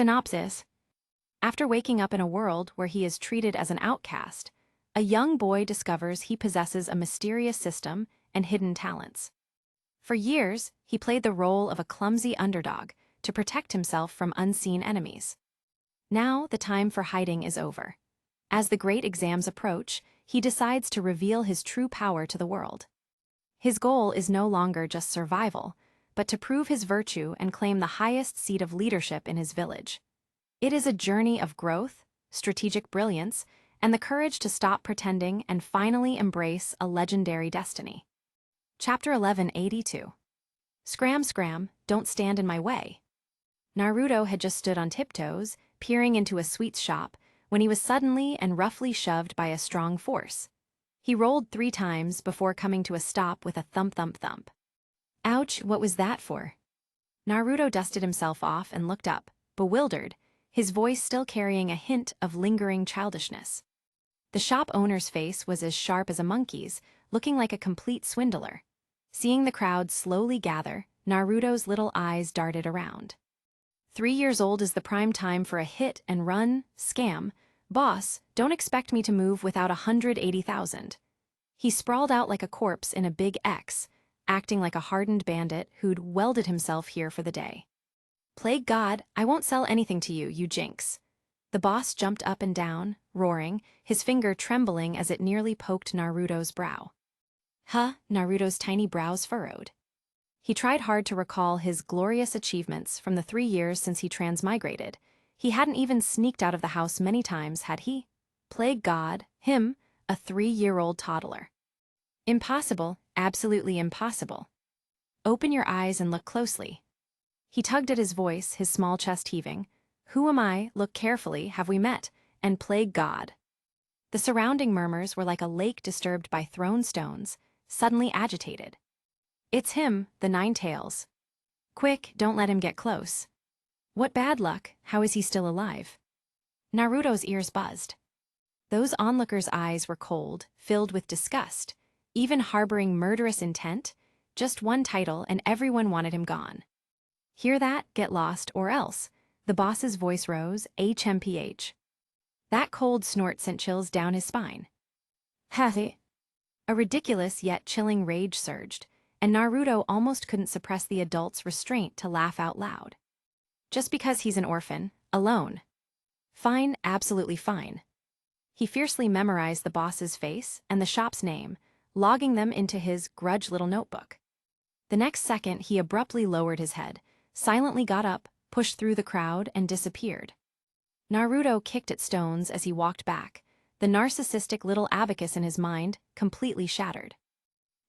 Synopsis. After waking up in a world where he is treated as an outcast, a young boy discovers he possesses a mysterious system and hidden talents. For years, he played the role of a clumsy underdog to protect himself from unseen enemies. Now, the time for hiding is over. As the great exams approach, he decides to reveal his true power to the world. His goal is no longer just survival, but to prove his virtue and claim the highest seat of leadership in his village. It is a journey of growth, strategic brilliance, and the courage to stop pretending and finally embrace a legendary destiny. Chapter 1182. Scram, scram, don't stand in my way. Naruto had just stood on tiptoes, peering into a sweets shop, when he was suddenly and roughly shoved by a strong force. He rolled 3 times before coming to a stop with a thump thump thump. Ouch, what was that for? Naruto dusted himself off and looked up, bewildered, his voice still carrying a hint of lingering childishness. The shop owner's face was as sharp as a monkey's, looking like a complete swindler. Seeing the crowd slowly gather, Naruto's little eyes darted around. 3 years old is the prime time for a hit and run scam. Boss, don't expect me to move without 180,000. He sprawled out like a corpse in a big X, acting like a hardened bandit who'd welded himself here for the day. Plague God, I won't sell anything to you, you jinx. The boss jumped up and down, roaring, his finger trembling as it nearly poked Naruto's brow. Huh, Naruto's tiny brows furrowed. He tried hard to recall his glorious achievements from the 3 years since he transmigrated. He hadn't even sneaked out of the house many times, had he? Plague God, him, a 3-year-old toddler. Impossible, absolutely impossible. Open your eyes and look closely. He tugged at his voice, his small chest heaving. Who am I? Look carefully, have we met? And plague God. The surrounding murmurs were like a lake disturbed by thrown stones, suddenly agitated. It's him, the 9 tails. Quick, don't let him get close. What bad luck, how is he still alive? Naruto's ears buzzed. Those onlookers' eyes were cold, filled with disgust, even harboring murderous intent. Just one title and everyone wanted him gone. Hear that? Get lost or else. The boss's voice rose, HMPH. That cold snort sent chills down his spine. Hathy. A ridiculous yet chilling rage surged, and Naruto almost couldn't suppress the adult's restraint to laugh out loud. Just because he's an orphan, alone. Fine, absolutely fine. He fiercely memorized the boss's face and the shop's name, logging them into his grudge little notebook. The next second, he abruptly lowered his head, silently got up, pushed through the crowd, and disappeared. Naruto kicked at stones as he walked back, the narcissistic little abacus in his mind completely shattered.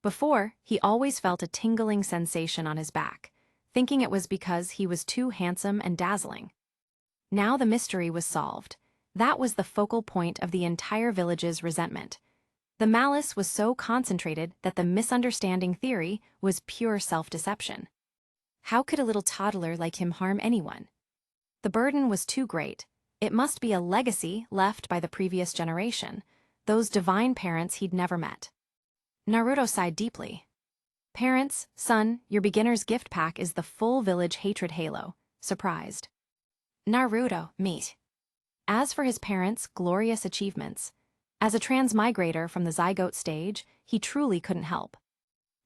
Before, he always felt a tingling sensation on his back, thinking it was because he was too handsome and dazzling. Now the mystery was solved. That was the focal point of the entire village's resentment. The malice was so concentrated that the misunderstanding theory was pure self-deception. How could a little toddler like him harm anyone? The burden was too great. It must be a legacy left by the previous generation, those divine parents he'd never met. Naruto sighed deeply. Parents, son, your beginner's gift pack is the full village hatred halo, surprised. Naruto, meet. As for his parents' glorious achievements, as a transmigrator from the zygote stage, he truly couldn't help.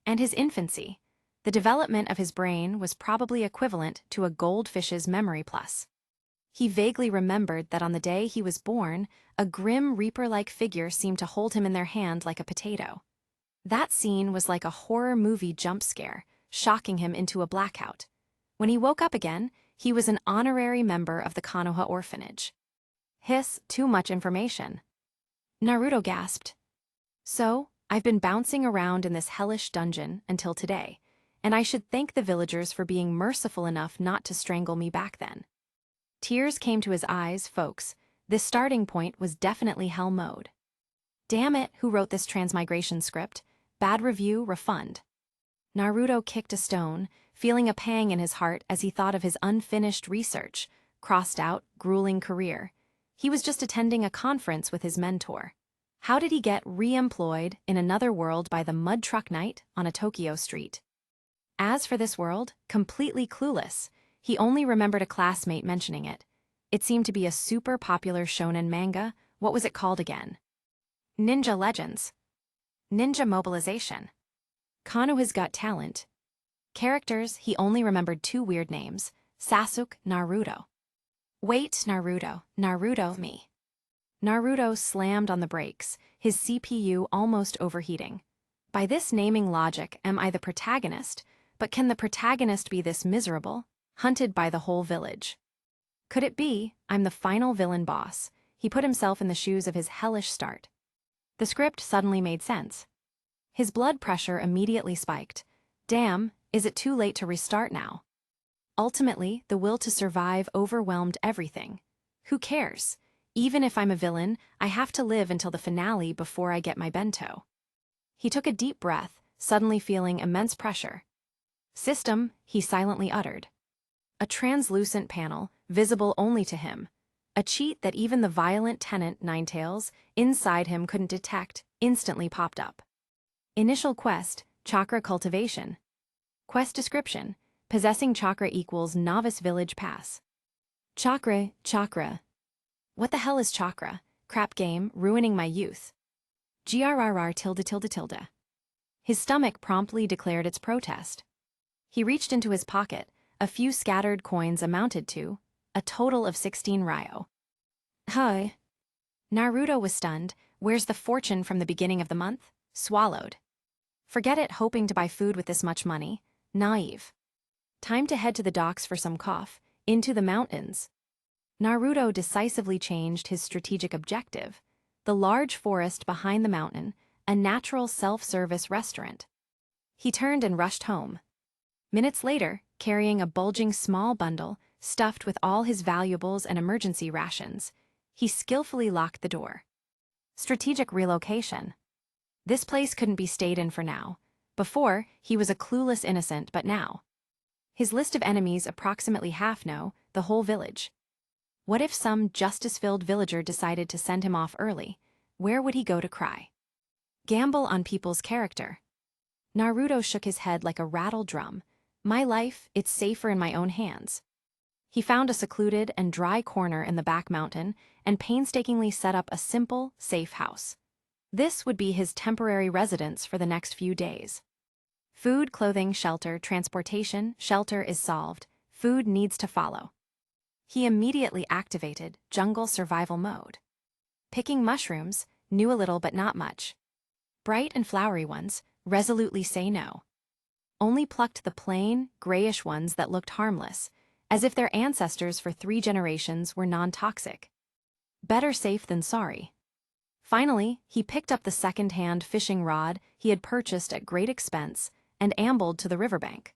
And his infancy, the development of his brain was probably equivalent to a goldfish's memory plus. He vaguely remembered that on the day he was born, a grim reaper-like figure seemed to hold him in their hand like a potato. That scene was like a horror movie jump scare, shocking him into a blackout. When he woke up again, he was an honorary member of the Konoha orphanage. Hiss, too much information. Naruto gasped. So, I've been bouncing around in this hellish dungeon until today, and I should thank the villagers for being merciful enough not to strangle me back then. Tears came to his eyes, folks. This starting point was definitely hell mode. Damn it, who wrote this transmigration script? Bad review, refund. Naruto kicked a stone, feeling a pang in his heart as he thought of his unfinished research, crossed out, grueling career. He was just attending a conference with his mentor. How did he get re-employed in another world by the mud truck knight on a Tokyo street? As for this world, completely clueless, he only remembered a classmate mentioning it. It seemed to be a super popular shonen manga. What was it called again? Ninja Legends. Ninja Mobilization. Konoha's got talent. Characters, he only remembered 2 weird names, Sasuke, Naruto. Wait, Naruto, me. Naruto slammed on the brakes, his CPU almost overheating. By this naming logic, am I the protagonist? But can the protagonist be this miserable, hunted by the whole village? Could it be, I'm the final villain boss? He put himself in the shoes of his hellish start. The script suddenly made sense. His blood pressure immediately spiked. Damn, is it too late to restart now? Ultimately, the will to survive overwhelmed everything. Who cares? Even if I'm a villain, I have to live until the finale before I get my bento. He took a deep breath, suddenly feeling immense pressure. System, he silently uttered. A translucent panel, visible only to him. A cheat that even the violent tenant Ninetails inside him couldn't detect, instantly popped up. Initial quest, Chakra cultivation. Quest description, possessing Chakra equals novice village pass. Chakra. What the hell is Chakra? Crap game, ruining my youth. GRRR. His stomach promptly declared its protest. He reached into his pocket. A few scattered coins amounted to a total of 16 ryo. Huh. Naruto was stunned. Where's the fortune from the beginning of the month? Swallowed. Forget it, hoping to buy food with this much money. Naive. Time to head to the docks for some cough. Into the mountains. Naruto decisively changed his strategic objective. The large forest behind the mountain, a natural self-service restaurant. He turned and rushed home. Minutes later, carrying a bulging small bundle stuffed with all his valuables and emergency rations, he skillfully locked the door. Strategic relocation. This place couldn't be stayed in for now. Before, he was a clueless innocent, but now. His list of enemies approximately half know, the whole village. What if some justice-filled villager decided to send him off early? Where would he go to cry? Gamble on people's character. Naruto shook his head like a rattled drum. My life, it's safer in my own hands. He found a secluded and dry corner in the back mountain and painstakingly set up a simple, safe house. This would be his temporary residence for the next few days. Food, clothing, shelter, transportation, shelter is solved. Food needs to follow. He immediately activated jungle survival mode. Picking mushrooms, knew a little but not much. Bright and flowery ones, resolutely say no. Only plucked the plain, grayish ones that looked harmless, as if their ancestors for 3 generations were non-toxic. Better safe than sorry. Finally, he picked up the second-hand fishing rod he had purchased at great expense and ambled to the riverbank.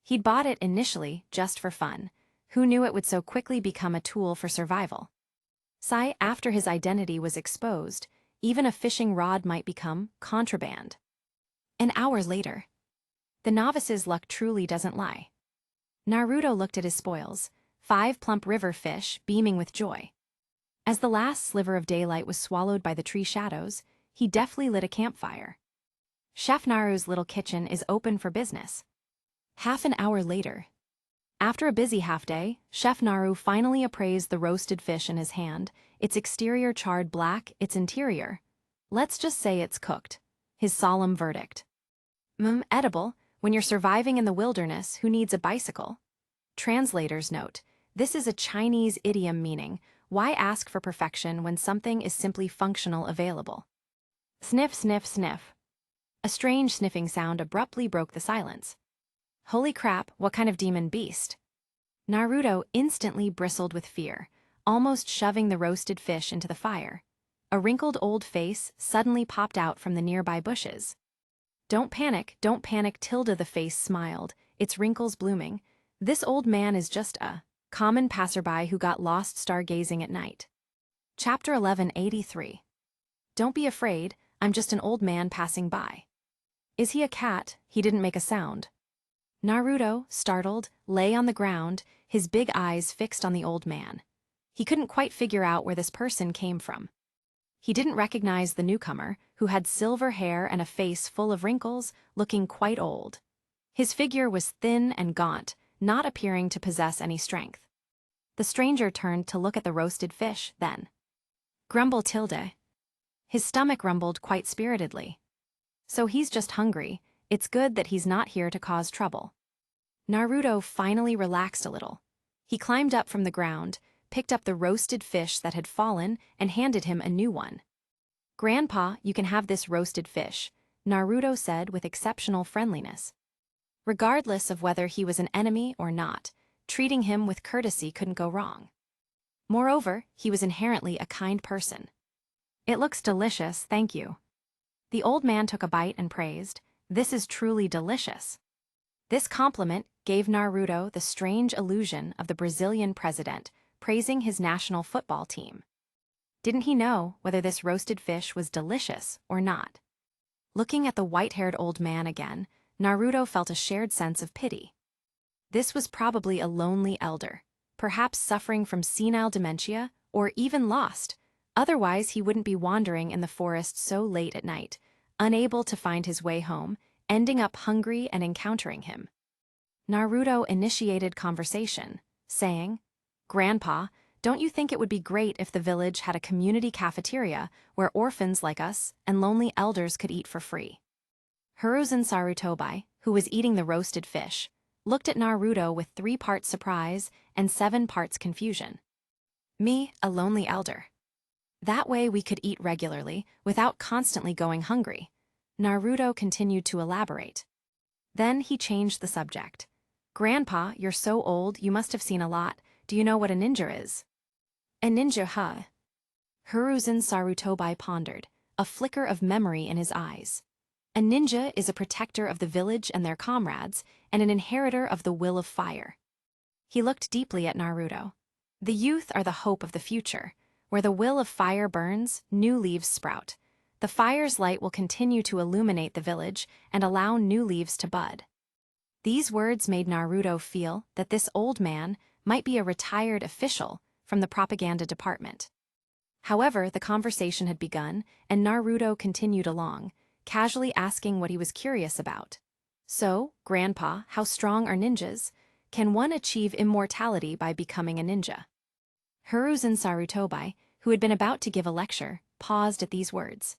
He'd bought it initially just for fun. Who knew it would so quickly become a tool for survival? After his identity was exposed, even a fishing rod might become contraband. An hour later. The novice's luck truly doesn't lie. Naruto looked at his spoils, 5 plump river fish beaming with joy. As the last sliver of daylight was swallowed by the tree shadows, he deftly lit a campfire. Chef Naru's little kitchen is open for business. Half an hour later. After a busy half-day, Chef Naru finally appraised the roasted fish in his hand, its exterior charred black, its interior. Let's just say it's cooked. His solemn verdict. Edible. When you're surviving in the wilderness, who needs a bicycle? Translator's note. This is a Chinese idiom meaning, why ask for perfection when something is simply functional available? Sniff, sniff, sniff. A strange sniffing sound abruptly broke the silence. Holy crap, what kind of demon beast? Naruto instantly bristled with fear, almost shoving the roasted fish into the fire. A wrinkled old face suddenly popped out from the nearby bushes. Don't panic, Tilda the face smiled, its wrinkles blooming. This old man is just a common passerby who got lost stargazing at night. Chapter 1183. Don't be afraid, I'm just an old man passing by. Is he a cat? He didn't make a sound. Naruto, startled, lay on the ground, his big eyes fixed on the old man. He couldn't quite figure out where this person came from. He didn't recognize the newcomer, who had silver hair and a face full of wrinkles, looking quite old. His figure was thin and gaunt, not appearing to possess any strength. The stranger turned to look at the roasted fish, then grumble tilde. His stomach rumbled quite spiritedly. So he's just hungry. It's good that he's not here to cause trouble. Naruto finally relaxed a little. He climbed up from the ground, picked up the roasted fish that had fallen, and handed him a new one. "Grandpa, you can have this roasted fish," Naruto said with exceptional friendliness. Regardless of whether he was an enemy or not, treating him with courtesy couldn't go wrong. Moreover, he was inherently a kind person. "It looks delicious, thank you." The old man took a bite and praised, "This is truly delicious." This compliment gave Naruto the strange illusion of the Brazilian president praising his national football team. Didn't he know whether this roasted fish was delicious or not? Looking at the white-haired old man again, Naruto felt a shared sense of pity. This was probably a lonely elder, perhaps suffering from senile dementia or even lost. Otherwise, he wouldn't be wandering in the forest so late at night, unable to find his way home, ending up hungry and encountering him. Naruto initiated conversation, saying, "Grandpa, don't you think it would be great if the village had a community cafeteria where orphans like us and lonely elders could eat for free?" Hiruzen Sarutobi, who was eating the roasted fish, looked at Naruto with 3 parts surprise and 7 parts confusion. "Me, a lonely elder. That way we could eat regularly without constantly going hungry." Naruto continued to elaborate. Then he changed the subject. "Grandpa, you're so old, you must have seen a lot. Do you know what a ninja is?" "A ninja, huh?" Hiruzen Sarutobi pondered, a flicker of memory in his eyes. A ninja is a protector of the village and their comrades, and an inheritor of the will of fire. He looked deeply at Naruto. The youth are the hope of the future. Where the will of fire burns, new leaves sprout. The fire's light will continue to illuminate the village and allow new leaves to bud. These words made Naruto feel that this old man might be a retired official from the propaganda department. However, the conversation had begun, and Naruto continued along, casually asking what he was curious about. "So, Grandpa, how strong are ninjas? Can one achieve immortality by becoming a ninja?" Hiruzen Sarutobi, who had been about to give a lecture, paused at these words.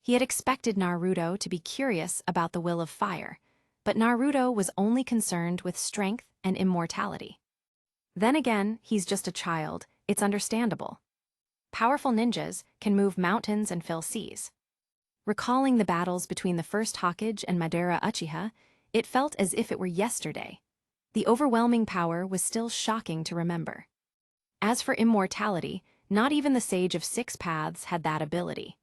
He had expected Naruto to be curious about the will of fire, but Naruto was only concerned with strength and immortality. Then again, he's just a child, it's understandable. Powerful ninjas can move mountains and fill seas. Recalling the battles between the first Hokage and Madara Uchiha, it felt as if it were yesterday. The overwhelming power was still shocking to remember. As for immortality, not even the Sage of 6 Paths had that ability.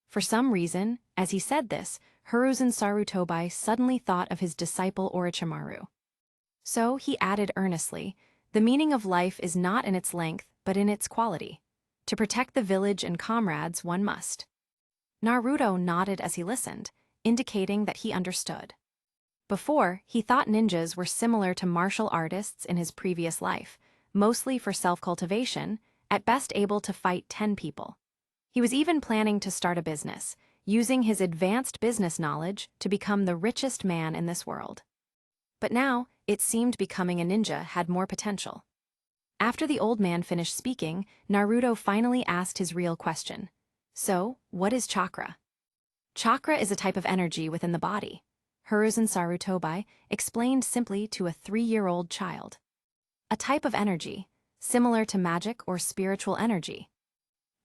For some reason, as he said this, Hiruzen Sarutobi suddenly thought of his disciple Orochimaru. So he added earnestly, "The meaning of life is not in its length, but in its quality. To protect the village and comrades, one must." Naruto nodded as he listened, indicating that he understood. Before, he thought ninjas were similar to martial artists in his previous life, mostly for self-cultivation, at best able to fight 10 people. He was even planning to start a business, using his advanced business knowledge to become the richest man in this world. But now, it seemed becoming a ninja had more potential. After the old man finished speaking, Naruto finally asked his real question. "So, what is chakra?" "Chakra is a type of energy within the body," Hiruzen Sarutobi explained simply to a 3-year-old child. "A type of energy, similar to magic or spiritual energy."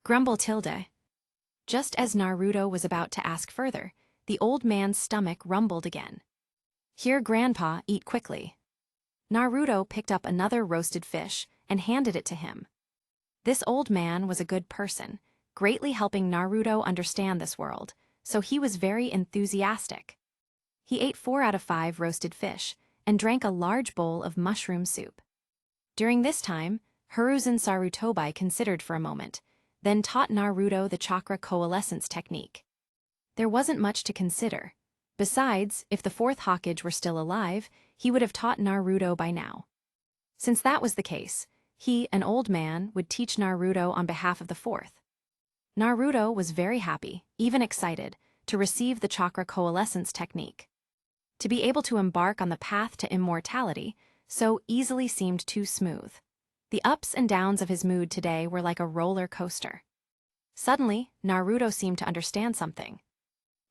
Grumble tilde. Just as Naruto was about to ask further, the old man's stomach rumbled again. "Here, Grandpa, eat quickly." Naruto picked up another roasted fish and handed it to him. This old man was a good person, greatly helping Naruto understand this world, so he was very enthusiastic. He ate 4 out of 5 roasted fish and drank a large bowl of mushroom soup. During this time, Hiruzen Sarutobi considered for a moment, then taught Naruto the chakra coalescence technique. There wasn't much to consider. Besides, if the 4th Hokage were still alive, he would have taught Naruto by now. Since that was the case, he, an old man, would teach Naruto on behalf of the 4th. Naruto was very happy, even excited, to receive the chakra coalescence technique. To be able to embark on the path to immortality so easily seemed too smooth. The ups and downs of his mood today were like a roller coaster. Suddenly, Naruto seemed to understand something.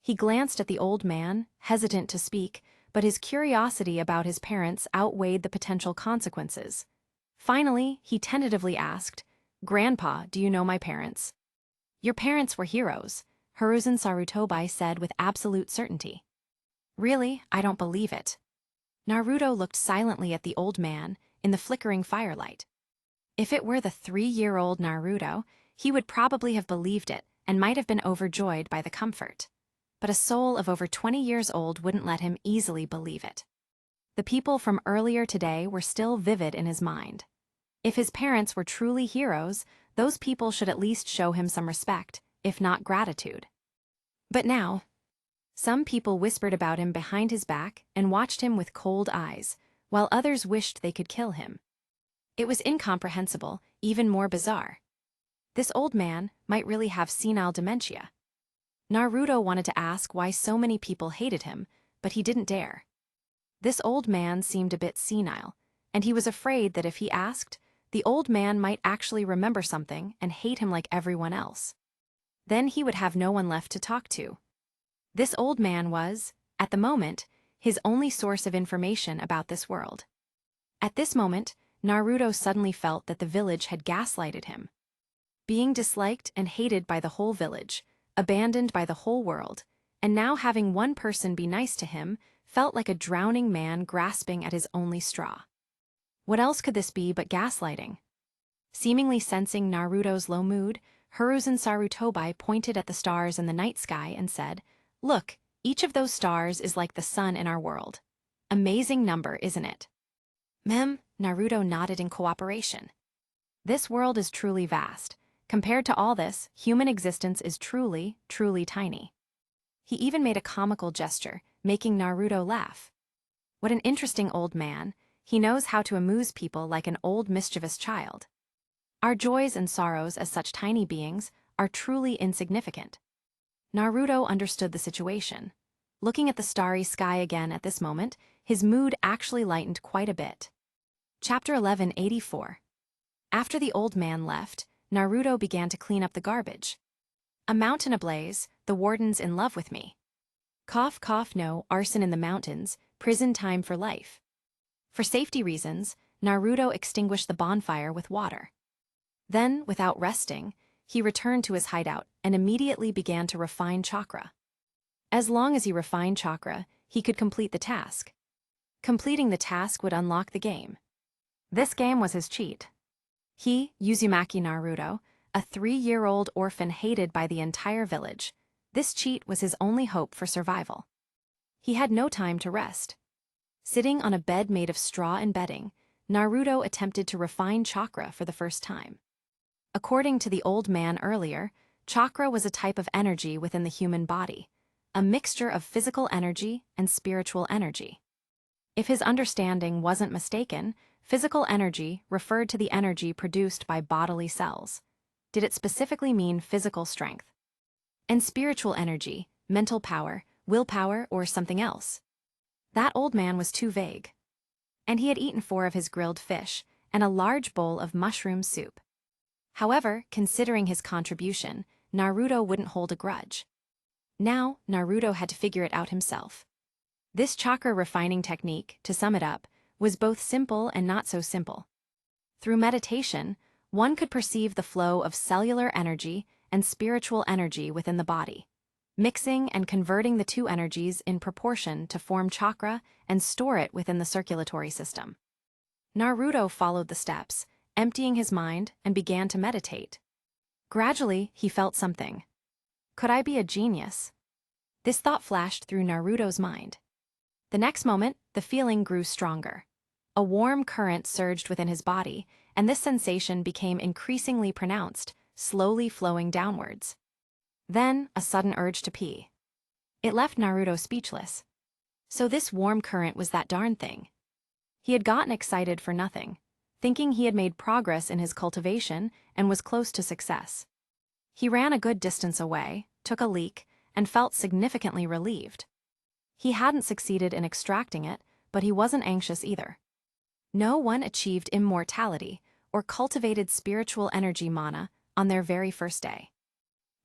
He glanced at the old man, hesitant to speak, but his curiosity about his parents outweighed the potential consequences. Finally, he tentatively asked, "Grandpa, do you know my parents?" "Your parents were heroes," Hiruzen Sarutobi said with absolute certainty. "Really? I don't believe it." Naruto looked silently at the old man, in the flickering firelight. If it were the 3-year-old Naruto, he would probably have believed it and might have been overjoyed by the comfort. But a soul of over 20 years old wouldn't let him easily believe it. The people from earlier today were still vivid in his mind. If his parents were truly heroes, those people should at least show him some respect, if not gratitude. But now, some people whispered about him behind his back and watched him with cold eyes, while others wished they could kill him. It was incomprehensible, even more bizarre. This old man might really have senile dementia. Naruto wanted to ask why so many people hated him, but he didn't dare. This old man seemed a bit senile, and he was afraid that if he asked, the old man might actually remember something and hate him like everyone else. Then he would have no one left to talk to. This old man was, at the moment, his only source of information about this world. At this moment, Naruto suddenly felt that the village had gaslighted him. Being disliked and hated by the whole village, abandoned by the whole world, and now having one person be nice to him felt like a drowning man grasping at his only straw. What else could this be but gaslighting? Seemingly sensing Naruto's low mood, Hiruzen Sarutobi pointed at the stars in the night sky and said, "Look, each of those stars is like the sun in our world. Amazing number, isn't it?" Naruto nodded in cooperation. This world is truly vast. Compared to all this, human existence is truly, truly tiny. He even made a comical gesture, making Naruto laugh. What an interesting old man. He knows how to amuse people like an old mischievous child. Our joys and sorrows as such tiny beings are truly insignificant. Naruto understood the situation. Looking at the starry sky again at this moment, his mood actually lightened quite a bit. Chapter 1184. After the old man left, Naruto began to clean up the garbage. "A mountain ablaze, the warden's in love with me. Cough cough no, arson in the mountains, prison time for life." For safety reasons, Naruto extinguished the bonfire with water. Then, without resting, he returned to his hideout and immediately began to refine chakra. As long as he refined chakra, he could complete the task. Completing the task would unlock the game. This game was his cheat. He, Uzumaki Naruto, a 3-year-old orphan hated by the entire village, this cheat was his only hope for survival. He had no time to rest. Sitting on a bed made of straw and bedding, Naruto attempted to refine chakra for the first time. According to the old man earlier, chakra was a type of energy within the human body, a mixture of physical energy and spiritual energy. If his understanding wasn't mistaken, physical energy referred to the energy produced by bodily cells. Did it specifically mean physical strength? And spiritual energy, mental power, willpower, or something else? That old man was too vague. And he had eaten 4 of his grilled fish and a large bowl of mushroom soup. However, considering his contribution, Naruto wouldn't hold a grudge. Now, Naruto had to figure it out himself. This chakra refining technique, to sum it up, was both simple and not so simple. Through meditation, one could perceive the flow of cellular energy and spiritual energy within the body, mixing and converting the two energies in proportion to form chakra and store it within the circulatory system. Naruto followed the steps, emptying his mind, and began to meditate. Gradually, he felt something. Could I be a genius? This thought flashed through Naruto's mind. The next moment, the feeling grew stronger. A warm current surged within his body, and this sensation became increasingly pronounced, slowly flowing downwards. Then, a sudden urge to pee. It left Naruto speechless. So this warm current was that darn thing. He had gotten excited for nothing, thinking he had made progress in his cultivation and was close to success. He ran a good distance away, took a leak, and felt significantly relieved. He hadn't succeeded in extracting it, but he wasn't anxious either. No one achieved immortality, or cultivated spiritual energy mana on their very first day.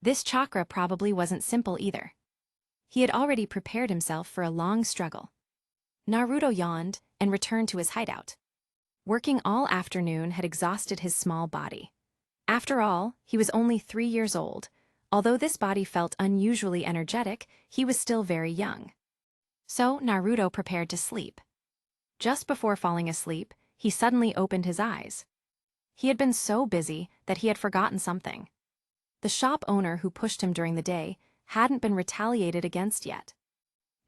This chakra probably wasn't simple either. He had already prepared himself for a long struggle. Naruto yawned and returned to his hideout. Working all afternoon had exhausted his small body. After all, he was only 3 years old. Although this body felt unusually energetic, he was still very young. So Naruto prepared to sleep. Just before falling asleep, he suddenly opened his eyes. He had been so busy that he had forgotten something. The shop owner who pushed him during the day hadn't been retaliated against yet.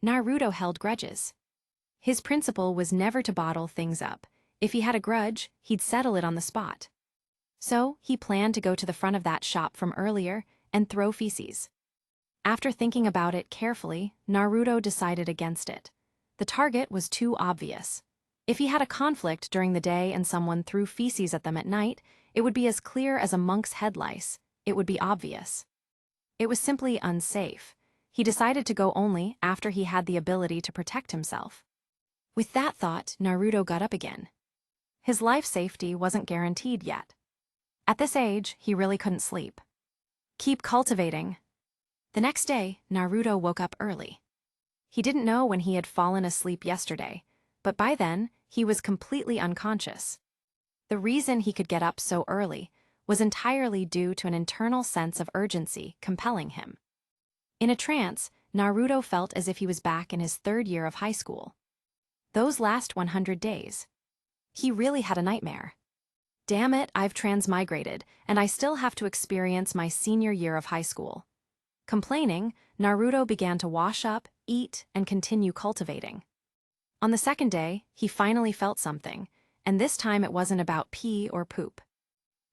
Naruto held grudges. His principle was never to bottle things up. If he had a grudge, he'd settle it on the spot. So he planned to go to the front of that shop from earlier and throw feces. After thinking about it carefully, Naruto decided against it. The target was too obvious. If he had a conflict during the day and someone threw feces at them at night, it would be as clear as a monk's head lice. It would be obvious. It was simply unsafe. He decided to go only after he had the ability to protect himself. With that thought, Naruto got up again. His life safety wasn't guaranteed yet. At this age, he really couldn't sleep. Keep cultivating. The next day, Naruto woke up early. He didn't know when he had fallen asleep yesterday, but by then, he was completely unconscious. The reason he could get up so early was entirely due to an internal sense of urgency compelling him. In a trance, Naruto felt as if he was back in his 3rd year of high school. Those last 100 days. He really had a nightmare. Damn it, I've transmigrated, and I still have to experience my senior year of high school. Complaining, Naruto began to wash up, eat, and continue cultivating. On the 2nd day, he finally felt something, and this time it wasn't about pee or poop.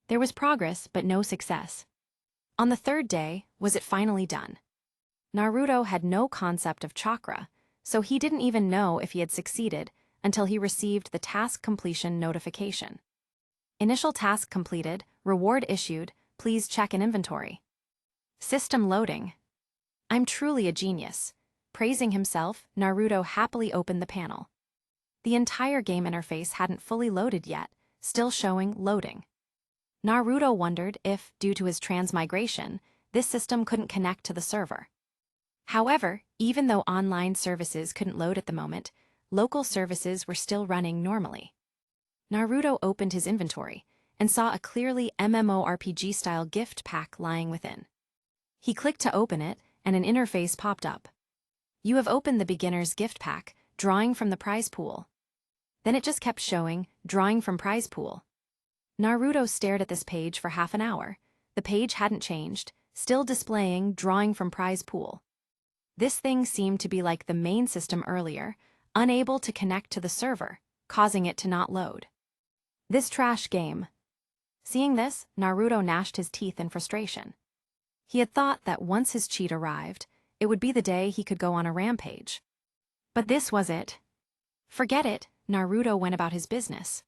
There was progress, but no success. On the 3rd day, was it finally done? Naruto had no concept of chakra, so he didn't even know if he had succeeded until he received the task completion notification. Initial task completed, reward issued, please check in inventory. System loading. I'm truly a genius. Praising himself, Naruto happily opened the panel. The entire game interface hadn't fully loaded yet, still showing loading. Naruto wondered if, due to his transmigration, this system couldn't connect to the server. However, even though online services couldn't load at the moment, local services were still running normally. Naruto opened his inventory and saw a clearly MMORPG-style gift pack lying within. He clicked to open it, and an interface popped up. You have opened the beginner's gift pack, drawing from the prize pool. Then it just kept showing, drawing from prize pool. Naruto stared at this page for half an hour. The page hadn't changed, still displaying drawing from prize pool. This thing seemed to be like the main system earlier, unable to connect to the server, causing it to not load. This trash game. Seeing this, Naruto gnashed his teeth in frustration. He had thought that once his cheat arrived, it would be the day he could go on a rampage. But this was it. Forget it, Naruto went about his business.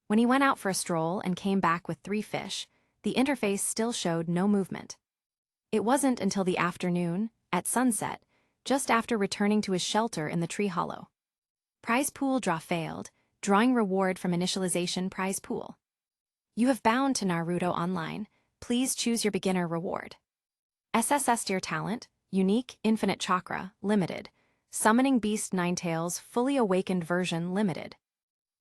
When he went out for a stroll and came back with 3 fish, the interface still showed no movement. It wasn't until the afternoon, at sunset, just after returning to his shelter in the tree hollow. Prize pool draw failed, drawing reward from initialization prize pool. You have bound to Naruto Online. Please choose your beginner reward. SSS tier talent, unique, infinite chakra, limited. Summoning Beast Ninetales fully awakened version limited.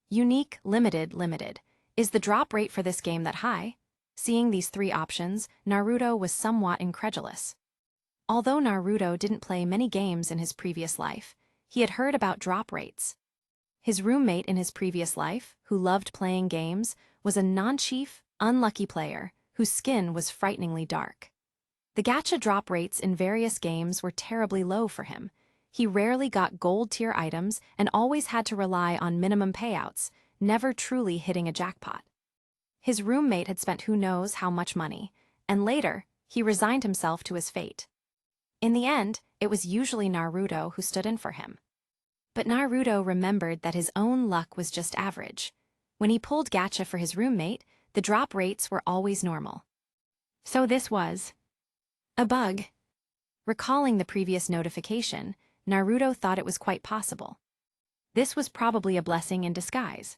Unique, limited. Is the drop rate for this game that high? Seeing these 3 options, Naruto was somewhat incredulous. Although Naruto didn't play many games in his previous life, he had heard about drop rates. His roommate in his previous life, who loved playing games, was a non-chief, unlucky player whose skin was frighteningly dark. The gacha drop rates in various games were terribly low for him. He rarely got gold-tier items and always had to rely on minimum payouts, never truly hitting a jackpot. His roommate had spent who knows how much money, and later, he resigned himself to his fate. In the end, it was usually Naruto who stood in for him. But Naruto remembered that his own luck was just average. When he pulled gacha for his roommate, the drop rates were always normal. So this was a bug. Recalling the previous notification, Naruto thought it was quite possible. This was probably a blessing in disguise.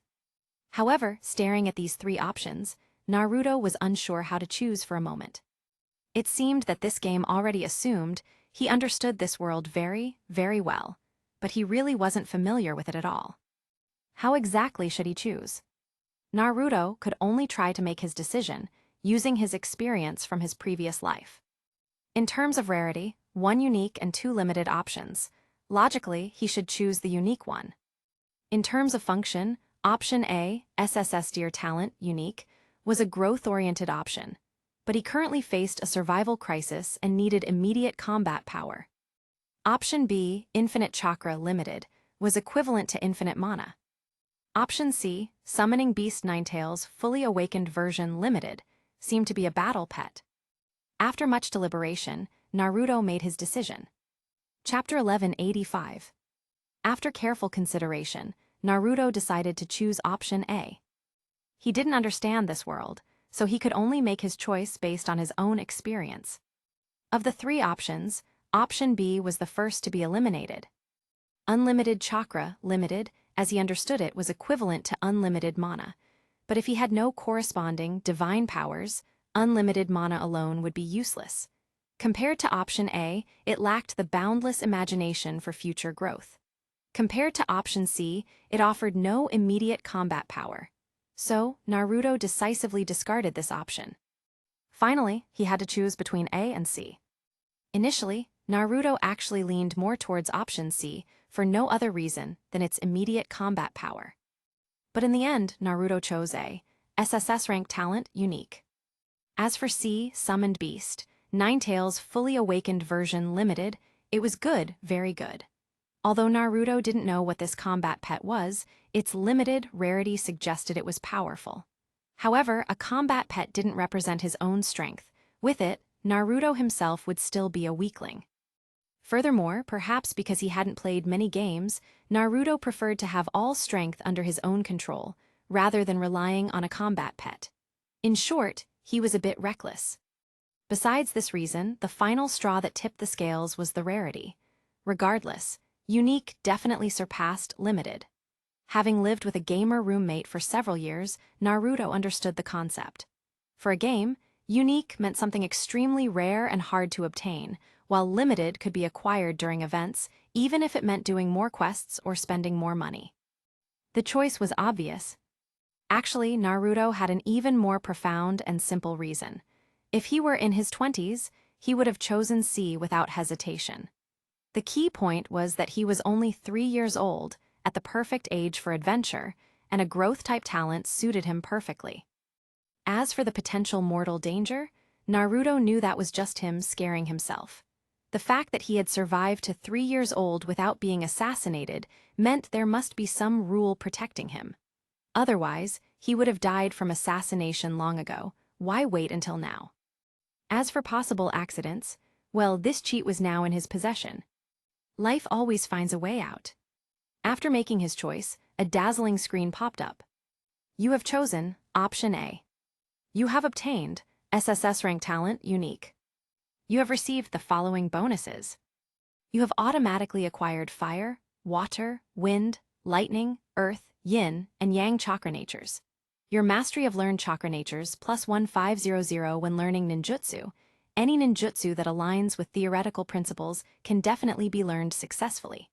However, staring at these three options, Naruto was unsure how to choose for a moment. It seemed that this game already assumed he understood this world very, very well, but he really wasn't familiar with it at all. How exactly should he choose? Naruto could only try to make his decision using his experience from his previous life. In terms of rarity, 1 unique and 2 limited options. Logically, he should choose the unique one. In terms of function, option A, SSS Deer Talent, unique, was a growth-oriented option, but he currently faced a survival crisis and needed immediate combat power. Option B, Infinite Chakra, limited, was equivalent to infinite mana. Option C, Summoning Beast Ninetales, fully awakened version, limited, seemed to be a battle pet. After much deliberation, Naruto made his decision. Chapter 1185. After careful consideration, Naruto decided to choose option A. He didn't understand this world, so he could only make his choice based on his own experience. Of the 3 options, option B was the first to be eliminated. Unlimited Chakra, limited, as he understood it, was equivalent to unlimited mana, but if he had no corresponding divine powers, unlimited mana alone would be useless. Compared to option A, it lacked the boundless imagination for future growth. Compared to option C, it offered no immediate combat power. So, Naruto decisively discarded this option. Finally, he had to choose between A and C. Initially, Naruto actually leaned more towards option C for no other reason than its immediate combat power. But in the end, Naruto chose A, SSS rank talent, unique. As for C, Summoned Beast, Ninetales fully awakened version, limited, it was good, very good. Although Naruto didn't know what this combat pet was, its limited rarity suggested it was powerful. However, a combat pet didn't represent his own strength. With it, Naruto himself would still be a weakling. Furthermore, perhaps because he hadn't played many games, Naruto preferred to have all strength under his own control, rather than relying on a combat pet. In short, he was a bit reckless. Besides this reason, the final straw that tipped the scales was the rarity. Regardless, unique definitely surpassed limited. Having lived with a gamer roommate for several years, Naruto understood the concept. For a game, unique meant something extremely rare and hard to obtain, while limited could be acquired during events, even if it meant doing more quests or spending more money. The choice was obvious. Actually, Naruto had an even more profound and simple reason. If he were in his 20s, he would have chosen C without hesitation. The key point was that he was only 3 years old, at the perfect age for adventure, and a growth-type talent suited him perfectly. As for the potential mortal danger, Naruto knew that was just him scaring himself. The fact that he had survived to 3 years old without being assassinated meant there must be some rule protecting him. Otherwise, he would have died from assassination long ago. Why wait until now? As for possible accidents, well, this cheat was now in his possession. Life always finds a way out. After making his choice, a dazzling screen popped up. You have chosen option A. You have obtained SSS rank talent, unique. You have received the following bonuses. You have automatically acquired fire, water, wind, lightning, earth, yin, and yang chakra natures. Your mastery of learned chakra natures plus 1500 when learning ninjutsu. Any ninjutsu that aligns with theoretical principles can definitely be learned successfully.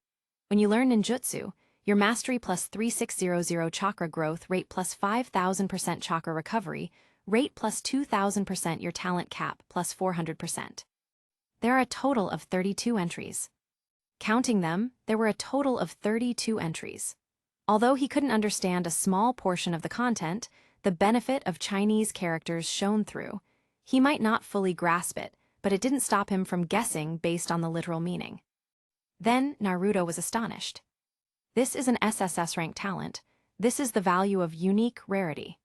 When you learn ninjutsu, your mastery plus 3600 chakra growth rate plus 5000% chakra recovery, rate plus 2000% your talent cap plus 400%. There are a total of 32 entries. Counting them, there were a total of 32 entries. Although he couldn't understand a small portion of the content, the benefit of Chinese characters shone through. He might not fully grasp it, but it didn't stop him from guessing based on the literal meaning. Then Naruto was astonished. This is an SSS rank talent. This is the value of unique rarity.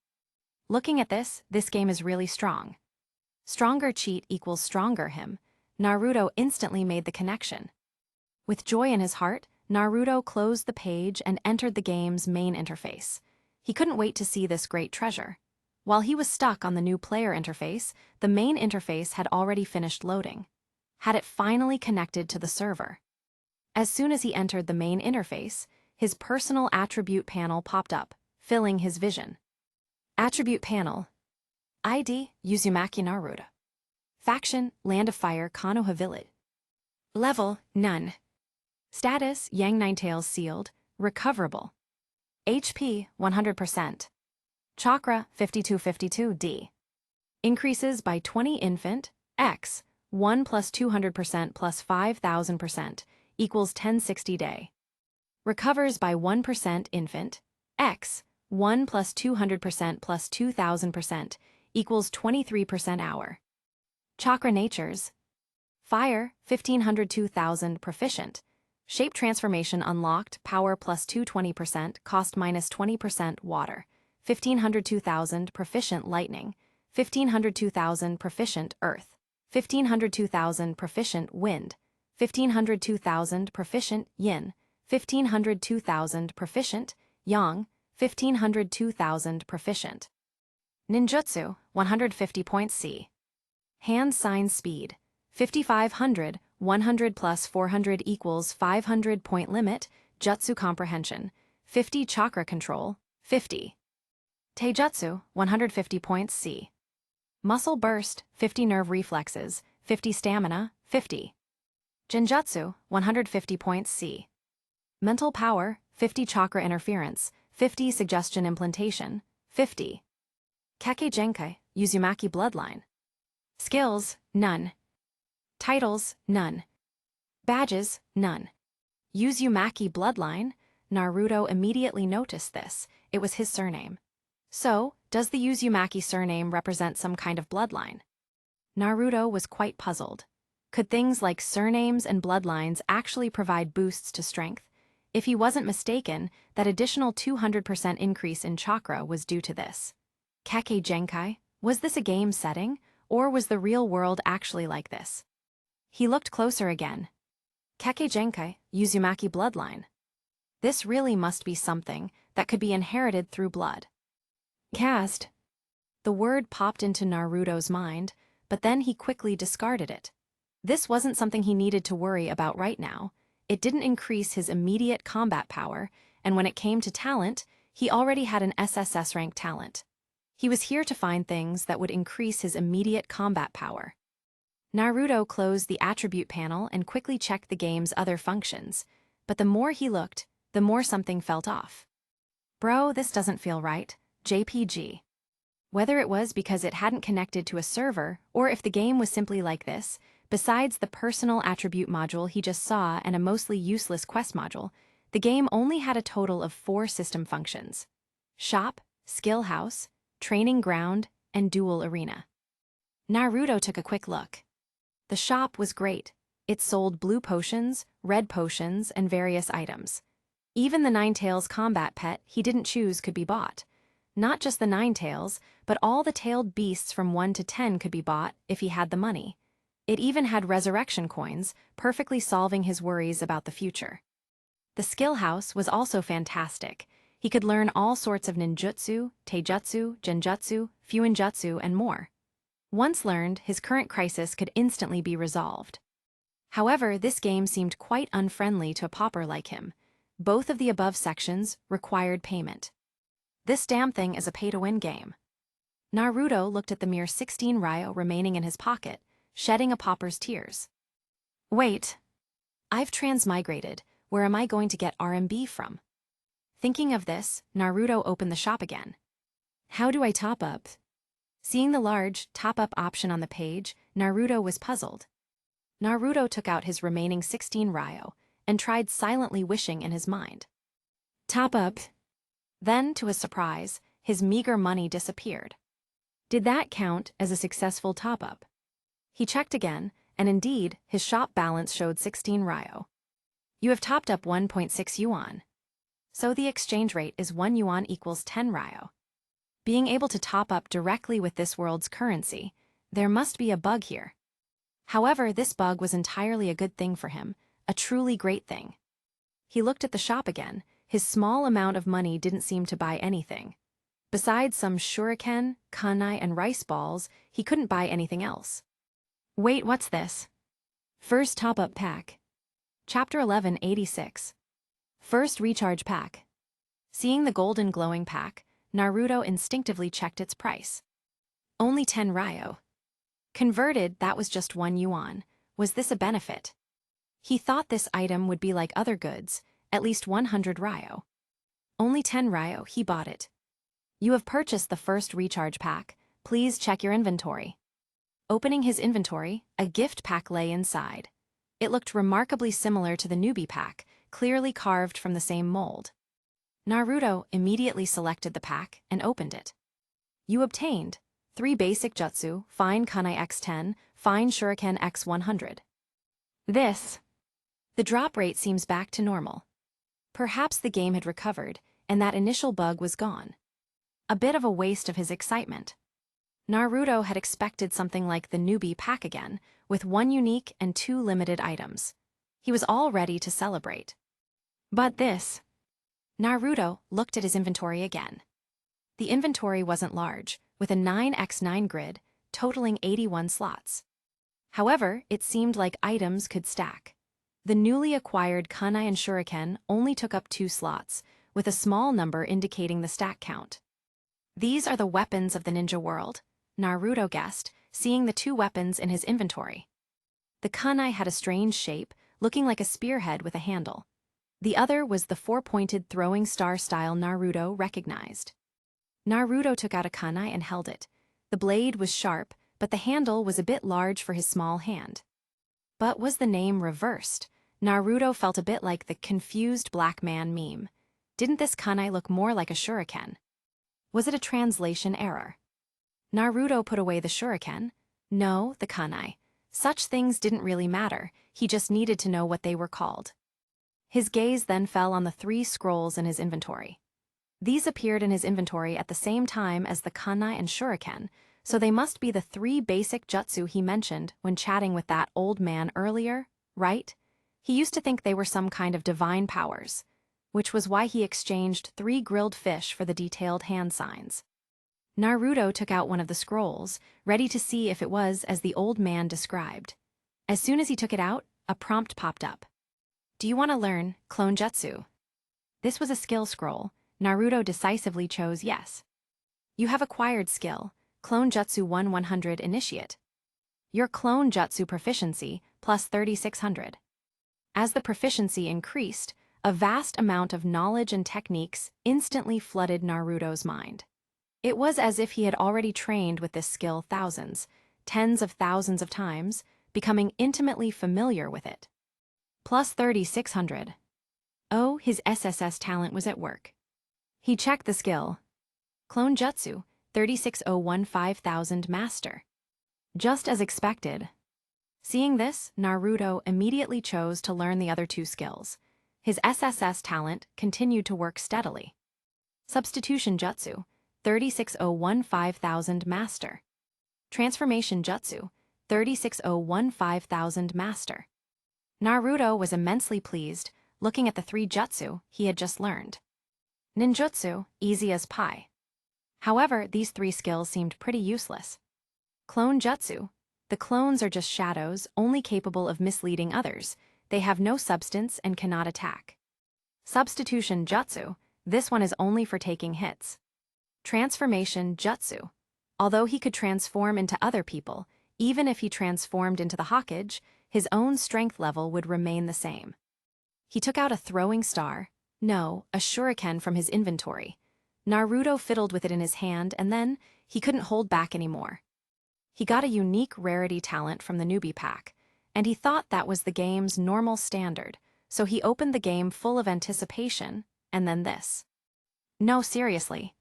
Looking at this game is really strong. Stronger cheat equals stronger him. Naruto instantly made the connection. With joy in his heart, Naruto closed the page and entered the game's main interface. He couldn't wait to see this great treasure. While he was stuck on the new player interface, the main interface had already finished loading. Had it finally connected to the server? As soon as he entered the main interface, his personal attribute panel popped up, filling his vision. Attribute panel. ID, Uzumaki Naruto. Faction, Land of Fire, Konoha Village. Level, none. Status, Yang Ninetails sealed, recoverable. HP, 100%. Chakra, 5252D. Increases by 20 infant, X, 1 plus 200% plus 5000% equals 1060 day. Recovers by 1% infant, X, 1 plus 200% plus 2000% equals 23% hour. Chakra natures. Fire, 1500-2000 proficient. Shape transformation unlocked, power plus 220%, cost minus 20% water. 1500-2000 proficient lightning. 1500-2000 proficient earth. 1500-2000 proficient wind. 1500-2000 proficient yin. 1500-2000 proficient yang. 1500-2000 proficient. Ninjutsu, 150 points C. Hand sign speed. 5500, 100 plus 400 equals 500 point limit, jutsu comprehension. 50 chakra control, 50. Taijutsu, 150 points C. Muscle burst, 50 nerve reflexes, 50 stamina, 50. Genjutsu, 150 points C. Mental power, 50 chakra interference, 50 suggestion implantation, 50. Kekkei Genkai, Uzumaki bloodline. Skills, none. Titles, none. Badges, none. Uzumaki bloodline. Naruto immediately noticed this. It was his surname. So, does the Uzumaki surname represent some kind of bloodline? Naruto was quite puzzled. Could things like surnames and bloodlines actually provide boosts to strength? If he wasn't mistaken, that additional 200% increase in chakra was due to this. Kekkei Genkai, was this a game setting, or was the real world actually like this? He looked closer again. Kekkei Genkai, Uzumaki bloodline. This really must be something that could be inherited through blood. Caste. The word popped into Naruto's mind, but then he quickly discarded it. This wasn't something he needed to worry about right now. It didn't increase his immediate combat power, and when it came to talent, he already had an SSS rank talent. He was here to find things that would increase his immediate combat power. Naruto closed the attribute panel and quickly checked the game's other functions, but the more he looked, the more something felt off. Bro, this doesn't feel right. JPG. Whether it was because it hadn't connected to a server, or if the game was simply like this, besides the personal attribute module he just saw and a mostly useless quest module, the game only had a total of 4 system functions: shop, skill house, training ground, and duel arena. Naruto took a quick look. The shop was great. It sold blue potions, red potions, and various items. Even the Ninetails combat pet he didn't choose could be bought. Not just the Ninetails, but all the tailed beasts from 1 to 10 could be bought if he had the money. It even had resurrection coins, perfectly solving his worries about the future. The skill house was also fantastic. He could learn all sorts of ninjutsu, taijutsu, genjutsu, fuinjutsu, and more. Once learned, his current crisis could instantly be resolved. However, this game seemed quite unfriendly to a pauper like him. Both of the above sections required payment. This damn thing is a pay-to-win game. Naruto looked at the mere 16 ryo remaining in his pocket, shedding a pauper's tears. Wait. I've transmigrated. Where am I going to get RMB from? Thinking of this, Naruto opened the shop again. How do I top up? Seeing the large top-up option on the page, Naruto was puzzled. Naruto took out his remaining 16 ryo and tried silently wishing in his mind. Top up. Then, to his surprise, his meager money disappeared. Did that count as a successful top-up? He checked again, and indeed, his shop balance showed 16 ryo. You have topped up 1.6 yuan. So the exchange rate is 1 yuan equals 10 ryo. Being able to top up directly with this world's currency, there must be a bug here. However, this bug was entirely a good thing for him, a truly great thing. He looked at the shop again. His small amount of money didn't seem to buy anything. Besides some shuriken, kunai, and rice balls, he couldn't buy anything else. Wait, what's this? First top-up pack. Chapter 1186. First recharge pack. Seeing the golden glowing pack, Naruto instinctively checked its price. Only 10 ryo. Converted, that was just 1 yuan. Was this a benefit? He thought this item would be like other goods, at least 100 ryo. Only 10 ryo, he bought it. You have purchased the first recharge pack. Please check your inventory. Opening his inventory, a gift pack lay inside. It looked remarkably similar to the newbie pack, clearly carved from the same mold. Naruto immediately selected the pack and opened it. You obtained 3 basic jutsu, fine kunai x10, fine shuriken x100. The drop rate seems back to normal. Perhaps the game had recovered, and that initial bug was gone. A bit of a waste of his excitement. Naruto had expected something like the newbie pack again, with 1 unique and 2 limited items. He was all ready to celebrate. But this... Naruto looked at his inventory again. The inventory wasn't large, with a 9x9 grid, totaling 81 slots. However, it seemed like items could stack. The newly acquired kunai and shuriken only took up 2 slots, with a small number indicating the stack count. These are the weapons of the ninja world, Naruto guessed, seeing the 2 weapons in his inventory. The kunai had a strange shape, looking like a spearhead with a handle. The other was the 4-pointed throwing star style Naruto recognized. Naruto took out a kunai and held it. The blade was sharp, but the handle was a bit large for his small hand. But was the name reversed? Naruto felt a bit like the confused black man meme. Didn't this kunai look more like a shuriken? Was it a translation error? Naruto put away the shuriken. No, the kunai. Such things didn't really matter, he just needed to know what they were called. His gaze then fell on the 3 scrolls in his inventory. These appeared in his inventory at the same time as the kunai and shuriken, so they must be the 3 basic jutsu he mentioned when chatting with that old man earlier, right? He used to think they were some kind of divine powers, which was why he exchanged 3 grilled fish for the detailed hand signs. Naruto took out one of the scrolls, ready to see if it was as the old man described. As soon as he took it out, a prompt popped up. Do you want to learn clone jutsu? This was a skill scroll. Naruto decisively chose yes. You have acquired skill, Clone Jutsu 100 Initiate. Your Clone Jutsu proficiency plus 3600. As the proficiency increased, a vast amount of knowledge and techniques instantly flooded Naruto's mind. It was as if he had already trained with this skill thousands, tens of thousands of times, becoming intimately familiar with it. Plus 3600. Oh, his SSS talent was at work. He checked the skill. Clone Jutsu, 36015,000 Master. Just as expected. Seeing this, Naruto immediately chose to learn the other 2 skills. His SSS talent continued to work steadily. Substitution Jutsu, 36015,000 Master. Transformation Jutsu, 36015,000 Master. Naruto was immensely pleased, looking at the 3 jutsu he had just learned. Ninjutsu, easy as pie. However, these 3 skills seemed pretty useless. Clone Jutsu. The clones are just shadows, only capable of misleading others. They have no substance and cannot attack. Substitution Jutsu. This one is only for taking hits. Transformation Jutsu. Although he could transform into other people, even if he transformed into the Hokage, his own strength level would remain the same. He took out a throwing star, no, a shuriken from his inventory. Naruto fiddled with it in his hand and then he couldn't hold back anymore. He got a unique rarity talent from the newbie pack, and he thought that was the game's normal standard, so he opened the game full of anticipation, and then this. No, seriously.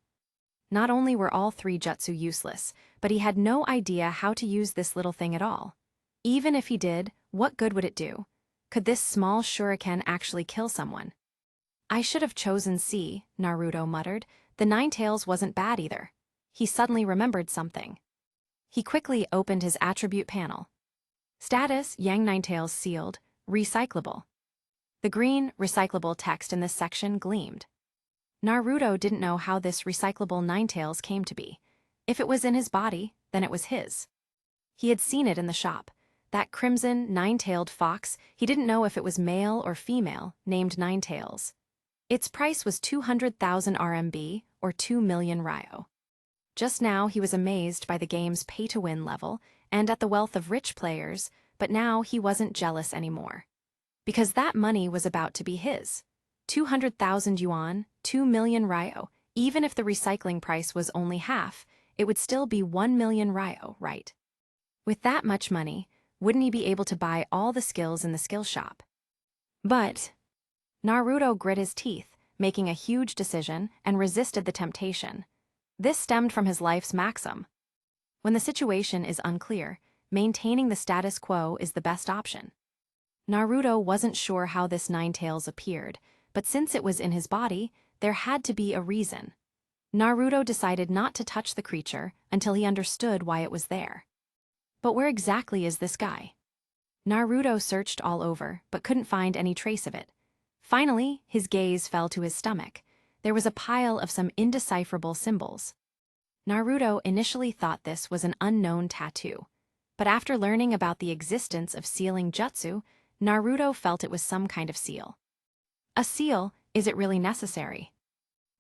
Not only were all 3 jutsu useless, but he had no idea how to use this little thing at all. Even if he did, what good would it do? Could this small shuriken actually kill someone? I should have chosen C, Naruto muttered. The Ninetales wasn't bad either. He suddenly remembered something. He quickly opened his attribute panel. Status, Yang Ninetales sealed, recyclable. The green, recyclable text in this section gleamed. Naruto didn't know how this recyclable Ninetales came to be. If it was in his body, then it was his. He had seen it in the shop. That crimson, 9-tailed fox, he didn't know if it was male or female, named Ninetales. Its price was 200,000 RMB, or 2 million ryo. Just now he was amazed by the game's pay-to-win level and at the wealth of rich players, but now he wasn't jealous anymore. Because that money was about to be his. 200,000 yuan, 2 million ryo. Even if the recycling price was only half, it would still be 1 million ryo, right? With that much money, wouldn't he be able to buy all the skills in the skill shop? But Naruto grit his teeth, making a huge decision, and resisted the temptation. This stemmed from his life's maxim. When the situation is unclear, maintaining the status quo is the best option. Naruto wasn't sure how this Ninetales appeared, but since it was in his body, there had to be a reason. Naruto decided not to touch the creature until he understood why it was there. But where exactly is this guy? Naruto searched all over, but couldn't find any trace of it. Finally, his gaze fell to his stomach. There was a pile of some indecipherable symbols. Naruto initially thought this was an unknown tattoo, but after learning about the existence of sealing jutsu, Naruto felt it was some kind of seal. A seal, is it really necessary?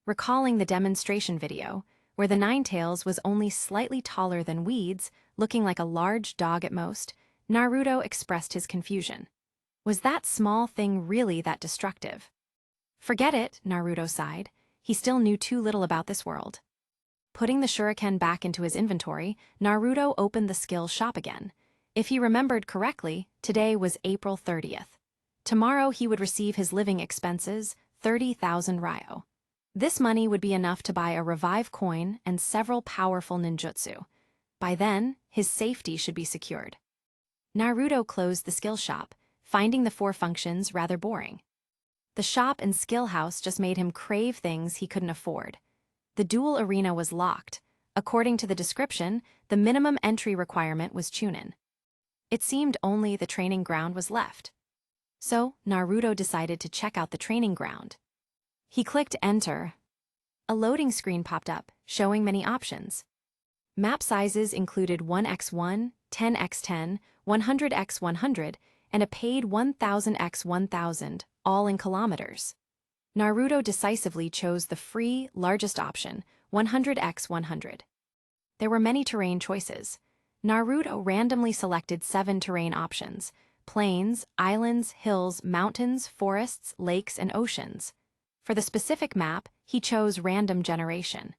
Recalling the demonstration video, where the Ninetales was only slightly taller than Weeds, looking like a large dog at most, Naruto expressed his confusion. Was that small thing really that destructive? Forget it, Naruto sighed. He still knew too little about this world. Putting the shuriken back into his inventory, Naruto opened the skill shop again. If he remembered correctly, today was April 30th. Tomorrow he would receive his living expenses, 30,000 ryo. This money would be enough to buy a revive coin and several powerful ninjutsu. By then, his safety should be secured. Naruto closed the skill shop, finding the 4 functions rather boring. The shop and skill house just made him crave things he couldn't afford. The duel arena was locked. According to the description, the minimum entry requirement was Chunin. It seemed only the training ground was left. So, Naruto decided to check out the training ground. He clicked enter. A loading screen popped up, showing many options. Map sizes included 1x1, 10x10, 100x100, and a paid 1000x1000, all in kilometers. Naruto decisively chose the free, largest option, 100x100. There were many terrain choices. Naruto randomly selected 7 terrain options: plains, islands, hills, mountains, forests, lakes, and oceans. For the specific map, he chose random generation.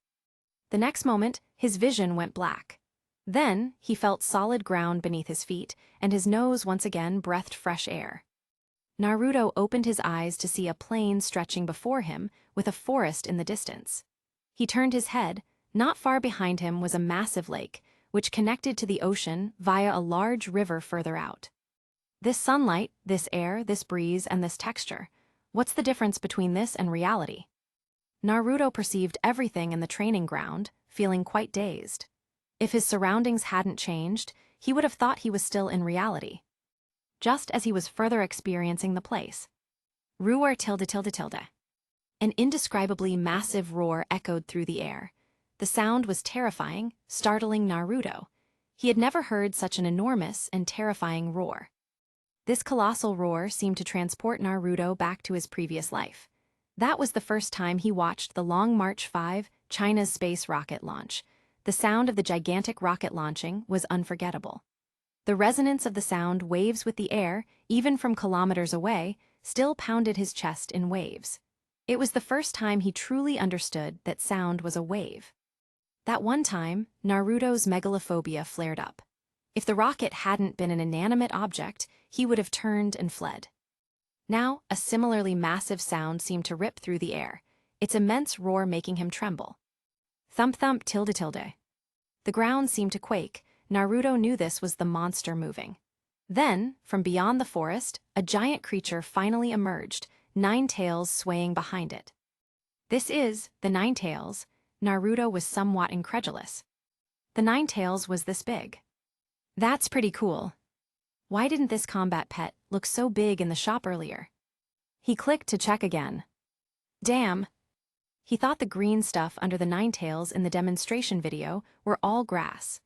The next moment, his vision went black. Then, he felt solid ground beneath his feet, and his nose once again breathed fresh air. Naruto opened his eyes to see a plain stretching before him, with a forest in the distance. He turned his head. Not far behind him was a massive lake, which connected to the ocean via a large river further out. This sunlight, this air, this breeze, and this texture. What's the difference between this and reality? Naruto perceived everything in the training ground, feeling quite dazed. If his surroundings hadn't changed, he would have thought he was still in reality. Just as he was further experiencing the place. Roar tilde tilde tilde. An indescribably massive roar echoed through the air. The sound was terrifying, startling Naruto. He had never heard such an enormous and terrifying roar. This colossal roar seemed to transport Naruto back to his previous life. That was the first time he watched the Long March 5, China's space rocket launch. The sound of the gigantic rocket launching was unforgettable. The resonance of the sound waves with the air, even from kilometers away, still pounded his chest in waves. It was the first time he truly understood that sound was a wave. That one time, Naruto's megalophobia flared up. If the rocket hadn't been an inanimate object, he would have turned and fled. Now, a similarly massive sound seemed to rip through the air, its immense roar making him tremble. Thump thump tilde tilde. The ground seemed to quake. Naruto knew this was the monster moving. Then, from beyond the forest, a giant creature finally emerged, 9 tails swaying behind it. This is the Ninetales. Naruto was somewhat incredulous. The Ninetales was this big. That's pretty cool. Why didn't this combat pet look so big in the shop earlier? He clicked to check again. Damn. He thought the green stuff under the Ninetales in the demonstration video were all grass.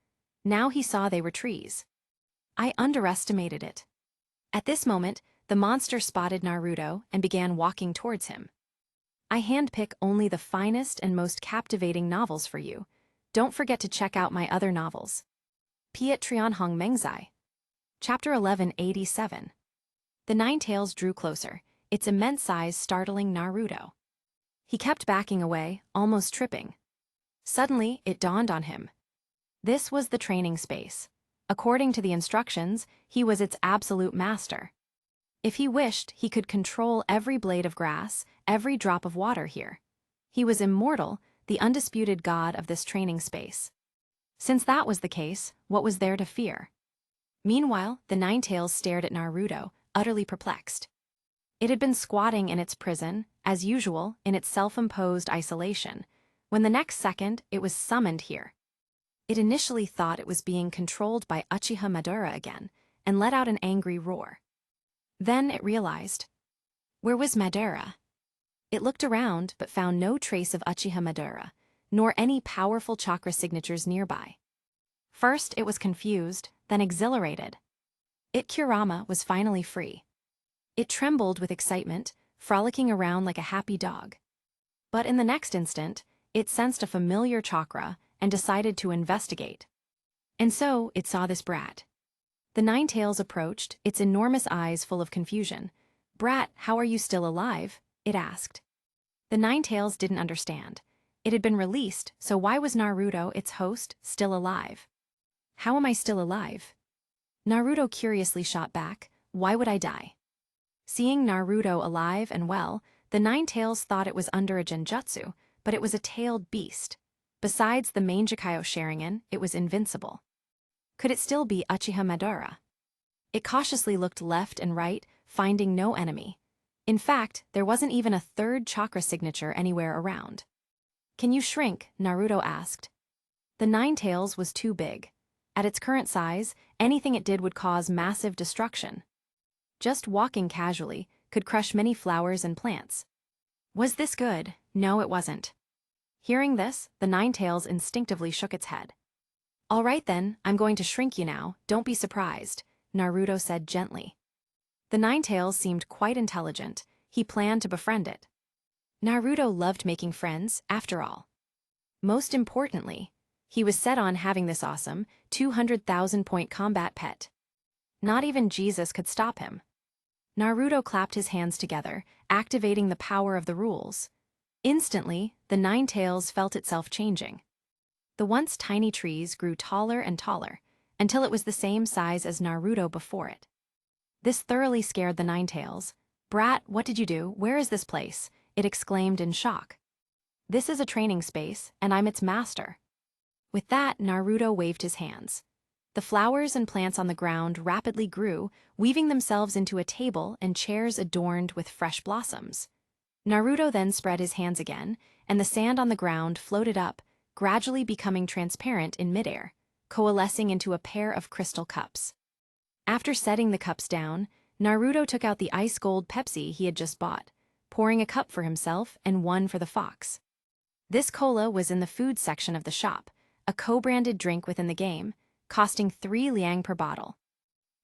Now he saw they were trees. I underestimated it. At this moment, the monster spotted Naruto and began walking towards him. I handpick only the finest and most captivating novels for you. Don't forget to check out my other novels. Piet Trianhong Mengzai. Chapter 1187. The Ninetales drew closer, its immense size startling Naruto. He kept backing away, almost tripping. Suddenly, it dawned on him. This was the training space. According to the instructions, he was its absolute master. If he wished, he could control every blade of grass, every drop of water here. He was immortal, the undisputed god of this training space. Since that was the case, what was there to fear? Meanwhile, the Ninetales stared at Naruto, utterly perplexed. It had been squatting in its prison, as usual, in its self-imposed isolation, when the next second it was summoned here. It initially thought it was being controlled by Uchiha Madara again, and let out an angry roar. Then it realized. Where was Madara? It looked around but found no trace of Uchiha Madara, nor any powerful chakra signatures nearby. First it was confused, then exhilarated. Kurama was finally free. It trembled with excitement, frolicking around like a happy dog. But in the next instant, it sensed a familiar chakra and decided to investigate. And so it saw this brat. The Ninetales approached, its enormous eyes full of confusion. "Brat, how are you still alive?" it asked. The Ninetales didn't understand. It had been released, so why was Naruto, its host, still alive? "How am I still alive?" Naruto curiously shot back, "Why would I die?" Seeing Naruto alive and well, the Ninetales thought it was under a genjutsu, but it was a tailed beast. Besides the Mangekyo Sharingan, it was invincible. Could it still be Uchiha Madara? It cautiously looked left and right, finding no enemy. In fact, there wasn't even a third chakra signature anywhere around. "Can you shrink?" Naruto asked. The Ninetales was too big. At its current size, anything it did would cause massive destruction. Just walking casually could crush many flowers and plants. Was this good? No, it wasn't. Hearing this, the Ninetales instinctively shook its head. "All right then, I'm going to shrink you now, don't be surprised," Naruto said gently. The Ninetales seemed quite intelligent. He planned to befriend it. Naruto loved making friends, after all. Most importantly, he was set on having this awesome, 200,000-point combat pet. Not even Jesus could stop him. Naruto clapped his hands together, activating the power of the rules. Instantly, the Ninetales felt itself changing. The once tiny trees grew taller and taller, until it was the same size as Naruto before it. This thoroughly scared the Ninetales. "Brat, what did you do? Where is this place?" it exclaimed in shock. "This is a training space, and I'm its master." With that, Naruto waved his hands. The flowers and plants on the ground rapidly grew, weaving themselves into a table and chairs adorned with fresh blossoms. Naruto then spread his hands again, and the sand on the ground floated up, gradually becoming transparent in midair, coalescing into a pair of crystal cups. After setting the cups down, Naruto took out the ice-gold Pepsi he had just bought, pouring a cup for himself and one for the fox. This cola was in the food section of the shop, a co-branded drink within the game, costing 3 liang per bottle.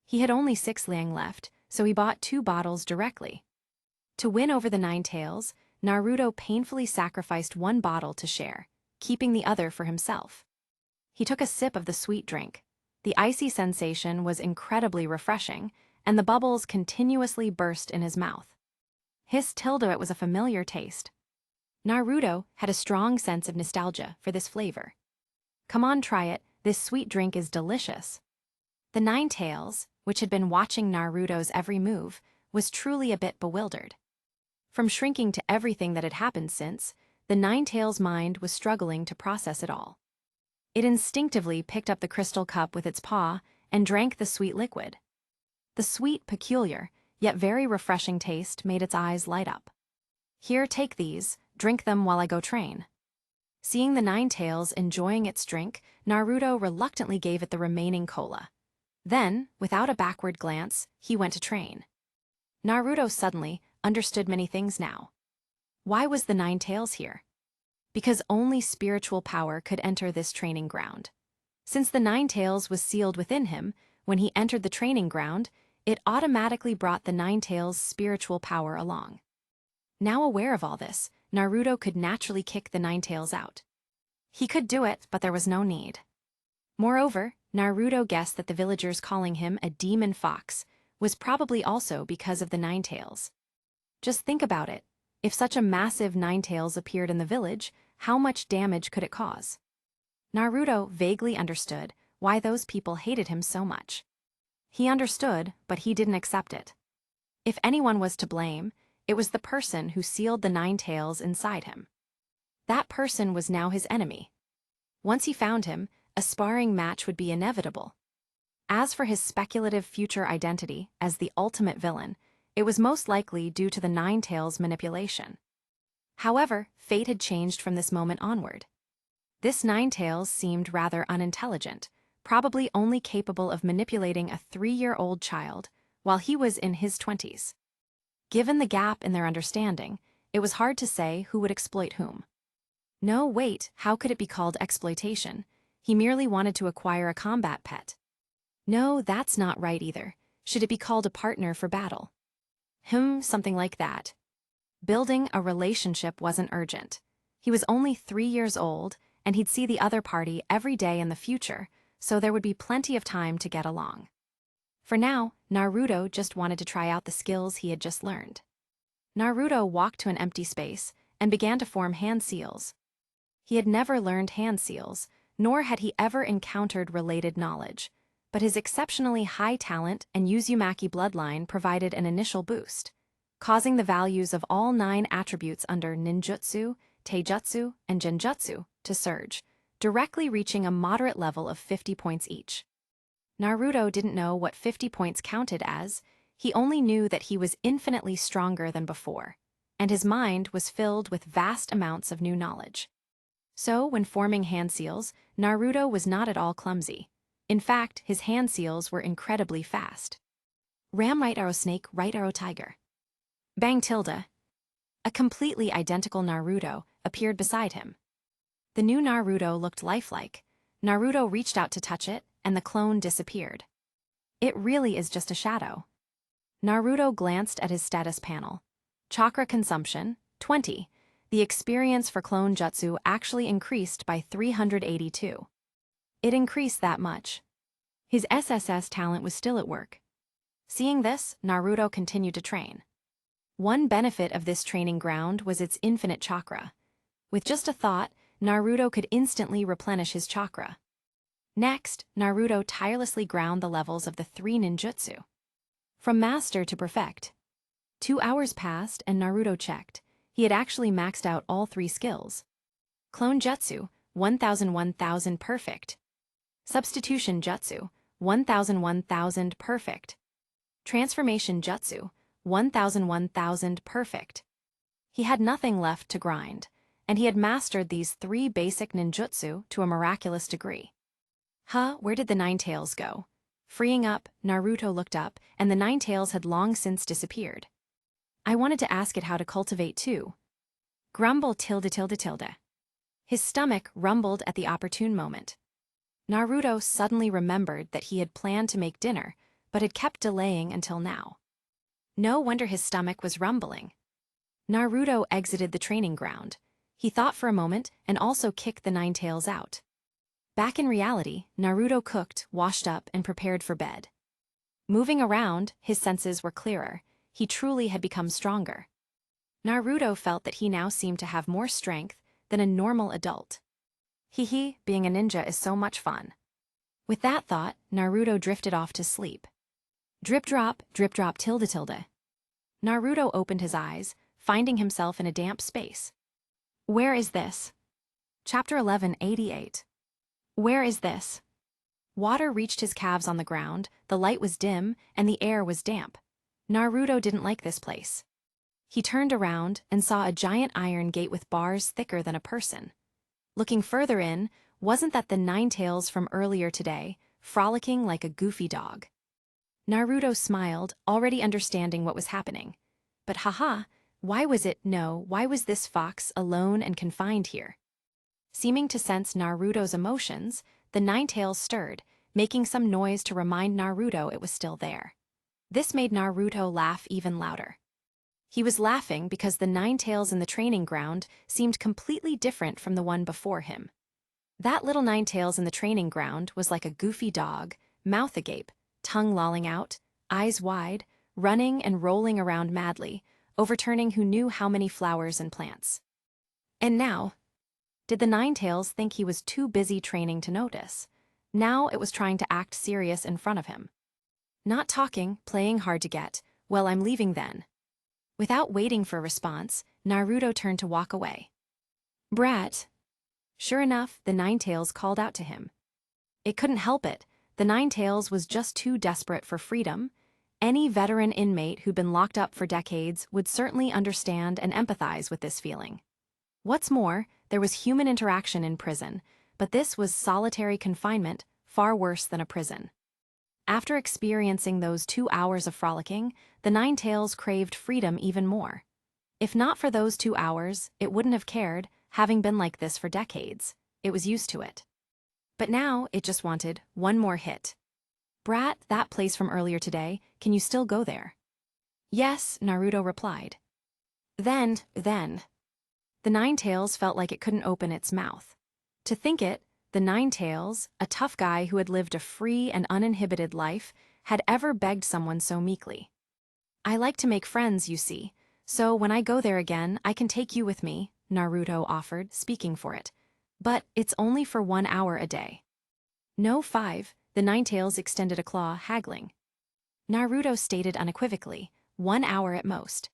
He had only 6 liang left, so he bought 2 bottles directly. To win over the Ninetales, Naruto painfully sacrificed 1 bottle to share, keeping the other for himself. He took a sip of the sweet drink. The icy sensation was incredibly refreshing, and the bubbles continuously burst in his mouth. It was a familiar taste. Naruto had a strong sense of nostalgia for this flavor. "Come on, try it, this sweet drink is delicious." The Ninetales, which had been watching Naruto's every move, was truly a bit bewildered. From shrinking to everything that had happened since, the Ninetales' mind was struggling to process it all. It instinctively picked up the crystal cup with its paw and drank the sweet liquid. The sweet, peculiar, yet very refreshing taste made its eyes light up. "Here, take these, drink them while I go train." Seeing the Ninetales enjoying its drink, Naruto reluctantly gave it the remaining cola. Then, without a backward glance, he went to train. Naruto suddenly understood many things now. Why was the Ninetales here? Because only spiritual power could enter this training ground. Since the Ninetales was sealed within him, when he entered the training ground, it automatically brought the Ninetales' spiritual power along. Now aware of all this, Naruto could naturally kick the Nine Tails out. He could do it, but there was no need. Moreover, Naruto guessed that the villagers calling him a demon fox was probably also because of the Nine Tails. Just think about it. If such a massive Nine Tails appeared in the village, how much damage could it cause? Naruto vaguely understood why those people hated him so much. He understood, but he didn't accept it. If anyone was to blame, it was the person who sealed the Nine Tails inside him. That person was now his enemy. Once he found him, a sparring match would be inevitable. As for his speculative future identity as the ultimate villain, it was most likely due to the Nine Tails' manipulation. However, fate had changed from this moment onward. This Nine Tails seemed rather unintelligent, probably only capable of manipulating a 3-year-old child while he was in his 20s. Given the gap in their understanding, it was hard to say who would exploit whom. No, wait, how could it be called exploitation? He merely wanted to acquire a combat pet. No, that's not right either. Should it be called a partner for battle? Something like that. Building a relationship wasn't urgent. He was only 3 years old, and he'd see the other party every day in the future, so there would be plenty of time to get along. For now, Naruto just wanted to try out the skills he had just learned. Naruto walked to an empty space and began to form hand seals. He had never learned hand seals, nor had he ever encountered related knowledge, but his exceptionally high talent and Uzumaki bloodline provided an initial boost, causing the values of all 9 attributes under ninjutsu, taijutsu, and genjutsu to surge, directly reaching a moderate level of 50 points each. Naruto didn't know what 50 points counted as, he only knew that he was infinitely stronger than before, and his mind was filled with vast amounts of new knowledge. So, when forming hand seals, Naruto was not at all clumsy. In fact, his hand seals were incredibly fast. Ram right arrow snake, right arrow tiger. Bang tilde. A completely identical Naruto appeared beside him. The new Naruto looked lifelike. Naruto reached out to touch it, and the clone disappeared. It really is just a shadow. Naruto glanced at his status panel. Chakra consumption, 20. The experience for clone jutsu actually increased by 382. It increased that much. His SSS talent was still at work. Seeing this, Naruto continued to train. One benefit of this training ground was its infinite chakra. With just a thought, Naruto could instantly replenish his chakra. Next, Naruto tirelessly ground the levels of the 3 ninjutsu. From master to perfect. 2 hours passed and Naruto checked. He had actually maxed out all 3 skills. Clone jutsu, 1000 perfect. Substitution jutsu, 1000 perfect. Transformation jutsu, 1000 perfect. He had nothing left to grind, and he had mastered these 3 basic ninjutsu to a miraculous degree. Where did the Nine Tails go? Freeing up, Naruto looked up, and the Nine Tails had long since disappeared. I wanted to ask it how to cultivate too. Grumble tilde. His stomach rumbled at the opportune moment. Naruto suddenly remembered that he had planned to make dinner, but had kept delaying until now. No wonder his stomach was rumbling. Naruto exited the training ground. He thought for a moment and also kicked the Nine Tails out. Back in reality, Naruto cooked, washed up, and prepared for bed. Moving around, his senses were clearer. He truly had become stronger. Naruto felt that he now seemed to have more strength than a normal adult. Being a ninja is so much fun. With that thought, Naruto drifted off to sleep. Drip drop tilde. Naruto opened his eyes, finding himself in a damp space. Where is this? Chapter 1188. Where is this? Water reached his calves on the ground, the light was dim, and the air was damp. Naruto didn't like this place. He turned around and saw a giant iron gate with bars thicker than a person. Looking further in, wasn't that the Nine Tails from earlier today, frolicking like a goofy dog? Naruto smiled, already understanding what was happening. But why was this fox alone and confined here? Seeming to sense Naruto's emotions, the Nine Tails stirred, making some noise to remind Naruto it was still there. This made Naruto laugh even louder. He was laughing because the Ninetales in the training ground seemed completely different from the one before him. That little Ninetales in the training ground was like a goofy dog, mouth agape, tongue lolling out, eyes wide, running and rolling around madly, overturning who knew how many flowers and plants. And now, did the Ninetales think he was too busy training to notice? Now it was trying to act serious in front of him. Not talking, playing hard to get. Well, I'm leaving then. Without waiting for a response, Naruto turned to walk away. Brat. Sure enough, the Ninetales called out to him. It couldn't help it. The Ninetales was just too desperate for freedom. Any veteran inmate who'd been locked up for decades would certainly understand and empathize with this feeling. What's more, there was human interaction in prison, but this was solitary confinement, far worse than a prison. After experiencing those 2 hours of frolicking, the Ninetales craved freedom even more. If not for those 2 hours, it wouldn't have cared, having been like this for decades. It was used to it. But now it just wanted one more hit. Brat, that place from earlier today, can you still go there? Yes, Naruto replied. Then. The Ninetales felt like it couldn't open its mouth. To think it, the Ninetales, a tough guy who had lived a free and uninhibited life, had ever begged someone so meekly. I like to make friends, you see, so when I go there again, I can take you with me, Naruto offered, speaking for it. But it's only for 1 hour a day. No 5, the Ninetales extended a claw, haggling. Naruto stated unequivocally, 1 hour at most.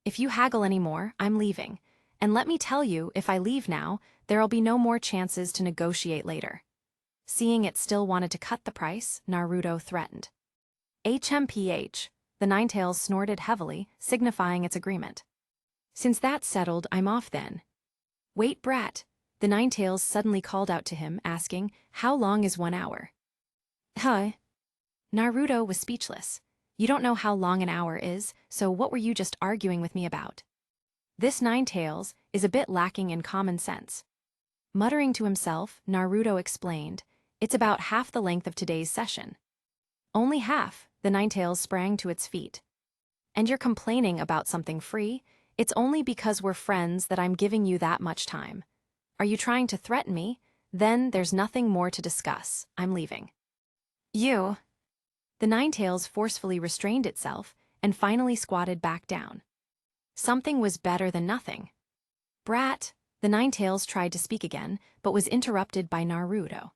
If you haggle any more, I'm leaving. And let me tell you, if I leave now, there'll be no more chances to negotiate later. Seeing it still wanted to cut the price, Naruto threatened. HMPH, the Ninetales snorted heavily, signifying its agreement. Since that's settled, I'm off then. Wait, brat, the Ninetales suddenly called out to him, asking, how long is 1 hour? Huh? Naruto was speechless. You don't know how long an hour is, so what were you just arguing with me about? This Ninetales is a bit lacking in common sense. Muttering to himself, Naruto explained, it's about half the length of today's session. Only half, the Ninetales sprang to its feet. And you're complaining about something free? It's only because we're friends that I'm giving you that much time. Are you trying to threaten me? Then there's nothing more to discuss. I'm leaving. You. The Ninetales forcefully restrained itself and finally squatted back down. Something was better than nothing. Brat, the Ninetales tried to speak again, but was interrupted by Naruto.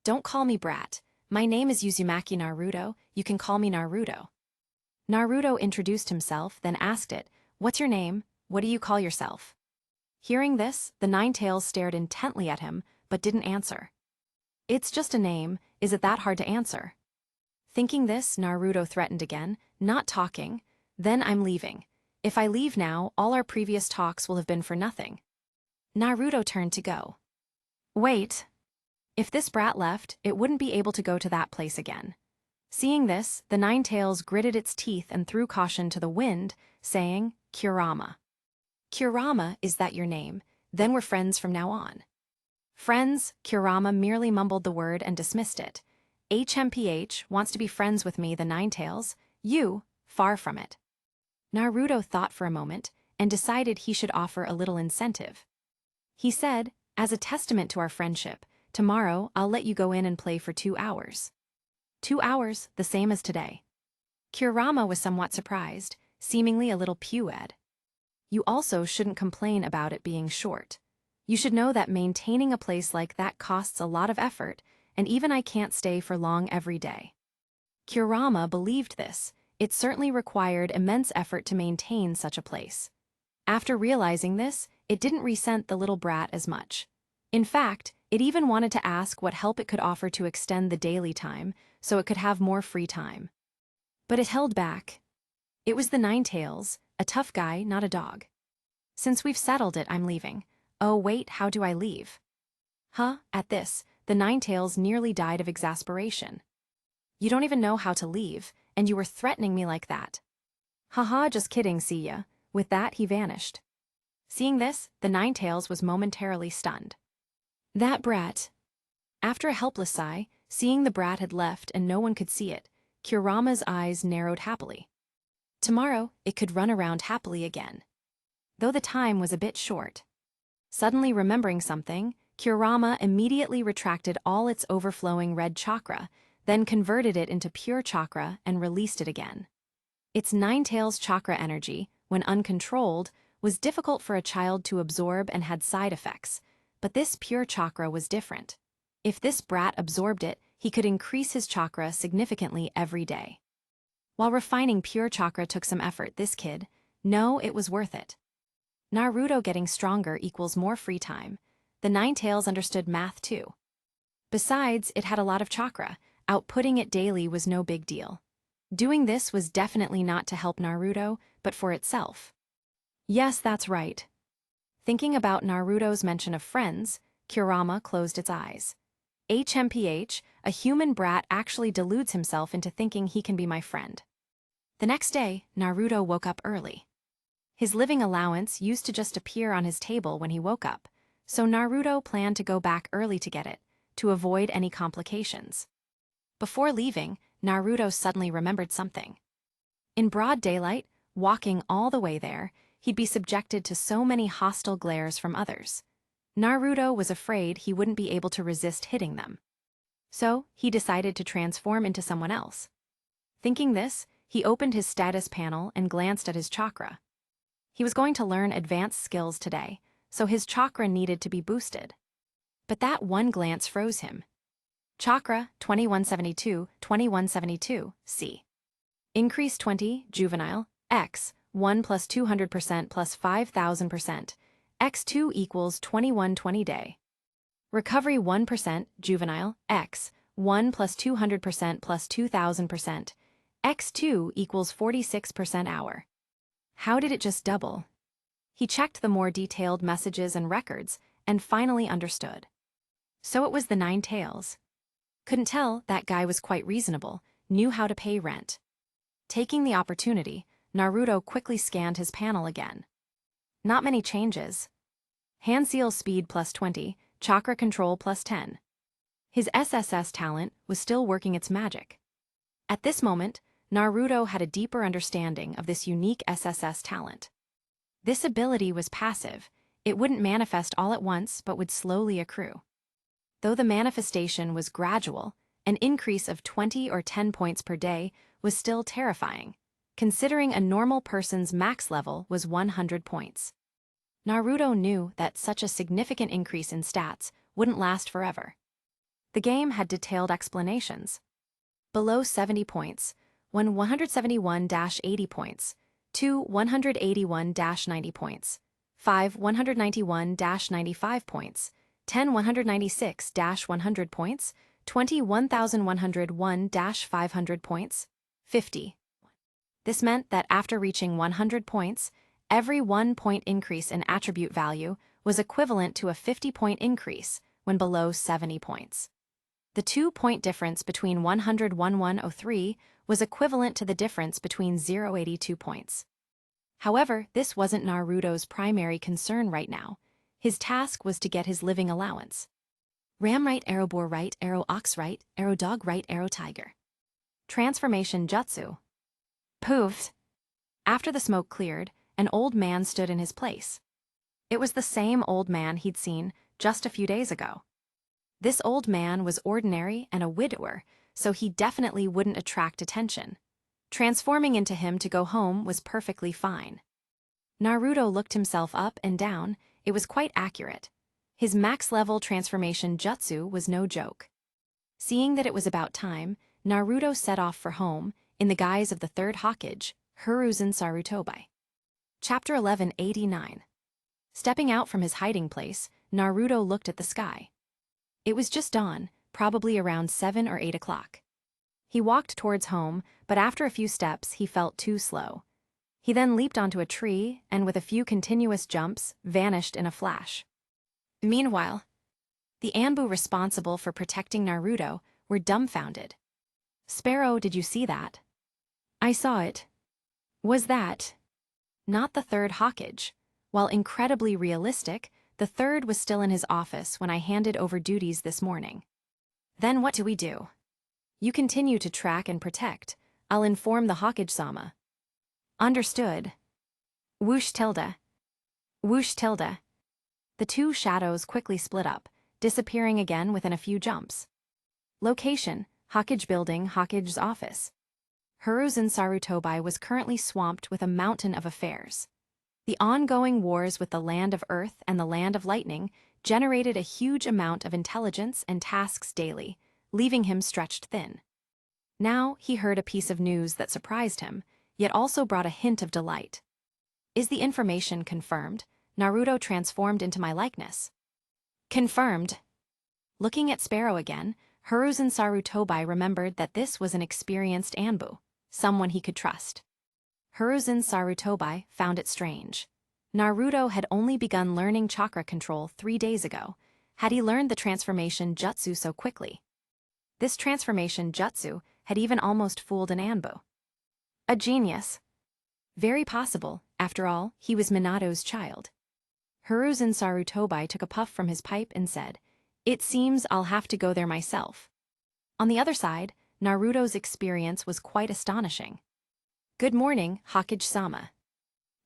Don't call me brat. My name is Uzumaki Naruto. You can call me Naruto. Naruto introduced himself, then asked it, what's your name? What do you call yourself? Hearing this, the Ninetales stared intently at him, but didn't answer. It's just a name. Is it that hard to answer? Thinking this, Naruto threatened again, not talking. Then I'm leaving. If I leave now, all our previous talks will have been for nothing. Naruto turned to go. Wait. If this brat left, it wouldn't be able to go to that place again. Seeing this, the Ninetales gritted its teeth and threw caution to the wind, saying, Kurama. Kurama, is that your name? Then we're friends from now on. Friends, Kurama merely mumbled the word and dismissed it. HMPH wants to be friends with me, the Ninetales. You, far from it. Naruto thought for a moment and decided he should offer a little incentive. He said, as a testament to our friendship, tomorrow I'll let you go in and play for 2 hours. 2 hours, the same as today. Kurama was somewhat surprised, seemingly a little pewed. You also shouldn't complain about it being short. You should know that maintaining a place like that costs a lot of effort, and even I can't stay for long every day. Kurama believed this. It certainly required immense effort to maintain such a place. After realizing this, it didn't resent the little brat as much. In fact, it even wanted to ask what help it could offer to extend the daily time, so it could have more free time. But it held back. It was the Ninetales, a tough guy, not a dog. Since we've settled it, I'm leaving. Oh wait, how do I leave? Huh? At this, the Ninetales nearly died of exasperation. You don't even know how to leave, and you were threatening me like that. Haha, just kidding, see ya. With that, he vanished. Seeing this, the Ninetales was momentarily stunned. That brat. After a helpless sigh, seeing the brat had left and no one could see it, Kurama's eyes narrowed happily. Tomorrow, it could run around happily again. Though the time was a bit short. Suddenly remembering something, Kurama immediately retracted all its overflowing red chakra, then converted it into pure chakra and released it again. Its nine-tails chakra energy, when uncontrolled, was difficult for a child to absorb and had side effects, but this pure chakra was different. If this brat absorbed it, he could increase his chakra significantly every day. While refining pure chakra took some effort, this kid, it was worth it. Naruto getting stronger equals more free time. The nine-tails understood math too. Besides, it had a lot of chakra. Outputting it daily was no big deal. Doing this was definitely not to help Naruto, but for itself. Yes, that's right. Thinking about Naruto's mention of friends, Kurama closed its eyes. HMPH, a human brat actually deludes himself into thinking he can be my friend. The next day, Naruto woke up early. His living allowance used to just appear on his table when he woke up, so Naruto planned to go back early to get it, to avoid any complications. Before leaving, Naruto suddenly remembered something. In broad daylight, walking all the way there, he'd be subjected to so many hostile glares from others. Naruto was afraid he wouldn't be able to resist hitting them. So, he decided to transform into someone else. Thinking this, he opened his status panel and glanced at his chakra. He was going to learn advanced skills today, so his chakra needed to be boosted. But that one glance froze him. Chakra 2172, 2172, C. Increase 20, juvenile, X, 1 plus 200% plus 5000%, X2 equals 2120 day. Recovery 1%, juvenile, X, 1 plus 200% plus 2000%, X2 equals 46% hour. How did it just double? He checked the more detailed messages and records, and finally understood. So it was the nine tails. Couldn't tell, that guy was quite reasonable, knew how to pay rent. Taking the opportunity, Naruto quickly scanned his panel again. Not many changes. Hand seal speed plus 20, chakra control plus 10. His SSS talent was still working its magic. At this moment, Naruto had a deeper understanding of this unique SSS talent. This ability was passive. It wouldn't manifest all at once but would slowly accrue. Though the manifestation was gradual, an increase of 20 or 10 points per day was still terrifying, considering a normal person's max level was 100 points. Naruto knew that such a significant increase in stats wouldn't last forever. The game had detailed explanations. Below 70 points, 171-80 points, 2 181-90 points, 5 191-95 points, 10 196-100 points, 20 1101-500 points, 50. This meant that after reaching 100 points, every 1 point increase in attribute value was equivalent to a 50-point increase when below 70 points. The 2-point difference between 100-1103 was equivalent to the difference between 082 points. However, this wasn't Naruto's primary concern right now. His task was to get his living allowance. Ram right, arrow boar right, arrow ox right, arrow dog right, arrow tiger. Transformation jutsu. Poofed. After the smoke cleared, an old man stood in his place. It was the same old man he'd seen just a few days ago. This old man was ordinary and a widower, so he definitely wouldn't attract attention. Transforming into him to go home was perfectly fine. Naruto looked himself up and down. It was quite accurate. His max-level transformation jutsu was no joke. Seeing that it was about time, Naruto set off for home, in the guise of the third Hokage, Hiruzen Sarutobi. Chapter 1189. Stepping out from his hiding place, Naruto looked at the sky. It was just dawn, probably around 7 or 8 o'clock. He walked towards home, but after a few steps he felt too slow. He then leaped onto a tree and with a few continuous jumps, vanished in a flash. Meanwhile, the Anbu responsible for protecting Naruto were dumbfounded. "Sparrow, did you see that?" "I saw it." "Was that?" Not the third Hokage. While incredibly realistic, the third was still in his office when I handed over duties this morning. "Then what do we do?" "You continue to track and protect. I'll inform the Hokage-sama." Understood. Whoosh tilde. Whoosh tilde. The two shadows quickly split up, disappearing again within a few jumps. Location: Hokage Building, Hokage's office. Hiruzen Sarutobi was currently swamped with a mountain of affairs. The ongoing wars with the Land of Earth and the Land of Lightning generated a huge amount of intelligence and tasks daily, leaving him stretched thin. Now he heard a piece of news that surprised him, yet also brought a hint of delight. Is the information confirmed? Naruto transformed into my likeness. Confirmed. Looking at Sparrow again, Hiruzen Sarutobi remembered that this was an experienced Anbu, someone he could trust. Hiruzen Sarutobi found it strange. Naruto had only begun learning chakra control 3 days ago. Had he learned the transformation jutsu so quickly? This transformation jutsu had even almost fooled an Anbu. A genius. Very possible, after all, he was Minato's child. Hiruzen Sarutobi took a puff from his pipe and said, "It seems I'll have to go there myself." On the other side, Naruto's experience was quite astonishing. Good morning, Hokage-sama.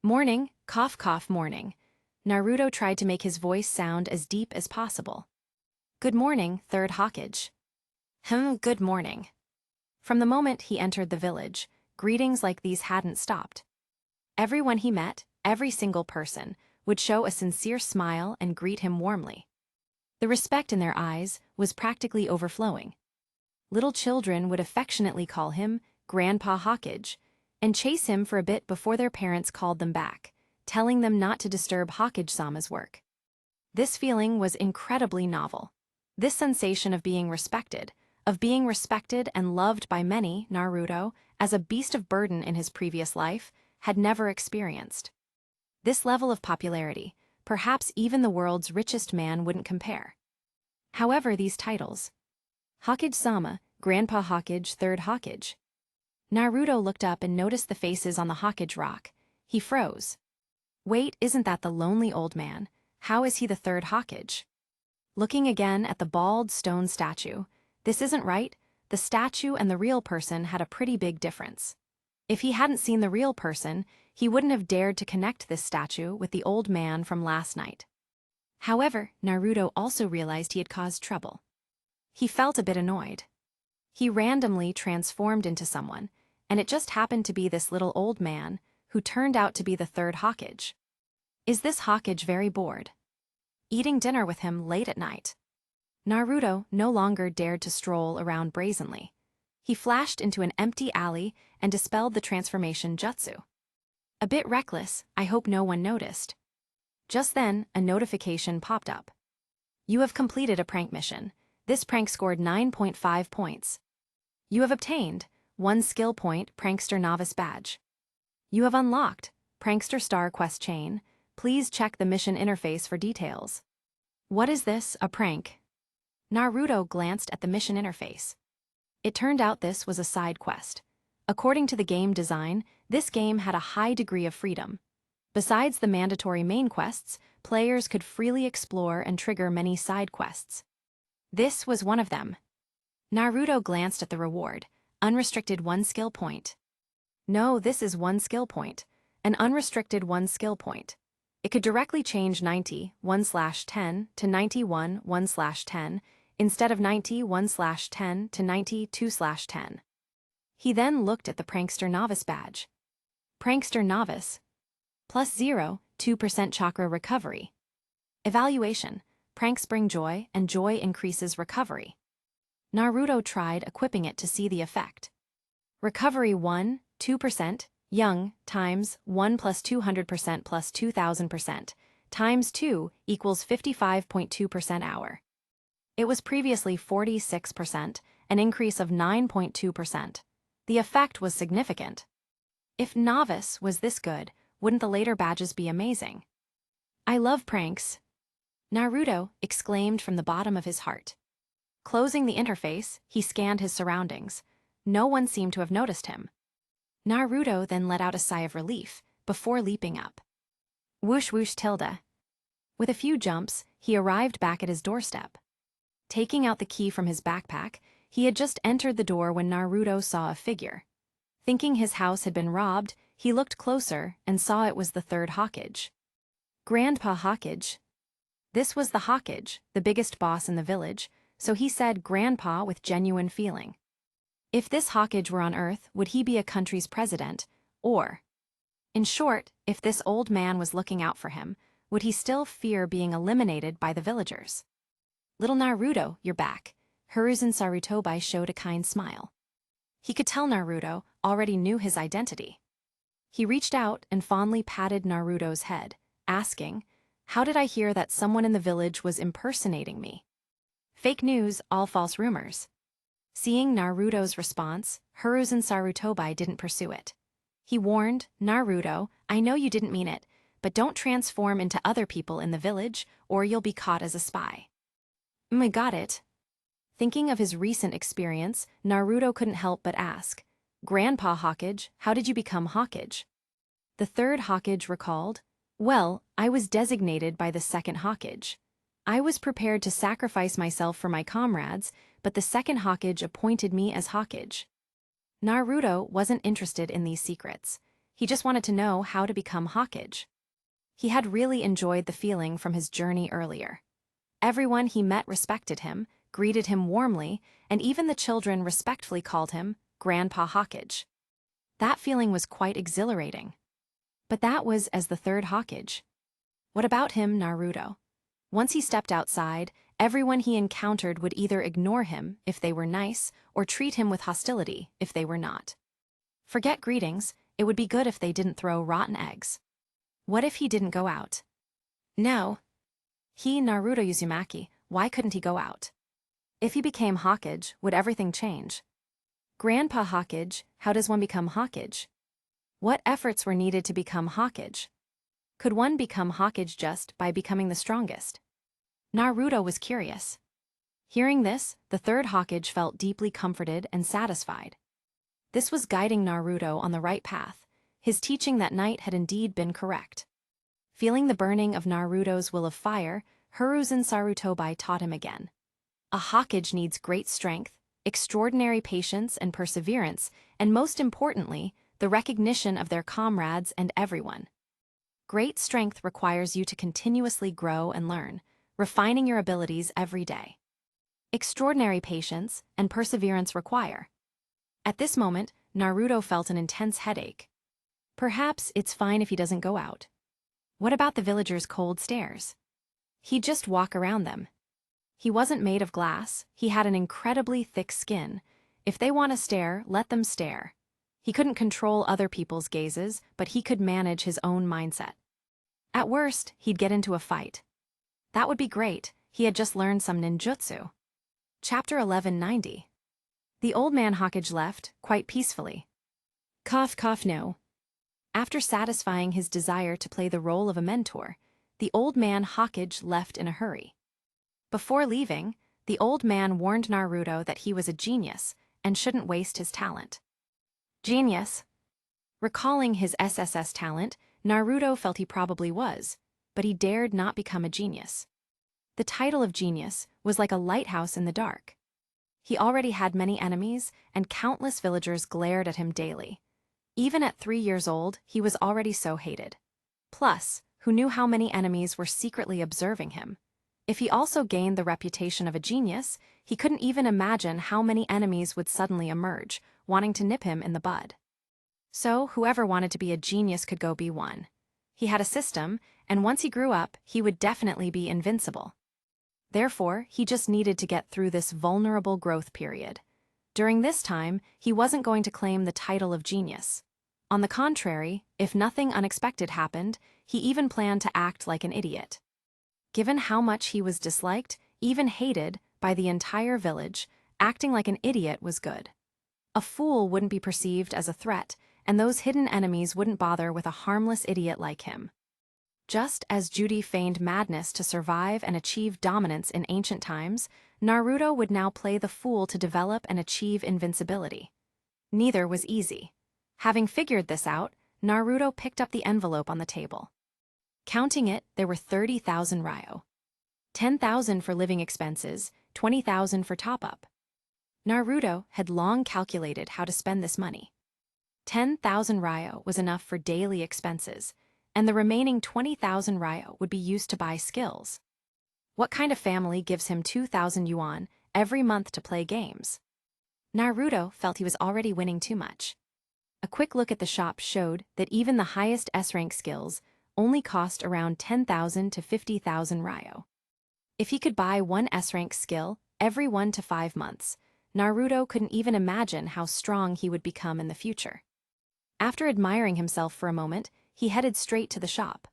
Morning, cough cough morning. Naruto tried to make his voice sound as deep as possible. Good morning, third Hokage. Good morning. From the moment he entered the village, greetings like these hadn't stopped. Everyone he met, every single person, would show a sincere smile and greet him warmly. The respect in their eyes was practically overflowing. Little children would affectionately call him Grandpa Hokage and chase him for a bit before their parents called them back, telling them not to disturb Hokage-sama's work. This feeling was incredibly novel. This sensation of being respected and loved by many, Naruto, as a beast of burden in his previous life, had never experienced. This level of popularity, perhaps even the world's richest man wouldn't compare. However, these titles, Hokage-sama, Grandpa Hokage, Third Hokage. Naruto looked up and noticed the faces on the Hokage rock. He froze. Wait, isn't that the lonely old man? How is he the third Hokage? Looking again at the bald stone statue, this isn't right. The statue and the real person had a pretty big difference. If he hadn't seen the real person, he wouldn't have dared to connect this statue with the old man from last night. However, Naruto also realized he had caused trouble. He felt a bit annoyed. He randomly transformed into someone, and it just happened to be this little old man who turned out to be the third Hokage. Is this Hokage very bored? Eating dinner with him late at night? Naruto no longer dared to stroll around brazenly. He flashed into an empty alley and dispelled the transformation jutsu. A bit reckless, I hope no one noticed. Just then, a notification popped up. You have completed a prank mission. This prank scored 9.5 points. You have obtained 1 skill point Prankster Novice Badge. You have unlocked Prankster Star Quest Chain. Please check the mission interface for details. What is this, a prank? Naruto glanced at the mission interface. It turned out this was a side quest. According to the game design, this game had a high degree of freedom. Besides the mandatory main quests, players could freely explore and trigger many side quests. This was one of them. Naruto glanced at the reward. Unrestricted 1 skill point. No, this is 1 skill point. An unrestricted 1 skill point. It could directly change 90 1/10 to 91 1/10 instead of 90 1/10 to 90 2/10. He then looked at the Prankster Novice Badge. Prankster Novice. +0, 2% Chakra recovery. Evaluation. Pranks bring joy, and joy increases recovery. Naruto tried equipping it to see the effect. Recovery 1, 2%, young, times 1 plus 200% plus 2000%, times 2 equals 55.2% hour. It was previously 46%, an increase of 9.2%. The effect was significant. If Novice was this good, wouldn't the later badges be amazing? I love pranks, Naruto exclaimed from the bottom of his heart. Closing the interface, he scanned his surroundings. No one seemed to have noticed him. Naruto then let out a sigh of relief, before leaping up. Whoosh whoosh tilde. With a few jumps, he arrived back at his doorstep. Taking out the key from his backpack, he had just entered the door when Naruto saw a figure. Thinking his house had been robbed, he looked closer and saw it was the third Hokage. Grandpa Hokage. This was the Hokage, the biggest boss in the village, so he said Grandpa with genuine feeling. If this Hokage were on Earth, would he be a country's president, or, in short, if this old man was looking out for him, would he still fear being eliminated by the villagers? Little Naruto, you're back. Hiruzen Sarutobi showed a kind smile. He could tell Naruto already knew his identity. He reached out and fondly patted Naruto's head, asking, "How did I hear that someone in the village was impersonating me?" Fake news, all false rumors. Seeing Naruto's response, Hiruzen Sarutobi didn't pursue it. He warned, "Naruto, I know you didn't mean it, but don't transform into other people in the village, or you'll be caught as a spy." I got it. Thinking of his recent experience, Naruto couldn't help but ask, "Grandpa Hokage, how did you become Hokage?" The third Hokage recalled, "Well, I was designated by the second Hokage. I was prepared to sacrifice myself for my comrades, but the second Hokage appointed me as Hokage." Naruto wasn't interested in these secrets. He just wanted to know how to become Hokage. He had really enjoyed the feeling from his journey earlier. Everyone he met respected him, greeted him warmly, and even the children respectfully called him Grandpa Hokage. That feeling was quite exhilarating. But that was as the third Hokage. What about him, Naruto? Once he stepped outside, everyone he encountered would either ignore him if they were nice or treat him with hostility if they were not. Forget greetings, it would be good if they didn't throw rotten eggs. What if he didn't go out? No. He, Naruto Uzumaki, why couldn't he go out? If he became Hokage, would everything change? Grandpa Hokage, how does one become Hokage? What efforts were needed to become Hokage? Could one become Hokage just by becoming the strongest? Naruto was curious. Hearing this, the third Hokage felt deeply comforted and satisfied. This was guiding Naruto on the right path. His teaching that night had indeed been correct. Feeling the burning of Naruto's will of fire, Hiruzen Sarutobi taught him again. A Hokage needs great strength, extraordinary patience and perseverance, and most importantly, the recognition of their comrades and everyone. Great strength requires you to continuously grow and learn, refining your abilities every day. Extraordinary patience and perseverance require. At this moment, Naruto felt an intense headache. Perhaps it's fine if he doesn't go out. What about the villagers' cold stares? He'd just walk around them. He wasn't made of glass, he had an incredibly thick skin. If they want to stare, let them stare. He couldn't control other people's gazes, but he could manage his own mindset. At worst, he'd get into a fight. That would be great, he had just learned some ninjutsu. Chapter 1190. The old man Hokage left, quite peacefully. Cough cough no. After satisfying his desire to play the role of a mentor, the old man Hokage left in a hurry. Before leaving, the old man warned Naruto that he was a genius and shouldn't waste his talent. Genius. Recalling his SSS talent, Naruto felt he probably was, but he dared not become a genius. The title of genius was like a lighthouse in the dark. He already had many enemies, and countless villagers glared at him daily. Even at 3 years old, he was already so hated. Plus, who knew how many enemies were secretly observing him? If he also gained the reputation of a genius, he couldn't even imagine how many enemies would suddenly emerge, wanting to nip him in the bud. So, whoever wanted to be a genius could go be one. He had a system, and once he grew up, he would definitely be invincible. Therefore, he just needed to get through this vulnerable growth period. During this time, he wasn't going to claim the title of genius. On the contrary, if nothing unexpected happened, he even planned to act like an idiot. Given how much he was disliked, even hated, by the entire village, acting like an idiot was good. A fool wouldn't be perceived as a threat, and those hidden enemies wouldn't bother with a harmless idiot like him. Just as Judy feigned madness to survive and achieve dominance in ancient times, Naruto would now play the fool to develop and achieve invincibility. Neither was easy. Having figured this out, Naruto picked up the envelope on the table. Counting it, there were 30,000 ryo. 10,000 for living expenses, 20,000 for top-up. Naruto had long calculated how to spend this money. 10,000 ryo was enough for daily expenses, and the remaining 20,000 ryo would be used to buy skills. What kind of family gives him 2,000 yuan every month to play games? Naruto felt he was already winning too much. A quick look at the shop showed that even the highest S-rank skills only cost around 10,000 to 50,000 ryo. If he could buy one S-rank skill every 1 to 5 months, Naruto couldn't even imagine how strong he would become in the future. After admiring himself for a moment, he headed straight to the shop.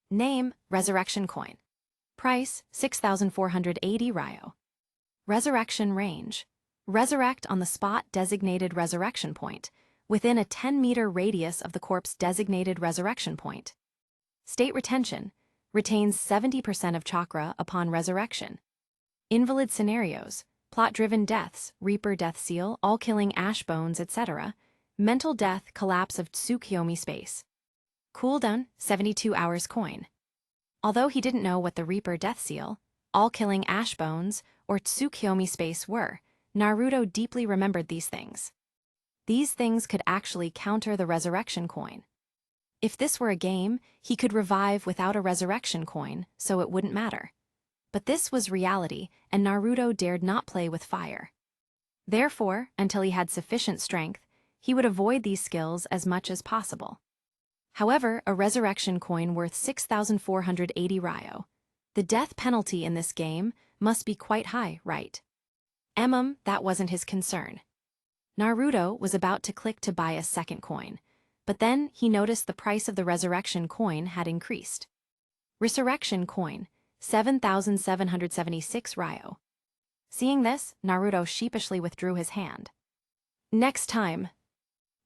Name: Resurrection Coin. Price: 6,480 ryo. Resurrection Range: resurrect on the spot designated resurrection point, within a 10-meter radius of the corpse designated resurrection point. State retention: retains 70% of chakra upon resurrection. Invalid scenarios: plot-driven deaths, Reaper death seal, all-killing ash bones, etc. Mental death, collapse of Tsukiyomi space. Cooldown: 72 hours coin. Although he didn't know what the Reaper death seal, all-killing ash bones, or Tsukiyomi space were, Naruto deeply remembered these things. These things could actually counter the resurrection coin. If this were a game, he could revive without a resurrection coin, so it wouldn't matter. But this was reality, and Naruto dared not play with fire. Therefore, until he had sufficient strength, he would avoid these skills as much as possible. However, a resurrection coin worth 6,480 ryo. The death penalty in this game must be quite high, right? That wasn't his concern. Naruto was about to click to buy a second coin, but then he noticed the price of the resurrection coin had increased. Resurrection coin: 7,776 ryo. Seeing this, Naruto sheepishly withdrew his hand. Next time.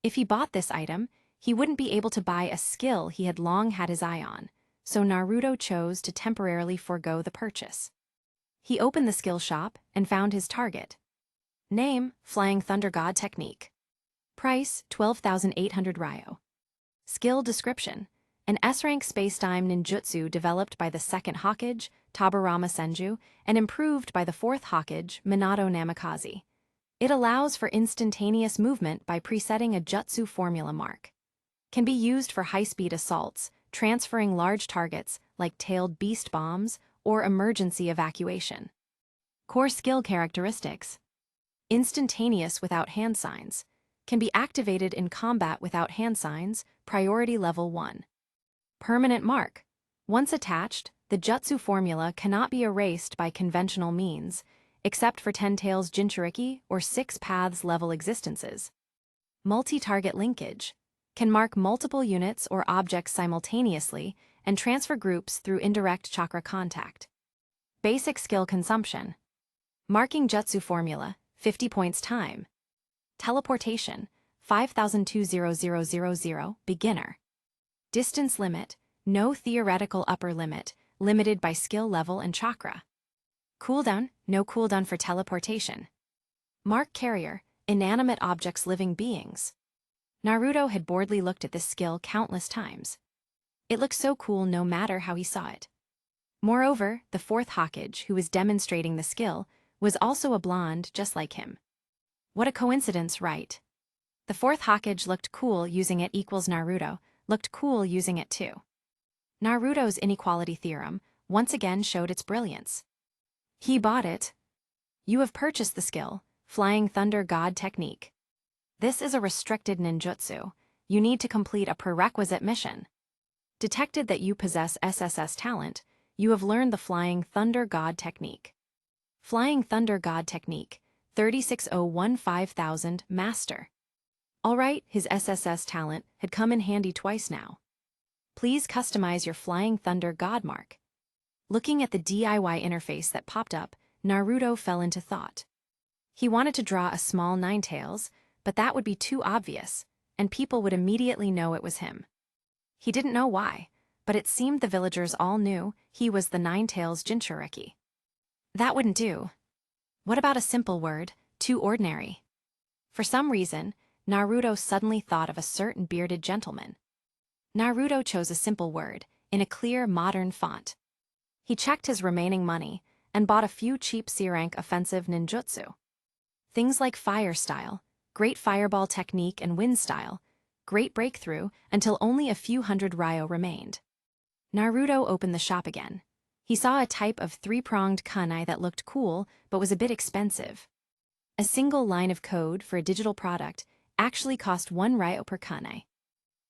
If he bought this item, he wouldn't be able to buy a skill he had long had his eye on, so Naruto chose to temporarily forego the purchase. He opened the skill shop and found his target. Name: Flying Thunder God Technique. Price: 12,800 ryo. Skill description: an S-rank space-time ninjutsu developed by the second Hokage, Tobirama Senju, and improved by the fourth Hokage, Minato Namikaze. It allows for instantaneous movement by presetting a jutsu formula mark. Can be used for high-speed assaults, transferring large targets like tailed beast bombs, or emergency evacuation. Core skill characteristics: instantaneous without hand signs. Can be activated in combat without hand signs, priority level 1. Permanent mark: once attached, the jutsu formula cannot be erased by conventional means, except for Ten Tails Jinchuriki or Six Paths level existences. Multi-target linkage: can mark multiple units or objects simultaneously and transfer groups through indirect chakra contact. Basic skill consumption: marking jutsu formula, 50 points time. Teleportation, 5,20000, beginner. Distance limit: no theoretical upper limit, limited by skill level and chakra. Cooldown: no cooldown for teleportation. Mark carrier: inanimate objects, living beings. Naruto had boredly looked at this skill countless times. It looked so cool no matter how he saw it. Moreover, the fourth Hokage who was demonstrating the skill was also a blonde just like him. What a coincidence, right? The fourth Hokage looked cool using it equals Naruto looked cool using it too. Naruto's inequality theorem once again showed its brilliance. He bought it. You have purchased the skill, Flying Thunder God Technique. This is a restricted ninjutsu. You need to complete a prerequisite mission. Detected that you possess SSS talent, you have learned the Flying Thunder God Technique. Flying Thunder God Technique, 36015,000, Master. Alright, his SSS talent had come in handy twice now. Please customize your Flying Thunder God mark. Looking at the DIY interface that popped up, Naruto fell into thought. He wanted to draw a small Ninetales, but that would be too obvious, and people would immediately know it was him. He didn't know why, but it seemed the villagers all knew he was the Ninetales Jinchuriki. That wouldn't do. What about a simple word, too ordinary? For some reason, Naruto suddenly thought of a certain bearded gentleman. Naruto chose a simple word, in a clear modern font. He checked his remaining money, and bought a few cheap C-rank offensive ninjutsu. Things like Fire Style, Great Fireball Technique and Wind Style, great breakthrough, until only a few hundred ryo remained. Naruto opened the shop again. He saw a type of three-pronged kunai that looked cool but was a bit expensive. A single line of code for a digital product actually cost 1 ryo per kunai.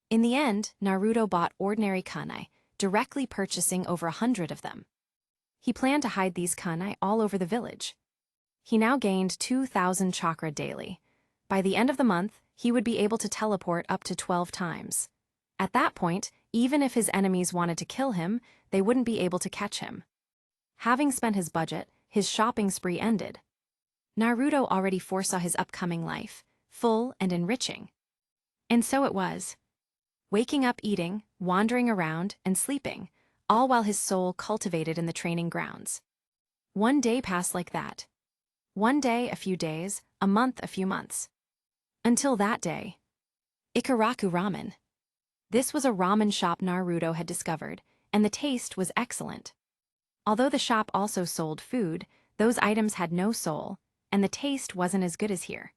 In the end, Naruto bought ordinary kunai, directly purchasing over 100 of them. He planned to hide these kunai all over the village. He now gained 2,000 chakra daily. By the end of the month, he would be able to teleport up to 12 times. At that point, even if his enemies wanted to kill him, they wouldn't be able to catch him. Having spent his budget, his shopping spree ended. Naruto already foresaw his upcoming life, full and enriching. And so it was. Waking up, eating, wandering around, and sleeping, all while his soul cultivated in the training grounds. One day passed like that. One day, a few days, a month, a few months. Until that day. Ikaraku Ramen. This was a ramen shop Naruto had discovered, and the taste was excellent. Although the shop also sold food, those items had no soul, and the taste wasn't as good as here.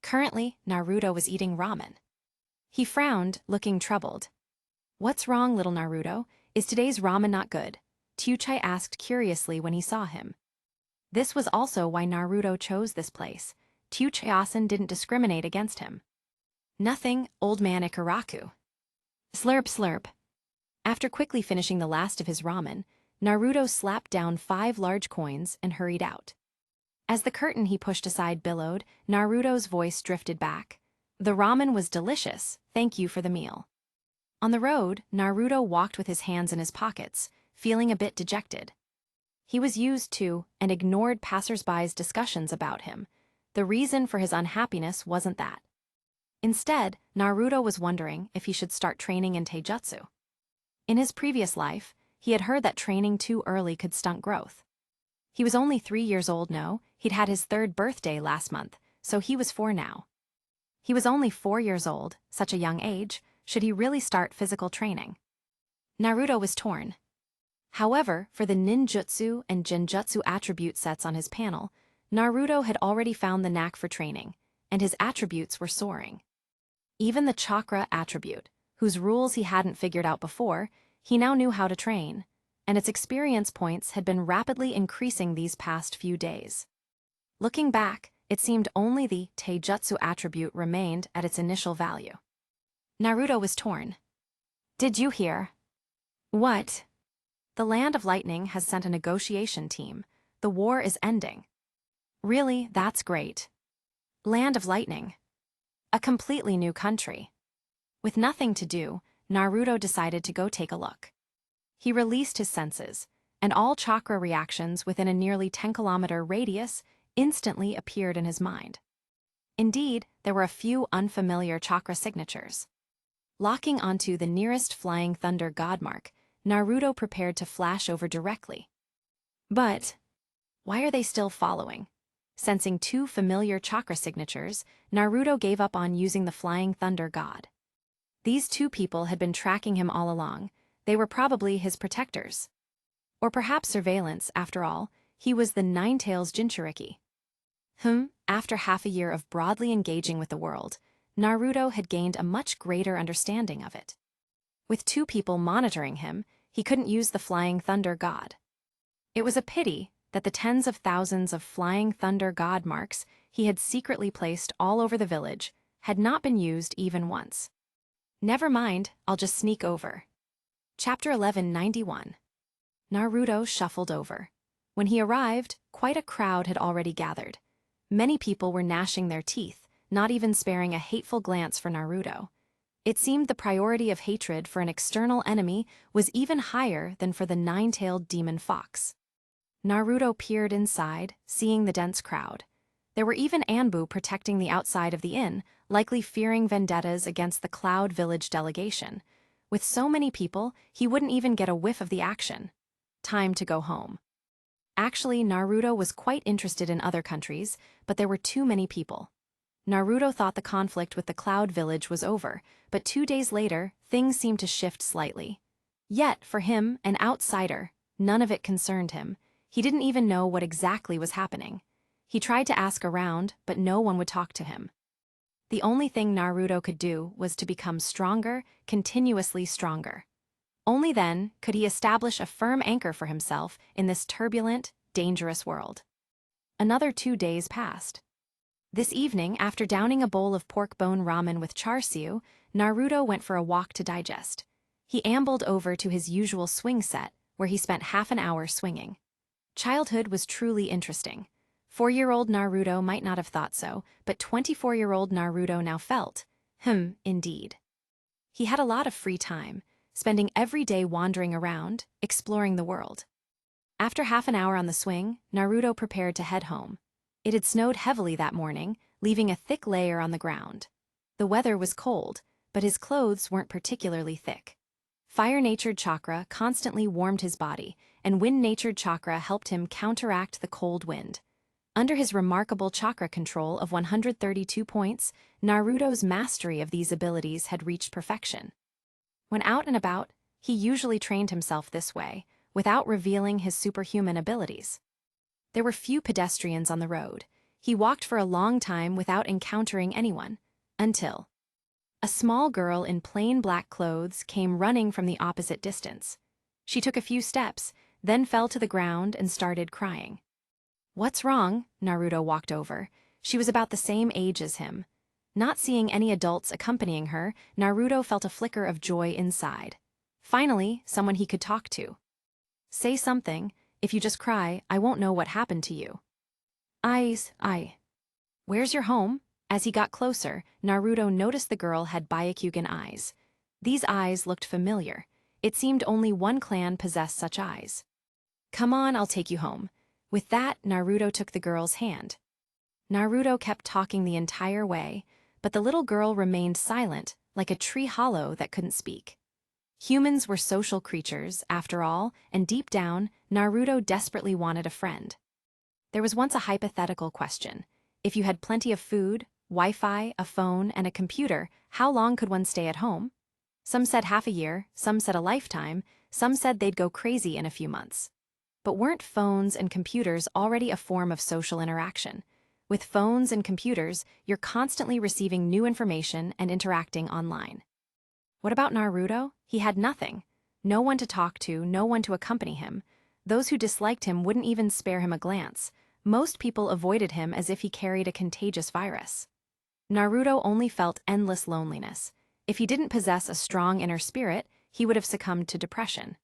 Currently, Naruto was eating ramen. He frowned, looking troubled. "What's wrong, little Naruto? Is today's ramen not good?" Tgthegood asked curiously when he saw him. This was also why Naruto chose this place. Tgthegood didn't discriminate against him. "Nothing, old man Ikaraku." Slurp slurp. After quickly finishing the last of his ramen, Naruto slapped down 5 large coins and hurried out. As the curtain he pushed aside billowed, Naruto's voice drifted back. "The ramen was delicious, thank you for the meal." On the road, Naruto walked with his hands in his pockets, feeling a bit dejected. He was used to and ignored passers-by's discussions about him. The reason for his unhappiness wasn't that. Instead, Naruto was wondering if he should start training in taijutsu. In his previous life, he had heard that training too early could stunt growth. He was only 3 years old now, he'd had his 3rd birthday last month, so he was 4 now. He was only 4 years old, such a young age, should he really start physical training? Naruto was torn. However, for the ninjutsu and genjutsu attribute sets on his panel, Naruto had already found the knack for training, and his attributes were soaring. Even the Chakra attribute, whose rules he hadn't figured out before, he now knew how to train, and its experience points had been rapidly increasing these past few days. Looking back, it seemed only the taijutsu attribute remained at its initial value. Naruto was torn. "Did you hear?" "What?" "The Land of Lightning has sent a negotiation team. The war is ending." "Really, that's great." Land of Lightning. A completely new country. With nothing to do, Naruto decided to go take a look. He released his senses, and all chakra reactions within a nearly 10-kilometer radius instantly appeared in his mind. Indeed, there were a few unfamiliar chakra signatures. Locking onto the nearest flying thunder god mark, Naruto prepared to flash over directly. But why are they still following? Sensing 2 familiar chakra signatures, Naruto gave up on using the flying thunder god. These 2 people had been tracking him all along. They were probably his protectors. Or perhaps surveillance, after all. He was the Ninetales Jinchuriki. After half a year of broadly engaging with the world, Naruto had gained a much greater understanding of it. With 2 people monitoring him, he couldn't use the flying thunder god. It was a pity that the tens of thousands of flying thunder god marks he had secretly placed all over the village had not been used even once. Never mind, I'll just sneak over. Chapter 1191. Naruto shuffled over. When he arrived, quite a crowd had already gathered. Many people were gnashing their teeth, not even sparing a hateful glance for Naruto. It seemed the priority of hatred for an external enemy was even higher than for the 9-tailed demon fox. Naruto peered inside, seeing the dense crowd. There were even Anbu protecting the outside of the inn, likely fearing vendettas against the Cloud Village delegation. With so many people, he wouldn't even get a whiff of the action. Time to go home. Actually, Naruto was quite interested in other countries, but there were too many people. Naruto thought the conflict with the Cloud Village was over, but 2 days later, things seemed to shift slightly. Yet, for him, an outsider, none of it concerned him. He didn't even know what exactly was happening. He tried to ask around, but no one would talk to him. The only thing Naruto could do was to become stronger, continuously stronger. Only then could he establish a firm anchor for himself in this turbulent, dangerous world. Another 2 days passed. This evening, after downing a bowl of pork bone ramen with char siu, Naruto went for a walk to digest. He ambled over to his usual swing set, where he spent half an hour swinging. Childhood was truly interesting. 4-year-old Naruto might not have thought so, but 24-year-old Naruto now felt, indeed. He had a lot of free time, spending every day wandering around, exploring the world. After half an hour on the swing, Naruto prepared to head home. It had snowed heavily that morning, leaving a thick layer on the ground. The weather was cold, but his clothes weren't particularly thick. Fire-natured chakra constantly warmed his body, and wind-natured chakra helped him counteract the cold wind. Under his remarkable chakra control of 132 points, Naruto's mastery of these abilities had reached perfection. When out and about, he usually trained himself this way, without revealing his superhuman abilities. There were few pedestrians on the road. He walked for a long time without encountering anyone, until a small girl in plain black clothes came running from the opposite distance. She took a few steps, then fell to the ground and started crying. "What's wrong?" Naruto walked over. She was about the same age as him. Not seeing any adults accompanying her, Naruto felt a flicker of joy inside. Finally, someone he could talk to. "Say something. If you just cry, I won't know what happened to you." Where's your home?" As he got closer, Naruto noticed the girl had Byakugan eyes. These eyes looked familiar. It seemed only one clan possessed such eyes. "Come on, I'll take you home." With that, Naruto took the girl's hand. Naruto kept talking the entire way, but the little girl remained silent, like a tree hollow that couldn't speak. Humans were social creatures, after all, and deep down, Naruto desperately wanted a friend. There was once a hypothetical question. If you had plenty of food, Wi-Fi, a phone, and a computer, how long could one stay at home? Some said half a year, some said a lifetime, some said they'd go crazy in a few months. But weren't phones and computers already a form of social interaction? With phones and computers, you're constantly receiving new information and interacting online. What about Naruto? He had nothing. No one to talk to, no one to accompany him. Those who disliked him wouldn't even spare him a glance. Most people avoided him as if he carried a contagious virus. Naruto only felt endless loneliness. If he didn't possess a strong inner spirit, he would have succumbed to depression.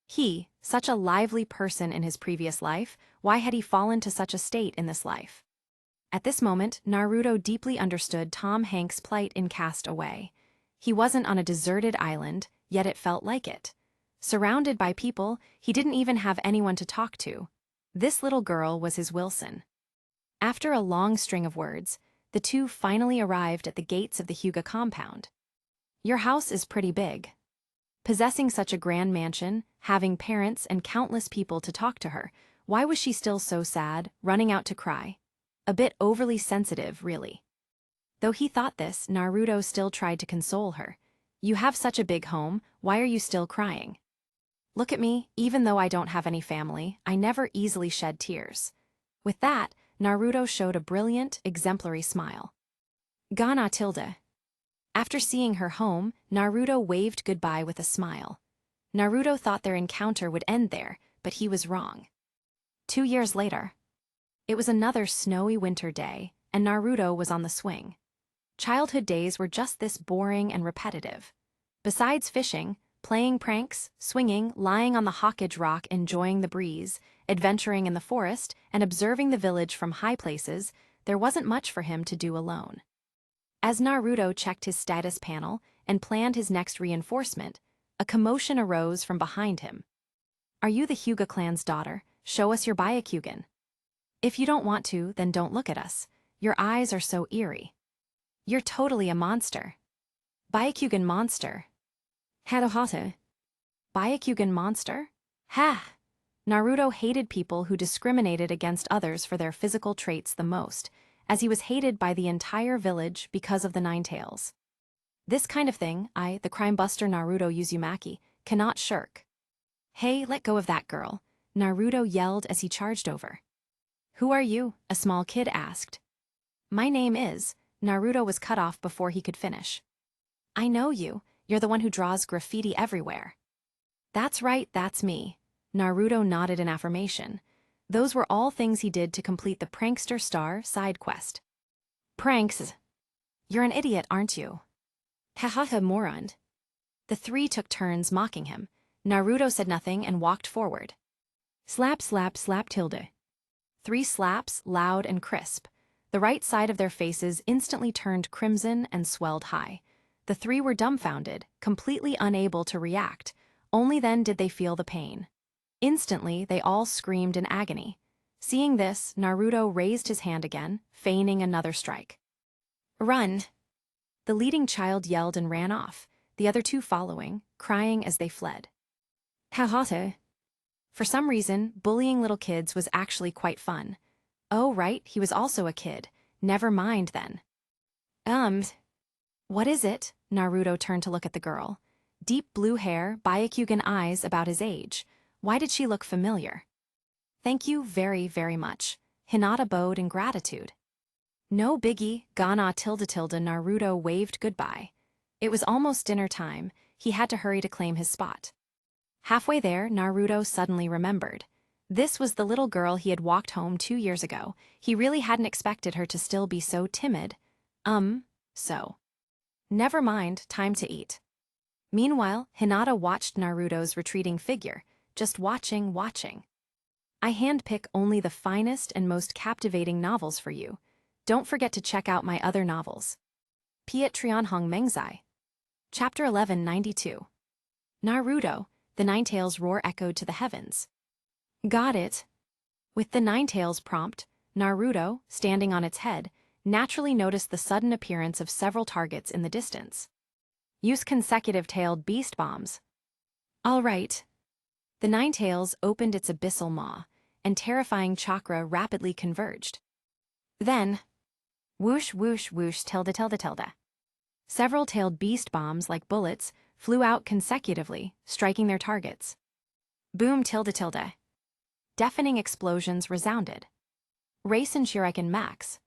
He, such a lively person in his previous life, why had he fallen to such a state in this life? At this moment, Naruto deeply understood Tom Hanks' plight in Cast Away. He wasn't on a deserted island, yet it felt like it. Surrounded by people, he didn't even have anyone to talk to. This little girl was his Wilson. After a long string of words, the two finally arrived at the gates of the Hyuga compound. "Your house is pretty big." Possessing such a grand mansion, having parents and countless people to talk to her, why was she still so sad, running out to cry? A bit overly sensitive, really. Though he thought this, Naruto still tried to console her. "You have such a big home, why are you still crying?" "Look at me, even though I don't have any family, I never easily shed tears." With that, Naruto showed a brilliant, exemplary smile. Gana tilde. After seeing her home, Naruto waved goodbye with a smile. Naruto thought their encounter would end there, but he was wrong. 2 years later. It was another snowy winter day, and Naruto was on the swing. Childhood days were just this boring and repetitive. Besides fishing, playing pranks, swinging, lying on the Hokage rock enjoying the breeze, adventuring in the forest, and observing the village from high places, there wasn't much for him to do alone. As Naruto checked his status panel and planned his next reinforcement, a commotion arose from behind him. "Are you the Hyuga clan's daughter? Show us your Byakugan." "If you don't want to, then don't look at us. Your eyes are so eerie." "You're totally a monster." "Byakugan monster." Hadohata. "Byakugan monster?" Ha! Naruto hated people who discriminated against others for their physical traits the most, as he was hated by the entire village because of the Nine Tails. This kind of thing, the crime buster Naruto Uzumaki, cannot shirk. "Hey, let go of that girl," Naruto yelled as he charged over. "Who are you?" a small kid asked. "My name is," Naruto was cut off before he could finish. I know you. You're the one who draws graffiti everywhere. That's right, that's me. Naruto nodded in affirmation. Those were all things he did to complete the Prankster Star side quest. Pranks. You're an idiot, aren't you? Hahaha, moron. The three took turns mocking him. Naruto said nothing and walked forward. Slap, slap, slap, tilde. 3 slaps, loud and crisp. The right side of their faces instantly turned crimson and swelled high. The 3 were dumbfounded, completely unable to react. Only then did they feel the pain. Instantly, they all screamed in agony. Seeing this, Naruto raised his hand again, feigning another strike. Run! The leading child yelled and ran off, the other 2 following, crying as they fled. Ha. For some reason, bullying little kids was actually quite fun. Oh right, he was also a kid. Never mind then. What is it? Naruto turned to look at the girl. Deep blue hair, Byakugan eyes about his age. Why did she look familiar? Thank you very, very much. Hinata bowed in gratitude. No biggie, Gana tilde Naruto waved goodbye. It was almost dinner time. He had to hurry to claim his spot. Halfway there, Naruto suddenly remembered. This was the little girl he had walked home 2 years ago. He really hadn't expected her to still be so timid. So. Never mind, time to eat. Meanwhile, Hinata watched Naruto's retreating figure, just watching. I handpick only the finest and most captivating novels for you. Don't forget to check out my other novels. Piet Trianhong Mengzai. Chapter 1192. Naruto, the Ninetales roar echoed to the heavens. Got it. With the Ninetales prompt, Naruto, standing on its head, naturally noticed the sudden appearance of several targets in the distance. Use consecutive-tailed beast bombs. All right. The Ninetales opened its abyssal maw, and terrifying chakra rapidly converged. Then, whoosh, whoosh, whoosh, tilde. Several tailed beast bombs, like bullets, flew out consecutively, striking their targets. Boom, tilde. Deafening explosions resounded. Raisen Shuriken Max.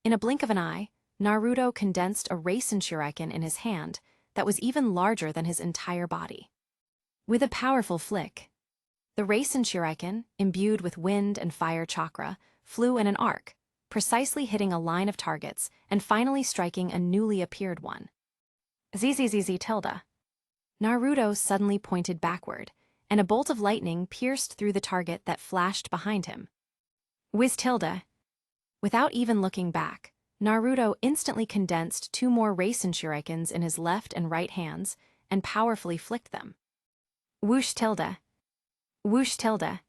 In a blink of an eye, Naruto condensed a Raisen Shuriken in his hand that was even larger than his entire body. With a powerful flick, the Raisen Shuriken, imbued with wind and fire chakra, flew in an arc, precisely hitting a line of targets and finally striking a newly appeared one. Zzz tilde. Naruto suddenly pointed backward, and a bolt of lightning pierced through the target that flashed behind him. Whiz tilde. Without even looking back, Naruto instantly condensed 2 more Raisen Shurikens in his left and right hands and powerfully flicked them. Whoosh tilde. Whoosh tilde.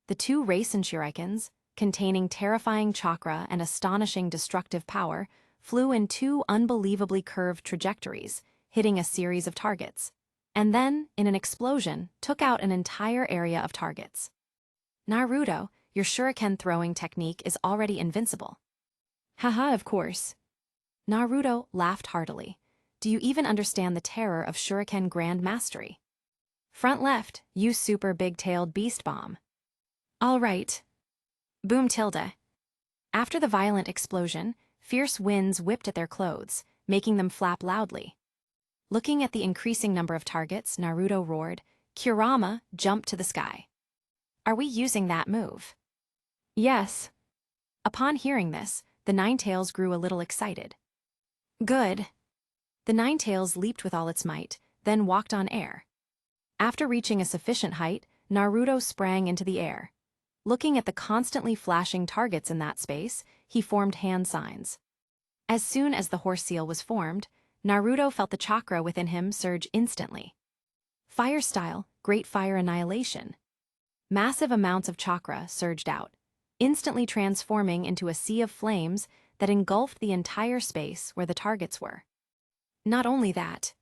The 2 Raisen Shurikens, containing terrifying chakra and astonishing destructive power, flew in 2 unbelievably curved trajectories, hitting a series of targets, and then, in an explosion, took out an entire area of targets. Naruto, your shuriken throwing technique is already invincible. Haha, of course. Naruto laughed heartily. Do you even understand the terror of shuriken grand mastery? Front left, use super big-tailed beast bomb. All right. Boom tilde. After the violent explosion, fierce winds whipped at their clothes, making them flap loudly. Looking at the increasing number of targets, Naruto roared, Kurama jumped to the sky. Are we using that move? Yes. Upon hearing this, the Ninetales grew a little excited. Good. The Ninetales leaped with all its might, then walked on air. After reaching a sufficient height, Naruto sprang into the air. Looking at the constantly flashing targets in that space, he formed hand signs. As soon as the horse seal was formed, Naruto felt the chakra within him surge instantly. Fire style, Great Fire Annihilation. Massive amounts of chakra surged out, instantly transforming into a sea of flames that engulfed the entire space where the targets were. Not only that,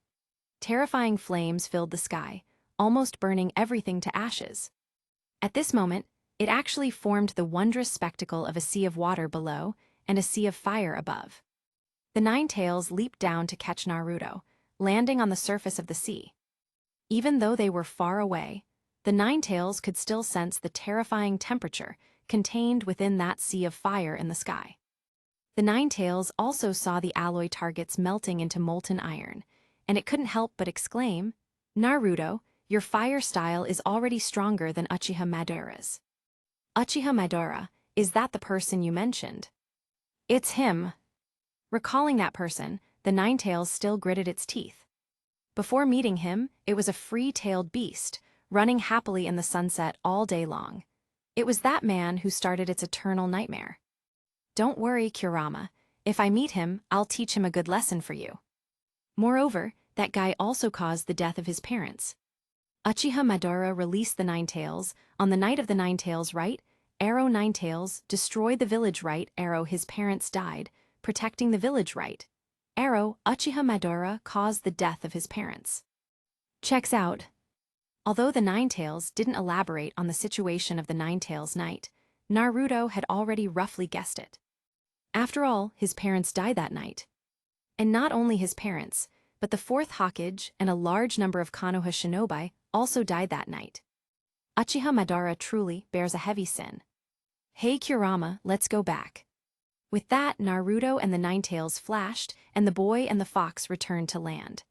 terrifying flames filled the sky, almost burning everything to ashes. At this moment, it actually formed the wondrous spectacle of a sea of water below and a sea of fire above. The Ninetales leaped down to catch Naruto, landing on the surface of the sea. Even though they were far away, the Ninetales could still sense the terrifying temperature contained within that sea of fire in the sky. The Ninetales also saw the alloy targets melting into molten iron, and it couldn't help but exclaim, "Naruto, your fire style is already stronger than Uchiha Madara's." "Uchiha Madara, is that the person you mentioned?" "It's him." Recalling that person, the Ninetales still gritted its teeth. Before meeting him, it was a free-tailed beast, running happily in the sunset all day long. It was that man who started its eternal nightmare. "Don't worry, Kurama. If I meet him, I'll teach him a good lesson for you." Moreover, that guy also caused the death of his parents. Uchiha Madara released the Ninetales. On the night of the Ninetales' right, Arrow Ninetales destroyed the village right arrow his parents died, protecting the village right. Arrow Uchiha Madara caused the death of his parents. Checks out. Although the Ninetales didn't elaborate on the situation of the Ninetales' night, Naruto had already roughly guessed it. After all, his parents died that night. And not only his parents, but the fourth Hokage and a large number of Konoha shinobi also died that night. Uchiha Madara truly bears a heavy sin. "Hey Kurama, let's go back." With that, Naruto and the Ninetales flashed, and the boy and the fox returned to land.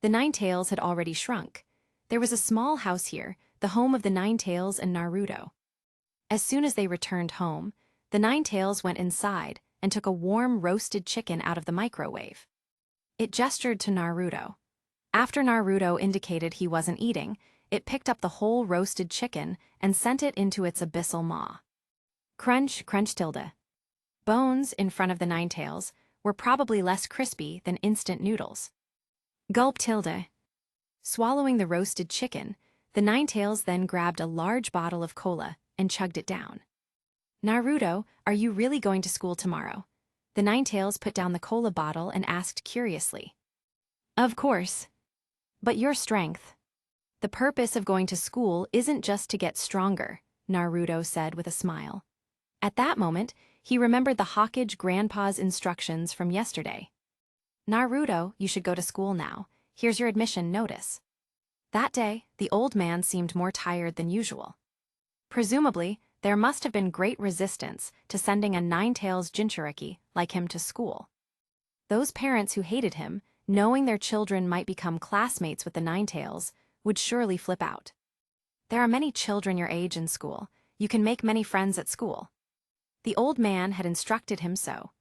The Ninetales had already shrunk. There was a small house here, the home of the Ninetales and Naruto. As soon as they returned home, the Ninetales went inside and took a warm roasted chicken out of the microwave. It gestured to Naruto. After Naruto indicated he wasn't eating, it picked up the whole roasted chicken and sent it into its abyssal maw. Crunch, crunch tilde. Bones in front of the Ninetales were probably less crispy than instant noodles. Gulp tilde. Swallowing the roasted chicken, the Ninetales then grabbed a large bottle of cola and chugged it down. "Naruto, are you really going to school tomorrow?" The Ninetales put down the cola bottle and asked curiously. "Of course. But your strength." "The purpose of going to school isn't just to get stronger," Naruto said with a smile. At that moment, he remembered the Hokage grandpa's instructions from yesterday. "Naruto, you should go to school now. Here's your admission notice." That day, the old man seemed more tired than usual. Presumably, there must have been great resistance to sending a Ninetales Jinchuriki like him to school. Those parents who hated him, knowing their children might become classmates with the Ninetales, would surely flip out. "There are many children your age in school. You can make many friends at school." The old man had instructed him so.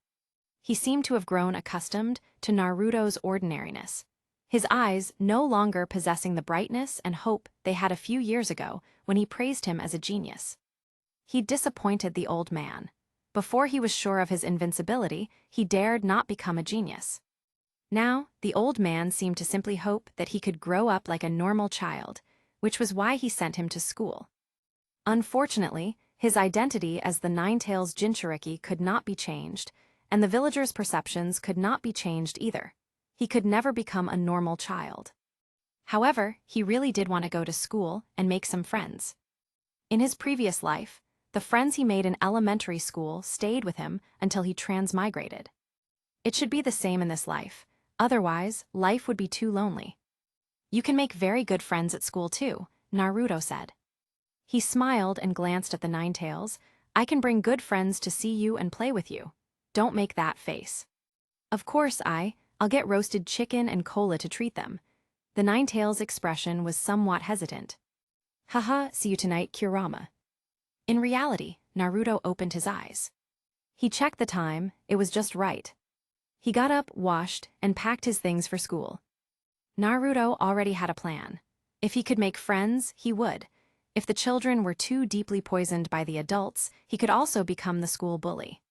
He seemed to have grown accustomed to Naruto's ordinariness, his eyes no longer possessing the brightness and hope they had a few years ago when he praised him as a genius. He disappointed the old man. Before he was sure of his invincibility, he dared not become a genius. Now, the old man seemed to simply hope that he could grow up like a normal child, which was why he sent him to school. Unfortunately, his identity as the Ninetales Jinchuriki could not be changed, and the villagers' perceptions could not be changed either. He could never become a normal child. However, he really did want to go to school and make some friends. In his previous life, the friends he made in elementary school stayed with him until he transmigrated. It should be the same in this life, otherwise, life would be too lonely. "You can make very good friends at school too," Naruto said. He smiled and glanced at the Ninetales. "I can bring good friends to see you and play with you. Don't make that face." "Of course, I'll get roasted chicken and cola to treat them." The Ninetales' expression was somewhat hesitant. "Haha, see you tonight, Kurama." In reality, Naruto opened his eyes. He checked the time, it was just right. He got up, washed, and packed his things for school. Naruto already had a plan. If he could make friends, he would. If the children were too deeply poisoned by the adults, he could also become the school bully.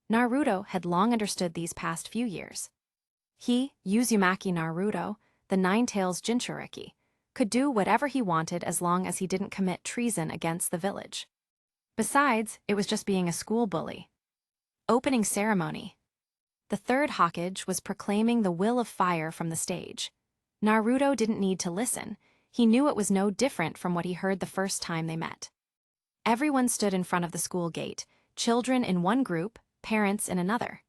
Naruto had long understood these past few years. He, Uzumaki Naruto, the Ninetales Jinchuriki, could do whatever he wanted as long as he didn't commit treason against the village. Besides, it was just being a school bully. Opening ceremony. The third Hokage was proclaiming the will of fire from the stage. Naruto didn't need to listen. He knew it was no different from what he heard the first time they met. Everyone stood in front of the school gate, children in one group, parents in another.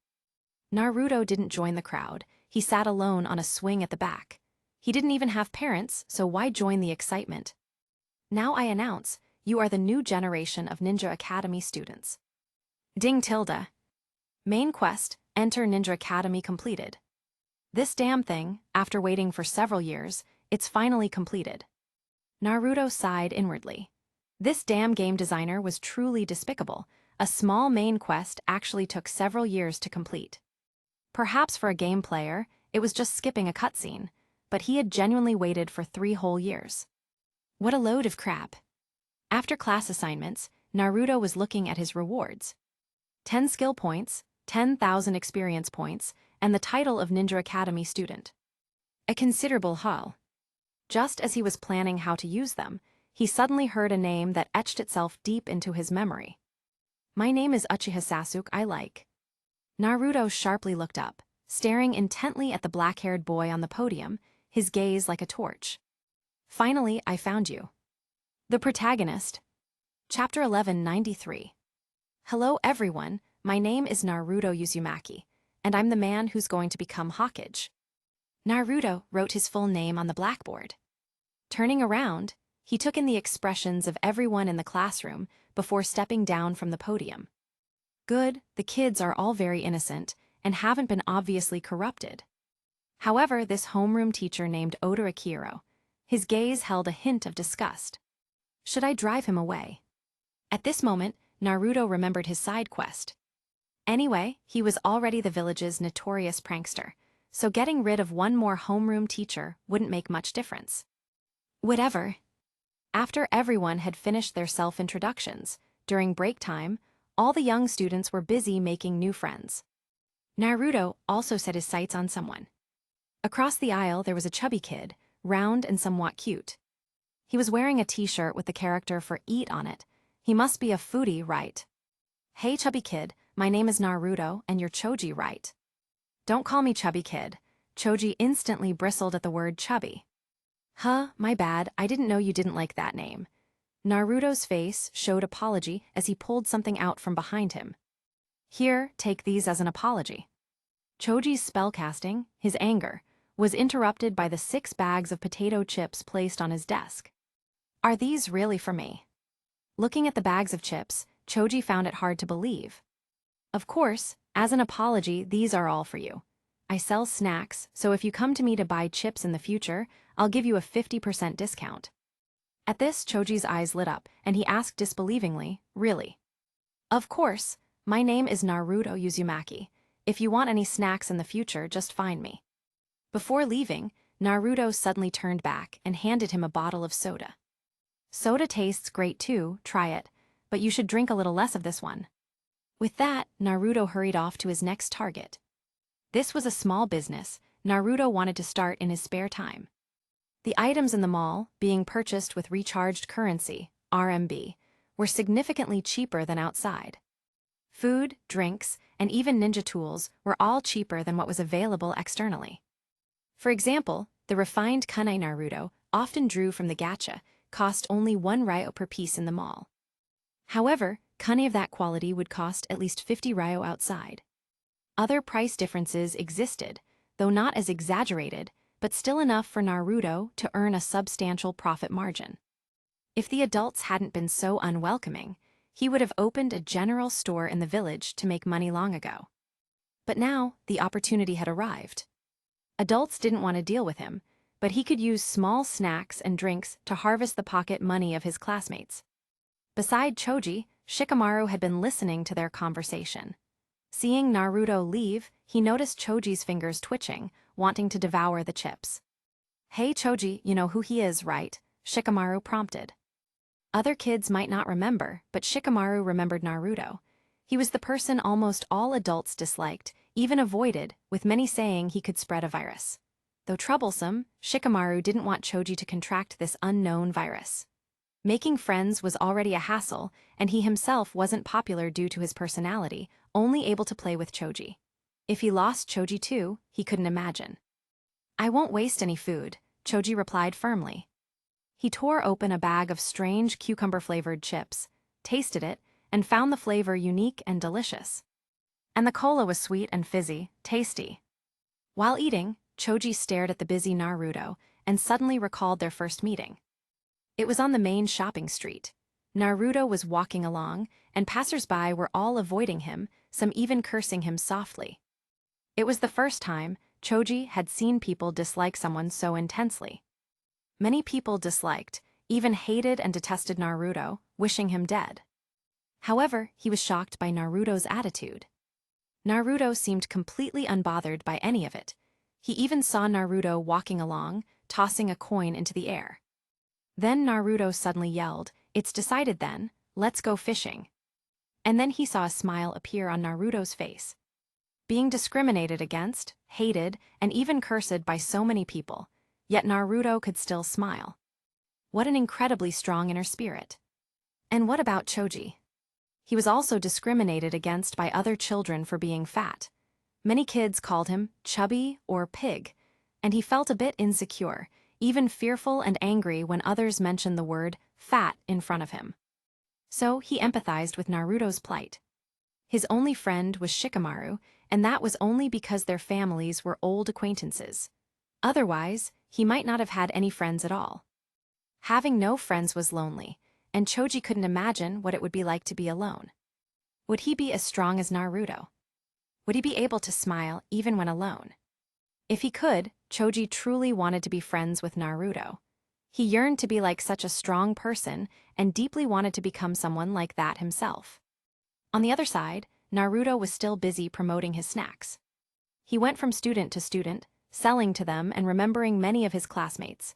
Naruto didn't join the crowd. He sat alone on a swing at the back. He didn't even have parents, so why join the excitement? "Now I announce, you are the new generation of Ninja Academy students." Ding tilde. Main quest, enter Ninja Academy completed. This damn thing, after waiting for several years, it's finally completed. Naruto sighed inwardly. This damn game designer was truly despicable. A small main quest actually took several years to complete. Perhaps for a game player, it was just skipping a cutscene, but he had genuinely waited for 3 whole years. What a load of crap. After class assignments, Naruto was looking at his rewards. 10 skill points, 10,000 experience points, and the title of Ninja Academy student. A considerable haul. Just as he was planning how to use them, he suddenly heard a name that etched itself deep into his memory. My name is Uchiha Sasuke, I like. Naruto sharply looked up, staring intently at the black-haired boy on the podium, his gaze like a torch. Finally, I found you. The Protagonist. Chapter 1193. Hello everyone, my name is Naruto Uzumaki, and I'm the man who's going to become Hokage. Naruto wrote his full name on the blackboard. Turning around, he took in the expressions of everyone in the classroom before stepping down from the podium. Good, the kids are all very innocent and haven't been obviously corrupted. However, this homeroom teacher named Oda Akiro, his gaze held a hint of disgust. Should I drive him away? At this moment, Naruto remembered his side quest. Anyway, he was already the village's notorious prankster, so getting rid of one more homeroom teacher wouldn't make much difference. Whatever. After everyone had finished their self-introductions, during break time, all the young students were busy making new friends. Naruto also set his sights on someone. Across the aisle there was a chubby kid, round and somewhat cute. He was wearing a t-shirt with the character for Eat on it. He must be a foodie, right? Hey chubby kid, my name is Naruto and you're Choji, right? Don't call me chubby kid. Choji instantly bristled at the word chubby. Huh, my bad, I didn't know you didn't like that name. Naruto's face showed apology as he pulled something out from behind him. Here, take these as an apology. Choji's spellcasting, his anger, was interrupted by the 6 bags of potato chips placed on his desk. Are these really for me? Looking at the bags of chips, Choji found it hard to believe. Of course, as an apology, these are all for you. I sell snacks, so if you come to me to buy chips in the future, I'll give you a 50% discount. At this, Choji's eyes lit up, and he asked disbelievingly, really? Of course, my name is Naruto Uzumaki. If you want any snacks in the future, just find me. Before leaving, Naruto suddenly turned back and handed him a bottle of soda. Soda tastes great too, try it, but you should drink a little less of this one. With that, Naruto hurried off to his next target. This was a small business Naruto wanted to start in his spare time. The items in the mall, being purchased with recharged currency, RMB, were significantly cheaper than outside. Food, drinks, and even ninja tools were all cheaper than what was available externally. For example, the refined kunai Naruto often drew from the gacha cost only 1 ryo per piece in the mall. However, kunai of that quality would cost at least 50 ryo outside. Other price differences existed, though not as exaggerated, but still enough for Naruto to earn a substantial profit margin. If the adults hadn't been so unwelcoming, he would have opened a general store in the village to make money long ago. But now, the opportunity had arrived. Adults didn't want to deal with him, but he could use small snacks and drinks to harvest the pocket money of his classmates. Beside Choji, Shikamaru had been listening to their conversation. Seeing Naruto leave, he noticed Choji's fingers twitching, wanting to devour the chips. Hey Choji, you know who he is, right? Shikamaru prompted. Other kids might not remember, but Shikamaru remembered Naruto. He was the person almost all adults disliked, even avoided, with many saying he could spread a virus. Though troublesome, Shikamaru didn't want Choji to contract this unknown virus. Making friends was already a hassle, and he himself wasn't popular due to his personality, only able to play with Choji. If he lost Choji too, he couldn't imagine. I won't waste any food, Choji replied firmly. He tore open a bag of strange cucumber-flavored chips, tasted it, and found the flavor unique and delicious. And the cola was sweet and fizzy, tasty. While eating, Choji stared at the busy Naruto and suddenly recalled their first meeting. It was on the main shopping street. Naruto was walking along, and passers-by were all avoiding him, some even cursing him softly. It was the first time Choji had seen people dislike someone so intensely. Many people disliked, even hated and detested Naruto, wishing him dead. However, he was shocked by Naruto's attitude. Naruto seemed completely unbothered by any of it. He even saw Naruto walking along, tossing a coin into the air. Then Naruto suddenly yelled, "It's decided then, let's go fishing." And then he saw a smile appear on Naruto's face. Being discriminated against, hated, and even cursed by so many people, yet Naruto could still smile. What an incredibly strong inner spirit. And what about Choji? He was also discriminated against by other children for being fat. Many kids called him chubby or pig, and he felt a bit insecure, even fearful and angry when others mentioned the word fat in front of him. So he empathized with Naruto's plight. His only friend was Shikamaru, and that was only because their families were old acquaintances. Otherwise, he might not have had any friends at all. Having no friends was lonely, and Choji couldn't imagine what it would be like to be alone. Would he be as strong as Naruto? Would he be able to smile even when alone? If he could, Choji truly wanted to be friends with Naruto. He yearned to be like such a strong person and deeply wanted to become someone like that himself. On the other side, Naruto was still busy promoting his snacks. He went from student to student, selling to them and remembering many of his classmates.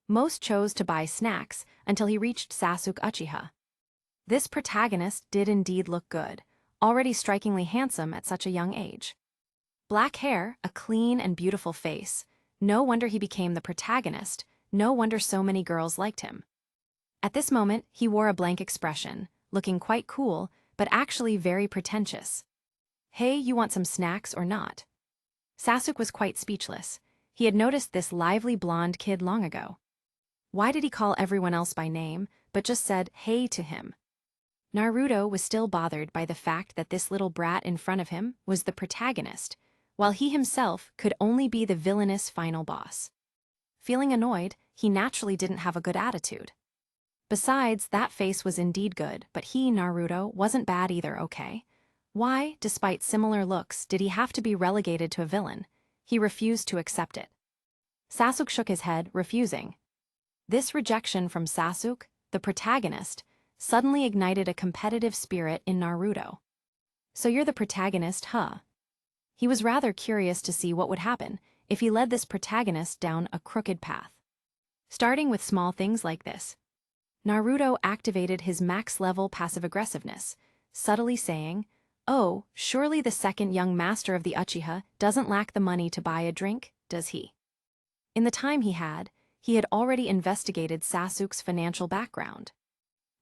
Most chose to buy snacks until he reached Sasuke Uchiha. This protagonist did indeed look good, already strikingly handsome at such a young age. Black hair, a clean and beautiful face. No wonder he became the protagonist, no wonder so many girls liked him. At this moment, he wore a blank expression, looking quite cool, but actually very pretentious. "Hey, you want some snacks or not?" Sasuke was quite speechless. He had noticed this lively blonde kid long ago. Why did he call everyone else by name, but just said "hey" to him? Naruto was still bothered by the fact that this little brat in front of him was the protagonist, while he himself could only be the villainous final boss. Feeling annoyed, he naturally didn't have a good attitude. Besides, that face was indeed good, but he, Naruto, wasn't bad either, okay? Why, despite similar looks, did he have to be relegated to a villain? He refused to accept it. Sasuke shook his head, refusing. This rejection from Sasuke, the protagonist, suddenly ignited a competitive spirit in Naruto. "So you're the protagonist, huh?" He was rather curious to see what would happen if he led this protagonist down a crooked path. Starting with small things like this. Naruto activated his max-level passive-aggressiveness, subtly saying, "Oh, surely the second young master of the Uchiha doesn't lack the money to buy a drink, does he?" In the time he had already investigated Sasuke's financial background.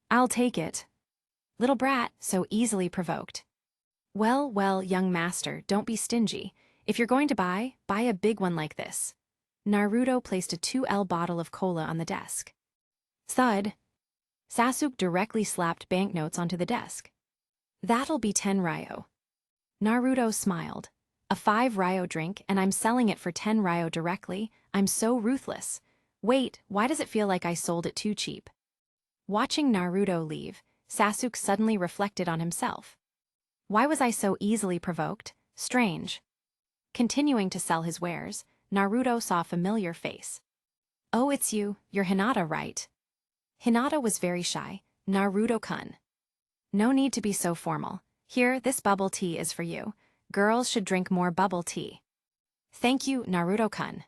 "I'll take it." Little brat, so easily provoked. "Well, well, young master, don't be stingy. If you're going to buy a big one like this." Naruto placed a 2L bottle of cola on the desk. Thud. Sasuke directly slapped banknotes onto the desk. "That'll be 10 ryo." Naruto smiled. "A 5 ryo drink and I'm selling it for 10 ryo directly? I'm so ruthless. Wait, why does it feel like I sold it too cheap?" Watching Naruto leave, Sasuke suddenly reflected on himself. Why was I so easily provoked? Strange. Continuing to sell his wares, Naruto saw a familiar face. "Oh, it's you, you're Hinata, right?" Hinata was very shy. "Naruto-kun." "No need to be so formal. Here, this bubble tea is for you. Girls should drink more bubble tea." "Thank you, Naruto-kun."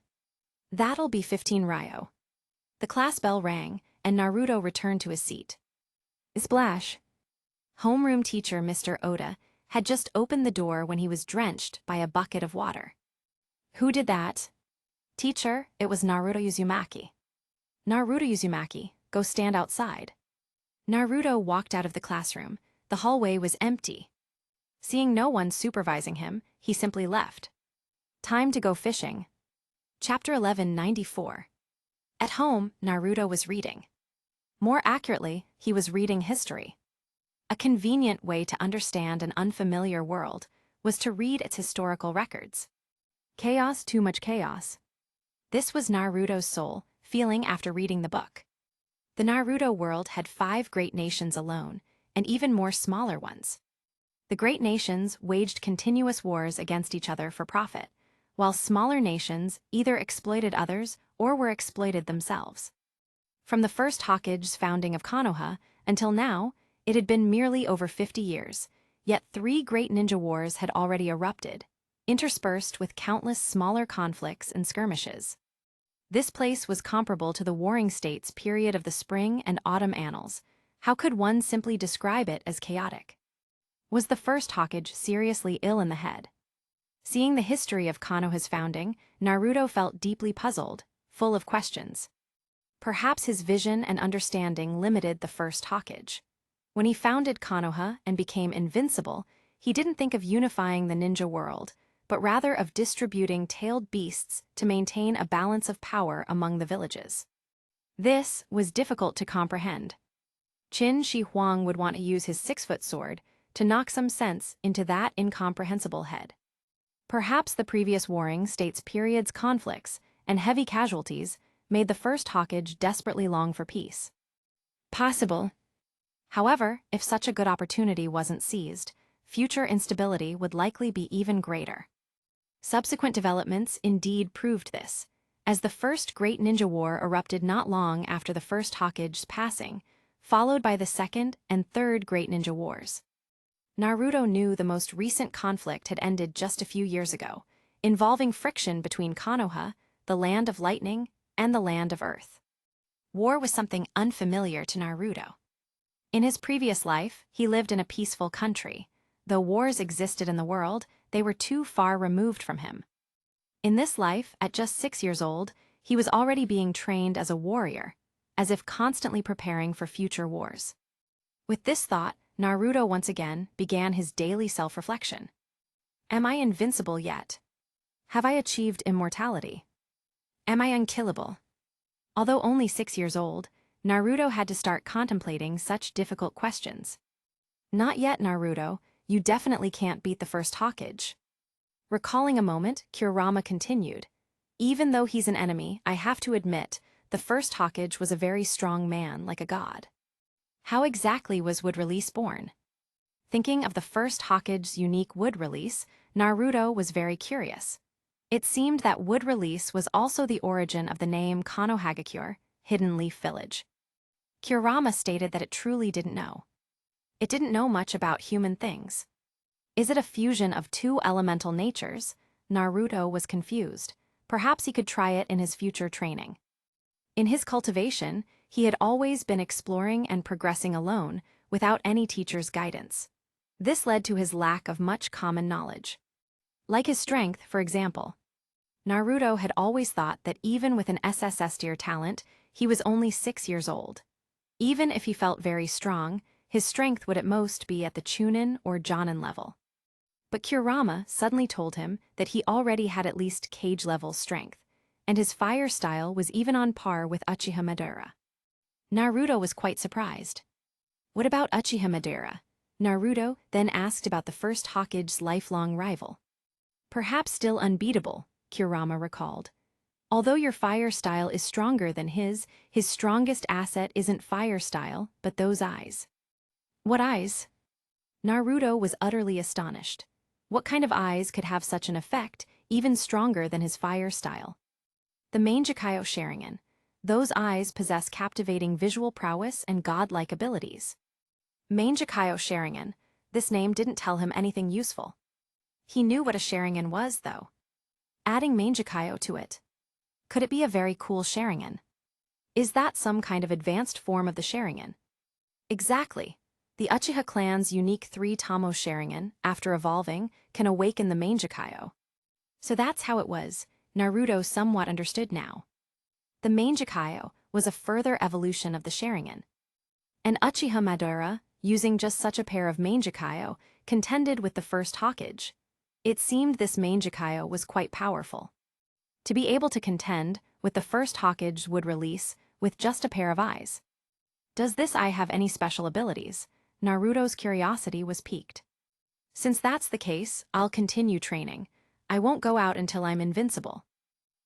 "That'll be 15 ryo." The class bell rang, and Naruto returned to his seat. Splash. Homeroom teacher Mr. Oda had just opened the door when he was drenched by a bucket of water. "Who did that?" "Teacher, it was Naruto Uzumaki." "Naruto Uzumaki, go stand outside." Naruto walked out of the classroom. The hallway was empty. Seeing no one supervising him, he simply left. Time to go fishing. Chapter 1194. At home, Naruto was reading. More accurately, he was reading history. A convenient way to understand an unfamiliar world was to read its historical records. Chaos, too much chaos. This was Naruto's soul feeling after reading the book. The Naruto world had 5 great nations alone, and even more smaller ones. The great nations waged continuous wars against each other for profit, while smaller nations either exploited others or were exploited themselves. From the first Hokage's founding of Konoha until now, it had been merely over 50 years, yet 3 great ninja wars had already erupted, interspersed with countless smaller conflicts and skirmishes. This place was comparable to the Warring States period of the Spring and Autumn Annals. How could one simply describe it as chaotic? Was the first Hokage seriously ill in the head? Seeing the history of Konoha's founding, Naruto felt deeply puzzled, full of questions. Perhaps his vision and understanding limited the first Hokage. When he founded Konoha and became invincible, he didn't think of unifying the ninja world, but rather of distributing tailed beasts to maintain a balance of power among the villages. This was difficult to comprehend. Qin Shi Huang would want to use his 6-foot sword to knock some sense into that incomprehensible head. Perhaps the previous Warring States period's conflicts and heavy casualties made the first Hokage desperately long for peace. Possible. However, if such a good opportunity wasn't seized, future instability would likely be even greater. Subsequent developments indeed proved this, as the first Great Ninja War erupted not long after the first Hokage's passing, followed by the second and third Great Ninja Wars. Naruto knew the most recent conflict had ended just a few years ago, involving friction between Konoha, the Land of Lightning, and the Land of Earth. War was something unfamiliar to Naruto. In his previous life, he lived in a peaceful country. Though wars existed in the world, they were too far removed from him. In this life, at just 6 years old, he was already being trained as a warrior, as if constantly preparing for future wars. With this thought, Naruto once again began his daily self-reflection. Am I invincible yet? Have I achieved immortality? Am I unkillable? Although only 6 years old, Naruto had to start contemplating such difficult questions. Not yet, Naruto. You definitely can't beat the first Hokage. Recalling a moment, Kurama continued. Even though he's an enemy, I have to admit, the first Hokage was a very strong man, like a god. How exactly was wood release born? Thinking of the first Hokage's unique wood release, Naruto was very curious. It seemed that wood release was also the origin of the name Konohagakure, Hidden Leaf Village. Kurama stated that it truly didn't know. It didn't know much about human things. Is it a fusion of 2 elemental natures? Naruto was confused. Perhaps he could try it in his future training. In his cultivation, he had always been exploring and progressing alone, without any teacher's guidance. This led to his lack of much common knowledge. Like his strength, for example. Naruto had always thought that even with an SSS tier talent, he was only 6 years old. Even if he felt very strong, his strength would at most be at the Chunin or Jonin level. But Kurama suddenly told him that he already had at least cage-level strength, and his fire style was even on par with Uchiha Madara. Naruto was quite surprised. What about Uchiha Madara? Naruto then asked about the first Hokage's lifelong rival. Perhaps still unbeatable, Kurama recalled. Although your fire style is stronger than his strongest asset isn't fire style, but those eyes. What eyes? Naruto was utterly astonished. What kind of eyes could have such an effect, even stronger than his fire style? The Mangekyo Sharingan. Those eyes possess captivating visual prowess and godlike abilities. Mangekyo Sharingan. This name didn't tell him anything useful. He knew what a Sharingan was, though. Adding Mangekyo to it. Could it be a very cool Sharingan? Is that some kind of advanced form of the Sharingan? Exactly. The Uchiha clan's unique 3-Tamo Sharingan, after evolving, can awaken the Mangekyo. So that's how it was. Naruto somewhat understood now. The Mangekyo was a further evolution of the Sharingan. And Uchiha Madara, using just such a pair of Mangekyo, contended with the first Hokage. It seemed this Mangekyo was quite powerful. To be able to contend with the first Hokage would release with just a pair of eyes. Does this eye have any special abilities? Naruto's curiosity was piqued. Since that's the case, I'll continue training. I won't go out until I'm invincible.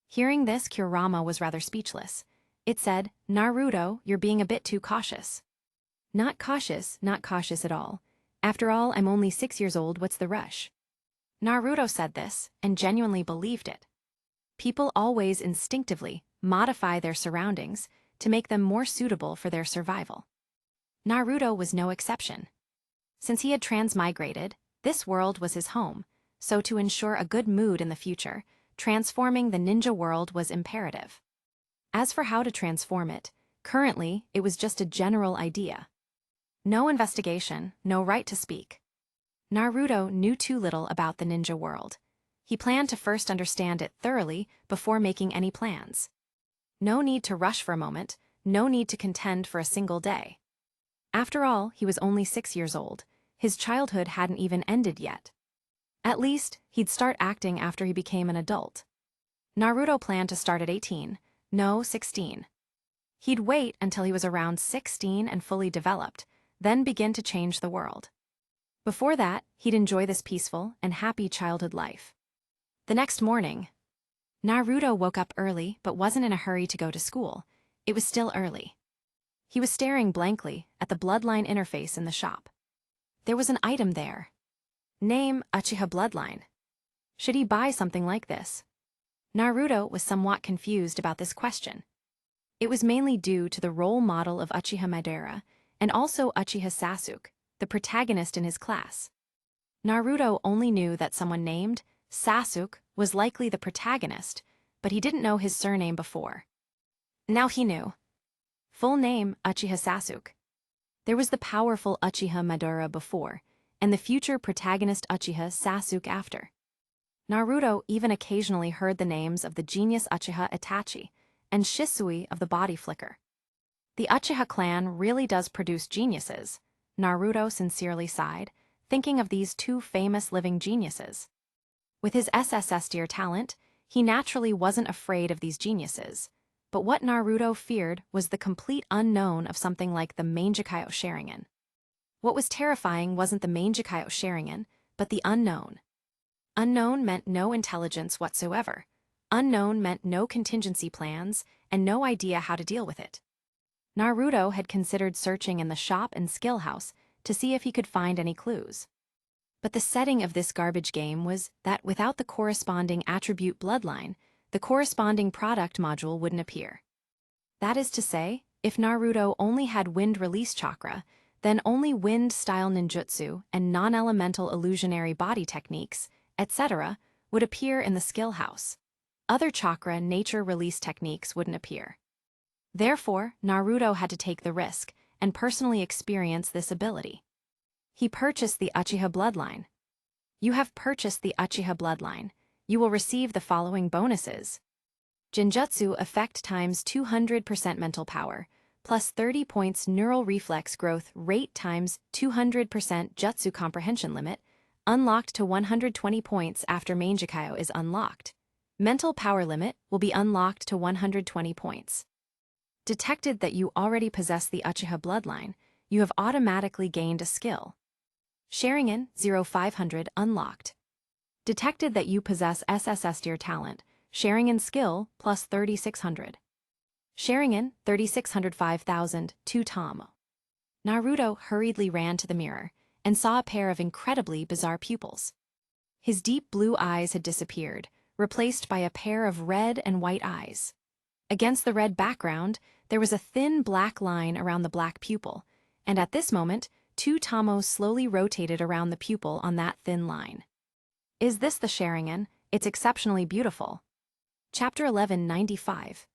Hearing this, Kurama was rather speechless. It said, Naruto, you're being a bit too cautious. Not cautious at all. After all, I'm only 6 years old, what's the rush? Naruto said this, and genuinely believed it. People always instinctively modify their surroundings to make them more suitable for their survival. Naruto was no exception. Since he had transmigrated, this world was his home, so to ensure a good mood in the future, transforming the ninja world was imperative. As for how to transform it, currently it was just a general idea. No investigation, no right to speak. Naruto knew too little about the ninja world. He planned to first understand it thoroughly before making any plans. No need to rush for a moment, no need to contend for a single day. After all, he was only 6 years old. His childhood hadn't even ended yet. At least, he'd start acting after he became an adult. Naruto planned to start at 18, no, 16. He'd wait until he was around 16 and fully developed, then begin to change the world. Before that, he'd enjoy this peaceful and happy childhood life. The next morning, Naruto woke up early but wasn't in a hurry to go to school. It was still early. He was staring blankly at the bloodline interface in the shop. There was an item there. Name Uchiha Bloodline. Should he buy something like this? Naruto was somewhat confused about this question. It was mainly due to the role model of Uchiha Madara and also Uchiha Sasuke, the protagonist in his class. Naruto only knew that someone named Sasuke was likely the protagonist, but he didn't know his surname before. Now he knew. Full name Uchiha Sasuke. There was the powerful Uchiha Madara before, and the future protagonist Uchiha Sasuke after. Naruto even occasionally heard the names of the genius Uchiha Itachi and Shisui of the body flicker. The Uchiha clan really does produce geniuses, Naruto sincerely sighed, thinking of these two famous living geniuses. With his SSS tier talent, he naturally wasn't afraid of these geniuses, but what Naruto feared was the complete unknown of something like the Mangekyo Sharingan. What was terrifying wasn't the Mangekyo Sharingan, but the unknown. Unknown meant no intelligence whatsoever. Unknown meant no contingency plans and no idea how to deal with it. Naruto had considered searching in the shop and skill house to see if he could find any clues. But the setting of this garbage game was that without the corresponding attribute bloodline, the corresponding product module wouldn't appear. That is to say, if Naruto only had wind release chakra, then only wind-style ninjutsu and non-elemental illusionary body techniques, etc., would appear in the skill house. Other chakra nature release techniques wouldn't appear. Therefore, Naruto had to take the risk and personally experience this ability. He purchased the Uchiha Bloodline. You have purchased the Uchiha Bloodline. You will receive the following bonuses. Genjutsu effect times 200% mental power, plus 30 points neural reflex growth rate times 200% jutsu comprehension limit, unlocked to 120 points after Mangekyo is unlocked. Mental power limit will be unlocked to 120 points. Detected that you already possess the Uchiha Bloodline, you have automatically gained a skill. Sharingan 0500 unlocked. Detected that you possess SSS tier talent, Sharingan skill plus 3600. Sharingan 3600 5000 2 Tomo. Naruto hurriedly ran to the mirror and saw a pair of incredibly bizarre pupils. His deep blue eyes had disappeared, replaced by a pair of red and white eyes. Against the red background, there was a thin black line around the black pupil, and at this moment, 2 Tomos slowly rotated around the pupil on that thin line. Is this the Sharingan? It's exceptionally beautiful. Chapter 1195.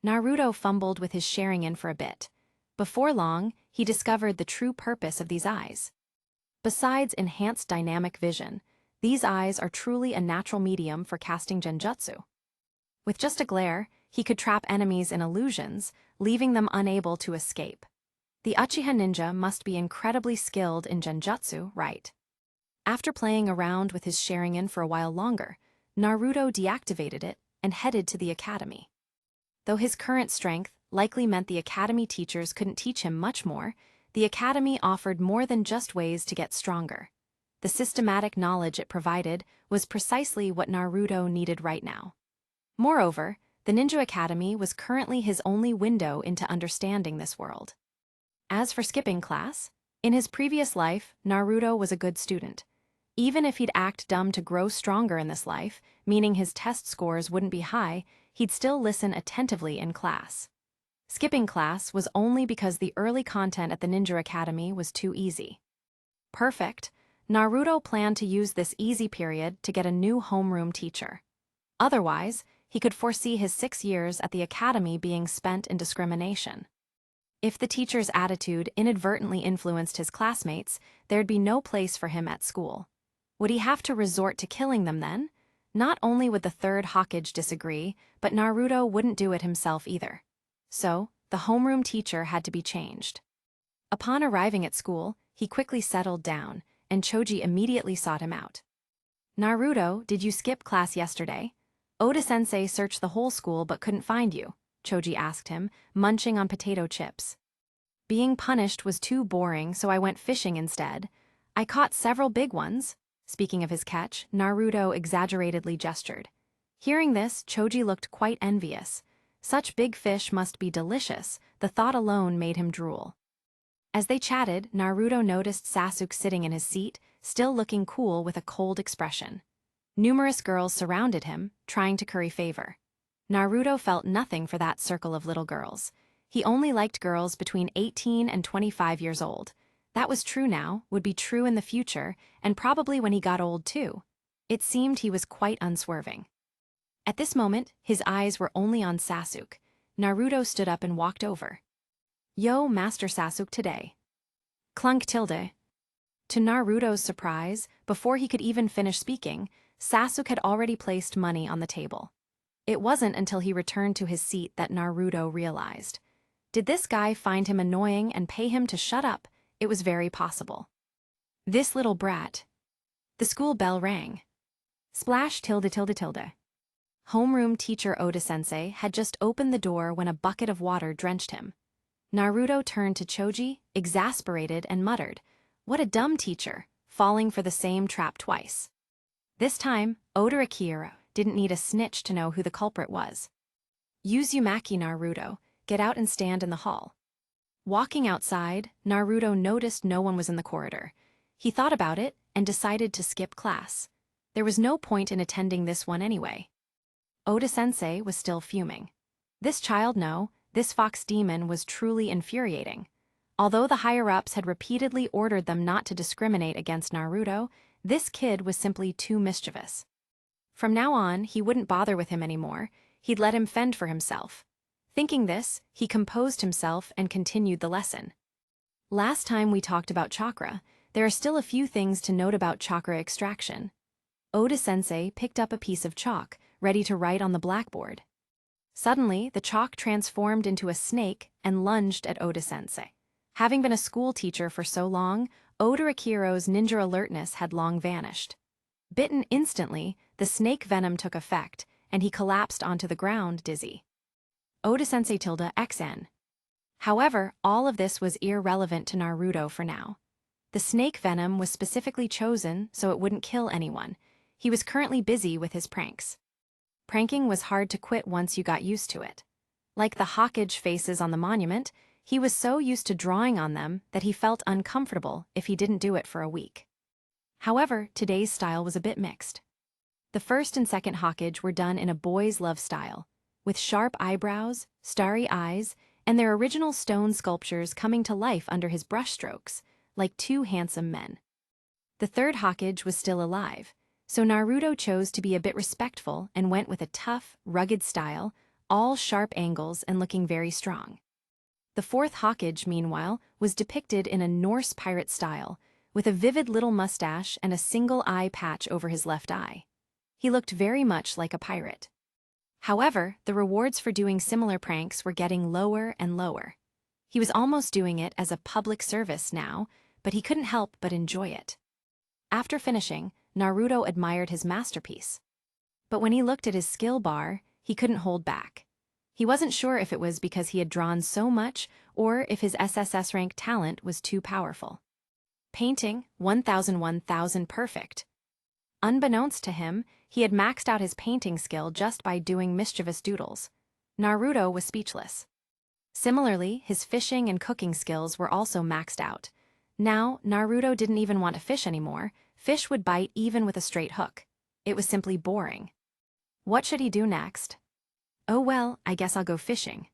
Naruto fumbled with his Sharingan for a bit. Before long, he discovered the true purpose of these eyes. Besides enhanced dynamic vision, these eyes are truly a natural medium for casting genjutsu. With just a glare, he could trap enemies in illusions, leaving them unable to escape. The Uchiha ninja must be incredibly skilled in genjutsu, right? After playing around with his Sharingan for a while longer, Naruto deactivated it and headed to the academy. Though his current strength likely meant the academy teachers couldn't teach him much more, the academy offered more than just ways to get stronger. The systematic knowledge it provided was precisely what Naruto needed right now. Moreover, the Ninja Academy was currently his only window into understanding this world. As for skipping class, In his previous life, Naruto was a good student. Even if he'd act dumb to grow stronger in this life, meaning his test scores wouldn't be high, he'd still listen attentively in class. Skipping class was only because the early content at the Ninja Academy was too easy. Perfect. Naruto planned to use this easy period to get a new homeroom teacher. Otherwise, he could foresee his 6 years at the academy being spent in discrimination. If the teacher's attitude inadvertently influenced his classmates, there'd be no place for him at school. Would he have to resort to killing them then? Not only would the third Hokage disagree, but Naruto wouldn't do it himself either. So, the homeroom teacher had to be changed. Upon arriving at school, he quickly settled down, and Choji immediately sought him out. "Naruto, did you skip class yesterday? Oda-sensei searched the whole school but couldn't find you," Choji asked him, munching on potato chips. "Being punished was too boring, so I went fishing instead. I caught several big ones." Speaking of his catch, Naruto exaggeratedly gestured. Hearing this, Choji looked quite envious. Such big fish must be delicious, the thought alone made him drool. As they chatted, Naruto noticed Sasuke sitting in his seat, still looking cool with a cold expression. Numerous girls surrounded him, trying to curry favor. Naruto felt nothing for that circle of little girls. He only liked girls between 18 and 25 years old. That was true now, would be true in the future, and probably when he got old too. It seemed he was quite unswerving. At this moment, his eyes were only on Sasuke. Naruto stood up and walked over. "Yo, Master Sasuke today." Clunk tilde. To Naruto's surprise, before he could even finish speaking, Sasuke had already placed money on the table. It wasn't until he returned to his seat that Naruto realized. Did this guy find him annoying and pay him to shut up? It was very possible. This little brat. The school bell rang. Splash tilde tilde tilde. Homeroom teacher Oda-sensei had just opened the door when a bucket of water drenched him. Naruto turned to Choji, exasperated, and muttered, "What a dumb teacher, falling for the same trap twice." This time, Orochimaru didn't need a snitch to know who the culprit was. "Uzumaki Naruto, get out and stand in the hall." Walking outside, Naruto noticed no one was in the corridor. He thought about it and decided to skip class. There was no point in attending this one anyway. Oda-sensei was still fuming. This child no, this fox demon was truly infuriating. Although the higher-ups had repeatedly ordered them not to discriminate against Naruto, this kid was simply too mischievous. From now on, he wouldn't bother with him anymore. He'd let him fend for himself. Thinking this, he composed himself and continued the lesson. Last time we talked about chakra, there are still a few things to note about chakra extraction. Oda-sensei picked up a piece of chalk, ready to write on the blackboard. Suddenly, the chalk transformed into a snake and lunged at Oda-sensei. Having been a school teacher for so long, Orochimaru's ninja alertness had long vanished. Bitten instantly, the snake venom took effect, and he collapsed onto the ground dizzy. Oda-sensei tilde XN. However, all of this was irrelevant to Naruto for now. The snake venom was specifically chosen so it wouldn't kill anyone. He was currently busy with his pranks. Pranking was hard to quit once you got used to it. Like the Hokage faces on the monument, he was so used to drawing on them that he felt uncomfortable if he didn't do it for a week. However, today's style was a bit mixed. The first and second Hokage were done in a boys' love style, with sharp eyebrows, starry eyes, and their original stone sculptures coming to life under his brushstrokes, like two handsome men. The third Hokage was still alive, so Naruto chose to be a bit respectful and went with a tough, rugged style, all sharp angles and looking very strong. The fourth Hokage, meanwhile, was depicted in a Norse pirate style, with a vivid little mustache and a single eye patch over his left eye. He looked very much like a pirate. However, the rewards for doing similar pranks were getting lower and lower. He was almost doing it as a public service now, but he couldn't help but enjoy it. After finishing, Naruto admired his masterpiece. But when he looked at his skill bar, he couldn't hold back. He wasn't sure if it was because he had drawn so much or if his SSS rank talent was too powerful. Painting, 1000 perfect. Unbeknownst to him, he had maxed out his painting skill just by doing mischievous doodles. Naruto was speechless. Similarly, his fishing and cooking skills were also maxed out. Now, Naruto didn't even want to fish anymore. Fish would bite even with a straight hook. It was simply boring. What should he do next? Oh well, I guess I'll go fishing.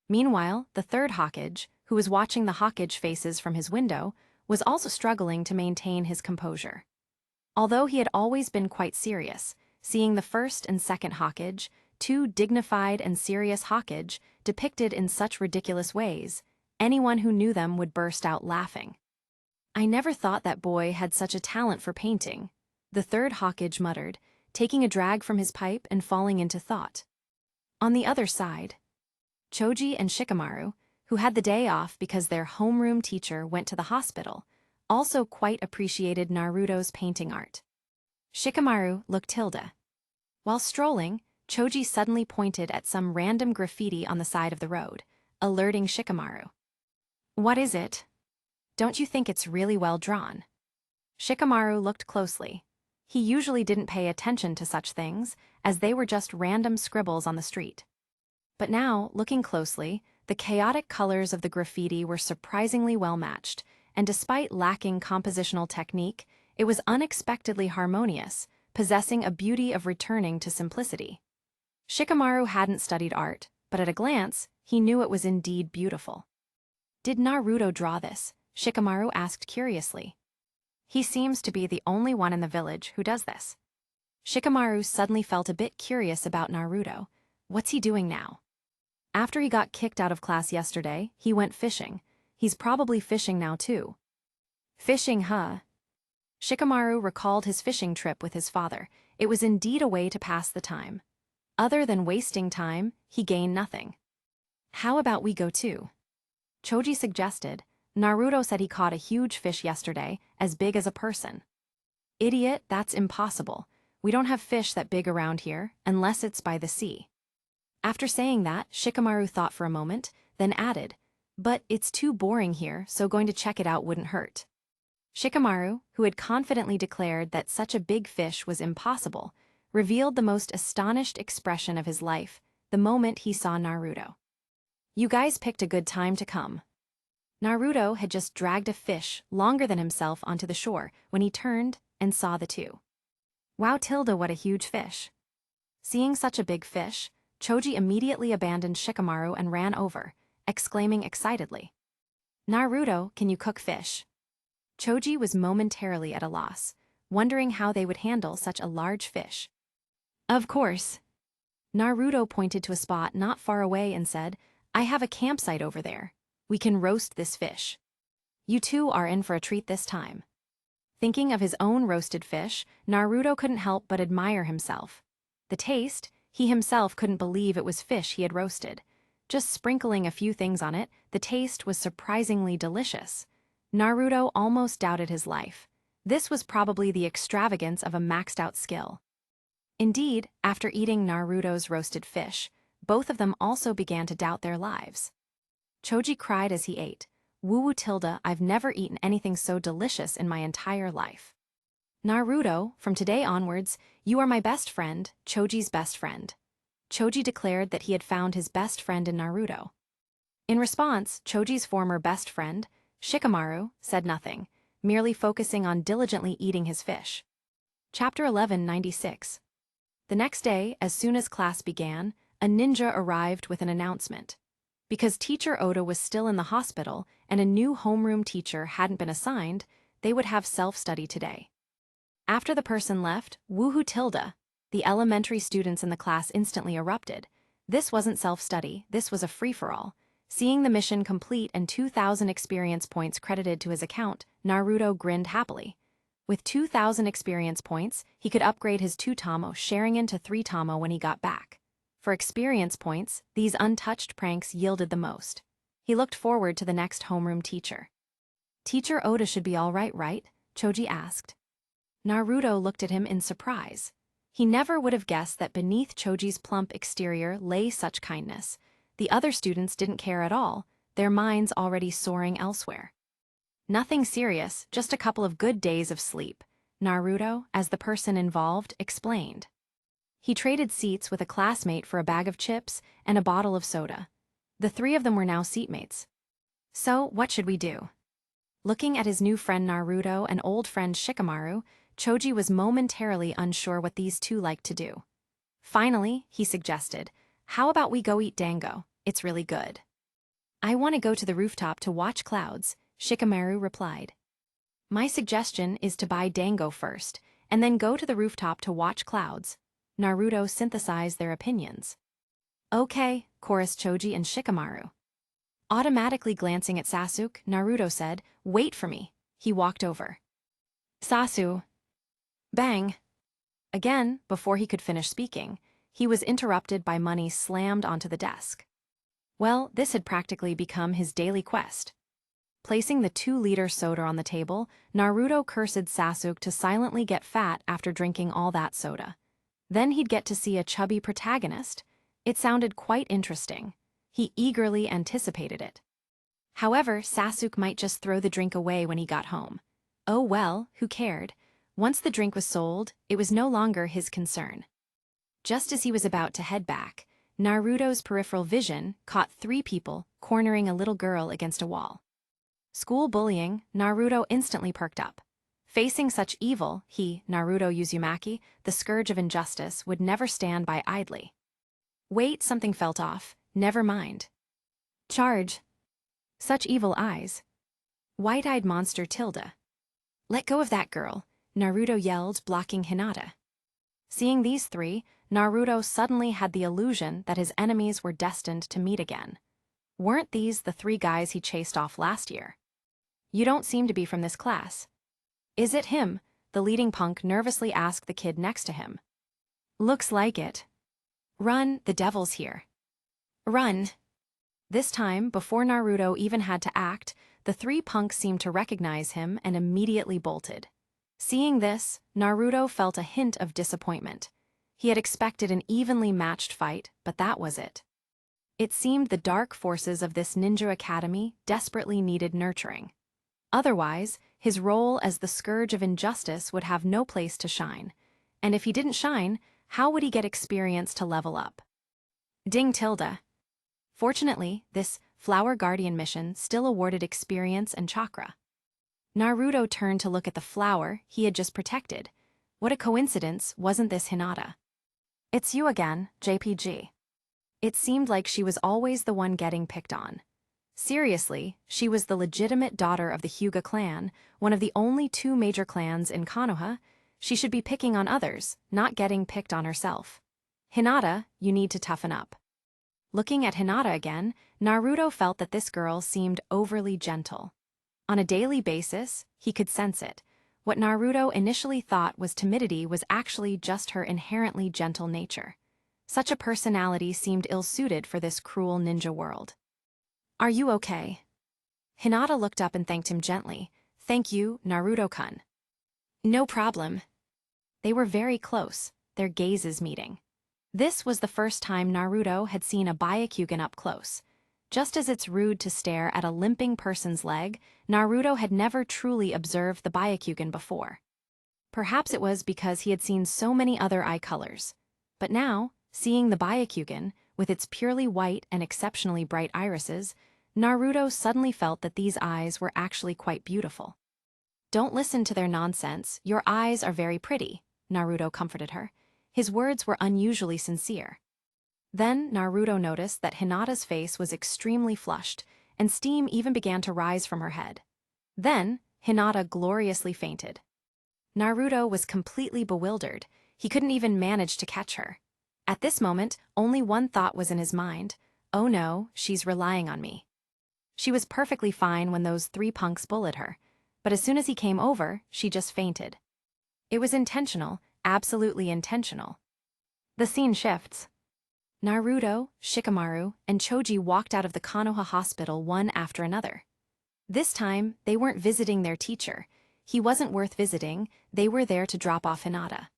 Meanwhile, the third Hokage, who was watching the Hokage faces from his window, was also struggling to maintain his composure. Although he had always been quite serious, seeing the first and second Hokage, two dignified and serious Hokage, depicted in such ridiculous ways, anyone who knew them would burst out laughing. I never thought that boy had such a talent for painting, the third Hokage muttered, taking a drag from his pipe and falling into thought. On the other side, Choji and Shikamaru, who had the day off because their homeroom teacher went to the hospital, also quite appreciated Naruto's painting art. Shikamaru looked Tilda. While strolling, Choji suddenly pointed at some random graffiti on the side of the road, alerting Shikamaru. What is it? Don't you think it's really well drawn? Shikamaru looked closely. He usually didn't pay attention to such things, as they were just random scribbles on the street. But now, looking closely, the chaotic colors of the graffiti were surprisingly well matched, and despite lacking compositional technique, it was unexpectedly harmonious, possessing a beauty of returning to simplicity. Shikamaru hadn't studied art, but at a glance, he knew it was indeed beautiful. Did Naruto draw this? Shikamaru asked curiously. He seems to be the only one in the village who does this. Shikamaru suddenly felt a bit curious about Naruto. What's he doing now? After he got kicked out of class yesterday, he went fishing. He's probably fishing now too. Fishing, huh? Shikamaru recalled his fishing trip with his father. It was indeed a way to pass the time. Other than wasting time, he gained nothing. How about we go too? Choji suggested. Naruto said he caught a huge fish yesterday, as big as a person. Idiot, that's impossible. We don't have fish that big around here, unless it's by the sea. After saying that, Shikamaru thought for a moment, then added, but it's too boring here, so going to check it out wouldn't hurt. Shikamaru, who had confidently declared that such a big fish was impossible, revealed the most astonished expression of his life the moment he saw Naruto. You guys picked a good time to come. Naruto had just dragged a fish longer than himself onto the shore when he turned and saw the two. Wow, Tilda, what a huge fish. Seeing such a big fish, Choji immediately abandoned Shikamaru and ran over, exclaiming excitedly, Naruto, can you cook fish? Choji was momentarily at a loss, wondering how they would handle such a large fish. Of course. Naruto pointed to a spot not far away and said, I have a campsite over there. We can roast this fish. You two are in for a treat this time. Thinking of his own roasted fish, Naruto couldn't help but admire himself. The taste, he himself couldn't believe it was fish he had roasted. Just sprinkling a few things on it, the taste was surprisingly delicious. Naruto almost doubted his life. This was probably the extravagance of a maxed-out skill. Indeed, after eating Naruto's roasted fish, both of them also began to doubt their lives. Choji cried as he ate, Woo-woo Tilda, I've never eaten anything so delicious in my entire life. Naruto, from today onwards, you are my best friend, Choji's best friend. Choji declared that he had found his best friend in Naruto. In response, Choji's former best friend, Shikamaru, said nothing, merely focusing on diligently eating his fish. Chapter 1196. The next day, as soon as class began, a ninja arrived with an announcement. Because Teacher Oda was still in the hospital and a new homeroom teacher hadn't been assigned, they would have self-study today. After the person left, woohoo Tilda, the elementary students in the class instantly erupted. This wasn't self-study, this was a free-for-all. Seeing the mission complete and 2,000 experience points credited to his account, Naruto grinned happily. With 2,000 experience points, he could upgrade his 2-tamo Sharingan to 3-tamo when he got back. For experience points, these untouched pranks yielded the most. He looked forward to the next homeroom teacher. Teacher Oda should be all right? Choji asked. Naruto looked at him in surprise. He never would have guessed that beneath Choji's plump exterior lay such kindness. The other students didn't care at all, their minds already soaring elsewhere. Nothing serious, just a couple of good days of sleep, Naruto, as the person involved, explained. He traded seats with a classmate for a bag of chips and a bottle of soda. The three of them were now seatmates. So, what should we do? Looking at his new friend Naruto and old friend Shikamaru, Choji was momentarily unsure what these two liked to do. Finally, he suggested, "How about we go eat dango? It's really good." "I want to go to the rooftop to watch clouds," Shikamaru replied. "My suggestion is to buy dango first, and then go to the rooftop to watch clouds." Naruto synthesized their opinions. "Okay," chorused Choji and Shikamaru. Automatically glancing at Sasuke, Naruto said, "Wait for me." He walked over. "Sasuke." Bang! Again, before he could finish speaking, he was interrupted by money slammed onto the desk. Well, this had practically become his daily quest. Placing the 2-liter soda on the table, Naruto cursed Sasuke to silently get fat after drinking all that soda. Then he'd get to see a chubby protagonist. It sounded quite interesting. He eagerly anticipated it. However, Sasuke might just throw the drink away when he got home. Oh well, who cared? Once the drink was sold, it was no longer his concern. Just as he was about to head back, Naruto's peripheral vision caught 3 people cornering a little girl against a wall. School bullying, Naruto instantly perked up. Facing such evil, he, Naruto Uzumaki, the scourge of injustice, would never stand by idly. Wait, something felt off. Never mind. Charge. Such evil eyes. White-eyed monster Tilda. Let go of that girl, Naruto yelled, blocking Hinata. Seeing these 3, Naruto suddenly had the illusion that his enemies were destined to meet again. Weren't these the 3 guys he chased off last year? "You don't seem to be from this class." "Is it him?" the leading punk nervously asked the kid next to him. "Looks like it." "Run, the devil's here." "Run." This time, before Naruto even had to act, the 3 punks seemed to recognize him and immediately bolted. Seeing this, Naruto felt a hint of disappointment. He had expected an evenly matched fight, but that was it. It seemed the dark forces of this ninja academy desperately needed nurturing. Otherwise, his role as the scourge of injustice would have no place to shine. And if he didn't shine, how would he get experience to level up? Ding Tilda. Fortunately, this Flower Guardian mission still awarded experience and chakra. Naruto turned to look at the flower he had just protected. What a coincidence, wasn't this Hinata? "It's you again, JPG." It seemed like she was always the one getting picked on. Seriously, she was the legitimate daughter of the Hyuga clan, one of the only 2 major clans in Konoha. She should be picking on others, not getting picked on herself. "Hinata, you need to toughen up." Looking at Hinata again, Naruto felt that this girl seemed overly gentle. On a daily basis, he could sense it. What Naruto initially thought was timidity was actually just her inherently gentle nature. Such a personality seemed ill-suited for this cruel ninja world. "Are you okay?" Hinata looked up and thanked him gently. "Thank you, Naruto-kun." "No problem." They were very close, their gazes meeting. This was the first time Naruto had seen a Byakugan up close. Just as it's rude to stare at a limping person's leg, Naruto had never truly observed the Byakugan before. Perhaps it was because he had seen so many other eye colors. But now, seeing the Byakugan, with its purely white and exceptionally bright irises, Naruto suddenly felt that these eyes were actually quite beautiful. "Don't listen to their nonsense, your eyes are very pretty," Naruto comforted her. His words were unusually sincere. Then Naruto noticed that Hinata's face was extremely flushed, and steam even began to rise from her head. Then, Hinata gloriously fainted. Naruto was completely bewildered. He couldn't even manage to catch her. At this moment, only one thought was in his mind. "Oh no, she's relying on me." She was perfectly fine when those 3 punks bullied her, but as soon as he came over, she just fainted. It was intentional, absolutely intentional. The scene shifts. Naruto, Shikamaru, and Choji walked out of the Konoha hospital one after another. This time, they weren't visiting their teacher. He wasn't worth visiting, they were there to drop off Hinata.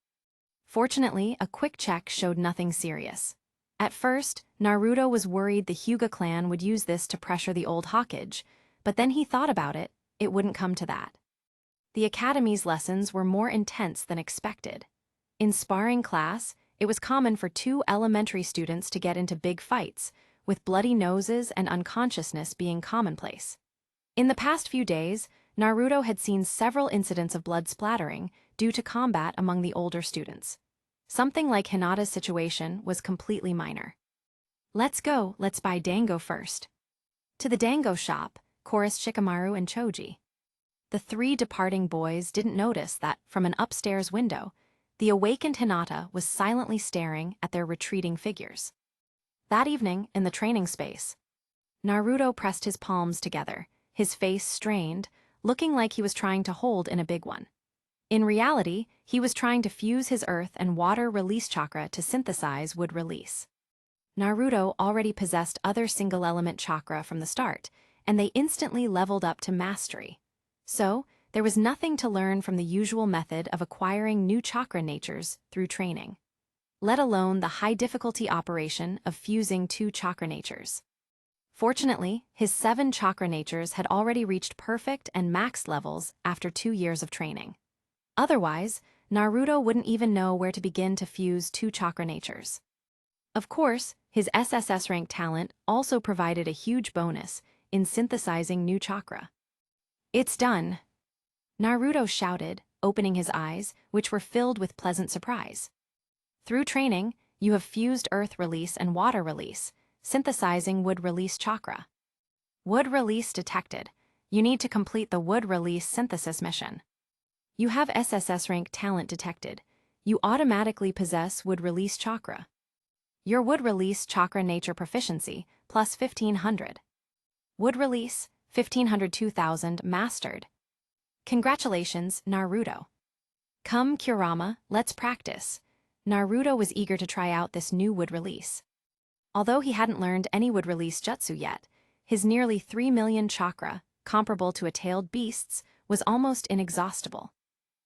Fortunately, a quick check showed nothing serious. At first, Naruto was worried the Hyuga clan would use this to pressure the old Hokage, but then he thought about it, it wouldn't come to that. The academy's lessons were more intense than expected. In sparring class, it was common for 2 elementary students to get into big fights, with bloody noses and unconsciousness being commonplace. In the past few days, Naruto had seen several incidents of blood splattering due to combat among the older students. Something like Hinata's situation was completely minor. Let's go, let's buy dango first. To the dango shop, chorused Shikamaru and Choji. The three departing boys didn't notice that, from an upstairs window, the awakened Hinata was silently staring at their retreating figures. That evening, in the training space, Naruto pressed his palms together, his face strained, looking like he was trying to hold in a big one. In reality, he was trying to fuse his earth and water release chakra to synthesize wood release. Naruto already possessed other single-element chakra from the start, and they instantly leveled up to mastery. So, there was nothing to learn from the usual method of acquiring new chakra natures through training, let alone the high-difficulty operation of fusing two chakra natures. Fortunately, his 7 chakra natures had already reached perfect and max levels after 2 years of training. Otherwise, Naruto wouldn't even know where to begin to fuse 2 chakra natures. Of course, his SSS rank talent also provided a huge bonus in synthesizing new chakra. It's done! Naruto shouted, opening his eyes, which were filled with pleasant surprise. Through training, you have fused earth release and water release, synthesizing wood release chakra. Wood release detected. You need to complete the wood release synthesis mission. You have SSS rank talent detected. You automatically possess wood release chakra. Your wood release chakra nature proficiency plus 1500. Wood release 1500 2000 mastered. Congratulations, Naruto. Come, Kurama, let's practice. Naruto was eager to try out this new wood release. Although he hadn't learned any wood release jutsu yet, his nearly 3 million chakra, comparable to a tailed beast's, was almost inexhaustible.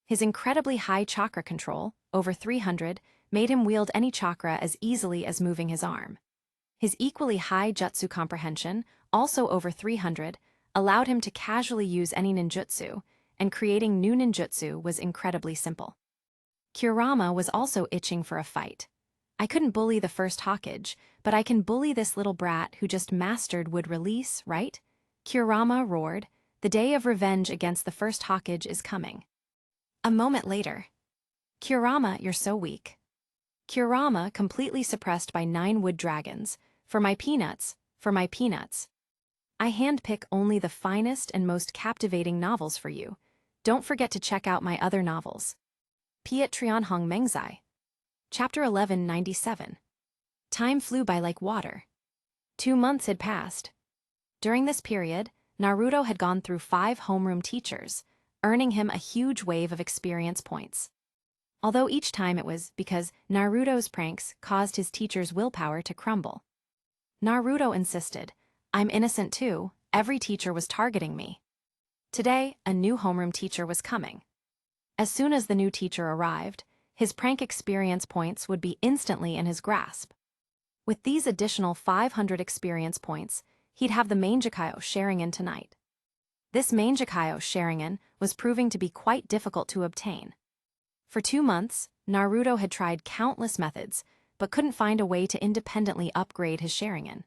His incredibly high chakra control, over 300, made him wield any chakra as easily as moving his arm. His equally high jutsu comprehension, also over 300, allowed him to casually use any ninjutsu, and creating new ninjutsu was incredibly simple. Kurama was also itching for a fight. I couldn't bully the first Hokage, but I can bully this little brat who just mastered wood release, right? Kurama roared. The day of revenge against the first Hokage is coming. A moment later. Kurama, you're so weak. Kurama, completely suppressed by 9 wood dragons. For my peanuts, for my peanuts. I handpick only the finest and most captivating novels for you. Don't forget to check out my other novels. Piet Trianhong Mengzai. Chapter 1197. Time flew by like water. 2 months had passed. During this period, Naruto had gone through 5 homeroom teachers, earning him a huge wave of experience points. Although each time it was because Naruto's pranks caused his teacher's willpower to crumble. Naruto insisted, I'm innocent too, every teacher was targeting me. Today, a new homeroom teacher was coming. As soon as the new teacher arrived, his prank experience points would be instantly in his grasp. With these additional 500 experience points, he'd have the Mangekyo Sharingan tonight. This Mangekyo Sharingan was proving to be quite difficult to obtain. For 2 months, Naruto had tried countless methods, but couldn't find a way to independently upgrade his Sharingan.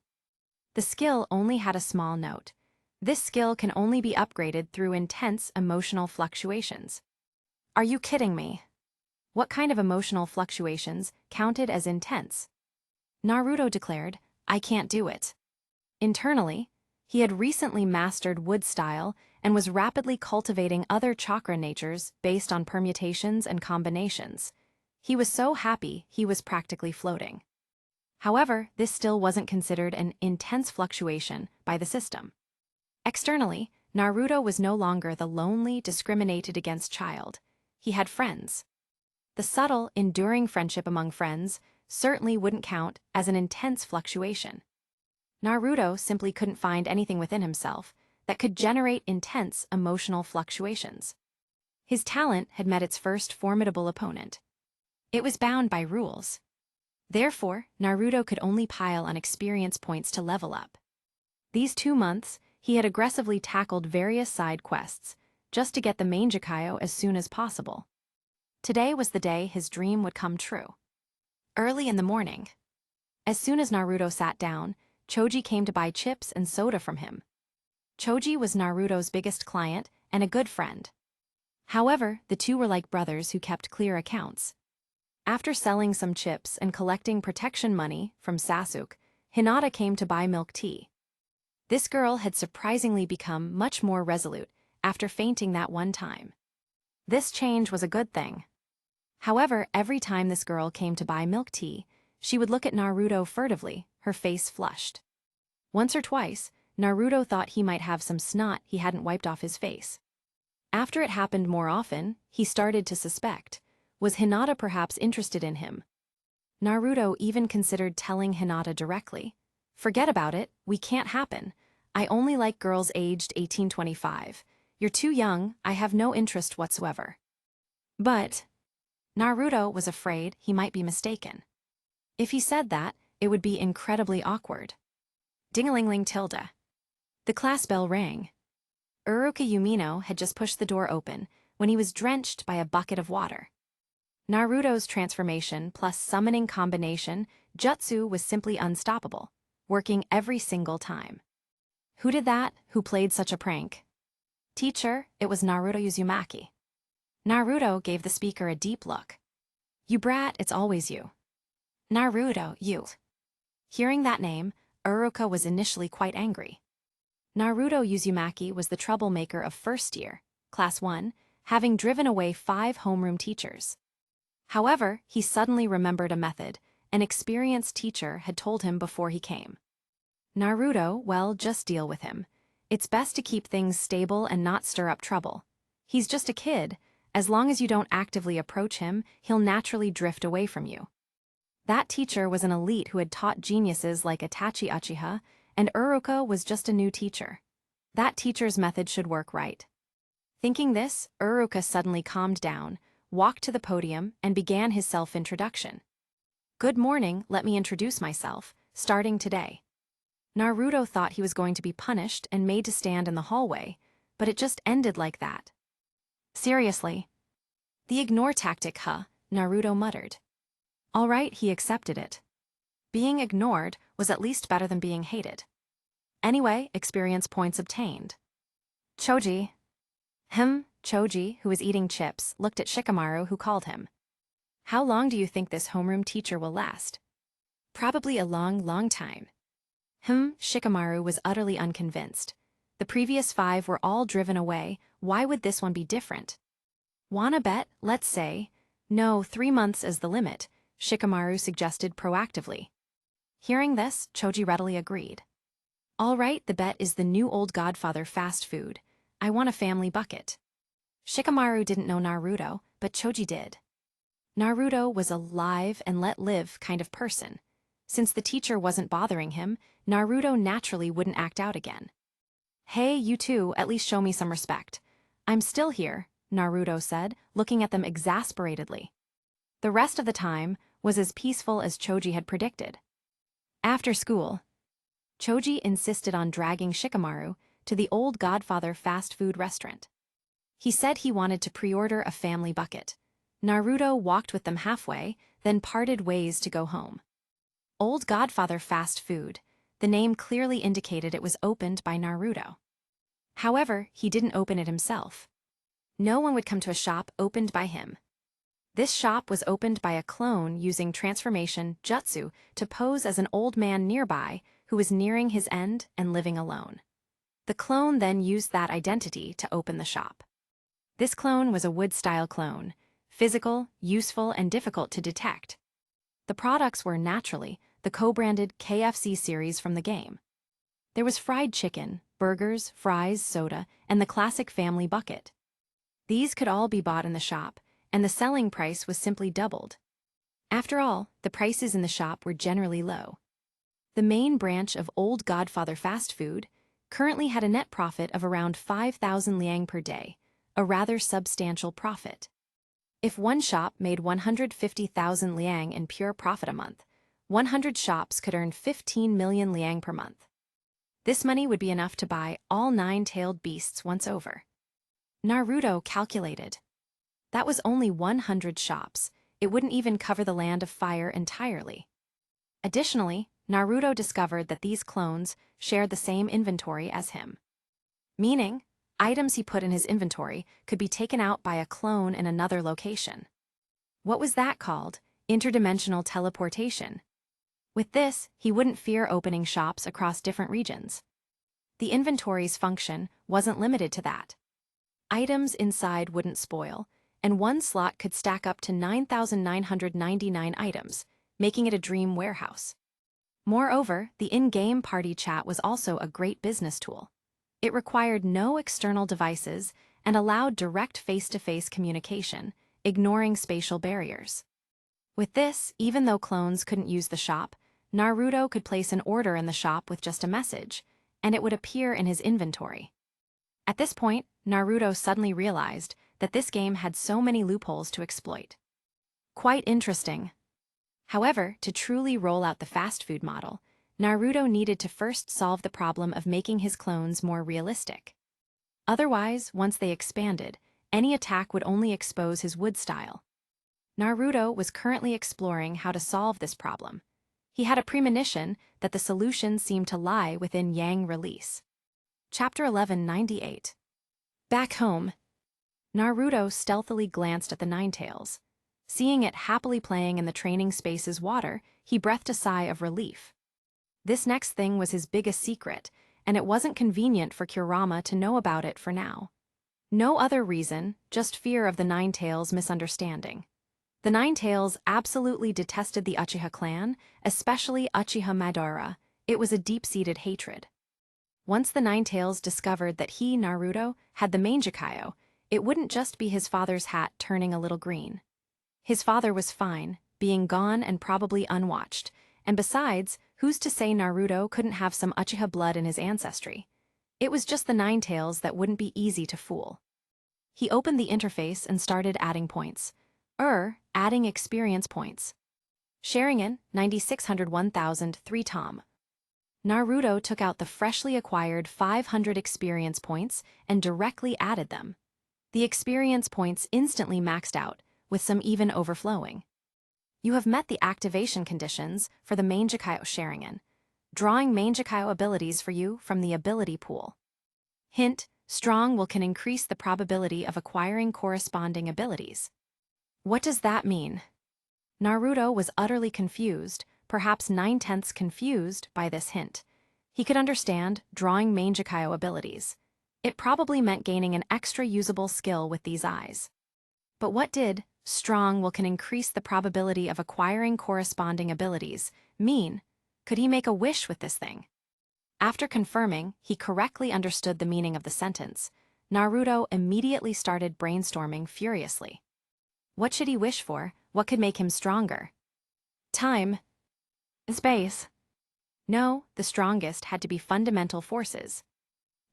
The skill only had a small note. This skill can only be upgraded through intense emotional fluctuations. Are you kidding me? What kind of emotional fluctuations counted as intense? Naruto declared, I can't do it. Internally, he had recently mastered wood style and was rapidly cultivating other chakra natures based on permutations and combinations. He was so happy he was practically floating. However, this still wasn't considered an intense fluctuation by the system. Externally, Naruto was no longer the lonely, discriminated against child. He had friends. The subtle, enduring friendship among friends certainly wouldn't count as an intense fluctuation. Naruto simply couldn't find anything within himself that could generate intense emotional fluctuations. His talent had met its first formidable opponent. It was bound by rules. Therefore, Naruto could only pile on experience points to level up. These 2 months, he had aggressively tackled various side quests, just to get the Mangekyo as soon as possible. Today was the day his dream would come true. Early in the morning. As soon as Naruto sat down, Choji came to buy chips and soda from him. Choji was Naruto's biggest client and a good friend. However, the two were like brothers who kept clear accounts. After selling some chips and collecting protection money from Sasuke, Hinata came to buy milk tea. This girl had surprisingly become much more resolute after fainting that one time. This change was a good thing. However, every time this girl came to buy milk tea, she would look at Naruto furtively, her face flushed. Once or twice, Naruto thought he might have some snot he hadn't wiped off his face. After it happened more often, he started to suspect, was Hinata perhaps interested in him? Naruto even considered telling Hinata directly, "Forget about it, we can't happen. I only like girls aged 18-25. You're too young, I have no interest whatsoever." But Naruto was afraid he might be mistaken. If he said that, it would be incredibly awkward. Ding-a-ling-ling tilde. The class bell rang. Uruka Yumino had just pushed the door open when he was drenched by a bucket of water. Naruto's transformation plus summoning combination, jutsu, was simply unstoppable, working every single time. Who did that? Who played such a prank? Teacher, it was Naruto Uzumaki. Naruto gave the speaker a deep look. You brat, it's always you. Naruto, you. Hearing that name, Uruka was initially quite angry. Naruto Uzumaki was the troublemaker of first year, class 1, having driven away 5 homeroom teachers. However, he suddenly remembered a method an experienced teacher had told him before he came. Naruto, well, just deal with him. It's best to keep things stable and not stir up trouble. He's just a kid. As long as you don't actively approach him, he'll naturally drift away from you. That teacher was an elite who had taught geniuses like Itachi Uchiha, and Uruka was just a new teacher. That teacher's method should work right. Thinking this, Uruka suddenly calmed down, walked to the podium, and began his self-introduction. Good morning, let me introduce myself, starting today. Naruto thought he was going to be punished and made to stand in the hallway, but it just ended like that. Seriously? The ignore tactic, huh? Naruto muttered. All right, he accepted it. Being ignored was at least better than being hated. Anyway, experience points obtained. Choji. Choji, who was eating chips, looked at Shikamaru, who called him. How long do you think this homeroom teacher will last? Probably a long, long time. Shikamaru was utterly unconvinced. The previous 5 were all driven away, why would this one be different? Wanna bet, let's say, no, 3 months is the limit, Shikamaru suggested proactively. Hearing this, Choji readily agreed. All right, the bet is the new old godfather fast food. I want a family bucket. Shikamaru didn't know Naruto, but Choji did. Naruto was a live and let live kind of person. Since the teacher wasn't bothering him, Naruto naturally wouldn't act out again. Hey, you two, at least show me some respect. I'm still here, Naruto said, looking at them exasperatedly. The rest of the time was as peaceful as Choji had predicted. After school, Choji insisted on dragging Shikamaru to the old Godfather fast food restaurant. He said he wanted to pre-order a family bucket. Naruto walked with them halfway, then parted ways to go home. Old Godfather fast food, the name clearly indicated it was opened by Naruto. However, he didn't open it himself. No one would come to a shop opened by him. This shop was opened by a clone using transformation jutsu to pose as an old man nearby who was nearing his end and living alone. The clone then used that identity to open the shop. This clone was a wood-style clone, physical, useful, and difficult to detect. The products were, naturally, the co-branded KFC series from the game. There was fried chicken, burgers, fries, soda, and the classic family bucket. These could all be bought in the shop, and the selling price was simply doubled. After all, the prices in the shop were generally low. The main branch of Old Godfather Fast Food currently had a net profit of around 5,000 liang per day, a rather substantial profit. If one shop made 150,000 liang in pure profit a month, 100 shops could earn 15 million liang per month. This money would be enough to buy all 9-tailed beasts once over. Naruto calculated. That was only 100 shops. It wouldn't even cover the Land of Fire entirely. Additionally, Naruto discovered that these clones shared the same inventory as him. Meaning, Items he put in his inventory could be taken out by a clone in another location. What was that called? Interdimensional teleportation. With this, he wouldn't fear opening shops across different regions. The inventory's function wasn't limited to that. Items inside wouldn't spoil, and one slot could stack up to 9,999 items, making it a dream warehouse. Moreover, the in-game party chat was also a great business tool. It required no external devices and allowed direct face-to-face communication, ignoring spatial barriers. With this, even though clones couldn't use the shop, Naruto could place an order in the shop with just a message, and it would appear in his inventory. At this point, Naruto suddenly realized that this game had so many loopholes to exploit. Quite interesting. However, to truly roll out the fast food model, Naruto needed to first solve the problem of making his clones more realistic. Otherwise, once they expanded, any attack would only expose his wood style. Naruto was currently exploring how to solve this problem. He had a premonition that the solution seemed to lie within Yang release. Chapter 1198. Back home, Naruto stealthily glanced at the Ninetales. Seeing it happily playing in the training space's water, he breathed a sigh of relief. This next thing was his biggest secret, and it wasn't convenient for Kurama to know about it for now. No other reason, just fear of the Ninetales misunderstanding. The Ninetales absolutely detested the Uchiha clan, especially Uchiha Madara. It was a deep-seated hatred. Once the Ninetales discovered that he, Naruto, had the Mangekyo, it wouldn't just be his father's hat turning a little green. His father was fine, being gone and probably unwatched, and besides, who's to say Naruto couldn't have some Uchiha blood in his ancestry? It was just the Ninetales that wouldn't be easy to fool. He opened the interface and started adding points. Adding experience points. Sharingan, 9600 1000 3 Tom. Naruto took out the freshly acquired 500 experience points and directly added them. The experience points instantly maxed out, with some even overflowing. You have met the activation conditions for the Mangekyo Sharingan. Drawing Mangekyo abilities for you from the ability pool. Hint: strong will can increase the probability of acquiring corresponding abilities. What does that mean? Naruto was utterly confused, perhaps 9/10 confused by this hint. He could understand drawing Mangekyo abilities. It probably meant gaining an extra usable skill with these eyes. But what did strong will can increase the probability of acquiring corresponding abilities mean? Could he make a wish with this thing? After confirming he correctly understood the meaning of the sentence, Naruto immediately started brainstorming furiously. What should he wish for? What could make him stronger? Time. Space. No, the strongest had to be fundamental forces.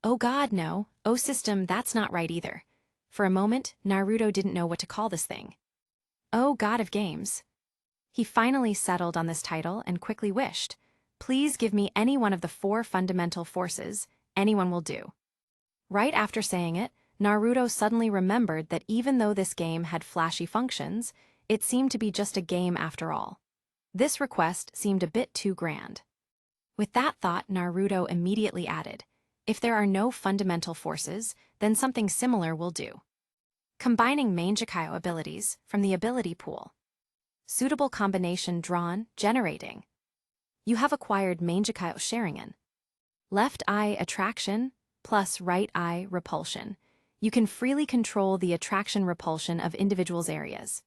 Oh God, no. Oh system, that's not right either. For a moment, Naruto didn't know what to call this thing. Oh God of games. He finally settled on this title and quickly wished, please give me any one of the 4 fundamental forces, anyone will do. Right after saying it, Naruto suddenly remembered that even though this game had flashy functions, it seemed to be just a game after all. This request seemed a bit too grand. With that thought, Naruto immediately added, if there are no fundamental forces, then something similar will do. Combining Mangekyo abilities from the ability pool. Suitable combination drawn, generating. You have acquired Mangekyo Sharingan. Left eye attraction plus right eye repulsion. You can freely control the attraction-repulsion of individuals' areas.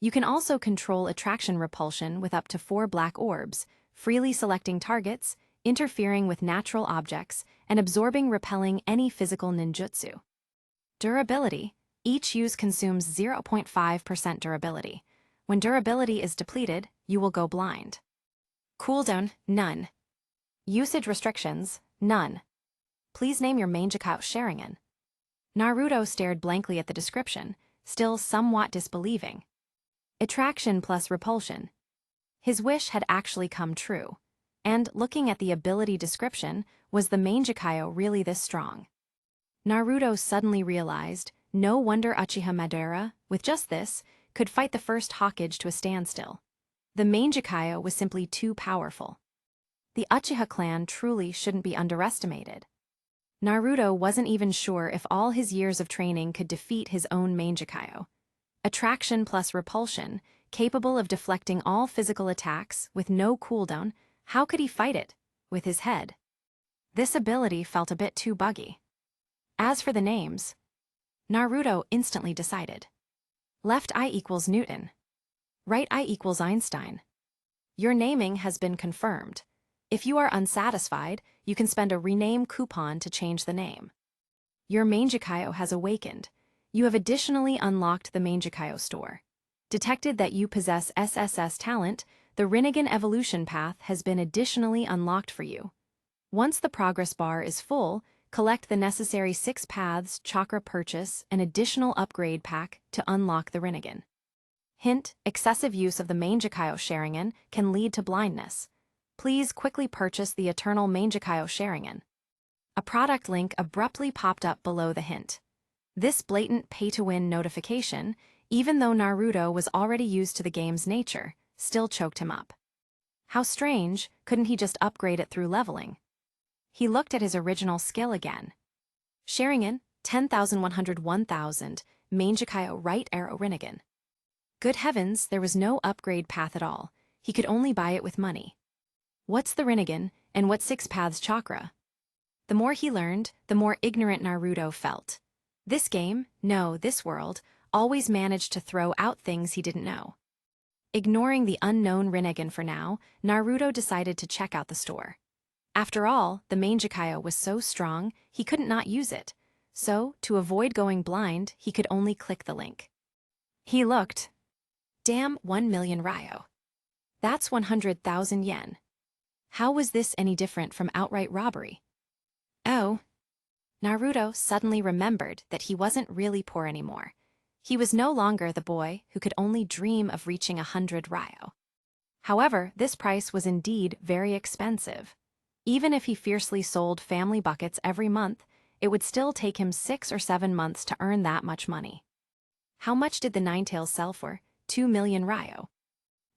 You can also control attraction-repulsion with up to 4 black orbs, freely selecting targets, interfering with natural objects, and absorbing-repelling any physical ninjutsu. Durability. Each use consumes 0.5% durability. When durability is depleted, you will go blind. Cooldown, none. Usage restrictions, none. Please name your Mangekyo Sharingan. Naruto stared blankly at the description, still somewhat disbelieving. Attraction plus repulsion. His wish had actually come true, and looking at the ability description, was the Mangekyo really this strong? Naruto suddenly realized, no wonder Uchiha Madara, with just this, could fight the first Hokage to a standstill. The Mangekyo was simply too powerful. The Uchiha clan truly shouldn't be underestimated. Naruto wasn't even sure if all his years of training could defeat his own Mangekyo. Attraction plus repulsion, capable of deflecting all physical attacks with no cooldown, how could he fight it? With his head. This ability felt a bit too buggy. As for the names, Naruto instantly decided. Left eye equals Newton. Right eye equals Einstein. Your naming has been confirmed. If you are unsatisfied, you can spend a rename coupon to change the name. Your Mangekyo has awakened. You have additionally unlocked the Mangekyo store. Detected that you possess SSS talent, the Rinnegan evolution path has been additionally unlocked for you. Once the progress bar is full, collect the necessary 6 paths Chakra purchase an additional upgrade pack to unlock the Rinnegan. Hint: excessive use of the Mangekyo Sharingan can lead to blindness. Please quickly purchase the Eternal Mangekyo Sharingan. A product link abruptly popped up below the hint. This blatant pay-to-win notification, even though Naruto was already used to the game's nature, still choked him up. How strange, couldn't he just upgrade it through leveling? He looked at his original skill again. Sharingan, 10,100 1,000, Mangekyo Right Arrow Rinnegan. Good heavens, there was no upgrade path at all. He could only buy it with money. What's the Rinnegan, and what 6 paths Chakra? The more he learned, the more ignorant Naruto felt. This game, no, this world, always managed to throw out things he didn't know. Ignoring the unknown Rinnegan for now, Naruto decided to check out the store. After all, the Mangekyo was so strong, he couldn't not use it. So, to avoid going blind, he could only click the link. He looked. Damn, 1 million ryo. That's 100,000 yen. How was this any different from outright robbery? Oh. Naruto suddenly remembered that he wasn't really poor anymore. He was no longer the boy who could only dream of reaching 100 ryo. However, this price was indeed very expensive. Even if he fiercely sold family buckets every month, it would still take him 6 or 7 months to earn that much money. How much did the Ninetales sell for? 2 million ryo.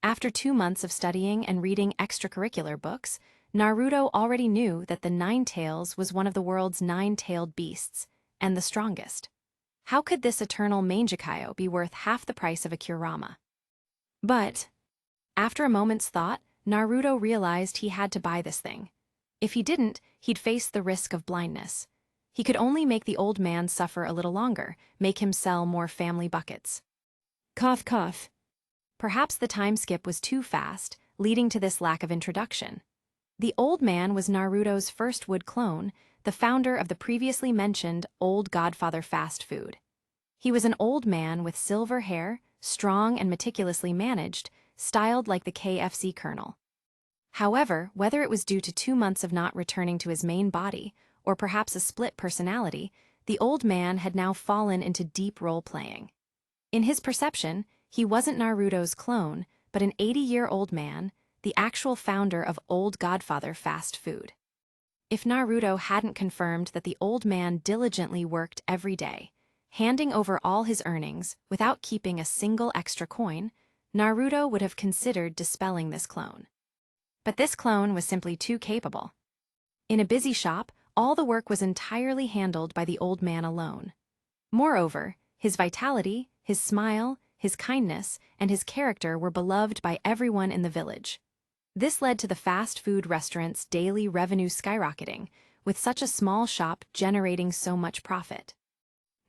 After 2 months of studying and reading extracurricular books, Naruto already knew that the Ninetales was one of the world's 9-tailed beasts, and the strongest. How could this eternal Mangekyo be worth half the price of a Kurama? But, after a moment's thought, Naruto realized he had to buy this thing. If he didn't, he'd face the risk of blindness. He could only make the old man suffer a little longer, make him sell more family buckets. Cough, cough. Perhaps the time skip was too fast, leading to this lack of introduction. The old man was Naruto's first wood clone, the founder of the previously mentioned Old Godfather fast food. He was an old man with silver hair, strong and meticulously managed, styled like the KFC Colonel. However, whether it was due to 2 months of not returning to his main body, or perhaps a split personality, the old man had now fallen into deep role-playing. In his perception, he wasn't Naruto's clone, but an 80-year-old man, the actual founder of Old Godfather fast food. If Naruto hadn't confirmed that the old man diligently worked every day, handing over all his earnings without keeping a single extra coin, Naruto would have considered dispelling this clone. But this clone was simply too capable. In a busy shop, all the work was entirely handled by the old man alone. Moreover, his vitality, his smile, his kindness, and his character were beloved by everyone in the village. This led to the fast food restaurant's daily revenue skyrocketing, with such a small shop generating so much profit.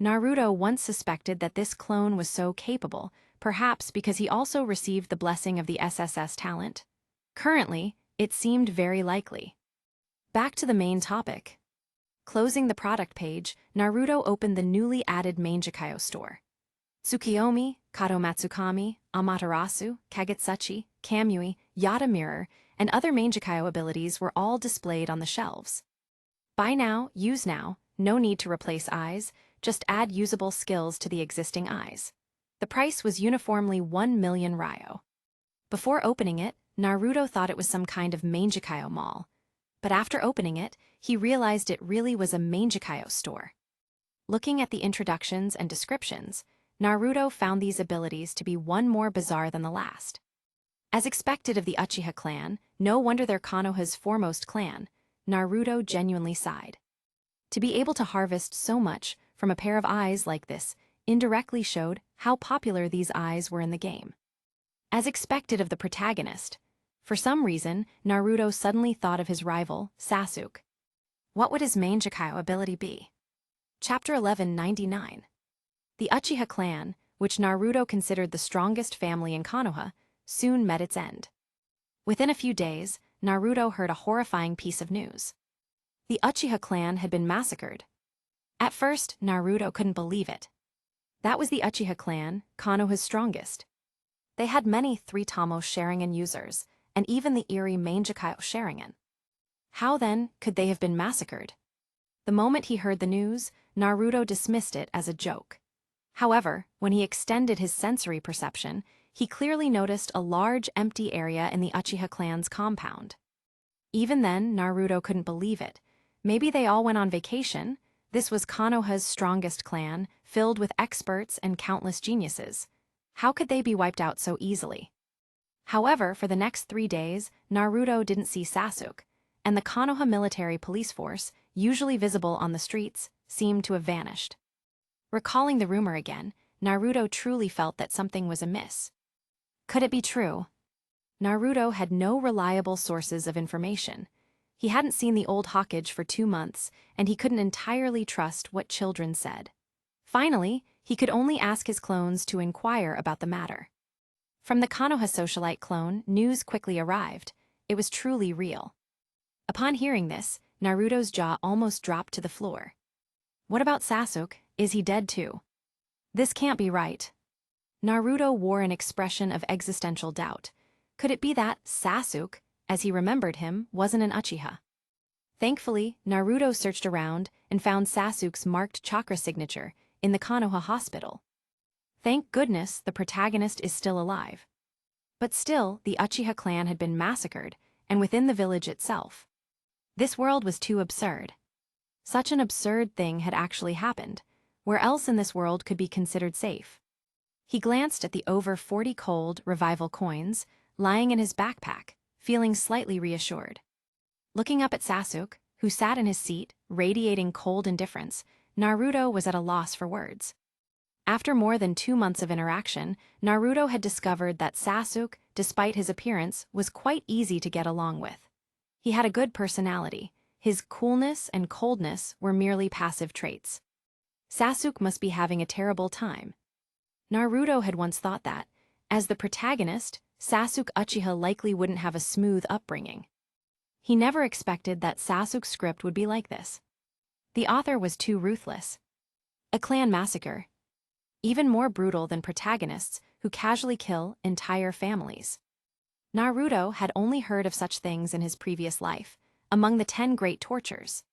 Naruto once suspected that this clone was so capable, perhaps because he also received the blessing of the SSS talent. Currently, it seemed very likely. Back to the main topic. Closing the product page, Naruto opened the newly added Mangekyo store. Tsukiyomi, Kado Matsukami, Amaterasu, Kagetsuchi, Kamui, Yada Mirror, and other Mangekyo abilities were all displayed on the shelves. Buy now, use now, no need to replace eyes, just add usable skills to the existing eyes. The price was uniformly 1 million ryo. Before opening it, Naruto thought it was some kind of Mangekyo mall. But after opening it, he realized it really was a Mangekyo store. Looking at the introductions and descriptions, Naruto found these abilities to be one more bizarre than the last. As expected of the Uchiha clan, no wonder they're Konoha's foremost clan, Naruto genuinely sighed. To be able to harvest so much from a pair of eyes like this indirectly showed how popular these eyes were in the game. As expected of the protagonist, for some reason, Naruto suddenly thought of his rival, Sasuke. What would his Mangekyo ability be? Chapter 1199. The Uchiha clan, which Naruto considered the strongest family in Konoha, soon met its end. Within a few days, Naruto heard a horrifying piece of news. The Uchiha clan had been massacred. At first, Naruto couldn't believe it. That was the Uchiha clan, Konoha's strongest. They had many 3-Tamo Sharingan users, and even the eerie Mangekyo Sharingan. How then could they have been massacred? The moment he heard the news, Naruto dismissed it as a joke. However, when he extended his sensory perception, he clearly noticed a large empty area in the Uchiha clan's compound. Even then, Naruto couldn't believe it. Maybe they all went on vacation. This was Konoha's strongest clan, filled with experts and countless geniuses. How could they be wiped out so easily? However, for the next 3 days, Naruto didn't see Sasuke, and the Konoha military police force, usually visible on the streets, seemed to have vanished. Recalling the rumor again, Naruto truly felt that something was amiss. Could it be true? Naruto had no reliable sources of information. He hadn't seen the old Hokage for 2 months, and he couldn't entirely trust what children said. Finally, he could only ask his clones to inquire about the matter. From the Konoha socialite clone, news quickly arrived. It was truly real. Upon hearing this, Naruto's jaw almost dropped to the floor. What about Sasuke? Is he dead too? This can't be right. Naruto wore an expression of existential doubt. Could it be that Sasuke, as he remembered him, wasn't an Uchiha? Thankfully, Naruto searched around and found Sasuke's marked chakra signature in the Konoha hospital. Thank goodness the protagonist is still alive. But still, the Uchiha clan had been massacred, and within the village itself. This world was too absurd. Such an absurd thing had actually happened. Where else in this world could be considered safe? He glanced at the over 40 cold revival coins lying in his backpack, feeling slightly reassured. Looking up at Sasuke, who sat in his seat, radiating cold indifference, Naruto was at a loss for words. After more than 2 months of interaction, Naruto had discovered that Sasuke, despite his appearance, was quite easy to get along with. He had a good personality. His coolness and coldness were merely passive traits. Sasuke must be having a terrible time. Naruto had once thought that, as the protagonist, Sasuke Uchiha likely wouldn't have a smooth upbringing. He never expected that Sasuke's script would be like this. The author was too ruthless. A clan massacre. Even more brutal than protagonists who casually kill entire families. Naruto had only heard of such things in his previous life, among the 10 great tortures.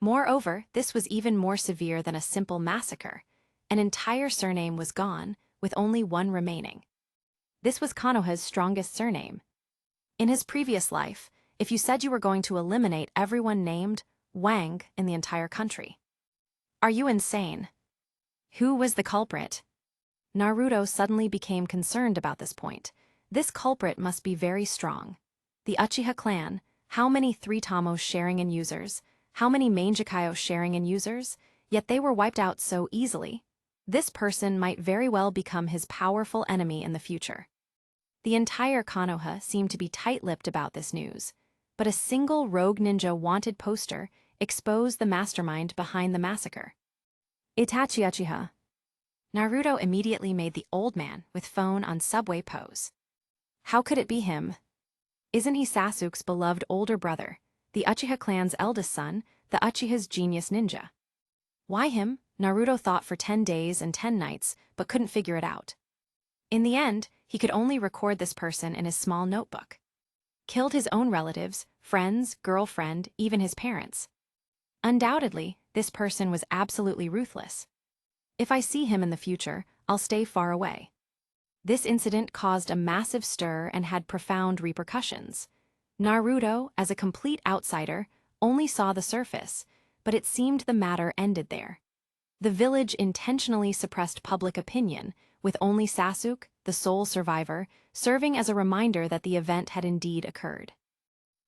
Moreover, this was even more severe than a simple massacre. An entire surname was gone, with only one remaining. This was Konoha's strongest surname. In his previous life, if you said you were going to eliminate everyone named Wang in the entire country. Are you insane? Who was the culprit? Naruto suddenly became concerned about this point. This culprit must be very strong. The Uchiha clan, how many 3-Tamo Sharingan users, how many Mangekyo Sharingan users, yet they were wiped out so easily. This person might very well become his powerful enemy in the future. The entire Konoha seemed to be tight-lipped about this news, but a single rogue ninja wanted poster exposed the mastermind behind the massacre. Itachi Uchiha. Naruto immediately made the old man with phone on subway pose. How could it be him? Isn't he Sasuke's beloved older brother, the Uchiha clan's eldest son, the Uchiha's genius ninja? Why him? Naruto thought for 10 days and 10 nights, but couldn't figure it out. In the end, he could only record this person in his small notebook. Killed his own relatives, friends, girlfriend, even his parents. Undoubtedly, this person was absolutely ruthless. If I see him in the future, I'll stay far away. This incident caused a massive stir and had profound repercussions. Naruto, as a complete outsider, only saw the surface, but it seemed the matter ended there. The village intentionally suppressed public opinion, with only Sasuke, the sole survivor, serving as a reminder that the event had indeed occurred.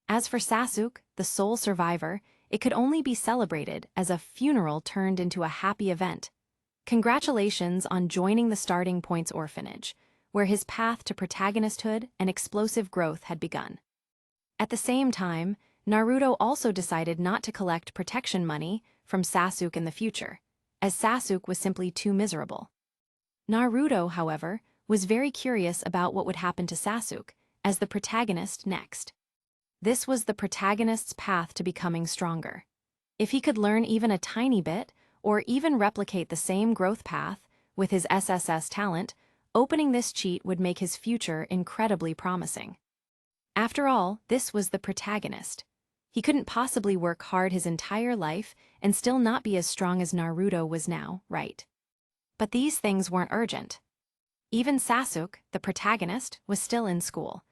As for Sasuke, the sole survivor, it could only be celebrated as a funeral turned into a happy event. Congratulations on joining the Starting Point's orphanage, where his path to protagonisthood and explosive growth had begun. At the same time, Naruto also decided not to collect protection money from Sasuke in the future, as Sasuke was simply too miserable. Naruto, however, was very curious about what would happen to Sasuke as the protagonist next. This was the protagonist's path to becoming stronger. If he could learn even a tiny bit, or even replicate the same growth path with his SSS talent, opening this cheat would make his future incredibly promising. After all, this was the protagonist. He couldn't possibly work hard his entire life and still not be as strong as Naruto was now, right? But these things weren't urgent. Even Sasuke, the protagonist, was still in school.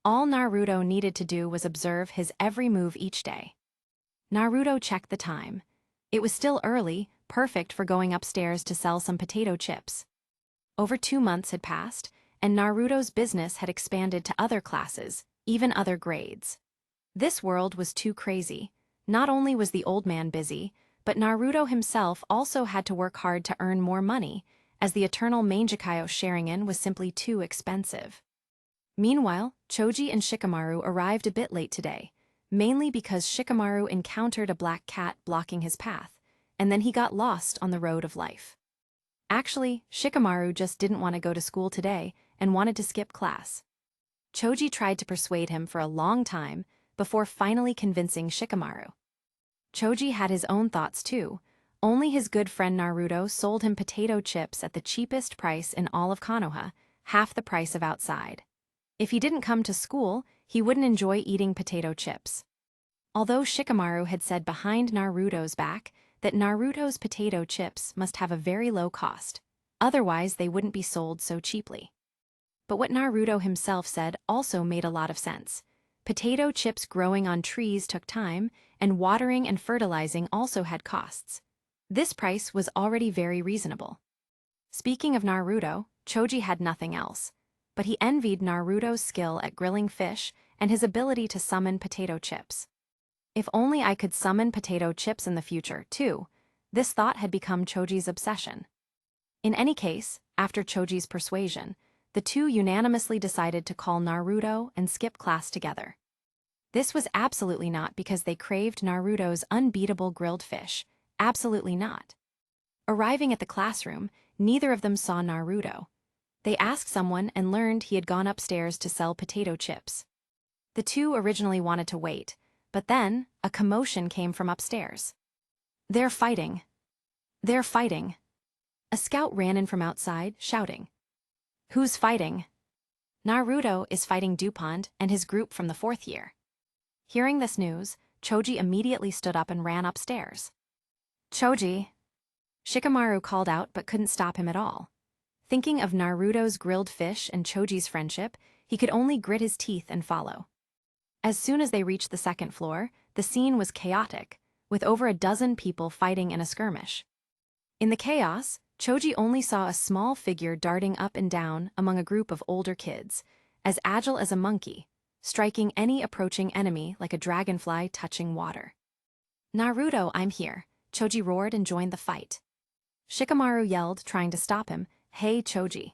All Naruto needed to do was observe his every move each day. Naruto checked the time. It was still early, perfect for going upstairs to sell some potato chips. Over 2 months had passed, and Naruto's business had expanded to other classes, even other grades. This world was too crazy. Not only was the old man busy, but Naruto himself also had to work hard to earn more money, as the eternal Mangekyo Sharingan was simply too expensive. Meanwhile, Choji and Shikamaru arrived a bit late today, mainly because Shikamaru encountered a black cat blocking his path, and then he got lost on the road of life. Actually, Shikamaru just didn't want to go to school today and wanted to skip class. Choji tried to persuade him for a long time before finally convincing Shikamaru. Choji had his own thoughts too. Only his good friend Naruto sold him potato chips at the cheapest price in all of Konoha, half the price of outside. If he didn't come to school, he wouldn't enjoy eating potato chips. Although Shikamaru had said behind Naruto's back that Naruto's potato chips must have a very low cost, otherwise they wouldn't be sold so cheaply. But what Naruto himself said also made a lot of sense. Potato chips growing on trees took time, and watering and fertilizing also had costs. This price was already very reasonable. Speaking of Naruto, Choji had nothing else, but he envied Naruto's skill at grilling fish and his ability to summon potato chips. If only I could summon potato chips in the future, too. This thought had become Choji's obsession. In any case, after Choji's persuasion, the two unanimously decided to call Naruto and skip class together. This was absolutely not because they craved Naruto's unbeatable grilled fish. Absolutely not. Arriving at the classroom, neither of them saw Naruto. They asked someone and learned he had gone upstairs to sell potato chips. The two originally wanted to wait, but then a commotion came from upstairs. "They're fighting. They're fighting." A scout ran in from outside, shouting. "Who's fighting?" "Naruto is fighting DuPont and his group from the 4th year." Hearing this news, Choji immediately stood up and ran upstairs. "Choji!" Shikamaru called out but couldn't stop him at all. Thinking of Naruto's grilled fish and Choji's friendship, he could only grit his teeth and follow. As soon as they reached the 2nd floor, the scene was chaotic, with over a dozen people fighting in a skirmish. In the chaos, Choji only saw a small figure darting up and down among a group of older kids, as agile as a monkey, striking any approaching enemy like a dragonfly touching water. "Naruto, I'm here," Choji roared and joined the fight. Shikamaru yelled, trying to stop him, "Hey, Choji."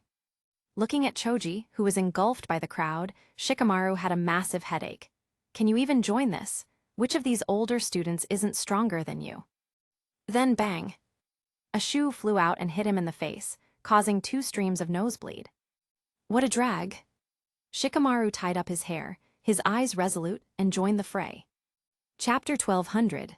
Looking at Choji, who was engulfed by the crowd, Shikamaru had a massive headache. "Can you even join this? Which of these older students isn't stronger than you?" Then bang! A shoe flew out and hit him in the face, causing 2 streams of nosebleed. "What a drag!" Shikamaru tied up his hair, his eyes resolute, and joined the fray. Chapter 1200.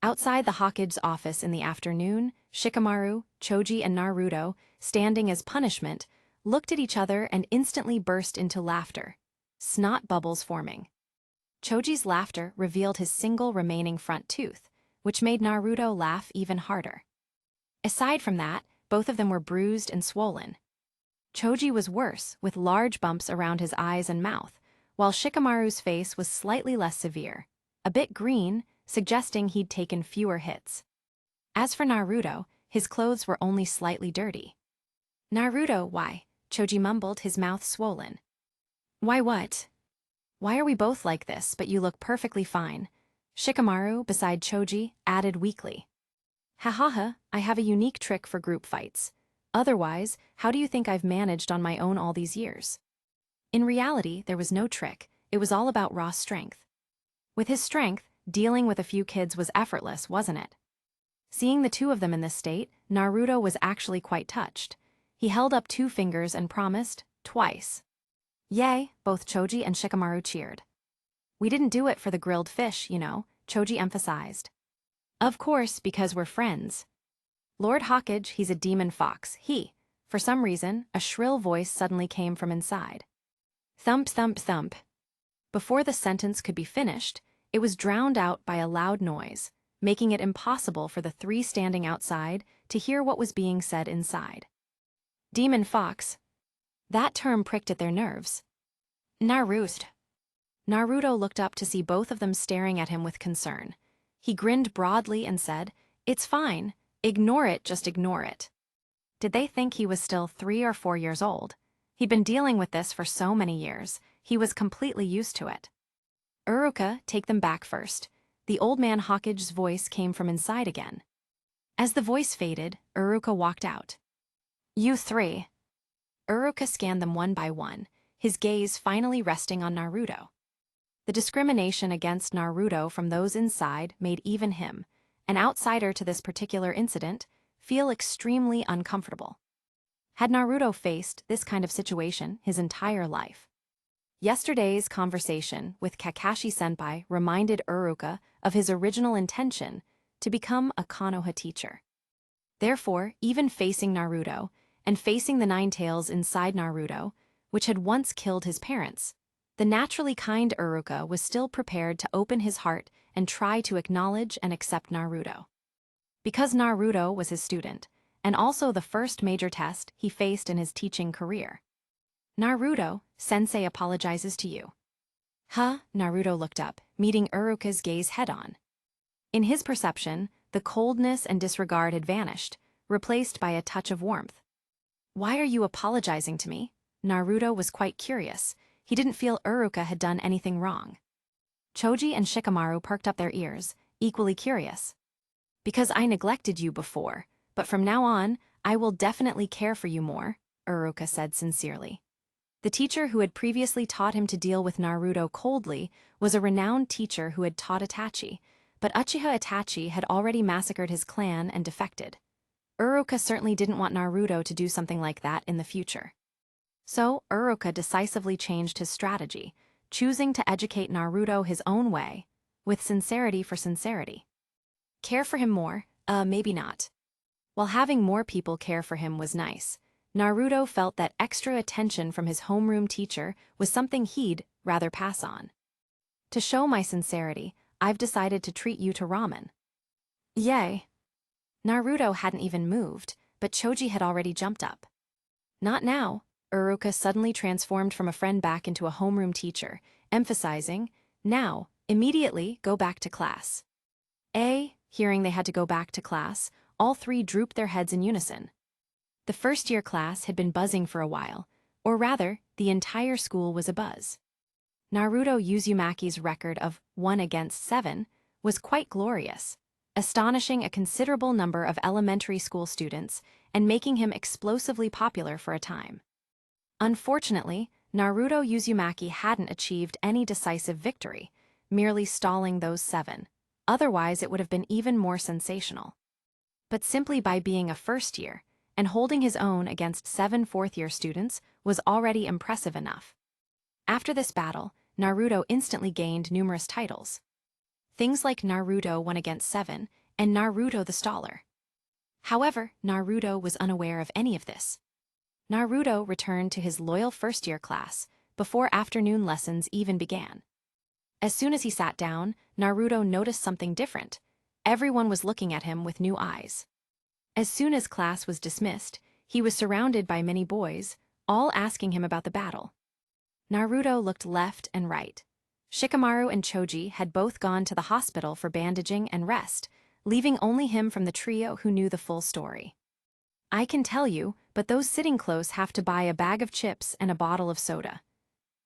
Outside the Hokage's office in the afternoon, Shikamaru, Choji, and Naruto, standing as punishment, looked at each other and instantly burst into laughter, snot bubbles forming. Choji's laughter revealed his single remaining front tooth, which made Naruto laugh even harder. Aside from that, both of them were bruised and swollen. Choji was worse, with large bumps around his eyes and mouth, while Shikamaru's face was slightly less severe, a bit green, suggesting he'd taken fewer hits. As for Naruto, his clothes were only slightly dirty. "Naruto, why?" Choji mumbled, his mouth swollen. "Why what? Why are we both like this, but you look perfectly fine?" Shikamaru, beside Choji, added weakly. Hahaha, I have a unique trick for group fights. Otherwise, how do you think I've managed on my own all these years? In reality, there was no trick, it was all about raw strength. With his strength, dealing with a few kids was effortless, wasn't it? Seeing the two of them in this state, Naruto was actually quite touched. He held up 2 fingers and promised, twice. Yay, both Choji and Shikamaru cheered. We didn't do it for the grilled fish, you know, Choji emphasized. Of course, because we're friends. Lord Hokage, he's a demon fox, For some reason, a shrill voice suddenly came from inside. Thump, thump, thump. Before the sentence could be finished, it was drowned out by a loud noise, making it impossible for the 3 standing outside to hear what was being said inside. Demon fox. That term pricked at their nerves. Naruto. Naruto looked up to see both of them staring at him with concern. He grinned broadly and said, "It's fine. Ignore it, just ignore it." Did they think he was still 3 or 4 years old? He'd been dealing with this for so many years, he was completely used to it. Uruka, take them back first. The old man Hokage's voice came from inside again. As the voice faded, Uruka walked out. You 3. Uruka scanned them one by one, his gaze finally resting on Naruto. The discrimination against Naruto from those inside made even him, an outsider to this particular incident, feel extremely uncomfortable. Had Naruto faced this kind of situation his entire life? Yesterday's conversation with Kakashi-senpai reminded Uruka of his original intention to become a Konoha teacher. Therefore, even facing Naruto, and facing the 9 tails inside Naruto, which had once killed his parents, the naturally kind Uruka was still prepared to open his heart and try to acknowledge and accept Naruto. Because Naruto was his student, and also the first major test he faced in his teaching career. Naruto, sensei apologizes to you. Huh? Naruto looked up, meeting Uruka's gaze head-on. In his perception, the coldness and disregard had vanished, replaced by a touch of warmth. Why are you apologizing to me? Naruto was quite curious. He didn't feel Uruka had done anything wrong. Choji and Shikamaru perked up their ears, equally curious. Because I neglected you before, but from now on, I will definitely care for you more, Uruka said sincerely. The teacher who had previously taught him to deal with Naruto coldly was a renowned teacher who had taught Itachi, but Uchiha Itachi had already massacred his clan and defected. Uruka certainly didn't want Naruto to do something like that in the future. So, Uruka decisively changed his strategy, choosing to educate Naruto his own way, with sincerity for sincerity. Care for him more? Maybe not. While having more people care for him was nice, Naruto felt that extra attention from his homeroom teacher was something he'd rather pass on. To show my sincerity, I've decided to treat you to ramen. Yay! Naruto hadn't even moved, but Choji had already jumped up. Not now. Uruka suddenly transformed from a friend back into a homeroom teacher, emphasizing, now, immediately go back to class. Hearing they had to go back to class, all 3 drooped their heads in unison. The first-year class had been buzzing for a while, or rather, the entire school was abuzz. Naruto Uzumaki's record of 1 against 7 was quite glorious, astonishing a considerable number of elementary school students and making him explosively popular for a time. Unfortunately, Naruto Uzumaki hadn't achieved any decisive victory, merely stalling those 7. Otherwise, it would have been even more sensational. But simply by being a first year, and holding his own against 7 fourth-year students was already impressive enough. After this battle, Naruto instantly gained numerous titles. Things like Naruto 1 against 7 and Naruto the Staller. However, Naruto was unaware of any of this. Naruto returned to his loyal first-year class before afternoon lessons even began. As soon as he sat down, Naruto noticed something different. Everyone was looking at him with new eyes. As soon as class was dismissed, he was surrounded by many boys, all asking him about the battle. Naruto looked left and right. Shikamaru and Choji had both gone to the hospital for bandaging and rest, leaving only him from the trio who knew the full story. I can tell you, but those sitting close have to buy a bag of chips and a bottle of soda.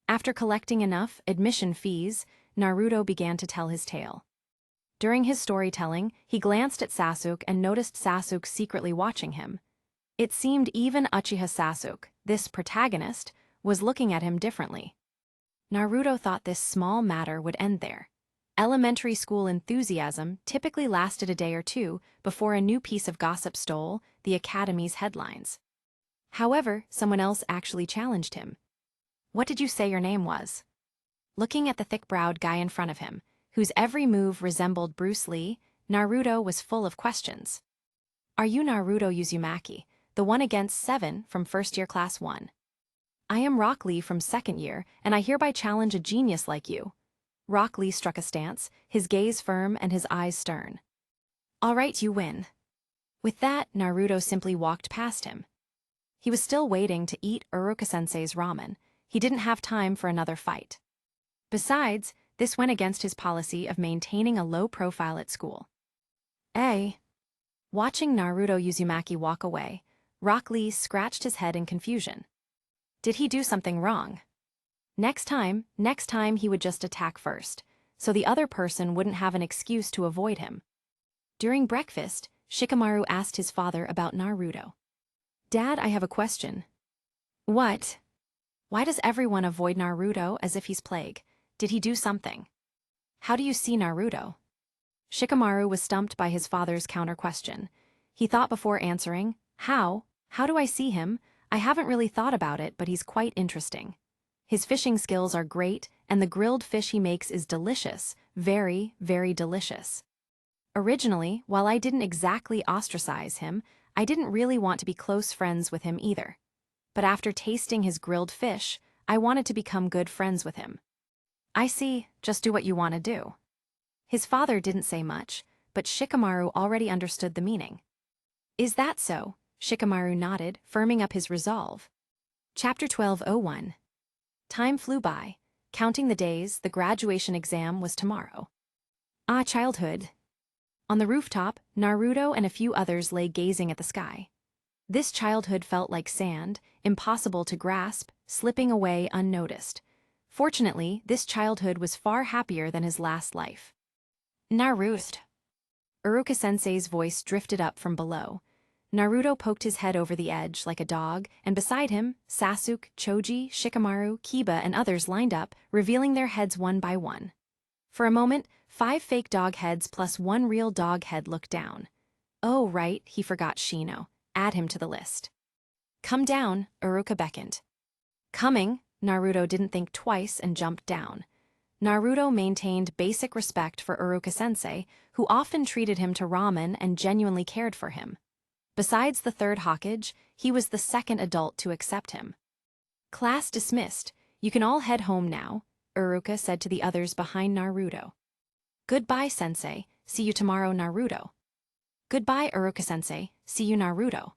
After collecting enough admission fees, Naruto began to tell his tale. During his storytelling, he glanced at Sasuke and noticed Sasuke secretly watching him. It seemed even Uchiha Sasuke, this protagonist, was looking at him differently. Naruto thought this small matter would end there. Elementary school enthusiasm typically lasted a day or two before a new piece of gossip stole the academy's headlines. However, someone else actually challenged him. "What did you say your name was?" Looking at the thick-browed guy in front of him, whose every move resembled Bruce Lee, Naruto was full of questions. "Are you Naruto Uzumaki, the one against 7 from first-year class 1? "I am Rock Lee from second year, and I hereby challenge a genius like you." Rock Lee struck a stance, his gaze firm and his eyes stern. "All right, you win." With that, Naruto simply walked past him. He was still waiting to eat Uruka-sensei's ramen. He didn't have time for another fight. Besides, this went against his policy of maintaining a low profile at school. Watching Naruto Uzumaki walk away, Rock Lee scratched his head in confusion. Did he do something wrong? Next time he would just attack first, so the other person wouldn't have an excuse to avoid him. During breakfast, Shikamaru asked his father about Naruto. "Dad, I have a question." "What?" "Why does everyone avoid Naruto as if he's plague? Did he do something? How do you see Naruto?" Shikamaru was stumped by his father's counter-question. He thought before answering, How do I see him? I haven't really thought about it, but he's quite interesting. His fishing skills are great, and the grilled fish he makes is delicious, very, very delicious. Originally, while I didn't exactly ostracize him, I didn't really want to be close friends with him either. But after tasting his grilled fish, I wanted to become good friends with him." "I see, just do what you want to do." His father didn't say much, but Shikamaru already understood the meaning. "Is that so?" Shikamaru nodded, firming up his resolve. Chapter 12:01. Time flew by. Counting the days, the graduation exam was tomorrow. Childhood. On the rooftop, Naruto and a few others lay gazing at the sky. This childhood felt like sand, impossible to grasp, slipping away unnoticed. Fortunately, this childhood was far happier than his last life. "Naruto." Uruka-sensei's voice drifted up from below. Naruto poked his head over the edge like a dog, and beside him, Sasuke, Choji, Shikamaru, Kiba, and others lined up, revealing their heads one by one. For a moment, 5 fake dog heads plus 1 real dog head looked down. Oh, right, he forgot Shino. Add him to the list. "Come down," Uruka beckoned. Coming, Naruto didn't think twice and jumped down. Naruto maintained basic respect for Uruka-sensei, who often treated him to ramen and genuinely cared for him. Besides the third Hokage, he was the second adult to accept him. "Class dismissed. You can all head home now," Uruka said to the others behind Naruto. "Goodbye, sensei. See you tomorrow, Naruto." "Goodbye, Uruka-sensei. See you, Naruto."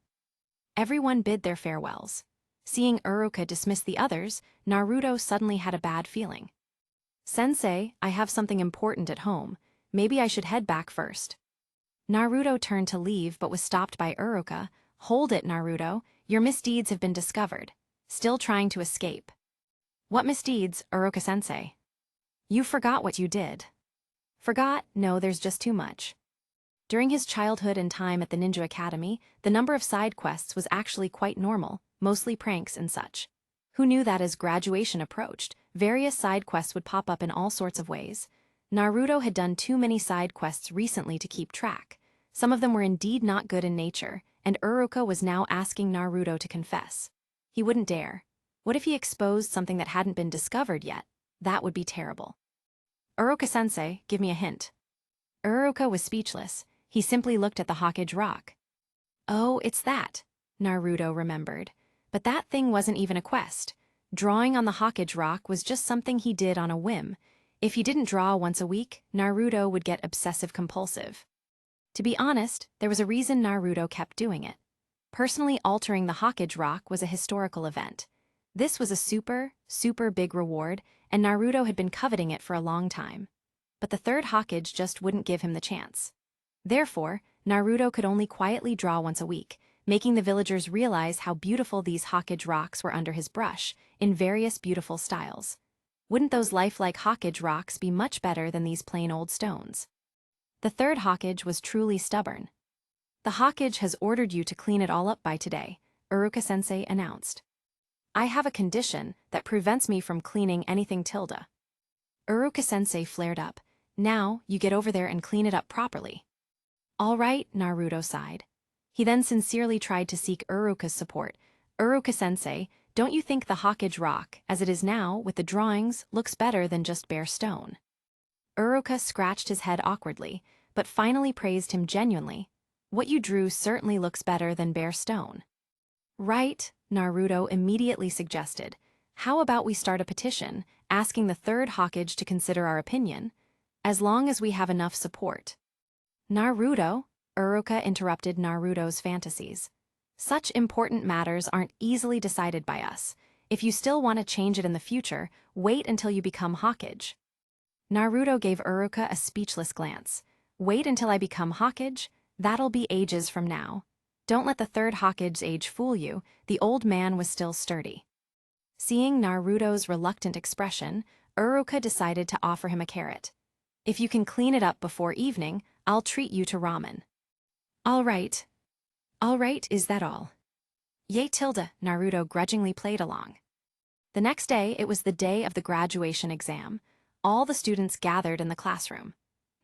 Everyone bid their farewells. Seeing Uruka dismiss the others, Naruto suddenly had a bad feeling. "Sensei, I have something important at home. Maybe I should head back first." Naruto turned to leave but was stopped by Uruka. "Hold it, Naruto. Your misdeeds have been discovered. Still trying to escape." "What misdeeds, Uruka-sensei?" "You forgot what you did." "Forgot? No, there's just too much." During his childhood and time at the Ninja Academy, the number of side quests was actually quite normal, mostly pranks and such. Who knew that as graduation approached, various side quests would pop up in all sorts of ways? Naruto had done too many side quests recently to keep track. Some of them were indeed not good in nature, and Uruka was now asking Naruto to confess. He wouldn't dare. What if he exposed something that hadn't been discovered yet? That would be terrible. "Uruka-sensei, give me a hint." Uruka was speechless. He simply looked at the Hokage rock. "Oh, it's that," Naruto remembered. But that thing wasn't even a quest. Drawing on the Hokage rock was just something he did on a whim. If he didn't draw once a week, Naruto would get obsessive-compulsive. To be honest, there was a reason Naruto kept doing it. Personally altering the Hokage rock was a historical event. This was a super, super big reward, and Naruto had been coveting it for a long time. But the third Hokage just wouldn't give him the chance. Therefore, Naruto could only quietly draw once a week, making the villagers realize how beautiful these Hokage rocks were under his brush, in various beautiful styles. Wouldn't those lifelike Hokage rocks be much better than these plain old stones? The third Hokage was truly stubborn. The Hokage has ordered you to clean it all up by today, Iruka-sensei announced. I have a condition that prevents me from cleaning anything Tilda. Iruka-sensei flared up. Now, you get over there and clean it up properly. All right, Naruto sighed. He then sincerely tried to seek Iruka's support. Iruka-sensei, don't you think the Hokage rock, as it is now, with the drawings, looks better than just bare stone? Iruka scratched his head awkwardly, but finally praised him genuinely. What you drew certainly looks better than bare stone. Right, Naruto immediately suggested. How about we start a petition, asking the third Hokage to consider our opinion, as long as we have enough support. Naruto, Iruka interrupted Naruto's fantasies. Such important matters aren't easily decided by us. If you still want to change it in the future, wait until you become Hokage. Naruto gave Iruka a speechless glance. Wait until I become Hokage? That'll be ages from now. Don't let the third Hokage's age fool you, the old man was still sturdy. Seeing Naruto's reluctant expression, Iruka decided to offer him a carrot. If you can clean it up before evening, I'll treat you to ramen. All right. All right, is that all? Yay Tilda, Naruto grudgingly played along. The next day, it was the day of the graduation exam. All the students gathered in the classroom.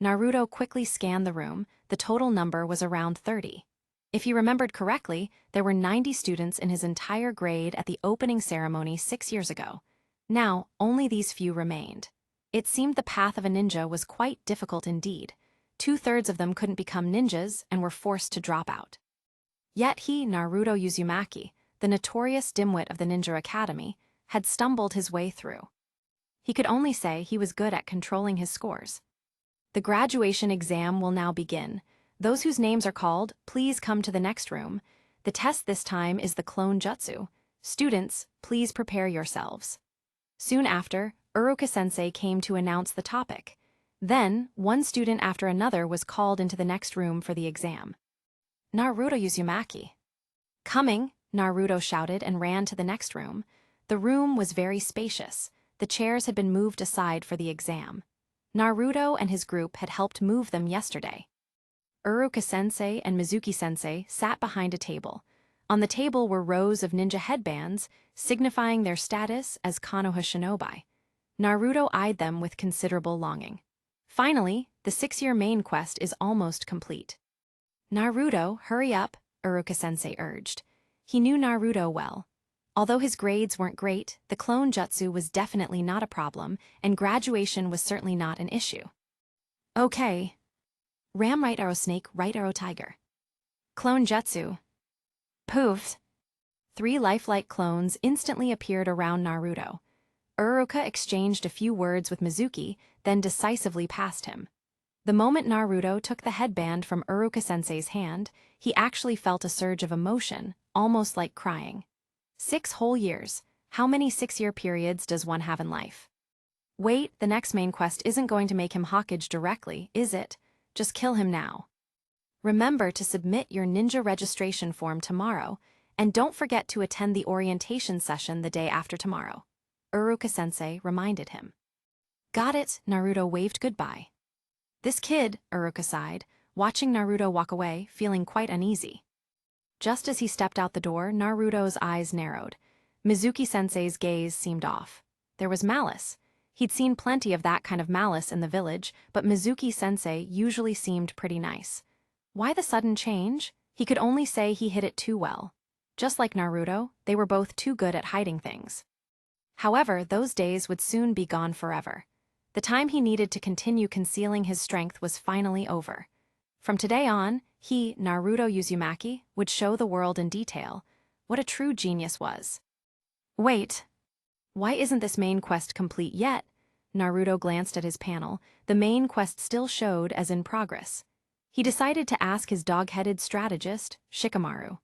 Naruto quickly scanned the room. The total number was around 30. If he remembered correctly, there were 90 students in his entire grade at the opening ceremony 6 years ago. Now, only these few remained. It seemed the path of a ninja was quite difficult indeed. 2/3 of them couldn't become ninjas and were forced to drop out. Yet he, Naruto Uzumaki, the notorious dimwit of the Ninja Academy, had stumbled his way through. He could only say he was good at controlling his scores. The graduation exam will now begin. Those whose names are called, please come to the next room. The test this time is the clone jutsu. Students, please prepare yourselves. Soon after, Iruka-sensei came to announce the topic. Then, one student after another was called into the next room for the exam. Naruto Uzumaki. Coming, Naruto shouted and ran to the next room. The room was very spacious. The chairs had been moved aside for the exam. Naruto and his group had helped move them yesterday. Iruka-sensei and Mizuki-sensei sat behind a table. On the table were rows of ninja headbands, signifying their status as Konoha shinobi. Naruto eyed them with considerable longing. Finally, the 6-year main quest is almost complete. Naruto, hurry up, Iruka-sensei urged. He knew Naruto well. Although his grades weren't great, the clone jutsu was definitely not a problem, and graduation was certainly not an issue. Okay. Ram right arrow snake, right arrow tiger. Clone jutsu. Poof. 3 lifelike clones instantly appeared around Naruto. Iruka exchanged a few words with Mizuki, then decisively passed him. The moment Naruto took the headband from Iruka-sensei's hand, he actually felt a surge of emotion, almost like crying. 6 whole years. How many 6-year periods does one have in life? Wait, the next main quest isn't going to make him Hokage directly, is it? Just kill him now. Remember to submit your ninja registration form tomorrow, and don't forget to attend the orientation session the day after tomorrow. Iruka-sensei reminded him. Got it, Naruto waved goodbye. This kid, Iruka sighed, watching Naruto walk away, feeling quite uneasy. Just as he stepped out the door, Naruto's eyes narrowed. Mizuki-sensei's gaze seemed off. There was malice. He'd seen plenty of that kind of malice in the village, but Mizuki-sensei usually seemed pretty nice. Why the sudden change? He could only say he hid it too well. Just like Naruto, they were both too good at hiding things. However, those days would soon be gone forever. The time he needed to continue concealing his strength was finally over. From today on, he, Naruto Uzumaki, would show the world in detail what a true genius was. Wait. Why isn't this main quest complete yet? Naruto glanced at his panel. The main quest still showed as in progress. He decided to ask his dog-headed strategist, Shikamaru.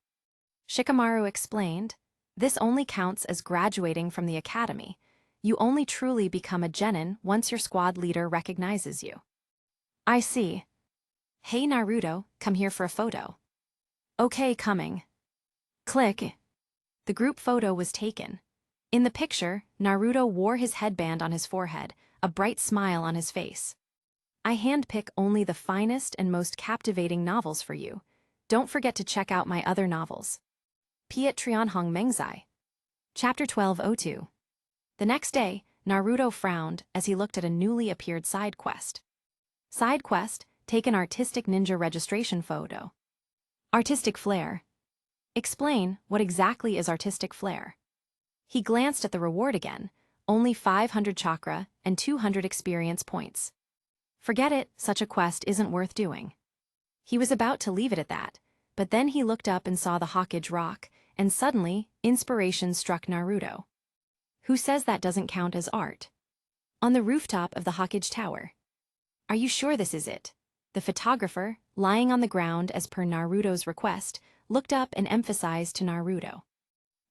Shikamaru explained, this only counts as graduating from the academy. You only truly become a genin once your squad leader recognizes you. I see. Hey Naruto, come here for a photo. Okay, coming. Click. The group photo was taken. In the picture, Naruto wore his headband on his forehead, a bright smile on his face. I handpick only the finest and most captivating novels for you. Don't forget to check out my other novels. Piet Trianhong Mengzai. Chapter 1202. The next day, Naruto frowned as he looked at a newly appeared side quest. Side quest, take an artistic ninja registration photo. Artistic flair. Explain, what exactly is artistic flair? He glanced at the reward again, only 500 chakra and 200 experience points. Forget it, such a quest isn't worth doing. He was about to leave it at that, but then he looked up and saw the Hokage rock, and suddenly, inspiration struck Naruto. Who says that doesn't count as art? On the rooftop of the Hokage tower. Are you sure this is it? The photographer, lying on the ground as per Naruto's request, looked up and emphasized to Naruto.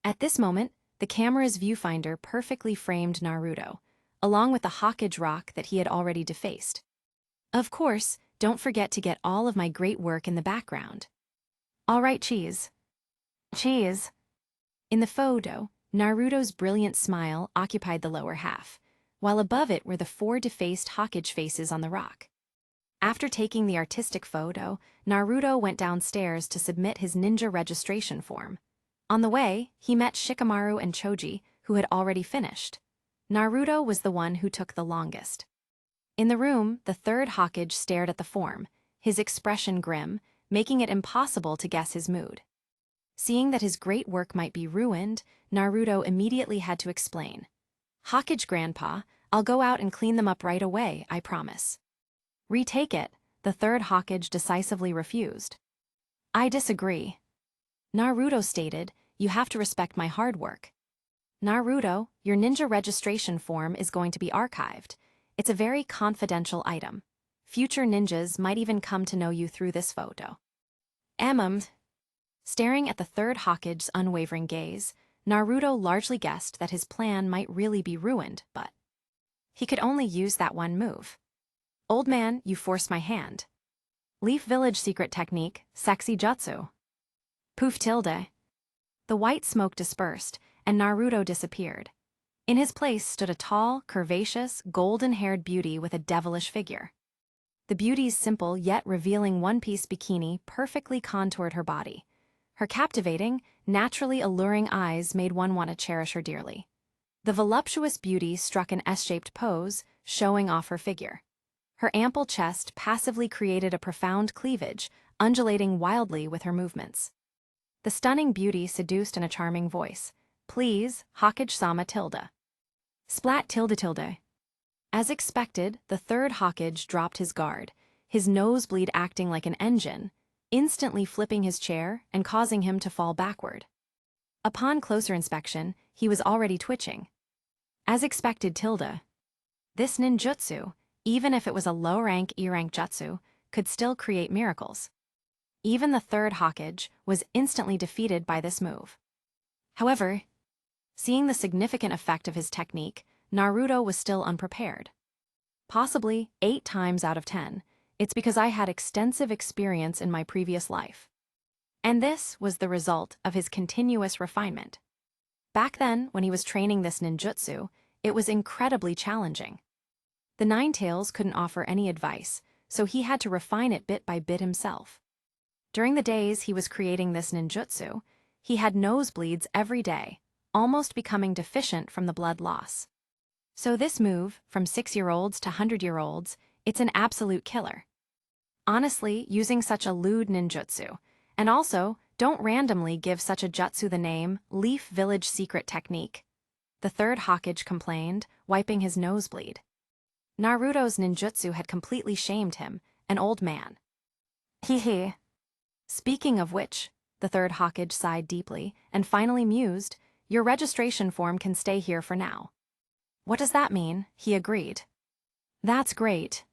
At this moment, the camera's viewfinder perfectly framed Naruto, along with the Hokage rock that he had already defaced. Of course, don't forget to get all of my great work in the background. All right, cheese. Cheese. In the photo, Naruto's brilliant smile occupied the lower half, while above it were the 4 defaced Hokage faces on the rock. After taking the artistic photo, Naruto went downstairs to submit his ninja registration form. On the way, he met Shikamaru and Choji, who had already finished. Naruto was the one who took the longest. In the room, the third Hokage stared at the form, his expression grim, making it impossible to guess his mood. Seeing that his great work might be ruined, Naruto immediately had to explain. Hokage Grandpa, I'll go out and clean them up right away, I promise. Retake it, the third Hokage decisively refused. I disagree. Naruto stated, you have to respect my hard work. Naruto, your ninja registration form is going to be archived. It's a very confidential item. Future ninjas might even come to know you through this photo. Staring at the third Hokage's unwavering gaze, Naruto largely guessed that his plan might really be ruined, but he could only use that one move. Old man, you forced my hand. Leaf Village secret technique, sexy jutsu. Poof tilde. The white smoke dispersed, and Naruto disappeared. In his place stood a tall, curvaceous, golden-haired beauty with a devilish figure. The beauty's simple yet revealing one-piece bikini perfectly contoured her body. Her captivating, naturally alluring eyes made one want to cherish her dearly. The voluptuous beauty struck an S-shaped pose, showing off her figure. Her ample chest passively created a profound cleavage, undulating wildly with her movements. The stunning beauty seduced in a charming voice. Please, Hokage-sama tilde. Splat tilde tilde. As expected, the third Hokage dropped his guard, his nosebleed acting like an engine, instantly flipping his chair and causing him to fall backward. Upon closer inspection, he was already twitching. As expected tilde. This ninjutsu, even if it was a low-rank E-rank jutsu, could still create miracles. Even the third Hokage was instantly defeated by this move. However, seeing the significant effect of his technique, Naruto was still unprepared. Possibly 8 times out of 10, it's because I had extensive experience in my previous life. And this was the result of his continuous refinement. Back then, when he was training this ninjutsu, it was incredibly challenging. The Ninetales couldn't offer any advice, so he had to refine it bit by bit himself. During the days he was creating this ninjutsu, he had nosebleeds every day, almost becoming deficient from the blood loss. So this move, from 6-year-olds to 100-year-olds, it's an absolute killer. Honestly, using such a lewd ninjutsu, and also, don't randomly give such a jutsu the name Leaf Village secret technique. The third Hokage complained, wiping his nosebleed. Naruto's ninjutsu had completely shamed him, an old man. Hee. Speaking of which, the third Hokage sighed deeply and finally mused, your registration form can stay here for now. What does that mean? He agreed. That's great.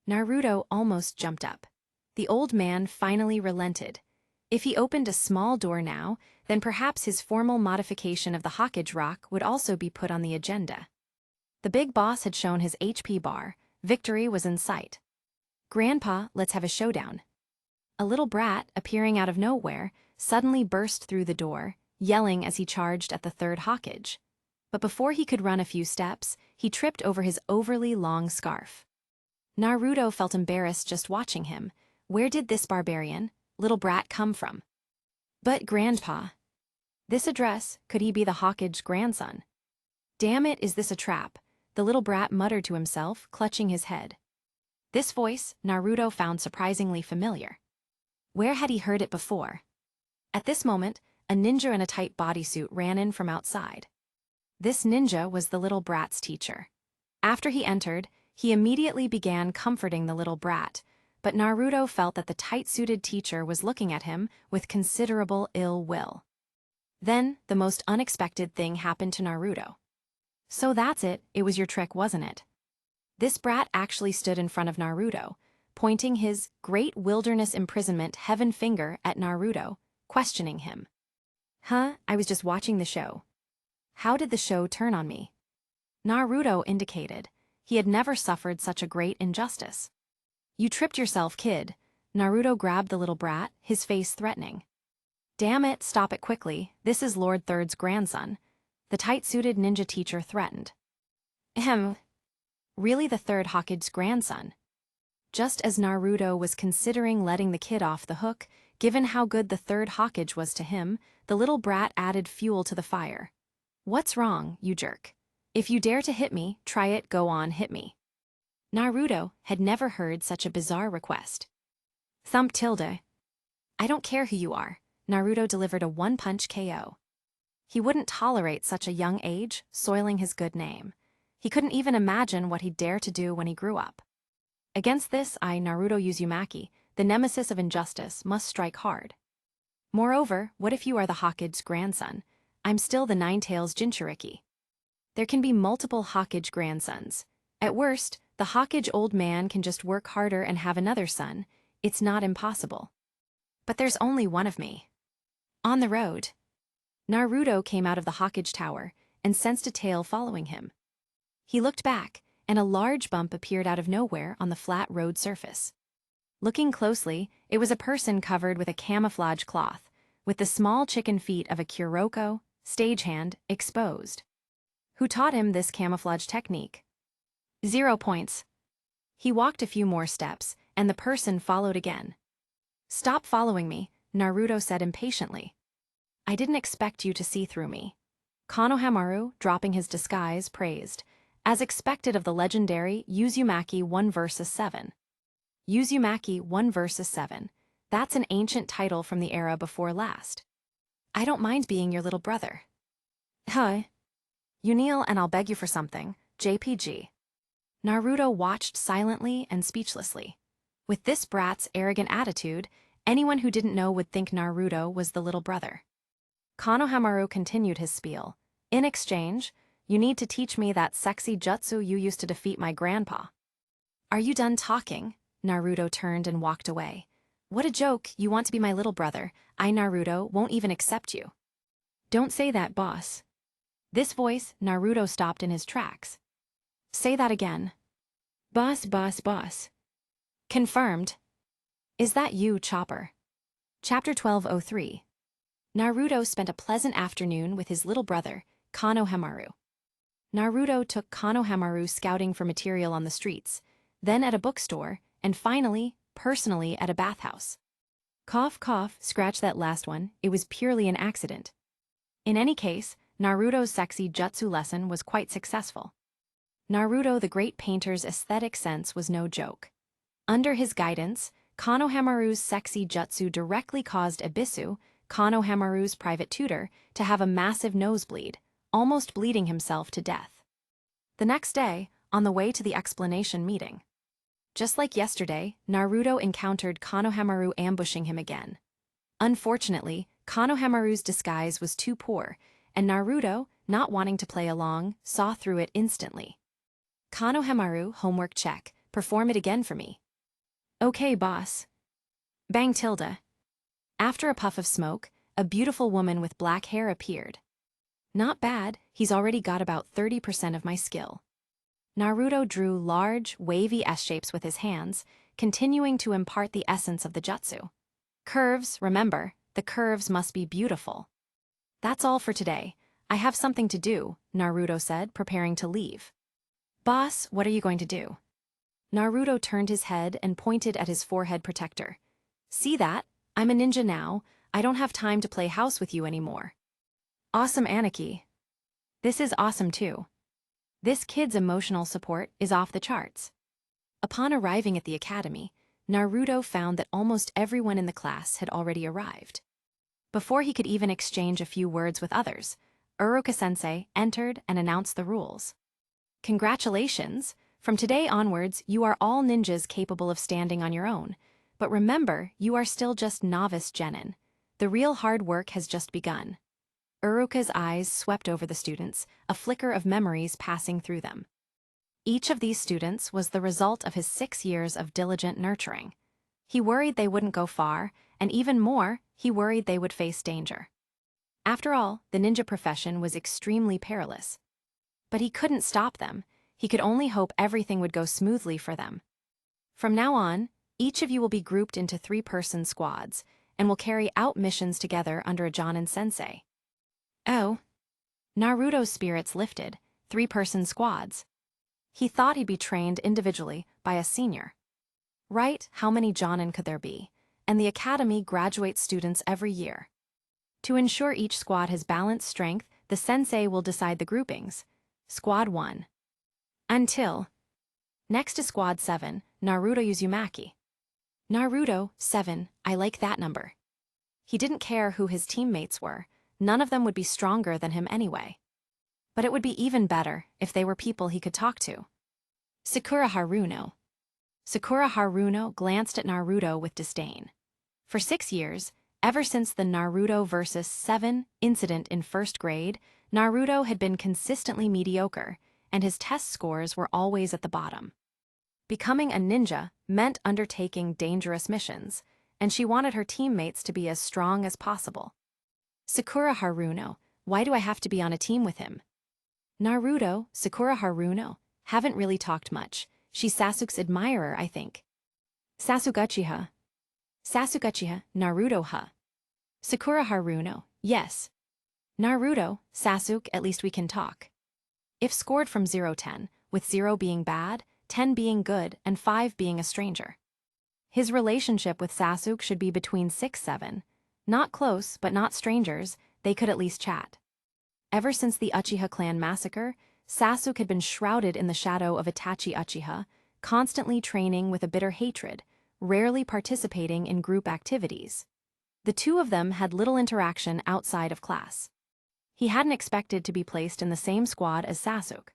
Naruto almost jumped up. The old man finally relented. If he opened a small door now, then perhaps his formal modification of the Hokage rock would also be put on the agenda. The big boss had shown his HP bar. Victory was in sight. Grandpa, let's have a showdown. A little brat, appearing out of nowhere, suddenly burst through the door, yelling as he charged at the third Hokage. But before he could run a few steps, he tripped over his overly long scarf. Naruto felt embarrassed just watching him. Where did this barbarian, little brat come from? But Grandpa. This address, could he be the Hokage's grandson? Damn it, is this a trap? The little brat muttered to himself, clutching his head. This voice, Naruto found surprisingly familiar. Where had he heard it before? At this moment, a ninja in a tight bodysuit ran in from outside. This ninja was the little brat's teacher. After he entered, he immediately began comforting the little brat, but Naruto felt that the tight-suited teacher was looking at him with considerable ill will. Then, the most unexpected thing happened to Naruto. So that's it was your trick, wasn't it? This brat actually stood in front of Naruto, pointing his great wilderness imprisonment heaven finger at Naruto, questioning him. Huh, I was just watching the show. How did the show turn on me? Naruto indicated he had never suffered such a great injustice. You tripped yourself, kid. Naruto grabbed the little brat, his face threatening. Damn it, stop it quickly, this is Lord Third's grandson. The tight-suited ninja teacher threatened. Really the third Hokage's grandson? Just as Naruto was considering letting the kid off the hook, given how good the third Hokage was to him, the little brat added fuel to the fire. What's wrong, you jerk? If you dare to hit me, try it, go on, hit me. Naruto had never heard such a bizarre request. Thump tilde. I don't care who you are. Naruto delivered a one-punch KO. He wouldn't tolerate such a young age, soiling his good name. He couldn't even imagine what he'd dare to do when he grew up. Against this, Naruto Uzumaki, the nemesis of injustice, must strike hard. Moreover, what if you are the Hokage's grandson? I'm still the Nine-Tails Jinchuriki. There can be multiple Hokage grandsons. At worst, the Hokage old man can just work harder and have another son. It's not impossible. But there's only one of me. On the road. Naruto came out of the Hokage tower and sensed a tail following him. He looked back, and a large bump appeared out of nowhere on the flat road surface. Looking closely, it was a person covered with a camouflage cloth, with the small chicken feet of a Kuroko, stagehand, exposed. Who taught him this camouflage technique? 0 points. He walked a few more steps, and the person followed again. Stop following me, Naruto said impatiently. I didn't expect you to see through me. Konohamaru, dropping his disguise, praised, as expected of the legendary Uzumaki 1 vs 7. Uzumaki 1 vs 7. That's an ancient title from the era before last. I don't mind being your little brother. Huh? You kneel and I'll beg you for something, JPG. Naruto watched silently and speechlessly. With this brat's arrogant attitude, anyone who didn't know would think Naruto was the little brother. Konohamaru continued his spiel. In exchange, you need to teach me that sexy jutsu you used to defeat my grandpa. Are you done talking? Naruto turned and walked away. What a joke, you want to be my little brother. Naruto, won't even accept you. Don't say that, boss. This voice, Naruto stopped in his tracks. Say that again. Boss, boss, boss. Confirmed. Is that you, Chopper? Chapter 1203. Naruto spent a pleasant afternoon with his little brother, Konohamaru. Naruto took Konohamaru scouting for material on the streets, then at a bookstore, and finally, personally at a bathhouse. Cough, cough, scratch that last one, it was purely an accident. In any case, Naruto's sexy jutsu lesson was quite successful. Naruto the great painter's aesthetic sense was no joke. Under his guidance, Konohamaru's sexy jutsu directly caused Ebisu, Konohamaru's private tutor, to have a massive nosebleed, almost bleeding himself to death. The next day, on the way to the explanation meeting. Just like yesterday, Naruto encountered Konohamaru ambushing him again. Unfortunately, Konohamaru's disguise was too poor, and Naruto, not wanting to play along, saw through it instantly. Konohamaru, homework check, perform it again for me. Okay, boss. Bang tilde. After a puff of smoke, a beautiful woman with black hair appeared. Not bad, he's already got about 30% of my skill. Naruto drew large, wavy S-shapes with his hands, continuing to impart the essence of the jutsu. Curves, remember, the curves must be beautiful. That's all for today. I have something to do, Naruto said, preparing to leave. Boss, what are you going to do? Naruto turned his head and pointed at his forehead protector. See that? I'm a ninja now. I don't have time to play house with you anymore. Awesome, Aniki. This is awesome too. This kid's emotional support is off the charts. Upon arriving at the academy, Naruto found that almost everyone in the class had already arrived. Before he could even exchange a few words with others, Uroka-sensei entered and announced the rules. Congratulations! From today onwards, you are all ninjas capable of standing on your own. But remember, you are still just novice genin. The real hard work has just begun. Uruka's eyes swept over the students, a flicker of memories passing through them. Each of these students was the result of his 6 years of diligent nurturing. He worried they wouldn't go far, and even more, he worried they would face danger. After all, the ninja profession was extremely perilous. But he couldn't stop them. He could only hope everything would go smoothly for them. From now on, each of you will be grouped into 3-person squads, and will carry out missions together under a Jonin sensei. Oh. Naruto's spirits lifted. 3-person squads. He thought he'd be trained individually by a senior. Right, how many Jonin could there be? And the academy graduates students every year. To ensure each squad has balanced strength, the sensei will decide the groupings. Squad 1. Until. Next is Squad 7, Naruto Uzumaki. Naruto, 7, I like that number. He didn't care who his teammates were, none of them would be stronger than him anyway. But it would be even better if they were people he could talk to. Sakura Haruno. Sakura Haruno glanced at Naruto with disdain. For 6 years, ever since the Naruto vs. 7 incident in 1st grade, Naruto had been consistently mediocre, and his test scores were always at the bottom. Becoming a ninja meant undertaking dangerous missions, and she wanted her teammates to be as strong as possible. Sakura Haruno, why do I have to be on a team with him? Naruto, Sakura Haruno, haven't really talked much. She's Sasuke's admirer, I think. Sasuke Uchiha. Sasuke Uchiha, Naruto-ha. Sakura Haruno, yes. Naruto, Sasuke, at least we can talk. If scored from 0-10, with 0 being bad, 10 being good, and 5 being a stranger. His relationship with Sasuke should be between 6-7. Not close, but not strangers, they could at least chat. Ever since the Uchiha clan massacre, Sasuke had been shrouded in the shadow of Itachi Uchiha, constantly training with a bitter hatred, rarely participating in group activities. The two of them had little interaction outside of class. He hadn't expected to be placed in the same squad as Sasuke.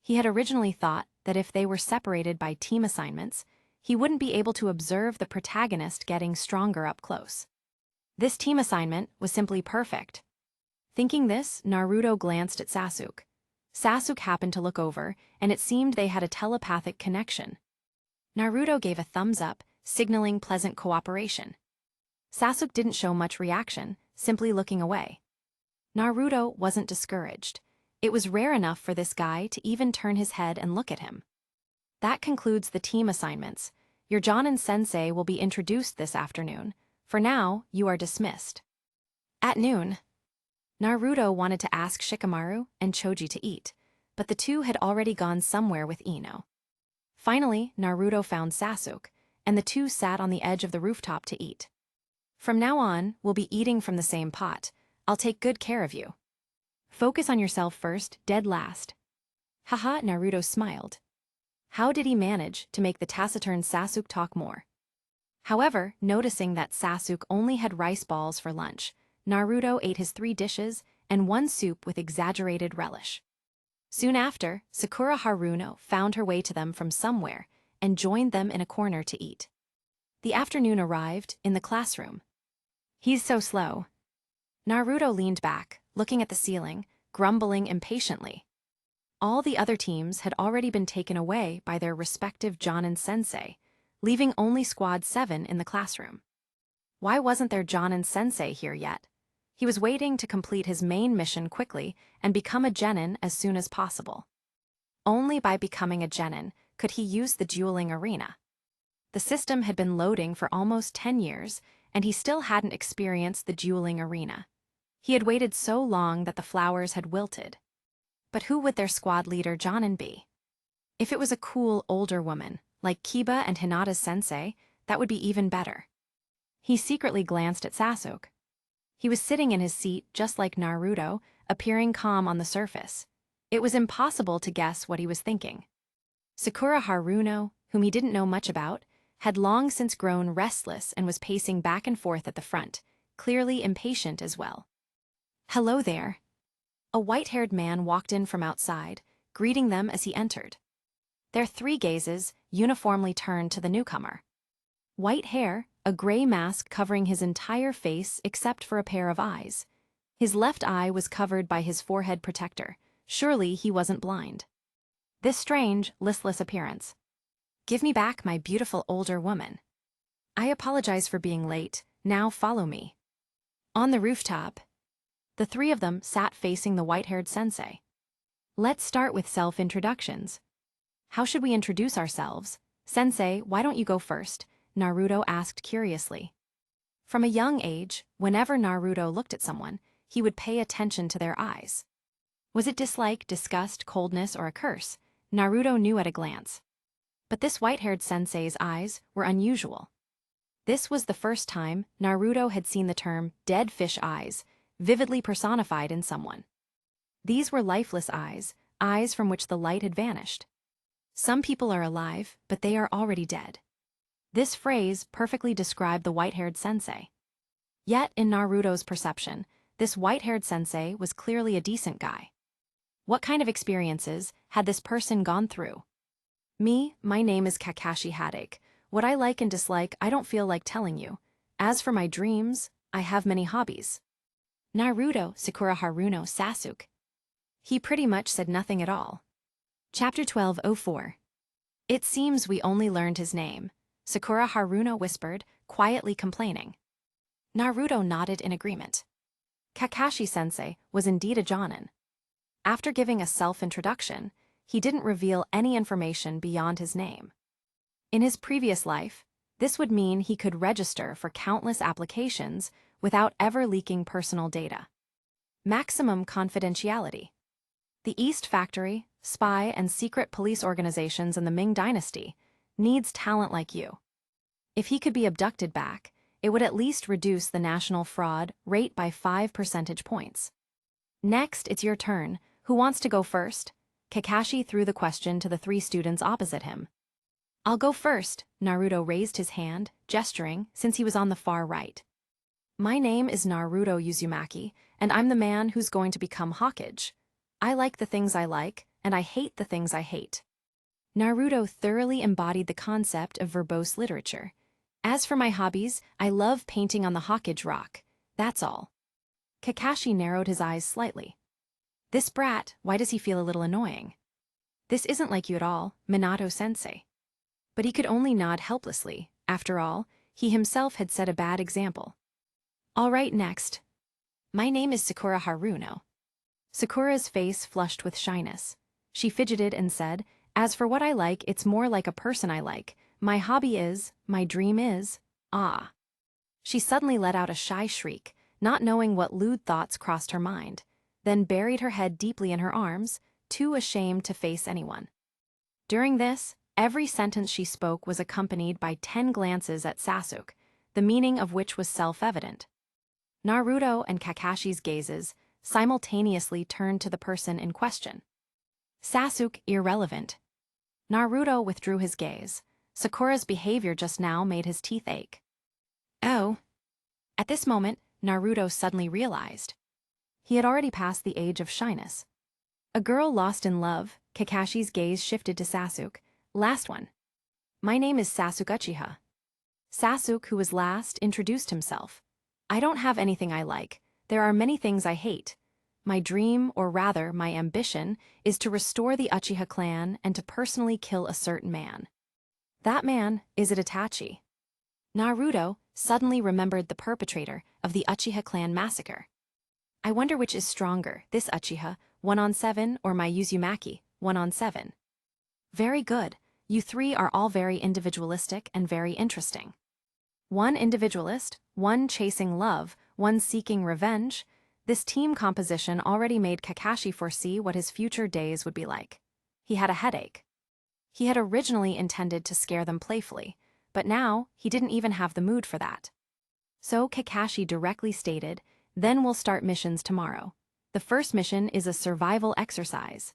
He had originally thought that if they were separated by team assignments, he wouldn't be able to observe the protagonist getting stronger up close. This team assignment was simply perfect. Thinking this, Naruto glanced at Sasuke. Sasuke happened to look over, and it seemed they had a telepathic connection. Naruto gave a thumbs up, signaling pleasant cooperation. Sasuke didn't show much reaction, simply looking away. Naruto wasn't discouraged. It was rare enough for this guy to even turn his head and look at him. That concludes the team assignments. Your Jonin sensei will be introduced this afternoon. For now, you are dismissed. At noon, Naruto wanted to ask Shikamaru and Choji to eat, but the two had already gone somewhere with Ino. Finally, Naruto found Sasuke, and the two sat on the edge of the rooftop to eat. From now on, we'll be eating from the same pot. I'll take good care of you. Focus on yourself first, dead last. Haha, Naruto smiled. How did he manage to make the taciturn Sasuke talk more? However, noticing that Sasuke only had rice balls for lunch, Naruto ate his 3 dishes and 1 soup with exaggerated relish. Soon after, Sakura Haruno found her way to them from somewhere and joined them in a corner to eat. The afternoon arrived in the classroom. He's so slow. Naruto leaned back, looking at the ceiling, grumbling impatiently. All the other teams had already been taken away by their respective Jonin sensei, leaving only Squad 7 in the classroom. Why wasn't their Jonin sensei here yet? He was waiting to complete his main mission quickly and become a genin as soon as possible. Only by becoming a genin could he use the dueling arena. The system had been loading for almost 10 years, and he still hadn't experienced the dueling arena. He had waited so long that the flowers had wilted. But who would their squad leader Jonin be? If it was a cool, older woman, Like Kiba and Hinata's sensei, that would be even better. He secretly glanced at Sasuke. He was sitting in his seat just like Naruto, appearing calm on the surface. It was impossible to guess what he was thinking. Sakura Haruno, whom he didn't know much about, had long since grown restless and was pacing back and forth at the front, clearly impatient as well. "Hello there." A white-haired man walked in from outside, greeting them as he entered. Their three gazes uniformly turned to the newcomer. White hair, a gray mask covering his entire face except for a pair of eyes. His left eye was covered by his forehead protector. Surely he wasn't blind. This strange, listless appearance. "Give me back my beautiful older woman." "I apologize for being late. Now follow me." On the rooftop, the three of them sat facing the white-haired sensei. "Let's start with self-introductions." "How should we introduce ourselves?" "Sensei, why don't you go first?" Naruto asked curiously. From a young age, whenever Naruto looked at someone, he would pay attention to their eyes. Was it dislike, disgust, coldness, or a curse? Naruto knew at a glance. But this white-haired sensei's eyes were unusual. This was the first time Naruto had seen the term dead fish eyes vividly personified in someone. These were lifeless eyes, eyes from which the light had vanished. Some people are alive, but they are already dead. This phrase perfectly described the white-haired sensei. Yet, in Naruto's perception, this white-haired sensei was clearly a decent guy. What kind of experiences had this person gone through? My name is Kakashi Hadake. What I like and dislike, I don't feel like telling you. As for my dreams, I have many hobbies. Naruto, Sakura Haruno, Sasuke. He pretty much said nothing at all. Chapter 12:04. "It seems we only learned his name," Sakura Haruno whispered, quietly complaining. Naruto nodded in agreement. Kakashi-sensei was indeed a jonin. After giving a self-introduction, he didn't reveal any information beyond his name. In his previous life, this would mean he could register for countless applications without ever leaking personal data. Maximum confidentiality. The East Factory, spy and secret police organizations in the Ming Dynasty needs talent like you. If he could be abducted back, it would at least reduce the national fraud rate by 5 percentage points. Next, it's your turn. Who wants to go first? Kakashi threw the question to the three students opposite him. "I'll go first," Naruto raised his hand, gesturing, since he was on the far right. "My name is Naruto Uzumaki, and I'm the man who's going to become Hokage. I like the things I like, and I hate the things I hate." Naruto thoroughly embodied the concept of verbose literature. "As for my hobbies, I love painting on the Hokage rock. That's all." Kakashi narrowed his eyes slightly. "This brat, why does he feel a little annoying?" "This isn't like you at all, Minato-sensei." But he could only nod helplessly. After all, he himself had set a bad example. "All right, next. My name is Sakura Haruno." Sakura's face flushed with shyness. She fidgeted and said, "As for what I like, it's more like a person I like. My hobby is, my dream is, ah." She suddenly let out a shy shriek, not knowing what lewd thoughts crossed her mind, then buried her head deeply in her arms, too ashamed to face anyone. During this, every sentence she spoke was accompanied by 10 glances at Sasuke, the meaning of which was self-evident. Naruto and Kakashi's gazes simultaneously turned to the person in question. Sasuke irrelevant. Naruto withdrew his gaze. Sakura's behavior just now made his teeth ache. Oh. At this moment, Naruto suddenly realized. He had already passed the age of shyness. A girl lost in love, Kakashi's gaze shifted to Sasuke. "Last one. My name is Sasuke Uchiha." Sasuke, who was last, introduced himself. "I don't have anything I like. There are many things I hate. My dream, or rather my ambition, is to restore the Uchiha clan and to personally kill a certain man. That man is it Itachi." Naruto suddenly remembered the perpetrator of the Uchiha clan massacre. "I wonder which is stronger, this Uchiha, 1-on-7, or my Uzumaki, 1-on-7. Very good. You three are all very individualistic and very interesting. One individualist, one chasing love, one seeking revenge. This team composition already made Kakashi foresee what his future days would be like. He had a headache. He had originally intended to scare them playfully, but now he didn't even have the mood for that. So Kakashi directly stated, "Then we'll start missions tomorrow. The first mission is a survival exercise.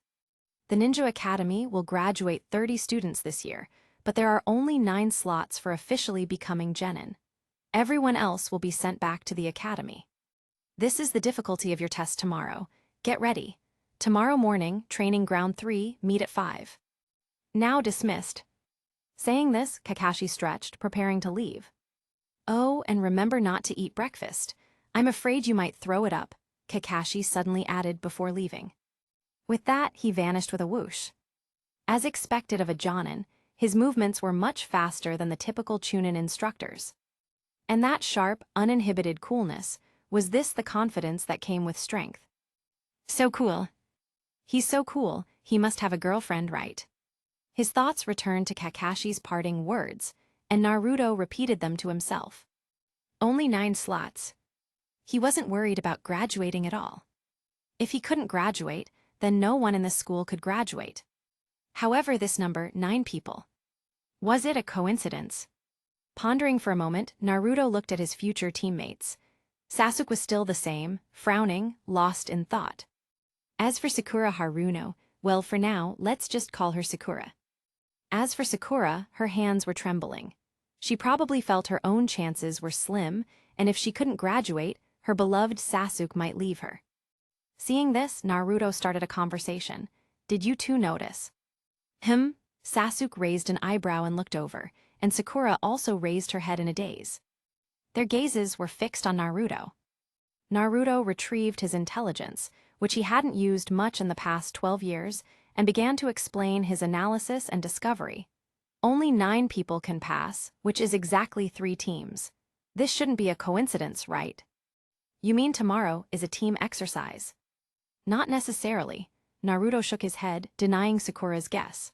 The Ninja Academy will graduate 30 students this year, but there are only 9 slots for officially becoming genin. Everyone else will be sent back to the academy. This is the difficulty of your test tomorrow. Get ready. Tomorrow morning, training ground 3, meet at 5. Now dismissed." Saying this, Kakashi stretched, preparing to leave. "Oh, and remember not to eat breakfast. I'm afraid you might throw it up," Kakashi suddenly added before leaving. With that, he vanished with a whoosh. As expected of a Jonin, his movements were much faster than the typical Chunin instructors. And that sharp, uninhibited coolness, was this the confidence that came with strength? So cool. He's so cool, he must have a girlfriend, right? His thoughts returned to Kakashi's parting words, and Naruto repeated them to himself. Only 9 slots. He wasn't worried about graduating at all. If he couldn't graduate, then no one in the school could graduate. However, this number, 9 people. Was it a coincidence? Pondering for a moment, Naruto looked at his future teammates. Sasuke was still the same, frowning, lost in thought. As for Sakura Haruno, well, for now, let's just call her Sakura. As for Sakura, her hands were trembling. She probably felt her own chances were slim, and if she couldn't graduate, her beloved Sasuke might leave her. Seeing this, Naruto started a conversation. "Did you two notice?" Sasuke raised an eyebrow and looked over, and Sakura also raised her head in a daze. Their gazes were fixed on Naruto. Naruto retrieved his intelligence, which he hadn't used much in the past 12 years, and began to explain his analysis and discovery. Only 9 people can pass, which is exactly 3 teams. This shouldn't be a coincidence, right? You mean tomorrow is a team exercise? Not necessarily. Naruto shook his head, denying Sakura's guess.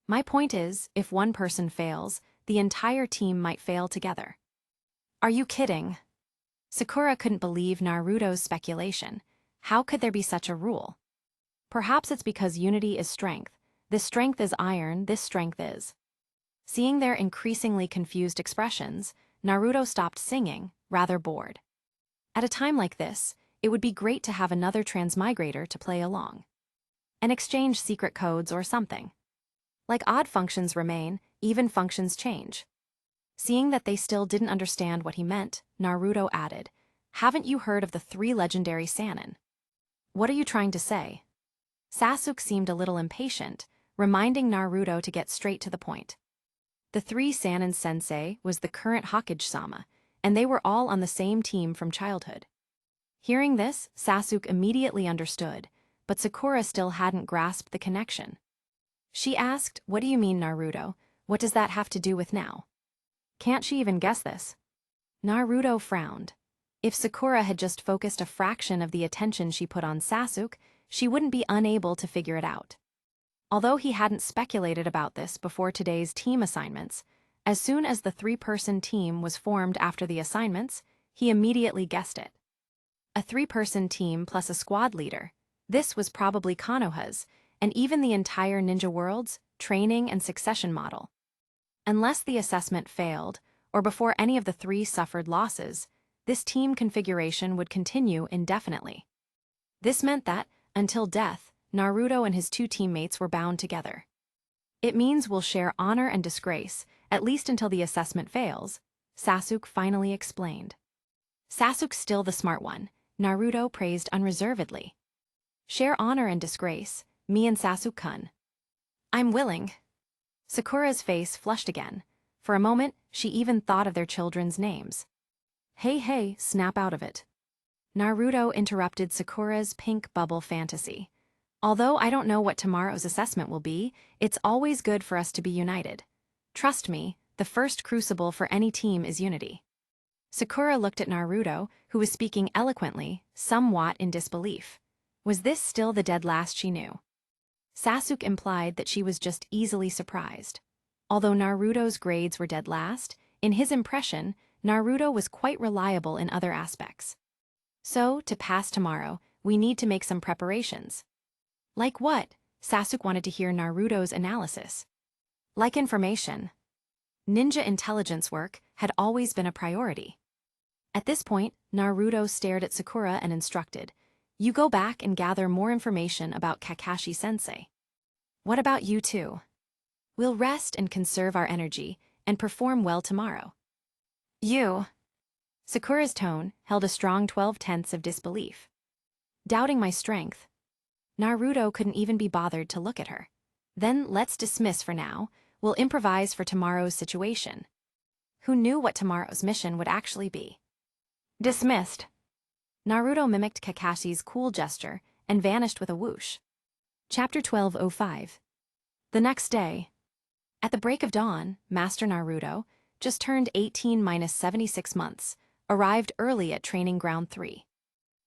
My point is, if one person fails, the entire team might fail together. Are you kidding? Sakura couldn't believe Naruto's speculation. How could there be such a rule? Perhaps it's because unity is strength. This strength is iron, this strength is. Seeing their increasingly confused expressions, Naruto stopped singing, rather bored. At a time like this, it would be great to have another transmigrator to play along. And exchange secret codes or something. Like odd functions remain, even functions change. Seeing that they still didn't understand what he meant, Naruto added, "Haven't you heard of the 3 legendary Sannin?" "What are you trying to say?" Sasuke seemed a little impatient, reminding Naruto to get straight to the point. The 3 Sannin sensei was the current Hokage-sama, and they were all on the same team from childhood. Hearing this, Sasuke immediately understood, but Sakura still hadn't grasped the connection. She asked, "What do you mean, Naruto? What does that have to do with now?" Can't she even guess this? Naruto frowned. If Sakura had just focused a fraction of the attention she put on Sasuke, she wouldn't be unable to figure it out. Although he hadn't speculated about this before today's team assignments, as soon as the 3-person team was formed after the assignments, he immediately guessed it. A 3-person team plus a squad leader. This was probably Konoha's, and even the entire ninja world's, training and succession model. Unless the assessment failed, or before any of the 3 suffered losses, this team configuration would continue indefinitely. This meant that, until death, Naruto and his 2 teammates were bound together. It means we'll share honor and disgrace, at least until the assessment fails, Sasuke finally explained. Sasuke's still the smart one, Naruto praised unreservedly. Share honor and disgrace, me and Sasuke-kun. I'm willing. Sakura's face flushed again. For a moment, she even thought of their children's names. Hey, snap out of it. Naruto interrupted Sakura's pink bubble fantasy. Although I don't know what tomorrow's assessment will be, it's always good for us to be united. Trust me, the first crucible for any team is unity. Sakura looked at Naruto, who was speaking eloquently, somewhat in disbelief. Was this still the dead last she knew? Sasuke implied that she was just easily surprised. Although Naruto's grades were dead last, in his impression, Naruto was quite reliable in other aspects. So, to pass tomorrow, we need to make some preparations. Like what? Sasuke wanted to hear Naruto's analysis. Like information, ninja intelligence work had always been a priority. At this point, Naruto stared at Sakura and instructed, "You go back and gather more information about Kakashi-sensei. What about you two? We'll rest and conserve our energy and perform well tomorrow." You. Sakura's tone held a strong 12 tenths of disbelief. Doubting my strength. Naruto couldn't even be bothered to look at her. Then let's dismiss for now. We'll improvise for tomorrow's situation. Who knew what tomorrow's mission would actually be? Dismissed. Naruto mimicked Kakashi's cool gesture and vanished with a whoosh. Chapter 12:05. The next day. At the break of dawn, Master Naruto, just turned 18 minus 76 months, arrived early at Training Ground 3.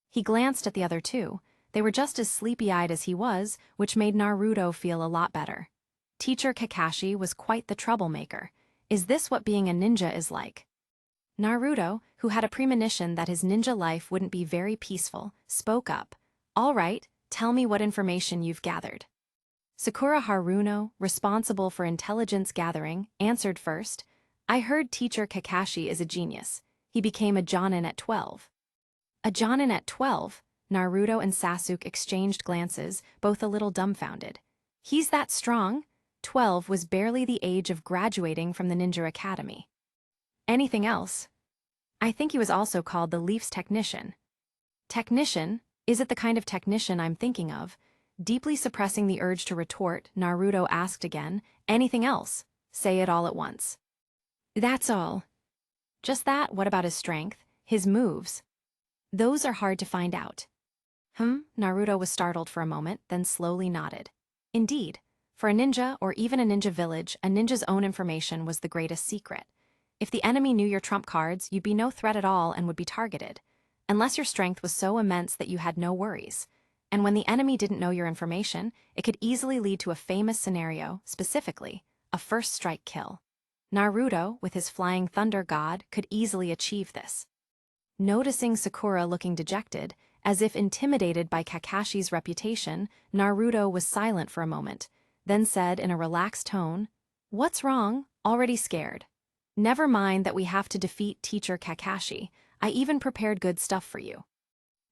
He glanced at the other two. They were just as sleepy-eyed as he was, which made Naruto feel a lot better. Teacher Kakashi was quite the troublemaker. Is this what being a ninja is like? Naruto, who had a premonition that his ninja life wouldn't be very peaceful, spoke up. "All right, tell me what information you've gathered." Sakura Haruno, responsible for intelligence gathering, answered first. "I heard Teacher Kakashi is a genius. He became a Jonin at 12. A Jonin at 12? Naruto and Sasuke exchanged glances, both a little dumbfounded. He's that strong? 12 was barely the age of graduating from the Ninja Academy. Anything else? I think he was also called the Leaf's Technician. Technician? Is it the kind of technician I'm thinking of? Deeply suppressing the urge to retort, Naruto asked again, "Anything else? Say it all at once." "That's all." "Just that? What about his strength? His moves?" "Those are hard to find out." Naruto was startled for a moment, then slowly nodded. Indeed, for a ninja or even a ninja village, a ninja's own information was the greatest secret. If the enemy knew your trump cards, you'd be no threat at all and would be targeted, unless your strength was so immense that you had no worries. And when the enemy didn't know your information, it could easily lead to a famous scenario, specifically, a first strike kill. Naruto, with his flying thunder god, could easily achieve this. Noticing Sakura looking dejected, as if intimidated by Kakashi's reputation, Naruto was silent for a moment, then said in a relaxed tone, "What's wrong? Already scared. Never mind that we have to defeat Teacher Kakashi. I even prepared good stuff for you."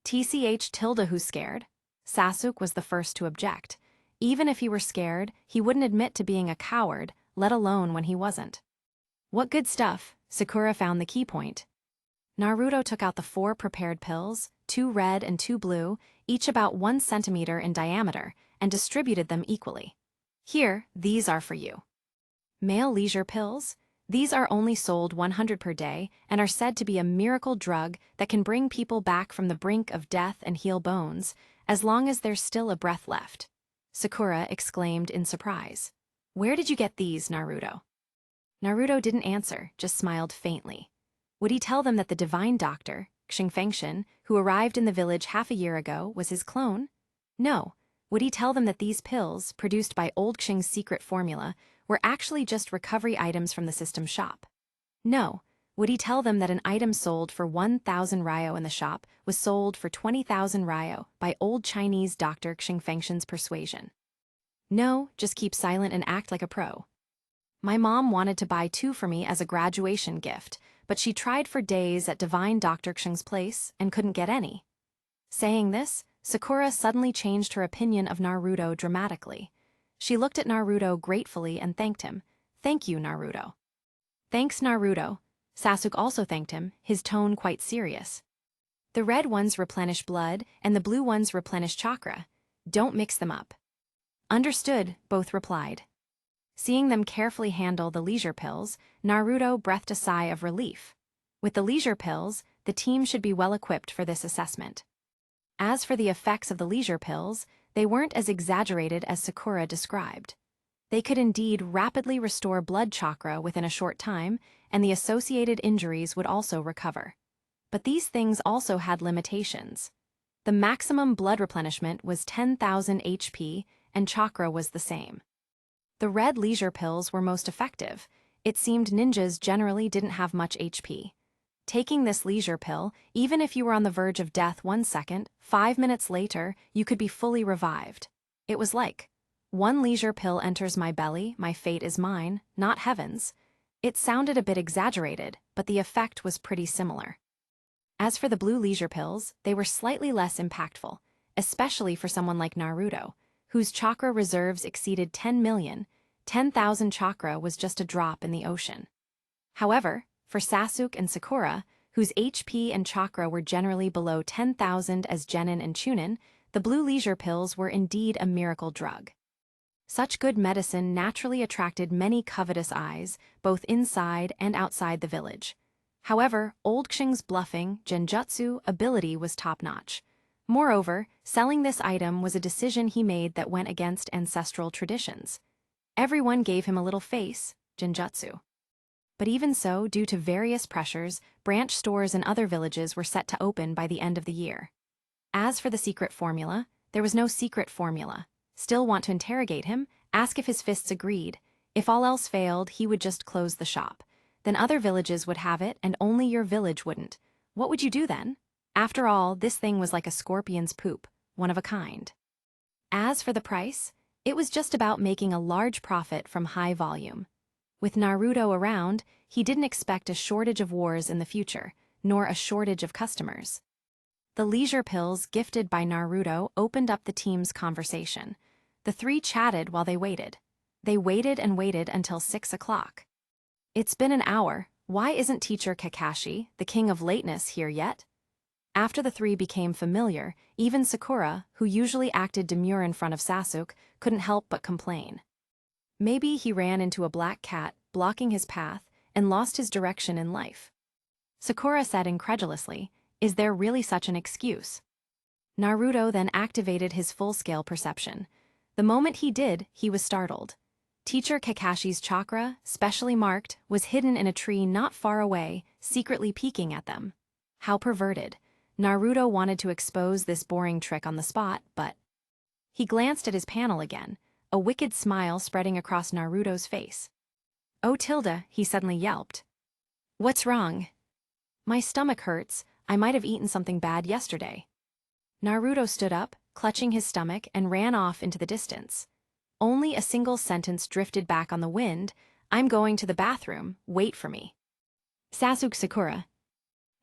Tilda who's scared? Sasuke was the first to object. Even if he were scared, he wouldn't admit to being a coward, let alone when he wasn't. What good stuff? Sakura found the key point. Naruto took out the 4 prepared pills, 2 red and 2 blue, each about 1 centimeter in diameter, and distributed them equally. "Here, these are for you." Male leisure pills? These are only sold 100 per day and are said to be a miracle drug that can bring people back from the brink of death and heal bones, as long as there's still a breath left. Sakura exclaimed in surprise. "Where did you get these, Naruto?" Naruto didn't answer, just smiled faintly. Would he tell them that the divine doctor, Xingfengtian, who arrived in the village half a year ago, was his clone? No. Would he tell them that these pills, produced by old Xing's secret formula, were actually just recovery items from the system shop? No. Would he tell them that an item sold for 1,000 ryo in the shop was sold for 20,000 ryo by old Chinese Dr. Xingfengtian's persuasion? No, just keep silent and act like a pro. My mom wanted to buy 2 for me as a graduation gift, but she tried for days at divine Dr. Xing's place and couldn't get any. Saying this, Sakura suddenly changed her opinion of Naruto dramatically. She looked at Naruto gratefully and thanked him. "Thank you, Naruto." "Thanks, Naruto." Sasuke also thanked him, his tone quite serious. "The red ones replenish blood, and the blue ones replenish chakra. Don't mix them up." "Understood," both replied. Seeing them carefully handle the leisure pills, Naruto breathed a sigh of relief. With the leisure pills, the team should be well equipped for this assessment. As for the effects of the leisure pills, they weren't as exaggerated as Sakura described. They could indeed rapidly restore blood chakra within a short time, and the associated injuries would also recover. But these things also had limitations. The maximum blood replenishment was 10,000 HP, and chakra was the same. The red leisure pills were most effective. It seemed ninjas generally didn't have much HP. Taking this leisure pill, even if you were on the verge of death 1 second, 5 minutes later, you could be fully revived. It was like, "One leisure pill enters my belly, my fate is mine, not heaven's." It sounded a bit exaggerated, but the effect was pretty similar. As for the blue leisure pills, they were slightly less impactful, especially for someone like Naruto, whose chakra reserves exceeded 10 million. 10,000 chakra was just a drop in the ocean. However, for Sasuke and Sakura, whose HP and chakra were generally below 10,000 as Genin and Chunin, the blue leisure pills were indeed a miracle drug. Such good medicine naturally attracted many covetous eyes, both inside and outside the village. However, Old Xing's bluffing, genjutsu ability was top-notch. Moreover, selling this item was a decision he made that went against ancestral traditions. Everyone gave him a little face, genjutsu. But even so, due to various pressures, branch stores in other villages were set to open by the end of the year. As for the secret formula, there was no secret formula. Still want to interrogate him, ask if his fists agreed. If all else failed, he would just close the shop. Then other villages would have it, and only your village wouldn't. What would you do then? After all, this thing was like a scorpion's poop, one of a kind. As for the price, it was just about making a large profit from high volume. With Naruto around, he didn't expect a shortage of wars in the future, nor a shortage of customers. The leisure pills gifted by Naruto opened up the team's conversation. The three chatted while they waited. They waited and waited until 6 o'clock. "It's been an hour. Why isn't Teacher Kakashi, the king of lateness, here yet?" After the three became familiar, even Sakura, who usually acted demure in front of Sasuke, couldn't help but complain. Maybe he ran into a black cat, blocking his path, and lost his direction in life. Sakura said incredulously, "Is there really such an excuse?" Naruto then activated his full-scale perception. The moment he did, he was startled. Teacher Kakashi's chakra, specially marked, was hidden in a tree not far away, secretly peeking at them. How perverted. Naruto wanted to expose this boring trick on the spot, but... He glanced at his panel again, a wicked smile spreading across Naruto's face. "Oh Tilda," he suddenly yelped. "What's wrong?" "My stomach hurts. I might have eaten something bad yesterday." Naruto stood up, clutching his stomach, and ran off into the distance. Only a single sentence drifted back on the wind: "I'm going to the bathroom, wait for me." Sasuke Sakura.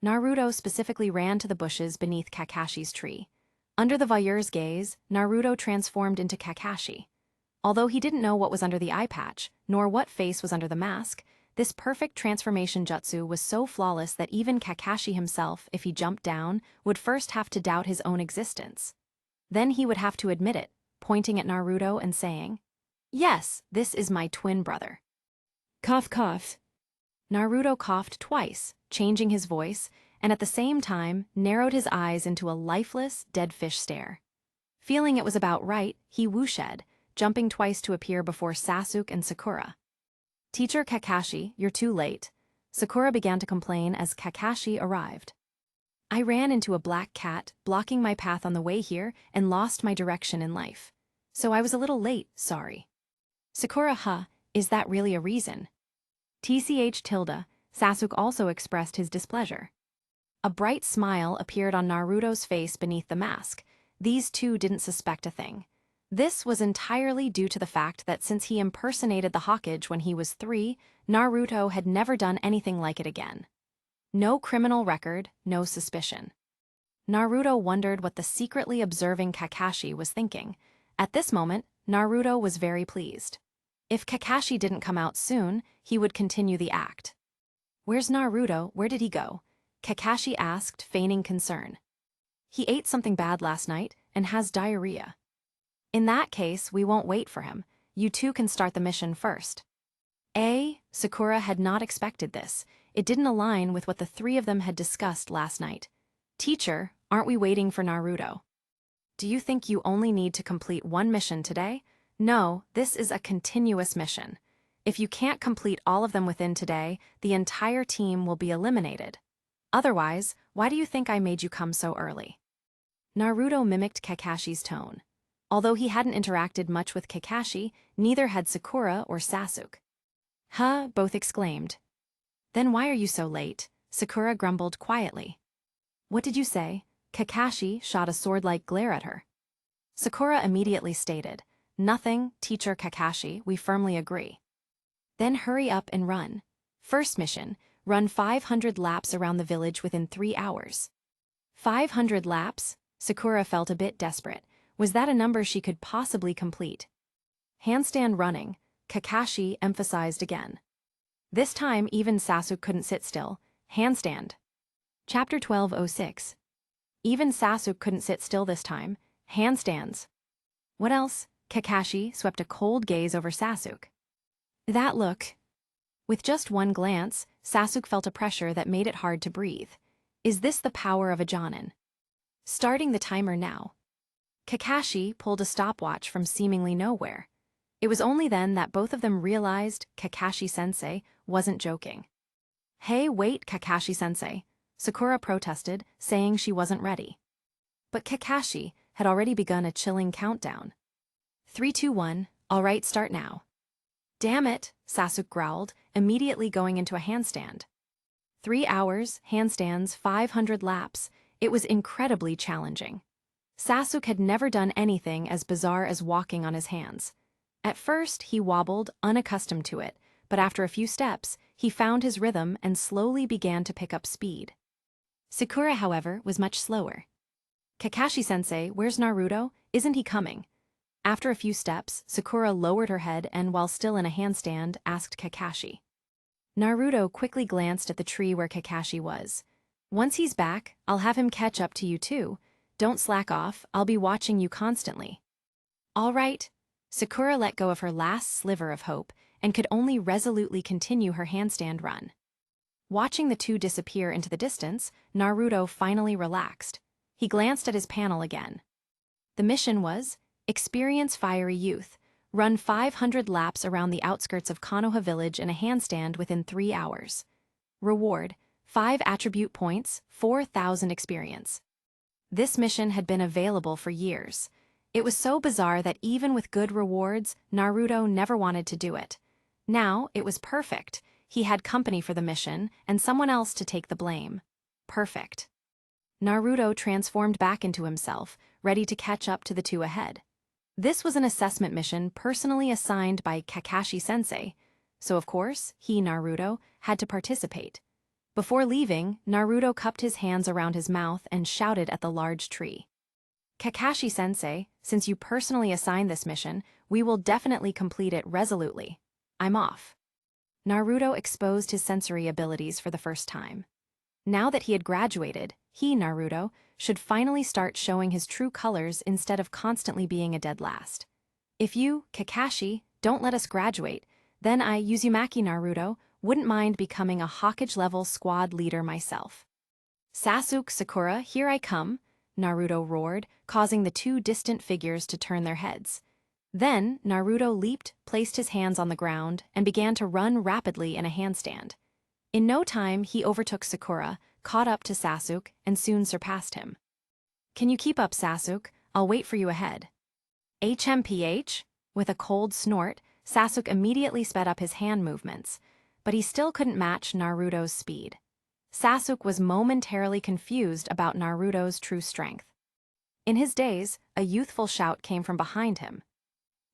Naruto specifically ran to the bushes beneath Kakashi's tree. Under the voyeur's gaze, Naruto transformed into Kakashi. Although he didn't know what was under the eye patch, nor what face was under the mask, this perfect transformation jutsu was so flawless that even Kakashi himself, if he jumped down, would first have to doubt his own existence. Then he would have to admit it, pointing at Naruto and saying, "Yes, this is my twin brother." Cough cough. Naruto coughed twice, changing his voice, and at the same time narrowed his eyes into a lifeless, dead fish stare. Feeling it was about right, he whooshed, jumping twice to appear before Sasuke and Sakura. "Teacher Kakashi, you're too late." Sakura began to complain as Kakashi arrived. "I ran into a black cat, blocking my path on the way here, and lost my direction in life. So I was a little late, sorry." Sakura, is that really a reason? Tch tilde, Sasuke also expressed his displeasure. A bright smile appeared on Naruto's face beneath the mask. These two didn't suspect a thing. This was entirely due to the fact that since he impersonated the Hokage when he was 3, Naruto had never done anything like it again. No criminal record, no suspicion. Naruto wondered what the secretly observing Kakashi was thinking. At this moment, Naruto was very pleased. If Kakashi didn't come out soon, he would continue the act. "Where's Naruto? Where did he go?" Kakashi asked, feigning concern. "He ate something bad last night and has diarrhea." "In that case, we won't wait for him. You two can start the mission first." Sakura had not expected this. It didn't align with what the three of them had discussed last night. "Teacher, aren't we waiting for Naruto?" "Do you think you only need to complete one mission today? No, this is a continuous mission. If you can't complete all of them within today, the entire team will be eliminated. Otherwise, why do you think I made you come so early?" Naruto mimicked Kakashi's tone. Although he hadn't interacted much with Kakashi, neither had Sakura or Sasuke. Both exclaimed. "Then why are you so late?" Sakura grumbled quietly. "What did you say?" Kakashi shot a sword-like glare at her. Sakura immediately stated, Nothing, Teacher Kakashi, we firmly agree. Then hurry up and run. First mission, run 500 laps around the village within 3 hours. 500 laps? Sakura felt a bit desperate. Was that a number she could possibly complete? Handstand running, Kakashi emphasized again. This time even Sasuke couldn't sit still. Handstand. Chapter 1206. Even Sasuke couldn't sit still this time. Handstands. What else? Kakashi swept a cold gaze over Sasuke. That look. With just one glance, Sasuke felt a pressure that made it hard to breathe. Is this the power of a Jonin? Starting the timer now. Kakashi pulled a stopwatch from seemingly nowhere. It was only then that both of them realized Kakashi-sensei wasn't joking. Hey, wait, Kakashi-sensei, Sakura protested, saying she wasn't ready. But Kakashi had already begun a chilling countdown. 3, 2, 1, all right, start now. Damn it, Sasuke growled, immediately going into a handstand. 3 hours, handstands, 500 laps. It was incredibly challenging. Sasuke had never done anything as bizarre as walking on his hands. At first, he wobbled, unaccustomed to it, but after a few steps, he found his rhythm and slowly began to pick up speed. Sakura, however, was much slower. Kakashi-sensei, where's Naruto? Isn't he coming? After a few steps, Sakura lowered her head and, while still in a handstand, asked Kakashi. Naruto quickly glanced at the tree where Kakashi was. Once he's back, I'll have him catch up to you too. Don't slack off, I'll be watching you constantly. All right. Sakura let go of her last sliver of hope and could only resolutely continue her handstand run. Watching the two disappear into the distance, Naruto finally relaxed. He glanced at his panel again. The mission was, experience fiery youth, run 500 laps around the outskirts of Konoha village in a handstand within 3 hours. Reward, 5 attribute points, 4,000 experience. This mission had been available for years. It was so bizarre that even with good rewards, Naruto never wanted to do it. Now, it was perfect. He had company for the mission, and someone else to take the blame. Perfect. Naruto transformed back into himself, ready to catch up to the two ahead. This was an assessment mission personally assigned by Kakashi-sensei, so of course, he, Naruto, had to participate. Before leaving, Naruto cupped his hands around his mouth and shouted at the large tree. Kakashi-sensei, since you personally assigned this mission, we will definitely complete it resolutely. I'm off. Naruto exposed his sensory abilities for the first time. Now that he had graduated, he, Naruto, should finally start showing his true colors instead of constantly being a dead last. If you, Kakashi, don't let us graduate, then I, Uzumaki Naruto, wouldn't mind becoming a Hokage-level squad leader myself. Sasuke, Sakura, here I come, Naruto roared, causing the two distant figures to turn their heads. Then, Naruto leaped, placed his hands on the ground, and began to run rapidly in a handstand. In no time, he overtook Sakura, caught up to Sasuke, and soon surpassed him. Can you keep up, Sasuke? I'll wait for you ahead. HMPH? With a cold snort, Sasuke immediately sped up his hand movements, but he still couldn't match Naruto's speed. Sasuke was momentarily confused about Naruto's true strength. In his daze, a youthful shout came from behind him.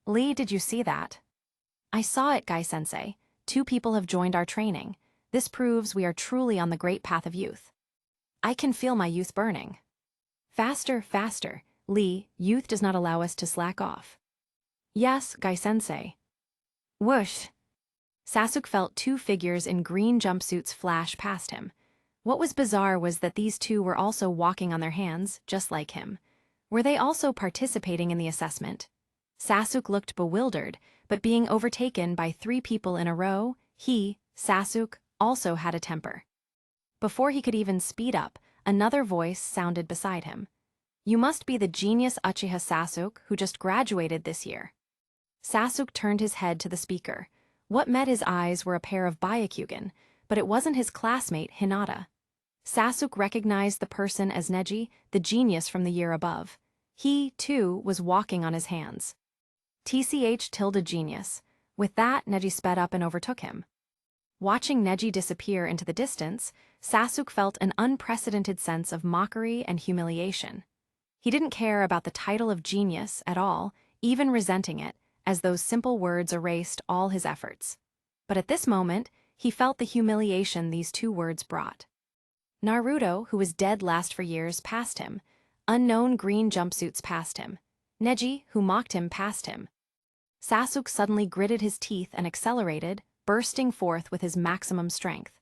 Lee, did you see that? I saw it, Gai-sensei. 2 people have joined our training. This proves we are truly on the great path of youth. I can feel my youth burning. Faster, faster. Lee, youth does not allow us to slack off. Yes, Gai-sensei. Whoosh. Sasuke felt 2 figures in green jumpsuits flash past him. What was bizarre was that these 2 were also walking on their hands, just like him. Were they also participating in the assessment? Sasuke looked bewildered, but being overtaken by 3 people in a row, he, Sasuke, also had a temper. Before he could even speed up, another voice sounded beside him. You must be the genius Uchiha Sasuke who just graduated this year. Sasuke turned his head to the speaker. What met his eyes were a pair of Byakugan, but it wasn't his classmate, Hinata. Sasuke recognized the person as Neji, the genius from the year above. He, too, was walking on his hands. Genius. With that, Neji sped up and overtook him. Watching Neji disappear into the distance, Sasuke felt an unprecedented sense of mockery and humiliation. He didn't care about the title of genius at all, even resenting it, as those simple words erased all his efforts. But at this moment, he felt the humiliation these two words brought. Naruto, who was dead last for years, passed him. Unknown green jumpsuits passed him. Neji, who mocked him, passed him. Sasuke suddenly gritted his teeth and accelerated, bursting forth with his maximum strength.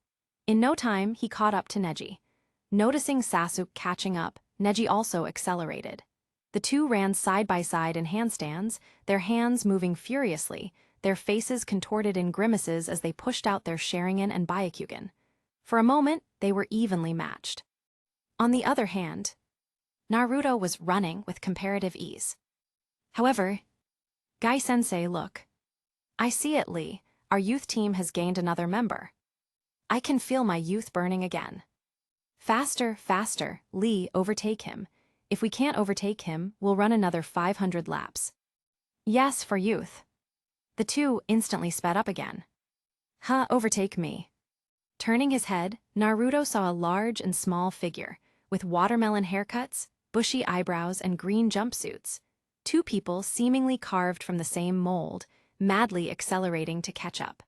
In no time, he caught up to Neji. Noticing Sasuke catching up, Neji also accelerated. The two ran side by side in handstands, their hands moving furiously, their faces contorted in grimaces as they pushed out their Sharingan and Byakugan. For a moment, they were evenly matched. On the other hand, Naruto was running with comparative ease. However, Gai-sensei, look. I see it, Lee. Our youth team has gained another member. I can feel my youth burning again. Faster, faster, Lee, overtake him. If we can't overtake him, we'll run another 500 laps. Yes, for youth. The two instantly sped up again. Overtake me. Turning his head, Naruto saw a large and small figure, with watermelon haircuts, bushy eyebrows, and green jumpsuits. Two people seemingly carved from the same mold, madly accelerating to catch up.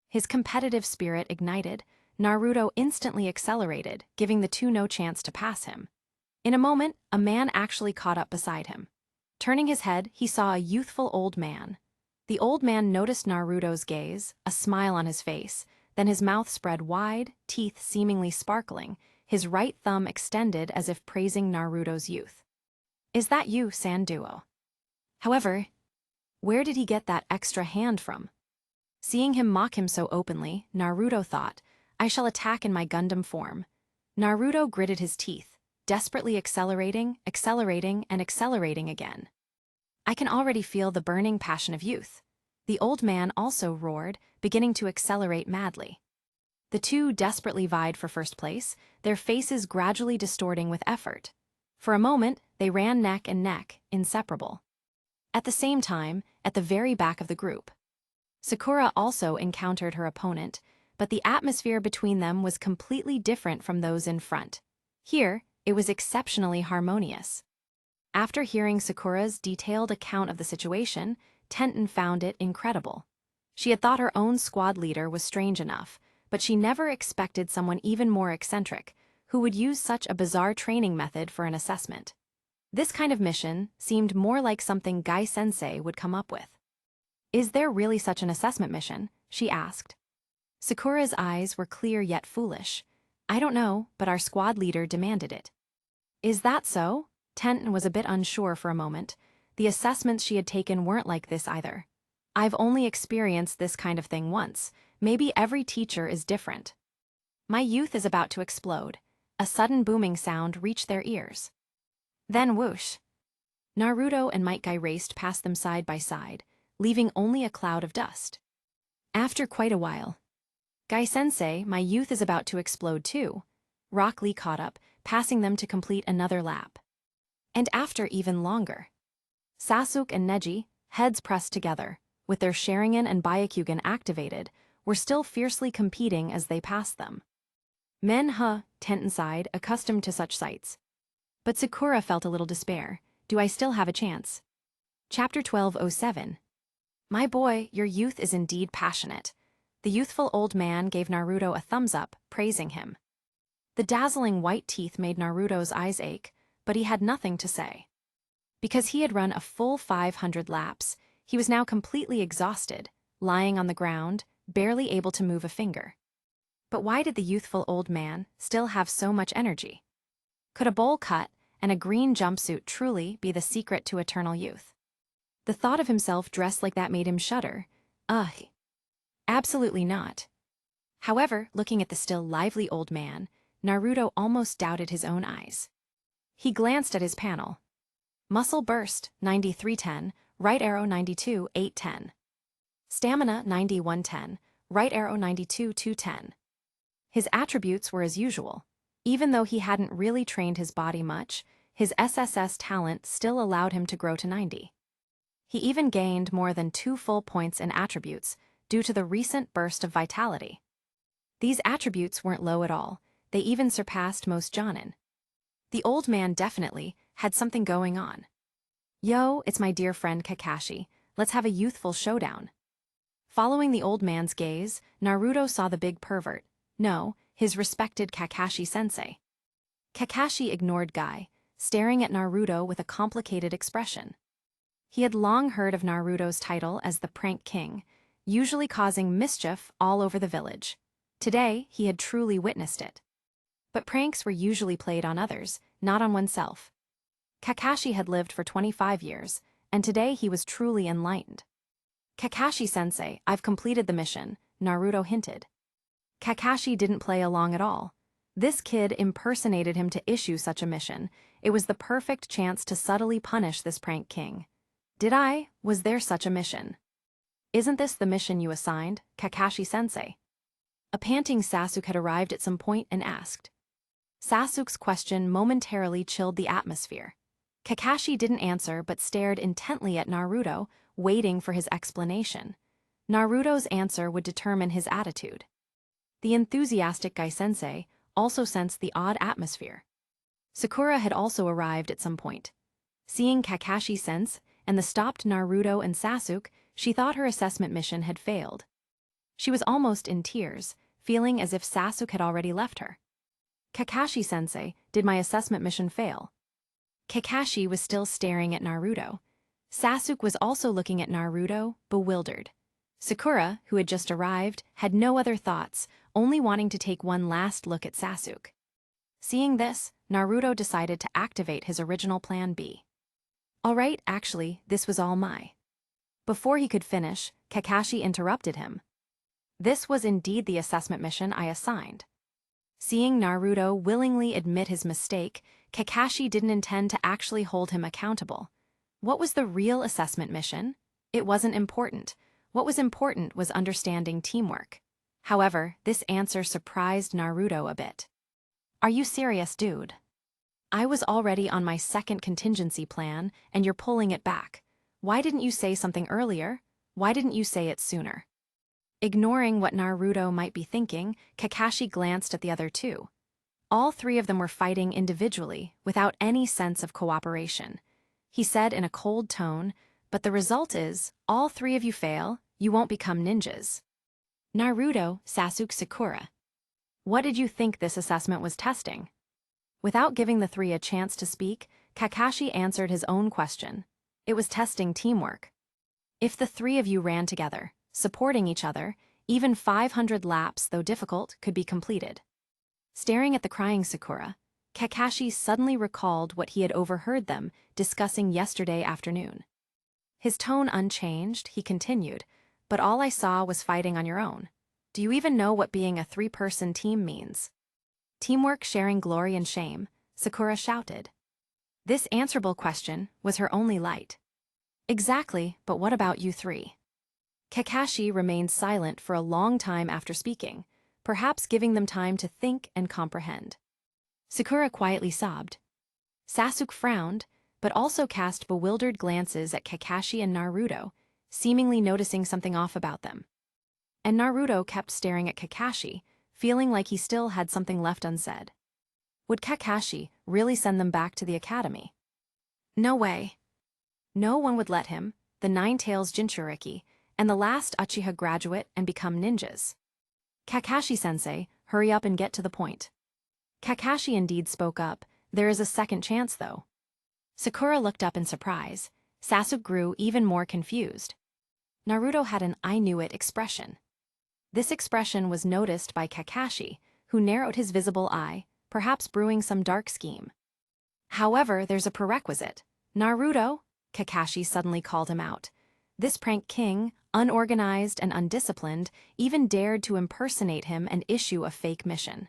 His competitive spirit ignited, Naruto instantly accelerated, giving the two no chance to pass him. In a moment, a man actually caught up beside him. Turning his head, he saw a youthful old man. The old man noticed Naruto's gaze, a smile on his face, then his mouth spread wide, teeth seemingly sparkling, his right thumb extended as if praising Naruto's youth. Is that you, Sanduo? However, where did he get that extra hand from? Seeing him mock him so openly, Naruto thought, I shall attack in my Gundam form. Naruto gritted his teeth, desperately accelerating, and accelerating again. I can already feel the burning passion of youth. The old man also roared, beginning to accelerate madly. The two desperately vied for first place, their faces gradually distorting with effort. For a moment, they ran neck and neck, inseparable. At the same time, at the very back of the group, Sakura also encountered her opponent, but the atmosphere between them was completely different from those in front. Here, it was exceptionally harmonious. After hearing Sakura's detailed account of the situation, Tenten found it incredible. She had thought her own squad leader was strange enough, but she never expected someone even more eccentric, who would use such a bizarre training method for an assessment. This kind of mission seemed more like something Gai-sensei would come up with. Is there really such an assessment mission? She asked. Sakura's eyes were clear yet foolish. I don't know, but our squad leader demanded it. Is that so? Tenten was a bit unsure for a moment. The assessments she had taken weren't like this either. I've only experienced this kind of thing once. Maybe every teacher is different. My youth is about to explode. A sudden booming sound reached their ears. Then whoosh. Naruto and Might Guy raced past them side by side, leaving only a cloud of dust. After quite a while, Gai-sensei, my youth is about to explode too. Rock Lee caught up, passing them to complete another lap. And after even longer, Sasuke and Neji, heads pressed together, with their Sharingan and Byakugan activated, were still fiercely competing as they passed them. Tenten sighed, accustomed to such sights. But Sakura felt a little despair. Do I still have a chance? Chapter 12:07. My boy, your youth is indeed passionate. The youthful old man gave Naruto a thumbs up, praising him. The dazzling white teeth made Naruto's eyes ache, but he had nothing to say. Because he had run a full 500 laps, he was now completely exhausted, lying on the ground, barely able to move a finger. But why did the youthful old man still have so much energy? Could a bowl cut and a green jumpsuit truly be the secret to eternal youth? The thought of himself dressed like that made him shudder. Absolutely not. However, looking at the still lively old man, Naruto almost doubted his own eyes. He glanced at his panel. Muscle burst, 9310, right arrow 92-810. Stamina, 9110, right arrow 92-210. His attributes were as usual. Even though he hadn't really trained his body much, his SSS talent still allowed him to grow to 90. He even gained more than 2 full points in attributes due to the recent burst of vitality. These attributes weren't low at all, they even surpassed most Jonin. The old man definitely had something going on. Yo, it's my dear friend Kakashi. Let's have a youthful showdown. Following the old man's gaze, Naruto saw the big pervert. No, his respected Kakashi-sensei. Kakashi ignored Guy, staring at Naruto with a complicated expression. He had long heard of Naruto's title as the Prank King, usually causing mischief all over the village. Today, he had truly witnessed it. But pranks were usually played on others, not on oneself. Kakashi had lived for 25 years, and today he was truly enlightened. Kakashi-sensei, I've completed the mission, Naruto hinted. Kakashi didn't play along at all. This kid impersonated him to issue such a mission. It was the perfect chance to subtly punish this prank king. Was there such a mission? Isn't this the mission you assigned, Kakashi-sensei? A panting Sasuke had arrived at some point and asked. Sasuke's question momentarily chilled the atmosphere. Kakashi didn't answer but stared intently at Naruto, waiting for his explanation. Naruto's answer would determine his attitude. The enthusiastic Guy-sensei also sensed the odd atmosphere. Sakura had also arrived at some point. Seeing Kakashi sense and the stopped Naruto and Sasuke, she thought her assessment mission had failed. She was almost in tears, feeling as if Sasuke had already left her. Kakashi-sensei, did my assessment mission fail? Kakashi was still staring at Naruto. Sasuke was also looking at Naruto, bewildered. Sakura, who had just arrived, had no other thoughts, only wanting to take one last look at Sasuke. Seeing this, Naruto decided to activate his original plan B. Alright, actually, this was all my. Before he could finish, Kakashi interrupted him. This was indeed the assessment mission I assigned. Seeing Naruto willingly admit his mistake, Kakashi didn't intend to actually hold him accountable. What was the real assessment mission? It wasn't important. What was important was understanding teamwork. However, this answer surprised Naruto a bit. Are you serious, dude? I was already on my second contingency plan, and you're pulling it back. Why didn't you say something earlier? Why didn't you say it sooner? Ignoring what Naruto might be thinking, Kakashi glanced at the other two. All three of them were fighting individually, without any sense of cooperation. He said in a cold tone, but the result is, all three of you fail, you won't become ninjas. Naruto, Sasuke, Sakura. What did you think this assessment was testing? Without giving the three a chance to speak, Kakashi answered his own question. It was testing teamwork. If the three of you ran together, supporting each other, even 500 laps, though difficult, could be completed. Staring at the crying Sakura, Kakashi suddenly recalled what he had overheard them discussing yesterday afternoon. His tone unchanged, he continued, but all I saw was fighting on your own. Do you even know what being a three-person team means? Teamwork sharing glory and shame, Sakura shouted. This answerable question was her only light. Exactly, but what about you three? Kakashi remained silent for a long time after speaking, perhaps giving them time to think and comprehend. Sakura quietly sobbed. Sasuke frowned, but also cast bewildered glances at Kakashi and Naruto, seemingly noticing something off about them. And Naruto kept staring at Kakashi, feeling like he still had something left unsaid. Would Kakashi really send them back to the academy? No way. No one would let him, the Nine-Tails Jinchuriki, and the last Uchiha graduate and become ninjas. Kakashi-sensei, hurry up and get to the point. Kakashi indeed spoke up. There is a second chance, though. Sakura looked up in surprise. Sasuke grew even more confused. Naruto had an "I knew it" expression. This expression was noticed by Kakashi, who narrowed his visible eye, perhaps brewing some dark scheme. However, there's a prerequisite. Naruto, Kakashi suddenly called him out. This prank king, unorganized and undisciplined, even dared to impersonate him and issue a fake mission.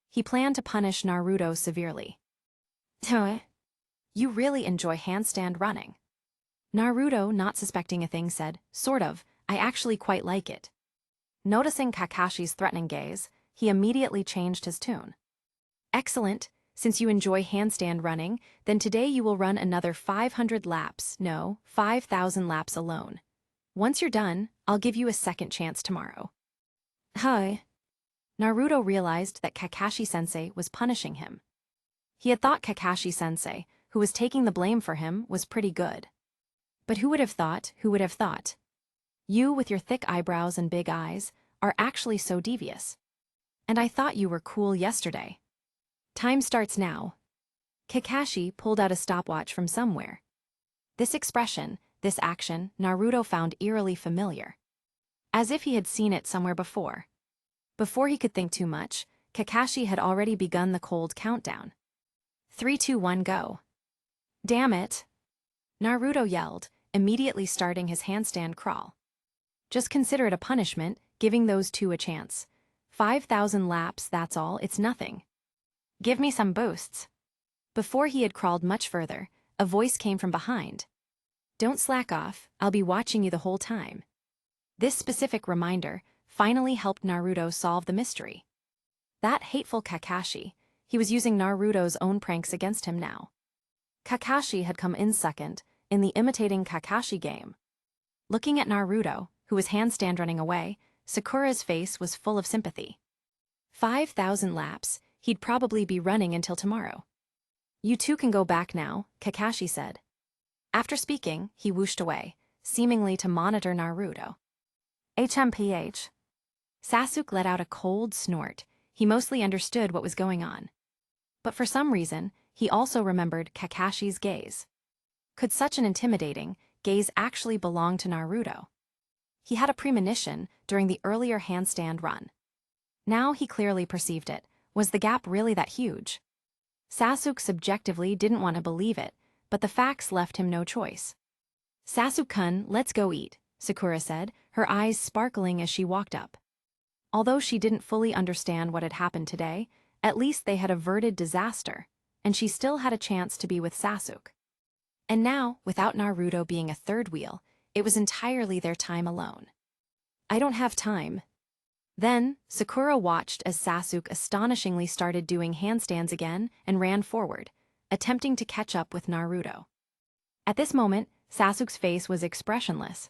He planned to punish Naruto severely. You really enjoy handstand running. Naruto, not suspecting a thing, said, sort of, I actually quite like it. Noticing Kakashi's threatening gaze, he immediately changed his tune. Excellent, since you enjoy handstand running, then today you will run another 500 laps, no, 5,000 laps alone. Once you're done, I'll give you a second chance tomorrow. Hi. Naruto realized that Kakashi-sensei was punishing him. He had thought Kakashi-sensei, who was taking the blame for him, was pretty good. But who would have thought, who would have thought? You, with your thick eyebrows and big eyes, are actually so devious. And I thought you were cool yesterday. Time starts now. Kakashi pulled out a stopwatch from somewhere. This expression, this action, Naruto found eerily familiar. As if he had seen it somewhere before. Before he could think too much, Kakashi had already begun the cold countdown. 3, 2, 1, go. Damn it! Naruto yelled, immediately starting his handstand crawl. Just consider it a punishment, giving those two a chance. 5,000 laps, that's all, it's nothing. Give me some boosts. Before he had crawled much further, a voice came from behind. Don't slack off, I'll be watching you the whole time. This specific reminder finally helped Naruto solve the mystery. That hateful Kakashi, he was using Naruto's own pranks against him now. Kakashi had come in second in the imitating Kakashi game. Looking at Naruto, who was handstand running away, Sakura's face was full of sympathy. 5,000 laps, he'd probably be running until tomorrow. You two can go back now, Kakashi said. After speaking, he whooshed away, seemingly to monitor Naruto. HMPH. Sasuke let out a cold snort. He mostly understood what was going on. But for some reason, he also remembered Kakashi's gaze. Could such an intimidating gaze actually belong to Naruto? He had a premonition during the earlier handstand run. Now he clearly perceived it. Was the gap really that huge? Sasuke subjectively didn't want to believe it, but the facts left him no choice. Sasuke-kun, let's go eat, Sakura said, her eyes sparkling as she walked up. Although she didn't fully understand what had happened today, at least they had averted disaster, and she still had a chance to be with Sasuke. And now, without Naruto being a third wheel, it was entirely their time alone. I don't have time. Then, Sakura watched as Sasuke astonishingly started doing handstands again and ran forward, attempting to catch up with Naruto. At this moment, Sasuke's face was expressionless.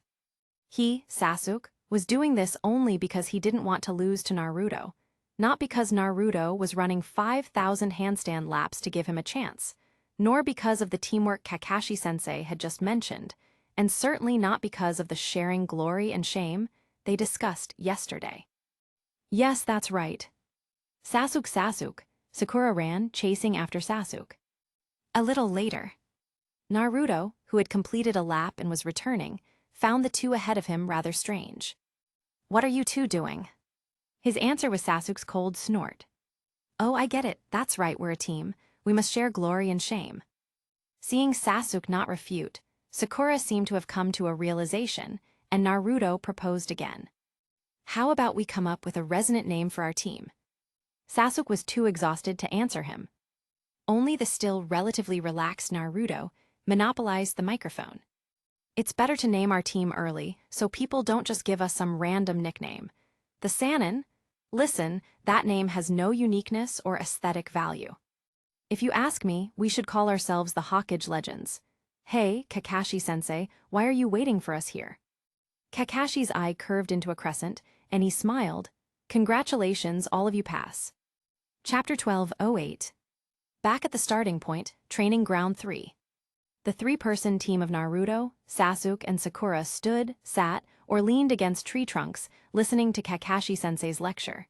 He, Sasuke, was doing this only because he didn't want to lose to Naruto, not because Naruto was running 5,000 handstand laps to give him a chance, nor because of the teamwork Kakashi-sensei had just mentioned, and certainly not because of the sharing glory and shame they discussed yesterday. Yes, that's right. Sasuke, Sakura ran, chasing after Sasuke. A little later, Naruto, who had completed a lap and was returning, found the two ahead of him rather strange. What are you two doing? His answer was Sasuke's cold snort. Oh, I get it, that's right, we're a team. We must share glory and shame. Seeing Sasuke not refute, Sakura seemed to have come to a realization, and Naruto proposed again. How about we come up with a resonant name for our team? Sasuke was too exhausted to answer him. Only the still relatively relaxed Naruto monopolized the microphone. It's better to name our team early, so people don't just give us some random nickname. The Sannin? Listen, that name has no uniqueness or aesthetic value. If you ask me, we should call ourselves the Hokage Legends. Hey, Kakashi-sensei, why are you waiting for us here? Kakashi's eye curved into a crescent, and he smiled. Congratulations, all of you pass. Chapter 12:08. Back at the starting point, Training Ground 3. The three-person team of Naruto, Sasuke, and Sakura stood, sat, or leaned against tree trunks, listening to Kakashi-sensei's lecture.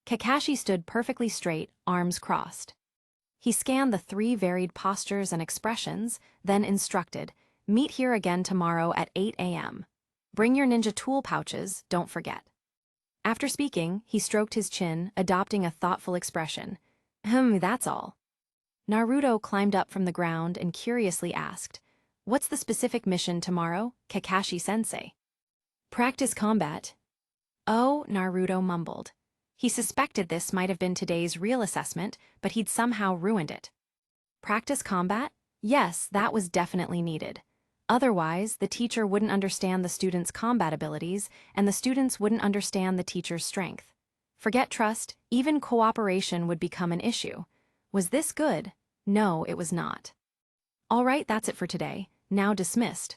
Kakashi stood perfectly straight, arms crossed. He scanned the three varied postures and expressions, then instructed, meet here again tomorrow at 8 a.m. Bring your ninja tool pouches, don't forget. After speaking, he stroked his chin, adopting a thoughtful expression. That's all. Naruto climbed up from the ground and curiously asked, what's the specific mission tomorrow, Kakashi-sensei? Practice combat. Oh, Naruto mumbled. He suspected this might have been today's real assessment, but he'd somehow ruined it. Practice combat? Yes, that was definitely needed. Otherwise, the teacher wouldn't understand the students' combat abilities, and the students wouldn't understand the teacher's strength. Forget trust, even cooperation would become an issue. Was this good? No, it was not. All right, that's it for today. Now dismissed.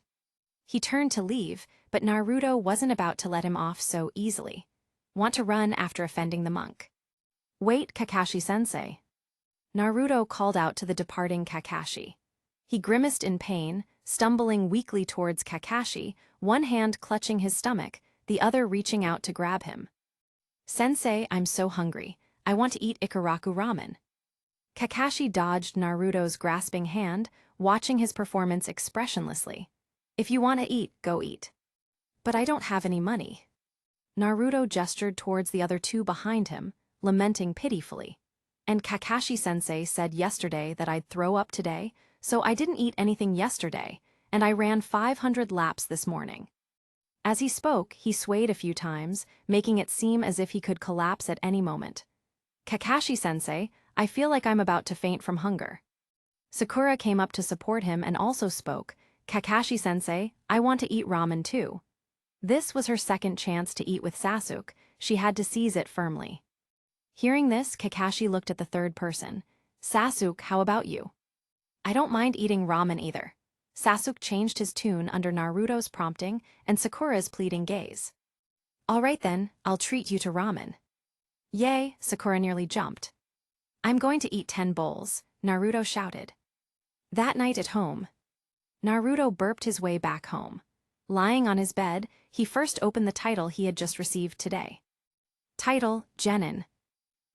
He turned to leave, but Naruto wasn't about to let him off so easily. Want to run after offending the monk. Wait, Kakashi-sensei. Naruto called out to the departing Kakashi. He grimaced in pain, stumbling weakly towards Kakashi, one hand clutching his stomach, the other reaching out to grab him. "Sensei, I'm so hungry. I want to eat Ikaraku ramen." Kakashi dodged Naruto's grasping hand, watching his performance expressionlessly. "If you want to eat, go eat." "But I don't have any money." Naruto gestured towards the other two behind him, lamenting pitifully. "And Kakashi-sensei said yesterday that I'd throw up today, so I didn't eat anything yesterday, and I ran 500 laps this morning." As he spoke, he swayed a few times, making it seem as if he could collapse at any moment. "Kakashi-sensei, I feel like I'm about to faint from hunger." Sakura came up to support him and also spoke. "Kakashi-sensei, I want to eat ramen too." This was her second chance to eat with Sasuke. She had to seize it firmly. Hearing this, Kakashi looked at the third person. "Sasuke, how about you?" "I don't mind eating ramen either." Sasuke changed his tune under Naruto's prompting and Sakura's pleading gaze. "All right then, I'll treat you to ramen." "Yay!" Sakura nearly jumped. "I'm going to eat 10 bowls," Naruto shouted. That night at home, Naruto burped his way back home. Lying on his bed, he first opened the title he had just received today. Title: Genin.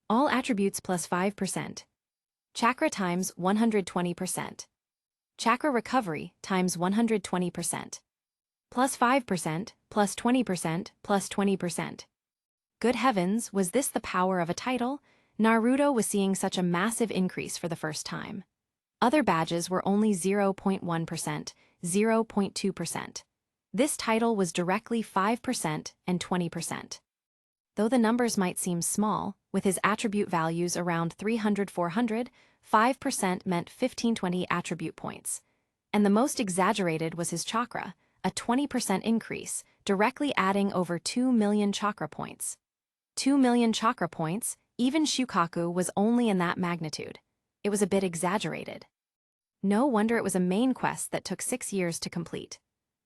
All attributes plus 5%. Chakra times 120%. Chakra recovery times 120%. Plus 5%, plus 20%, plus 20%. Good heavens, was this the power of a title? Naruto was seeing such a massive increase for the first time. Other badges were only 0.1%, 0.2%. This title was directly 5% and 20%. Though the numbers might seem small, with his attribute values around 300-400, 5% meant 15-20 attribute points. And the most exaggerated was his chakra, a 20% increase, directly adding over 2 million chakra points. 2 million chakra points, even Shukaku was only in that magnitude. It was a bit exaggerated. No wonder it was a main quest that took 6 years to complete.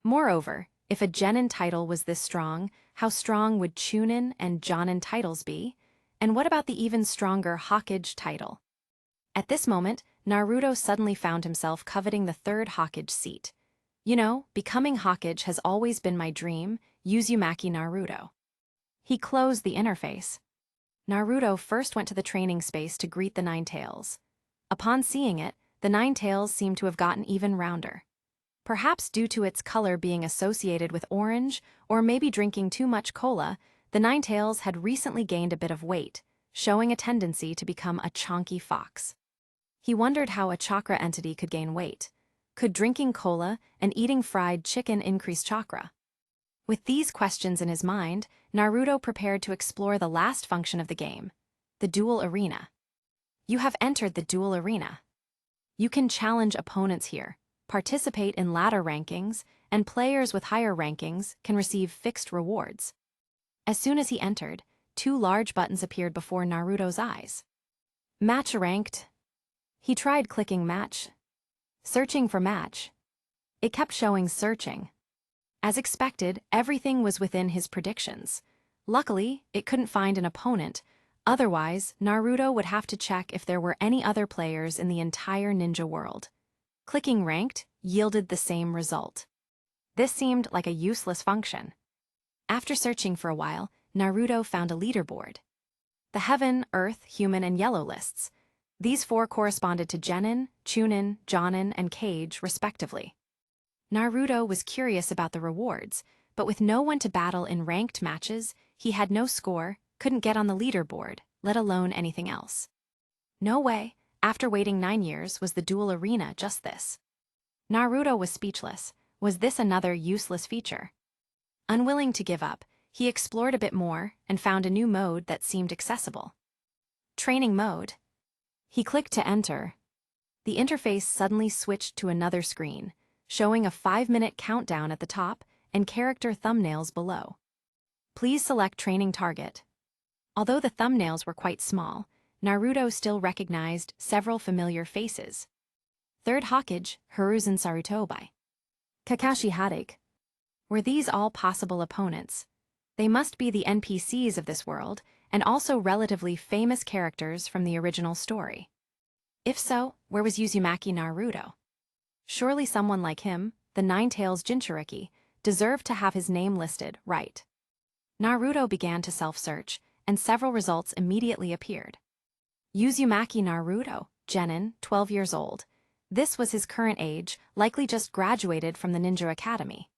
Moreover, if a Genin title was this strong, how strong would Chunin and Jonin titles be? And what about the even stronger Hokage title? At this moment, Naruto suddenly found himself coveting the third Hokage seat. "You know, becoming Hokage has always been my dream, Uzumaki Naruto." He closed the interface. Naruto first went to the training space to greet the Nine Tails. Upon seeing it, the Nine Tails seemed to have gotten even rounder. Perhaps due to its color being associated with orange, or maybe drinking too much cola, the Nine Tails had recently gained a bit of weight, showing a tendency to become a chonky fox. He wondered how a chakra entity could gain weight. Could drinking cola and eating fried chicken increase chakra? With these questions in his mind, Naruto prepared to explore the last function of the game, the duel arena. You have entered the duel arena. You can challenge opponents here, participate in ladder rankings, and players with higher rankings can receive fixed rewards. As soon as he entered, 2 large buttons appeared before Naruto's eyes. Match ranked. He tried clicking match. Searching for match. It kept showing searching. As expected, everything was within his predictions. Luckily, it couldn't find an opponent. Otherwise, Naruto would have to check if there were any other players in the entire ninja world. Clicking ranked yielded the same result. This seemed like a useless function. After searching for a while, Naruto found a leaderboard. The Heaven, Earth, Human, and Yellow lists. These 4 corresponded to Genin, Chunin, Jonin, and Kage, respectively. Naruto was curious about the rewards, but with no one to battle in ranked matches, he had no score, couldn't get on the leaderboard, let alone anything else. No way, after waiting 9 years, was the duel arena just this. Naruto was speechless. Was this another useless feature? Unwilling to give up, he explored a bit more and found a new mode that seemed accessible. Training mode. He clicked to enter. The interface suddenly switched to another screen, showing a 5-minute countdown at the top and character thumbnails below. Please select training target. Although the thumbnails were quite small, Naruto still recognized several familiar faces. Third Hokage, Hiruzen Sarutobi. Kakashi Hadake. Were these all possible opponents? They must be the NPCs of this world, and also relatively famous characters from the original story. If so, where was Uzumaki Naruto? Surely someone like him, the Nine-Tails Jinchuriki, deserved to have his name listed, right? Naruto began to self-search, and several results immediately appeared. Uzumaki Naruto, Genin, 12 years old. This was his current age, likely just graduated from the Ninja Academy.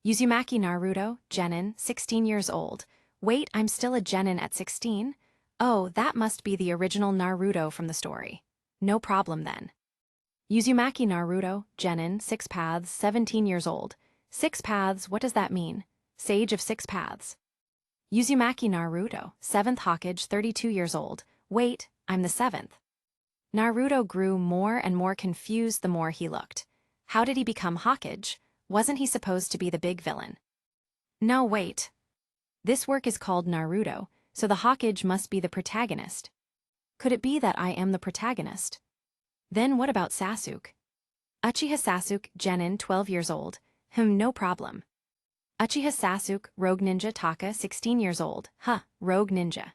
Uzumaki Naruto, Genin, 16 years old. Wait, I'm still a Genin at 16? Oh, that must be the original Naruto from the story. No problem then. Uzumaki Naruto, Genin, 6 paths, 17 years old. 6 paths, what does that mean? Sage of 6 paths. Uzumaki Naruto, 7th Hokage, 32 years old. Wait, I'm the 7th. Naruto grew more and more confused the more he looked. How did he become Hokage? Wasn't he supposed to be the big villain? No, wait. This work is called Naruto, so the Hokage must be the protagonist. Could it be that I am the protagonist? Then what about Sasuke? Uchiha Sasuke, Genin, 12 years old. No problem. Uchiha Sasuke, Rogue Ninja Taka, 16 years old. Rogue Ninja.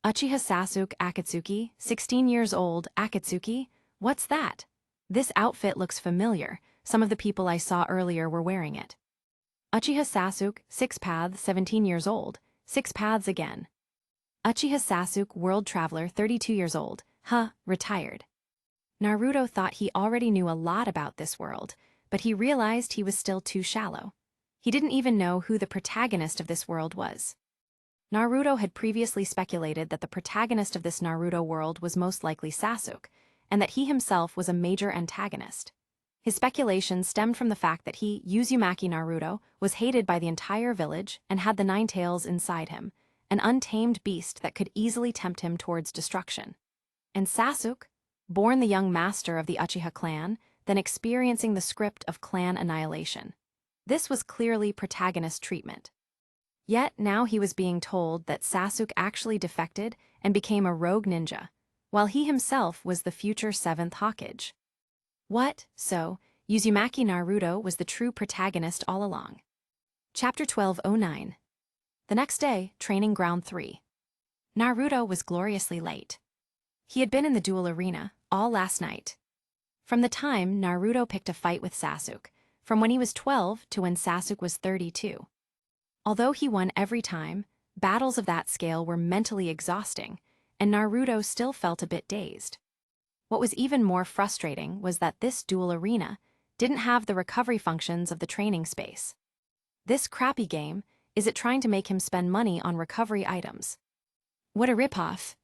Uchiha Sasuke Akatsuki, 16 years old. Akatsuki? What's that? This outfit looks familiar. Some of the people I saw earlier were wearing it. Uchiha Sasuke, 6 paths, 17 years old. 6 paths again. Uchiha Sasuke, World Traveler, 32 years old. Retired. Naruto thought he already knew a lot about this world, but he realized he was still too shallow. He didn't even know who the protagonist of this world was. Naruto had previously speculated that the protagonist of this Naruto world was most likely Sasuke, and that he himself was a major antagonist. His speculation stemmed from the fact that he, Uzumaki Naruto, was hated by the entire village and had the Nine Tails inside him, an untamed beast that could easily tempt him towards destruction. And Sasuke, born the young master of the Uchiha clan, then experiencing the script of clan annihilation. This was clearly protagonist treatment. Yet now he was being told that Sasuke actually defected and became a rogue ninja, while he himself was the future 7th Hokage. What? So, Uzumaki Naruto was the true protagonist all along. Chapter 1209. The next day, Training Ground 3. Naruto was gloriously late. He had been in the duel arena all last night. From the time Naruto picked a fight with Sasuke, from when he was 12 to when Sasuke was 32. Although he won every time, battles of that scale were mentally exhausting, and Naruto still felt a bit dazed. What was even more frustrating was that this duel arena didn't have the recovery functions of the training space. This crappy game, is it trying to make him spend money on recovery items? What a ripoff.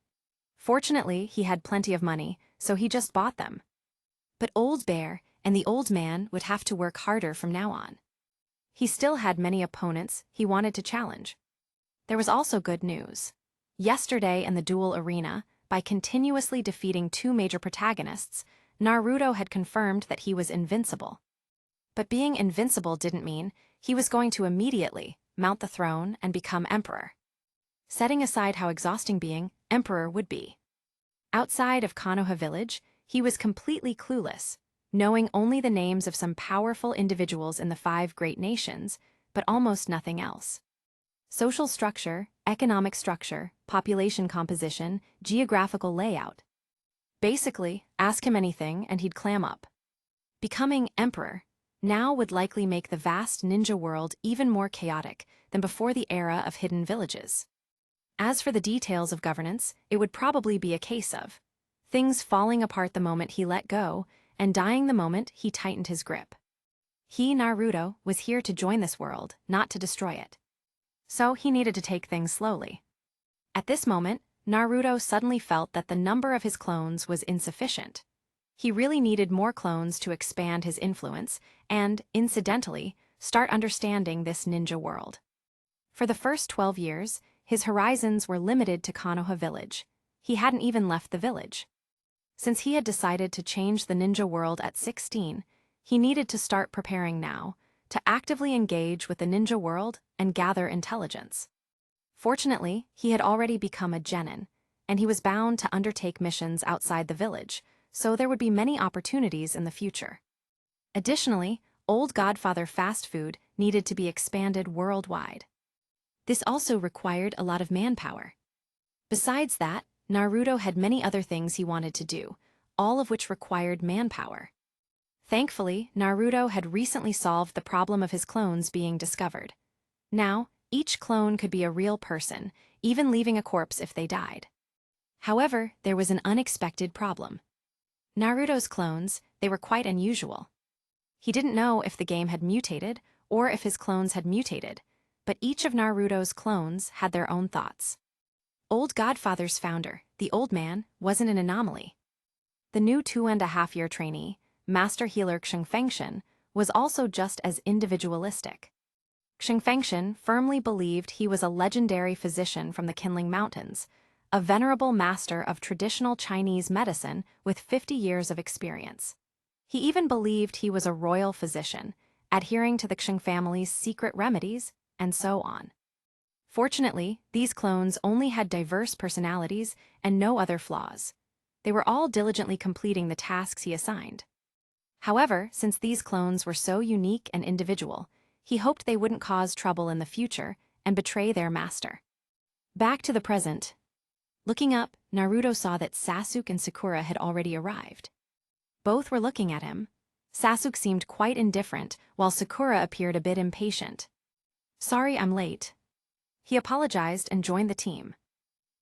Fortunately, he had plenty of money, so he just bought them. But Old Bear and the old man would have to work harder from now on. He still had many opponents he wanted to challenge. There was also good news. Yesterday in the duel arena, by continuously defeating 2 major protagonists, Naruto had confirmed that he was invincible. But being invincible didn't mean he was going to immediately mount the throne and become emperor. Setting aside how exhausting being emperor would be. Outside of Konoha village, he was completely clueless, knowing only the names of some powerful individuals in the 5 great nations, but almost nothing else. Social structure, economic structure, population composition, geographical layout. Basically, ask him anything and he'd clam up. Becoming emperor now would likely make the vast ninja world even more chaotic than before the era of hidden villages. As for the details of governance, it would probably be a case of things falling apart the moment he let go, and dying the moment he tightened his grip. He, Naruto, was here to join this world, not to destroy it. So he needed to take things slowly. At this moment, Naruto suddenly felt that the number of his clones was insufficient. He really needed more clones to expand his influence and, incidentally, start understanding this ninja world. For the first 12 years, his horizons were limited to Konoha village. He hadn't even left the village. Since he had decided to change the ninja world at 16, he needed to start preparing now, to actively engage with the ninja world and gather intelligence. Fortunately, he had already become a genin, and he was bound to undertake missions outside the village, so there would be many opportunities in the future. Additionally, Old Godfather fast food needed to be expanded worldwide. This also required a lot of manpower. Besides that, Naruto had many other things he wanted to do, all of which required manpower. Thankfully, Naruto had recently solved the problem of his clones being discovered. Now, each clone could be a real person, even leaving a corpse if they died. However, there was an unexpected problem. Naruto's clones, they were quite unusual. He didn't know if the game had mutated or if his clones had mutated, but each of Naruto's clones had their own thoughts. Old Godfather's founder, the old man, wasn't an anomaly. The new 2.5-year trainee, Master Healer Xingfengtian, was also just as individualistic. Xingfengtian firmly believed he was a legendary physician from the Qinling Mountains, a venerable master of traditional Chinese medicine with 50 years of experience. He even believed he was a royal physician, adhering to the Xing family's secret remedies, and so on. Fortunately, these clones only had diverse personalities and no other flaws. They were all diligently completing the tasks he assigned. However, since these clones were so unique and individual, he hoped they wouldn't cause trouble in the future and betray their master. Back to the present. Looking up, Naruto saw that Sasuke and Sakura had already arrived. Both were looking at him. Sasuke seemed quite indifferent, while Sakura appeared a bit impatient. "Sorry I'm late." He apologized and joined the team.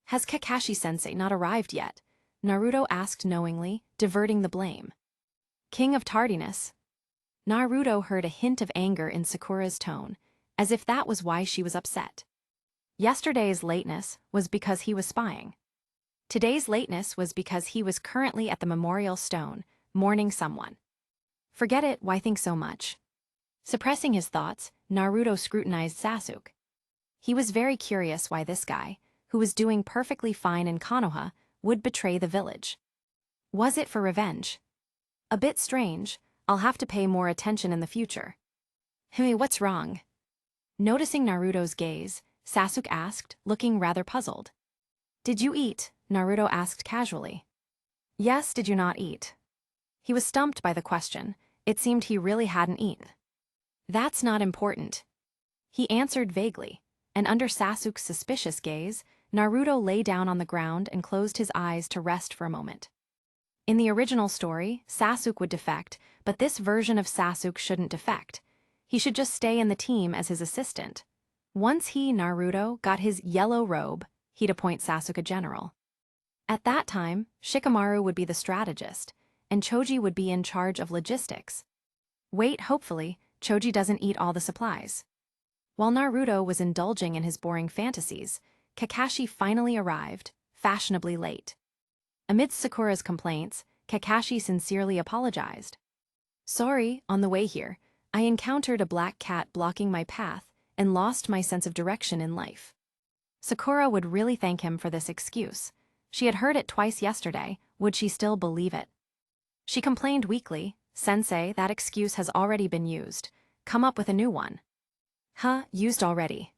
"Has Kakashi-sensei not arrived yet?" Naruto asked knowingly, diverting the blame. "King of tardiness." Naruto heard a hint of anger in Sakura's tone, as if that was why she was upset. Yesterday's lateness was because he was spying. Today's lateness was because he was currently at the memorial stone, mourning someone. Forget it, why think so much? Suppressing his thoughts, Naruto scrutinized Sasuke. He was very curious why this guy, who was doing perfectly fine in Konoha, would betray the village. Was it for revenge? A bit strange. I'll have to pay more attention in the future. "Hey, what's wrong?" Noticing Naruto's gaze, Sasuke asked, looking rather puzzled. "Did you eat?" Naruto asked casually. "Yes, did you not eat?" He was stumped by the question. It seemed he really hadn't eaten. "That's not important." He answered vaguely, and under Sasuke's suspicious gaze, Naruto lay down on the ground and closed his eyes to rest for a moment. In the original story, Sasuke would defect, but this version of Sasuke shouldn't defect. He should just stay in the team as his assistant. Once he, Naruto, got his yellow robe, he'd appoint Sasuke a general. At that time, Shikamaru would be the strategist, and Choji would be in charge of logistics. Wait, hopefully, Choji doesn't eat all the supplies. While Naruto was indulging in his boring fantasies, Kakashi finally arrived, fashionably late. Amidst Sakura's complaints, Kakashi sincerely apologized. "Sorry, on the way here, I encountered a black cat blocking my path and lost my sense of direction in life." Sakura would really thank him for this excuse. She had heard it twice yesterday. Would she still believe it? She complained weakly, "Sensei, that excuse has already been used. Come up with a new one." "Huh, used already."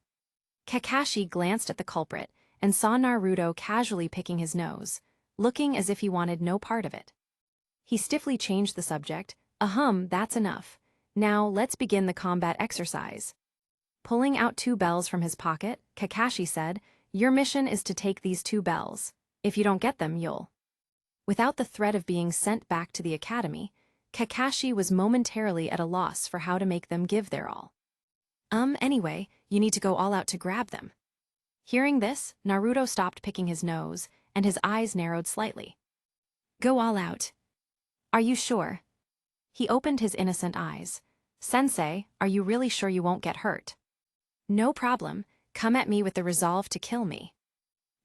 Kakashi glanced at the culprit and saw Naruto casually picking his nose, looking as if he wanted no part of it. He stiffly changed the subject. That's enough. Now let's begin the combat exercise." Pulling out 2 bells from his pocket, Kakashi said, "Your mission is to take these 2 bells. If you don't get them, you'll..." Without the threat of being sent back to the academy, Kakashi was momentarily at a loss for how to make them give their all. Anyway, you need to go all out to grab them." Hearing this, Naruto stopped picking his nose, and his eyes narrowed slightly. "Go all out? Are you sure?" He opened his innocent eyes. "Sensei, are you really sure you won't get hurt?" "No problem. Come at me with the resolve to kill me."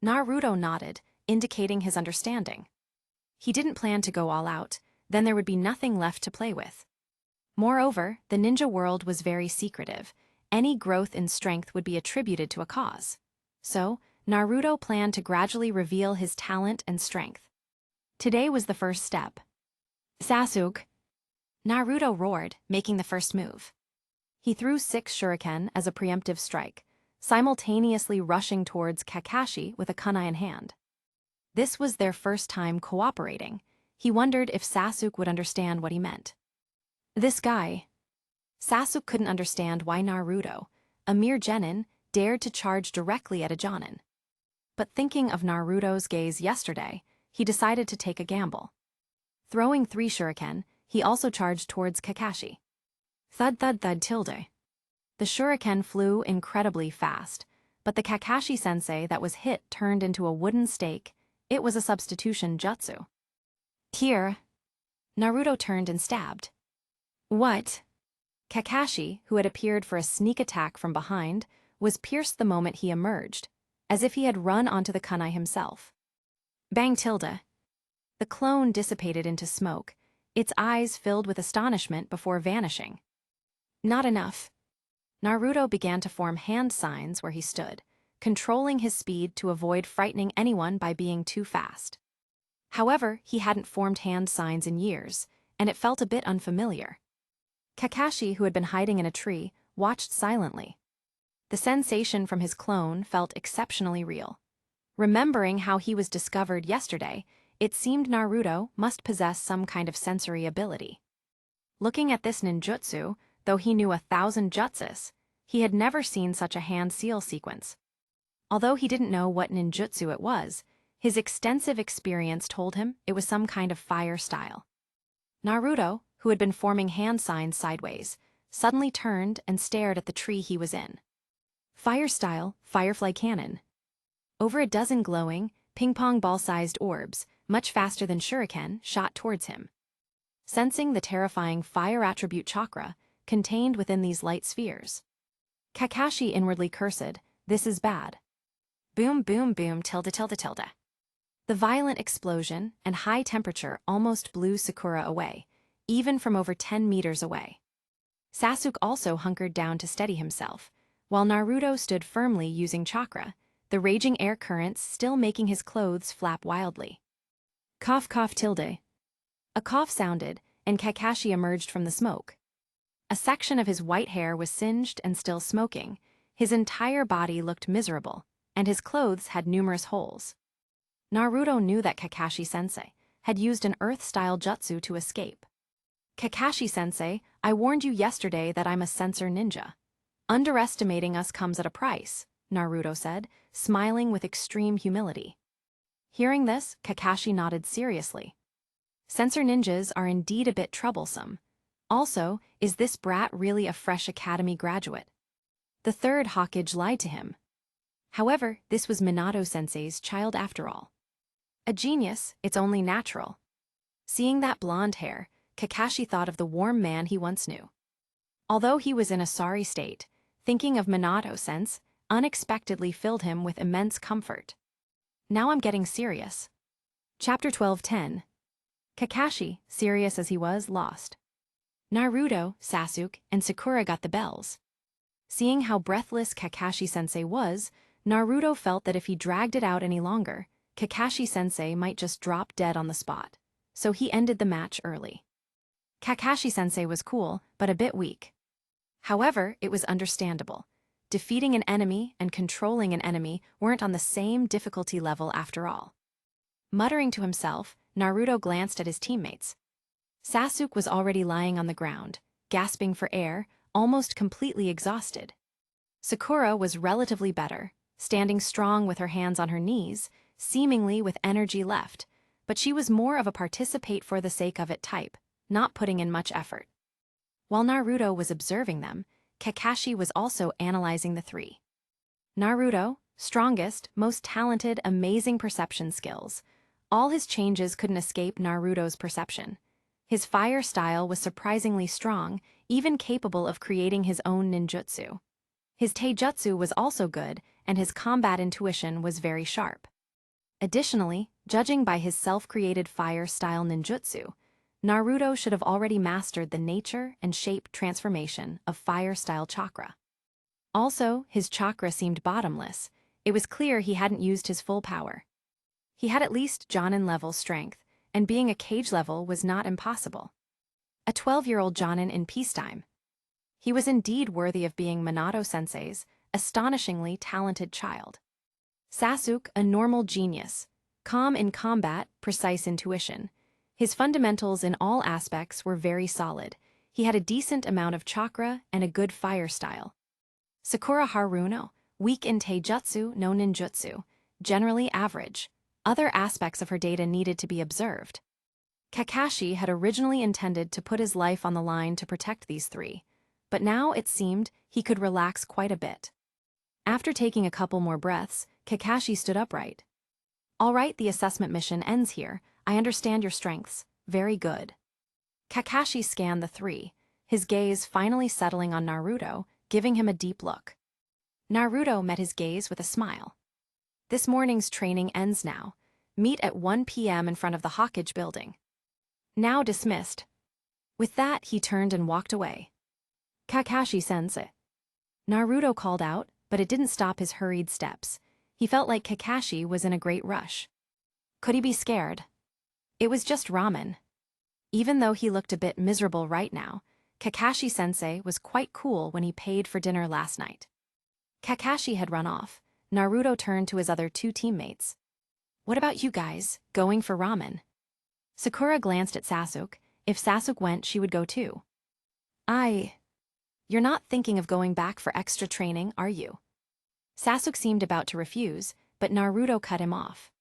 Naruto nodded, indicating his understanding. He didn't plan to go all out, then there would be nothing left to play with. Moreover, the ninja world was very secretive. Any growth in strength would be attributed to a cause. So, Naruto planned to gradually reveal his talent and strength. Today was the first step. "Sasuke!" Naruto roared, making the first move. He threw 6 shuriken as a preemptive strike, simultaneously rushing towards Kakashi with a kunai in hand. This was their first time cooperating. He wondered if Sasuke would understand what he meant. "This guy..." Sasuke couldn't understand why Naruto, a mere genin, dared to charge directly at a jonin. But thinking of Naruto's gaze yesterday, he decided to take a gamble. Throwing 3 shuriken, he also charged towards Kakashi. Thud thud thud tilde. The shuriken flew incredibly fast, but the Kakashi-sensei that was hit turned into a wooden stake. It was a substitution jutsu. Here, Naruto turned and stabbed. What? Kakashi, who had appeared for a sneak attack from behind, was pierced the moment he emerged, as if he had run onto the kunai himself. Bang tilde. The clone dissipated into smoke, its eyes filled with astonishment before vanishing. Not enough. Naruto began to form hand signs where he stood, controlling his speed to avoid frightening anyone by being too fast. However, he hadn't formed hand signs in years, and it felt a bit unfamiliar. Kakashi, who had been hiding in a tree, watched silently. The sensation from his clone felt exceptionally real. Remembering how he was discovered yesterday, it seemed Naruto must possess some kind of sensory ability. Looking at this ninjutsu, though he knew 1,000 jutsus, he had never seen such a hand seal sequence. Although he didn't know what ninjutsu it was, his extensive experience told him it was some kind of fire style. Naruto, who had been forming hand signs sideways, suddenly turned and stared at the tree he was in. Fire style, firefly cannon. Over a dozen glowing, ping-pong ball-sized orbs, much faster than shuriken, shot towards him. Sensing the terrifying fire attribute chakra contained within these light spheres, Kakashi inwardly cursed, "This is bad." Boom boom boom tilde tilde tilde. The violent explosion and high temperature almost blew Sakura away, even from over 10 meters away. Sasuke also hunkered down to steady himself, while Naruto stood firmly using chakra, the raging air currents still making his clothes flap wildly. Cough cough tilde. A cough sounded, and Kakashi emerged from the smoke. A section of his white hair was singed and still smoking, his entire body looked miserable, and his clothes had numerous holes. Naruto knew that Kakashi-sensei had used an earth-style jutsu to escape. Kakashi-sensei, I warned you yesterday that I'm a sensor ninja. Underestimating us comes at a price, Naruto said, smiling with extreme humility. Hearing this, Kakashi nodded seriously. Sensor ninjas are indeed a bit troublesome. Also, is this brat really a fresh academy graduate? The third Hokage lied to him. However, this was Minato-sensei's child after all. A genius, it's only natural. Seeing that blonde hair, Kakashi thought of the warm man he once knew. Although he was in a sorry state, thinking of Minato-sense unexpectedly filled him with immense comfort. Now I'm getting serious. Chapter 12:10. Kakashi, serious as he was, lost. Naruto, Sasuke, and Sakura got the bells. Seeing how breathless Kakashi-sensei was, Naruto felt that if he dragged it out any longer, Kakashi-sensei might just drop dead on the spot, so he ended the match early. Kakashi-sensei was cool, but a bit weak. However, it was understandable. Defeating an enemy and controlling an enemy weren't on the same difficulty level after all. Muttering to himself, Naruto glanced at his teammates. Sasuke was already lying on the ground, gasping for air, almost completely exhausted. Sakura was relatively better, standing strong with her hands on her knees, seemingly with energy left, but she was more of a participate for the sake of it type, not putting in much effort. While Naruto was observing them, Kakashi was also analyzing the three. Naruto, strongest, most talented, amazing perception skills. All his changes couldn't escape Naruto's perception. His fire style was surprisingly strong, even capable of creating his own ninjutsu. His taijutsu was also good, and his combat intuition was very sharp. Additionally, judging by his self-created fire-style ninjutsu, Naruto should have already mastered the nature and shape transformation of fire-style chakra. Also, his chakra seemed bottomless. It was clear he hadn't used his full power. He had at least Jonin-level strength, and being a Kage level was not impossible. A 12-year-old Jonin in peacetime. He was indeed worthy of being Minato-sensei's astonishingly talented child. Sasuke, a normal genius, calm in combat, precise intuition. His fundamentals in all aspects were very solid. He had a decent amount of chakra and a good fire style. Sakura Haruno, weak in taijutsu no ninjutsu, generally average. Other aspects of her data needed to be observed. Kakashi had originally intended to put his life on the line to protect these three, but now it seemed he could relax quite a bit. After taking a couple more breaths, Kakashi stood upright. "All right, the assessment mission ends here. I understand your strengths. Very good." Kakashi scanned the three, his gaze finally settling on Naruto, giving him a deep look. Naruto met his gaze with a smile. "This morning's training ends now. Meet at 1 p.m. in front of the Hokage building." "Now dismissed." With that, he turned and walked away. "Kakashi-sensei." Naruto called out, but it didn't stop his hurried steps. He felt like Kakashi was in a great rush. Could he be scared? It was just ramen. Even though he looked a bit miserable right now, Kakashi-sensei was quite cool when he paid for dinner last night. Kakashi had run off. Naruto turned to his other two teammates. "What about you guys, going for ramen?" Sakura glanced at Sasuke. If Sasuke went, she would go too. You're not thinking of going back for extra training, are you?" Sasuke seemed about to refuse, but Naruto cut him off.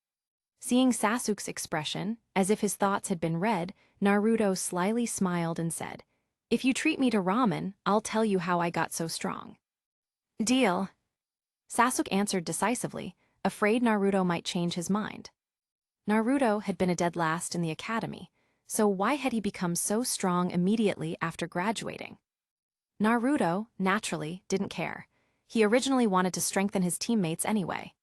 Seeing Sasuke's expression, as if his thoughts had been read, Naruto slyly smiled and said, "If you treat me to ramen, I'll tell you how I got so strong." "Deal." Sasuke answered decisively, afraid Naruto might change his mind. Naruto had been a dead last in the academy, so why had he become so strong immediately after graduating? Naruto, naturally, didn't care. He originally wanted to strengthen his teammates anyway.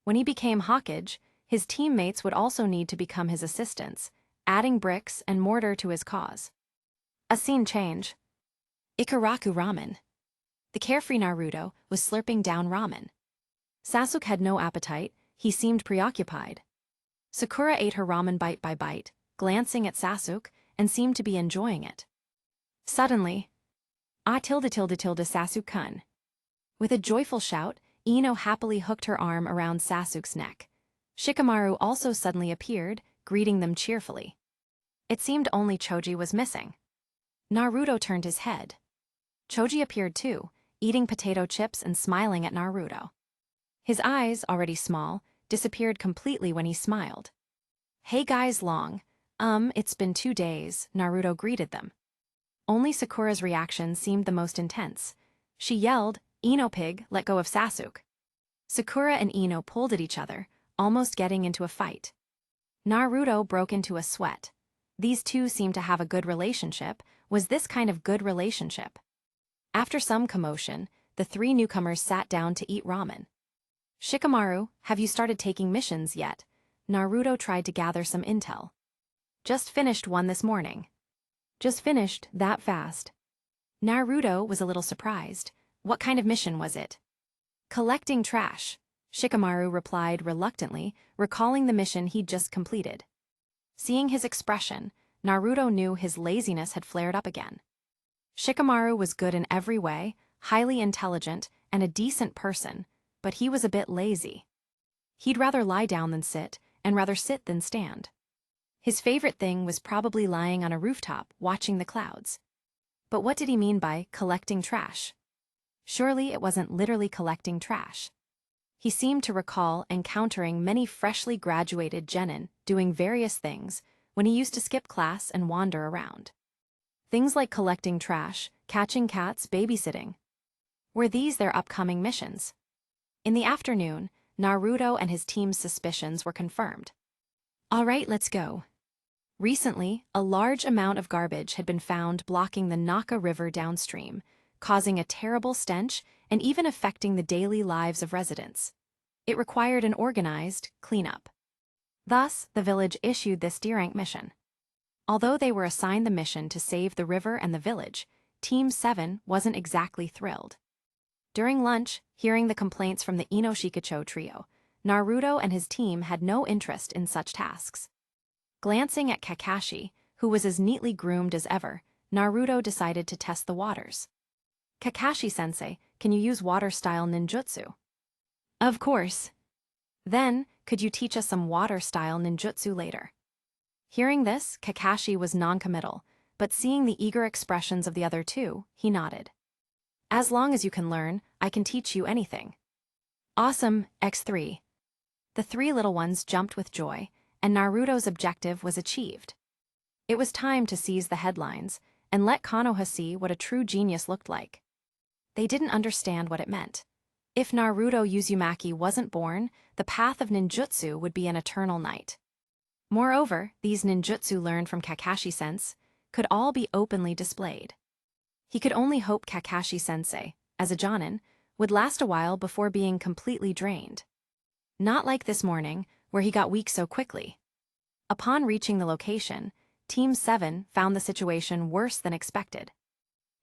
When he became Hokage, his teammates would also need to become his assistants, adding bricks and mortar to his cause. A scene change. Ikaraku ramen. The carefree Naruto was slurping down ramen. Sasuke had no appetite, he seemed preoccupied. Sakura ate her ramen bite by bite, glancing at Sasuke, and seemed to be enjoying it. Suddenly, Sasuke-kun. With a joyful shout, Ino happily hooked her arm around Sasuke's neck. Shikamaru also suddenly appeared, greeting them cheerfully. It seemed only Choji was missing. Naruto turned his head. Choji appeared too, eating potato chips and smiling at Naruto. His eyes, already small, disappeared completely when he smiled. "Hey guys, it's been 2 days," Naruto greeted them. Only Sakura's reaction seemed the most intense. She yelled, "Ino pig, let go of Sasuke." Sakura and Ino pulled at each other, almost getting into a fight. Naruto broke into a sweat. These two seemed to have a good relationship. Was this kind of good relationship? After some commotion, the three newcomers sat down to eat ramen. "Shikamaru, have you started taking missions yet?" Naruto tried to gather some intel. "Just finished one this morning." "Just finished, that fast?" Naruto was a little surprised. What kind of mission was it? "Collecting trash," Shikamaru replied reluctantly, recalling the mission he'd just completed. Seeing his expression, Naruto knew his laziness had flared up again. Shikamaru was good in every way, highly intelligent, and a decent person, but he was a bit lazy. He'd rather lie down than sit, and rather sit than stand. His favorite thing was probably lying on a rooftop watching the clouds. But what did he mean by collecting trash? Surely it wasn't literally collecting trash. He seemed to recall encountering many freshly graduated genin doing various things when he used to skip class and wander around. Things like collecting trash, catching cats, babysitting. Were these their upcoming missions? In the afternoon, Naruto and his team's suspicions were confirmed. "All right, let's go." Recently, a large amount of garbage had been found blocking the Naka River downstream, causing a terrible stench and even affecting the daily lives of residents. It required an organized cleanup. Thus, the village issued this D-rank mission. Although they were assigned the mission to save the river and the village, Team 7 wasn't exactly thrilled. During lunch, hearing the complaints from the Inoshikacho trio, Naruto and his team had no interest in such tasks. Glancing at Kakashi, who was as neatly groomed as ever, Naruto decided to test the waters. "Kakashi-sensei, can you use water-style ninjutsu?" "Of course." "Then, could you teach us some water-style ninjutsu later?" Hearing this, Kakashi was non-committal, but seeing the eager expressions of the other two, he nodded. "As long as you can learn, I can teach you anything." "Awesome, X3. The three little ones jumped with joy, and Naruto's objective was achieved. It was time to seize the headlines and let Konoha see what a true genius looked like. They didn't understand what it meant. If Naruto Uzumaki wasn't born, the path of ninjutsu would be an eternal night. Moreover, these ninjutsu learned from Kakashi-sensei could all be openly displayed. He could only hope Kakashi-sensei, as a jonin, would last a while before being completely drained. Not like this morning, where he got weak so quickly. Upon reaching the location, Team 7 found the situation worse than expected.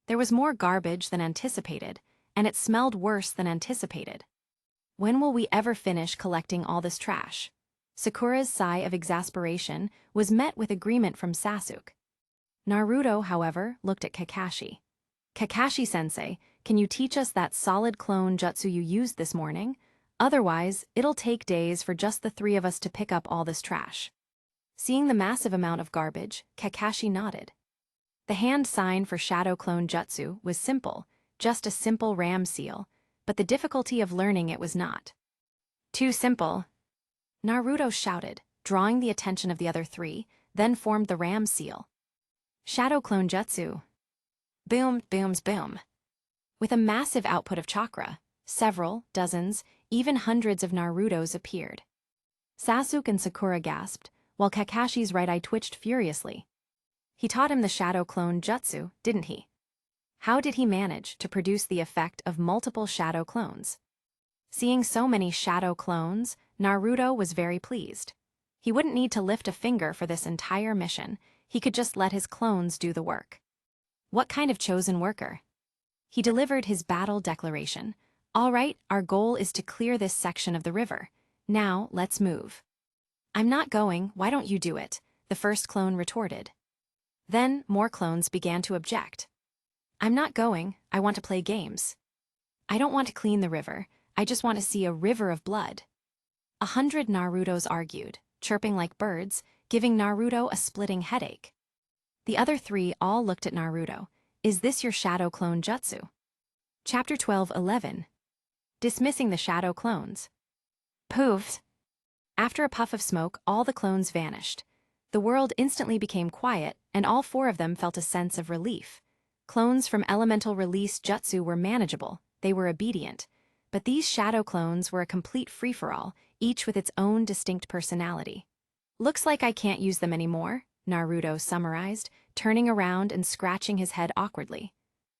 There was more garbage than anticipated, and it smelled worse than anticipated. When will we ever finish collecting all this trash? Sakura's sigh of exasperation was met with agreement from Sasuke. Naruto, however, looked at Kakashi. Kakashi-sensei, can you teach us that solid clone jutsu you used this morning? Otherwise, it'll take days for just the three of us to pick up all this trash. Seeing the massive amount of garbage, Kakashi nodded. The hand sign for shadow clone jutsu was simple, just a simple ram seal, but the difficulty of learning it was not. Too simple. Naruto shouted, drawing the attention of the other three, then formed the ram seal. Shadow clone jutsu. Boom, booms, boom. With a massive output of chakra, several, dozens, even hundreds of Narutos appeared. Sasuke and Sakura gasped, while Kakashi's right eye twitched furiously. He taught him the shadow clone jutsu, didn't he? How did he manage to produce the effect of multiple shadow clones? Seeing so many shadow clones, Naruto was very pleased. He wouldn't need to lift a finger for this entire mission, he could just let his clones do the work. What kind of chosen worker? He delivered his battle declaration. All right, our goal is to clear this section of the river. Now, let's move. I'm not going, why don't you do it? The first clone retorted. Then, more clones began to object. I'm not going, I want to play games. I don't want to clean the river, I just want to see a river of blood. 100 Narutos argued, chirping like birds, giving Naruto a splitting headache. The other three all looked at Naruto. Is this your shadow clone jutsu? Chapter 12:11. Dismissing the shadow clones. Poofed. After a puff of smoke, all the clones vanished. The world instantly became quiet, and all four of them felt a sense of relief. Clones from elemental release jutsu were manageable, they were obedient. But these shadow clones were a complete free-for-all, each with its own distinct personality. Looks like I can't use them anymore, Naruto summarized, turning around and scratching his head awkwardly.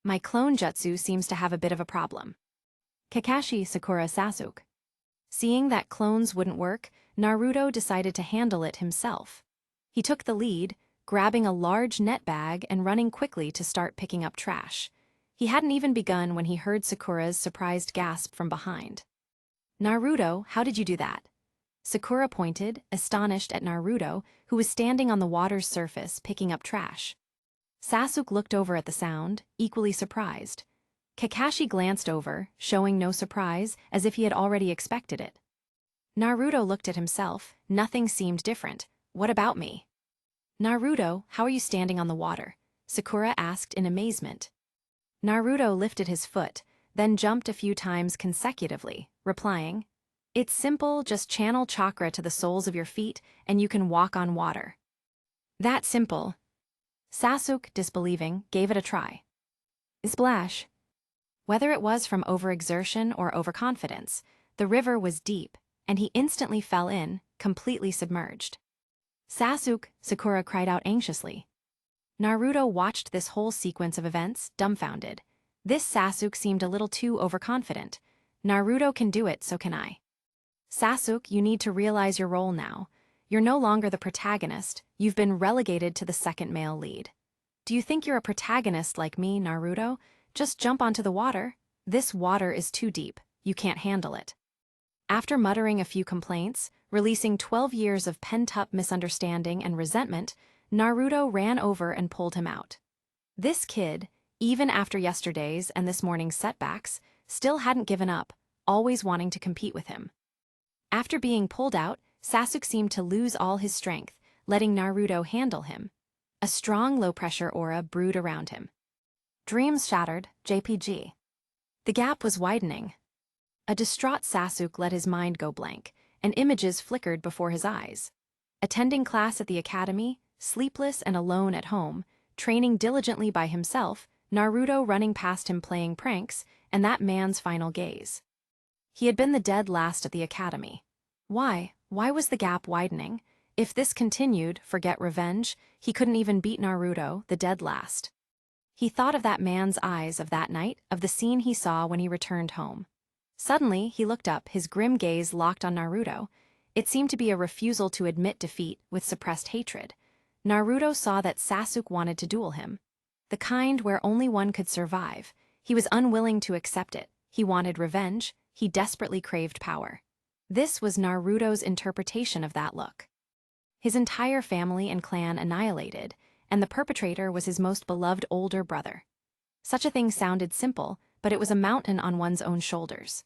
My clone jutsu seems to have a bit of a problem. Kakashi, Sakura, Sasuke. Seeing that clones wouldn't work, Naruto decided to handle it himself. He took the lead, grabbing a large net bag and running quickly to start picking up trash. He hadn't even begun when he heard Sakura's surprised gasp from behind. Naruto, how did you do that? Sakura pointed, astonished at Naruto, who was standing on the water's surface picking up trash. Sasuke looked over at the sound, equally surprised. Kakashi glanced over, showing no surprise, as if he had already expected it. Naruto looked at himself, nothing seemed different. What about me? Naruto, how are you standing on the water? Sakura asked in amazement. Naruto lifted his foot, then jumped a few times consecutively, replying, It's simple, just channel chakra to the soles of your feet and you can walk on water. That simple. Sasuke, disbelieving, gave it a try. Splash. Whether it was from overexertion or overconfidence, the river was deep, and he instantly fell in, completely submerged. Sasuke, Sakura cried out anxiously. Naruto watched this whole sequence of events, dumbfounded. This Sasuke seemed a little too overconfident. Naruto can do it, so can I. Sasuke, you need to realize your role now. You're no longer the protagonist, you've been relegated to the second male lead. Do you think you're a protagonist like me, Naruto? Just jump onto the water. This water is too deep, you can't handle it. After muttering a few complaints, releasing 12 years of pent-up misunderstanding and resentment, Naruto ran over and pulled him out. This kid, even after yesterday's and this morning's setbacks, still hadn't given up, always wanting to compete with him. After being pulled out, Sasuke seemed to lose all his strength, letting Naruto handle him. A strong low-pressure aura brewed around him. Dreams shattered, JPG. The gap was widening. A distraught Sasuke let his mind go blank, and images flickered before his eyes. Attending class at the academy, sleepless and alone at home, training diligently by himself, Naruto running past him playing pranks, and that man's final gaze. He had been the dead last at the academy. Why? Why was the gap widening? If this continued, forget revenge, he couldn't even beat Naruto, the dead last. He thought of that man's eyes of that night, of the scene he saw when he returned home. Suddenly, he looked up, his grim gaze locked on Naruto. It seemed to be a refusal to admit defeat with suppressed hatred. Naruto saw that Sasuke wanted to duel him. The kind where only one could survive. He was unwilling to accept it. He wanted revenge. He desperately craved power. This was Naruto's interpretation of that look. His entire family and clan annihilated, and the perpetrator was his most beloved older brother. Such a thing sounded simple, but it was a mountain on one's own shoulders.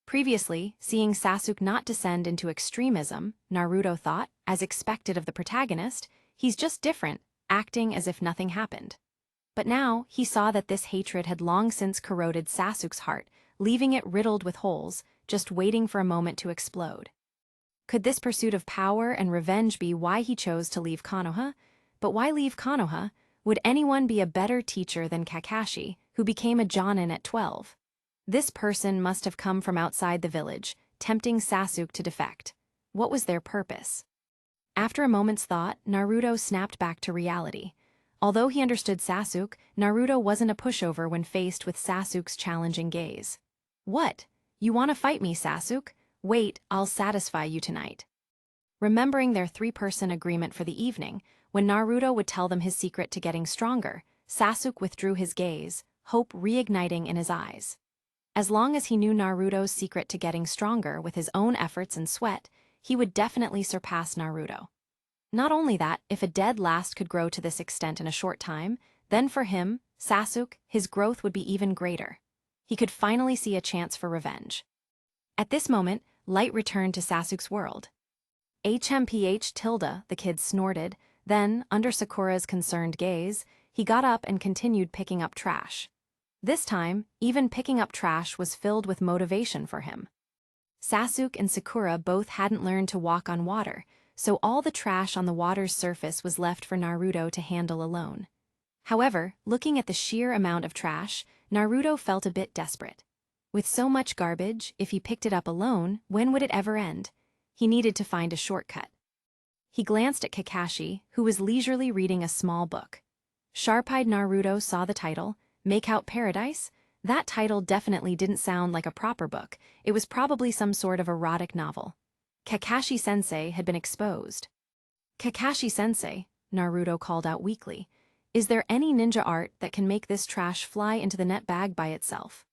Previously, seeing Sasuke not descend into extremism, Naruto thought, as expected of the protagonist, he's just different, acting as if nothing happened. But now, he saw that this hatred had long since corroded Sasuke's heart, leaving it riddled with holes, just waiting for a moment to explode. Could this pursuit of power and revenge be why he chose to leave Konoha? But why leave Konoha? Would anyone be a better teacher than Kakashi, who became a Jonin at 12? This person must have come from outside the village, tempting Sasuke to defect. What was their purpose? After a moment's thought, Naruto snapped back to reality. Although he understood Sasuke, Naruto wasn't a pushover when faced with Sasuke's challenging gaze. What? You want to fight me, Sasuke? Wait, I'll satisfy you tonight. Remembering their three-person agreement for the evening, when Naruto would tell them his secret to getting stronger, Sasuke withdrew his gaze, hope reigniting in his eyes. As long as he knew Naruto's secret to getting stronger with his own efforts and sweat, he would definitely surpass Naruto. Not only that, if a dead last could grow to this extent in a short time, then for him, Sasuke, his growth would be even greater. He could finally see a chance for revenge. At this moment, light returned to Sasuke's world. HMPH tilde, the kid snorted, then, under Sakura's concerned gaze, he got up and continued picking up trash. This time, even picking up trash was filled with motivation for him. Sasuke and Sakura both hadn't learned to walk on water, so all the trash on the water's surface was left for Naruto to handle alone. However, looking at the sheer amount of trash, Naruto felt a bit desperate. With so much garbage, if he picked it up alone, when would it ever end? He needed to find a shortcut. He glanced at Kakashi, who was leisurely reading a small book. Sharp-eyed Naruto saw the title, Make Out Paradise? That title definitely didn't sound like a proper book. It was probably some sort of erotic novel. Kakashi-sensei had been exposed. Kakashi-sensei, Naruto called out weakly, is there any ninja art that can make this trash fly into the net bag by itself?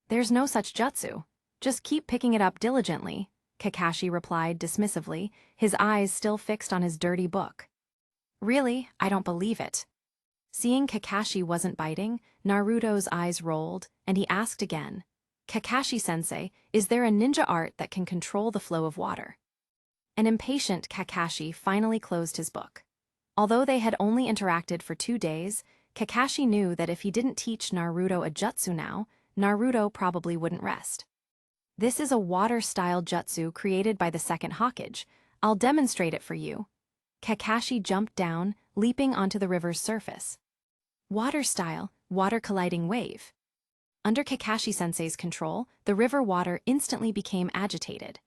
There's no such jutsu. Just keep picking it up diligently, Kakashi replied dismissively, his eyes still fixed on his dirty book. Really, I don't believe it. Seeing Kakashi wasn't biting, Naruto's eyes rolled, and he asked again, Kakashi-sensei, is there a ninja art that can control the flow of water? An impatient Kakashi finally closed his book. Although they had only interacted for 2 days, Kakashi knew that if he didn't teach Naruto a jutsu now, Naruto probably wouldn't rest. This is a water-style jutsu created by the second Hokage. I'll demonstrate it for you. Kakashi jumped down, leaping onto the river's surface. Water-style, water-colliding wave. Under Kakashi-sensei's control, the river water instantly became agitated.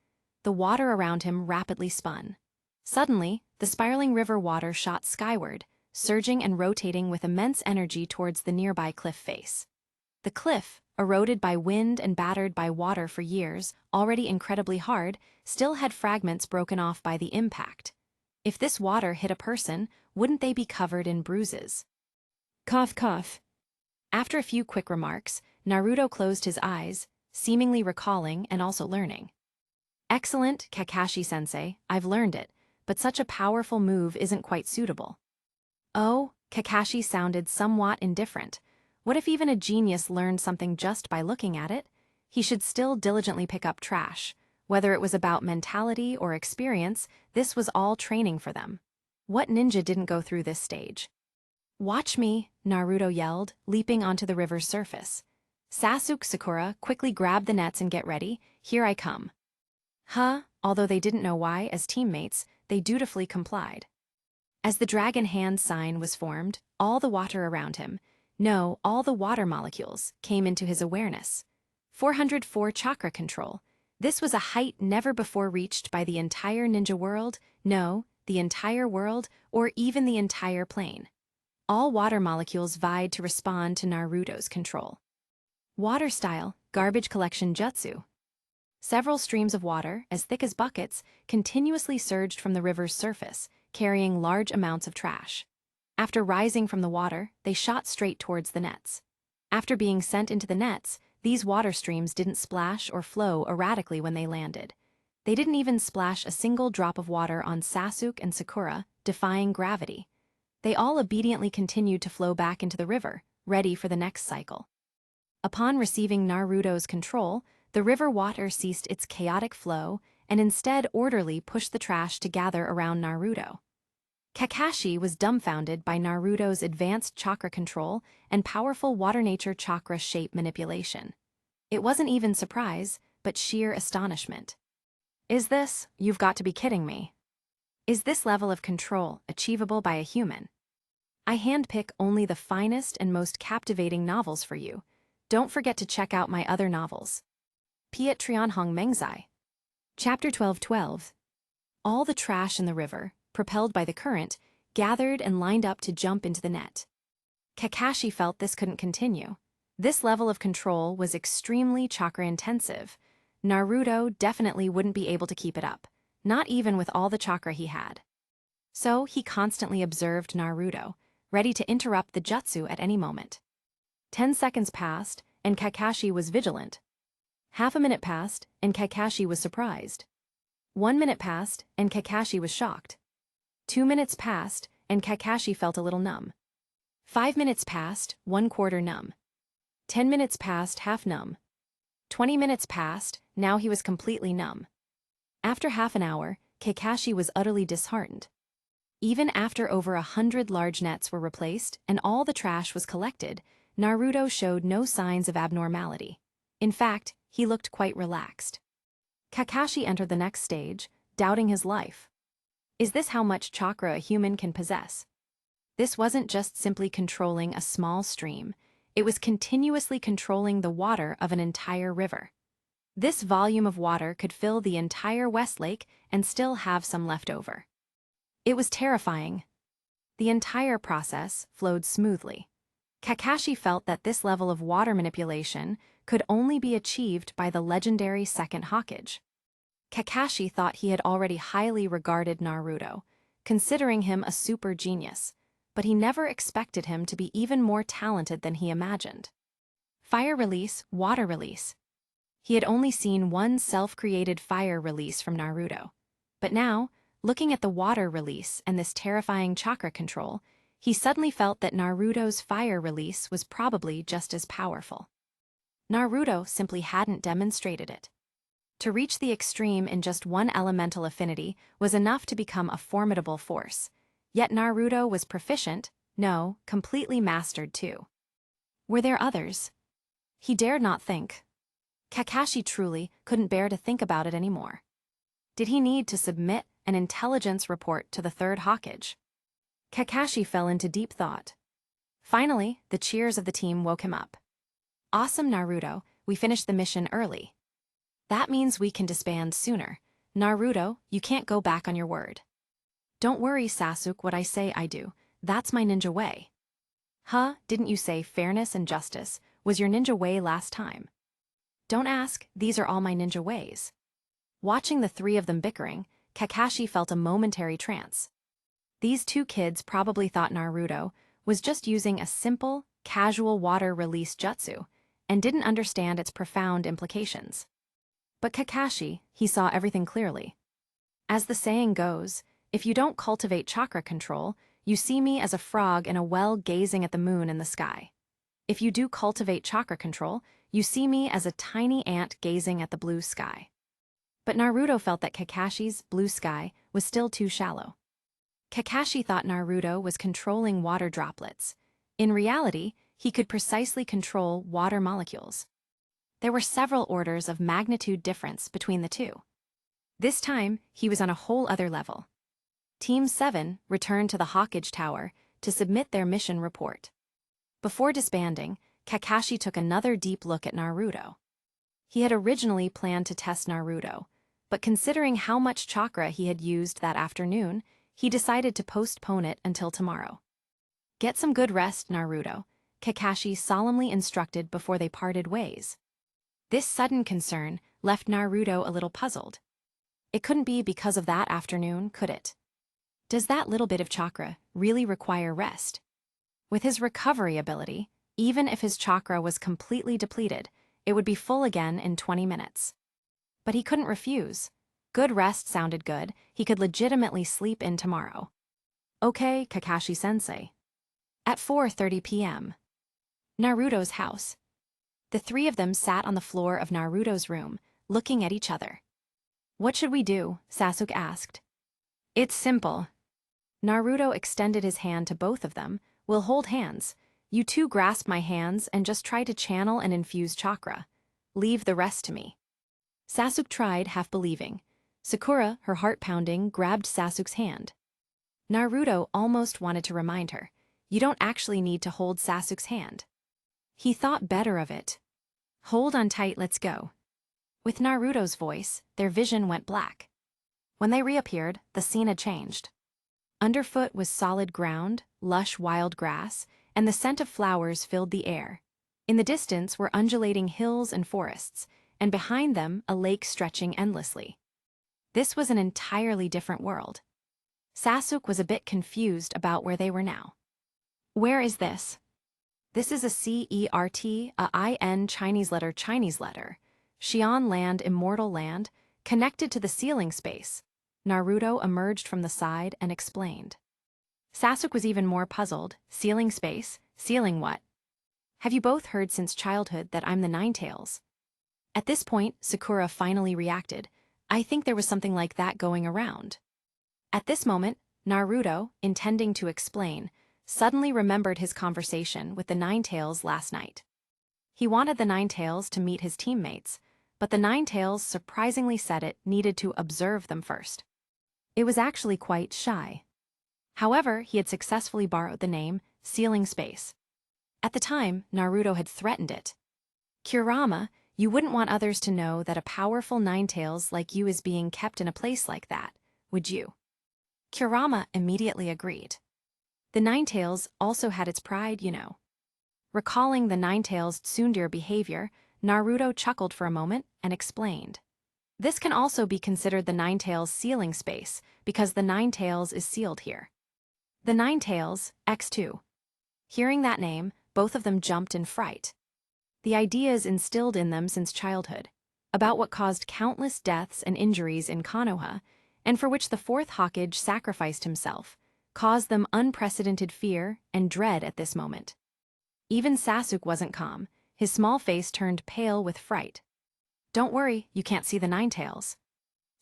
The water around him rapidly spun. Suddenly, the spiraling river water shot skyward, surging and rotating with immense energy towards the nearby cliff face. The cliff, eroded by wind and battered by water for years, already incredibly hard, still had fragments broken off by the impact. If this water hit a person, wouldn't they be covered in bruises? Cough, cough. After a few quick remarks, Naruto closed his eyes, seemingly recalling and also learning. Excellent, Kakashi-sensei, I've learned it, but such a powerful move isn't quite suitable. Oh, Kakashi sounded somewhat indifferent. What if even a genius learned something just by looking at it? He should still diligently pick up trash. Whether it was about mentality or experience, this was all training for them. What ninja didn't go through this stage? Watch me, Naruto yelled, leaping onto the river's surface. Sasuke, Sakura, quickly grab the nets and get ready. Here I come. Although they didn't know why, as teammates, they dutifully complied. As the dragon hand sign was formed, all the water around him, no, all the water molecules, came into his awareness. 404 chakra control. This was a height never before reached by the entire ninja world, no, the entire world, or even the entire plane. All water molecules vied to respond to Naruto's control. Water style, garbage collection jutsu. Several streams of water, as thick as buckets, continuously surged from the river's surface, carrying large amounts of trash. After rising from the water, they shot straight towards the nets. After being sent into the nets, these water streams didn't splash or flow erratically when they landed. They didn't even splash a single drop of water on Sasuke and Sakura, defying gravity. They all obediently continued to flow back into the river, ready for the next cycle. Upon receiving Naruto's control, the river water ceased its chaotic flow and instead orderly pushed the trash to gather around Naruto. Kakashi was dumbfounded by Naruto's advanced chakra control and powerful water nature chakra shape manipulation. It wasn't even surprise, but sheer astonishment. Is this, you've got to be kidding me. Is this level of control achievable by a human? I handpick only the finest and most captivating novels for you. Don't forget to check out my other novels. Piet Trianhong Mengzai. Chapter 12:12. All the trash in the river, propelled by the current, gathered and lined up to jump into the net. Kakashi felt this couldn't continue. This level of control was extremely chakra-intensive. Naruto definitely wouldn't be able to keep it up, not even with all the chakra he had. So he constantly observed Naruto, ready to interrupt the jutsu at any moment. 10 seconds passed, and Kakashi was vigilant. Half a minute passed, and Kakashi was surprised. 1 minute passed, and Kakashi was shocked. 2 minutes passed, and Kakashi felt a little numb. 5 minutes passed, 1/4 numb. 10 minutes passed, half numb. 20 minutes passed, now he was completely numb. After half an hour, Kakashi was utterly disheartened. Even after over 100 large nets were replaced and all the trash was collected, Naruto showed no signs of abnormality. In fact, he looked quite relaxed. Kakashi entered the next stage, doubting his life. Is this how much chakra a human can possess? This wasn't just simply controlling a small stream, it was continuously controlling the water of an entire river. This volume of water could fill the entire Westlake and still have some left over. It was terrifying. The entire process flowed smoothly. Kakashi felt that this level of water manipulation could only be achieved by the legendary second Hokage. Kakashi thought he had already highly regarded Naruto, considering him a super genius, but he never expected him to be even more talented than he imagined. Fire release, water release. He had only seen one self-created fire release from Naruto. But now, looking at the water release and this terrifying chakra control, he suddenly felt that Naruto's fire release was probably just as powerful. Naruto simply hadn't demonstrated it. To reach the extreme in just one elemental affinity was enough to become a formidable force. Yet Naruto was proficient, no, completely mastered too. Were there others? He dared not think. Kakashi truly couldn't bear to think about it anymore. Did he need to submit an intelligence report to the third Hokage? Kakashi fell into deep thought. Finally, the cheers of the team woke him up. Awesome, Naruto, we finished the mission early. That means we can disband sooner. Naruto, you can't go back on your word. Don't worry, Sasuke, what I say I do. That's my ninja way. Huh, didn't you say fairness and justice was your ninja way last time? Don't ask, these are all my ninja ways. Watching the three of them bickering, Kakashi felt a momentary trance. These two kids probably thought Naruto was just using a simple, casual water release jutsu and didn't understand its profound implications. But Kakashi, he saw everything clearly. As the saying goes, if you don't cultivate chakra control, you see me as a frog in a well gazing at the moon in the sky. If you do cultivate chakra control, you see me as a tiny ant gazing at the blue sky. But Naruto felt that Kakashi's blue sky was still too shallow. Kakashi thought Naruto was controlling water droplets. In reality, he could precisely control water molecules. There were several orders of magnitude difference between the two. This time, he was on a whole other level. Team 7 returned to the Hokage Tower to submit their mission report. Before disbanding, Kakashi took another deep look at Naruto. He had originally planned to test Naruto, but considering how much chakra he had used that afternoon, he decided to postpone it until tomorrow. "Get some good rest, Naruto," Kakashi solemnly instructed before they parted ways. This sudden concern left Naruto a little puzzled. It couldn't be because of that afternoon, could it? Does that little bit of chakra really require rest? With his recovery ability, even if his chakra was completely depleted, it would be full again in 20 minutes. But he couldn't refuse. Good rest sounded good. He could legitimately sleep in tomorrow. "Okay, Kakashi-sensei." At 4:30 p.m. Naruto's house. The three of them sat on the floor of Naruto's room, looking at each other. "What should we do?" Sasuke asked. "It's simple." Naruto extended his hand to both of them. "We'll hold hands. You two grasp my hands and just try to channel and infuse chakra. Leave the rest to me." Sasuke tried, half believing. Sakura, her heart pounding, grabbed Sasuke's hand. Naruto almost wanted to remind her, "You don't actually need to hold Sasuke's hand." He thought better of it. "Hold on tight, let's go." With Naruto's voice, their vision went black. When they reappeared, the scene had changed. Underfoot was solid ground, lush wild grass, and the scent of flowers filled the air. In the distance were undulating hills and forests, and behind them a lake stretching endlessly. This was an entirely different world. Sasuke was a bit confused about where they were now. "Where is this?" "This is a CERT, a IN Chinese letter. Xi'an land, immortal land, connected to the ceiling space." Naruto emerged from the side and explained. Sasuke was even more puzzled. "Ceiling space? Ceiling what?" "Have you both heard since childhood that I'm the Ninetales?" At this point, Sakura finally reacted. "I think there was something like that going around." At this moment, Naruto, intending to explain, suddenly remembered his conversation with the Ninetales last night. He wanted the Ninetales to meet his teammates, but the Ninetales surprisingly said it needed to observe them first. It was actually quite shy. However, he had successfully borrowed the name Ceiling Space. At the time, Naruto had threatened it. "Kurama, you wouldn't want others to know that a powerful Ninetales like you is being kept in a place like that, would you?" Kurama immediately agreed. The Ninetales also had its pride, you know. Recalling the Ninetales' tsundere behavior, Naruto chuckled for a moment and explained. "This can also be considered the Ninetales' ceiling space, because the Ninetales is sealed here." The Ninetales, X2. Hearing that name, both of them jumped in fright. The ideas instilled in them since childhood, about what caused countless deaths and injuries in Konoha, and for which the fourth Hokage sacrificed himself, caused them unprecedented fear and dread at this moment. Even Sasuke wasn't calm. His small face turned pale with fright. "Don't worry, you can't see the Ninetales."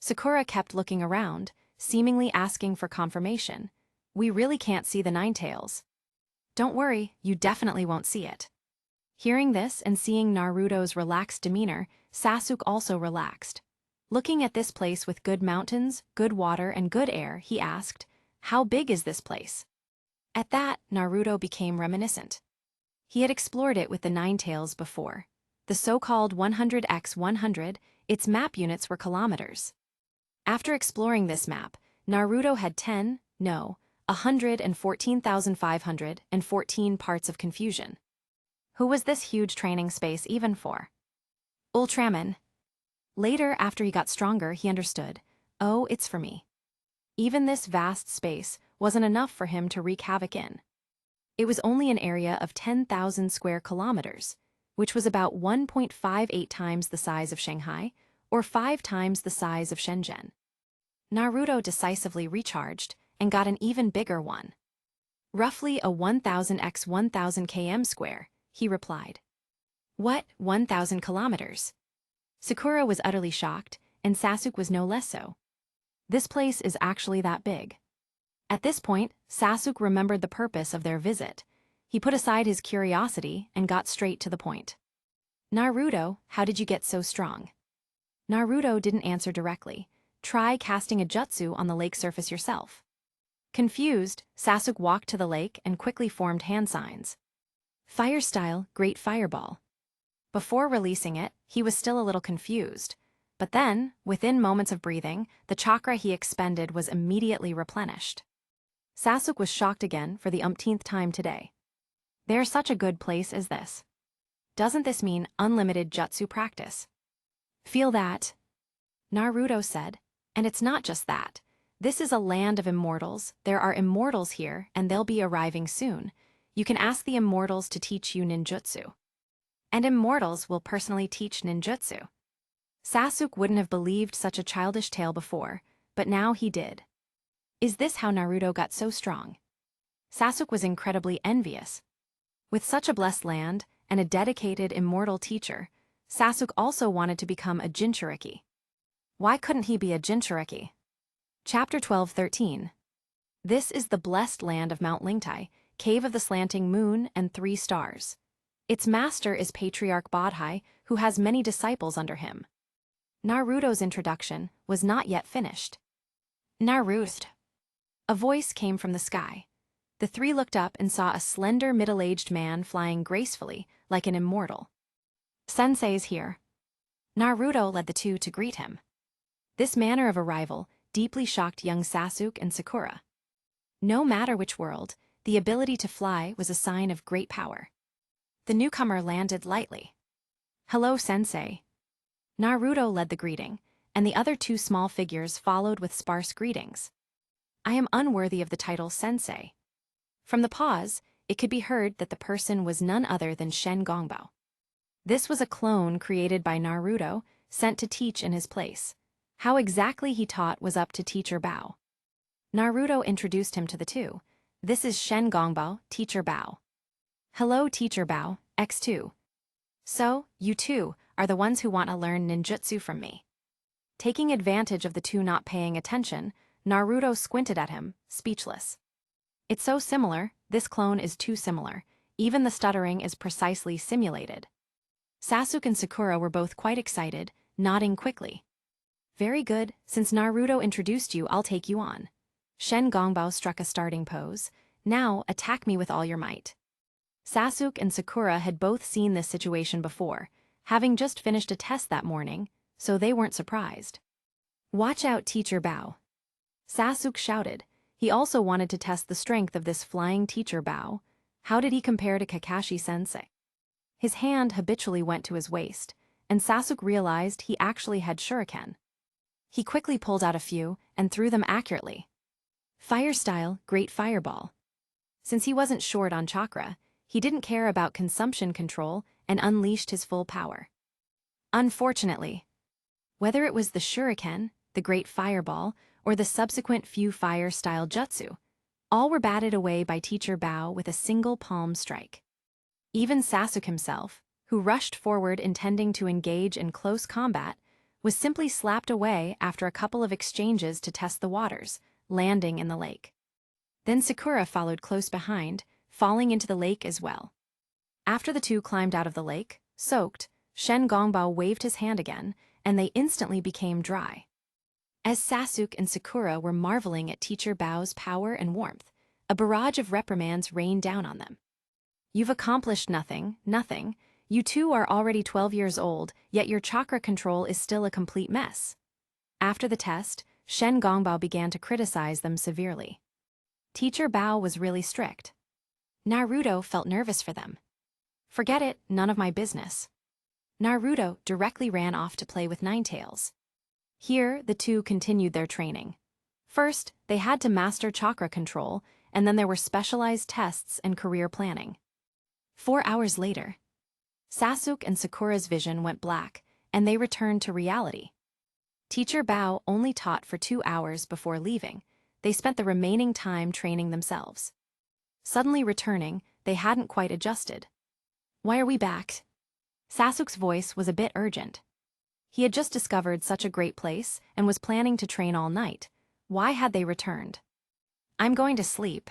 Sakura kept looking around, seemingly asking for confirmation. "We really can't see the Ninetales." "Don't worry, you definitely won't see it." Hearing this and seeing Naruto's relaxed demeanor, Sasuke also relaxed. Looking at this place with good mountains, good water, and good air, he asked, "How big is this place?" At that, Naruto became reminiscent. He had explored it with the Ninetales before. The so-called 100x100, its map units were kilometers. After exploring this map, Naruto had 114,514 parts of confusion. Who was this huge training space even for? Ultraman. Later, after he got stronger, he understood. Oh, it's for me. Even this vast space wasn't enough for him to wreak havoc in. It was only an area of 10,000 square kilometers, which was about 1.58 times the size of Shanghai, or 5 times the size of Shenzhen. Naruto decisively recharged and got an even bigger one. "Roughly a 1,000 x 1,000 km square," he replied. "What, 1,000 kilometers?" Sakura was utterly shocked, and Sasuke was no less so. This place is actually that big. At this point, Sasuke remembered the purpose of their visit. He put aside his curiosity and got straight to the point. "Naruto, how did you get so strong?" Naruto didn't answer directly. "Try casting a jutsu on the lake surface yourself." Confused, Sasuke walked to the lake and quickly formed hand signs. Fire style, great fireball. Before releasing it, he was still a little confused. But then, within moments of breathing, the chakra he expended was immediately replenished. Sasuke was shocked again for the umpteenth time today. There's such a good place as this. Doesn't this mean unlimited jutsu practice? Feel that? Naruto said. And it's not just that. This is a land of immortals. There are immortals here, and they'll be arriving soon. You can ask the immortals to teach you ninjutsu. And immortals will personally teach ninjutsu. Sasuke wouldn't have believed such a childish tale before, but now he did. Is this how Naruto got so strong? Sasuke was incredibly envious. With such a blessed land and a dedicated immortal teacher, Sasuke also wanted to become a Jinchuriki. Why couldn't he be a Jinchuriki? Chapter 12:13. This is the blessed land of Mount Lingtai, cave of the slanting moon and 3 stars. Its master is Patriarch Bodhi, who has many disciples under him. Naruto's introduction was not yet finished. Naruto. A voice came from the sky. The 3 looked up and saw a slender middle-aged man flying gracefully, like an immortal. Sensei's here. Naruto led the 2 to greet him. This manner of arrival deeply shocked young Sasuke and Sakura. No matter which world, the ability to fly was a sign of great power. The newcomer landed lightly. Hello, Sensei. Naruto led the greeting, and the other 2 small figures followed with sparse greetings. I am unworthy of the title Sensei. From the pause, it could be heard that the person was none other than Shen Gongbao. This was a clone created by Naruto, sent to teach in his place. How exactly he taught was up to Teacher Bao. Naruto introduced him to the 2. This is Shen Gongbao, Teacher Bao. Hello, Teacher Bao, X2. So, you 2 are the ones who want to learn ninjutsu from me. Taking advantage of the 2 not paying attention, Naruto squinted at him, speechless. It's so similar, this clone is too similar. Even the stuttering is precisely simulated. Sasuke and Sakura were both quite excited, nodding quickly. Very good, since Naruto introduced you, I'll take you on. Shen Gongbao struck a starting pose. Now, attack me with all your might. Sasuke and Sakura had both seen this situation before, having just finished a test that morning, so they weren't surprised. Watch out, Teacher Bao. Sasuke shouted. He also wanted to test the strength of this flying Teacher Bao. How did he compare to Kakashi-sensei? His hand habitually went to his waist, and Sasuke realized he actually had shuriken. He quickly pulled out a few and threw them accurately. Fire style, great fireball. Since he wasn't short on chakra, he didn't care about consumption control and unleashed his full power. Unfortunately, whether it was the shuriken, the great fireball, or the subsequent few fire-style jutsu, all were batted away by Teacher Bao with a single palm strike. Even Sasuke himself, who rushed forward intending to engage in close combat, was simply slapped away after a couple of exchanges to test the waters, landing in the lake. Then Sakura followed close behind, falling into the lake as well. After the 2 climbed out of the lake, soaked, Shen Gongbao waved his hand again, and they instantly became dry. As Sasuke and Sakura were marveling at Teacher Bao's power and warmth, a barrage of reprimands rained down on them. You've accomplished nothing. You 2 are already 12 years old, yet your chakra control is still a complete mess. After the test, Shen Gongbao began to criticize them severely. Teacher Bao was really strict. Naruto felt nervous for them. Forget it, none of my business. Naruto directly ran off to play with Ninetales. Here, the 2 continued their training. First, they had to master chakra control, and then there were specialized tests and career planning. 4 hours later, Sasuke and Sakura's vision went black, and they returned to reality. Teacher Bao only taught for 2 hours before leaving. They spent the remaining time training themselves. Suddenly returning, they hadn't quite adjusted. Why are we back? Sasuke's voice was a bit urgent. He had just discovered such a great place and was planning to train all night. Why had they returned? I'm going to sleep.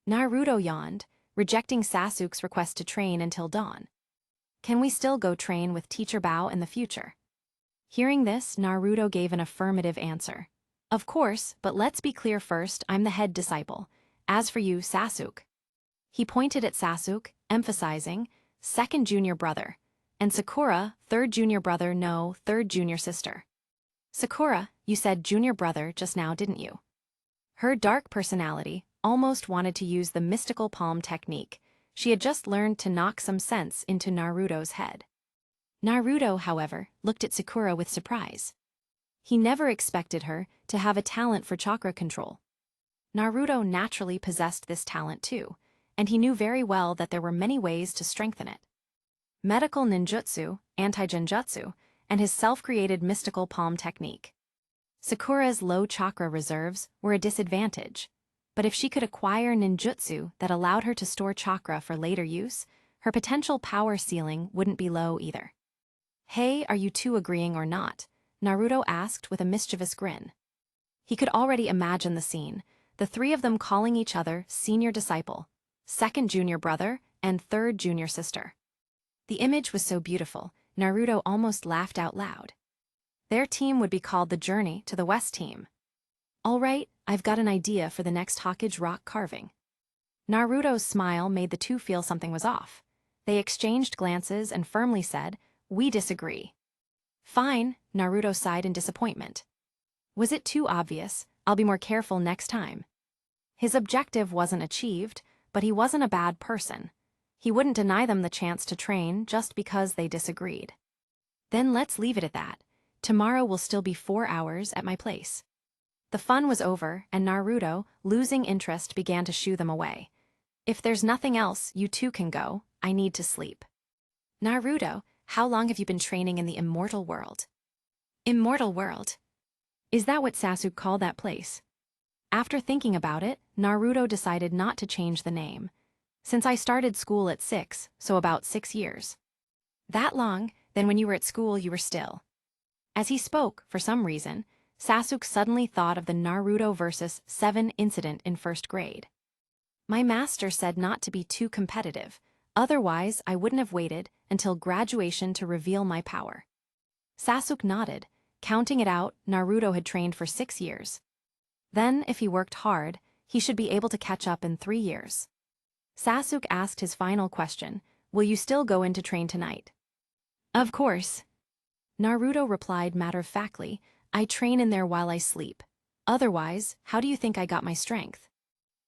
Naruto yawned, rejecting Sasuke's request to train until dawn. Can we still go train with Teacher Bao in the future? Hearing this, Naruto gave an affirmative answer. Of course, but let's be clear first, I'm the head disciple. As for you, Sasuke. He pointed at Sasuke, emphasizing, second junior brother. And Sakura, third junior brother, no, third junior sister. Sakura, you said junior brother just now, didn't you? Her dark personality almost wanted to use the mystical palm technique. She had just learned to knock some sense into Naruto's head. Naruto, however, looked at Sakura with surprise. He never expected her to have a talent for chakra control. Naruto naturally possessed this talent too, and he knew very well that there were many ways to strengthen it. Medical ninjutsu, anti-genjutsu, and his self-created mystical palm technique. Sakura's low chakra reserves were a disadvantage, but if she could acquire ninjutsu that allowed her to store chakra for later use, her potential power ceiling wouldn't be low either. Hey, are you two agreeing or not? Naruto asked with a mischievous grin. He could already imagine the scene, the three of them calling each other senior disciple, second junior brother, and third junior sister. The image was so beautiful, Naruto almost laughed out loud. Their team would be called the Journey to the West team. All right, I've got an idea for the next Hokage rock carving. Naruto's smile made the two feel something was off. They exchanged glances and firmly said, "We disagree." Fine, Naruto sighed in disappointment. Was it too obvious? I'll be more careful next time. His objective wasn't achieved, but he wasn't a bad person. He wouldn't deny them the chance to train just because they disagreed. Then let's leave it at that. Tomorrow will still be 4 hours at my place. The fun was over, and Naruto, losing interest, began to shoo them away. If there's nothing else, you two can go. I need to sleep. Naruto, how long have you been training in the immortal world? Immortal world? Is that what Sasuke called that place? After thinking about it, Naruto decided not to change the name. Since I started school at 6, so about 6 years. That long, then when you were at school you were still. As he spoke, for some reason, Sasuke suddenly thought of the Naruto vs. 7 incident in 1st grade. My master said not to be too competitive, otherwise I wouldn't have waited until graduation to reveal my power. Sasuke nodded. Counting it out, Naruto had trained for 6 years. Then, if he worked hard, he should be able to catch up in 3 years. Sasuke asked his final question, will you still go in to train tonight? Of course. Naruto replied matter-of-factly, I train in there while I sleep. Otherwise, how do you think I got my strength?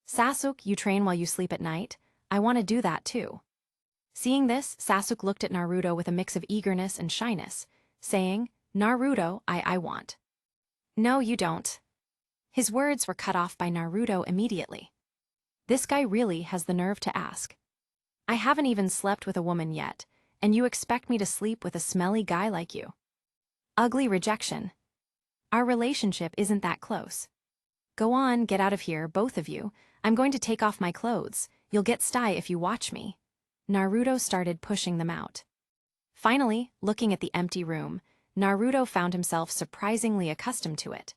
Sasuke, you train while you sleep at night? I want to do that too. Seeing this, Sasuke looked at Naruto with a mix of eagerness and shyness, saying, Naruto, I want. No, you don't. His words were cut off by Naruto immediately. This guy really has the nerve to ask. I haven't even slept with a woman yet, and you expect me to sleep with a smelly guy like you? Ugly rejection. Our relationship isn't that close. Go on, get out of here, both of you. I'm going to take off my clothes. You'll get sty if you watch me. Naruto started pushing them out. Finally, looking at the empty room, Naruto found himself surprisingly accustomed to it.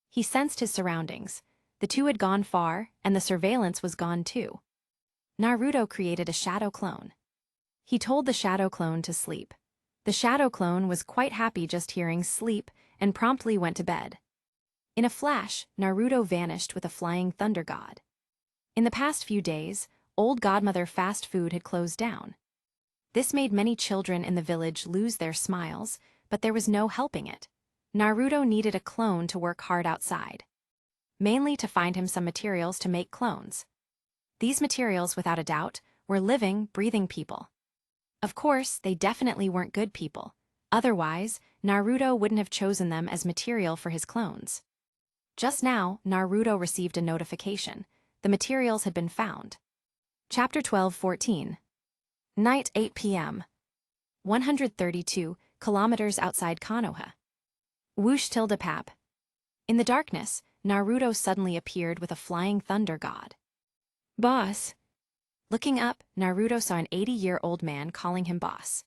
He sensed his surroundings. The two had gone far, and the surveillance was gone too. Naruto created a shadow clone. He told the shadow clone to sleep. The shadow clone was quite happy just hearing sleep and promptly went to bed. In a flash, Naruto vanished with a flying thunder god. In the past few days, old godmother fast food had closed down. This made many children in the village lose their smiles, but there was no helping it. Naruto needed a clone to work hard outside. Mainly to find him some materials to make clones. These materials, without a doubt, were living, breathing people. Of course, they definitely weren't good people. Otherwise, Naruto wouldn't have chosen them as material for his clones. Just now, Naruto received a notification. The materials had been found. Chapter 12:14. Night 8 p.m. 132 kilometers outside Konoha. Whoosh tilde pap. In the darkness, Naruto suddenly appeared with a flying thunder god. Boss. Looking up, Naruto saw an 80-year-old man calling him boss.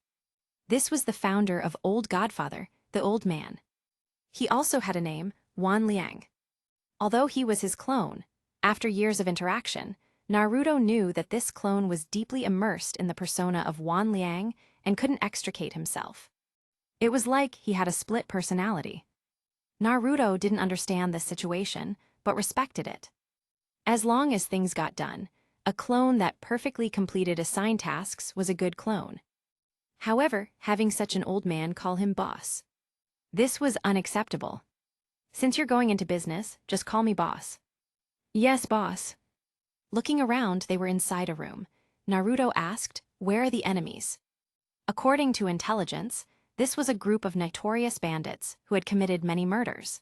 This was the founder of Old Godfather, the Old Man. He also had a name, Wan Liang. Although he was his clone, after years of interaction, Naruto knew that this clone was deeply immersed in the persona of Wan Liang and couldn't extricate himself. It was like he had a split personality. Naruto didn't understand this situation, but respected it. As long as things got done, a clone that perfectly completed assigned tasks was a good clone. However, having such an old man call him boss. This was unacceptable. Since you're going into business, just call me boss. Yes, boss. Looking around, they were inside a room. Naruto asked, "Where are the enemies?" According to intelligence, this was a group of notorious bandits who had committed many murders.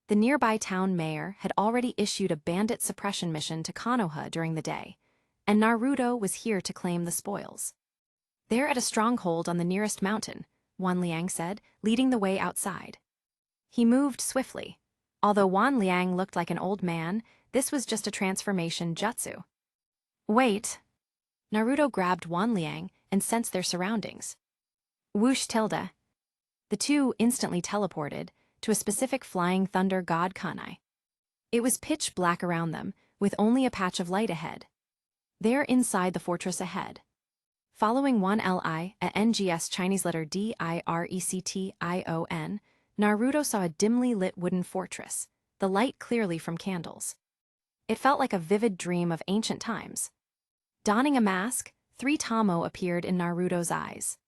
The nearby town mayor had already issued a bandit suppression mission to Konoha during the day, and Naruto was here to claim the spoils. "They're at a stronghold on the nearest mountain," Wanliang said, leading the way outside. He moved swiftly. Although Wanliang looked like an old man, this was just a transformation jutsu. Wait. Naruto grabbed Wanliang and sensed their surroundings. Whoosh tilde. The two instantly teleported to a specific flying thunder god Kanai. It was pitch black around them, with only a patch of light ahead. They're inside the fortress ahead. Following 1Li at NGS Chinese letter DIRECTION, Naruto saw a dimly lit wooden fortress, the light clearly from candles. It felt like a vivid dream of ancient times. Donning a mask, 3 Tamo appeared in Naruto's eyes.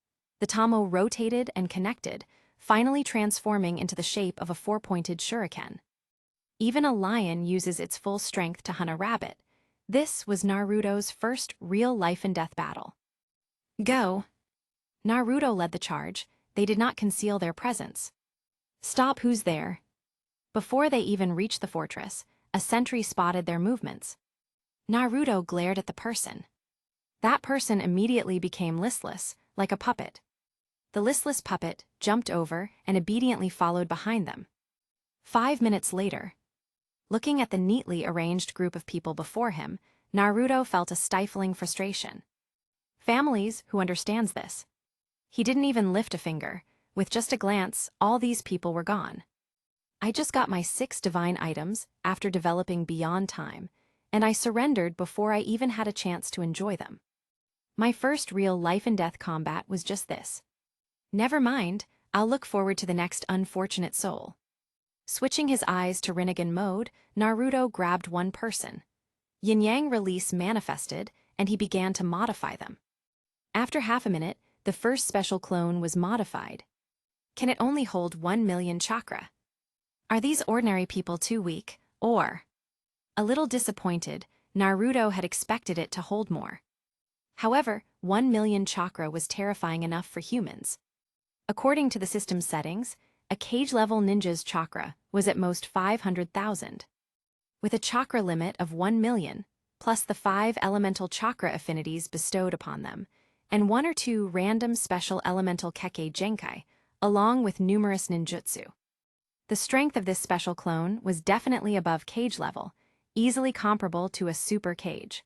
The Tamo rotated and connected, finally transforming into the shape of a 4-pointed shuriken. Even a lion uses its full strength to hunt a rabbit. This was Naruto's first real life-and-death battle. Go! Naruto led the charge. They did not conceal their presence. Stop, who's there? Before they even reached the fortress, a sentry spotted their movements. Naruto glared at the person. That person immediately became listless, like a puppet. The listless puppet jumped over and obediently followed behind them. 5 minutes later, looking at the neatly arranged group of people before him, Naruto felt a stifling frustration. Families who understands this. He didn't even lift a finger. With just a glance, all these people were gone. I just got my 6 divine items after developing beyond time, and I surrendered before I even had a chance to enjoy them. My first real life-and-death combat was just this. Never mind, I'll look forward to the next unfortunate soul. Switching his eyes to Rinnegan mode, Naruto grabbed one person. Yin-Yang release manifested, and he began to modify them. After half a minute, the first special clone was modified. Can it only hold 1 million chakra? Are these ordinary people too weak, or? A little disappointed, Naruto had expected it to hold more. However, 1 million chakra was terrifying enough for humans. According to the system's settings, a cage-level ninja's chakra was at most 500,000. With a chakra limit of 1 million, plus the 5 elemental chakra affinities bestowed upon them, and 1 or 2 random special elemental Kekkei Genkai, along with numerous ninjutsu. The strength of this special clone was definitely above cage level, easily comparable to a super cage.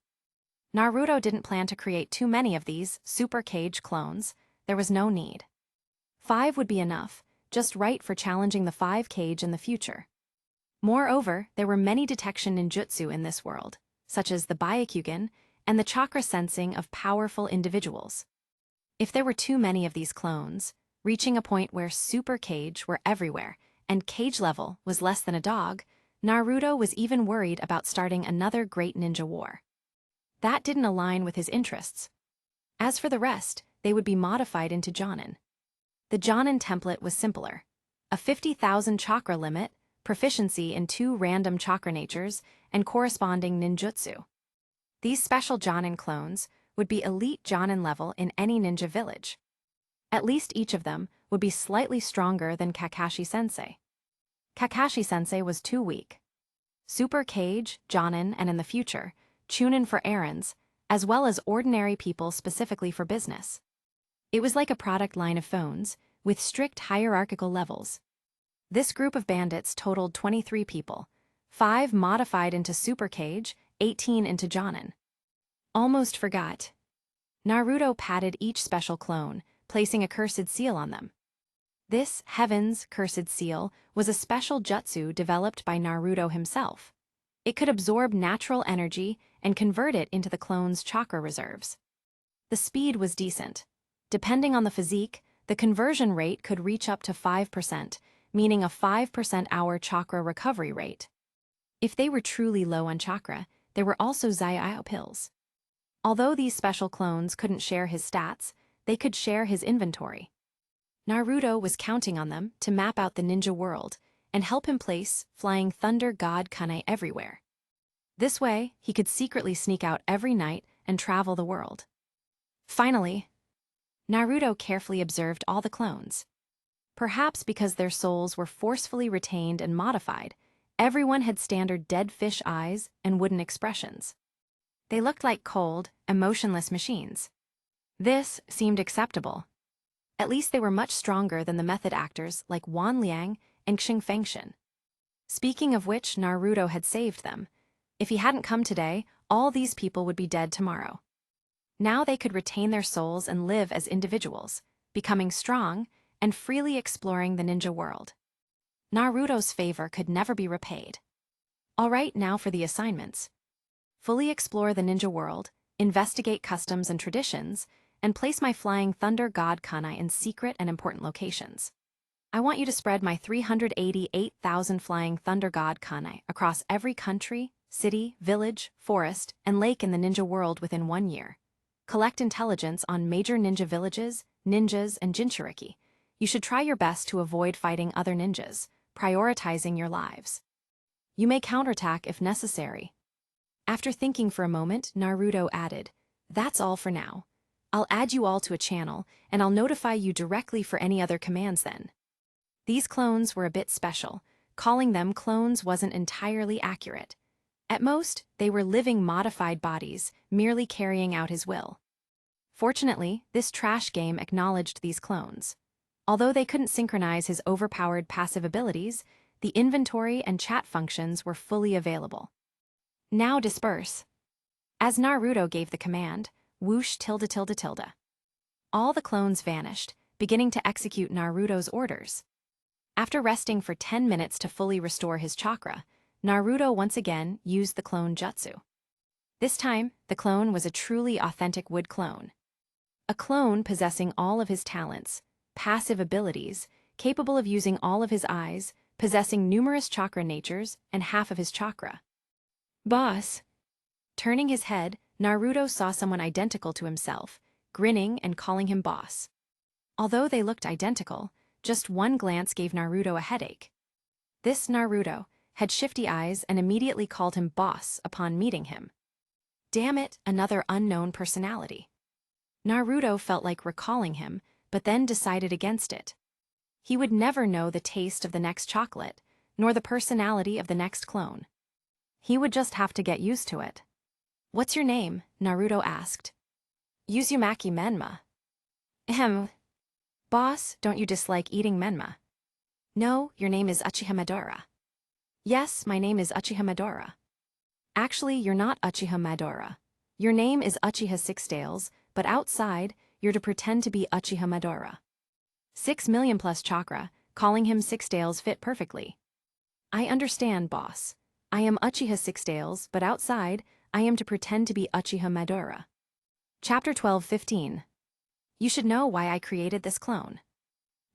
Naruto didn't plan to create too many of these super cage clones. There was no need. 5 would be enough, just right for challenging the 5 cage in the future. Moreover, there were many detection ninjutsu in this world, such as the Byakugan and the chakra sensing of powerful individuals. If there were too many of these clones, reaching a point where super cage were everywhere and cage level was less than a dog, Naruto was even worried about starting another great ninja war. That didn't align with his interests. As for the rest, they would be modified into Jonin. The Jonin template was simpler. A 50,000 chakra limit, proficiency in 2 random chakra natures, and corresponding ninjutsu. These special Jonin clones would be elite Jonin level in any ninja village. At least each of them would be slightly stronger than Kakashi-sensei. Kakashi-sensei was too weak. Super Cage, Jonin, and in the future, Chunin for errands, as well as ordinary people specifically for business. It was like a product line of phones, with strict hierarchical levels. This group of bandits totaled 23 people, 5 modified into Super Cage, 18 into Jonin. Almost forgot. Naruto patted each special clone, placing a cursed seal on them. This Heaven's Cursed Seal was a special jutsu developed by Naruto himself. It could absorb natural energy and convert it into the clone's chakra reserves. The speed was decent. Depending on the physique, the conversion rate could reach up to 5%, meaning a 5% hour chakra recovery rate. If they were truly low on chakra, there were also Zai pills. Although these special clones couldn't share his stats, they could share his inventory. Naruto was counting on them to map out the ninja world and help him place flying thunder god kunai everywhere. This way, he could secretly sneak out every night and travel the world. Finally, Naruto carefully observed all the clones. Perhaps because their souls were forcefully retained and modified, everyone had standard dead fish eyes and wooden expressions. They looked like cold, emotionless machines. This seemed acceptable. At least they were much stronger than the method actors like Wan Liang and Xing Fengshen. Speaking of which, Naruto had saved them. If he hadn't come today, all these people would be dead tomorrow. Now they could retain their souls and live as individuals, becoming strong and freely exploring the ninja world. Naruto's favor could never be repaid. All right, now for the assignments. Fully explore the ninja world, investigate customs and traditions, and place my flying thunder god kunai in secret and important locations. I want you to spread my 388,000 flying thunder god kunai across every country, city, village, forest, and lake in the ninja world within 1 year. Collect intelligence on major ninja villages, ninjas, and Jinchuriki. You should try your best to avoid fighting other ninjas, prioritizing your lives. You may counterattack if necessary. After thinking for a moment, Naruto added, "That's all for now. I'll add you all to a channel, and I'll notify you directly for any other commands then." These clones were a bit special. Calling them clones wasn't entirely accurate. At most, they were living modified bodies, merely carrying out his will. Fortunately, this trash game acknowledged these clones. Although they couldn't synchronize his overpowered passive abilities, the inventory and chat functions were fully available. Now disperse. As Naruto gave the command, whoosh tilde tilde tilde. All the clones vanished, beginning to execute Naruto's orders. After resting for 10 minutes to fully restore his chakra, Naruto once again used the clone jutsu. This time, the clone was a truly authentic wood clone. A clone possessing all of his talents, passive abilities, capable of using all of his eyes, possessing numerous chakra natures and half of his chakra. Boss. Turning his head, Naruto saw someone identical to himself, grinning and calling him boss. Although they looked identical, just one glance gave Naruto a headache. This Naruto had shifty eyes and immediately called him boss upon meeting him. Damn it, another unknown personality. Naruto felt like recalling him, but then decided against it. He would never know the taste of the next chocolate, nor the personality of the next clone. He would just have to get used to it. "What's your name?" Naruto asked. "Uzumaki Menma." "Ahem. Boss, don't you dislike eating menma?" "No, your name is Uchiha Madara." "Yes, my name is Uchiha Madara." "Actually, you're not Uchiha Madara. Your name is Uchiha Sixtails, but outside, you're to pretend to be Uchiha Madara." 6 million plus chakra, calling him Sixtails fit perfectly. "I understand, boss. I am Uchiha Sixtails, but outside, I am to pretend to be Uchiha Madara." Chapter 12:15. You should know why I created this clone.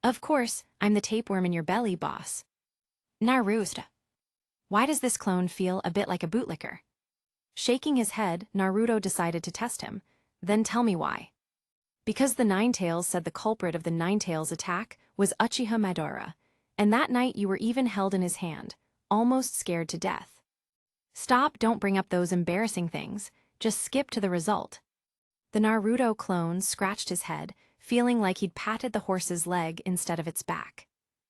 Of course, I'm the tapeworm in your belly, boss. Naruto. Why does this clone feel a bit like a bootlicker? Shaking his head, Naruto decided to test him. Then tell me why. Because the Ninetales said the culprit of the Ninetales attack was Uchiha Madara, and that night you were even held in his hand, almost scared to death. Stop, don't bring up those embarrassing things, just skip to the result. The Naruto clone scratched his head, feeling like he'd patted the horse's leg instead of its back.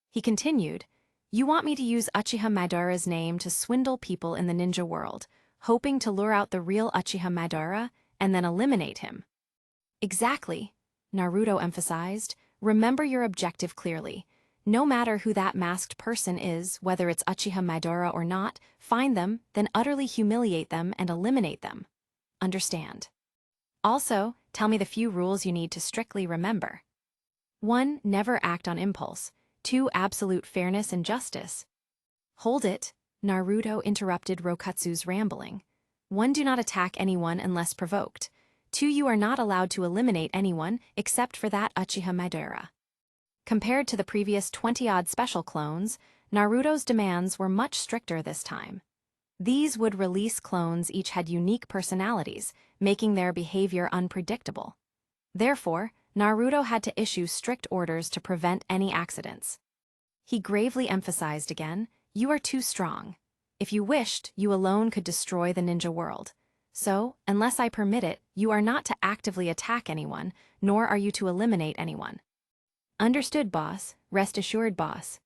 He continued, "You want me to use Uchiha Madara's name to swindle people in the ninja world, hoping to lure out the real Uchiha Madara and then eliminate him." Exactly, Naruto emphasized. Remember your objective clearly. No matter who that masked person is, whether it's Uchiha Madara or not, find them, then utterly humiliate them and eliminate them. Understand? Also, tell me the few rules you need to strictly remember. 1. Never act on impulse. 2. Absolute fairness and justice. Hold it, Naruto interrupted Rokatsu's rambling. 1. Do not attack anyone unless provoked. 2. You are not allowed to eliminate anyone except for that Uchiha Madara. Compared to the previous 20-odd special clones, Naruto's demands were much stricter this time. These would release clones each had unique personalities, making their behavior unpredictable. Therefore, Naruto had to issue strict orders to prevent any accidents. He gravely emphasized again, "You are too strong. If you wished, you alone could destroy the ninja world. So, unless I permit it, you are not to actively attack anyone, nor are you to eliminate anyone." "Understood, boss. Rest assured, boss."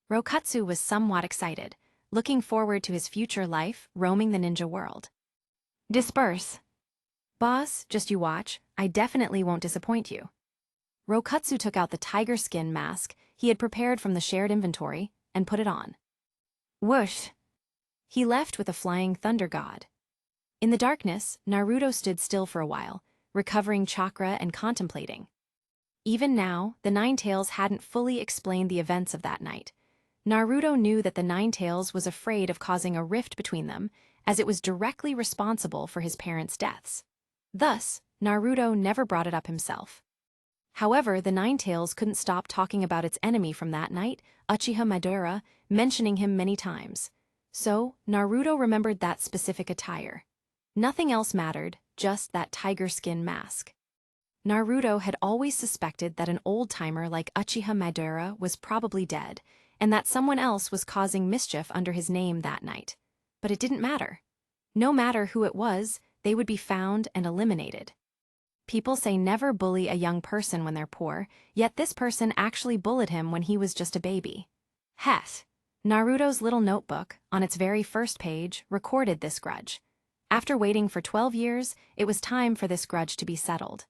Rokatsu was somewhat excited, looking forward to his future life roaming the ninja world. "Disperse." "Boss, just you watch. I definitely won't disappoint you." Rokatsu took out the tiger skin mask he had prepared from the shared inventory and put it on. Whoosh! He left with a flying thunder god. In the darkness, Naruto stood still for a while, recovering chakra and contemplating. Even now, the Nine Tails hadn't fully explained the events of that night. Naruto knew that the Nine Tails was afraid of causing a rift between them, as it was directly responsible for his parents' deaths. Thus, Naruto never brought it up himself. However, the Nine Tails couldn't stop talking about its enemy from that night, Uchiha Madara, mentioning him many times. So, Naruto remembered that specific attire. Nothing else mattered, just that tiger skin mask. Naruto had always suspected that an old-timer like Uchiha Madara was probably dead, and that someone else was causing mischief under his name that night. But it didn't matter. No matter who it was, they would be found and eliminated. People say never bully a young person when they're poor, yet this person actually bullied him when he was just a baby. Heth. Naruto's little notebook, on its very first page, recorded this grudge. After waiting for 12 years, it was time for this grudge to be settled.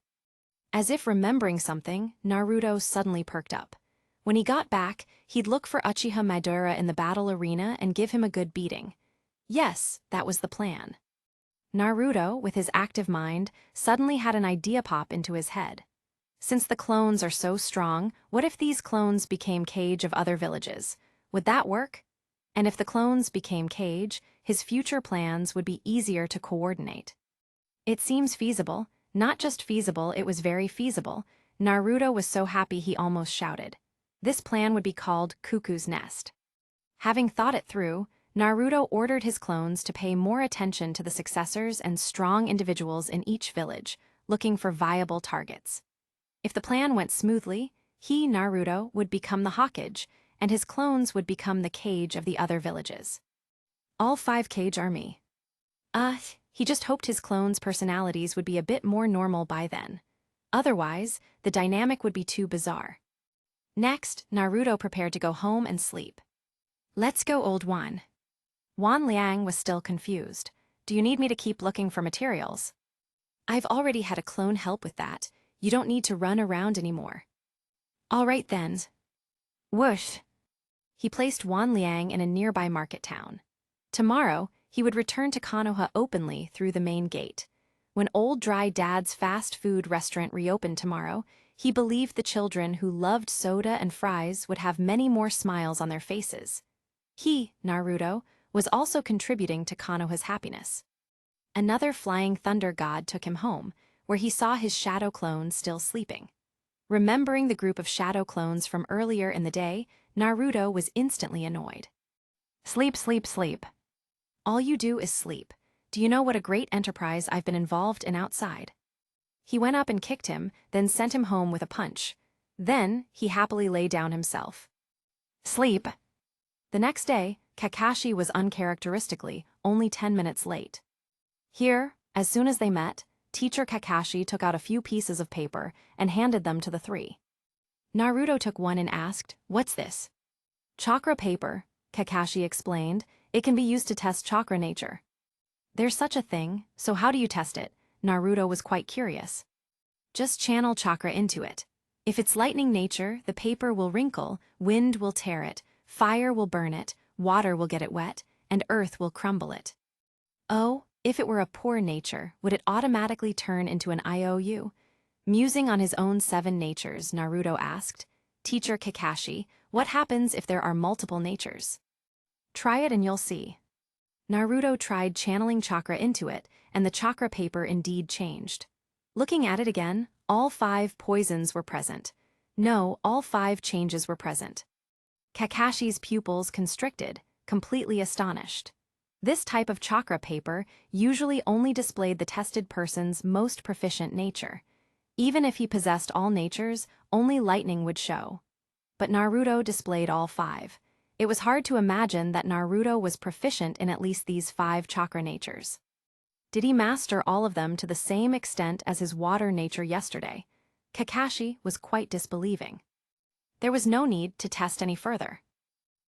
As if remembering something, Naruto suddenly perked up. When he got back, he'd look for Uchiha Madara in the battle arena and give him a good beating. Yes, that was the plan. Naruto, with his active mind, suddenly had an idea pop into his head. Since the clones are so strong, what if these clones became Kage of other villages? Would that work? And if the clones became Kage, his future plans would be easier to coordinate. It seems feasible. Not just feasible, it was very feasible. Naruto was so happy he almost shouted. This plan would be called Cuckoo's Nest. Having thought it through, Naruto ordered his clones to pay more attention to the successors and strong individuals in each village, looking for viable targets. If the plan went smoothly, he, Naruto, would become the Hokage, and his clones would become the Kage of the other villages. All 5 Kage army. He just hoped his clones' personalities would be a bit more normal by then. Otherwise, the dynamic would be too bizarre. Next, Naruto prepared to go home and sleep. Let's go, old one. Wan Liang was still confused. Do you need me to keep looking for materials? I've already had a clone help with that. You don't need to run around anymore. All right then. Whoosh. He placed Wan Liang in a nearby market town. Tomorrow, he would return to Konoha openly through the main gate. When Old Dry Dad's fast food restaurant reopened tomorrow, he believed the children who loved soda and fries would have many more smiles on their faces. He, Naruto, was also contributing to Konoha's happiness. Another flying thunder god took him home, where he saw his shadow clones still sleeping. Remembering the group of shadow clones from earlier in the day, Naruto was instantly annoyed. Sleep, sleep, sleep. All you do is sleep. Do you know what a great enterprise I've been involved in outside? He went up and kicked him, then sent him home with a punch. Then, he happily lay down himself. Sleep. The next day, Kakashi was uncharacteristically only 10 minutes late. Here, as soon as they met, Teacher Kakashi took out a few pieces of paper and handed them to the 3. Naruto took one and asked, "What's this?" Chakra paper, Kakashi explained. It can be used to test chakra nature. There's such a thing, so how do you test it? Naruto was quite curious. Just channel chakra into it. If it's lightning nature, the paper will wrinkle, wind will tear it, fire will burn it, water will get it wet, and earth will crumble it. Oh, if it were a poor nature, would it automatically turn into an IOU? Musing on his own 7 natures, Naruto asked, "Teacher Kakashi, what happens if there are multiple natures?" Try it and you'll see. Naruto tried channeling chakra into it, and the chakra paper indeed changed. Looking at it again, all 5 poisons were present. No, all 5 changes were present. Kakashi's pupils constricted, completely astonished. This type of chakra paper usually only displayed the tested person's most proficient nature. Even if he possessed all natures, only lightning would show. But Naruto displayed all 5. It was hard to imagine that Naruto was proficient in at least these 5 chakra natures. Did he master all of them to the same extent as his water nature yesterday? Kakashi was quite disbelieving. There was no need to test any further.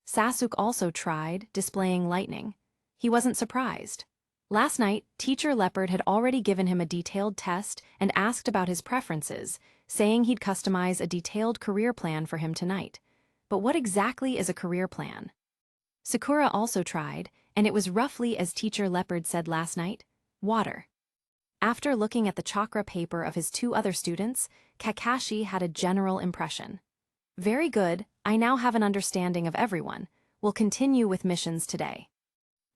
Sasuke also tried, displaying lightning. He wasn't surprised. Last night, Teacher Leopard had already given him a detailed test and asked about his preferences, saying he'd customize a detailed career plan for him tonight. But what exactly is a career plan? Sakura also tried, and it was roughly as Teacher Leopard said last night: water. After looking at the chakra paper of his 2 other students, Kakashi had a general impression. Very good, I now have an understanding of everyone. We'll continue with missions today.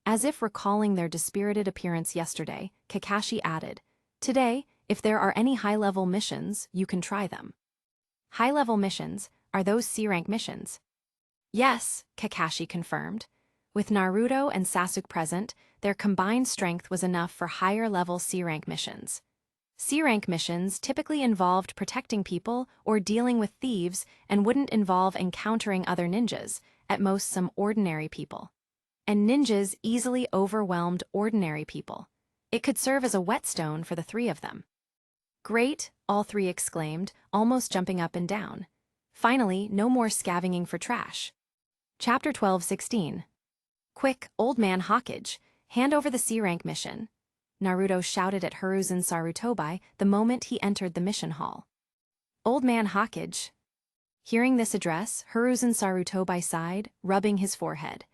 As if recalling their dispirited appearance yesterday, Kakashi added, today, if there are any high-level missions, you can try them. High-level missions, are those C-rank missions? Yes, Kakashi confirmed. With Naruto and Sasuke present, their combined strength was enough for higher-level C-rank missions. C-rank missions typically involved protecting people or dealing with thieves and wouldn't involve encountering other ninjas, at most some ordinary people. And ninjas easily overwhelmed ordinary people. It could serve as a whetstone for the 3 of them. Great, all 3 exclaimed, almost jumping up and down. Finally, no more scavenging for trash. Chapter 12:16. Quick, old man Hokage, hand over the C-rank mission. Naruto shouted at Hiruzen Sarutobi the moment he entered the mission hall. Old man Hokage. Hearing this address, Hiruzen Sarutobi sighed, rubbing his forehead.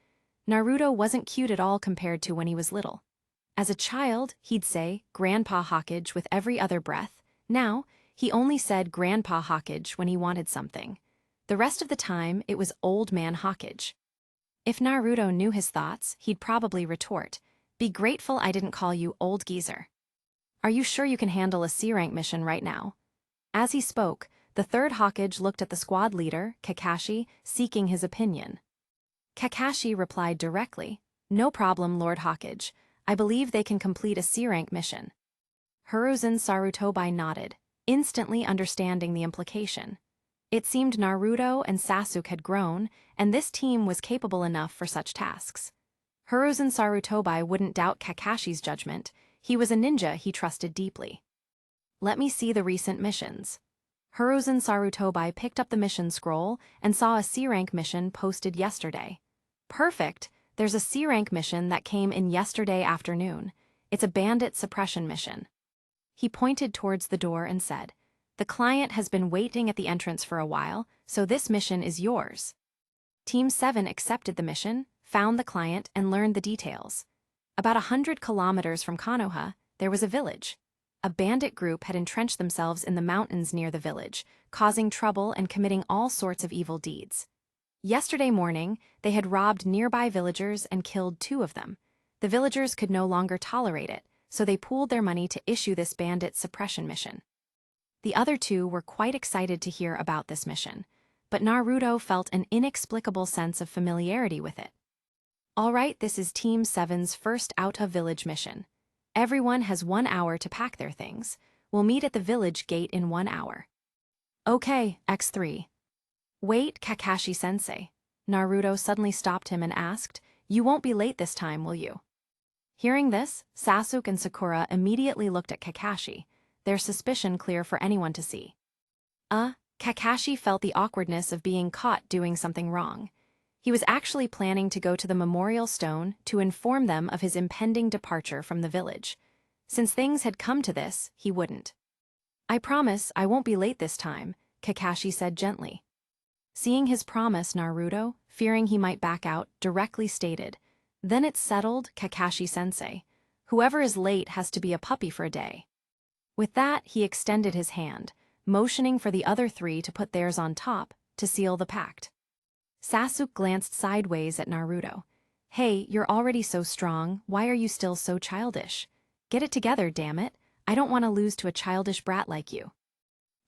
Naruto wasn't cute at all compared to when he was little. As a child, he'd say, Grandpa Hokage with every other breath. Now, he only said Grandpa Hokage when he wanted something. The rest of the time, it was Old Man Hokage. If Naruto knew his thoughts, he'd probably retort, be grateful I didn't call you Old Geezer. Are you sure you can handle a C-rank mission right now? As he spoke, the 3rd Hokage looked at the squad leader, Kakashi, seeking his opinion. Kakashi replied directly, no problem, Lord Hokage. I believe they can complete a C-rank mission. Hiruzen Sarutobi nodded, instantly understanding the implication. It seemed Naruto and Sasuke had grown, and this team was capable enough for such tasks. Hiruzen Sarutobi wouldn't doubt Kakashi's judgment. He was a ninja he trusted deeply. Let me see the recent missions. Hiruzen Sarutobi picked up the mission scroll and saw a C-rank mission posted yesterday. Perfect! There's a C-rank mission that came in yesterday afternoon. It's a bandit suppression mission. He pointed towards the door and said, the client has been waiting at the entrance for a while, so this mission is yours. Team 7 accepted the mission, found the client, and learned the details. About 100 kilometers from Konoha, there was a village. A bandit group had entrenched themselves in the mountains near the village, causing trouble and committing all sorts of evil deeds. Yesterday morning, they had robbed nearby villagers and killed 2 of them. The villagers could no longer tolerate it, so they pooled their money to issue this bandit suppression mission. The other 2 were quite excited to hear about this mission, but Naruto felt an inexplicable sense of familiarity with it. All right, this is Team 7's first out-of-village mission. Everyone has 1 hour to pack their things. We'll meet at the village gate in 1 hour. Okay, X3. Wait, Kakashi-sensei. Naruto suddenly stopped him and asked, you won't be late this time, will you? Hearing this, Sasuke and Sakura immediately looked at Kakashi, their suspicion clear for anyone to see. Kakashi felt the awkwardness of being caught doing something wrong. He was actually planning to go to the memorial stone to inform them of his impending departure from the village. Since things had come to this, he wouldn't. I promise I won't be late this time, Kakashi said gently. Seeing his promise, Naruto, fearing he might back out, directly stated, then it's settled, Kakashi-sensei. Whoever is late has to be a puppy for a day. With that, he extended his hand, motioning for the other 3 to put theirs on top, to seal the pact. Sasuke glanced sideways at Naruto. Hey, you're already so strong, why are you still so childish? Get it together, damn it. I don't want to lose to a childish brat like you.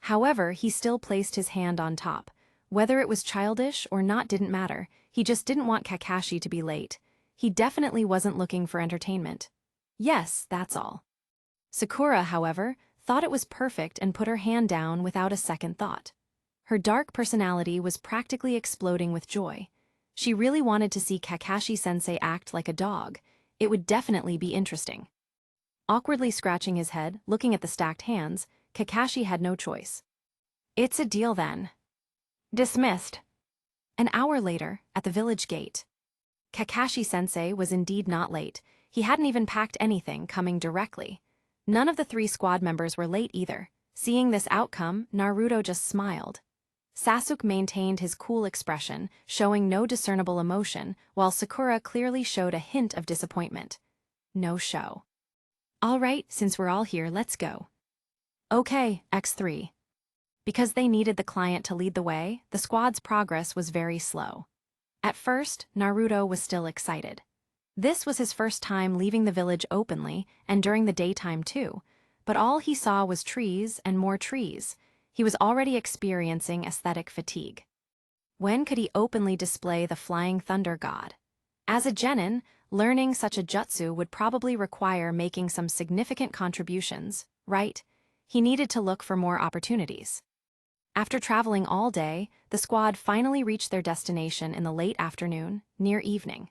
However, he still placed his hand on top. Whether it was childish or not didn't matter, he just didn't want Kakashi to be late. He definitely wasn't looking for entertainment. Yes, that's all. Sakura, however, thought it was perfect and put her hand down without a second thought. Her dark personality was practically exploding with joy. She really wanted to see Kakashi-sensei act like a dog. It would definitely be interesting. Awkwardly scratching his head, looking at the stacked hands, Kakashi had no choice. It's a deal then. Dismissed. An hour later, at the village gate. Kakashi-sensei was indeed not late. He hadn't even packed anything, coming directly. None of the 3 squad members were late either. Seeing this outcome, Naruto just smiled. Sasuke maintained his cool expression, showing no discernible emotion, while Sakura clearly showed a hint of disappointment. No show. All right, since we're all here, let's go. Okay, X3. Because they needed the client to lead the way, the squad's progress was very slow. At first, Naruto was still excited. This was his first time leaving the village openly, and during the daytime too, but all he saw was trees and more trees. He was already experiencing aesthetic fatigue. When could he openly display the flying thunder god? As a genin, learning such a jutsu would probably require making some significant contributions, right? He needed to look for more opportunities. After traveling all day, the squad finally reached their destination in the late afternoon, near evening.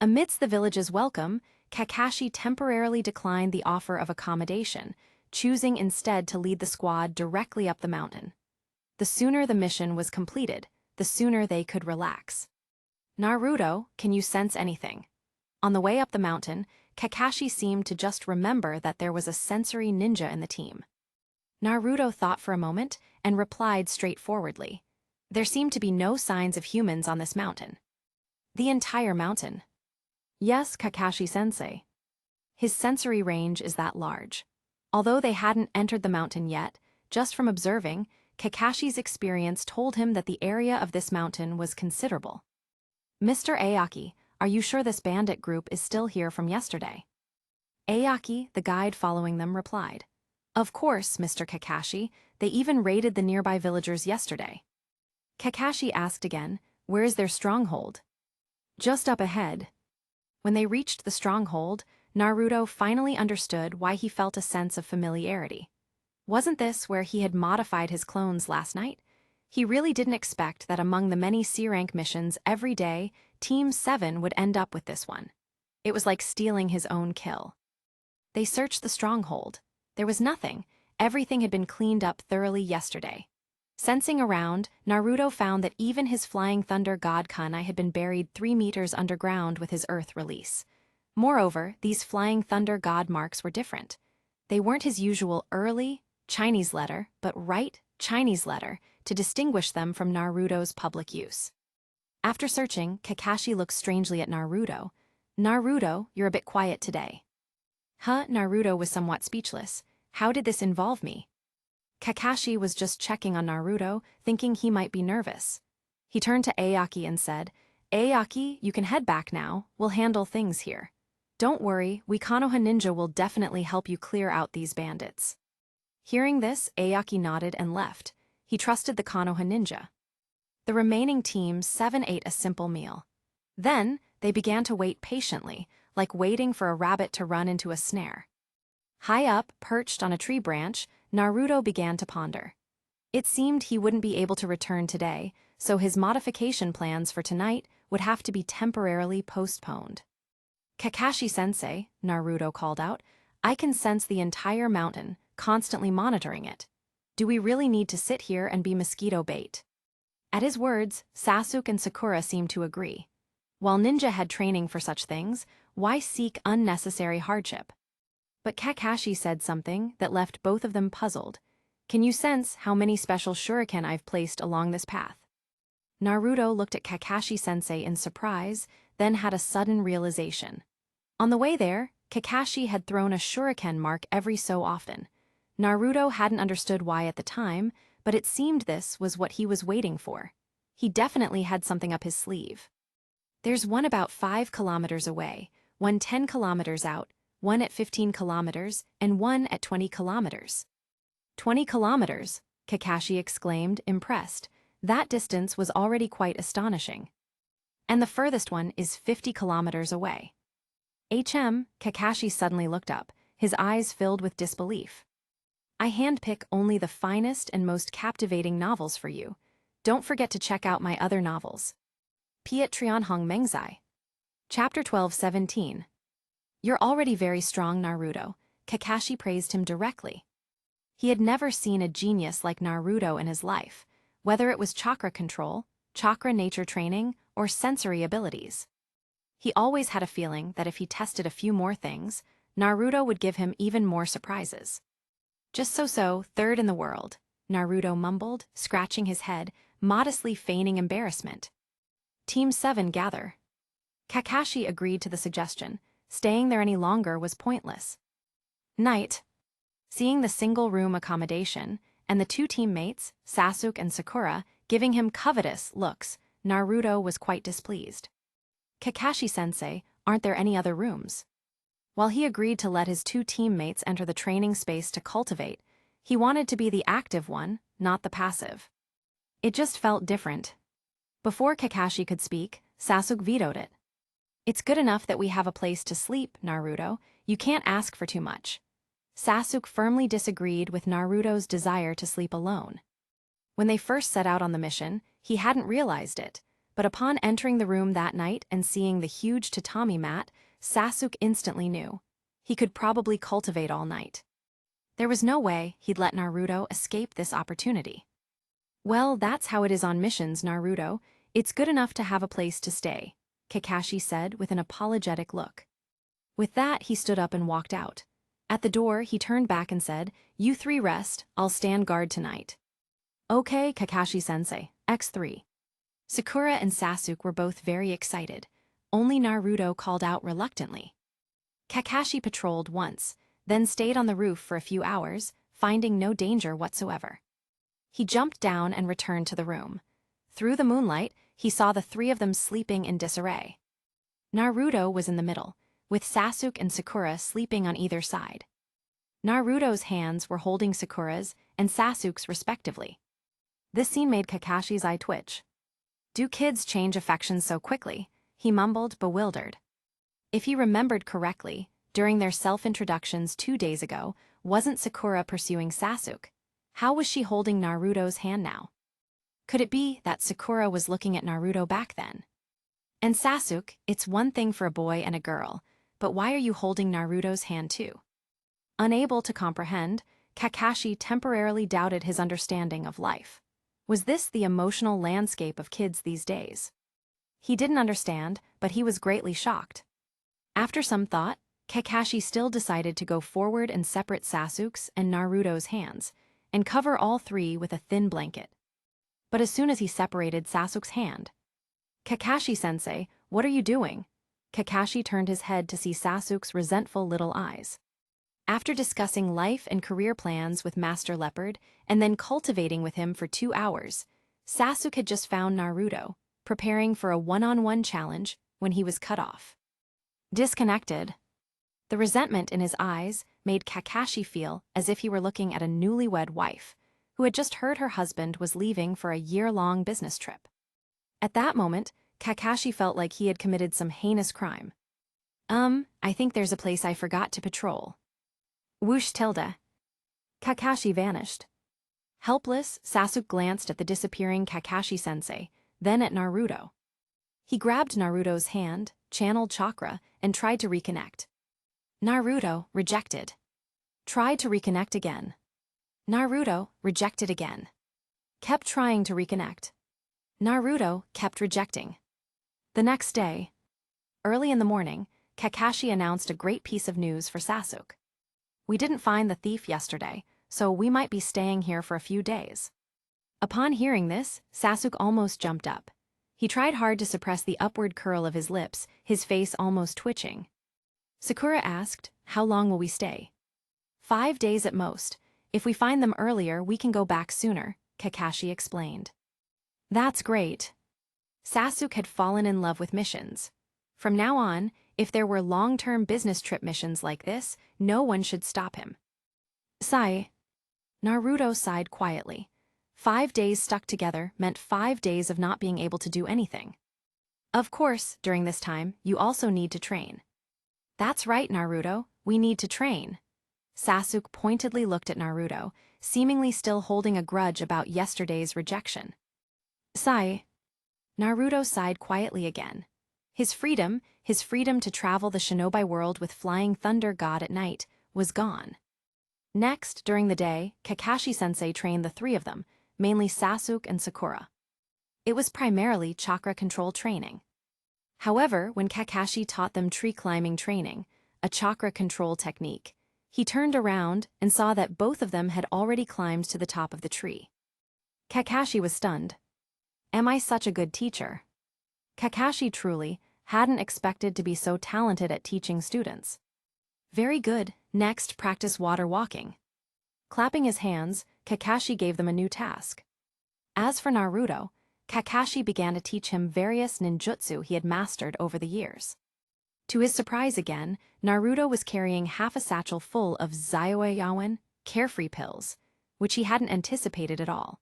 Amidst the village's welcome, Kakashi temporarily declined the offer of accommodation, choosing instead to lead the squad directly up the mountain. The sooner the mission was completed, the sooner they could relax. Naruto, can you sense anything? On the way up the mountain, Kakashi seemed to just remember that there was a sensory ninja in the team. Naruto thought for a moment and replied straightforwardly. There seemed to be no signs of humans on this mountain. The entire mountain. Yes, Kakashi-sensei. His sensory range is that large. Although they hadn't entered the mountain yet, just from observing, Kakashi's experience told him that the area of this mountain was considerable. Mr. Aoki, are you sure this bandit group is still here from yesterday? Aoki, the guide following them, replied. Of course, Mr. Kakashi, they even raided the nearby villagers yesterday. Kakashi asked again, where is their stronghold? Just up ahead. When they reached the stronghold, Naruto finally understood why he felt a sense of familiarity. Wasn't this where he had modified his clones last night? He really didn't expect that among the many C-rank missions every day, Team 7 would end up with this one. It was like stealing his own kill. They searched the stronghold. There was nothing. Everything had been cleaned up thoroughly yesterday. Sensing around, Naruto found that even his flying thunder god kunai had been buried 3 meters underground with his earth release. Moreover, these flying thunder god marks were different. They weren't his usual early Chinese letter, but right Chinese letter to distinguish them from Naruto's public use. After searching, Kakashi looked strangely at Naruto. Naruto, you're a bit quiet today. Naruto was somewhat speechless. How did this involve me? Kakashi was just checking on Naruto, thinking he might be nervous. He turned to Aoki and said, Aoki, you can head back now. We'll handle things here. Don't worry, we Konoha Ninja will definitely help you clear out these bandits. Hearing this, Aoki nodded and left. He trusted the Konoha Ninja. The remaining Team 7 ate a simple meal. Then, they began to wait patiently, like waiting for a rabbit to run into a snare. High up, perched on a tree branch, Naruto began to ponder. It seemed he wouldn't be able to return today, so his modification plans for tonight would have to be temporarily postponed. Kakashi-sensei, Naruto called out, I can sense the entire mountain, constantly monitoring it. Do we really need to sit here and be mosquito bait? At his words, Sasuke and Sakura seemed to agree. While ninja had training for such things, why seek unnecessary hardship? But Kakashi said something that left both of them puzzled. Can you sense how many special shuriken I've placed along this path? Naruto looked at Kakashi-sensei in surprise, then had a sudden realization. On the way there, Kakashi had thrown a shuriken mark every so often. Naruto hadn't understood why at the time, but it seemed this was what he was waiting for. He definitely had something up his sleeve. There's one about 5 kilometers away, one 10 kilometers out, one at 15 kilometers, and one at 20 kilometers. 20 kilometers, Kakashi exclaimed, impressed. That distance was already quite astonishing. And the furthest one is 50 kilometers away. Kakashi suddenly looked up, his eyes filled with disbelief. I handpick only the finest and most captivating novels for you. Don't forget to check out my other novels. Piet Trianhong Mengzai. Chapter 12:17. You're already very strong, Naruto. Kakashi praised him directly. He had never seen a genius like Naruto in his life, whether it was chakra control, chakra nature training, or sensory abilities. He always had a feeling that if he tested a few more things, Naruto would give him even more surprises. Just so, third in the world, Naruto mumbled, scratching his head, modestly feigning embarrassment. Team 7 gather. Kakashi agreed to the suggestion. Staying there any longer was pointless. Night. Seeing the single-room accommodation, and the two teammates, Sasuke and Sakura, giving him covetous looks, Naruto was quite displeased. Kakashi-sensei, aren't there any other rooms? While he agreed to let his two teammates enter the training space to cultivate, he wanted to be the active one, not the passive. It just felt different. Before Kakashi could speak, Sasuke vetoed it. It's good enough that we have a place to sleep, Naruto. You can't ask for too much. Sasuke firmly disagreed with Naruto's desire to sleep alone. When they first set out on the mission, he hadn't realized it, but upon entering the room that night and seeing the huge tatami mat, Sasuke instantly knew. He could probably cultivate all night. There was no way he'd let Naruto escape this opportunity. Well, that's how it is on missions, Naruto. It's good enough to have a place to stay, Kakashi said with an apologetic look. With that, he stood up and walked out. At the door, he turned back and said, You three rest, I'll stand guard tonight. Okay, Kakashi-sensei, X3. Sakura and Sasuke were both very excited. Only Naruto called out reluctantly. Kakashi patrolled once, then stayed on the roof for a few hours, finding no danger whatsoever. He jumped down and returned to the room. Through the moonlight, he saw the three of them sleeping in disarray. Naruto was in the middle, with Sasuke and Sakura sleeping on either side. Naruto's hands were holding Sakura's and Sasuke's respectively. This scene made Kakashi's eye twitch. Do kids change affections so quickly? He mumbled, bewildered. If he remembered correctly, during their self-introductions 2 days ago, wasn't Sakura pursuing Sasuke? How was she holding Naruto's hand now? Could it be that Sakura was looking at Naruto back then? And Sasuke, it's one thing for a boy and a girl, but why are you holding Naruto's hand too? Unable to comprehend, Kakashi temporarily doubted his understanding of life. Was this the emotional landscape of kids these days? He didn't understand, but he was greatly shocked. After some thought, Kakashi still decided to go forward and separate Sasuke's and Naruto's hands, and cover all three with a thin blanket. But as soon as he separated Sasuke's hand, Kakashi-sensei, what are you doing? Kakashi turned his head to see Sasuke's resentful little eyes. After discussing life and career plans with Master Leopard and then cultivating with him for 2 hours, Sasuke had just found Naruto, preparing for a one-on-one challenge when he was cut off. Disconnected. The resentment in his eyes made Kakashi feel as if he were looking at a newlywed wife who had just heard her husband was leaving for a year-long business trip. At that moment, Kakashi felt like he had committed some heinous crime. I think there's a place I forgot to patrol. Whoosh tilde. Kakashi vanished. Helpless, Sasuke glanced at the disappearing Kakashi-sensei, then at Naruto. He grabbed Naruto's hand, channeled Chakra, and tried to reconnect. Naruto, rejected. Tried to reconnect again. Naruto, rejected again. Kept trying to reconnect. Naruto kept rejecting. The next day, early in the morning, Kakashi announced a great piece of news for Sasuke. We didn't find the thief yesterday, so we might be staying here for a few days. Upon hearing this, Sasuke almost jumped up. He tried hard to suppress the upward curl of his lips, his face almost twitching. Sakura asked, How long will we stay? 5 days at most. If we find them earlier, we can go back sooner, Kakashi explained. That's great. Sasuke had fallen in love with missions. From now on, if there were long-term business trip missions like this, no one should stop him. Sigh. Naruto sighed quietly. 5 days stuck together meant 5 days of not being able to do anything. Of course, during this time, you also need to train. That's right, Naruto, we need to train. Sasuke pointedly looked at Naruto, seemingly still holding a grudge about yesterday's rejection. Sigh. Naruto sighed quietly again. His freedom to travel the shinobi world with Flying Thunder God at night, was gone. Next, during the day, Kakashi-sensei trained the three of them, mainly Sasuke and Sakura. It was primarily chakra control training. However, when Kakashi taught them tree climbing training, a chakra control technique, he turned around and saw that both of them had already climbed to the top of the tree. Kakashi was stunned. Am I such a good teacher? Kakashi truly hadn't expected to be so talented at teaching students. Very good, next practice water walking. Clapping his hands, Kakashi gave them a new task. As for Naruto, Kakashi began to teach him various ninjutsu he had mastered over the years. To his surprise again, Naruto was carrying half a satchel full of Zaiyawen, carefree pills, which he hadn't anticipated at all.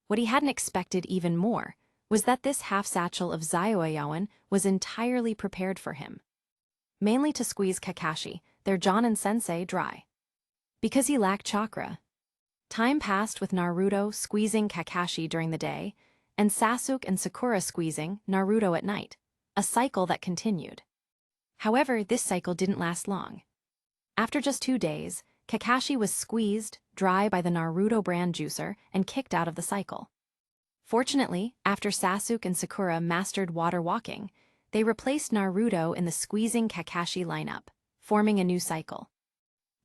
What he hadn't expected even more was that this half satchel of Zaiyawen was entirely prepared for him. Mainly to squeeze Kakashi, their Jonin-sensei, dry. Because he lacked chakra. Time passed with Naruto squeezing Kakashi during the day, and Sasuke and Sakura squeezing Naruto at night, a cycle that continued. However, this cycle didn't last long. After just 2 days, Kakashi was squeezed dry by the Naruto brand juicer and kicked out of the cycle. Fortunately, after Sasuke and Sakura mastered water walking, they replaced Naruto in the squeezing Kakashi lineup, forming a new cycle.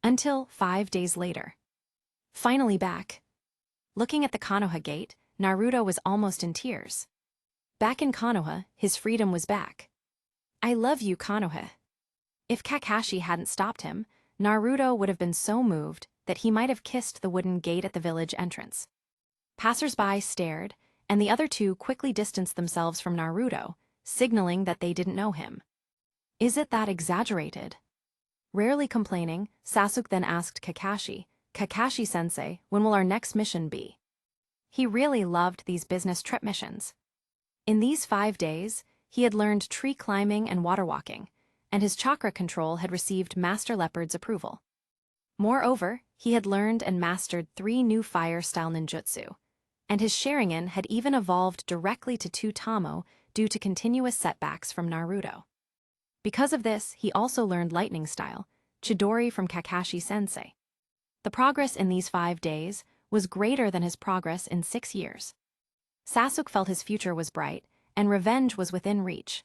Until 5 days later. Finally back. Looking at the Konoha gate, Naruto was almost in tears. Back in Konoha, his freedom was back. I love you, Konoha. If Kakashi hadn't stopped him, Naruto would have been so moved that he might have kissed the wooden gate at the village entrance. Passers-by stared, and the other two quickly distanced themselves from Naruto, signaling that they didn't know him. Is it that exaggerated? Rarely complaining, Sasuke then asked Kakashi, Kakashi-sensei, when will our next mission be? He really loved these business trip missions. In these 5 days, he had learned tree climbing and water walking, and his chakra control had received Master Leopard's approval. Moreover, he had learned and mastered 3 new fire-style ninjutsu, and his Sharingan had even evolved directly to 2 Tamo due to continuous setbacks from Naruto. Because of this, he also learned lightning style, Chidori from Kakashi-sensei. The progress in these 5 days was greater than his progress in 6 years. Sasuke felt his future was bright, and revenge was within reach.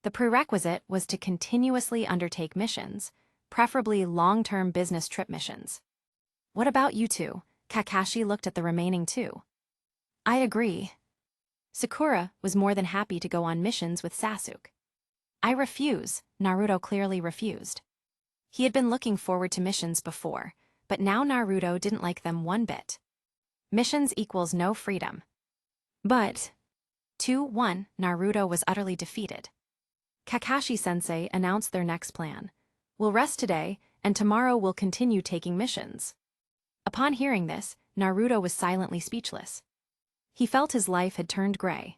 The prerequisite was to continuously undertake missions, preferably long-term business trip missions. What about you two? Kakashi looked at the remaining 2. I agree. Sakura was more than happy to go on missions with Sasuke. I refuse, Naruto clearly refused. He had been looking forward to missions before, but now Naruto didn't like them one bit. Missions equals no freedom. But 2-1, Naruto was utterly defeated. Kakashi-sensei announced their next plan. We'll rest today, and tomorrow we'll continue taking missions. Upon hearing this, Naruto was silently speechless. He felt his life had turned gray.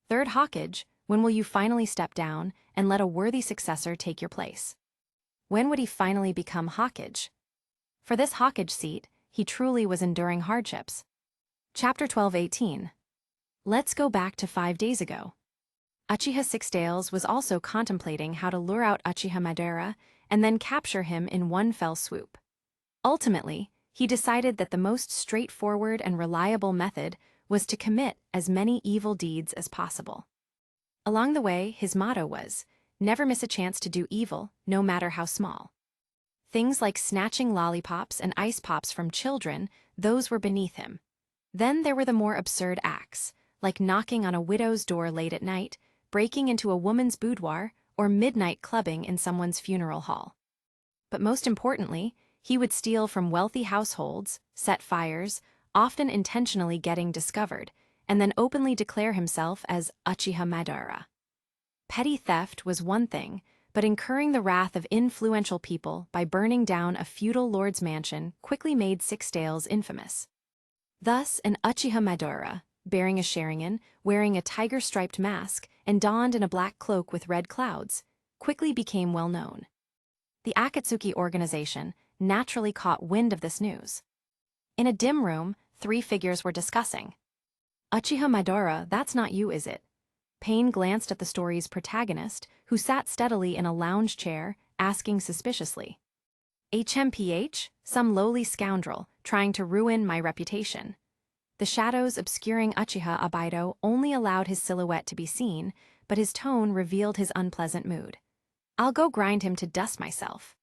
Third Hokage, when will you finally step down and let a worthy successor take your place? When would he finally become Hokage? For this Hokage seat, he truly was enduring hardships. Chapter 12:18. Let's go back to 5 days ago. Uchiha Sixtales was also contemplating how to lure out Uchiha Madara and then capture him in one fell swoop. Ultimately, he decided that the most straightforward and reliable method was to commit as many evil deeds as possible. Along the way, his motto was, never miss a chance to do evil, no matter how small. Things like snatching lollipops and ice pops from children, those were beneath him. Then there were the more absurd acts, like knocking on a widow's door late at night, breaking into a woman's boudoir, or midnight clubbing in someone's funeral hall. But most importantly, he would steal from wealthy households, set fires, often intentionally getting discovered, and then openly declare himself as Uchiha Madara. Petty theft was one thing, but incurring the wrath of influential people by burning down a feudal lord's mansion quickly made Sixtales infamous. Thus, an Uchiha Madara, bearing a Sharingan, wearing a tiger-striped mask, and donned in a black cloak with red clouds, quickly became well known. The Akatsuki organization naturally caught wind of this news. In a dim room, three figures were discussing. Uchiha Madara, that's not you, is it? Pain glanced at the story's protagonist, who sat steadily in a lounge chair, asking suspiciously. HMPH, some lowly scoundrel, trying to ruin my reputation. The shadows obscuring Uchiha Abido only allowed his silhouette to be seen, but his tone revealed his unpleasant mood. I'll go grind him to dust myself.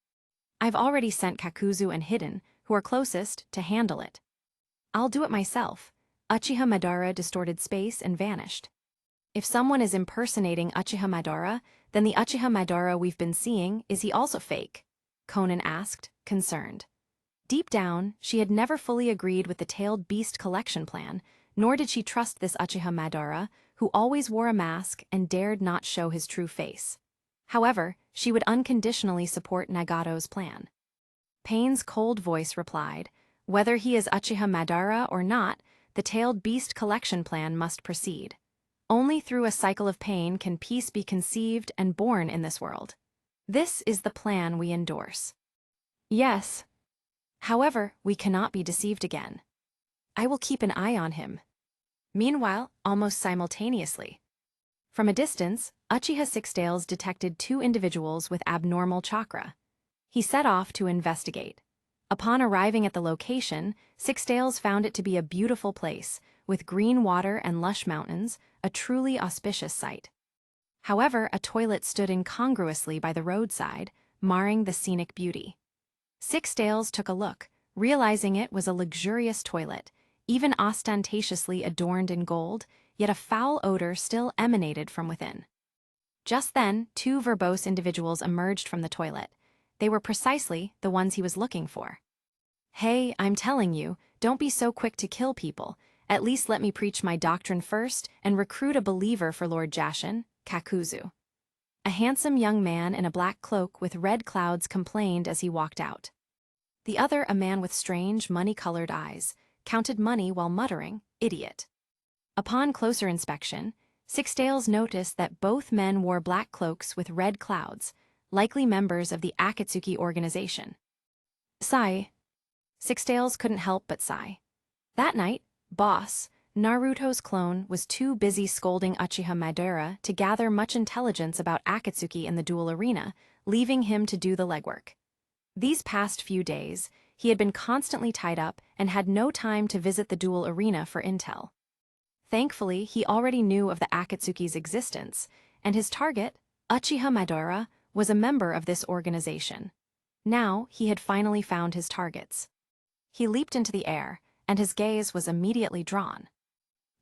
I've already sent Kakuzu and Hidden, who are closest, to handle it. I'll do it myself. Uchiha Madara distorted space and vanished. If someone is impersonating Uchiha Madara, then the Uchiha Madara we've been seeing, is he also fake? Conan asked, concerned. Deep down, she had never fully agreed with the Tailed Beast collection plan, nor did she trust this Uchiha Madara, who always wore a mask and dared not show his true face. However, she would unconditionally support Nagato's plan. Pain's cold voice replied, whether he is Uchiha Madara or not, the Tailed Beast collection plan must proceed. Only through a cycle of pain can peace be conceived and born in this world. This is the plan we endorse. Yes. However, we cannot be deceived again. I will keep an eye on him. Meanwhile, almost simultaneously, from a distance, Uchiha Sixtails detected two individuals with abnormal chakra. He set off to investigate. Upon arriving at the location, Sixtails found it to be a beautiful place, with green water and lush mountains, a truly auspicious sight. However, a toilet stood incongruously by the roadside, marring the scenic beauty. Sixtails took a look, realizing it was a luxurious toilet, even ostentatiously adorned in gold, yet a foul odor still emanated from within. Just then, two verbose individuals emerged from the toilet. They were precisely the ones he was looking for. Hey, I'm telling you, don't be so quick to kill people. At least let me preach my doctrine first and recruit a believer for Lord Jashin, Kakuzu. A handsome young man in a black cloak with red clouds complained as he walked out. The other, a man with strange, money-colored eyes, counted money while muttering, idiot. Upon closer inspection, Sixtails noticed that both men wore black cloaks with red clouds, likely members of the Akatsuki organization. Sigh. Sixtails couldn't help but sigh. That night, Boss, Naruto's clone, was too busy scolding Uchiha Madara to gather much intelligence about Akatsuki in the duel arena, leaving him to do the legwork. These past few days, he had been constantly tied up and had no time to visit the duel arena for intel. Thankfully, he already knew of the Akatsuki's existence, and his target, Uchiha Madara, was a member of this organization. Now, he had finally found his targets. He leaped into the air, and his gaze was immediately drawn.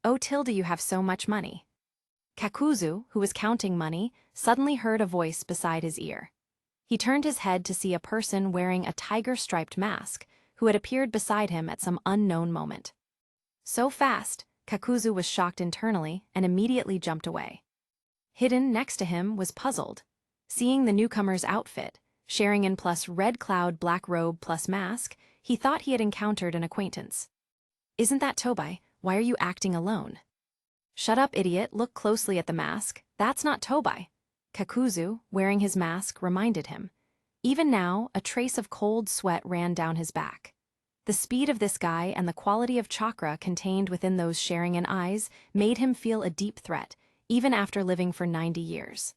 Oh, you have so much money. Kakuzu, who was counting money, suddenly heard a voice beside his ear. He turned his head to see a person wearing a tiger-striped mask, who had appeared beside him at some unknown moment. So fast, Kakuzu was shocked internally and immediately jumped away. Hidden next to him was puzzled. Seeing the newcomer's outfit, Sharingan plus red cloud black robe plus mask, he thought he had encountered an acquaintance. Isn't that Tobai? Why are you acting alone? Shut up, idiot, look closely at the mask. That's not Tobai. Kakuzu, wearing his mask, reminded him. Even now, a trace of cold sweat ran down his back. The speed of this guy and the quality of chakra contained within those Sharingan eyes made him feel a deep threat, even after living for 90 years.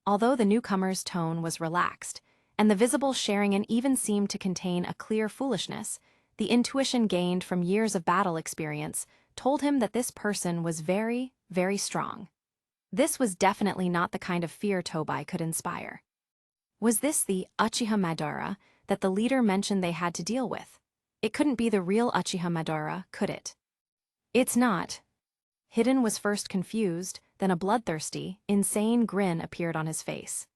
Although the newcomer's tone was relaxed, and the visible Sharingan even seemed to contain a clear foolishness, the intuition gained from years of battle experience told him that this person was very, very strong. This was definitely not the kind of fear Tobai could inspire. Was this the Uchiha Madara that the leader mentioned they had to deal with? It couldn't be the real Uchiha Madara, could it? It's not. Hidden was first confused, then a bloodthirsty, insane grin appeared on his face.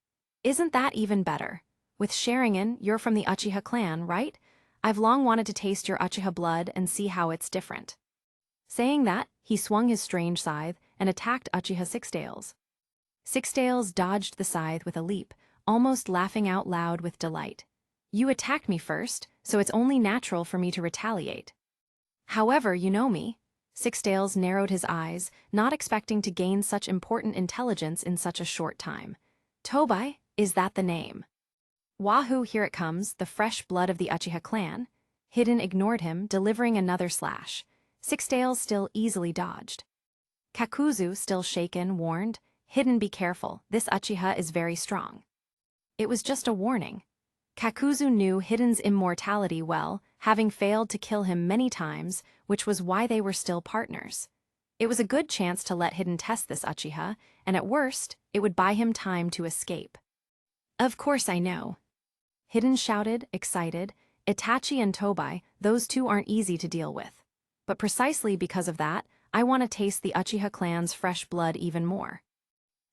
Isn't that even better? With Sharingan, you're from the Uchiha clan, right? I've long wanted to taste your Uchiha blood and see how it's different. Saying that, he swung his strange scythe and attacked Uchiha Sixtails. Sixtails dodged the scythe with a leap, almost laughing out loud with delight. You attacked me first, so it's only natural for me to retaliate. However, you know me. Sixtails narrowed his eyes, not expecting to gain such important intelligence in such a short time. Tobai, is that the name? Wahoo, here it comes, the fresh blood of the Uchiha clan. Hidden ignored him, delivering another slash. Sixtails still easily dodged. Kakuzu, still shaken, warned, Hidden, be careful, this Uchiha is very strong. It was just a warning. Kakuzu knew Hidden's immortality well, having failed to kill him many times, which was why they were still partners. It was a good chance to let Hidden test this Uchiha, and at worst, it would buy him time to escape. Of course I know. Hidden shouted, excited. Itachi and Tobai, those two aren't easy to deal with. But precisely because of that, I want to taste the Uchiha clan's fresh blood even more.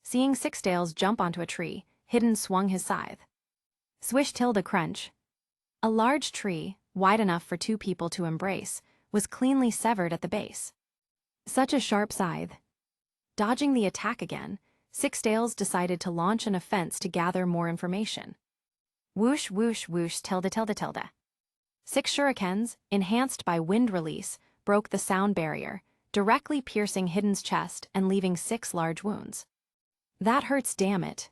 Seeing Sixtails jump onto a tree, Hidden swung his scythe. Swish tilde crunch. A large tree, wide enough for two people to embrace, was cleanly severed at the base. Such a sharp scythe. Dodging the attack again, Sixtails decided to launch an offense to gather more information. Whoosh whoosh whoosh tilde tilde tilde. 6 shurikens, enhanced by wind release, broke the sound barrier, directly piercing Hidden's chest and leaving 6 large wounds. That hurts, damn it.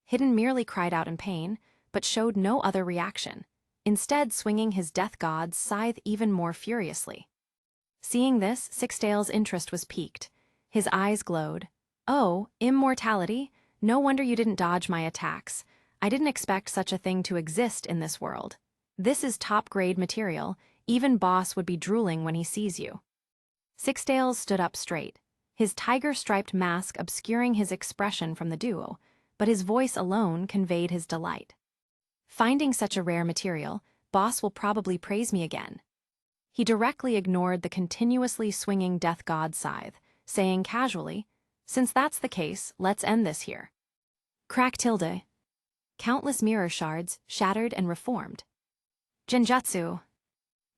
Hidden merely cried out in pain, but showed no other reaction, instead swinging his death god's scythe even more furiously. Seeing this, Sixtails' interest was piqued. His eyes glowed. Oh, immortality? No wonder you didn't dodge my attacks. I didn't expect such a thing to exist in this world. This is top-grade material. Even Boss would be drooling when he sees you. Sixtails stood up straight, his tiger-striped mask obscuring his expression from the duo, but his voice alone conveyed his delight. Finding such a rare material, Boss will probably praise me again. He directly ignored the continuously swinging death god scythe, saying casually, since that's the case, let's end this here. Crack tilde. Countless mirror shards shattered and reformed. Genjutsu.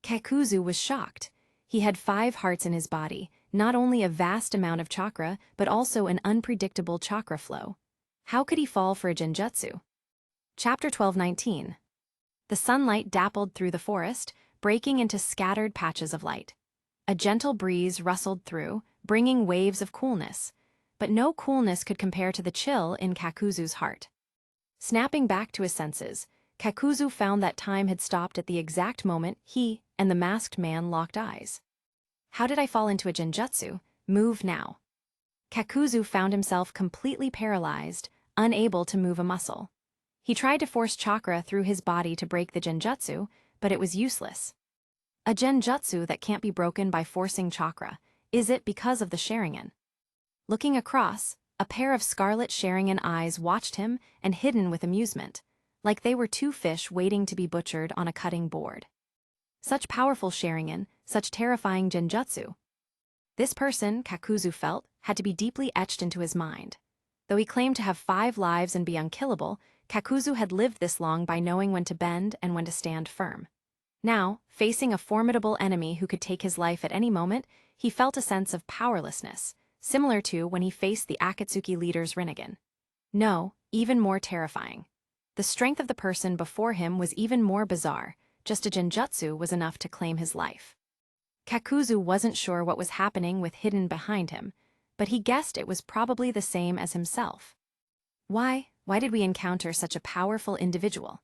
Kakuzu was shocked. He had 5 hearts in his body, not only a vast amount of chakra, but also an unpredictable chakra flow. How could he fall for a genjutsu? Chapter 12:19. The sunlight dappled through the forest, breaking into scattered patches of light. A gentle breeze rustled through, bringing waves of coolness, but no coolness could compare to the chill in Kakuzu's heart. Snapping back to his senses, Kakuzu found that time had stopped at the exact moment he and the masked man locked eyes. How did I fall into a genjutsu? Move now. Kakuzu found himself completely paralyzed, unable to move a muscle. He tried to force chakra through his body to break the genjutsu, but it was useless. A genjutsu that can't be broken by forcing chakra, is it because of the Sharingan? Looking across, a pair of scarlet Sharingan eyes watched him and Hidden with amusement, like they were 2 fish waiting to be butchered on a cutting board. Such powerful Sharingan, such terrifying genjutsu. This person, Kakuzu felt, had to be deeply etched into his mind. Though he claimed to have 5 lives and be unkillable, Kakuzu had lived this long by knowing when to bend and when to stand firm. Now, facing a formidable enemy who could take his life at any moment, he felt a sense of powerlessness, similar to when he faced the Akatsuki leader's Rinnegan. No, even more terrifying. The strength of the person before him was even more bizarre. Just a genjutsu was enough to claim his life. Kakuzu wasn't sure what was happening with Hidden behind him, but he guessed it was probably the same as himself. Why did we encounter such a powerful individual?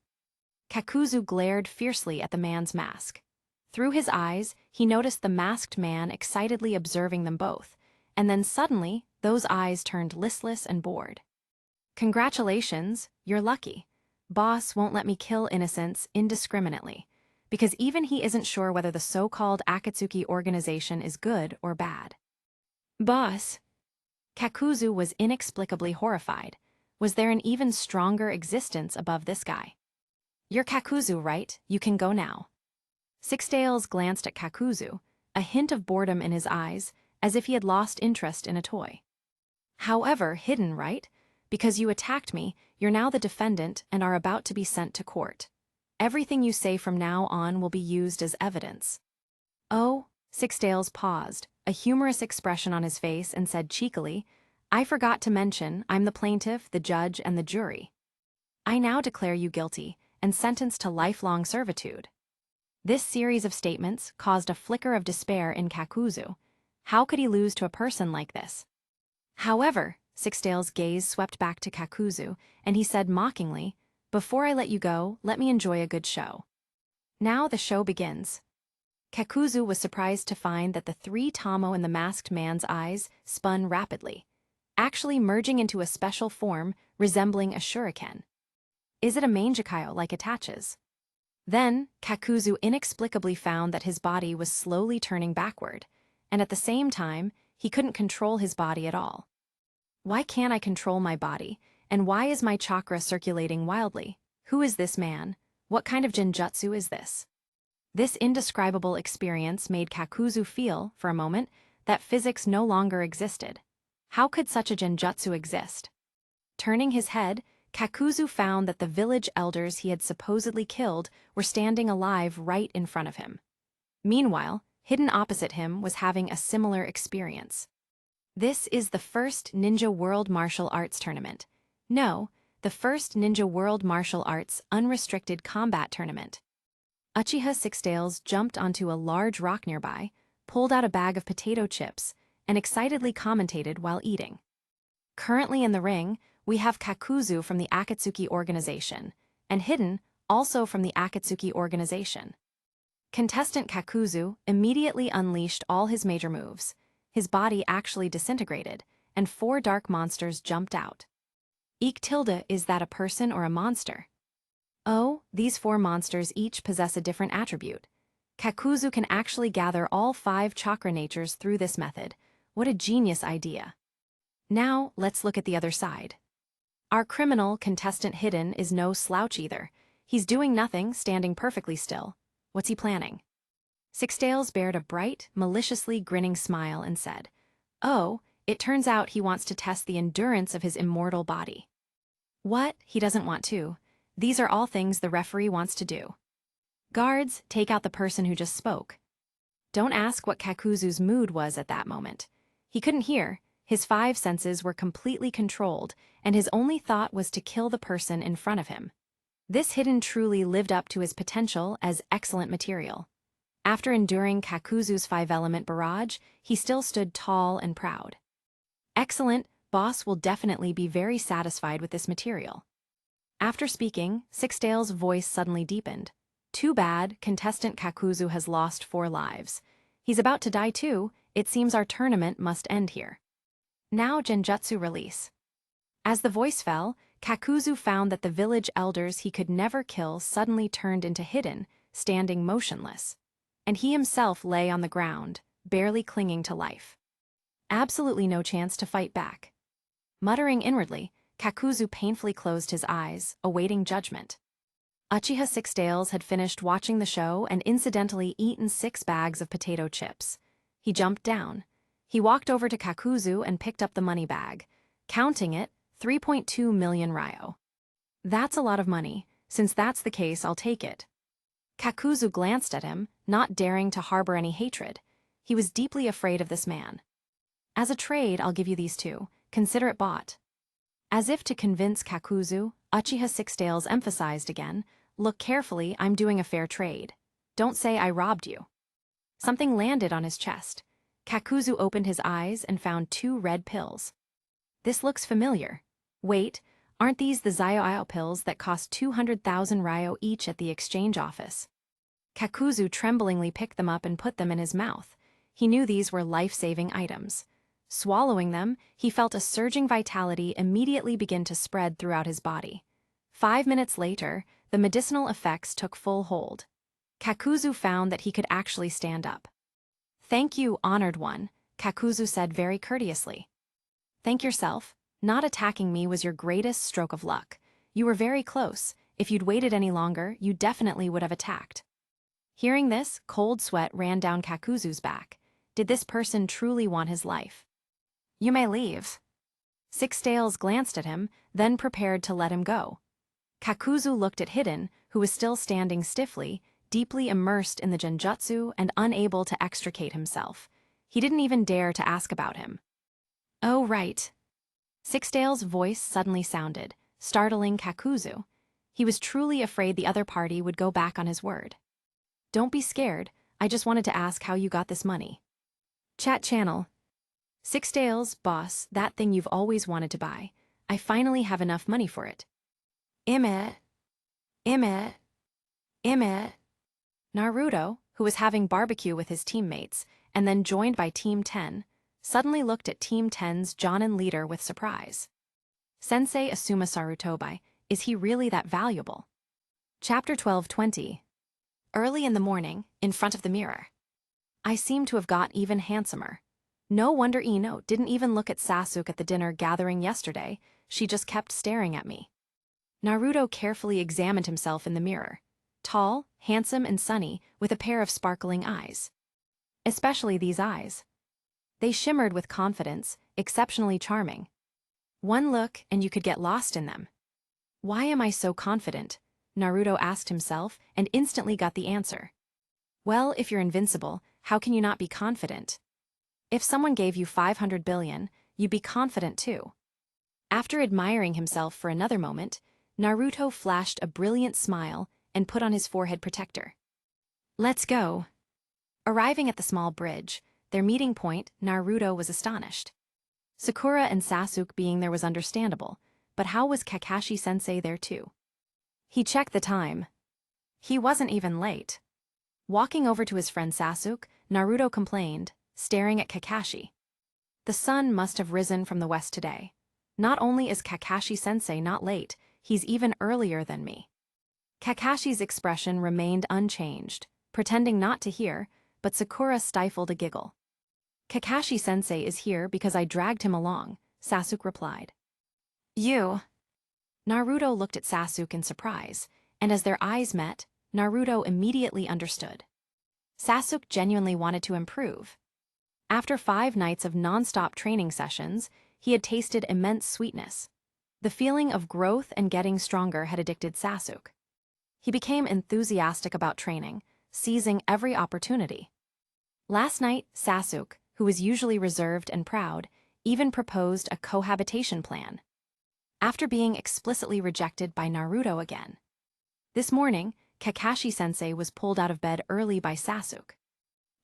Kakuzu glared fiercely at the man's mask. Through his eyes, he noticed the masked man excitedly observing them both, and then suddenly, those eyes turned listless and bored. Congratulations, you're lucky. Boss won't let me kill innocents indiscriminately, because even he isn't sure whether the so-called Akatsuki organization is good or bad. Boss. Kakuzu was inexplicably horrified. Was there an even stronger existence above this guy? You're Kakuzu, right? You can go now. Sixtails glanced at Kakuzu, a hint of boredom in his eyes, as if he had lost interest in a toy. However, Hidden, right? Because you attacked me, you're now the defendant and are about to be sent to court. Everything you say from now on will be used as evidence. Oh, Sixtails paused, a humorous expression on his face, and said cheekily, I forgot to mention I'm the plaintiff, the judge, and the jury. I now declare you guilty and sentenced to lifelong servitude. This series of statements caused a flicker of despair in Kakuzu. How could he lose to a person like this? However, Sixtail's gaze swept back to Kakuzu, and he said mockingly, "Before I let you go, let me enjoy a good show." Now the show begins. Kakuzu was surprised to find that the three Tamo in the masked man's eyes spun rapidly, actually merging into a special form resembling a shuriken. Is it a Mangekyo like attaches? Then, Kakuzu inexplicably found that his body was slowly turning backward, and at the same time, he couldn't control his body at all. Why can't I control my body, and why is my chakra circulating wildly? Who is this man? What kind of genjutsu is this? This indescribable experience made Kakuzu feel, for a moment, that physics no longer existed. How could such a genjutsu exist? Turning his head, Kakuzu found that the village elders he had supposedly killed were standing alive right in front of him. Meanwhile, hidden opposite him was having a similar experience. This is the first Ninja World Martial Arts Tournament. No, the first Ninja World Martial Arts Unrestricted Combat Tournament. Uchiha Sixtails jumped onto a large rock nearby, pulled out a bag of potato chips, and excitedly commentated while eating. Currently in the ring, we have Kakuzu from the Akatsuki organization, and Hidden, also from the Akatsuki organization. Contestant Kakuzu immediately unleashed all his major moves. His body actually disintegrated, and 4 dark monsters jumped out. Is that a person or a monster? Oh, these 4 monsters each possess a different attribute. Kakuzu can actually gather all 5 chakra natures through this method. What a genius idea. Now, let's look at the other side. Our criminal contestant Hidden is no slouch either. He's doing nothing, standing perfectly still. What's he planning? Sixtails bared a bright, maliciously grinning smile and said, "Oh, it turns out he wants to test the endurance of his immortal body." What? He doesn't want to. These are all things the referee wants to do. Guards, take out the person who just spoke. Don't ask what Kakuzu's mood was at that moment. He couldn't hear. His 5 senses were completely controlled, and his only thought was to kill the person in front of him. This Hidden truly lived up to his potential as excellent material. After enduring Kakuzu's 5-element barrage, he still stood tall and proud. Excellent, boss will definitely be very satisfied with this material. After speaking, Sixtail's voice suddenly deepened. Too bad, contestant Kakuzu has lost 4 lives. He's about to die too. It seems our tournament must end here. Now genjutsu release. As the voice fell, Kakuzu found that the village elders he could never kill suddenly turned into Hidden, standing motionless. And he himself lay on the ground, barely clinging to life. Absolutely no chance to fight back. Muttering inwardly, Kakuzu painfully closed his eyes, awaiting judgment. Uchiha Sixtails had finished watching the show and incidentally eaten 6 bags of potato chips. He jumped down. He walked over to Kakuzu and picked up the money bag. Counting it, 3.2 million ryo. That's a lot of money. Since that's the case, I'll take it. Kakuzu glanced at him, not daring to harbor any hatred. He was deeply afraid of this man. As a trade, I'll give you these 2. Consider it bought. As if to convince Kakuzu, Uchiha Sixtails emphasized again, "Look carefully, I'm doing a fair trade. Don't say I robbed you." Something landed on his chest. Kakuzu opened his eyes and found 2 red pills. This looks familiar. Wait, aren't these the Zio pills that cost 200,000 ryo each at the exchange office? Kakuzu tremblingly picked them up and put them in his mouth. He knew these were life-saving items. Swallowing them, he felt a surging vitality immediately begin to spread throughout his body. 5 minutes later, the medicinal effects took full hold. Kakuzu found that he could actually stand up. "Thank you, honored one," Kakuzu said very courteously. "Thank yourself. Not attacking me was your greatest stroke of luck. You were very close. If you'd waited any longer, you definitely would have attacked." Hearing this, cold sweat ran down Kakuzu's back. Did this person truly want his life? "You may leave." Sixtails glanced at him, then prepared to let him go. Kakuzu looked at Hidden, who was still standing stiffly, deeply immersed in the genjutsu and unable to extricate himself. He didn't even dare to ask about him. "Oh, right." Sixtails' voice suddenly sounded, startling Kakuzu. He was truly afraid the other party would go back on his word. Don't be scared, I just wanted to ask how you got this money. Chat channel. 6 Dales, boss, that thing you've always wanted to buy. I finally have enough money for it. Ime. Naruto, who was having barbecue with his teammates, and then joined by Team 10, suddenly looked at Team 10's Jonin leader with surprise. Sensei Asuma Sarutobi, is he really that valuable? Chapter 12:20. Early in the morning, in front of the mirror. I seem to have got even handsomer. No wonder Ino didn't even look at Sasuke at the dinner gathering yesterday, she just kept staring at me. Naruto carefully examined himself in the mirror. Tall, handsome and sunny, with a pair of sparkling eyes. Especially these eyes. They shimmered with confidence, exceptionally charming. One look and you could get lost in them. Why am I so confident? Naruto asked himself and instantly got the answer. Well, if you're invincible, how can you not be confident? If someone gave you 500 billion, you'd be confident too. After admiring himself for another moment, Naruto flashed a brilliant smile and put on his forehead protector. Let's go. Arriving at the small bridge, their meeting point, Naruto was astonished. Sakura and Sasuke being there was understandable, but how was Kakashi-sensei there too? He checked the time. He wasn't even late. Walking over to his friend Sasuke, Naruto complained, staring at Kakashi. The sun must have risen from the west today. Not only is Kakashi-sensei not late, he's even earlier than me. Kakashi's expression remained unchanged, pretending not to hear, but Sakura stifled a giggle. Kakashi-sensei is here because I dragged him along, Sasuke replied. You. Naruto looked at Sasuke in surprise, and as their eyes met, Naruto immediately understood. Sasuke genuinely wanted to improve. After 5 nights of non-stop training sessions, he had tasted immense sweetness. The feeling of growth and getting stronger had addicted Sasuke. He became enthusiastic about training, seizing every opportunity. Last night, Sasuke, who was usually reserved and proud, even proposed a cohabitation plan. After being explicitly rejected by Naruto again. This morning, Kakashi-sensei was pulled out of bed early by Sasuke.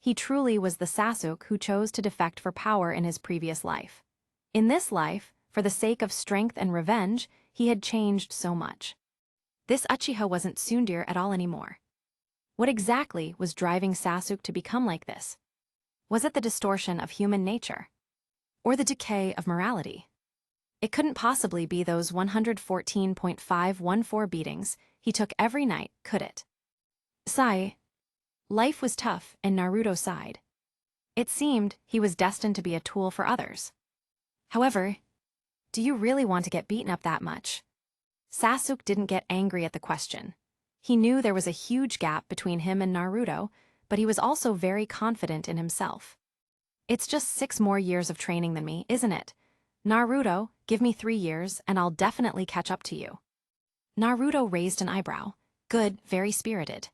He truly was the Sasuke who chose to defect for power in his previous life. In this life, for the sake of strength and revenge, he had changed so much. This Uchiha wasn't tsundere at all anymore. What exactly was driving Sasuke to become like this? Was it the distortion of human nature? Or the decay of morality? It couldn't possibly be those 114.514 beatings he took every night, could it? Sigh. Life was tough, and Naruto sighed. It seemed he was destined to be a tool for others. However, do you really want to get beaten up that much? Sasuke didn't get angry at the question. He knew there was a huge gap between him and Naruto, but he was also very confident in himself. It's just 6 more years of training than me, isn't it? Naruto, give me 3 years, and I'll definitely catch up to you. Naruto raised an eyebrow. Good, very spirited.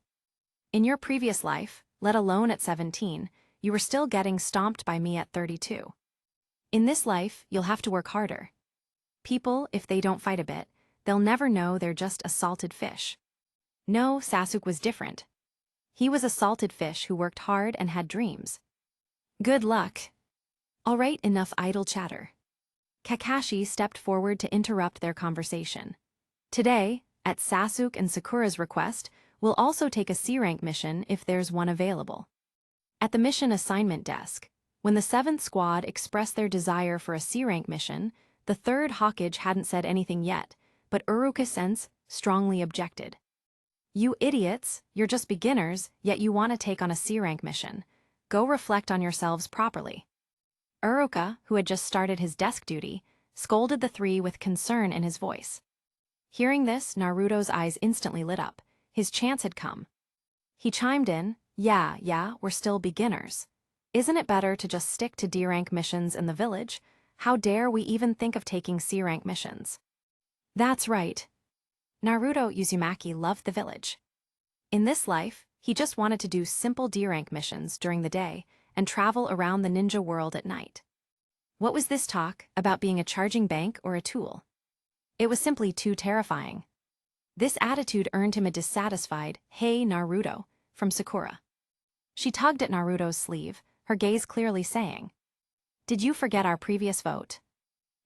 In your previous life, let alone at 17, you were still getting stomped by me at 32. In this life, you'll have to work harder. People, if they don't fight a bit, they'll never know they're just a salted fish. No, Sasuke was different. He was a salted fish who worked hard and had dreams. Good luck. All right, enough idle chatter. Kakashi stepped forward to interrupt their conversation. Today, at Sasuke and Sakura's request, we'll also take a C-rank mission if there's one available. At the mission assignment desk, when the 7th squad expressed their desire for a C-rank mission, the 3rd Hokage hadn't said anything yet, but Uruka-sense strongly objected. You idiots, you're just beginners, yet you want to take on a C-rank mission. Go reflect on yourselves properly. Uruka, who had just started his desk duty, scolded the 3 with concern in his voice. Hearing this, Naruto's eyes instantly lit up. His chance had come. He chimed in, yeah, we're still beginners. Isn't it better to just stick to D-rank missions in the village? How dare we even think of taking C-rank missions? That's right. Naruto Uzumaki loved the village. In this life, he just wanted to do simple D-rank missions during the day and travel around the ninja world at night. What was this talk about being a charging bank or a tool? It was simply too terrifying. This attitude earned him a dissatisfied, "Hey, Naruto, from Sakura. She tugged at Naruto's sleeve, her gaze clearly saying, "Did you forget our previous vote?"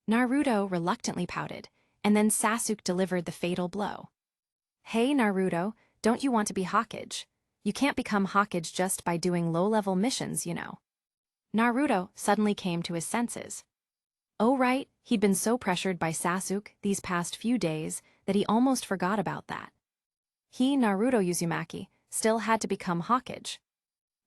Naruto reluctantly pouted, and then Sasuke delivered the fatal blow. "Hey Naruto, don't you want to be Hokage? You can't become Hokage just by doing low-level missions, you know." Naruto suddenly came to his senses. Oh right, he'd been so pressured by Sasuke these past few days that he almost forgot about that. He, Naruto Uzumaki, still had to become Hokage.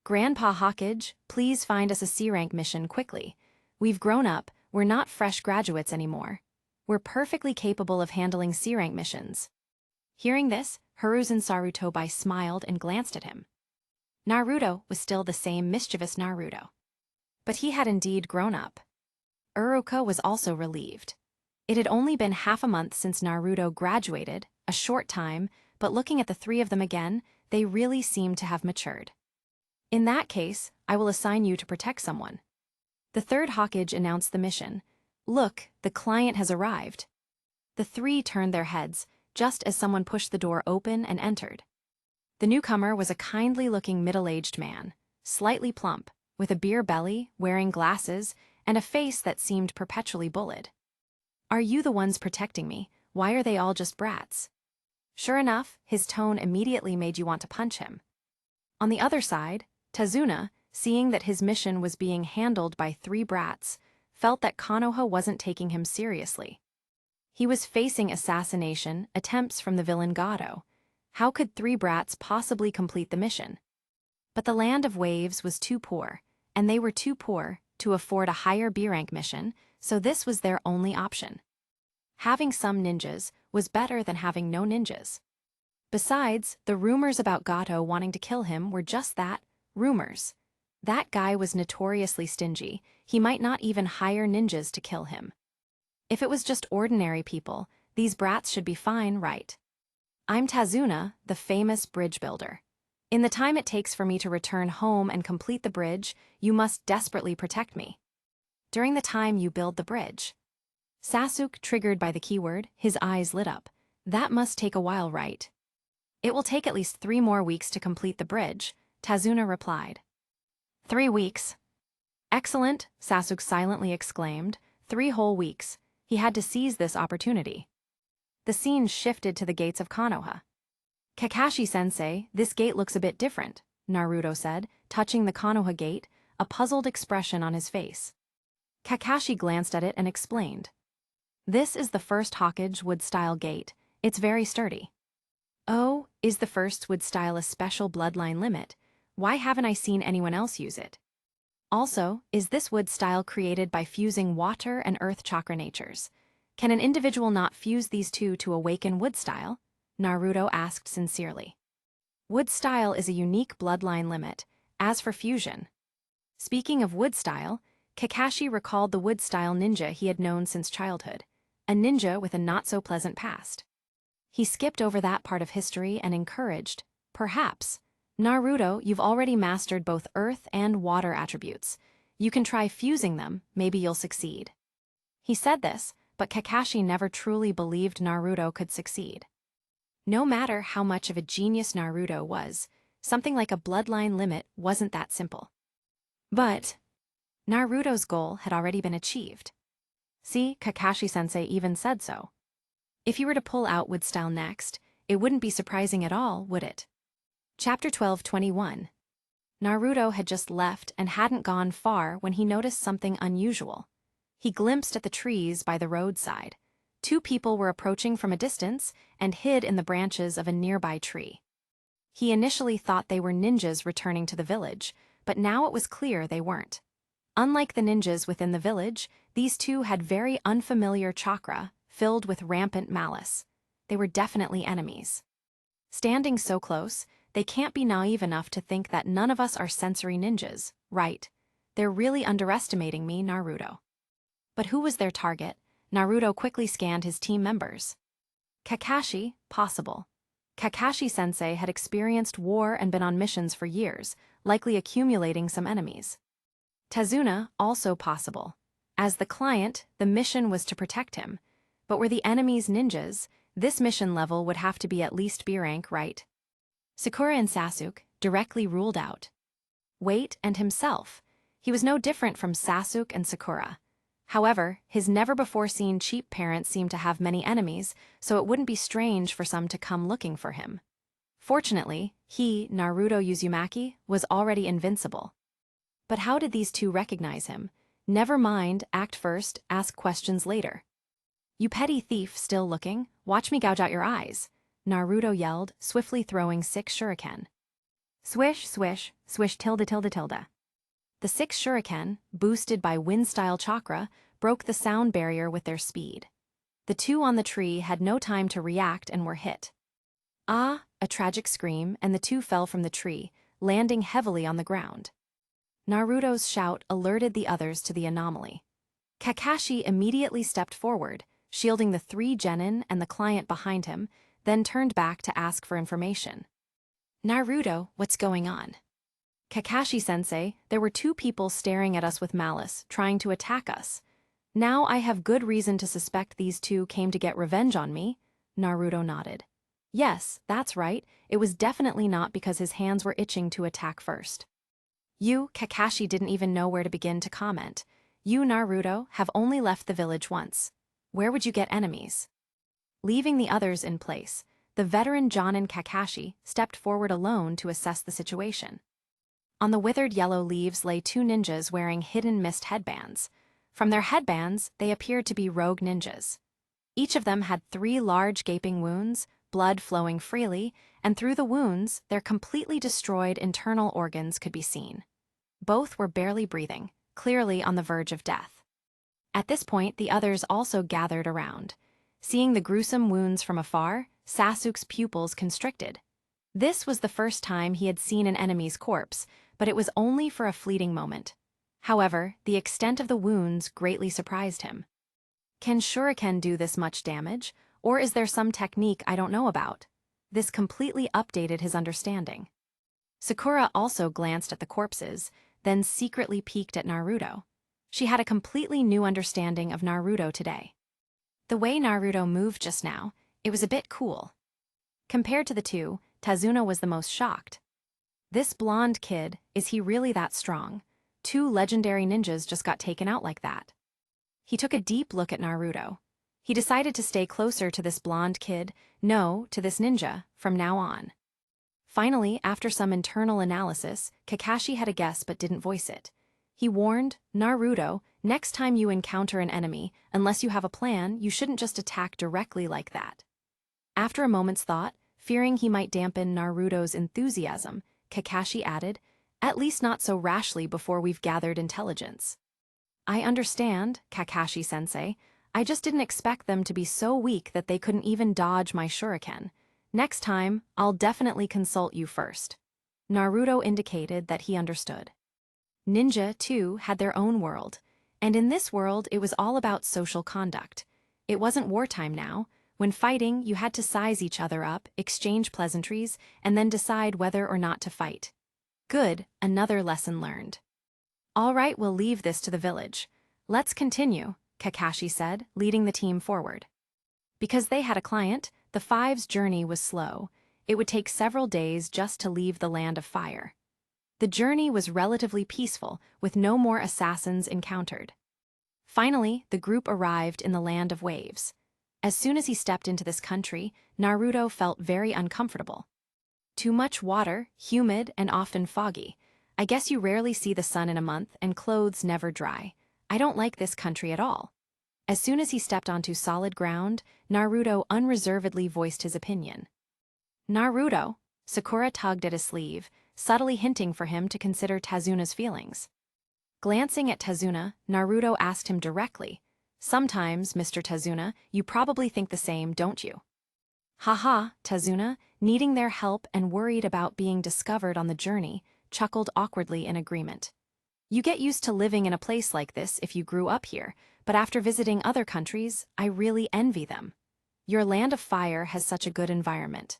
"Grandpa Hokage, please find us a C-rank mission quickly. We've grown up, we're not fresh graduates anymore. We're perfectly capable of handling C-rank missions." Hearing this, Hiruzen Sarutobi smiled and glanced at him. Naruto was still the same mischievous Naruto. But he had indeed grown up. Uruka was also relieved. It had only been half a month since Naruto graduated, a short time, but looking at the three of them again, they really seemed to have matured. "In that case, I will assign you to protect someone." The third Hokage announced the mission. "Look, the client has arrived." The three turned their heads, just as someone pushed the door open and entered. The newcomer was a kindly-looking middle-aged man, slightly plump, with a beer belly, wearing glasses, and a face that seemed perpetually bullied. "Are you the ones protecting me? Why are they all just brats?" Sure enough, his tone immediately made you want to punch him. On the other side, Tazuna, seeing that his mission was being handled by three brats, felt that Konoha wasn't taking him seriously. He was facing assassination attempts from the villain Gato. How could three brats possibly complete the mission? But the Land of Waves was too poor, and they were too poor to afford a higher B-rank mission, so this was their only option. Having some ninjas was better than having no ninjas. Besides, the rumors about Gato wanting to kill him were just that, rumors. That guy was notoriously stingy, he might not even hire ninjas to kill him. If it was just ordinary people, these brats should be fine, right? "I'm Tazuna, the famous bridge builder. In the time it takes for me to return home and complete the bridge, you must desperately protect me. During the time you build the bridge." Sasuke, triggered by the keyword, his eyes lit up. "That must take a while, right?" "It will take at least 3 more weeks to complete the bridge," Tazuna replied. 3 weeks. "Excellent," Sasuke silently exclaimed. 3 whole weeks. He had to seize this opportunity. The scene shifted to the gates of Konoha. "Kakashi-sensei, this gate looks a bit different," Naruto said, touching the Konoha gate, a puzzled expression on his face. Kakashi glanced at it and explained. "This is the first Hokage wood-style gate. It's very sturdy." "Oh, is the first wood-style a special bloodline limit? Why haven't I seen anyone else use it? Also, is this wood style created by fusing water and earth chakra natures? Can an individual not fuse these two to awaken wood style?" Naruto asked sincerely. Wood style is a unique bloodline limit. As for fusion. Speaking of wood style, Kakashi recalled the wood style ninja he had known since childhood, a ninja with a not-so-pleasant past. He skipped over that part of history and encouraged, "Perhaps. Naruto, you've already mastered both earth and water attributes. You can try fusing them, maybe you'll succeed." He said this, but Kakashi never truly believed Naruto could succeed. No matter how much of a genius Naruto was, something like a bloodline limit wasn't that simple. But Naruto's goal had already been achieved. See, Kakashi-sensei even said so. If you were to pull out wood style next, it wouldn't be surprising at all, would it? Chapter 12:21. Naruto had just left and hadn't gone far when he noticed something unusual. He glimpsed at the trees by the roadside. 2 people were approaching from a distance and hid in the branches of a nearby tree. He initially thought they were ninjas returning to the village, but now it was clear they weren't. Unlike the ninjas within the village, these 2 had very unfamiliar chakra, filled with rampant malice. They were definitely enemies. Standing so close, they can't be naive enough to think that none of us are sensory ninjas, right? They're really underestimating me, Naruto. But who was their target? Naruto quickly scanned his team members. Kakashi, possible. Kakashi-sensei had experienced war and been on missions for years, likely accumulating some enemies. Tazuna, also possible. As the client, the mission was to protect him. But were the enemies ninjas? This mission level would have to be at least B rank, right? Sakura and Sasuke, directly ruled out. Weight and himself. He was no different from Sasuke and Sakura. However, his never-before-seen cheap parents seemed to have many enemies, so it wouldn't be strange for some to come looking for him. Fortunately, he, Naruto Uzumaki, was already invincible. But how did these two recognize him? Never mind, act first, ask questions later. You petty thief still looking, watch me gouge out your eyes, Naruto yelled, swiftly throwing 6 shuriken. Swish, swish, swish tilde tilde tilde. The 6 shuriken, boosted by wind-style chakra, broke the sound barrier with their speed. The 2 on the tree had no time to react and were hit. Ah, a tragic scream, and the 2 fell from the tree, landing heavily on the ground. Naruto's shout alerted the others to the anomaly. Kakashi immediately stepped forward, shielding the 3 genin and the client behind him, then turned back to ask for information. Naruto, what's going on? Kakashi-sensei, there were 2 people staring at us with malice, trying to attack us. Now I have good reason to suspect these 2 came to get revenge on me, Naruto nodded. Yes, that's right, it was definitely not because his hands were itching to attack first. You, Kakashi didn't even know where to begin to comment. You, Naruto, have only left the village once. Where would you get enemies? Leaving the others in place, the veteran Jonin Kakashi stepped forward alone to assess the situation. On the withered yellow leaves lay 2 ninjas wearing hidden mist headbands. From their headbands, they appeared to be rogue ninjas. Each of them had 3 large gaping wounds, blood flowing freely, and through the wounds, their completely destroyed internal organs could be seen. Both were barely breathing, clearly on the verge of death. At this point, the others also gathered around. Seeing the gruesome wounds from afar, Sasuke's pupils constricted. This was the first time he had seen an enemy's corpse, but it was only for a fleeting moment. However, the extent of the wounds greatly surprised him. Can shuriken do this much damage, or is there some technique I don't know about? This completely updated his understanding. Sakura also glanced at the corpses, then secretly peeked at Naruto. She had a completely new understanding of Naruto today. The way Naruto moved just now, it was a bit cool. Compared to the 2, Tazuna was the most shocked. This blonde kid, is he really that strong? 2 legendary ninjas just got taken out like that. He took a deep look at Naruto. He decided to stay closer to this blonde kid, no, to this ninja, from now on. Finally, after some internal analysis, Kakashi had a guess but didn't voice it. He warned, Naruto, next time you encounter an enemy, unless you have a plan, you shouldn't just attack directly like that. After a moment's thought, fearing he might dampen Naruto's enthusiasm, Kakashi added, at least not so rashly before we've gathered intelligence. I understand, Kakashi-sensei. I just didn't expect them to be so weak that they couldn't even dodge my shuriken. Next time, I'll definitely consult you first. Naruto indicated that he understood. Ninja, too, had their own world, and in this world it was all about social conduct. It wasn't wartime now. When fighting, you had to size each other up, exchange pleasantries, and then decide whether or not to fight. Good, another lesson learned. All right, we'll leave this to the village. Let's continue, Kakashi said, leading the team forward. Because they had a client, the 5's journey was slow. It would take several days just to leave the land of fire. The journey was relatively peaceful, with no more assassins encountered. Finally, the group arrived in the land of waves. As soon as he stepped into this country, Naruto felt very uncomfortable. Too much water, humid, and often foggy. I guess you rarely see the sun in a month, and clothes never dry. I don't like this country at all. As soon as he stepped onto solid ground, Naruto unreservedly voiced his opinion. Naruto, Sakura tugged at his sleeve, subtly hinting for him to consider Tazuna's feelings. Glancing at Tazuna, Naruto asked him directly, Sometimes, Mr. Tazuna, you probably think the same, don't you? Haha, Tazuna, needing their help and worried about being discovered on the journey, chuckled awkwardly in agreement. You get used to living in a place like this if you grew up here, but after visiting other countries, I really envy them. Your land of fire has such a good environment.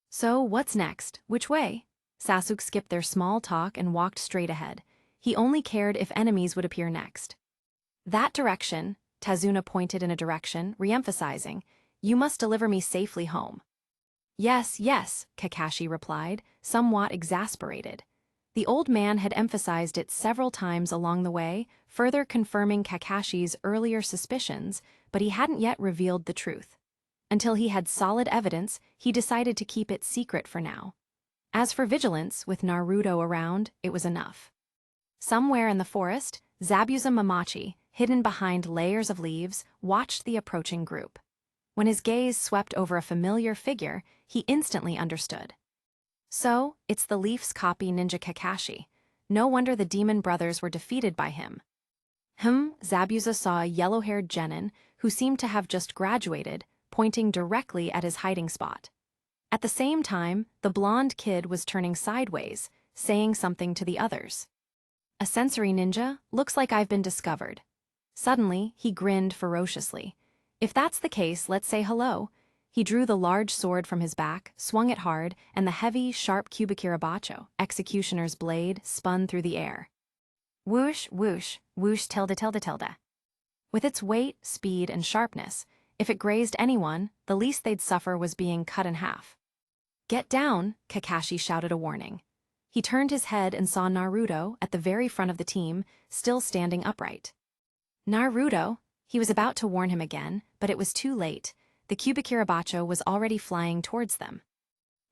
So, what's next? Which way? Sasuke skipped their small talk and walked straight ahead. He only cared if enemies would appear next. That direction, Tazuna pointed in a direction, re-emphasizing, you must deliver me safely home. Yes, yes, Kakashi replied, somewhat exasperated. The old man had emphasized it several times along the way, further confirming Kakashi's earlier suspicions, but he hadn't yet revealed the truth. Until he had solid evidence, he decided to keep it secret for now. As for vigilance, with Naruto around, it was enough. Somewhere in the forest, Zabuza Mamachi, hidden behind layers of leaves, watched the approaching group. When his gaze swept over a familiar figure, he instantly understood. So, it's the Leaf's copy ninja Kakashi. No wonder the demon brothers were defeated by him. Zabuza saw a yellow-haired genin, who seemed to have just graduated, pointing directly at his hiding spot. At the same time, the blonde kid was turning sideways, saying something to the others. A sensory ninja? Looks like I've been discovered. Suddenly, he grinned ferociously. If that's the case, let's say hello. He drew the large sword from his back, swung it hard, and the heavy, sharp Kubikirabacho, executioner's blade, spun through the air. Whoosh, whoosh, whoosh, tilde, tilde, tilde. With its weight, speed, and sharpness, if it grazed anyone, the least they'd suffer was being cut in half. Get down, Kakashi shouted a warning. He turned his head and saw Naruto, at the very front of the team, still standing upright. Naruto! He was about to warn him again, but it was too late. The Kubikirabacho was already flying towards them.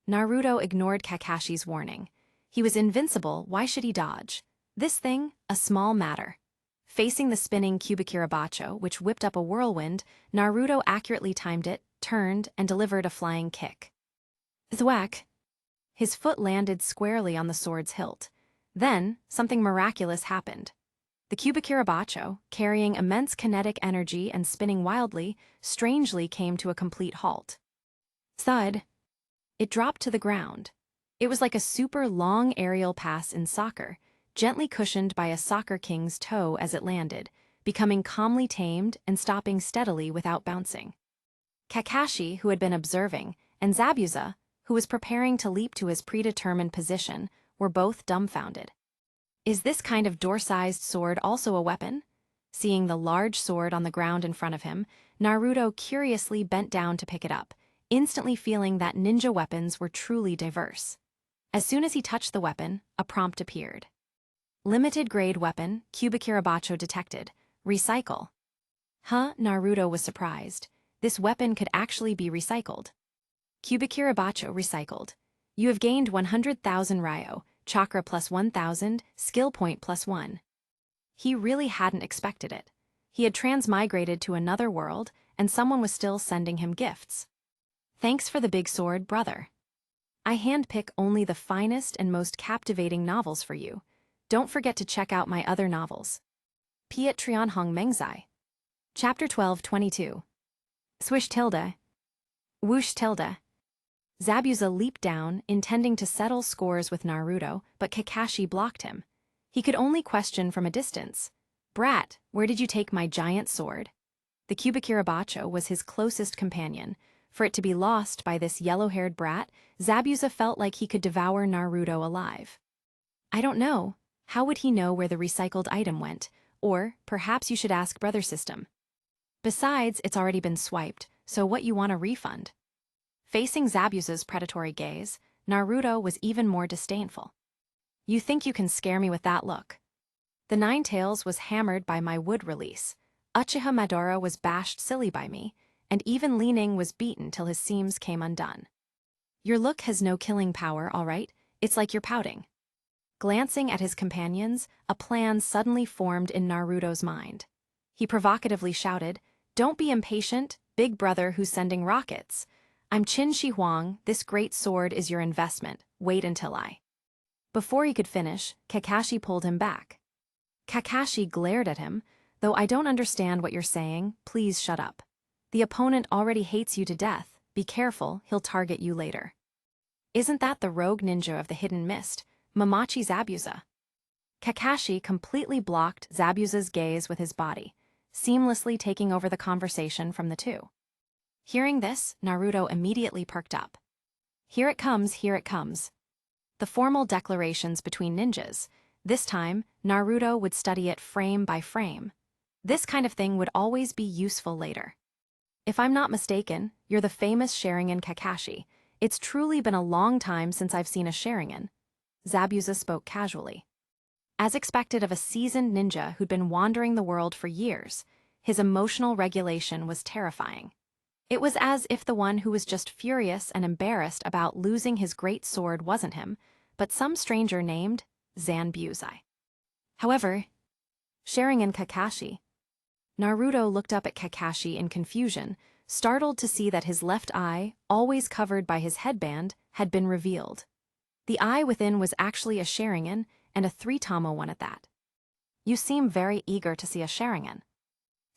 Naruto ignored Kakashi's warning. He was invincible, why should he dodge? This thing, a small matter. Facing the spinning Kubikirabacho, which whipped up a whirlwind, Naruto accurately timed it, turned, and delivered a flying kick. Thwack! His foot landed squarely on the sword's hilt. Then, something miraculous happened. The Kubikirabacho, carrying immense kinetic energy and spinning wildly, strangely came to a complete halt. Thud! It dropped to the ground. It was like a super long aerial pass in soccer, gently cushioned by a soccer king's toe as it landed, becoming calmly tamed and stopping steadily without bouncing. Kakashi, who had been observing, and Zabuza, who was preparing to leap to his predetermined position, were both dumbfounded. Is this kind of door-sized sword also a weapon? Seeing the large sword on the ground in front of him, Naruto curiously bent down to pick it up, instantly feeling that ninja weapons were truly diverse. As soon as he touched the weapon, a prompt appeared. Limited-grade weapon, Kubikirabacho detected. Recycle. Naruto was surprised. This weapon could actually be recycled. Kubikirabacho recycled. You have gained 100,000 Ryo, Chakra plus 1,000, skill point plus 1. He really hadn't expected it. He had transmigrated to another world, and someone was still sending him gifts. Thanks for the big sword, brother. I handpick only the finest and most captivating novels for you. Don't forget to check out my other novels. Piet Trianhong Mengzai. Chapter 12:22. Swish tilde. Whoosh tilde. Zabuza leaped down, intending to settle scores with Naruto, but Kakashi blocked him. He could only question from a distance. Brat, where did you take my giant sword? The Kubikirabacho was his closest companion. For it to be lost by this yellow-haired brat, Zabuza felt like he could devour Naruto alive. I don't know. How would he know where the recycled item went? Or, perhaps you should ask Brother System. Besides, it's already been swiped, so what you want a refund? Facing Zabuza's predatory gaze, Naruto was even more disdainful. You think you can scare me with that look? The Nine Tails was hammered by my wood release. Uchiha Madara was bashed silly by me, and even Li Ning was beaten till his seams came undone. Your look has no killing power, all right? It's like you're pouting. Glancing at his companions, a plan suddenly formed in Naruto's mind. He provocatively shouted, "Don't be impatient, big brother who's sending rockets. I'm Qin Shi Huang, this great sword is your investment, wait until I..." Before he could finish, Kakashi pulled him back. Kakashi glared at him, "Though I don't understand what you're saying, please shut up. The opponent already hates you to death, be careful, he'll target you later." Isn't that the rogue ninja of the hidden mist, Mamachi Zabuza? Kakashi completely blocked Zabuza's gaze with his body, seamlessly taking over the conversation from the two. Hearing this, Naruto immediately perked up. Here it comes, here it comes. The formal declarations between ninjas. This time, Naruto would study it frame by frame. This kind of thing would always be useful later. If I'm not mistaken, you're the famous Sharingan Kakashi. It's truly been a long time since I've seen a Sharingan. Zabuza spoke casually. As expected of a seasoned ninja who'd been wandering the world for years, his emotional regulation was terrifying. It was as if the one who was just furious and embarrassed about losing his great sword wasn't him, but some stranger named Zanbuzai. However, Sharingan Kakashi. Naruto looked up at Kakashi in confusion, startled to see that his left eye, always covered by his headband, had been revealed. The eye within was actually a Sharingan, and a 3-tamo one at that. You seem very eager to see a Sharingan.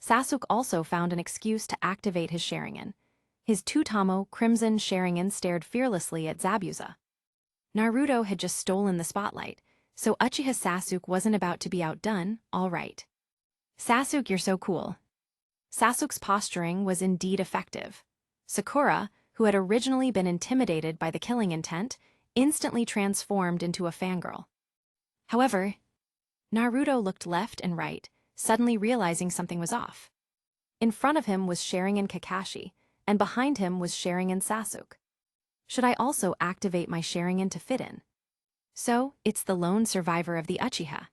Sasuke also found an excuse to activate his Sharingan. His 2-tamo Crimson Sharingan stared fearlessly at Zabuza. Naruto had just stolen the spotlight, so Uchiha Sasuke wasn't about to be outdone, all right. Sasuke, you're so cool. Sasuke's posturing was indeed effective. Sakura, who had originally been intimidated by the killing intent, instantly transformed into a fangirl. However, Naruto looked left and right, suddenly realizing something was off. In front of him was Sharingan Kakashi, and behind him was Sharingan Sasuke. Should I also activate my Sharingan to fit in? So, it's the lone survivor of the Uchiha.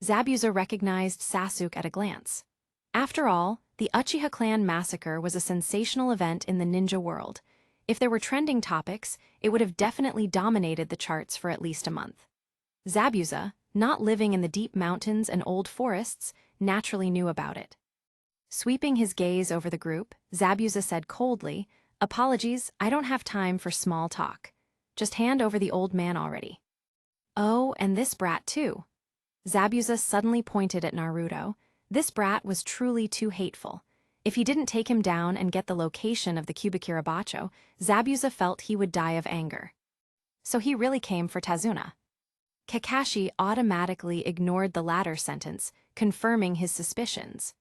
Zabuza recognized Sasuke at a glance. After all, the Uchiha clan massacre was a sensational event in the ninja world. If there were trending topics, it would have definitely dominated the charts for at least a month. Zabuza, not living in the deep mountains and old forests, naturally knew about it. Sweeping his gaze over the group, Zabuza said coldly, "Apologies, I don't have time for small talk. Just hand over the old man already." "Oh, and this brat too." Zabuza suddenly pointed at Naruto. This brat was truly too hateful. If he didn't take him down and get the location of the Kubikirabacho, Zabuza felt he would die of anger. So he really came for Tazuna. Kakashi automatically ignored the latter sentence, confirming his suspicions.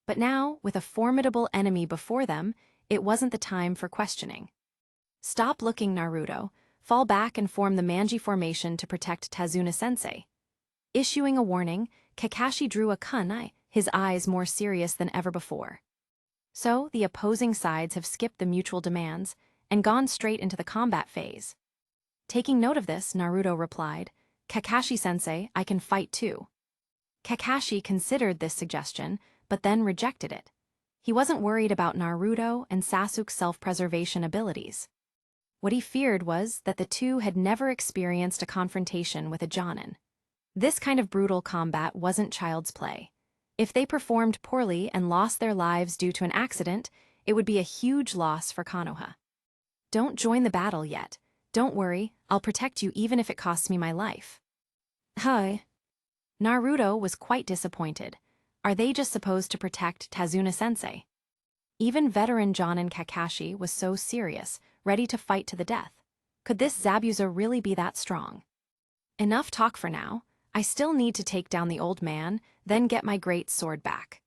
But now, with a formidable enemy before them, it wasn't the time for questioning. "Stop looking, Naruto. Fall back and form the Manji formation to protect Tazuna-sensei." Issuing a warning, Kakashi drew a kunai, his eyes more serious than ever before. So, the opposing sides have skipped the mutual demands and gone straight into the combat phase. Taking note of this, Naruto replied, "Kakashi-sensei, I can fight too." Kakashi considered this suggestion, but then rejected it. He wasn't worried about Naruto and Sasuke's self-preservation abilities. What he feared was that the two had never experienced a confrontation with a Jonin. This kind of brutal combat wasn't child's play. If they performed poorly and lost their lives due to an accident, it would be a huge loss for Konoha. "Don't join the battle yet. Don't worry, I'll protect you even if it costs me my life." Hi. Naruto was quite disappointed. Are they just supposed to protect Tazuna-sensei? Even veteran Jonin Kakashi was so serious, ready to fight to the death. Could this Zabuza really be that strong? Enough talk for now. I still need to take down the old man, then get my great sword back.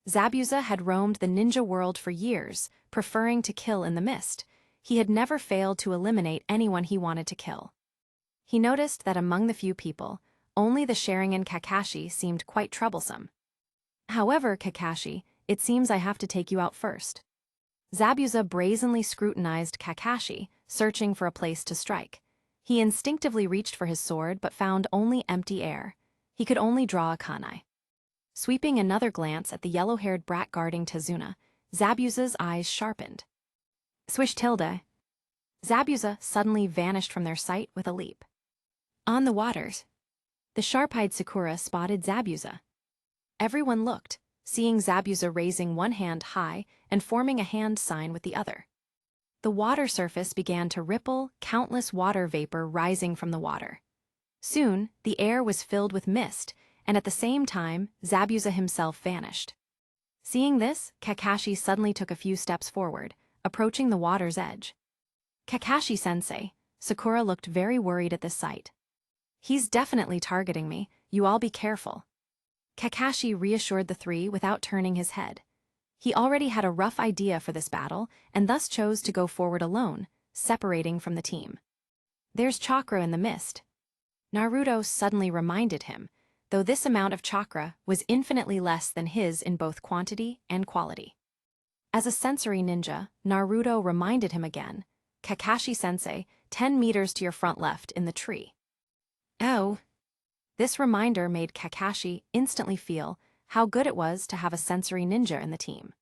Zabuza had roamed the ninja world for years, preferring to kill in the mist. He had never failed to eliminate anyone he wanted to kill. He noticed that among the few people, only the Sharingan Kakashi seemed quite troublesome. "However, Kakashi, it seems I have to take you out first." Zabuza brazenly scrutinized Kakashi, searching for a place to strike. He instinctively reached for his sword but found only empty air. He could only draw a kunai. Sweeping another glance at the yellow-haired brat guarding Tazuna, Zabuza's eyes sharpened. Swish tilde. Zabuza suddenly vanished from their sight with a leap. On the waters, the sharp-eyed Sakura spotted Zabuza. Everyone looked, seeing Zabuza raising one hand high and forming a hand sign with the other. The water surface began to ripple, countless water vapor rising from the water. Soon, the air was filled with mist, and at the same time, Zabuza himself vanished. Seeing this, Kakashi suddenly took a few steps forward, approaching the water's edge. "Kakashi-sensei," Sakura looked very worried at this sight. "He's definitely targeting me, you all be careful." Kakashi reassured the three without turning his head. He already had a rough idea for this battle, and thus chose to go forward alone, separating from the team. "There's chakra in the mist." Naruto suddenly reminded him, though this amount of chakra was infinitely less than his in both quantity and quality. As a sensory ninja, Naruto reminded him again, Kakashi-sensei, 10 meters to your front left in the tree. Oh. This reminder made Kakashi instantly feel how good it was to have a sensory ninja in the team.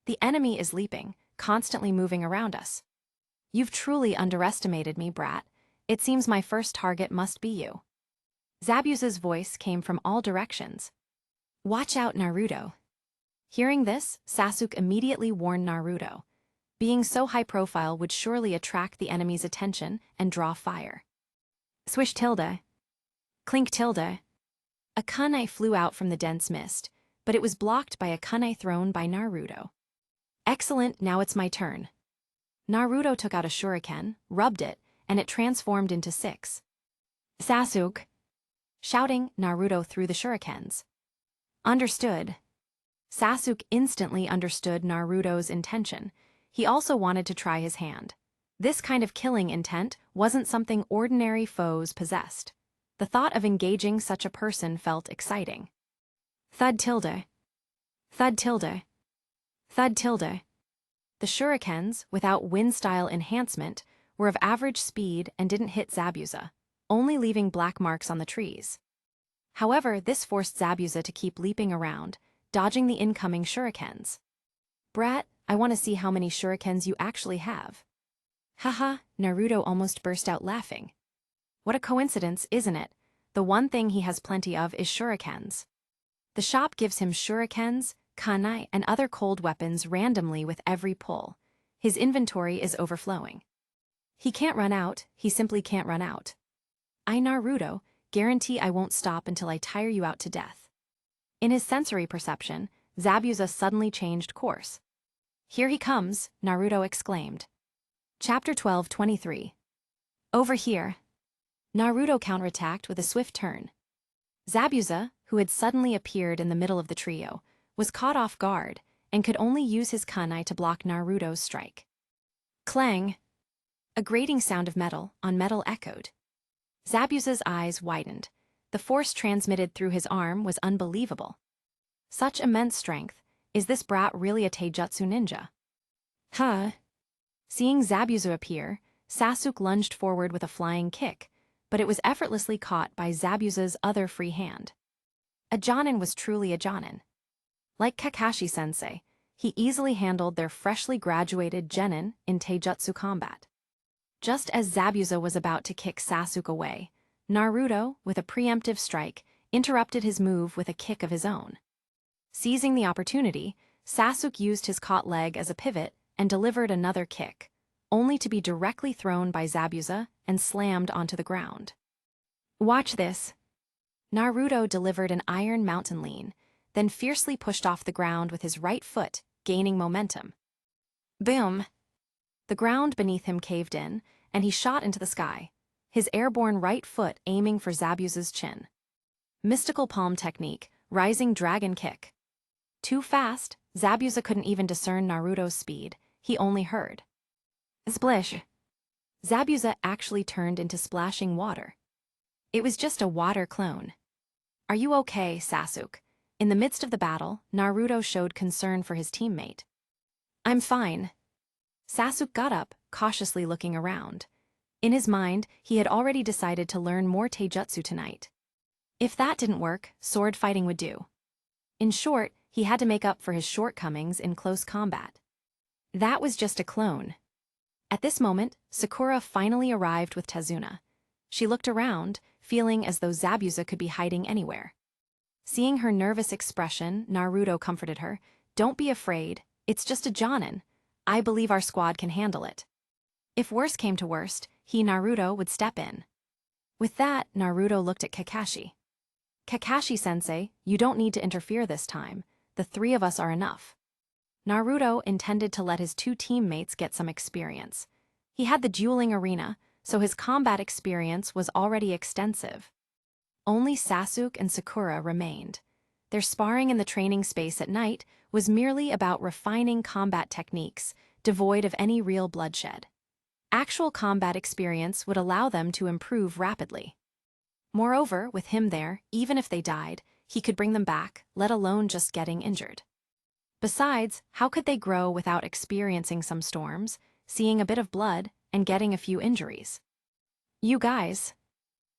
The enemy is leaping, constantly moving around us. You've truly underestimated me, brat. It seems my first target must be you. Zabuza's voice came from all directions. Watch out, Naruto. Hearing this, Sasuke immediately warned Naruto. Being so high profile would surely attract the enemy's attention and draw fire. Swish tilde. Clink tilde. A kunai flew out from the dense mist, but it was blocked by a kunai thrown by Naruto. Excellent, now it's my turn. Naruto took out a shuriken, rubbed it, and it transformed into 6. Sasuke. Shouting, Naruto threw the shurikens. Understood. Sasuke instantly understood Naruto's intention. He also wanted to try his hand. This kind of killing intent wasn't something ordinary foes possessed. The thought of engaging such a person felt exciting. Thud tilde. Thud tilde. Thud tilde. The shurikens, without wind-style enhancement, were of average speed and didn't hit Zabuza, only leaving black marks on the trees. However, this forced Zabuza to keep leaping around, dodging the incoming shurikens. Brat, I want to see how many shurikens you actually have. Haha, Naruto almost burst out laughing. What a coincidence, isn't it? The one thing he has plenty of is shurikens. The shop gives him shurikens, kunai, and other cold weapons randomly with every pull. His inventory is overflowing. He can't run out, he simply can't run out. I, Naruto, guarantee I won't stop until I tire you out to death. In his sensory perception, Zabuza suddenly changed course. Here he comes, Naruto exclaimed. Chapter 12:23. Over here. Naruto counterattacked with a swift turn. Zabuza, who had suddenly appeared in the middle of the trio, was caught off guard and could only use his kunai to block Naruto's strike. Clang! A grating sound of metal on metal echoed. Zabuza's eyes widened. The force transmitted through his arm was unbelievable. Such immense strength. Is this brat really a taijutsu ninja? Huh? Seeing Zabuza appear, Sasuke lunged forward with a flying kick, but it was effortlessly caught by Zabuza's other free hand. A Jonin was truly a Jonin. Like Kakashi-sensei, he easily handled their freshly graduated genin in taijutsu combat. Just as Zabuza was about to kick Sasuke away, Naruto, with a preemptive strike, interrupted his move with a kick of his own. Seizing the opportunity, Sasuke used his caught leg as a pivot and delivered another kick, only to be directly thrown by Zabuza and slammed onto the ground. Watch this. Naruto delivered an iron mountain lean, then fiercely pushed off the ground with his right foot, gaining momentum. Boom! The ground beneath him caved in, and he shot into the sky, his airborne right foot aiming for Zabuza's chin. Mystical palm technique, rising dragon kick. Too fast, Zabuza couldn't even discern Naruto's speed, he only heard. Splish! Zabuza actually turned into splashing water. It was just a water clone. Are you okay, Sasuke? In the midst of the battle, Naruto showed concern for his teammate. I'm fine. Sasuke got up, cautiously looking around. In his mind, he had already decided to learn more taijutsu tonight. If that didn't work, sword fighting would do. In short, he had to make up for his shortcomings in close combat. That was just a clone. At this moment, Sakura finally arrived with Tazuna. She looked around, feeling as though Zabuza could be hiding anywhere. Seeing her nervous expression, Naruto comforted her. Don't be afraid, it's just a Jonin. I believe our squad can handle it. If worse came to worst, he, Naruto, would step in. With that, Naruto looked at Kakashi. Kakashi-sensei, you don't need to interfere this time. The 3 of us are enough. Naruto intended to let his 2 teammates get some experience. He had the dueling arena, so his combat experience was already extensive. Only Sasuke and Sakura remained. Their sparring in the training space at night was merely about refining combat techniques, devoid of any real bloodshed. Actual combat experience would allow them to improve rapidly. Moreover, with him there, even if they died, he could bring them back, let alone just getting injured. Besides, how could they grow without experiencing some storms, seeing a bit of blood, and getting a few injuries. You guys.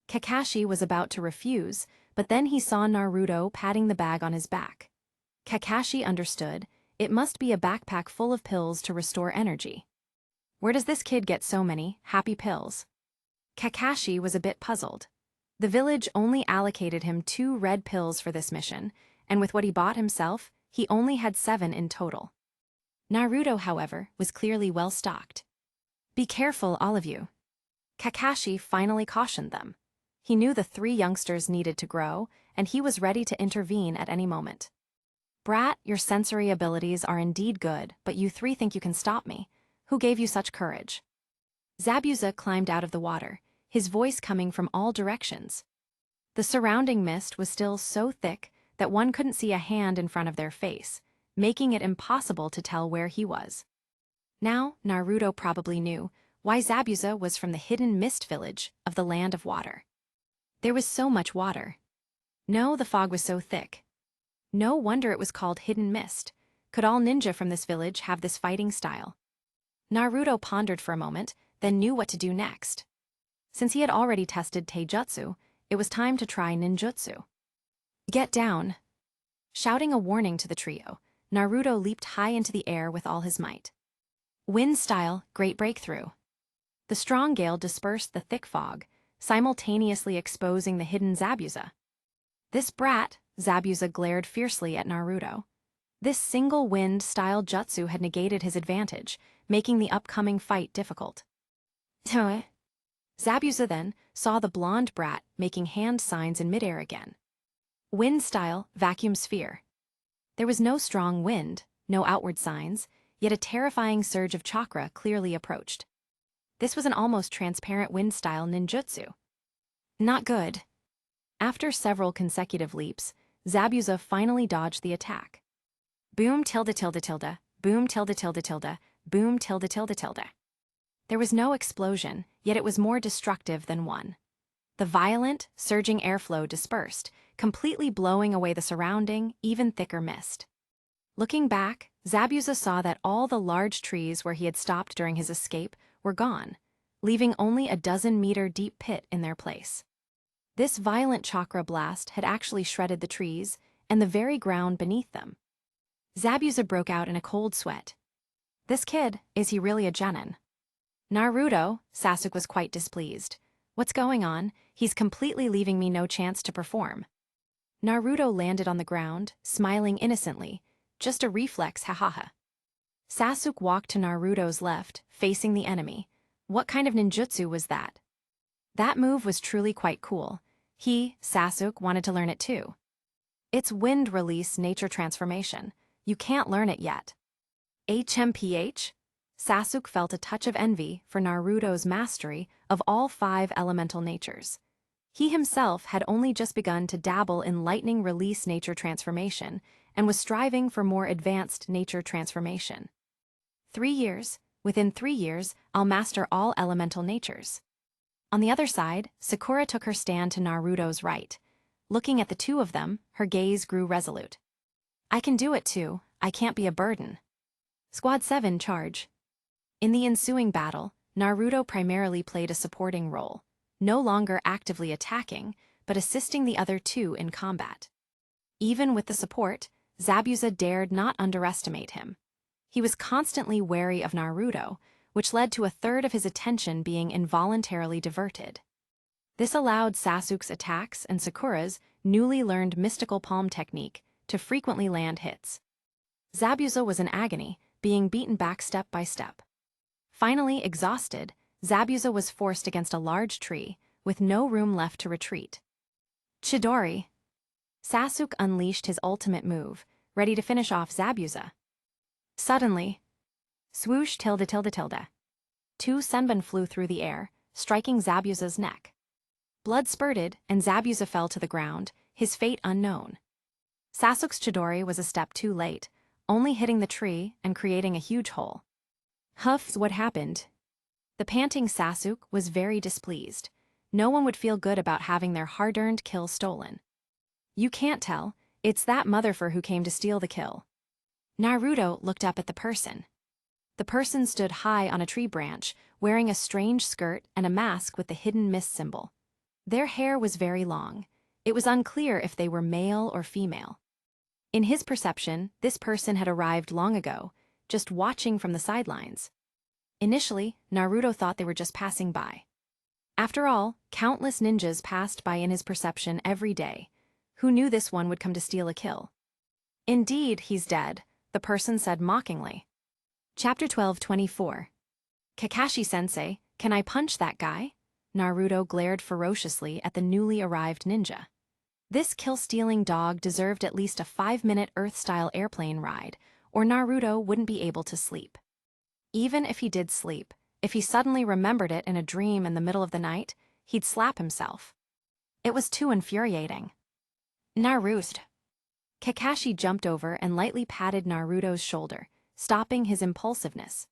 Kakashi was about to refuse, but then he saw Naruto patting the bag on his back. Kakashi understood. It must be a backpack full of pills to restore energy. Where does this kid get so many happy pills? Kakashi was a bit puzzled. The village only allocated him 2 red pills for this mission, and with what he bought himself, he only had 7 in total. Naruto, however, was clearly well stocked. Be careful, all of you. Kakashi finally cautioned them. He knew the 3 youngsters needed to grow, and he was ready to intervene at any moment. Brat, your sensory abilities are indeed good, but you 3 think you can stop me. Who gave you such courage? Zabuza climbed out of the water, his voice coming from all directions. The surrounding mist was still so thick that one couldn't see a hand in front of their face, making it impossible to tell where he was. Now, Naruto probably knew why Zabuza was from the hidden mist village of the land of water. There was so much water. No, the fog was so thick. No wonder it was called hidden mist. Could all ninja from this village have this fighting style? Naruto pondered for a moment, then knew what to do next. Since he had already tested taijutsu, it was time to try ninjutsu. Get down! Shouting a warning to the trio, Naruto leaped high into the air with all his might. Wind style, great breakthrough. The strong gale dispersed the thick fog, simultaneously exposing the hidden Zabuza. This brat, Zabuza glared fiercely at Naruto. This single wind-style jutsu had negated his advantage, making the upcoming fight difficult. Zabuza then saw the blonde brat making hand signs in midair again. Wind-style, vacuum sphere. There was no strong wind, no outward signs, yet a terrifying surge of chakra clearly approached. This was an almost transparent wind-style ninjutsu. Not good. After several consecutive leaps, Zabuza finally dodged the attack. Boom tilde tilde tilde, boom tilde tilde tilde, boom tilde tilde tilde. There was no explosion, yet it was more destructive than one. The violent, surging airflow dispersed, completely blowing away the surrounding, even thicker mist. Looking back, Zabuza saw that all the large trees where he had stopped during his escape were gone, leaving only a 12-meter deep pit in their place. This violent chakra blast had actually shredded the trees and the very ground beneath them. Zabuza broke out in a cold sweat. This kid, is he really a genin? Naruto, Sasuke was quite displeased. What's going on? He's completely leaving me no chance to perform. Naruto landed on the ground, smiling innocently. Just a reflex, hahaha. Sasuke walked to Naruto's left, facing the enemy. What kind of ninjutsu was that? That move was truly quite cool. He, Sasuke, wanted to learn it too. It's wind release nature transformation. You can't learn it yet. HMPH? Sasuke felt a touch of envy for Naruto's mastery of all 5 elemental natures. He himself had only just begun to dabble in lightning release nature transformation and was striving for more advanced nature transformation. 3 years. Within 3 years, I'll master all elemental natures. On the other side, Sakura took her stand to Naruto's right. Looking at the 2 of them, her gaze grew resolute. I can do it too. I can't be a burden. Squad 7, charge. In the ensuing battle, Naruto primarily played a supporting role, no longer actively attacking, but assisting the other 2 in combat. Even with the support, Zabuza dared not underestimate him. He was constantly wary of Naruto, which led to a third of his attention being involuntarily diverted. This allowed Sasuke's attacks and Sakura's newly learned mystical palm technique to frequently land hits. Zabuza was in agony, being beaten back step by step. Finally exhausted, Zabuza was forced against a large tree, with no room left to retreat. Chidori. Sasuke unleashed his ultimate move, ready to finish off Zabuza. Suddenly, swoosh tilde tilde tilde. 2 senbon flew through the air, striking Zabuza's neck. Blood spurted, and Zabuza fell to the ground, his fate unknown. Sasuke's Chidori was a step too late, only hitting the tree and creating a huge hole. Huff, what happened? The panting Sasuke was very displeased. No one would feel good about having their hard-earned kill stolen. You can't tell, it's that motherfucker who came to steal the kill. Naruto looked up at the person. The person stood high on a tree branch, wearing a strange skirt and a mask with the hidden mist symbol. Their hair was very long. It was unclear if they were male or female. In his perception, this person had arrived long ago, just watching from the sidelines. Initially, Naruto thought they were just passing by. After all, countless ninjas passed by in his perception every day. Who knew this one would come to steal a kill? Indeed, he's dead, the person said mockingly. Chapter 12:24. Kakashi-sensei, can I punch that guy? Naruto glared ferociously at the newly arrived ninja. This kill-stealing dog deserved at least a 5-minute Earth-style airplane ride, or Naruto wouldn't be able to sleep. Even if he did sleep, if he suddenly remembered it in a dream in the middle of the night, he'd slap himself. It was too infuriating. Naruto. Kakashi jumped over and lightly patted Naruto's shoulder, stopping his impulsiveness.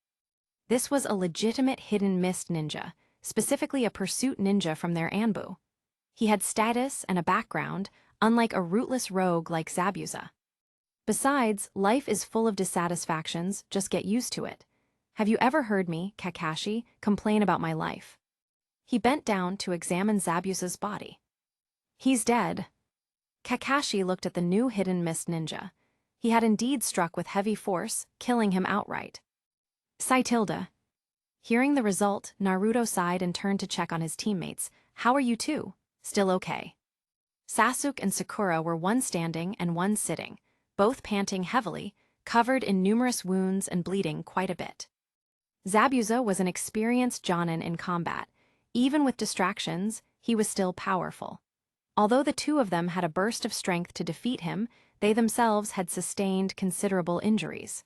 This was a legitimate hidden mist ninja, specifically a pursuit ninja from their Anbu. He had status and a background, unlike a rootless rogue like Zabuza. Besides, life is full of dissatisfactions, just get used to it. Have you ever heard me, Kakashi, complain about my life? He bent down to examine Zabuza's body. He's dead. Kakashi looked at the new hidden mist ninja. He had indeed struck with heavy force, killing him outright. Tilda. Hearing the result, Naruto sighed and turned to check on his teammates. How are you two? Still okay? Sasuke and Sakura were one standing and one sitting, both panting heavily, covered in numerous wounds and bleeding quite a bit. Zabuza was an experienced Jonin in combat. Even with distractions, he was still powerful. Although the two of them had a burst of strength to defeat him, they themselves had sustained considerable injuries.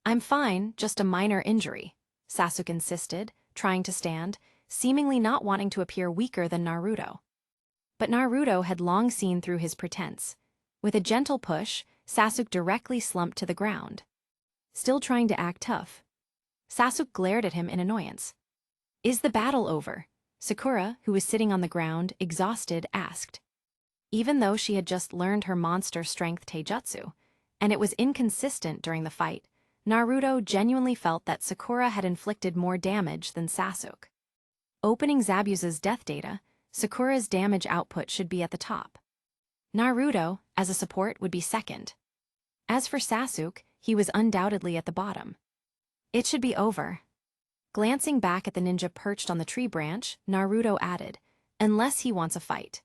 I'm fine, just a minor injury, Sasuke insisted, trying to stand, seemingly not wanting to appear weaker than Naruto. But Naruto had long seen through his pretense. With a gentle push, Sasuke directly slumped to the ground. Still trying to act tough. Sasuke glared at him in annoyance. Is the battle over? Sakura, who was sitting on the ground, exhausted, asked. Even though she had just learned her monster strength taijutsu, and it was inconsistent during the fight, Naruto genuinely felt that Sakura had inflicted more damage than Sasuke. Opening Zabuza's death data, Sakura's damage output should be at the top. Naruto, as a support, would be second. As for Sasuke, he was undoubtedly at the bottom. It should be over. Glancing back at the ninja perched on the tree branch, Naruto added, unless he wants a fight.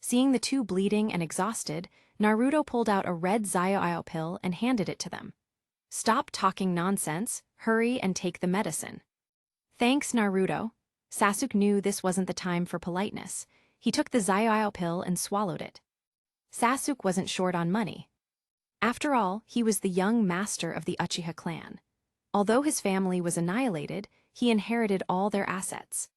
Seeing the two bleeding and exhausted, Naruto pulled out a red Zabuza pill and handed it to them. Stop talking nonsense, hurry and take the medicine. Thanks, Naruto. Sasuke knew this wasn't the time for politeness. He took the Zabuza pill and swallowed it. Sasuke wasn't short on money. After all, he was the young master of the Uchiha clan. Although his family was annihilated, he inherited all their assets.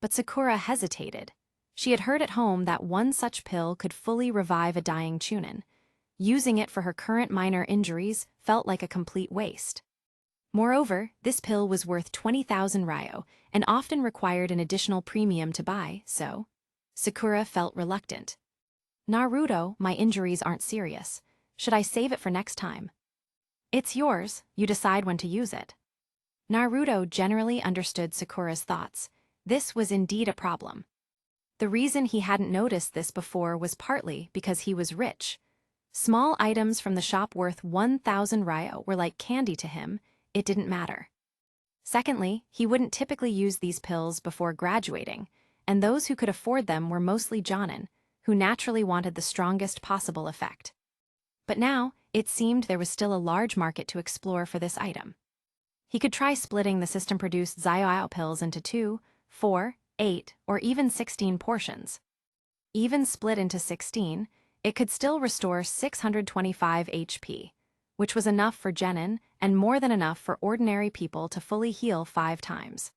But Sakura hesitated. She had heard at home that one such pill could fully revive a dying Chunin. Using it for her current minor injuries felt like a complete waste. Moreover, this pill was worth 20,000 ryo and often required an additional premium to buy, so Sakura felt reluctant. Naruto, my injuries aren't serious. Should I save it for next time? It's yours, you decide when to use it. Naruto generally understood Sakura's thoughts. This was indeed a problem. The reason he hadn't noticed this before was partly because he was rich. Small items from the shop worth 1,000 ryo were like candy to him. It didn't matter. Secondly, he wouldn't typically use these pills before graduating, and those who could afford them were mostly jonin, who naturally wanted the strongest possible effect. But now, it seemed there was still a large market to explore for this item. He could try splitting the system-produced Zabuza pills into 2, 4, 8, or even 16 portions. Even split into 16, it could still restore 625 HP, which was enough for genin and more than enough for ordinary people to fully heal 5 times.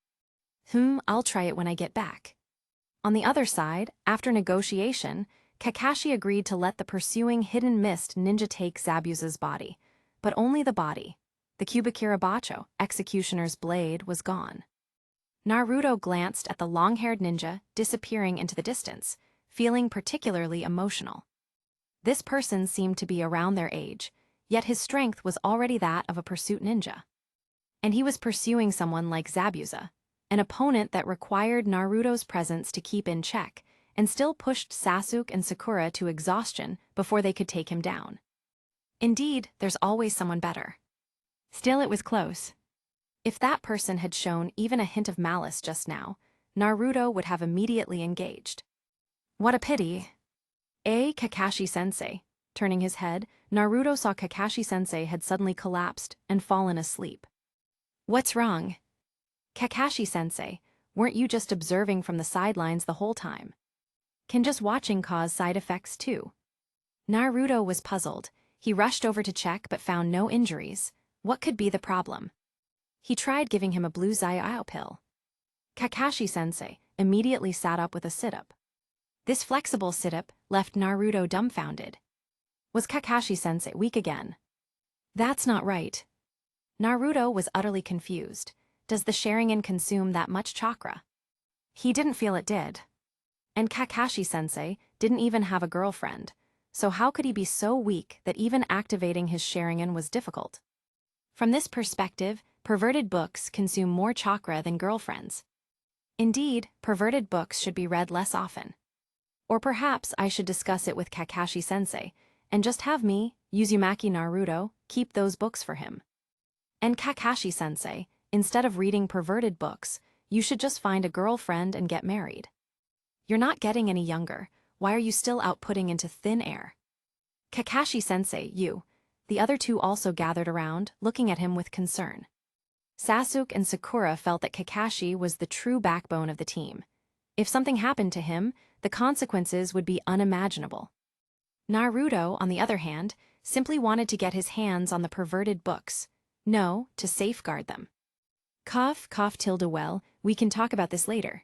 I'll try it when I get back. On the other side, after negotiation, Kakashi agreed to let the pursuing hidden mist ninja take Zabuza's body, but only the body. The Kubikirabacho, executioner's blade, was gone. Naruto glanced at the long-haired ninja disappearing into the distance, feeling particularly emotional. This person seemed to be around their age, yet his strength was already that of a pursuit ninja. And he was pursuing someone like Zabuza, an opponent that required Naruto's presence to keep in check, and still pushed Sasuke and Sakura to exhaustion before they could take him down. Indeed, there's always someone better. Still, it was close. If that person had shown even a hint of malice just now, Naruto would have immediately engaged. What a pity. Kakashi-sensei. Turning his head, Naruto saw Kakashi-sensei had suddenly collapsed and fallen asleep. What's wrong? Kakashi-sensei, weren't you just observing from the sidelines the whole time? Can just watching cause side effects too? Naruto was puzzled. He rushed over to check but found no injuries. What could be the problem? He tried giving him a blue Zai pill. Kakashi-sensei immediately sat up with a sit-up. This flexible sit-up left Naruto dumbfounded. Was Kakashi-sensei weak again? That's not right. Naruto was utterly confused. Does the Sharingan consume that much chakra? He didn't feel it did. And Kakashi-sensei didn't even have a girlfriend, so how could he be so weak that even activating his Sharingan was difficult? From this perspective, perverted books consume more chakra than girlfriends. Indeed, perverted books should be read less often. Or perhaps I should discuss it with Kakashi-sensei, and just have me, Uzumaki Naruto, keep those books for him. And Kakashi-sensei, instead of reading perverted books, you should just find a girlfriend and get married. You're not getting any younger. Why are you still outputting into thin air? Kakashi-sensei, you. The other two also gathered around, looking at him with concern. Sasuke and Sakura felt that Kakashi was the true backbone of the team. If something happened to him, the consequences would be unimaginable. Naruto, on the other hand, simply wanted to get his hands on the perverted books. No, to safeguard them. Well, we can talk about this later.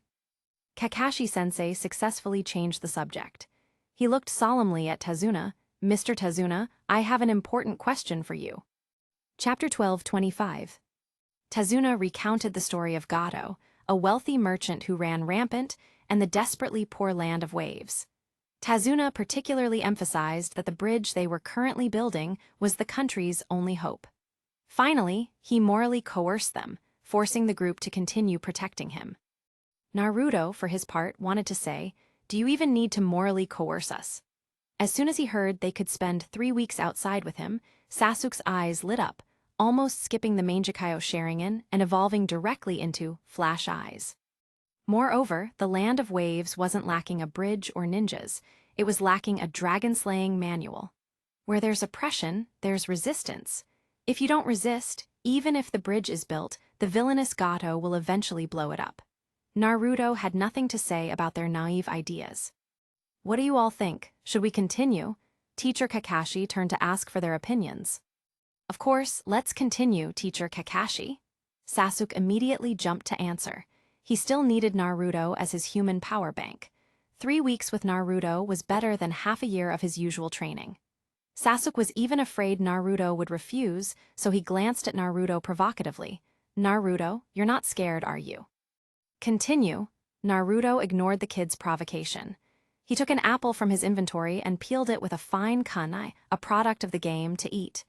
Kakashi-sensei successfully changed the subject. He looked solemnly at Tazuna. Mr. Tazuna, I have an important question for you. Chapter 12:25. Tazuna recounted the story of Gato, a wealthy merchant who ran rampant, and the desperately poor land of waves. Tazuna particularly emphasized that the bridge they were currently building was the country's only hope. Finally, he morally coerced them, forcing the group to continue protecting him. Naruto, for his part, wanted to say, "Do you even need to morally coerce us?" As soon as he heard they could spend 3 weeks outside with him, Sasuke's eyes lit up, almost skipping the Mangekyo Sharingan and evolving directly into Flash Eyes. Moreover, the land of waves wasn't lacking a bridge or ninjas, it was lacking a dragon-slaying manual. Where there's oppression, there's resistance. If you don't resist, even if the bridge is built, the villainous Gato will eventually blow it up. Naruto had nothing to say about their naive ideas. What do you all think? Should we continue? Teacher Kakashi turned to ask for their opinions. Of course, let's continue, Teacher Kakashi. Sasuke immediately jumped to answer. He still needed Naruto as his human power bank. 3 weeks with Naruto was better than half a year of his usual training. Sasuke was even afraid Naruto would refuse, so he glanced at Naruto provocatively. Naruto, you're not scared, are you? Continue. Naruto ignored the kid's provocation. He took an apple from his inventory and peeled it with a fine kunai, a product of the game, to eat.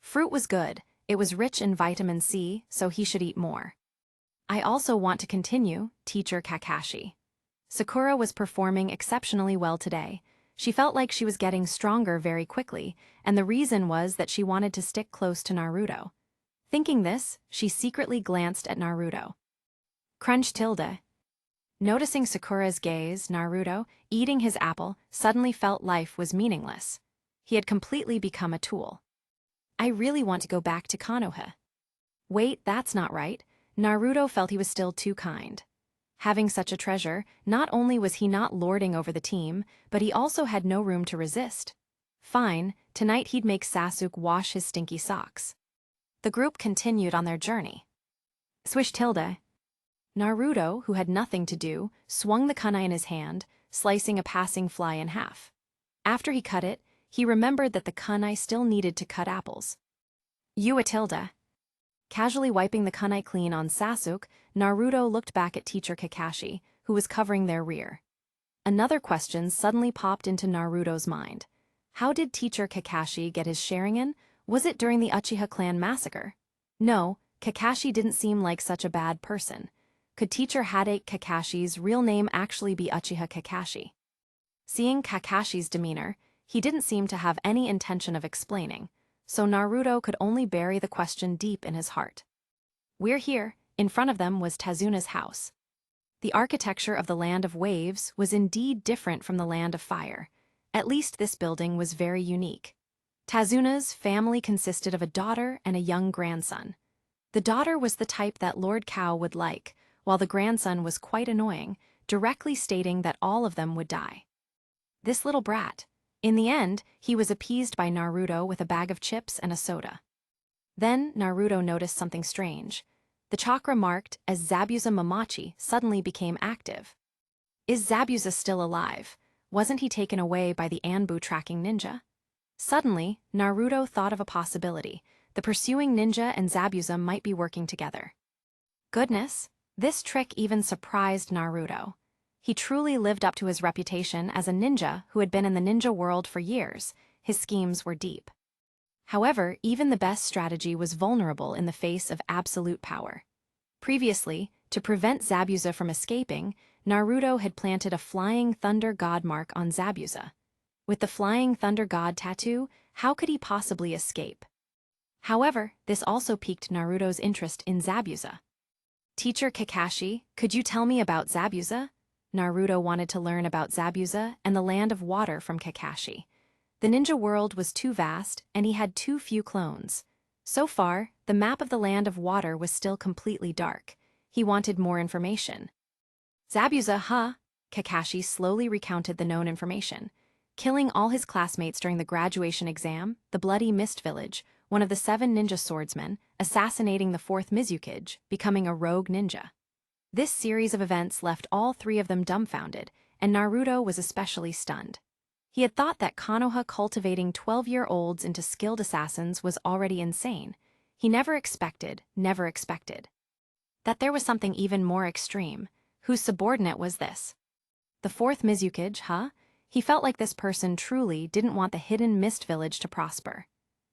Fruit was good. It was rich in vitamin C, so he should eat more. I also want to continue, Teacher Kakashi. Sakura was performing exceptionally well today. She felt like she was getting stronger very quickly, and the reason was that she wanted to stick close to Naruto. Thinking this, she secretly glanced at Naruto. Crunch tilde. Noticing Sakura's gaze, Naruto, eating his apple, suddenly felt life was meaningless. He had completely become a tool. I really want to go back to Konoha. Wait, that's not right. Naruto felt he was still too kind. Having such a treasure, not only was he not lording over the team, but he also had no room to resist. Fine, tonight he'd make Sasuke wash his stinky socks. The group continued on their journey. Swish tilde. Naruto, who had nothing to do, swung the kunai in his hand, slicing a passing fly in half. After he cut it, he remembered that the kunai still needed to cut apples. Yua tilde. Casually wiping the kunai clean on Sasuke, Naruto looked back at Teacher Kakashi, who was covering their rear. Another question suddenly popped into Naruto's mind. How did Teacher Kakashi get his Sharingan? Was it during the Uchiha clan massacre? No, Kakashi didn't seem like such a bad person. Could teacher Hadate Kakashi's real name actually be Uchiha Kakashi? Seeing Kakashi's demeanor, he didn't seem to have any intention of explaining, so Naruto could only bury the question deep in his heart. We're here. In front of them was Tazuna's house. The architecture of the Land of Waves was indeed different from the Land of Fire. At least this building was very unique. Tazuna's family consisted of a daughter and a young grandson. The daughter was the type that Lord Cow would like, while the grandson was quite annoying, directly stating that all of them would die. This little brat. In the end, he was appeased by Naruto with a bag of chips and a soda. Then Naruto noticed something strange. The chakra marked as Zabuza Mamachi suddenly became active. Is Zabuza still alive? Wasn't he taken away by the Anbu tracking ninja? Suddenly, Naruto thought of a possibility. The pursuing ninja and Zabuza might be working together. Goodness, this trick even surprised Naruto. He truly lived up to his reputation as a ninja who had been in the ninja world for years. His schemes were deep. However, even the best strategy was vulnerable in the face of absolute power. Previously, to prevent Zabuza from escaping, Naruto had planted a Flying Thunder God mark on Zabuza. With the Flying Thunder God tattoo, how could he possibly escape? However, this also piqued Naruto's interest in Zabuza. Teacher Kakashi, could you tell me about Zabuza? Naruto wanted to learn about Zabuza and the Land of Water from Kakashi. The ninja world was too vast, and he had too few clones. So far, the map of the Land of Water was still completely dark. He wanted more information. Zabuza, huh? Kakashi slowly recounted the known information. Killing all his classmates during the graduation exam, the Bloody Mist Village, one of the 7 ninja swordsmen, assassinating the 4th Mizukage, becoming a rogue ninja. This series of events left all 3 of them dumbfounded, and Naruto was especially stunned. He had thought that Konoha cultivating 12-year-olds into skilled assassins was already insane. He never expected that there was something even more extreme. Whose subordinate was this? The 4th Mizukage, huh? He felt like this person truly didn't want the hidden mist village to prosper.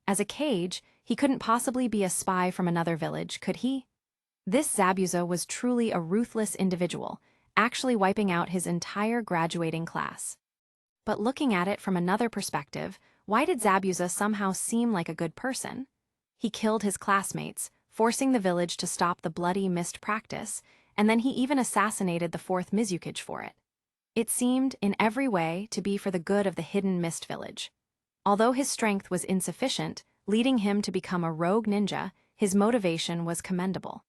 As a Kage, he couldn't possibly be a spy from another village, could he? This Zabuza was truly a ruthless individual, actually wiping out his entire graduating class. But looking at it from another perspective, why did Zabuza somehow seem like a good person? He killed his classmates, forcing the village to stop the Bloody Mist practice, and then he even assassinated the 4th Mizukage for it. It seemed, in every way, to be for the good of the hidden mist village. Although his strength was insufficient, leading him to become a rogue ninja, his motivation was commendable.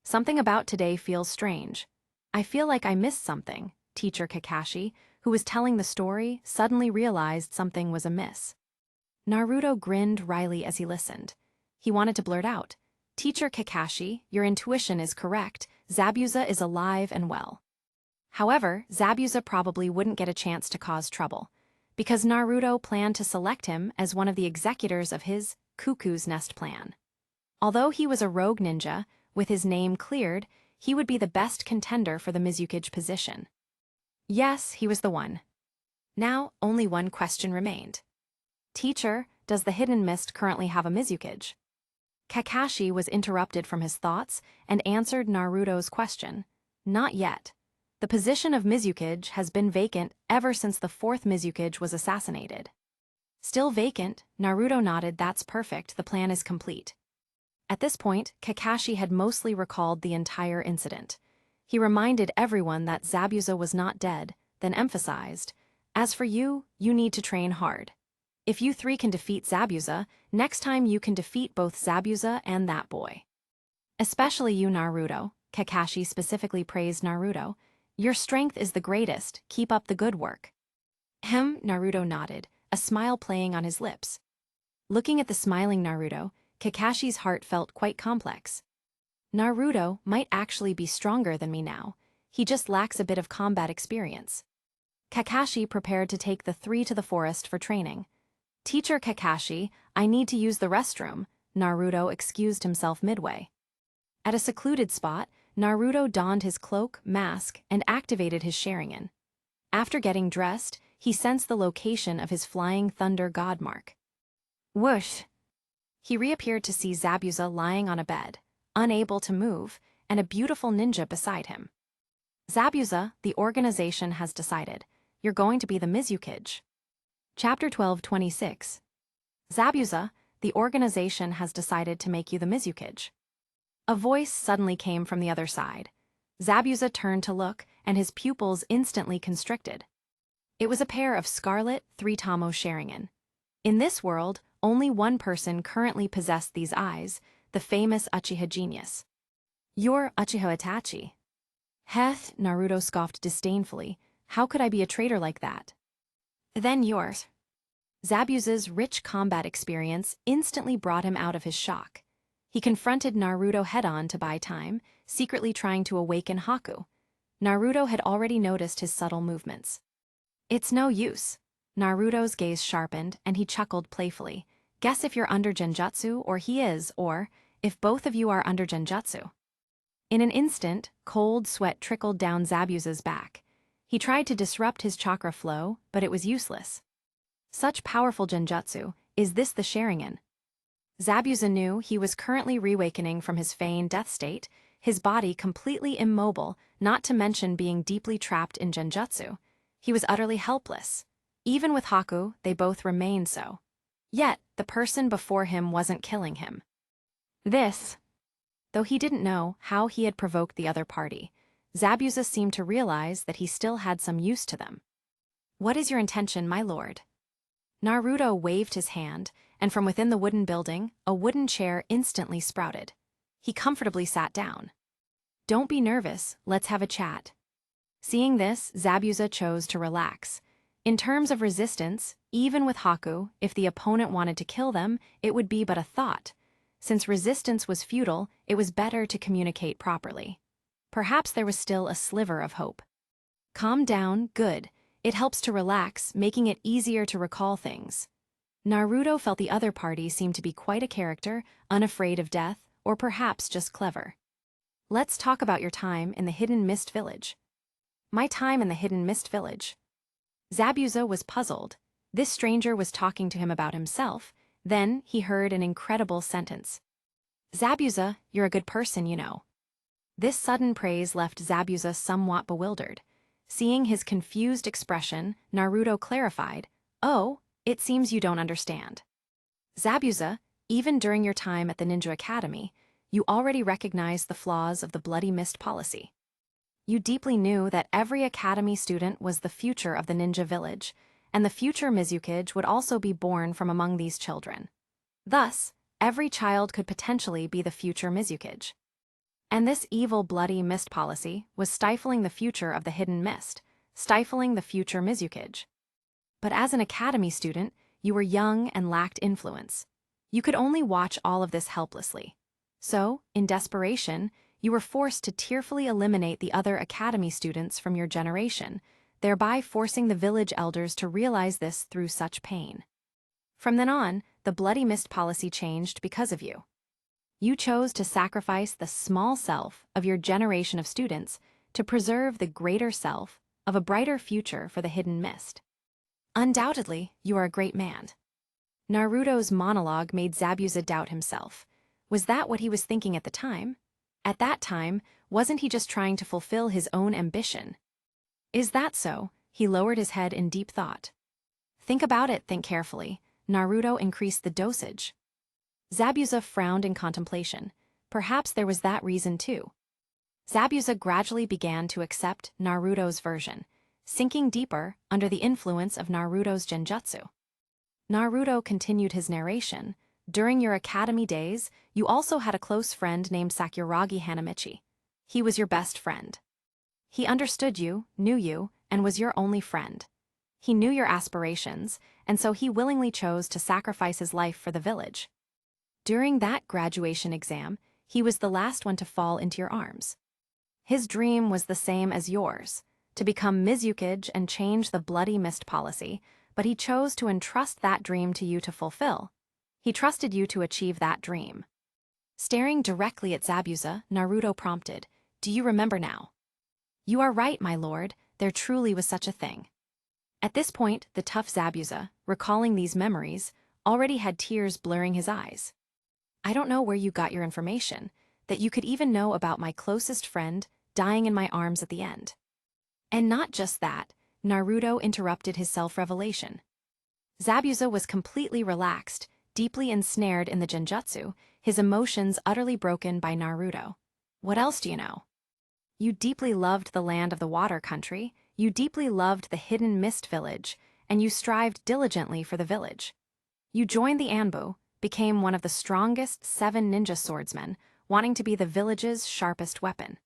Something about today feels strange. I feel like I missed something. Teacher Kakashi, who was telling the story, suddenly realized something was amiss. Naruto grinned wryly as he listened. He wanted to blurt out, Teacher Kakashi, your intuition is correct. Zabuza is alive and well. However, Zabuza probably wouldn't get a chance to cause trouble, because Naruto planned to select him as one of the executors of his Cuckoo's Nest plan. Although he was a rogue ninja, with his name cleared, he would be the best contender for the Mizukage position. Yes, he was the one. Now, only one question remained. Teacher, does the Hidden Mist currently have a Mizukage? Kakashi was interrupted from his thoughts and answered Naruto's question. Not yet. The position of Mizukage has been vacant ever since the 4th Mizukage was assassinated. Still vacant, Naruto nodded. That's perfect, the plan is complete. At this point, Kakashi had mostly recalled the entire incident. He reminded everyone that Zabuza was not dead, then emphasized, as for you, you need to train hard. If you 3 can defeat Zabuza, next time you can defeat both Zabuza and that boy. Especially you, Naruto. Kakashi specifically praised Naruto. Your strength is the greatest, keep up the good work. Naruto nodded, a smile playing on his lips. Looking at the smiling Naruto, Kakashi's heart felt quite complex. Naruto might actually be stronger than me now. He just lacks a bit of combat experience. Kakashi prepared to take the 3 to the forest for training. Teacher Kakashi, I need to use the restroom. Naruto excused himself midway. At a secluded spot, Naruto donned his cloak, mask, and activated his Sharingan. After getting dressed, he sensed the location of his Flying Thunder God mark. Whoosh! He reappeared to see Zabuza lying on a bed. unable to move, and a beautiful ninja beside him. Zabuza, the organization has decided. You're going to be the Mizukage. Chapter 12:26. Zabuza, the organization has decided to make you the Mizukage. A voice suddenly came from the other side. Zabuza turned to look, and his pupils instantly constricted. It was a pair of scarlet, three-tomo Sharingan. In this world, only one person currently possessed these eyes, the famous Uchiha genius. You're Uchiha Itachi. Heth, Naruto scoffed disdainfully. How could I be a traitor like that? Then yours. Zabuza's rich combat experience instantly brought him out of his shock. He confronted Naruto head-on to buy time, secretly trying to awaken Haku. Naruto had already noticed his subtle movements. It's no use. Naruto's gaze sharpened, and he chuckled playfully. Guess if you're under genjutsu or he is, or if both of you are under genjutsu. In an instant, cold sweat trickled down Zabuza's back. He tried to disrupt his chakra flow, but it was useless. Such powerful genjutsu, is this the Sharingan? Zabuza knew he was currently reawakening from his feigned death state, his body completely immobile, not to mention being deeply trapped in genjutsu. He was utterly helpless. Even with Haku, they both remained so. Yet, the person before him wasn't killing him. Though he didn't know how he had provoked the other party, Zabuza seemed to realize that he still had some use to them. What is your intention, my lord? Naruto waved his hand, and from within the wooden building, a wooden chair instantly sprouted. He comfortably sat down. Don't be nervous, let's have a chat. Seeing this, Zabuza chose to relax. In terms of resistance, even with Haku, if the opponent wanted to kill them, it would be but a thought. Since resistance was futile, it was better to communicate properly. Perhaps there was still a sliver of hope. Calm down, good. It helps to relax, making it easier to recall things. Naruto felt the other party seemed to be quite a character, unafraid of death, or perhaps just clever. Let's talk about your time in the Hidden Mist Village. My time in the Hidden Mist Village. Zabuza was puzzled. This stranger was talking to him about himself. Then he heard an incredible sentence. Zabuza, you're a good person, you know. This sudden praise left Zabuza somewhat bewildered. Seeing his confused expression, Naruto clarified, Oh, it seems you don't understand. Zabuza, even during your time at the Ninja Academy, you already recognized the flaws of the Bloody Mist policy. You deeply knew that every academy student was the future of the ninja village, and the future Mizukage would also be born from among these children. Thus, every child could potentially be the future Mizukage. And this evil Bloody Mist policy was stifling the future of the Hidden Mist, stifling the future Mizukage. But as an academy student, you were young and lacked influence. You could only watch all of this helplessly. So, in desperation, you were forced to tearfully eliminate the other academy students from your generation, thereby forcing the village elders to realize this through such pain. From then on, the Bloody Mist policy changed because of you. You chose to sacrifice the small self of your generation of students to preserve the greater self of a brighter future for the Hidden Mist. Undoubtedly, you are a great man. Naruto's monologue made Zabuza doubt himself. Was that what he was thinking at the time? At that time, wasn't he just trying to fulfill his own ambition? Is that so? He lowered his head in deep thought. Think about it, think carefully. Naruto increased the dosage. Zabuza frowned in contemplation. Perhaps there was that reason too. Zabuza gradually began to accept Naruto's version, sinking deeper under the influence of Naruto's genjutsu. Naruto continued his narration. During your academy days, you also had a close friend named Sakuragi Hanamichi. He was your best friend. He understood you, knew you, and was your only friend. He knew your aspirations, and so he willingly chose to sacrifice his life for the village. During that graduation exam, he was the last one to fall into your arms. His dream was the same as yours, to become Mizukage and change the Bloody Mist policy, but he chose to entrust that dream to you to fulfill. He trusted you to achieve that dream. Staring directly at Zabuza, Naruto prompted, Do you remember now? You are right, my lord, there truly was such a thing. At this point, the tough Zabuza, recalling these memories, already had tears blurring his eyes. I don't know where you got your information. that you could even know about my closest friend dying in my arms at the end. And not just that, Naruto interrupted his self-revelation. Zabuza was completely relaxed, deeply ensnared in the genjutsu, his emotions utterly broken by Naruto. What else do you know? You deeply loved the land of the water country, you deeply loved the hidden mist village, and you strived diligently for the village. You joined the Anbu, became one of the strongest 7 ninja swordsmen, wanting to be the village's sharpest weapon.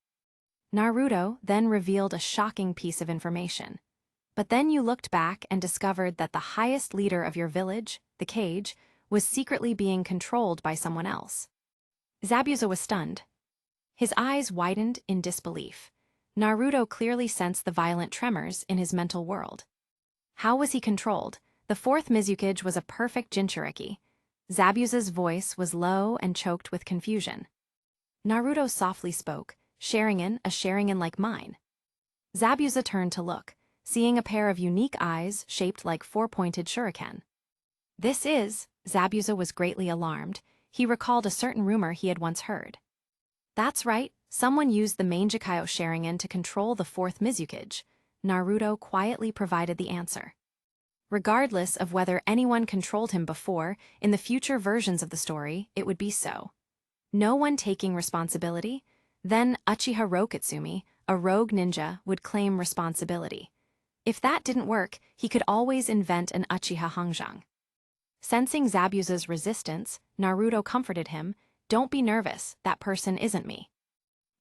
Naruto then revealed a shocking piece of information. But then you looked back and discovered that the highest leader of your village, the Kage, was secretly being controlled by someone else. Zabuza was stunned. His eyes widened in disbelief. Naruto clearly sensed the violent tremors in his mental world. How was he controlled? The 4th Mizukage was a perfect Jinchuriki. Zabuza's voice was low and choked with confusion. Naruto softly spoke, "Sharingan, a Sharingan like mine." Zabuza turned to look, seeing a pair of unique eyes shaped like 4-pointed shuriken. Zabuza was greatly alarmed. He recalled a certain rumor he had once heard. That's right, someone used the Mangekyo Sharingan to control the 4th Mizukage. Naruto quietly provided the answer. Regardless of whether anyone controlled him before, in the future versions of the story, it would be so. No one taking responsibility? Then Uchiha Rokitsumi, a rogue ninja, would claim responsibility. If that didn't work, he could always invent an Uchiha Hanzang. Sensing Zabuza's resistance, Naruto comforted him, "Don't be nervous, that person isn't me."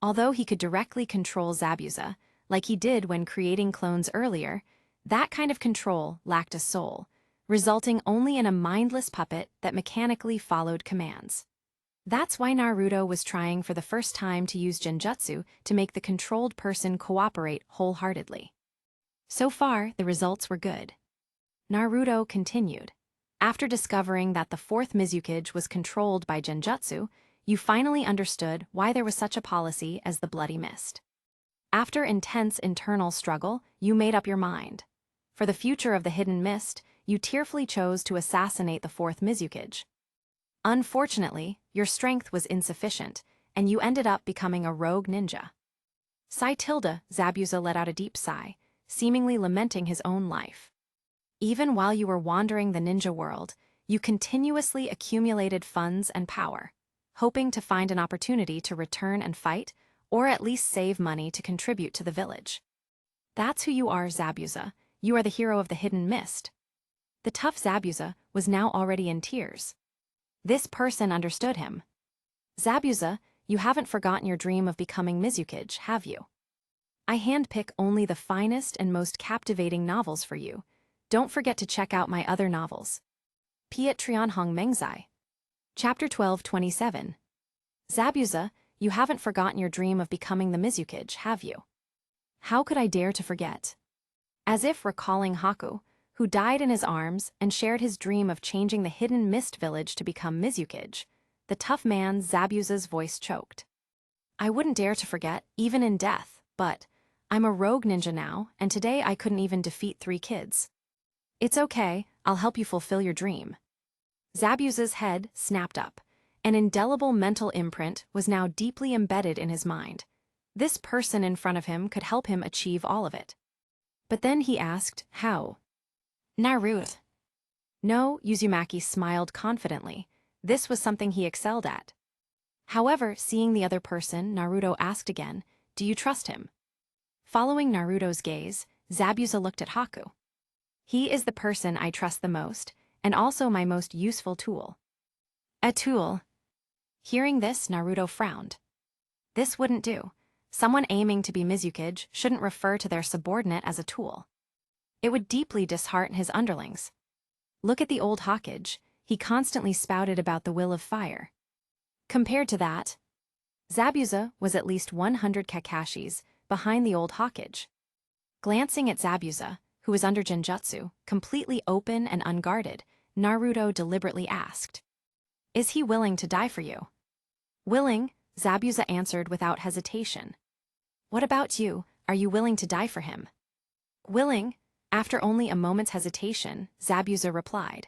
Although he could directly control Zabuza, like he did when creating clones earlier, that kind of control lacked a soul, resulting only in a mindless puppet that mechanically followed commands. That's why Naruto was trying for the first time to use genjutsu to make the controlled person cooperate wholeheartedly. So far, the results were good. Naruto continued. After discovering that the 4th Mizukage was controlled by genjutsu, you finally understood why there was such a policy as the Bloody Mist. After intense internal struggle, you made up your mind. For the future of the Hidden Mist, you tearfully chose to assassinate the 4th Mizukage. Unfortunately, your strength was insufficient, and you ended up becoming a rogue ninja. Zabuza let out a deep sigh, seemingly lamenting his own life. Even while you were wandering the ninja world, you continuously accumulated funds and power, hoping to find an opportunity to return and fight, or at least save money to contribute to the village. That's who you are, Zabuza. You are the hero of the Hidden Mist. The tough Zabuza was now already in tears. This person understood him. Zabuza, you haven't forgotten your dream of becoming Mizukage, have you? I handpick only the finest and most captivating novels for you. Don't forget to check out my other novels. Piet Trianhong Mengzai. Chapter 12:27. Zabuza, you haven't forgotten your dream of becoming the Mizukage, have you? How could I dare to forget? As if recalling Haku, who died in his arms and shared his dream of changing the hidden mist village to become Mizukage, the tough man Zabuza's voice choked. I wouldn't dare to forget, even in death, but I'm a rogue ninja now, and today I couldn't even defeat 3 kids. It's okay, I'll help you fulfill your dream. Zabuza's head snapped up. An indelible mental imprint was now deeply embedded in his mind. This person in front of him could help him achieve all of it. But then he asked, how? Naruto. No, Uzumaki smiled confidently. This was something he excelled at. However, seeing the other person, Naruto asked again, do you trust him? Following Naruto's gaze, Zabuza looked at Haku. He is the person I trust the most, and also my most useful tool. A tool? Hearing this, Naruto frowned. This wouldn't do. Someone aiming to be Mizukage shouldn't refer to their subordinate as a tool. It would deeply dishearten his underlings. Look at the old Hokage. He constantly spouted about the will of fire. Compared to that, Zabuza was at least 100 Kakashis behind the old Hokage. Glancing at Zabuza, who was under genjutsu, completely open and unguarded, Naruto deliberately asked, is he willing to die for you? Willing, Zabuza answered without hesitation. What about you? Are you willing to die for him? Willing, after only a moment's hesitation, Zabuza replied.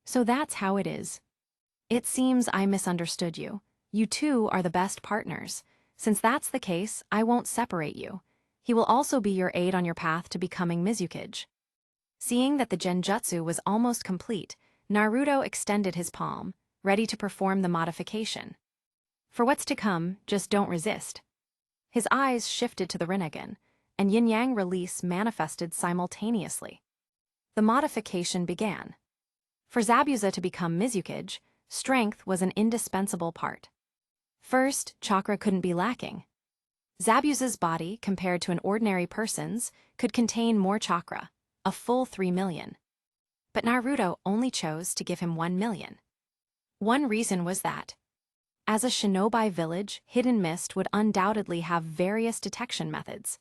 So that's how it is. It seems I misunderstood you. You two are the best partners. Since that's the case, I won't separate you. He will also be your aid on your path to becoming Mizukage. Seeing that the genjutsu was almost complete, Naruto extended his palm, ready to perform the modification. For what's to come, just don't resist. His eyes shifted to the Rinnegan, and yin-yang release manifested simultaneously. The modification began. For Zabuza to become Mizukage, strength was an indispensable part. First, chakra couldn't be lacking. Zabuza's body, compared to an ordinary person's, could contain more chakra, a full 3 million. But Naruto only chose to give him 1 million. One reason was that, as a shinobi village, Hidden Mist would undoubtedly have various detection methods.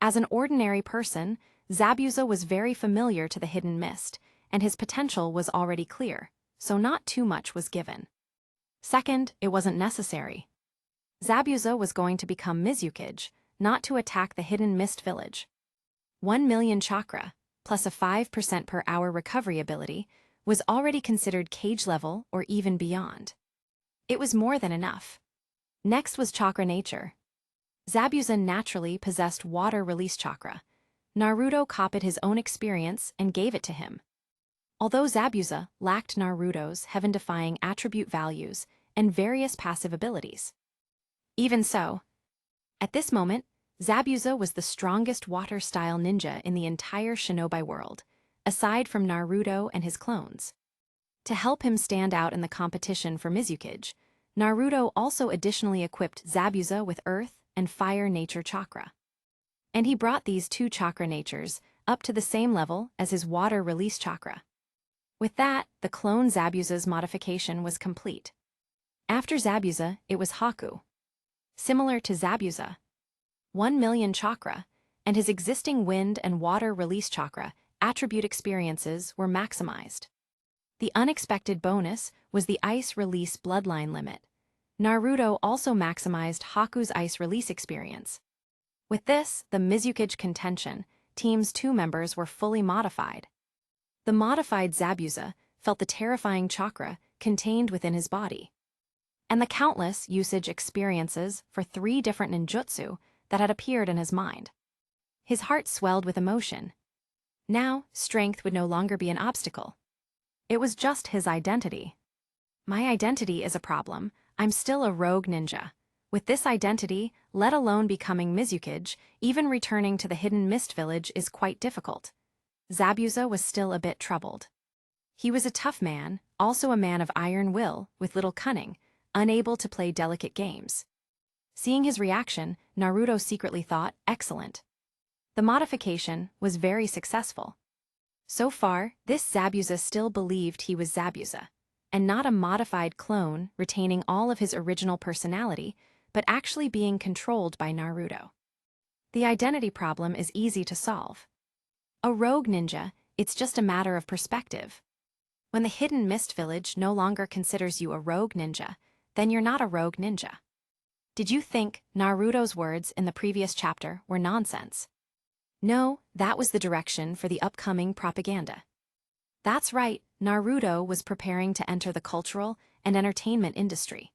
As an ordinary person, Zabuza was very familiar to the Hidden Mist, and his potential was already clear, so not too much was given. Second, it wasn't necessary. Zabuza was going to become Mizukage, not to attack the Hidden Mist village. 1 million chakra, plus a 5% per hour recovery ability, was already considered cage level or even beyond. It was more than enough. Next was chakra nature. Zabuza naturally possessed water release chakra. Naruto copied his own experience and gave it to him. Although Zabuza lacked Naruto's heaven-defying attribute values and various passive abilities. Even so, at this moment, Zabuza was the strongest water-style ninja in the entire shinobi world, aside from Naruto and his clones. To help him stand out in the competition for Mizukage, Naruto also additionally equipped Zabuza with earth and fire nature chakra. And he brought these two chakra natures up to the same level as his water release chakra. With that, the clone Zabuza's modification was complete. After Zabuza, it was Haku. Similar to Zabuza, 1 million chakra, and his existing wind and water release chakra attribute experiences were maximized. The unexpected bonus was the ice release bloodline limit. Naruto also maximized Haku's ice release experience. With this, the Mizukage contention, Team's 2 members were fully modified. The modified Zabuza felt the terrifying chakra contained within his body, and the countless usage experiences for 3 different ninjutsu that had appeared in his mind. His heart swelled with emotion. Now, strength would no longer be an obstacle. It was just his identity. My identity is a problem. I'm still a rogue ninja. With this identity, let alone becoming Mizukage, even returning to the Hidden Mist village is quite difficult. Zabuza was still a bit troubled. He was a tough man, also a man of iron will, with little cunning, unable to play delicate games. Seeing his reaction, Naruto secretly thought, excellent. The modification was very successful. So far, this Zabuza still believed he was Zabuza, and not a modified clone retaining all of his original personality, but actually being controlled by Naruto. The identity problem is easy to solve. A rogue ninja, it's just a matter of perspective. When the Hidden Mist village no longer considers you a rogue ninja, then you're not a rogue ninja. Did you think Naruto's words in the previous chapter were nonsense? No, that was the direction for the upcoming propaganda. That's right, Naruto was preparing to enter the cultural and entertainment industry.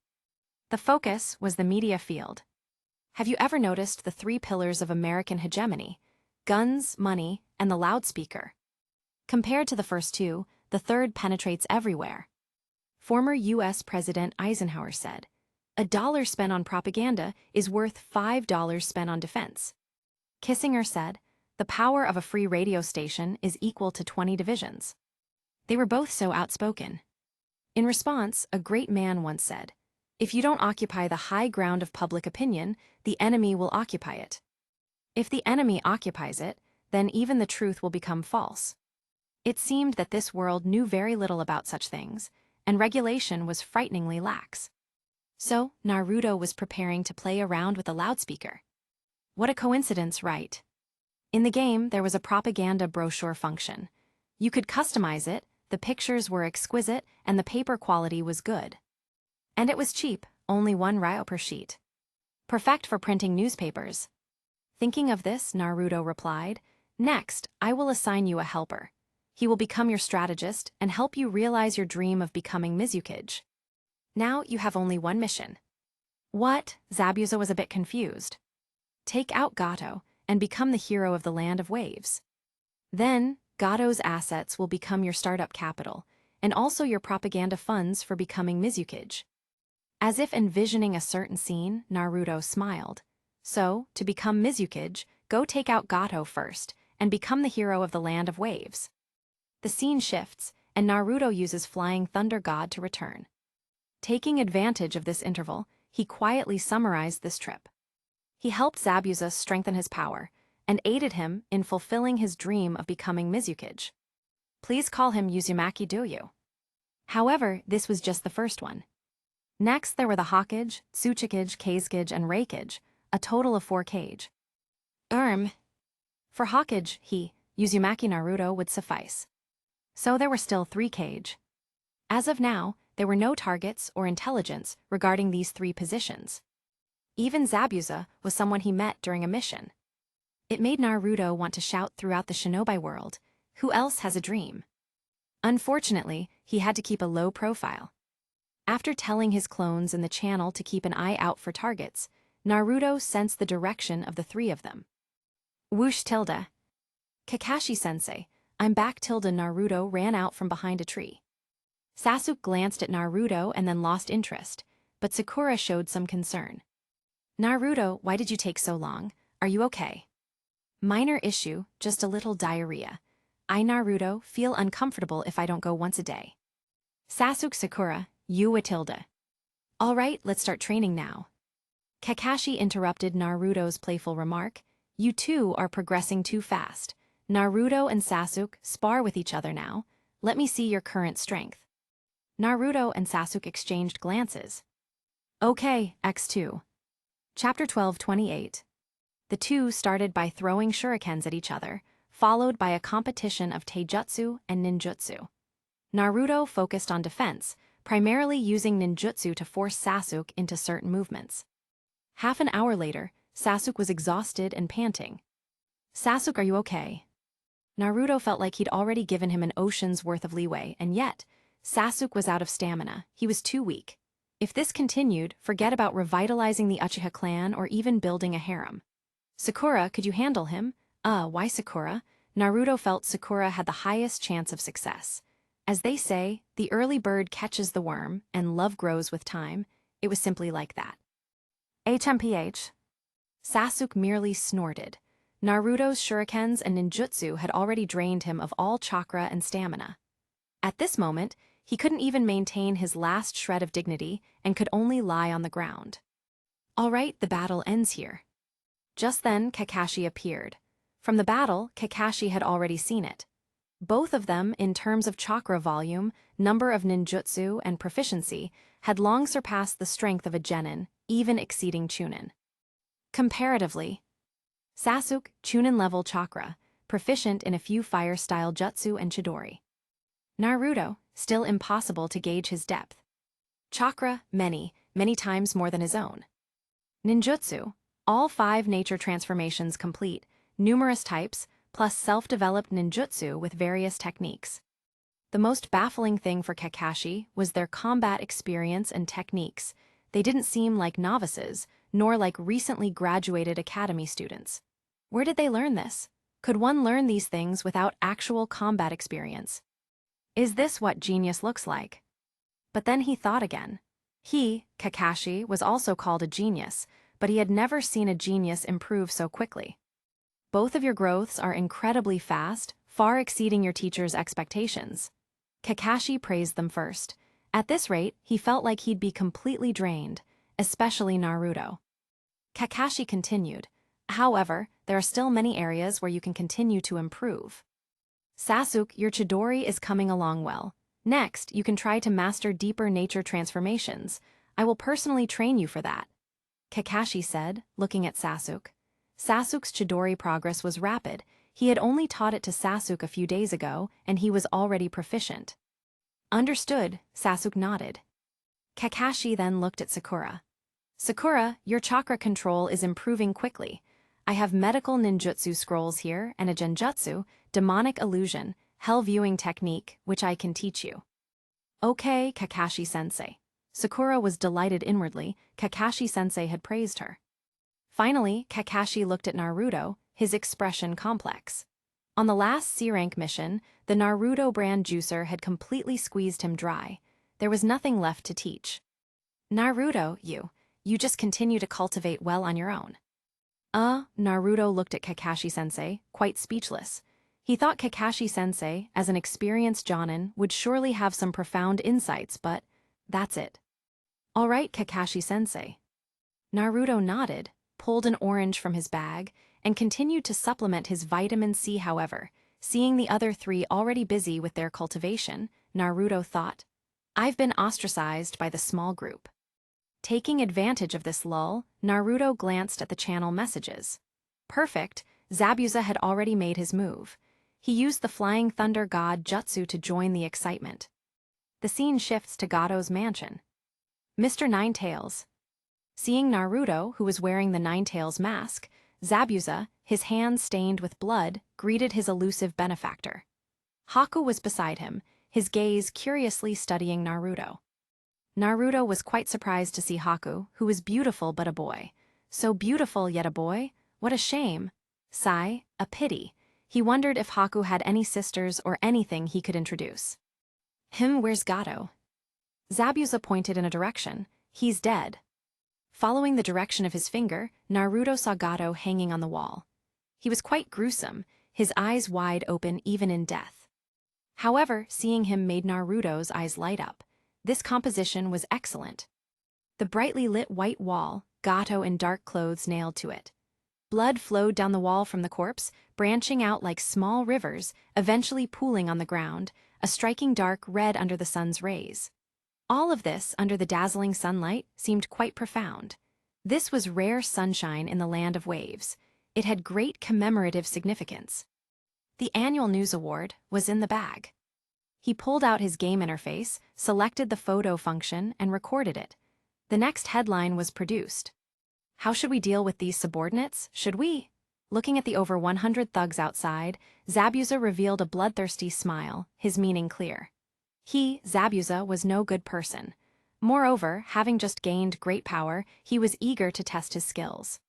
The focus was the media field. Have you ever noticed the 3 pillars of American hegemony? Guns, money, and the loudspeaker. Compared to the first 2, the third penetrates everywhere. Former U.S. President Eisenhower said, $1 spent on propaganda is worth $5 spent on defense. Kissinger said, the power of a free radio station is equal to 20 divisions. They were both so outspoken. In response, a great man once said, if you don't occupy the high ground of public opinion, the enemy will occupy it. If the enemy occupies it, then even the truth will become false. It seemed that this world knew very little about such things, and regulation was frighteningly lax. So, Naruto was preparing to play around with a loudspeaker. What a coincidence, right? In the game, there was a propaganda brochure function. You could customize it, the pictures were exquisite, and the paper quality was good. And it was cheap, only 1 ryo per sheet. Perfect for printing newspapers. Thinking of this, Naruto replied, next, I will assign you a helper. He will become your strategist and help you realize your dream of becoming Mizukage. Now you have only 1 mission. What? Zabuza was a bit confused. Take out Gato and become the hero of the land of waves. Then, Gato's assets will become your startup capital, and also your propaganda funds for becoming Mizukage. As if envisioning a certain scene, Naruto smiled. So, to become Mizukage, go take out Gato first, and become the hero of the land of waves. The scene shifts, and Naruto uses Flying Thunder God to return. Taking advantage of this interval, he quietly summarized this trip. He helped Zabuza strengthen his power, and aided him in fulfilling his dream of becoming Mizukage. Please call him Uzumaki Doyu. However, this was just the first one. Next, there were the Hokage, Tsuchikage, Kazekage, and Reikage, a total of 4 kage. For Hokage, Uzumaki Naruto would suffice. So there were still 3 kage. As of now, there were no targets or intelligence regarding these 3 positions. Even Zabuza was someone he met during a mission. It made Naruto want to shout throughout the shinobi world, "Who else has a dream?" Unfortunately, he had to keep a low profile. After telling his clones in the channel to keep an eye out for targets, Naruto sensed the direction of the 3 of them. Whoosh tilde. Kakashi-sensei, I'm back tilde. Naruto ran out from behind a tree. Sasuke glanced at Naruto and then lost interest, but Sakura showed some concern. Naruto, why did you take so long? Are you okay? Minor issue, just a little diarrhea. I, Naruto, feel uncomfortable if I don't go once a day. Sasuke Sakura, you a tilde. All right, let's start training now. Kakashi interrupted Naruto's playful remark. You two are progressing too fast. Naruto and Sasuke spar with each other now. Let me see your current strength. Naruto and Sasuke exchanged glances. Okay, X2. Chapter 12:28. The two started by throwing shurikens at each other, followed by a competition of taijutsu and ninjutsu. Naruto focused on defense, primarily using ninjutsu to force Sasuke into certain movements. Half an hour later, Sasuke was exhausted and panting. Sasuke, are you okay? Naruto felt like he'd already given him an ocean's worth of leeway, and yet, Sasuke was out of stamina. He was too weak. If this continued, forget about revitalizing the Uchiha clan or even building a harem. Sakura, could you handle him? Why Sakura? Naruto felt Sakura had the highest chance of success. As they say, the early bird catches the worm, and love grows with time. It was simply like that. HMPH. Sasuke merely snorted. Naruto's shurikens and ninjutsu had already drained him of all chakra and stamina. At this moment, he couldn't even maintain his last shred of dignity and could only lie on the ground. All right, the battle ends here. Just then, Kakashi appeared. From the battle, Kakashi had already seen it. Both of them, in terms of chakra volume, number of ninjutsu, and proficiency, had long surpassed the strength of a genin, even exceeding Chunin. Comparatively, Sasuke, Chunin-level chakra, proficient in a few fire-style jutsu and chidori. Naruto, still impossible to gauge his depth. Chakra, many times more than his own. Ninjutsu, all 5 nature transformations complete, numerous types, plus self-developed ninjutsu with various techniques. The most baffling thing for Kakashi was their combat experience and techniques. They didn't seem like novices, nor like recently graduated academy students. Where did they learn this? Could one learn these things without actual combat experience? Is this what genius looks like? But then he thought again. He, Kakashi, was also called a genius, but he had never seen a genius improve so quickly. Both of your growths are incredibly fast, far exceeding your teacher's expectations. Kakashi praised them first. At this rate, he felt like he'd be completely drained, especially Naruto. Kakashi continued. However, there are still many areas where you can continue to improve. Sasuke, your chidori is coming along well. Next, you can try to master deeper nature transformations. I will personally train you for that. Kakashi said, looking at Sasuke. Sasuke's chidori progress was rapid. He had only taught it to Sasuke a few days ago, and he was already proficient. Understood, Sasuke nodded. Kakashi then looked at Sakura. Sakura, your chakra control is improving quickly. I have medical ninjutsu scrolls here and a genjutsu, demonic illusion, hell viewing technique, which I can teach you. Okay, Kakashi-sensei. Sakura was delighted inwardly. Kakashi-sensei had praised her. Finally, Kakashi looked at Naruto, his expression complex. On the last C-rank mission, the Naruto brand juicer had completely squeezed him dry. There was nothing left to teach. Naruto, you just continue to cultivate well on your own. Naruto looked at Kakashi-sensei, quite speechless. He thought Kakashi-sensei, as an experienced jonin, would surely have some profound insights, but that's it. All right, Kakashi-sensei. Naruto nodded, pulled an orange from his bag, and continued to supplement his vitamin C. However, seeing the other three already busy with their cultivation, Naruto thought, I've been ostracized by the small group. Taking advantage of this lull, Naruto glanced at the channel messages. Perfect, Zabuza had already made his move. He used the Flying Thunder God jutsu to join the excitement. The scene shifts to Gato's mansion. Mr. Ninetails. Seeing Naruto, who was wearing the Ninetails mask, Zabuza, his hands stained with blood, greeted his elusive benefactor. Haku was beside him, his gaze curiously studying Naruto. Naruto was quite surprised to see Haku, who was beautiful but a boy. So beautiful yet a boy? What a shame. Sigh, a pity. He wondered if Haku had any sisters or anything he could introduce. Where's Gato? Zabuza pointed in a direction. He's dead. Following the direction of his finger, Naruto saw Gato hanging on the wall. He was quite gruesome, his eyes wide open even in death. However, seeing him made Naruto's eyes light up. This composition was excellent. The brightly lit white wall, Gato in dark clothes nailed to it. Blood flowed down the wall from the corpse, branching out like small rivers, eventually pooling on the ground, a striking dark red under the sun's rays. All of this, under the dazzling sunlight, seemed quite profound. This was rare sunshine in the land of waves. It had great commemorative significance. The annual news award was in the bag. He pulled out his game interface, selected the photo function, and recorded it. The next headline was produced. How should we deal with these subordinates? Should we? Looking at the over 100 thugs outside, Zabuza revealed a bloodthirsty smile, his meaning clear. He, Zabuza, was no good person. Moreover, having just gained great power, he was eager to test his skills.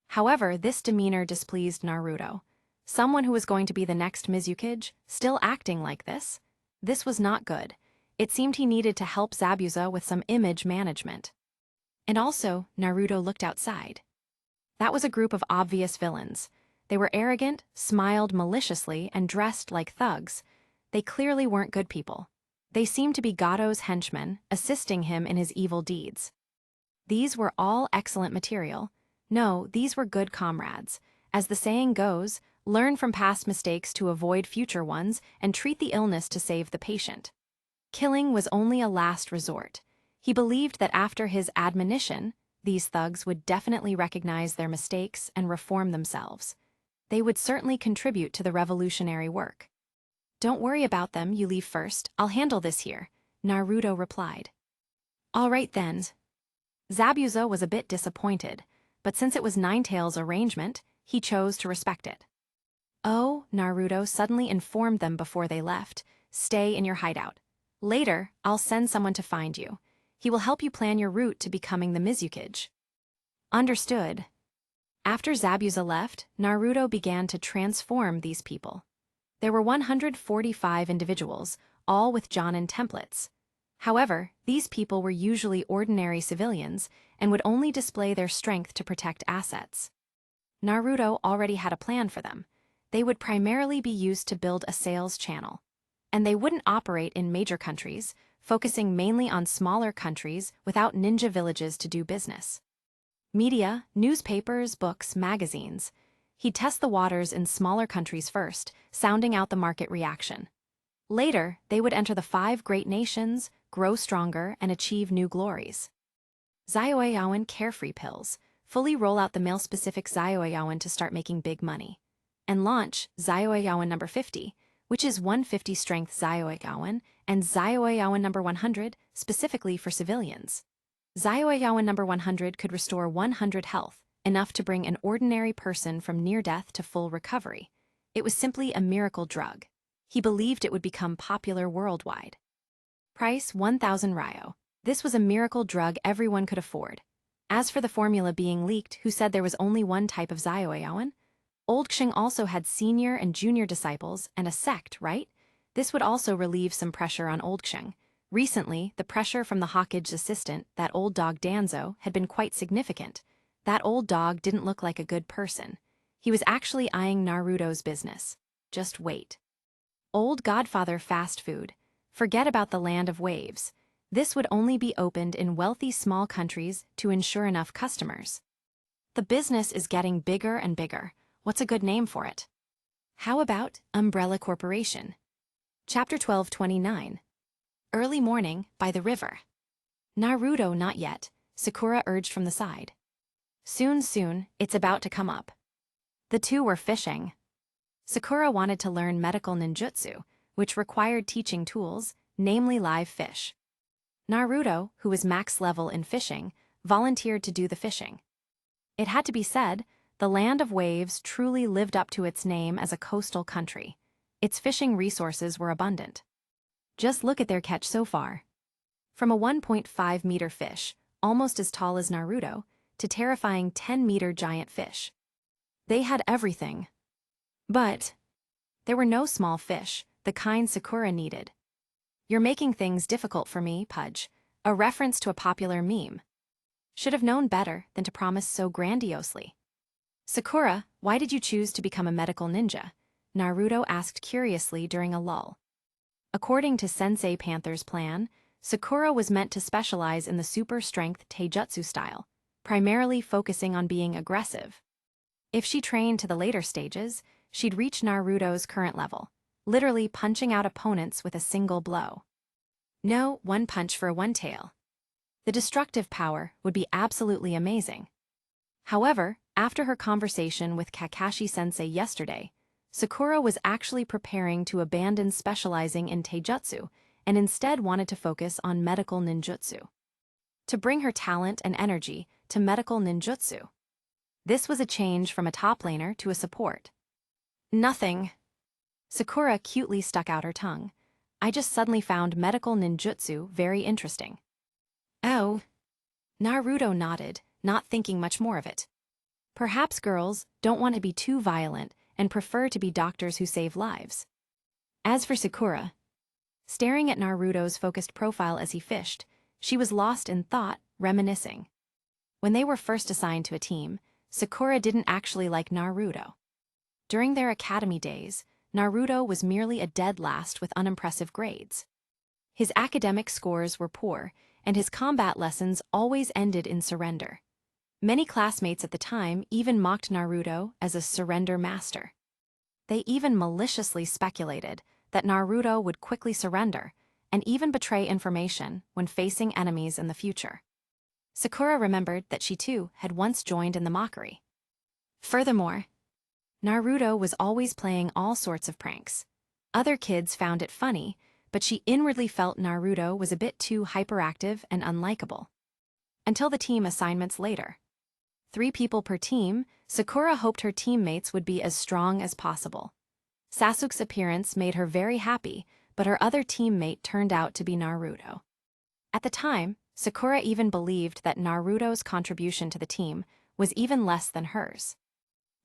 However, this demeanor displeased Naruto. Someone who was going to be the next Mizukage, still acting like this? This was not good. It seemed he needed to help Zabuza with some image management. And also, Naruto looked outside. That was a group of obvious villains. They were arrogant, smiled maliciously, and dressed like thugs. They clearly weren't good people. They seemed to be Gato's henchmen, assisting him in his evil deeds. These were all excellent material. No, these were good comrades. As the saying goes, learn from past mistakes to avoid future ones and treat the illness to save the patient. Killing was only a last resort. He believed that after his admonition, these thugs would definitely recognize their mistakes and reform themselves. They would certainly contribute to the revolutionary work. Don't worry about them, you leave first. I'll handle this here, Naruto replied. All right then. Zabuza was a bit disappointed, but since it was Ninetails' arrangement, he chose to respect it. Oh, Naruto suddenly informed them before they left, stay in your hideout. Later, I'll send someone to find you. He will help you plan your route to becoming the Mizukage. Understood. After Zabuza left, Naruto began to transform these people. There were 145 individuals, all with Jonin templates. However, these people were usually ordinary civilians and would only display their strength to protect assets. Naruto already had a plan for them. They would primarily be used to build a sales channel. And they wouldn't operate in major countries, focusing mainly on smaller countries without ninja villages to do business. Media, newspapers, books, magazines. He'd test the waters in smaller countries first, sounding out the market reaction. Later, they would enter the 5 great nations, grow stronger, and achieve new glories. Zaoyawan Carefree Pills. Fully roll out the male-specific Zaoyawan to start making big money. And launch Zaoyawan number 50, which is 150 strength Zaoyawan, and Zaoyawan number 100, specifically for civilians. Zaoyawan number 100 could restore 100 health, enough to bring an ordinary person from near death to full recovery. It was simply a miracle drug. He believed it would become popular worldwide. Price 1,000 ryo. This was a miracle drug everyone could afford. As for the formula being leaked, who said there was only one type of Zioaoan? Old Xing also had senior and junior disciples and a sect, right? This would also relieve some pressure on Old Xing. Recently, the pressure from the Hokage's assistant, that old dog Danzo, had been quite significant. That old dog didn't look like a good person. He was actually eyeing Naruto's business. Just wait. Old Godfather fast food. Forget about the land of waves. This would only be opened in wealthy small countries to ensure enough customers. The business is getting bigger and bigger. What's a good name for it? How about Umbrella Corporation? Chapter 12:29. Early morning, by the river. Naruto, not yet, Sakura urged from the side. Soon, it's about to come up. The two were fishing. Sakura wanted to learn medical ninjutsu, which required teaching tools, namely live fish. Naruto, who was max level in fishing, volunteered to do the fishing. It had to be said, the land of waves truly lived up to its name as a coastal country. Its fishing resources were abundant. Just look at their catch so far. From a 1.5-meter fish, almost as tall as Naruto, to terrifying 10-meter giant fish. They had everything. But there were no small fish, the kind Sakura needed. You're making things difficult for me, Pudge, a reference to a popular meme. Should have known better than to promise so grandiosely. Sakura, why did you choose to become a medical ninja? Naruto asked curiously during a lull. According to Sensei Panther's plan, Sakura was meant to specialize in the super-strength taijutsu style, primarily focusing on being aggressive. If she trained to the later stages, she'd reach Naruto's current level, literally punching out opponents with a single blow. No, one punch for one tail. The destructive power would be absolutely amazing. However, after her conversation with Kakashi-sensei yesterday, Sakura was actually preparing to abandon specializing in taijutsu and instead wanted to focus on medical ninjutsu. To bring her talent and energy to medical ninjutsu. This was a change from a top laner to a support. Nothing. Sakura cutely stuck out her tongue. I just suddenly found medical ninjutsu very interesting. Oh. Naruto nodded, not thinking much more of it. Perhaps girls don't want to be too violent and prefer to be doctors who save lives. As for Sakura, staring at Naruto's focused profile as he fished, she was lost in thought, reminiscing. When they were first assigned to a team, Sakura didn't actually like Naruto. During their academy days, Naruto was merely a dead last with unimpressive grades. His academic scores were poor, and his combat lessons always ended in surrender. Many classmates at the time even mocked Naruto as a surrender master. They even maliciously speculated that Naruto would quickly surrender and even betray information when facing enemies in the future. Sakura remembered that she too had once joined in the mockery. Furthermore, Naruto was always playing all sorts of pranks. Other kids found it funny, but she inwardly felt Naruto was a bit too hyperactive and unlikable. Until the team assignments later. 3 people per team, Sakura hoped her teammates would be as strong as possible. Sasuke's appearance made her very happy, but her other teammate turned out to be Naruto. At the time, Sakura even believed that Naruto's contribution to the team was even less than hers.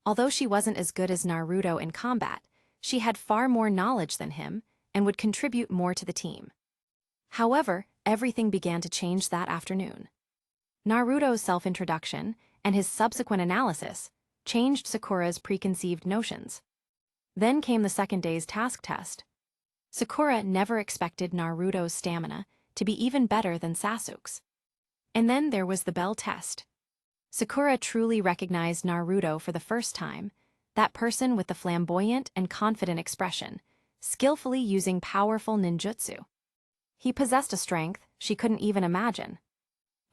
Although she wasn't as good as Naruto in combat, she had far more knowledge than him and would contribute more to the team. However, everything began to change that afternoon. Naruto's self-introduction and his subsequent analysis changed Sakura's preconceived notions. Then came the second day's task test. Sakura never expected Naruto's stamina to be even better than Sasuke's. And then there was the bell test. Sakura truly recognized Naruto for the first time, that person with the flamboyant and confident expression, skillfully using powerful ninjutsu. He possessed a strength she couldn't even imagine.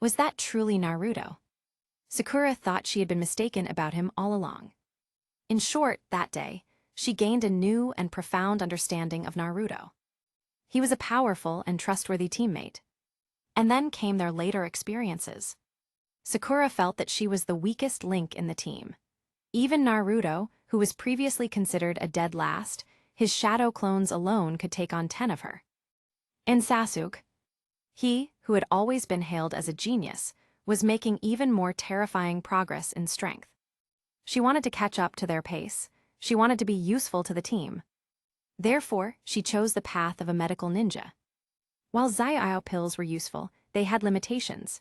Was that truly Naruto? Sakura thought she had been mistaken about him all along. In short, that day, she gained a new and profound understanding of Naruto. He was a powerful and trustworthy teammate. And then came their later experiences. Sakura felt that she was the weakest link in the team. Even Naruto, who was previously considered a dead last, his shadow clones alone could take on 10 of her. And Sasuke? He, who had always been hailed as a genius, was making even more terrifying progress in strength. She wanted to catch up to their pace. She wanted to be useful to the team. Therefore, she chose the path of a medical ninja. While Zaiyao pills were useful, they had limitations.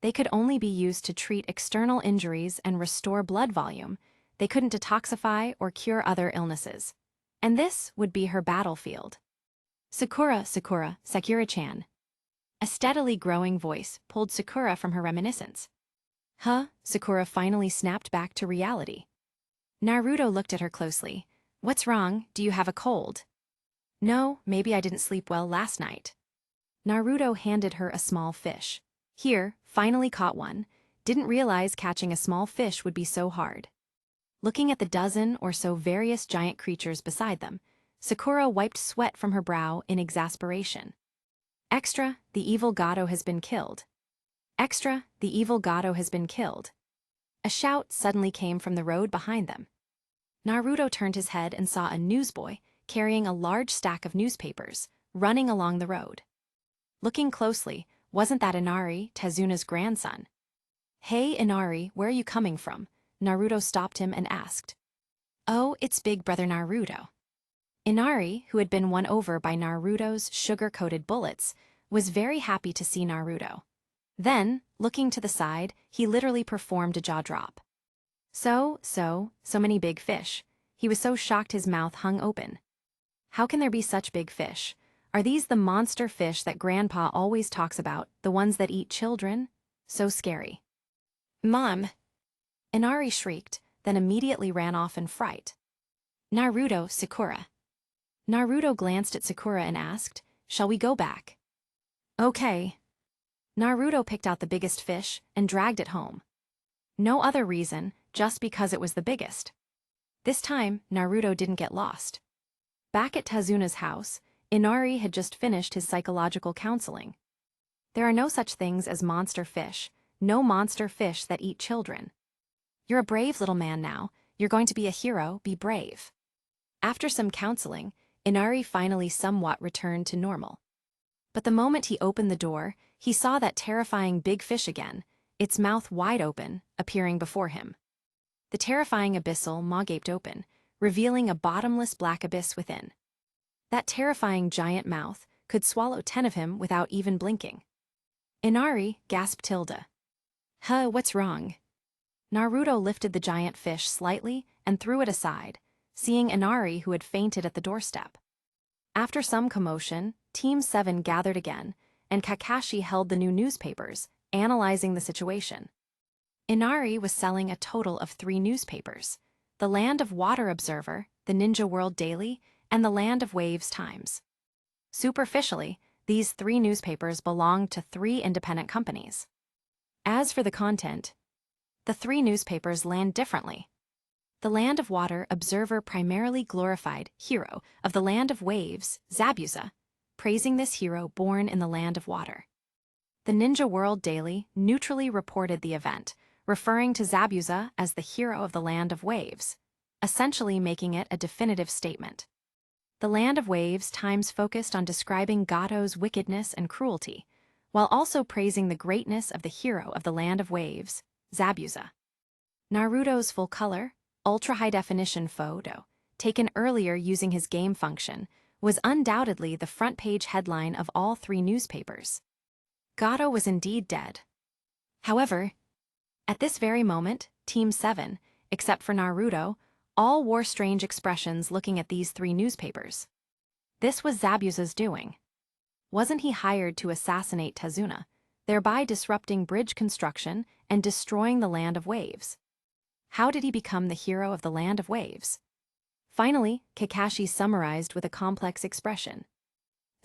They could only be used to treat external injuries and restore blood volume. They couldn't detoxify or cure other illnesses. And this would be her battlefield. Sakura, Sakura-chan. A steadily growing voice pulled Sakura from her reminiscence. Sakura finally snapped back to reality. Naruto looked at her closely. What's wrong? Do you have a cold? No, maybe I didn't sleep well last night. Naruto handed her a small fish. Here, finally caught one. Didn't realize catching a small fish would be so hard. Looking at the dozen or so various giant creatures beside them, Sakura wiped sweat from her brow in exasperation. Extra, the evil Gato has been killed. Extra, the evil Gato has been killed. A shout suddenly came from the road behind them. Naruto turned his head and saw a newsboy carrying a large stack of newspapers, running along the road. Looking closely, wasn't that Inari, Tezuna's grandson? Hey Inari, where are you coming from? Naruto stopped him and asked. Oh, it's big brother Naruto. Inari, who had been won over by Naruto's sugar-coated bullets, was very happy to see Naruto. Then, looking to the side, he literally performed a jaw drop. So many big fish. He was so shocked his mouth hung open. How can there be such big fish? Are these the monster fish that Grandpa always talks about, the ones that eat children? So scary. Mom! Inari shrieked, then immediately ran off in fright. Naruto, Sakura. Naruto glanced at Sakura and asked, shall we go back? Okay. Naruto picked out the biggest fish and dragged it home. No other reason, just because it was the biggest. This time, Naruto didn't get lost. Back at Tezuna's house, Inari had just finished his psychological counseling. There are no such things as monster fish, no monster fish that eat children. You're a brave little man now, you're going to be a hero, be brave. After some counseling, Inari finally somewhat returned to normal. But the moment he opened the door, he saw that terrifying big fish again, its mouth wide open, appearing before him. The terrifying abyssal maw gaped open, revealing a bottomless black abyss within. That terrifying giant mouth could swallow 10 of him without even blinking. Inari gasped Tilda. What's wrong? Naruto lifted the giant fish slightly and threw it aside, seeing Inari who had fainted at the doorstep. After some commotion, Team 7 gathered again, and Kakashi held the new newspapers, analyzing the situation. Inari was selling a total of 3 newspapers: the Land of Water Observer, the Ninja World Daily, and the Land of Waves Times. Superficially, these 3 newspapers belonged to 3 independent companies. As for the content, the 3 newspapers land differently. The Land of Water Observer primarily glorified hero of the Land of Waves, Zabuza, praising this hero born in the Land of Water. The Ninja World Daily neutrally reported the event, referring to Zabuza as the hero of the Land of Waves, essentially making it a definitive statement. The Land of Waves Times focused on describing Gato's wickedness and cruelty, while also praising the greatness of the hero of the Land of Waves, Zabuza. Naruto's full-color, ultra-high-definition photo, taken earlier using his game function, was undoubtedly the front-page headline of all 3 newspapers. Gato was indeed dead. However, at this very moment, Team 7, except for Naruto, all wore strange expressions looking at these 3 newspapers. This was Zabuza's doing. Wasn't he hired to assassinate Tezuna, thereby disrupting bridge construction and destroying the Land of Waves? How did he become the hero of the Land of Waves? Finally, Kakashi summarized with a complex expression.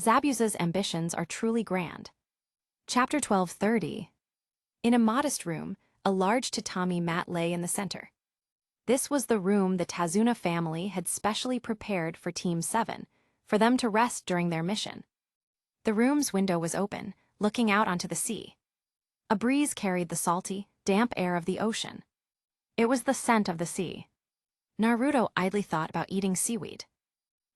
Zabuza's ambitions are truly grand. Chapter 12:30. In a modest room, a large tatami mat lay in the center. This was the room the Tezuna family had specially prepared for Team 7, for them to rest during their mission. The room's window was open, looking out onto the sea. A breeze carried the salty, damp air of the ocean. It was the scent of the sea. Naruto idly thought about eating seaweed.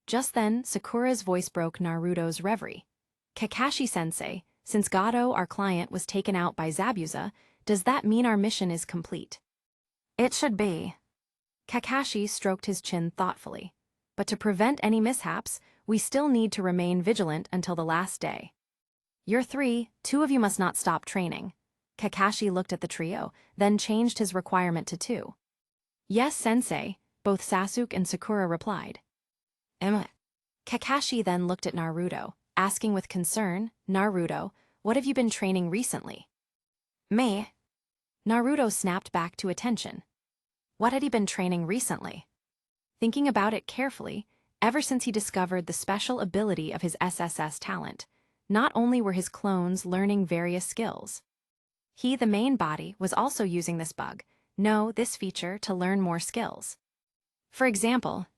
Just then, Sakura's voice broke Naruto's reverie. Kakashi-sensei, Since Gado, our client, was taken out by Zabuza, does that mean our mission is complete? It should be. Kakashi stroked his chin thoughtfully. But to prevent any mishaps, we still need to remain vigilant until the last day. You're 3, 2 of you must not stop training. Kakashi looked at the trio, then changed his requirement to 2. Yes, sensei, both Sasuke and Sakura replied. Kakashi then looked at Naruto, asking with concern, Naruto, what have you been training recently? Me. Naruto snapped back to attention. What had he been training recently? Thinking about it carefully, ever since he discovered the special ability of his SSS talent, not only were his clones learning various skills. He, the main body, was also using this this feature to learn more skills. For example,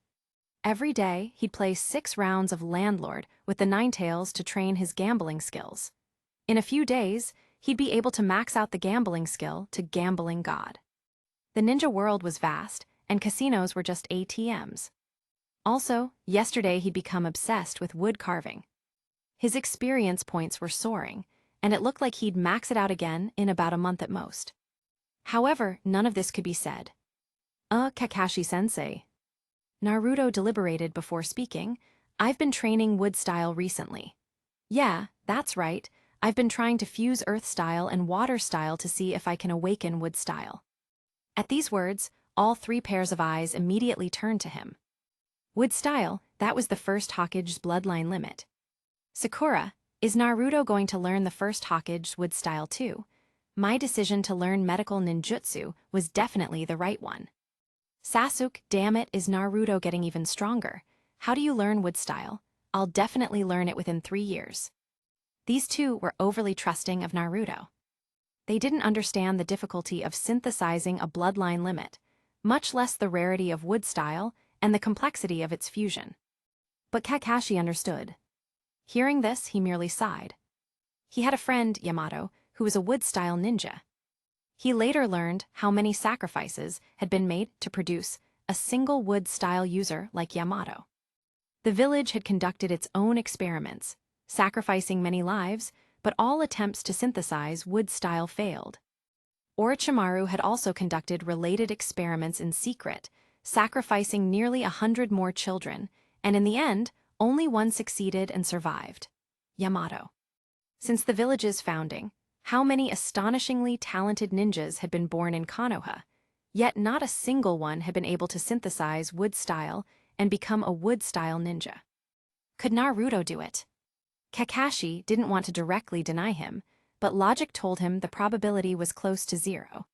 every day he'd play 6 rounds of Landlord with the Ninetales to train his gambling skills. In a few days, he'd be able to max out the gambling skill to Gambling God. The ninja world was vast, and casinos were just ATMs. Also, yesterday he'd become obsessed with wood carving. His experience points were soaring, and it looked like he'd max it out again in about a month at most. However, none of this could be said. Kakashi-sensei. Naruto deliberated before speaking. I've been training wood style recently. Yeah, that's right. I've been trying to fuse earth style and water style to see if I can awaken wood style. At these words, all 3 pairs of eyes immediately turned to him. Wood style, that was the first Hokage's bloodline limit. Sakura, is Naruto going to learn the first Hokage's wood style too? My decision to learn medical ninjutsu was definitely the right one. Sasuke, damn it, is Naruto getting even stronger? How do you learn wood style? I'll definitely learn it within 3 years. These 2 were overly trusting of Naruto. They didn't understand the difficulty of synthesizing a bloodline limit, much less the rarity of wood style and the complexity of its fusion. But Kakashi understood. Hearing this, he merely sighed. He had a friend, Yamato, who was a wood-style ninja. He later learned how many sacrifices had been made to produce a single wood-style user like Yamato. The village had conducted its own experiments, sacrificing many lives, but all attempts to synthesize wood style failed. Orochimaru had also conducted related experiments in secret, sacrificing nearly 100 more children, and in the end, only one succeeded and survived: Yamato. Since the village's founding, how many astonishingly talented ninjas had been born in Konoha, yet not a single one had been able to synthesize wood style and become a wood style ninja. Could Naruto do it? Kakashi didn't want to directly deny him, but logic told him the probability was close to 0.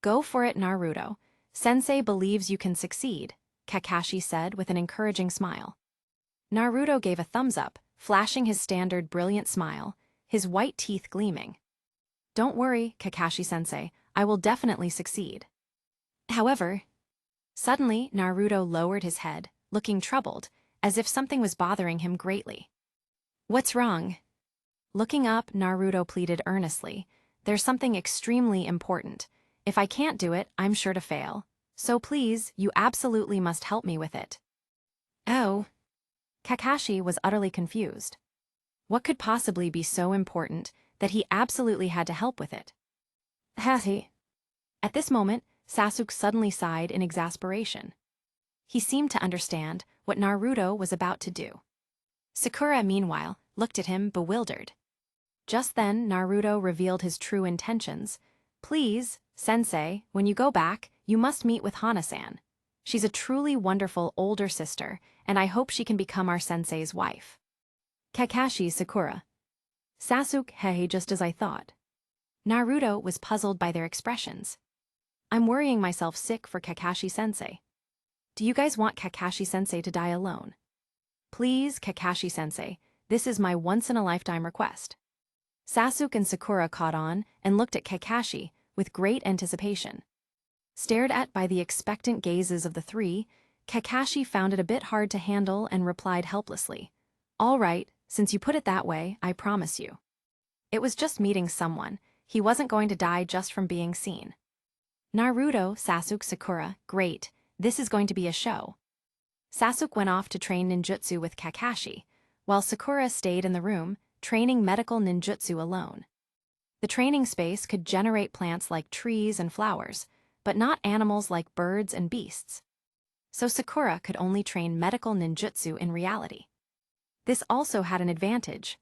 Go for it, Naruto. Sensei believes you can succeed, Kakashi said with an encouraging smile. Naruto gave a thumbs up, flashing his standard brilliant smile, his white teeth gleaming. Don't worry, Kakashi-sensei, I will definitely succeed. However, suddenly Naruto lowered his head, looking troubled, as if something was bothering him greatly. What's wrong? Looking up, Naruto pleaded earnestly. There's something extremely important. If I can't do it, I'm sure to fail. So please, you absolutely must help me with it. Oh. Kakashi was utterly confused. What could possibly be so important that he absolutely had to help with it? Hattie. At this moment, Sasuke suddenly sighed in exasperation. He seemed to understand what Naruto was about to do. Sakura, meanwhile, looked at him bewildered. Just then, Naruto revealed his true intentions. Please, sensei, when you go back, you must meet with Hana-san. She's a truly wonderful older sister, and I hope she can become our sensei's wife. Kakashi, Sakura. Sasuke, hey, just as I thought. Naruto was puzzled by their expressions. I'm worrying myself sick for Kakashi-sensei. Do you guys want Kakashi-sensei to die alone? Please, Kakashi-sensei, this is my once-in-a-lifetime request. Sasuke and Sakura caught on and looked at Kakashi with great anticipation. Stared at by the expectant gazes of the 3, Kakashi found it a bit hard to handle and replied helplessly. All right, since you put it that way, I promise you. It was just meeting someone. He wasn't going to die just from being seen. Naruto, Sasuke, Sakura, great, this is going to be a show. Sasuke went off to train ninjutsu with Kakashi, while Sakura stayed in the room, training medical ninjutsu alone. The training space could generate plants like trees and flowers, but not animals like birds and beasts. So Sakura could only train medical ninjutsu in reality. This also had an advantage.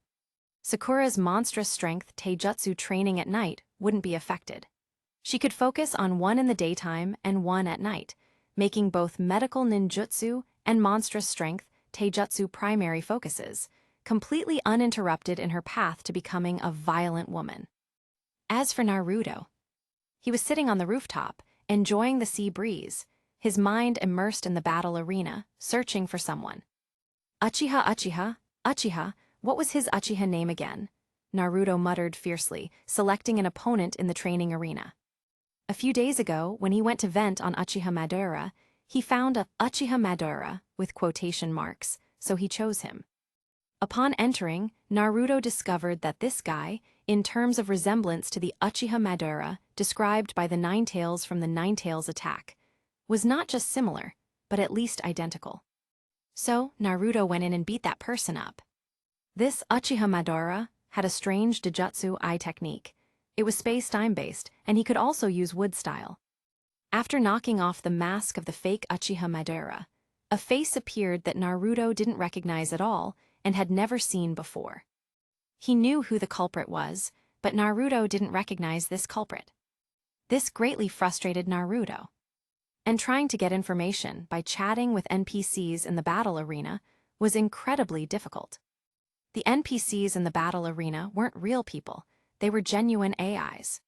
Sakura's monstrous strength taijutsu training at night wouldn't be affected. She could focus on one in the daytime and one at night, making both medical ninjutsu and monstrous strength taijutsu primary focuses, completely uninterrupted in her path to becoming a violent woman. As for Naruto, he was sitting on the rooftop, enjoying the sea breeze, his mind immersed in the battle arena, searching for someone. Uchiha, what was his Uchiha name again? Naruto muttered fiercely, selecting an opponent in the training arena. A few days ago, when he went to vent on Uchiha Madara, he found a Uchiha Madara with quotation marks, so he chose him. Upon entering, Naruto discovered that this guy, in terms of resemblance to the Uchiha Madara described by the Ninetales from the Ninetales attack, was not just similar, but at least identical. So, Naruto went in and beat that person up. This Uchiha Madara had a strange Dojutsu eye technique. It was space-time based, and he could also use wood style. After knocking off the mask of the fake Uchiha Madara, a face appeared that Naruto didn't recognize at all and had never seen before. He knew who the culprit was, but Naruto didn't recognize this culprit. This greatly frustrated Naruto. And trying to get information by chatting with NPCs in the battle arena was incredibly difficult. The NPCs in the battle arena weren't real people, they were genuine AIs.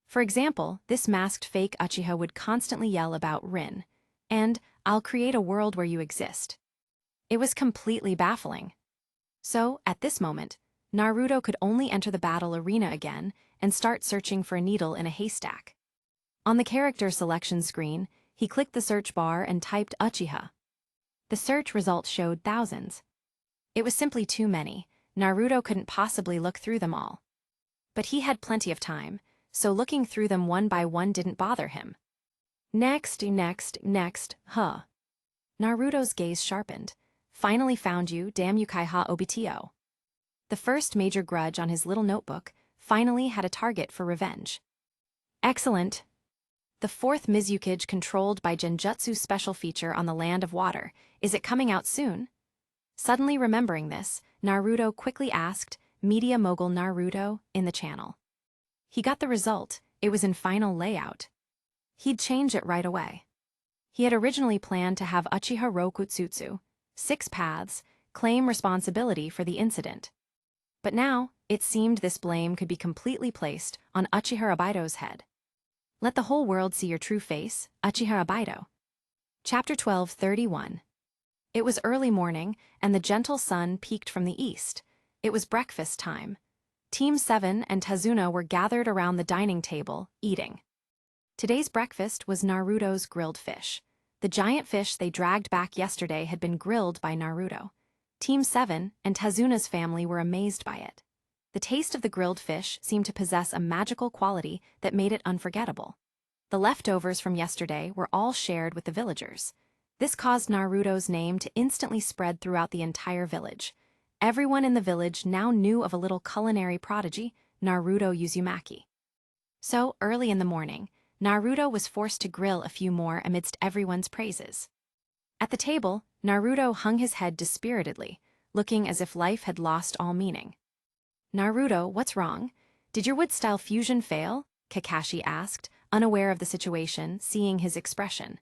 For example, this masked fake Uchiha would constantly yell about Rin, and "I'll create a world where you exist." It was completely baffling. So, at this moment, Naruto could only enter the battle arena again and start searching for a needle in a haystack. On the character selection screen, he clicked the search bar and typed Uchiha. The search results showed thousands. It was simply too many. Naruto couldn't possibly look through them all. But he had plenty of time, so looking through them one by one didn't bother him. Next, huh. Naruto's gaze sharpened. Finally found you, damn you Kaiha Obito. The first major grudge on his little notebook finally had a target for revenge. Excellent. The fourth Mizukage controlled by Genjutsu special feature on the Land of Water. Is it coming out soon? Suddenly remembering this, Naruto quickly asked Media Mogul Naruto in the channel. He got the result. It was in final layout. He'd change it right away. He had originally planned to have Uchiha Rokutsutsu, 6 paths, claim responsibility for the incident. But now, it seemed this blame could be completely placed on Uchiha Obito's head. Let the whole world see your true face, Uchiha Obito. Chapter 12:31. It was early morning, and the gentle sun peeked from the east. It was breakfast time. Team 7 and Tazuna were gathered around the dining table, eating. Today's breakfast was Naruto's grilled fish. The giant fish they dragged back yesterday had been grilled by Naruto. Team 7 and Tazuna's family were amazed by it. The taste of the grilled fish seemed to possess a magical quality that made it unforgettable. The leftovers from yesterday were all shared with the villagers. This caused Naruto's name to instantly spread throughout the entire village. Everyone in the village now knew of a little culinary prodigy, Naruto Uzumaki. So, early in the morning, Naruto was forced to grill a few more amidst everyone's praises. At the table, Naruto hung his head dispiritedly, looking as if life had lost all meaning. Naruto, what's wrong? Did your wood-style fusion fail? Kakashi asked, unaware of the situation, seeing his expression.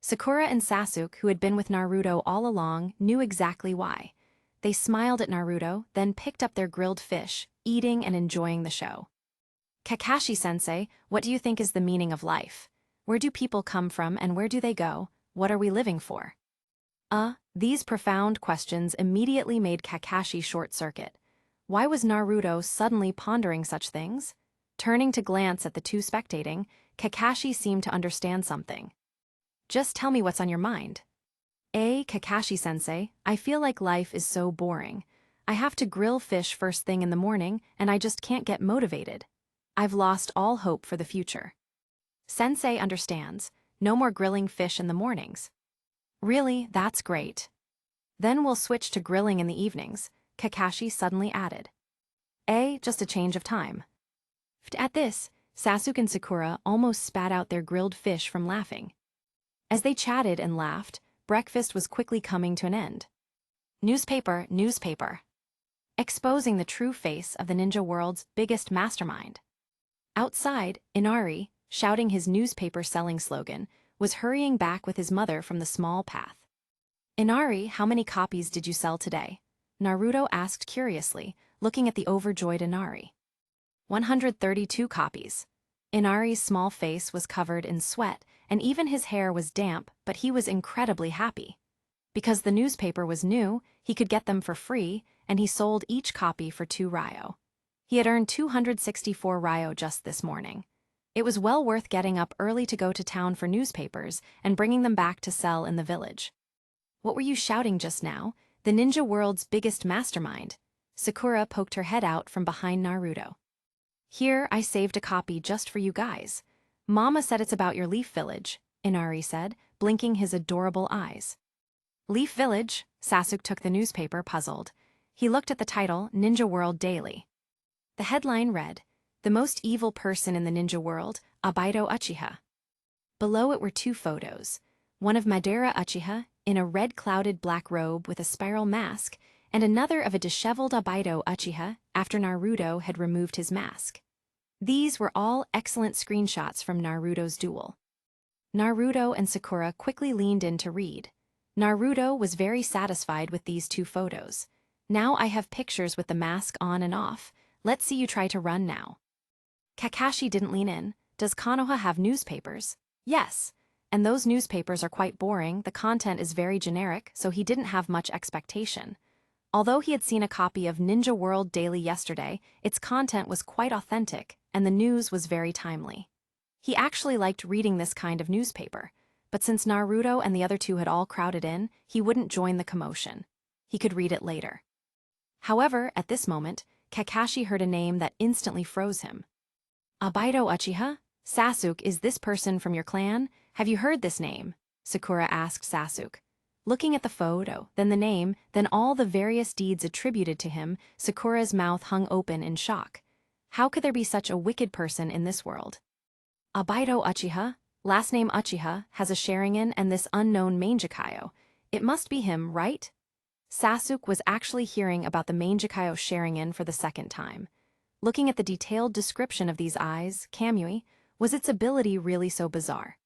Sakura and Sasuke, who had been with Naruto all along, knew exactly why. They smiled at Naruto, then picked up their grilled fish, eating and enjoying the show. Kakashi-sensei, what do you think is the meaning of life? Where do people come from and where do they go? What are we living for? These profound questions immediately made Kakashi short-circuit. Why was Naruto suddenly pondering such things? Turning to glance at the two spectating, Kakashi seemed to understand something. Just tell me what's on your mind. Kakashi-sensei, I feel like life is so boring. I have to grill fish first thing in the morning, and I just can't get motivated. I've lost all hope for the future. Sensei understands. No more grilling fish in the mornings. Really, that's great. Then we'll switch to grilling in the evenings, Kakashi suddenly added. Just a change of time. At this, Sasuke and Sakura almost spat out their grilled fish from laughing. As they chatted and laughed, breakfast was quickly coming to an end. Newspaper, newspaper. Exposing the true face of the ninja world's biggest mastermind. Outside, Inari, shouting his newspaper-selling slogan, was hurrying back with his mother from the small path. Inari, how many copies did you sell today? Naruto asked curiously, looking at the overjoyed Inari. 132 copies. Inari's small face was covered in sweat, and even his hair was damp, but he was incredibly happy. Because the newspaper was new, he could get them for free, and he sold each copy for 2 ryo. He had earned 264 ryo just this morning. It was well worth getting up early to go to town for newspapers and bringing them back to sell in the village. What were you shouting just now? The ninja world's biggest mastermind. Sakura poked her head out from behind Naruto. Here, I saved a copy just for you guys. Mama said it's about your Leaf Village, Inari said, blinking his adorable eyes. Leaf Village? Sasuke took the newspaper, puzzled. He looked at the title, Ninja World Daily. The headline read, "The most evil person in the ninja world, Obito Uchiha." Below it were 2 photos, one of Madara Uchiha in a red-clouded black robe with a spiral mask, and another of a disheveled Obito Uchiha after Naruto had removed his mask. These were all excellent screenshots from Naruto's duel. Naruto and Sakura quickly leaned in to read. Naruto was very satisfied with these 2 photos. Now I have pictures with the mask on and off. Let's see you try to run now. Kakashi didn't lean in. Does Konoha have newspapers? Yes. And those newspapers are quite boring, the content is very generic, so he didn't have much expectation. Although he had seen a copy of Ninja World Daily yesterday, its content was quite authentic, and the news was very timely. He actually liked reading this kind of newspaper, but since Naruto and the other 2 had all crowded in, he wouldn't join the commotion. He could read it later. However, at this moment, Kakashi heard a name that instantly froze him. Obito Uchiha? Sasuke, is this person from your clan? Have you heard this name? Sakura asked Sasuke. Looking at the photo, then the name, then all the various deeds attributed to him, Sakura's mouth hung open in shock. How could there be such a wicked person in this world? Obito Uchiha, last name Uchiha, has a Sharingan and this unknown Mangekyo. It must be him, right? Sasuke was actually hearing about the Mangekyo Sharingan for the second time. Looking at the detailed description of these eyes, Kamui, was its ability really so bizarre?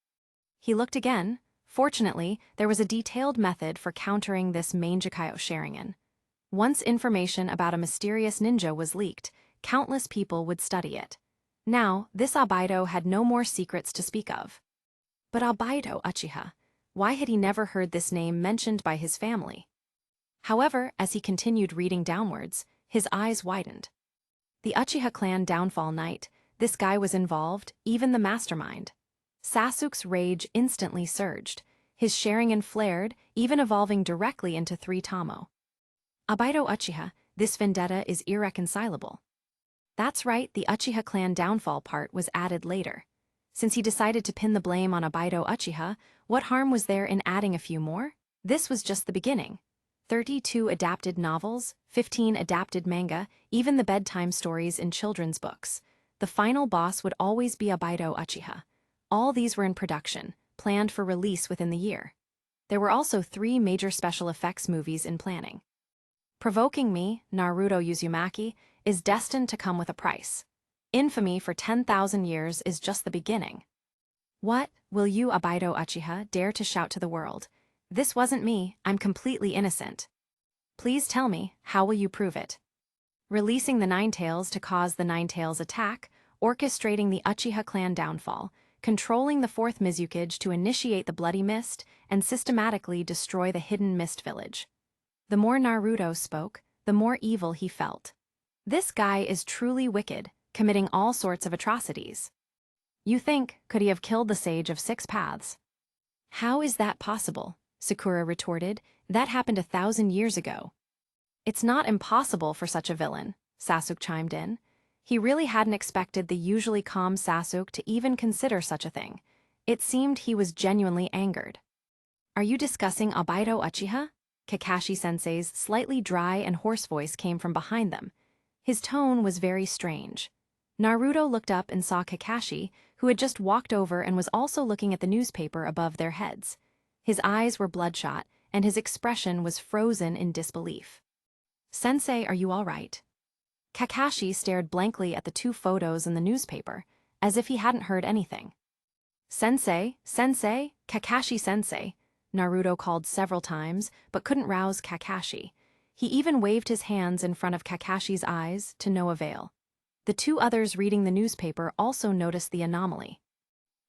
He looked again. Fortunately, there was a detailed method for countering this Mangekyo Sharingan. Once information about a mysterious ninja was leaked, countless people would study it. Now, this Obito had no more secrets to speak of. But Obito Uchiha, why had he never heard this name mentioned by his family? However, as he continued reading downwards, his eyes widened. The Uchiha clan downfall night, this guy was involved, even the mastermind. Sasuke's rage instantly surged. His Sharingan flared, even evolving directly into 3 Tamo. Obito Uchiha, this vendetta is irreconcilable. That's right, the Uchiha clan downfall part was added later. Since he decided to pin the blame on Obito Uchiha, what harm was there in adding a few more? This was just the beginning. 32 adapted novels, 15 adapted manga, even the bedtime stories in children's books. The final boss would always be Obito Uchiha. All these were in production, planned for release within the year. There were also 3 major special effects movies in planning. Provoking Me, Naruto Uzumaki, is destined to come with a price. Infamy for 10,000 years is just the beginning. What, will you Obito Uchiha dare to shout to the world? This wasn't me, I'm completely innocent. Please tell me, how will you prove it? Releasing the Nine Tails to cause the Nine Tails attack, orchestrating the Uchiha clan downfall, controlling the 4th Mizukage to initiate the Bloody Mist, and systematically destroy the hidden Mist Village. The more Naruto spoke, the more evil he felt. This guy is truly wicked, committing all sorts of atrocities. You think, could he have killed the Sage of 6 Paths? How is that possible? Sakura retorted. That happened 1,000 years ago. It's not impossible for such a villain, Sasuke chimed in. He really hadn't expected the usually calm Sasuke to even consider such a thing. It seemed he was genuinely angered. Are you discussing Obito Uchiha? Kakashi-sensei's slightly dry and hoarse voice came from behind them. His tone was very strange. Naruto looked up and saw Kakashi, who had just walked over and was also looking at the newspaper above their heads. His eyes were bloodshot, and his expression was frozen in disbelief. "Sensei, are you all right?" Kakashi stared blankly at the two photos in the newspaper, as if he hadn't heard anything. "Sensei, Sensei, Kakashi-sensei," Naruto called several times, but couldn't rouse Kakashi. He even waved his hands in front of Kakashi's eyes, to no avail. The two others reading the newspaper also noticed the anomaly.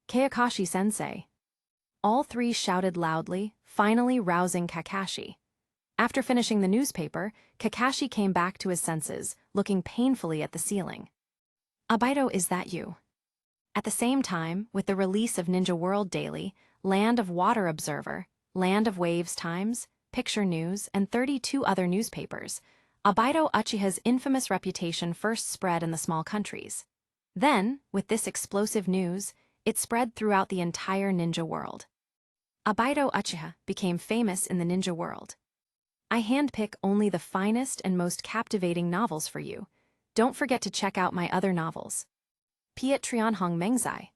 "Kakashi-sensei." All three shouted loudly, finally rousing Kakashi. After finishing the newspaper, Kakashi came back to his senses, looking painfully at the ceiling. "Abaito, is that you?" At the same time, with the release of Ninja World Daily, Land of Water Observer, Land of Waves Times, Picture News, and 32 other newspapers, Abaito Uchiha's infamous reputation first spread in the small countries. Then, with this explosive news, it spread throughout the entire ninja world. Abaito Uchiha became famous in the ninja world. I handpick only the finest and most captivating novels for you. Don't forget to check out my other novels. Piet Trianhong Mengzai.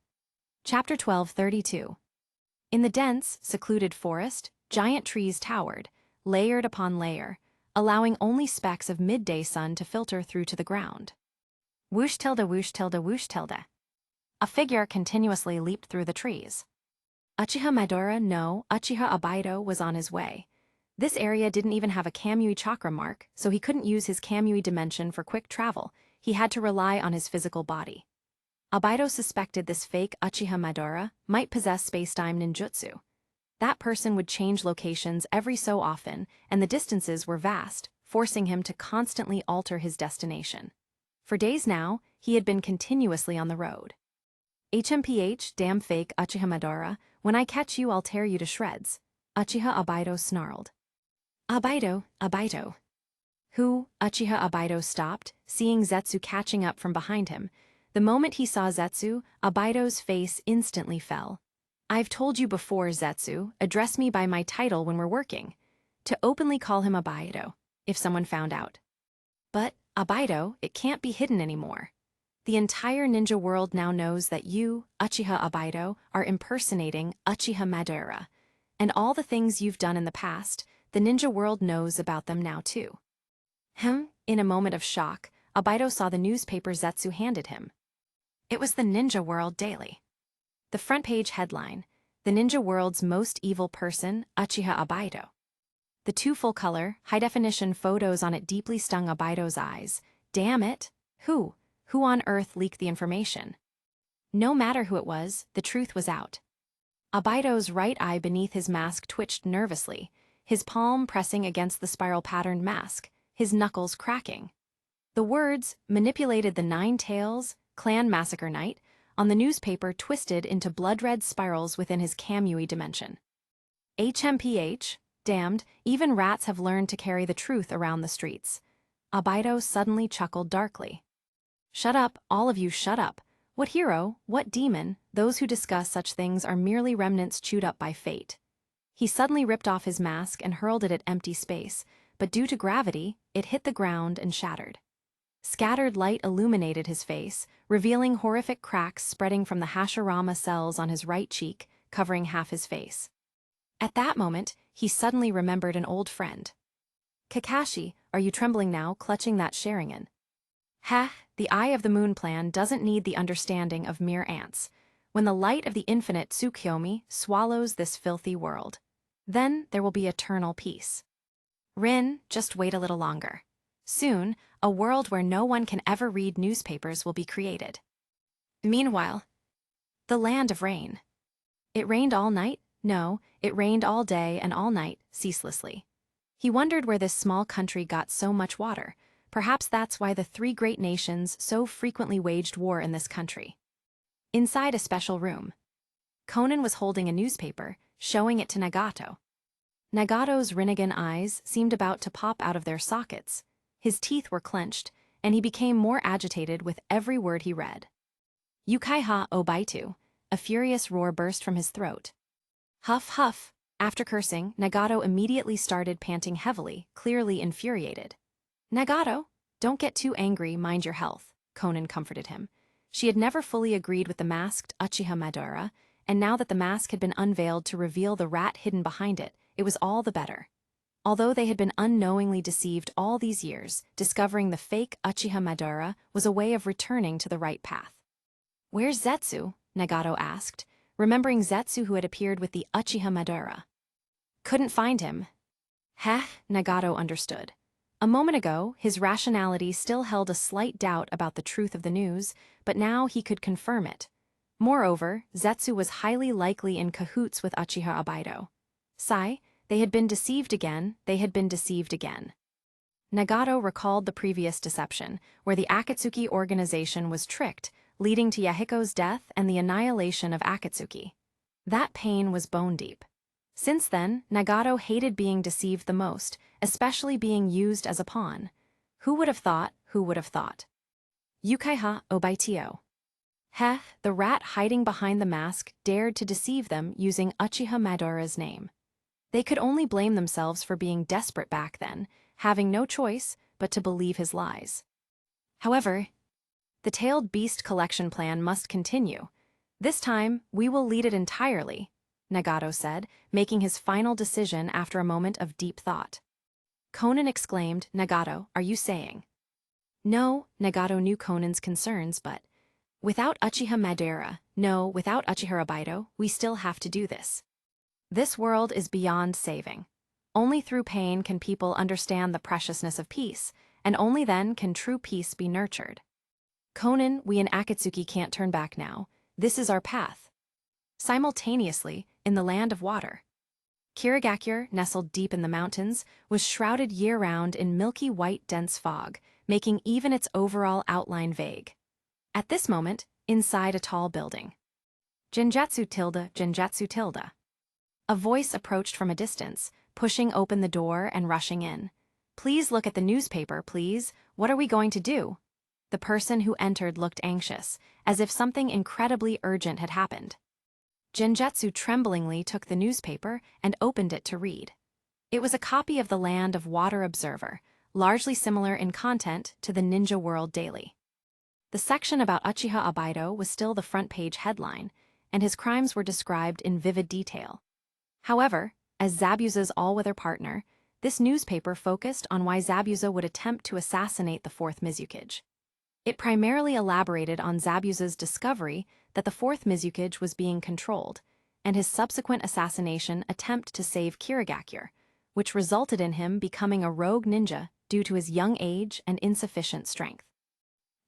Chapter 1232. In the dense, secluded forest, giant trees towered, layered upon layer, allowing only specks of midday sun to filter through to the ground. Whoosh tilde whoosh tilde whoosh tilde. A figure continuously leaped through the trees. Uchiha Madara no Uchiha Abaito was on his way. This area didn't even have a Kamui chakra mark, so he couldn't use his Kamui dimension for quick travel. He had to rely on his physical body. Abaito suspected this fake Uchiha Madara might possess space-time ninjutsu. That person would change locations every so often, and the distances were vast, forcing him to constantly alter his destination. For days now, he had been continuously on the road. "HMPH, damn fake Uchiha Madara, when I catch you I'll tear you to shreds," Uchiha Abaito snarled. "Abaito, Abaito." Who? Uchiha Abaito stopped, seeing Zetsu catching up from behind him. The moment he saw Zetsu, Abaito's face instantly fell. "I've told you before, Zetsu, address me by my title when we're working." To openly call him Abaito, if someone found out. "But, Abaito, it can't be hidden anymore. The entire ninja world now knows that you, Uchiha Abaito, are impersonating Uchiha Madara. And all the things you've done in the past, the ninja world knows about them now too." In a moment of shock, Abaito saw the newspaper Zetsu handed him. It was the Ninja World Daily. The front page headline, "The Ninja World's Most Evil Person, Uchiha Abaito." The two full-color, high-definition photos on it deeply stung Abaito's eyes. Damn it! Who on earth leaked the information? No matter who it was, the truth was out. Abaito's right eye beneath his mask twitched nervously, his palm pressing against the spiral-patterned mask, his knuckles cracking. The words, "manipulated the 9 tails, Clan Massacre Night," on the newspaper twisted into blood-red spirals within his Kamui dimension. HMPH, damned, even rats have learned to carry the truth around the streets. Abaito suddenly chuckled darkly. "Shut up, all of you, shut up. What hero, what demon, those who discuss such things are merely remnants chewed up by fate." He suddenly ripped off his mask and hurled it at empty space, but due to gravity, it hit the ground and shattered. Scattered light illuminated his face, revealing horrific cracks spreading from the Hashirama cells on his right cheek, covering half his face. At that moment, he suddenly remembered an old friend. "Kakashi, are you trembling now, clutching that Sharingan?" The Eye of the Moon plan doesn't need the understanding of mere ants. When the light of the infinite Tsukuyomi swallows this filthy world, then there will be eternal peace. Rin, just wait a little longer. Soon, a world where no one can ever read newspapers will be created. Meanwhile, the land of rain. It rained all night? No, it rained all day and all night, ceaselessly. He wondered where this small country got so much water. Perhaps that's why the 3 great nations so frequently waged war in this country. Inside a special room, Conan was holding a newspaper, showing it to Nagato. Nagato's Rinnegan eyes seemed about to pop out of their sockets. His teeth were clenched, and he became more agitated with every word he read. "Yukai-ha obaitu," a furious roar burst from his throat. Huff, huff. After cursing, Nagato immediately started panting heavily, clearly infuriated. "Nagato, Don't get too angry, mind your health, Conan comforted him. She had never fully agreed with the masked Uchiha Madara, and now that the mask had been unveiled to reveal the rat hidden behind it, it was all the better. Although they had been unknowingly deceived all these years, discovering the fake Uchiha Madara was a way of returning to the right path. "Where's Zetsu?" Nagato asked, remembering Zetsu who had appeared with the Uchiha Madara. "Couldn't find him." Heh, Nagato understood. A moment ago, his rationality still held a slight doubt about the truth of the news, but now he could confirm it. Moreover, Zetsu was highly likely in cahoots with Uchiha Obaido. Sigh, they had been deceived again. Nagato recalled the previous deception, where the Akatsuki organization was tricked, leading to Yahiko's death and the annihilation of Akatsuki. That pain was bone-deep. Since then, Nagato hated being deceived the most, especially being used as a pawn. Who would have thought? Yukaiha Obaitio. Heh, the rat hiding behind the mask dared to deceive them using Uchiha Madara's name. They could only blame themselves for being desperate back then, having no choice but to believe his lies. However, the Tailed Beast collection plan must continue. This time, we will lead it entirely, Nagato said, making his final decision after a moment of deep thought. Conan exclaimed, "Nagato, are you saying?" No, Nagato knew Conan's concerns, but without Uchiha Madara, without Uchiha Obaido, we still have to do this. This world is beyond saving. Only through pain can people understand the preciousness of peace, and only then can true peace be nurtured. Conan, we in Akatsuki can't turn back now. This is our path. Simultaneously, in the land of water, Kirigakure, nestled deep in the mountains, was shrouded year-round in milky white dense fog, making even its overall outline vague. At this moment, inside a tall building. Genjutsu. A voice approached from a distance, pushing open the door and rushing in. "Please look at the newspaper, please. What are we going to do?" The person who entered looked anxious, as if something incredibly urgent had happened. Genjutsu tremblingly took the newspaper and opened it to read. It was a copy of the Land of Water Observer, largely similar in content to the Ninja World Daily. The section about Uchiha Obaido was still the front-page headline, and his crimes were described in vivid detail. However, as Zabuza's all-weather partner, this newspaper focused on why Zabuza would attempt to assassinate the fourth Mizukage. It primarily elaborated on Zabuza's discovery that the fourth Mizukage was being controlled, and his subsequent assassination attempt to save Kirigakure, which resulted in him becoming a rogue ninja due to his young age and insufficient strength.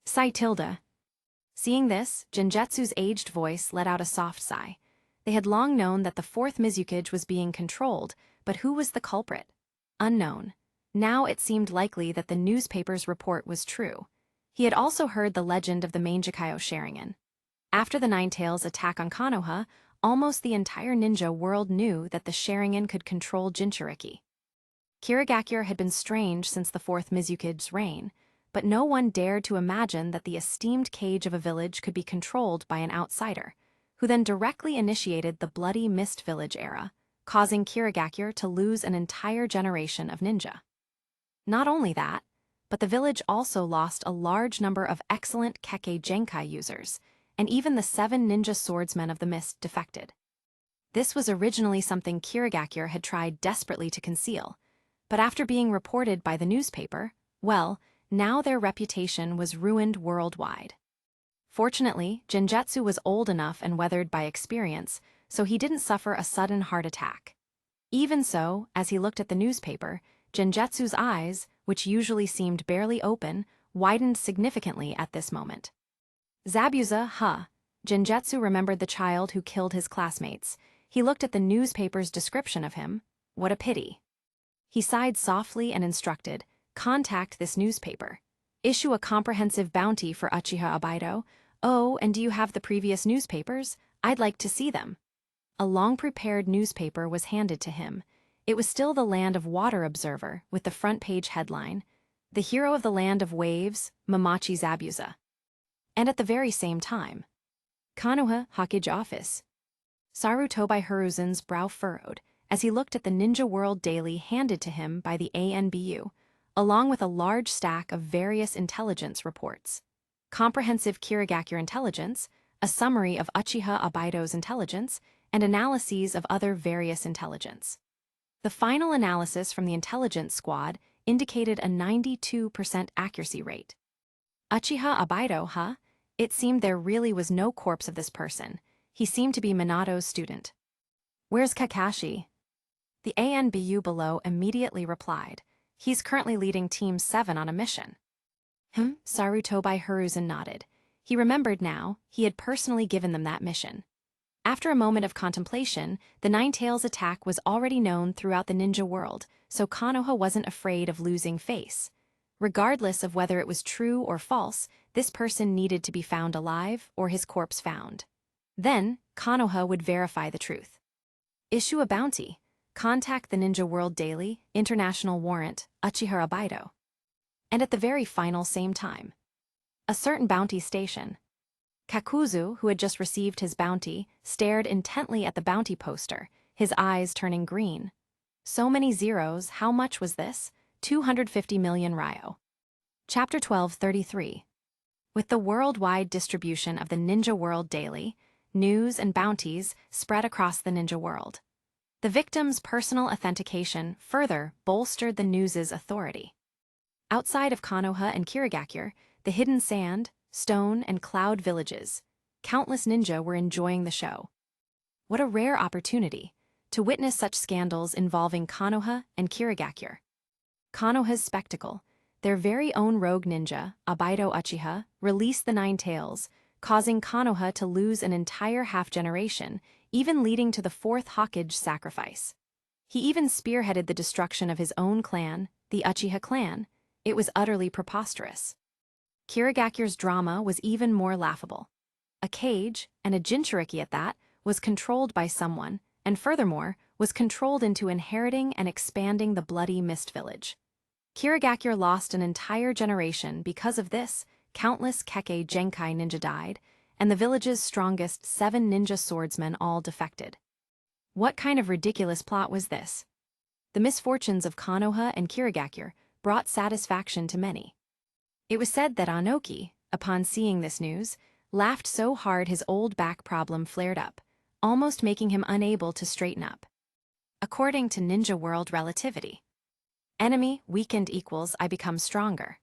Seeing this, Genjutsu's aged voice let out a soft sigh. They had long known that the fourth Mizukage was being controlled, but who was the culprit? Unknown. Now it seemed likely that the newspaper's report was true. He had also heard the legend of the Mangekyo Sharingan. After the Ninetales' attack on Konoha, almost the entire ninja world knew that the Sharingan could control Jinchuriki. Kirigakure had been strange since the fourth Mizukage's reign, but no one dared to imagine that the esteemed kage of a village could be controlled by an outsider, who then directly initiated the Bloody Mist Village era, causing Kirigakure to lose an entire generation of ninja. Not only that, but the village also lost a large number of excellent Kekkei Genkai users, and even the 7 ninja swordsmen of the mist defected. This was originally something Kirigakure had tried desperately to conceal, but after being reported by the newspaper, well, now their reputation was ruined worldwide. Fortunately, Genjutsu was old enough and weathered by experience, so he didn't suffer a sudden heart attack. Even so, as he looked at the newspaper, Genjutsu's eyes, which usually seemed barely open, widened significantly at this moment. Zabuza, Genjutsu remembered the child who killed his classmates. He looked at the newspaper's description of him. What a pity. He sighed softly and instructed, "Contact this newspaper. Issue a comprehensive bounty for Uchiha Obaido. Oh, and do you have the previous newspapers? I'd like to see them." A long-prepared newspaper was handed to him. It was still the Land of Water Observer, with the front-page headline, "The Hero of the Land of Waves, Mamachi Zabuza." And at the very same time, Konoha Hokage Office. Sarutobi Hiruzen's brow furrowed as he looked at the Ninja World Daily handed to him by the ANBU, along with a large stack of various intelligence reports. Comprehensive Kirigakure intelligence, a summary of Uchiha Obaido's intelligence, and analyses of other various intelligence. The final analysis from the intelligence squad indicated a 92% accuracy rate. Uchiha Obaido, huh? It seemed there really was no corpse of this person. He seemed to be Minato's student. Where's Kakashi? The ANBU below immediately replied. He's currently leading Team 7 on a mission. Sarutobi Hiruzen nodded. He remembered now, he had personally given them that mission. After a moment of contemplation, the Nine-Tails attack was already known throughout the ninja world, so Konoha wasn't afraid of losing face. Regardless of whether it was true or false, this person needed to be found alive or his corpse found. Then, Konoha would verify the truth. Issue a bounty. Contact the Ninja World Daily, International Warrant, Uchiha Obaido. And at the very final same time, a certain bounty station. Kakuzu, who had just received his bounty, stared intently at the bounty poster, his eyes turning green. So many zeros, how much was this? 250 million ryo. Chapter 12:33. With the worldwide distribution of the Ninja World Daily, news and bounties spread across the ninja world. The victim's personal authentication further bolstered the news's authority. Outside of Konoha and Kirigakure, the hidden sand, stone, and cloud villages, countless ninja were enjoying the show. What a rare opportunity to witness such scandals involving Konoha and Kirigakure. Konoha's spectacle, their very own rogue ninja, Obaido Uchiha, released the Nine-Tails, causing Konoha to lose an entire half-generation, even leading to the fourth Hokage sacrifice. He even spearheaded the destruction of his own clan, the Uchiha clan. It was utterly preposterous. Kirigakure's drama was even more laughable. A cage, and a Jinchuriki at that, was controlled by someone, and furthermore, was controlled into inheriting and expanding the bloody Mist Village. Kirigakure lost an entire generation because of this. Countless Kekkei Genkai ninja died, and the village's strongest 7 ninja swordsmen all defected. What kind of ridiculous plot was this? The misfortunes of Konoha and Kirigakure brought satisfaction to many. It was said that Anoki, upon seeing this news, laughed so hard his old back problem flared up, almost making him unable to straighten up. According to Ninja World relativity, enemy weakened equals I become stronger.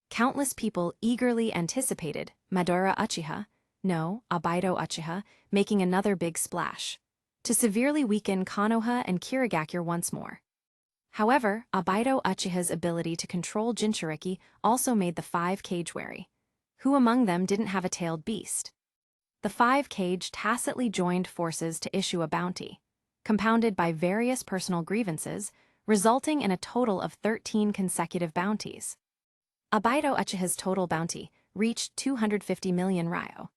Countless people eagerly anticipated Madara Uchiha, no, Obaido Uchiha, making another big splash, to severely weaken Konoha and Kirigakure once more. However, Obaido Uchiha's ability to control Jinchuriki also made the 5 Cage wary. Who among them didn't have a tailed beast? The 5 Cage tacitly joined forces to issue a bounty, compounded by various personal grievances, resulting in a total of 13 consecutive bounties. Obaido Uchiha's total bounty reached 250 million ryo.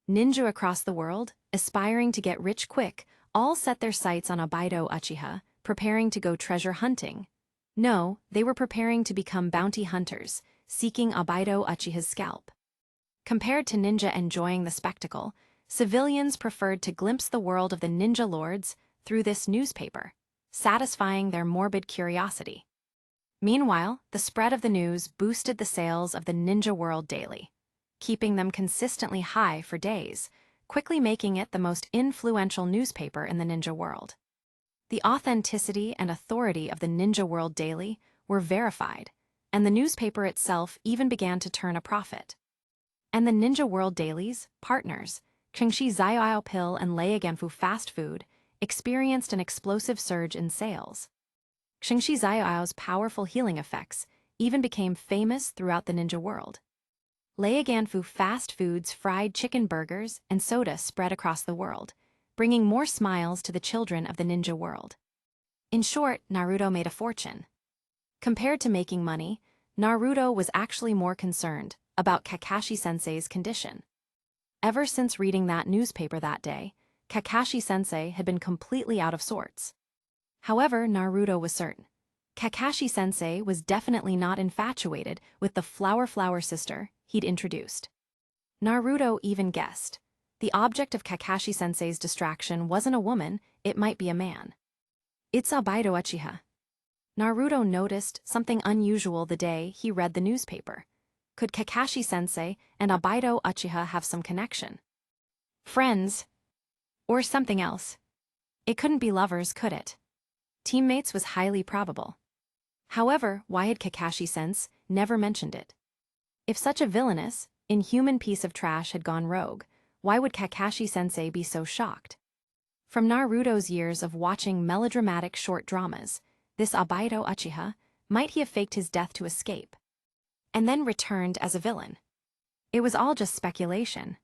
Ninja across the world, aspiring to get rich quick, all set their sights on Obaido Uchiha, preparing to go treasure hunting. No, they were preparing to become bounty hunters, seeking Obaido Uchiha's scalp. Compared to ninja enjoying the spectacle, civilians preferred to glimpse the world of the ninja lords through this newspaper, satisfying their morbid curiosity. Meanwhile, the spread of the news boosted the sales of the Ninja World Daily, keeping them consistently high for days, quickly making it the most influential newspaper in the ninja world. The authenticity and authority of the Ninja World Daily were verified, and the newspaper itself even began to turn a profit. And the Ninja World Daily's partners, Qingxi Zaiao Pill and Leiganfu Fast Food, experienced an explosive surge in sales. Qingxi Zaiao's powerful healing effects even became famous throughout the ninja world. Leiganfu Fast Food's fried chicken burgers and soda spread across the world, bringing more smiles to the children of the ninja world. In short, Naruto made a fortune. Compared to making money, Naruto was actually more concerned about Kakashi-sensei's condition. Ever since reading that newspaper that day, Kakashi-sensei had been completely out of sorts. However, Naruto was certain. Kakashi-sensei was definitely not infatuated with the flower sister he'd introduced. Naruto even guessed. The object of Kakashi-sensei's distraction wasn't a woman, it might be a man. It's Obaido Uchiha. Naruto noticed something unusual the day he read the newspaper. Could Kakashi-sensei and Obito Uchiha have some connection? Friends? Or something else? It couldn't be lovers, could it? Teammates was highly probable. However, why had Kakashi-sensei never mentioned it? If such a villainous, inhuman piece of trash had gone rogue, why would Kakashi-sensei be so shocked? From Naruto's years of watching melodramatic short dramas, this Obito Uchiha, might he have faked his death to escape? And then returned as a villain? It was all just speculation.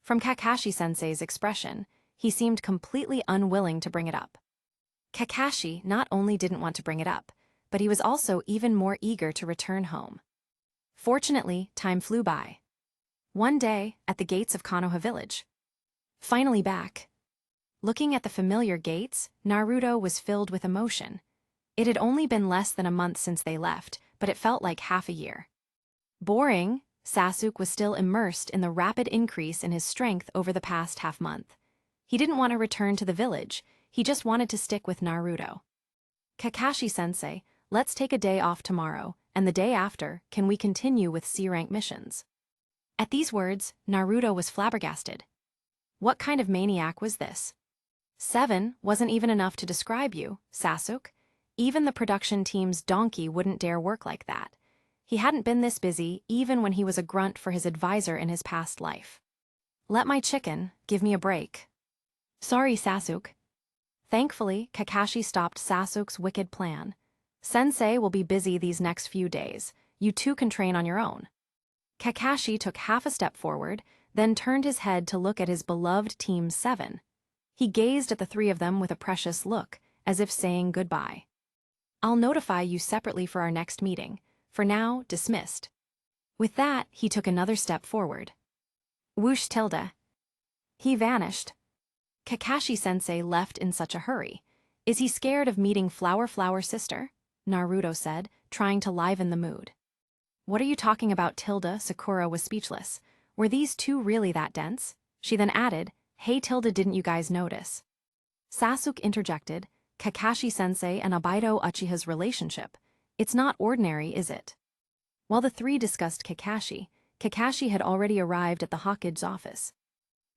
From Kakashi-sensei's expression, he seemed completely unwilling to bring it up. Kakashi not only didn't want to bring it up, but he was also even more eager to return home. Fortunately, time flew by. One day, at the gates of Konoha village. Finally back. Looking at the familiar gates, Naruto was filled with emotion. It had only been less than a month since they left, but it felt like half a year. Boring, Sasuke was still immersed in the rapid increase in his strength over the past half-month. He didn't want to return to the village, he just wanted to stick with Naruto. Kakashi-sensei, let's take a day off tomorrow, and the day after, can we continue with C-rank missions? At these words, Naruto was flabbergasted. What kind of maniac was this? 7 wasn't even enough to describe you, Sasuke. Even the production team's donkey wouldn't dare work like that. He hadn't been this busy even when he was a grunt for his advisor in his past life. Let my chicken give me a break. Sorry, Sasuke. Thankfully, Kakashi stopped Sasuke's wicked plan. Sensei will be busy these next few days. You two can train on your own. Kakashi took half a step forward, then turned his head to look at his beloved Team 7. He gazed at the three of them with a precious look, as if saying goodbye. I'll notify you separately for our next meeting. For now, dismissed. With that, he took another step forward. Whoosh tilde. He vanished. Kakashi-sensei left in such a hurry. Is he scared of meeting Flower sister? Naruto said, trying to liven the mood. What are you talking about, Tilda? Sakura was speechless. Were these two really that dense? She then added, hey Tilda, didn't you guys notice? Sasuke interjected, Kakashi-sensei and Obito Uchiha's relationship. It's not ordinary, is it? While the three discussed Kakashi, Kakashi had already arrived at the Hokage's office.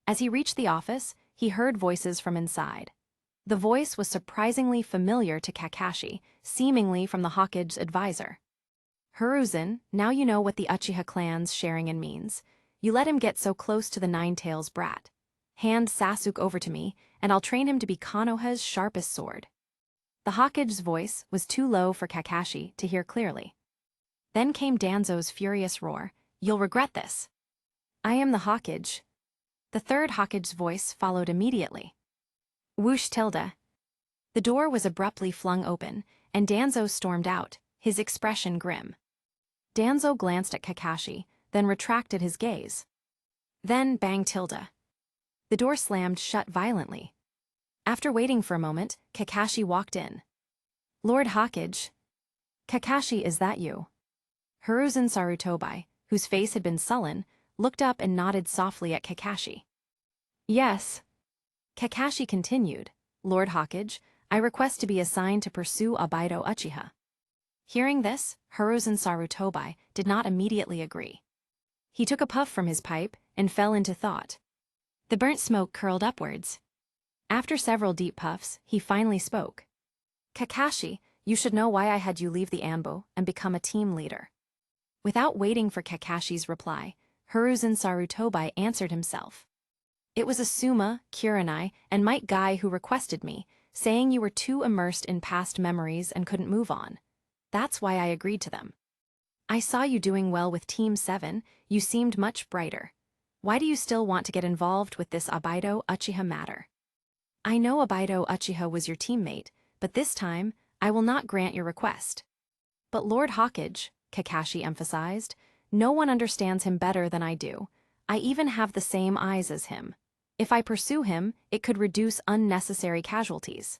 As he reached the office, he heard voices from inside. The voice was surprisingly familiar to Kakashi, seemingly from the Hokage's advisor. Hiruzen, now you know what the Uchiha clan's sharing means. You let him get so close to the Nine-Tails brat. Hand Sasuke over to me, and I'll train him to be Konoha's sharpest sword. The Hokage's voice was too low for Kakashi to hear clearly. Then came Danzo's furious roar, you'll regret this. I am the Hokage. The third Hokage's voice followed immediately. Whoosh tilde. The door was abruptly flung open, and Danzo stormed out, his expression grim. Danzo glanced at Kakashi, then retracted his gaze. Then bang tilde. The door slammed shut violently. After waiting for a moment, Kakashi walked in. Lord Hokage. Kakashi, is that you? Hiruzen Sarutobi, whose face had been sullen, looked up and nodded softly at Kakashi. Yes. Kakashi continued, Lord Hokage, I request to be assigned to pursue Obito Uchiha. Hearing this, Hiruzen Sarutobi did not immediately agree. He took a puff from his pipe and fell into thought. The burnt smoke curled upwards. After several deep puffs, he finally spoke. Kakashi, you should know why I had you leave the Anbo and become a team leader. Without waiting for Kakashi's reply, Hiruzen Sarutobi answered himself. It was Asuma, Kurenai, and Might Guy who requested me, saying you were too immersed in past memories and couldn't move on. That's why I agreed to them. I saw you doing well with Team 7, you seemed much brighter. Why do you still want to get involved with this Obito Uchiha matter? I know Obito Uchiha was your teammate, but this time, I will not grant your request. But Lord Hokage, Kakashi emphasized, no one understands him better than I do. I even have the same eyes as him. If I pursue him, it could reduce unnecessary casualties.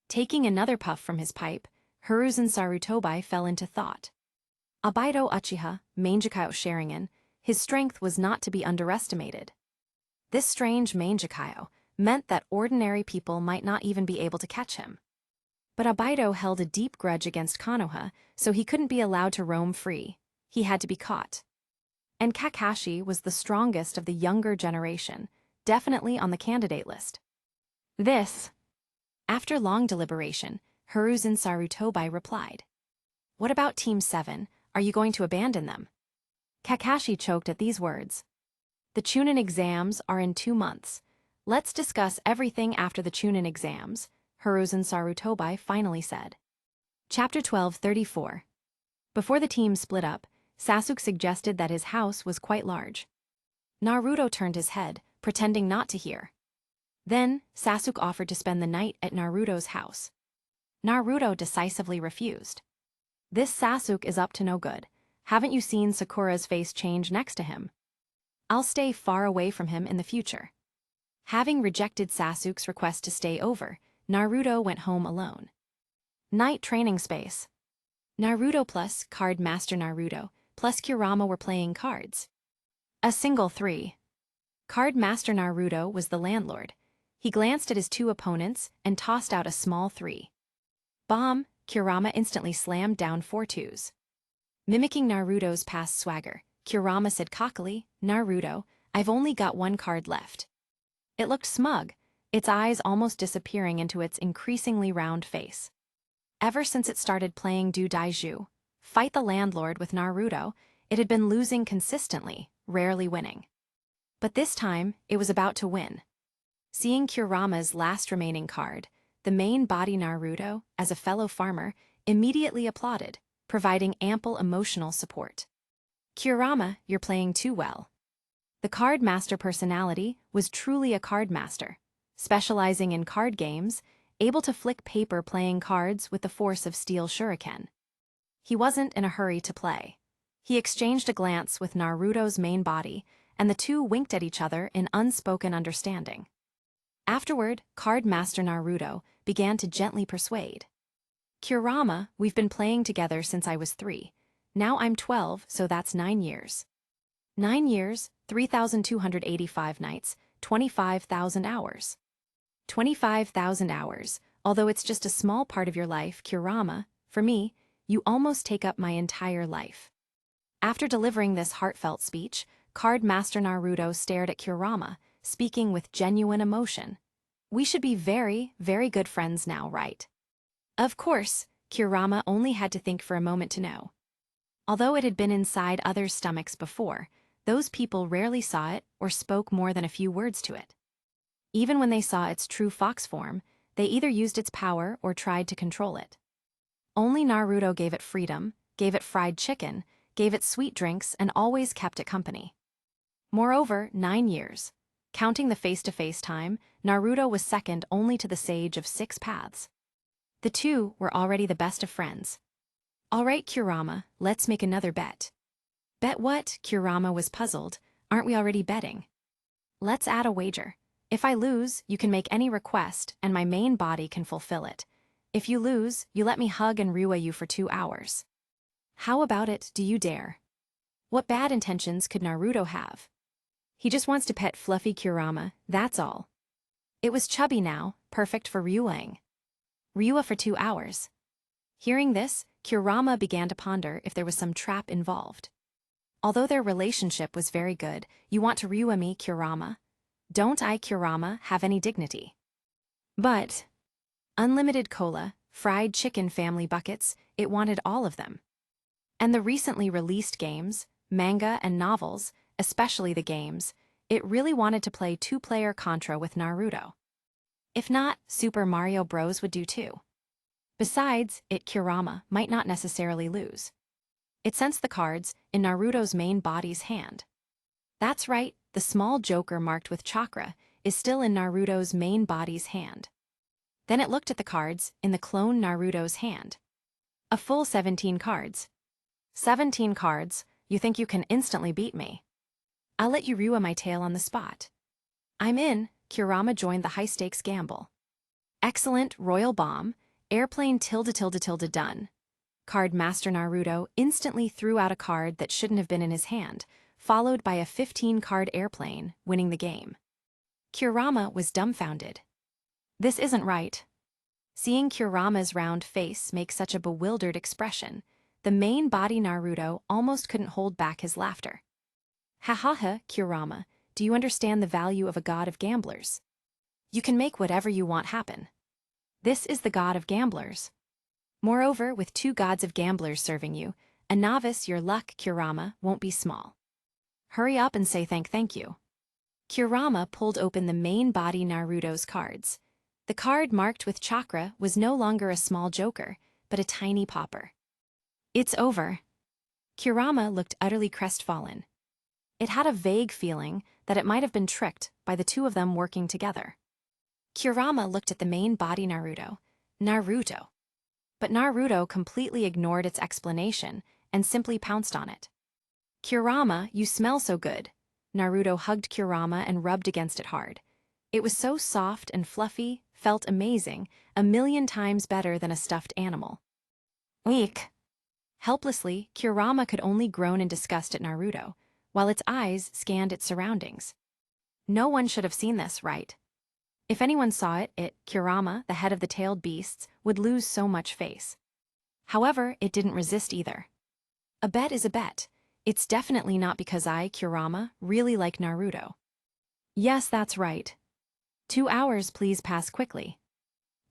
Taking another puff from his pipe, Hiruzen Sarutobi fell into thought. Obito Uchiha, Mangekyo Sharingan, his strength was not to be underestimated. This strange Mangekyo meant that ordinary people might not even be able to catch him. But Obito held a deep grudge against Konoha, so he couldn't be allowed to roam free. He had to be caught. And Kakashi was the strongest of the younger generation, definitely on the candidate list. After long deliberation, Hiruzen Sarutobi replied. What about Team 7? Are you going to abandon them? Kakashi choked at these words. The Chunin exams are in 2 months. Let's discuss everything after the Chunin exams, Hiruzen Sarutobi finally said. Chapter 12:34. Before the team split up, Sasuke suggested that his house was quite large. Naruto turned his head, pretending not to hear. Then, Sasuke offered to spend the night at Naruto's house. Naruto decisively refused. This Sasuke is up to no good. Haven't you seen Sakura's face change next to him? I'll stay far away from him in the future. Having rejected Sasuke's request to stay over, Naruto went home alone. Night training space. Naruto plus Card Master Naruto plus Kurama were playing cards. A single 3. Card Master Naruto was the landlord. He glanced at his 2 opponents and tossed out a small 3. Bomb, Kurama instantly slammed down 4 2s. Mimicking Naruto's past swagger, Kurama said cockily, Naruto, I've only got 1 card left. It looked smug, its eyes almost disappearing into its increasingly round face. Ever since it started playing Do Daiju, Fight the Landlord with Naruto, it had been losing consistently, rarely winning. But this time, it was about to win. Seeing Kurama's last remaining card, the main body Naruto, as a fellow farmer, immediately applauded, providing ample emotional support. Kurama, you're playing too well. The card master personality was truly a card master, specializing in card games, able to flick paper playing cards with the force of steel shuriken. He wasn't in a hurry to play. He exchanged a glance with Naruto's main body, and the two winked at each other in unspoken understanding. Afterward, Card Master Naruto began to gently persuade. Kurama, we've been playing together since I was 3. Now I'm 12, so that's 9 years. 9 years, 3,285 nights, 25,000 hours. 25,000 hours, although it's just a small part of your life, Kurama, for me, you almost take up my entire life. After delivering this heartfelt speech, Card Master Naruto stared at Kurama, speaking with genuine emotion. We should be very, very good friends now, right? Of course, Kurama only had to think for a moment to know. Although it had been inside others' stomachs before, those people rarely saw it or spoke more than a few words to it. Even when they saw its true fox form, they either used its power or tried to control it. Only Naruto gave it freedom, gave it fried chicken, gave it sweet drinks, and always kept it company. Moreover, 9 years. Counting the face-to-face time, Naruto was second only to the sage of 6 paths. The two were already the best of friends. All right, Kurama, let's make another bet. Bet what? Kurama was puzzled. Aren't we already betting? Let's add a wager. If I lose, you can make any request, and my main body can fulfill it. If you lose, you let me hug and Rua you for 2 hours. How about it, do you dare? What bad intentions could Naruto have? He just wants to pet fluffy Kurama, that's all. It was chubby now, perfect for Ryuing. Ryua for 2 hours. Hearing this, Kurama began to ponder if there was some trap involved. Although their relationship was very good, you want to Ryua me, Kurama? Don't I, Kurama, have any dignity? But unlimited cola, fried chicken family buckets, it wanted all of them. And the recently released games, manga and novels, especially the games, it really wanted to play 2-player Contra with Naruto. If not, Super Mario Bros. Would do too. Besides, it Kurama might not necessarily lose. It sensed the cards in Naruto's main body's hand. That's right, the small joker marked with Chakra is still in Naruto's main body's hand. Then it looked at the cards in the clone Naruto's hand. A full 17 cards. 17 cards, you think you can instantly beat me? I'll let you Ryua my tail on the spot. I'm in, Kurama joined the high-stakes gamble. Excellent, Royal Bomb, Airplane tilde done. Card Master Naruto instantly threw out a card that shouldn't have been in his hand, followed by a 15-card airplane, winning the game. Kurama was dumbfounded. This isn't right. Seeing Kurama's round face make such a bewildered expression, the main body Naruto almost couldn't hold back his laughter. Ha ha ha, Kurama, do you understand the value of a god of gamblers? You can make whatever you want happen. This is the god of gamblers. Moreover, with two gods of gamblers serving you, a novice your luck, Kurama, won't be small. Hurry up and say thank you. Kurama pulled open the main body Naruto's cards. The card marked with Chakra was no longer a small joker, but a tiny pauper. It's over. Kurama looked utterly crestfallen. It had a vague feeling that it might have been tricked by the two of them working together. Kurama looked at the main body Naruto. Naruto. But Naruto completely ignored its explanation and simply pounced on it. Kurama, you smell so good. Naruto hugged Kurama and rubbed against it hard. It was so soft and fluffy, felt amazing, 1,000,000 times better than a stuffed animal. Weak. Helplessly, Kurama could only groan in disgust at Naruto, while its eyes scanned its surroundings. No one should have seen this, right? If anyone saw it, Kurama, the head of the tailed beasts, would lose so much face. However, it didn't resist either. A bet is a bet. It's definitely not because I, Kurama, really like Naruto. Yes, that's right. 2 hours please pass quickly.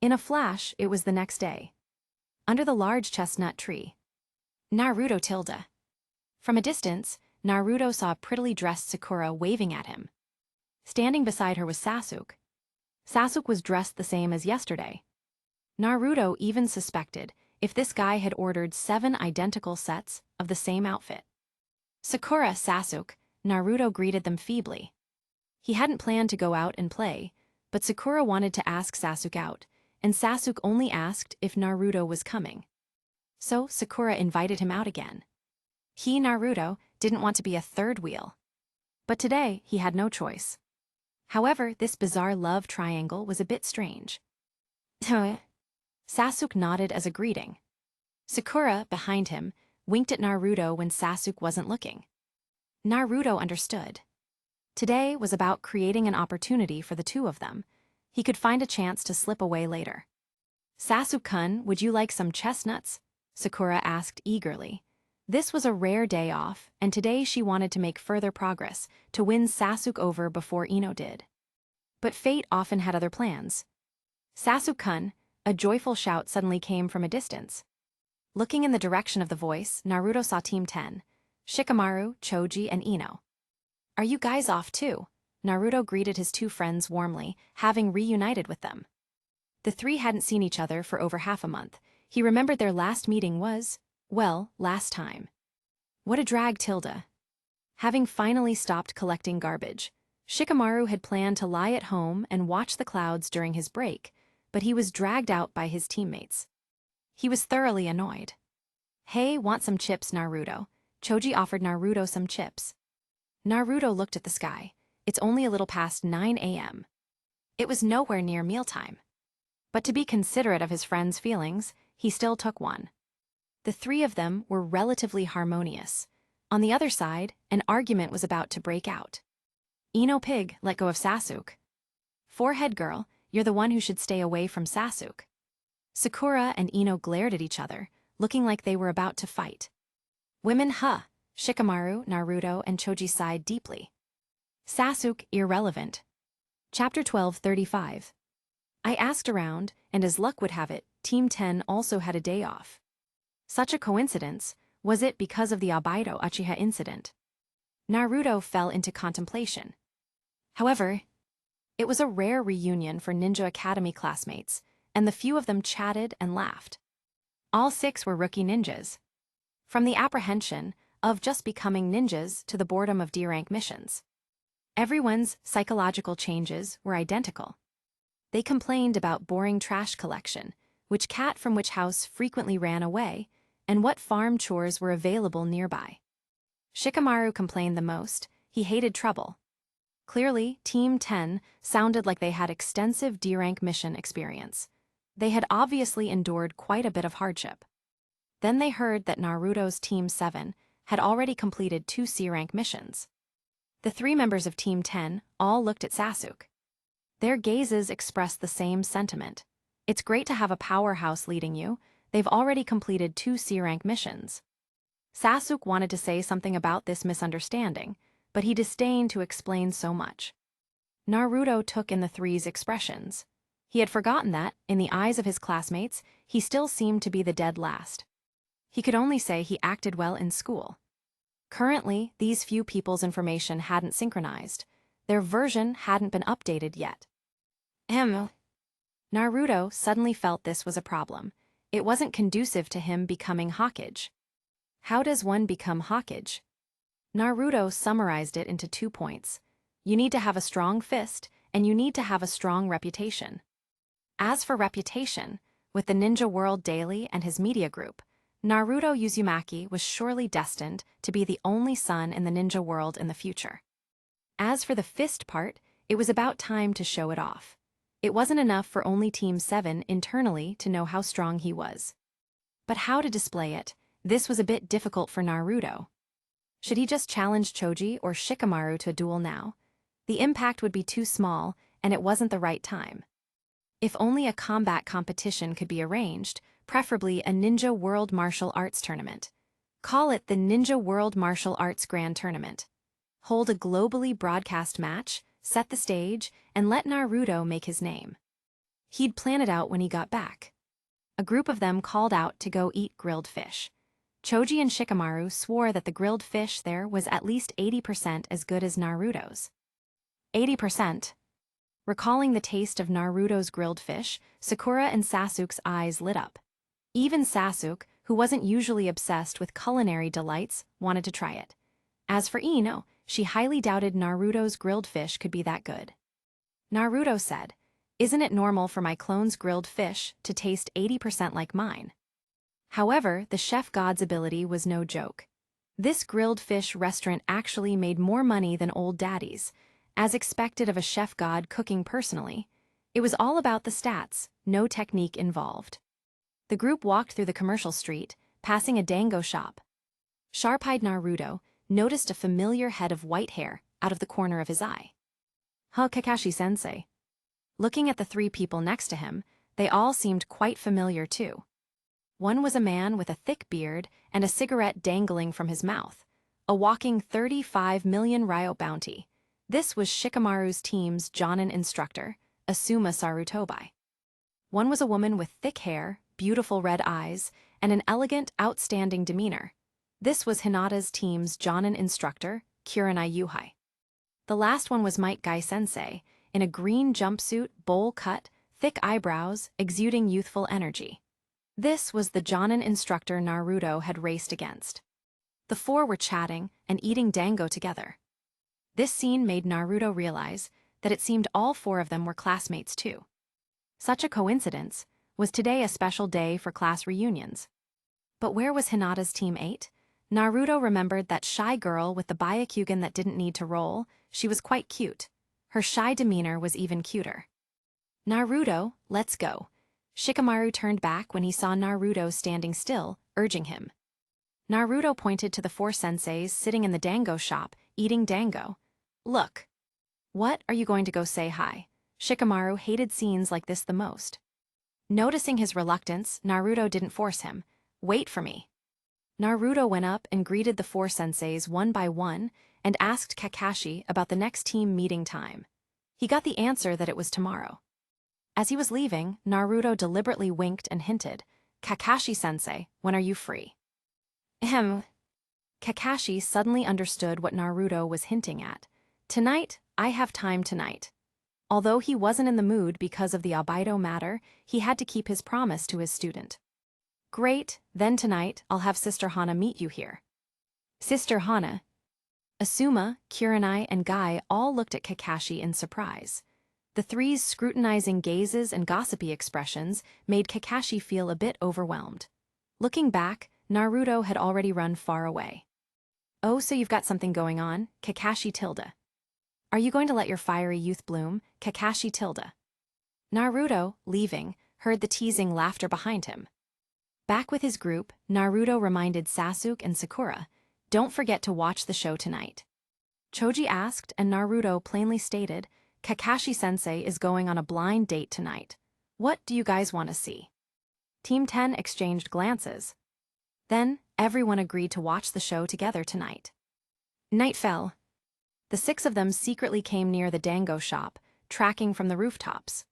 In a flash, it was the next day. Under the large chestnut tree. Naruto tilde. From a distance, Naruto saw a prettily dressed Sakura waving at him. Standing beside her was Sasuke. Sasuke was dressed the same as yesterday. Naruto even suspected if this guy had ordered 7 identical sets of the same outfit. Sakura, Sasuke, Naruto greeted them feebly. He hadn't planned to go out and play, but Sakura wanted to ask Sasuke out, and Sasuke only asked if Naruto was coming. So Sakura invited him out again. He, Naruto, didn't want to be a third wheel. But today, he had no choice. However, this bizarre love triangle was a bit strange. Sasuke nodded as a greeting. Sakura, behind him, winked at Naruto when Sasuke wasn't looking. Naruto understood. Today was about creating an opportunity for the two of them. He could find a chance to slip away later. Sasuke-kun, would you like some chestnuts? Sakura asked eagerly. This was a rare day off, and today she wanted to make further progress, to win Sasuke over before Ino did. But fate often had other plans. Sasuke-kun, a joyful shout suddenly came from a distance. Looking in the direction of the voice, Naruto saw Team 10, Shikamaru, Choji, and Ino. Are you guys off too? Naruto greeted his two friends warmly, having reunited with them. The three hadn't seen each other for over half a month. He remembered their last meeting was, well, last time. What a drag, tilde. Having finally stopped collecting garbage, Shikamaru had planned to lie at home and watch the clouds during his break, but he was dragged out by his teammates. He was thoroughly annoyed. Hey, want some chips, Naruto? Choji offered Naruto some chips. Naruto looked at the sky. It's only a little past 9 a.m. It was nowhere near mealtime. But to be considerate of his friend's feelings, he still took one. The three of them were relatively harmonious. On the other side, an argument was about to break out. Ino Pig let go of Sasuke. Forehead girl, you're the one who should stay away from Sasuke. Sakura and Ino glared at each other, looking like they were about to fight. Women, huh? Shikamaru, Naruto, and Choji sighed deeply. Sasuke, irrelevant. Chapter 12:35. I asked around, and as luck would have it, Team 10 also had a day off. Such a coincidence, was it because of the Obito Uchiha incident? Naruto fell into contemplation. However, it was a rare reunion for Ninja Academy classmates, and the few of them chatted and laughed. All 6 were rookie ninjas. From the apprehension of just becoming ninjas to the boredom of D-rank missions. Everyone's psychological changes were identical. They complained about boring trash collection, which cat from which house frequently ran away, and what farm chores were available nearby. Shikamaru complained the most. He hated trouble. Clearly, Team 10 sounded like they had extensive D-rank mission experience. They had obviously endured quite a bit of hardship. Then they heard that Naruto's Team 7 had already completed 2 C-rank missions. The 3 members of Team 10 all looked at Sasuke. Their gazes expressed the same sentiment. It's great to have a powerhouse leading you. They've already completed 2 C-rank missions. Sasuke wanted to say something about this misunderstanding, but he disdained to explain so much. Naruto took in the three's expressions. He had forgotten that, in the eyes of his classmates, he still seemed to be the dead last. He could only say he acted well in school. Currently, these few people's information hadn't synchronized. Their version hadn't been updated yet. Naruto suddenly felt this was a problem. It wasn't conducive to him becoming Hokage. How does one become Hokage? Naruto summarized it into 2 points. You need to have a strong fist, and you need to have a strong reputation. As for reputation, with the ninja world daily and his media group, Naruto Uzumaki was surely destined to be the only son in the ninja world in the future. As for the fist part, it was about time to show it off. It wasn't enough for only Team 7 internally to know how strong he was. But how to display it? This was a bit difficult for Naruto. Should he just challenge Choji or Shikamaru to a duel now? The impact would be too small, and it wasn't the right time. If only a combat competition could be arranged, preferably a Ninja World Martial Arts Tournament. Call it the Ninja World Martial Arts Grand Tournament. Hold a globally broadcast match, set the stage, and let Naruto make his name. He'd plan it out when he got back. A group of them called out to go eat grilled fish. Choji and Shikamaru swore that the grilled fish there was at least 80% as good as Naruto's. 80%. Recalling the taste of Naruto's grilled fish, Sakura and Sasuke's eyes lit up. Even Sasuke, who wasn't usually obsessed with culinary delights, wanted to try it. As for Ino, she highly doubted Naruto's grilled fish could be that good. Naruto said, "Isn't it normal for my clone's grilled fish to taste 80% like mine?" However, the chef god's ability was no joke. This grilled fish restaurant actually made more money than Old Daddy's. As expected of a chef god cooking personally, it was all about the stats, no technique involved. The group walked through the commercial street, passing a dango shop. Sharp-eyed Naruto noticed a familiar head of white hair out of the corner of his eye. Kakashi-sensei. Looking at the 3 people next to him, they all seemed quite familiar too. One was a man with a thick beard and a cigarette dangling from his mouth, a walking 35 million ryo bounty. This was Shikamaru's team's Jonin instructor, Asuma Sarutobi. One was a woman with thick hair, beautiful red eyes, and an elegant, outstanding demeanor. This was Hinata's team's Jonin instructor, Kurenai Yuhai. The last one was Might Guy-sensei, in a green jumpsuit, bowl cut, thick eyebrows, exuding youthful energy. This was the Jonin instructor Naruto had raced against. The 4 were chatting and eating dango together. This scene made Naruto realize that it seemed all 4 of them were classmates too. Such a coincidence. Was today a special day for class reunions? But where was Hinata's Team 8? Naruto remembered that shy girl with the Byakugan that didn't need to roll. She was quite cute. Her shy demeanor was even cuter. Naruto, let's go. Shikamaru turned back when he saw Naruto standing still, urging him. Naruto pointed to the 4 senseis sitting in the dango shop, eating dango. Look. What, are you going to go say hi? Shikamaru hated scenes like this the most. Noticing his reluctance, Naruto didn't force him. Wait for me. Naruto went up and greeted the 4 senseis one by one and asked Kakashi about the next team meeting time. He got the answer that it was tomorrow. As he was leaving, Naruto deliberately winked and hinted, "Kakashi-sensei, when are you free?" Kakashi suddenly understood what Naruto was hinting at. Tonight, I have time tonight. Although he wasn't in the mood because of the Albedo matter, he had to keep his promise to his student. Great, then tonight I'll have Sister Hana meet you here. Sister Hana. Asuma, Kurenai, and Guy all looked at Kakashi in surprise. The 3's scrutinizing gazes and gossipy expressions made Kakashi feel a bit overwhelmed. Looking back, Naruto had already run far away. Oh, so you've got something going on, Kakashi tilde. Are you going to let your fiery youth bloom, Kakashi tilde? Naruto, leaving, heard the teasing laughter behind him. Back with his group, Naruto reminded Sasuke and Sakura, "Don't forget to watch the show tonight." Choji asked, and Naruto plainly stated, "Kakashi-sensei is going on a blind date tonight." What do you guys want to see? Team 10 exchanged glances. Then, everyone agreed to watch the show together tonight. Night fell. The 6 of them secretly came near the dango shop, tracking from the rooftops.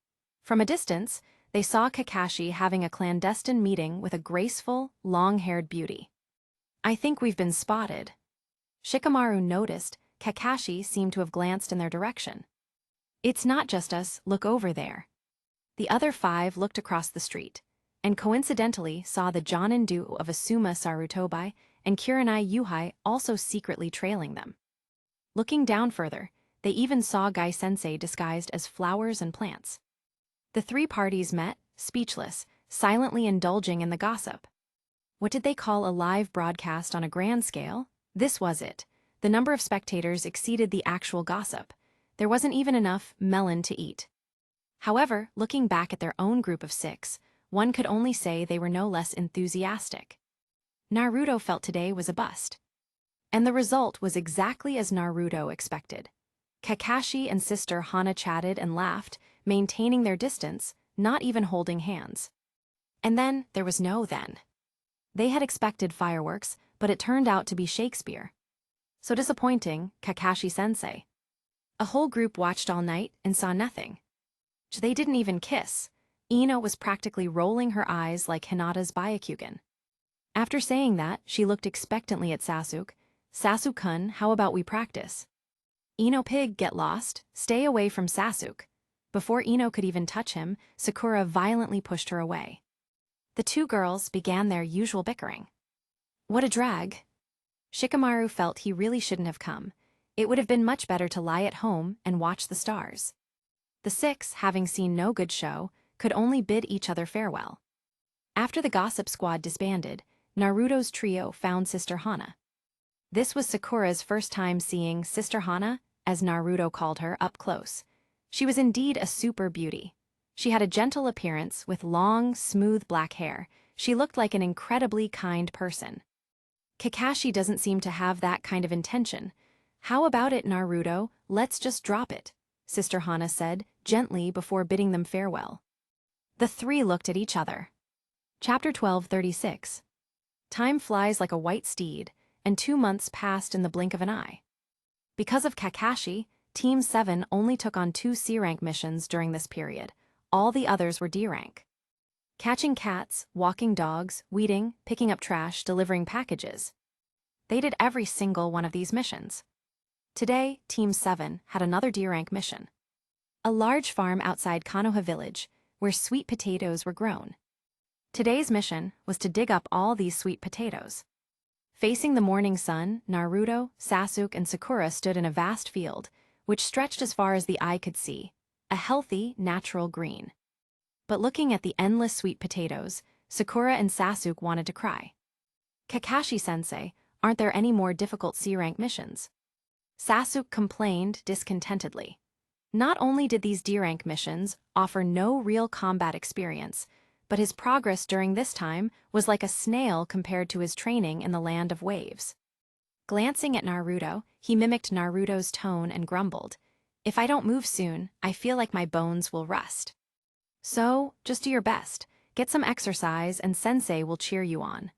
From a distance, they saw Kakashi having a clandestine meeting with a graceful, long-haired beauty. I think we've been spotted. Shikamaru noticed Kakashi seemed to have glanced in their direction. It's not just us, look over there. The other 5 looked across the street, and coincidentally saw the Jonin duo of Asuma Sarutobi and Kurenai Yuhai also secretly trailing them. Looking down further, they even saw Gai-sensei disguised as flowers and plants. The 3 parties met, speechless, silently indulging in the gossip. What did they call a live broadcast on a grand scale? This was it. The number of spectators exceeded the actual gossip. There wasn't even enough melon to eat. However, looking back at their own group of 6, one could only say they were no less enthusiastic. Naruto felt today was a bust. And the result was exactly as Naruto expected. Kakashi and Sister Hana chatted and laughed, maintaining their distance, not even holding hands. And then there was no then. They had expected fireworks, but it turned out to be Shakespeare. So disappointing, Kakashi-sensei. A whole group watched all night and saw nothing. They didn't even kiss. Ino was practically rolling her eyes like Hinata's Byakugan. After saying that, she looked expectantly at Sasuke. Sasuke-kun, how about we practice? Ino pig, get lost, stay away from Sasuke. Before Ino could even touch him, Sakura violently pushed her away. The 2 girls began their usual bickering. What a drag. Shikamaru felt he really shouldn't have come. It would have been much better to lie at home and watch the stars. The 6, having seen no good show, could only bid each other farewell. After the gossip squad disbanded, Naruto's trio found Sister Hana. This was Sakura's first time seeing Sister Hana, as Naruto called her, up close. She was indeed a super beauty. She had a gentle appearance with long, smooth black hair. She looked like an incredibly kind person. Kakashi doesn't seem to have that kind of intention. How about it, Naruto? Let's just drop it, Sister Hana said, gently before bidding them farewell. The 3 looked at each other. Chapter 12:36. Time flies like a white steed, and 2 months passed in the blink of an eye. Because of Kakashi, Team 7 only took on 2 C-rank missions during this period. All the others were D-rank. Catching cats, walking dogs, weeding, picking up trash, delivering packages. They did every single one of these missions. Today, Team 7 had another D-rank mission. A large farm outside Konoha village, where sweet potatoes were grown. Today's mission was to dig up all these sweet potatoes. Facing the morning sun, Naruto, Sasuke, and Sakura stood in a vast field, which stretched as far as the eye could see, a healthy, natural green. But looking at the endless sweet potatoes, Sakura and Sasuke wanted to cry. Kakashi-sensei, aren't there any more difficult C-rank missions? Sasuke complained discontentedly. Not only did these D-rank missions offer no real combat experience, but his progress during this time was like a snail compared to his training in the land of waves. Glancing at Naruto, he mimicked Naruto's tone and grumbled, "If I don't move soon, I feel like my bones will rust. So, just do your best, get some exercise and sensei will cheer you on,"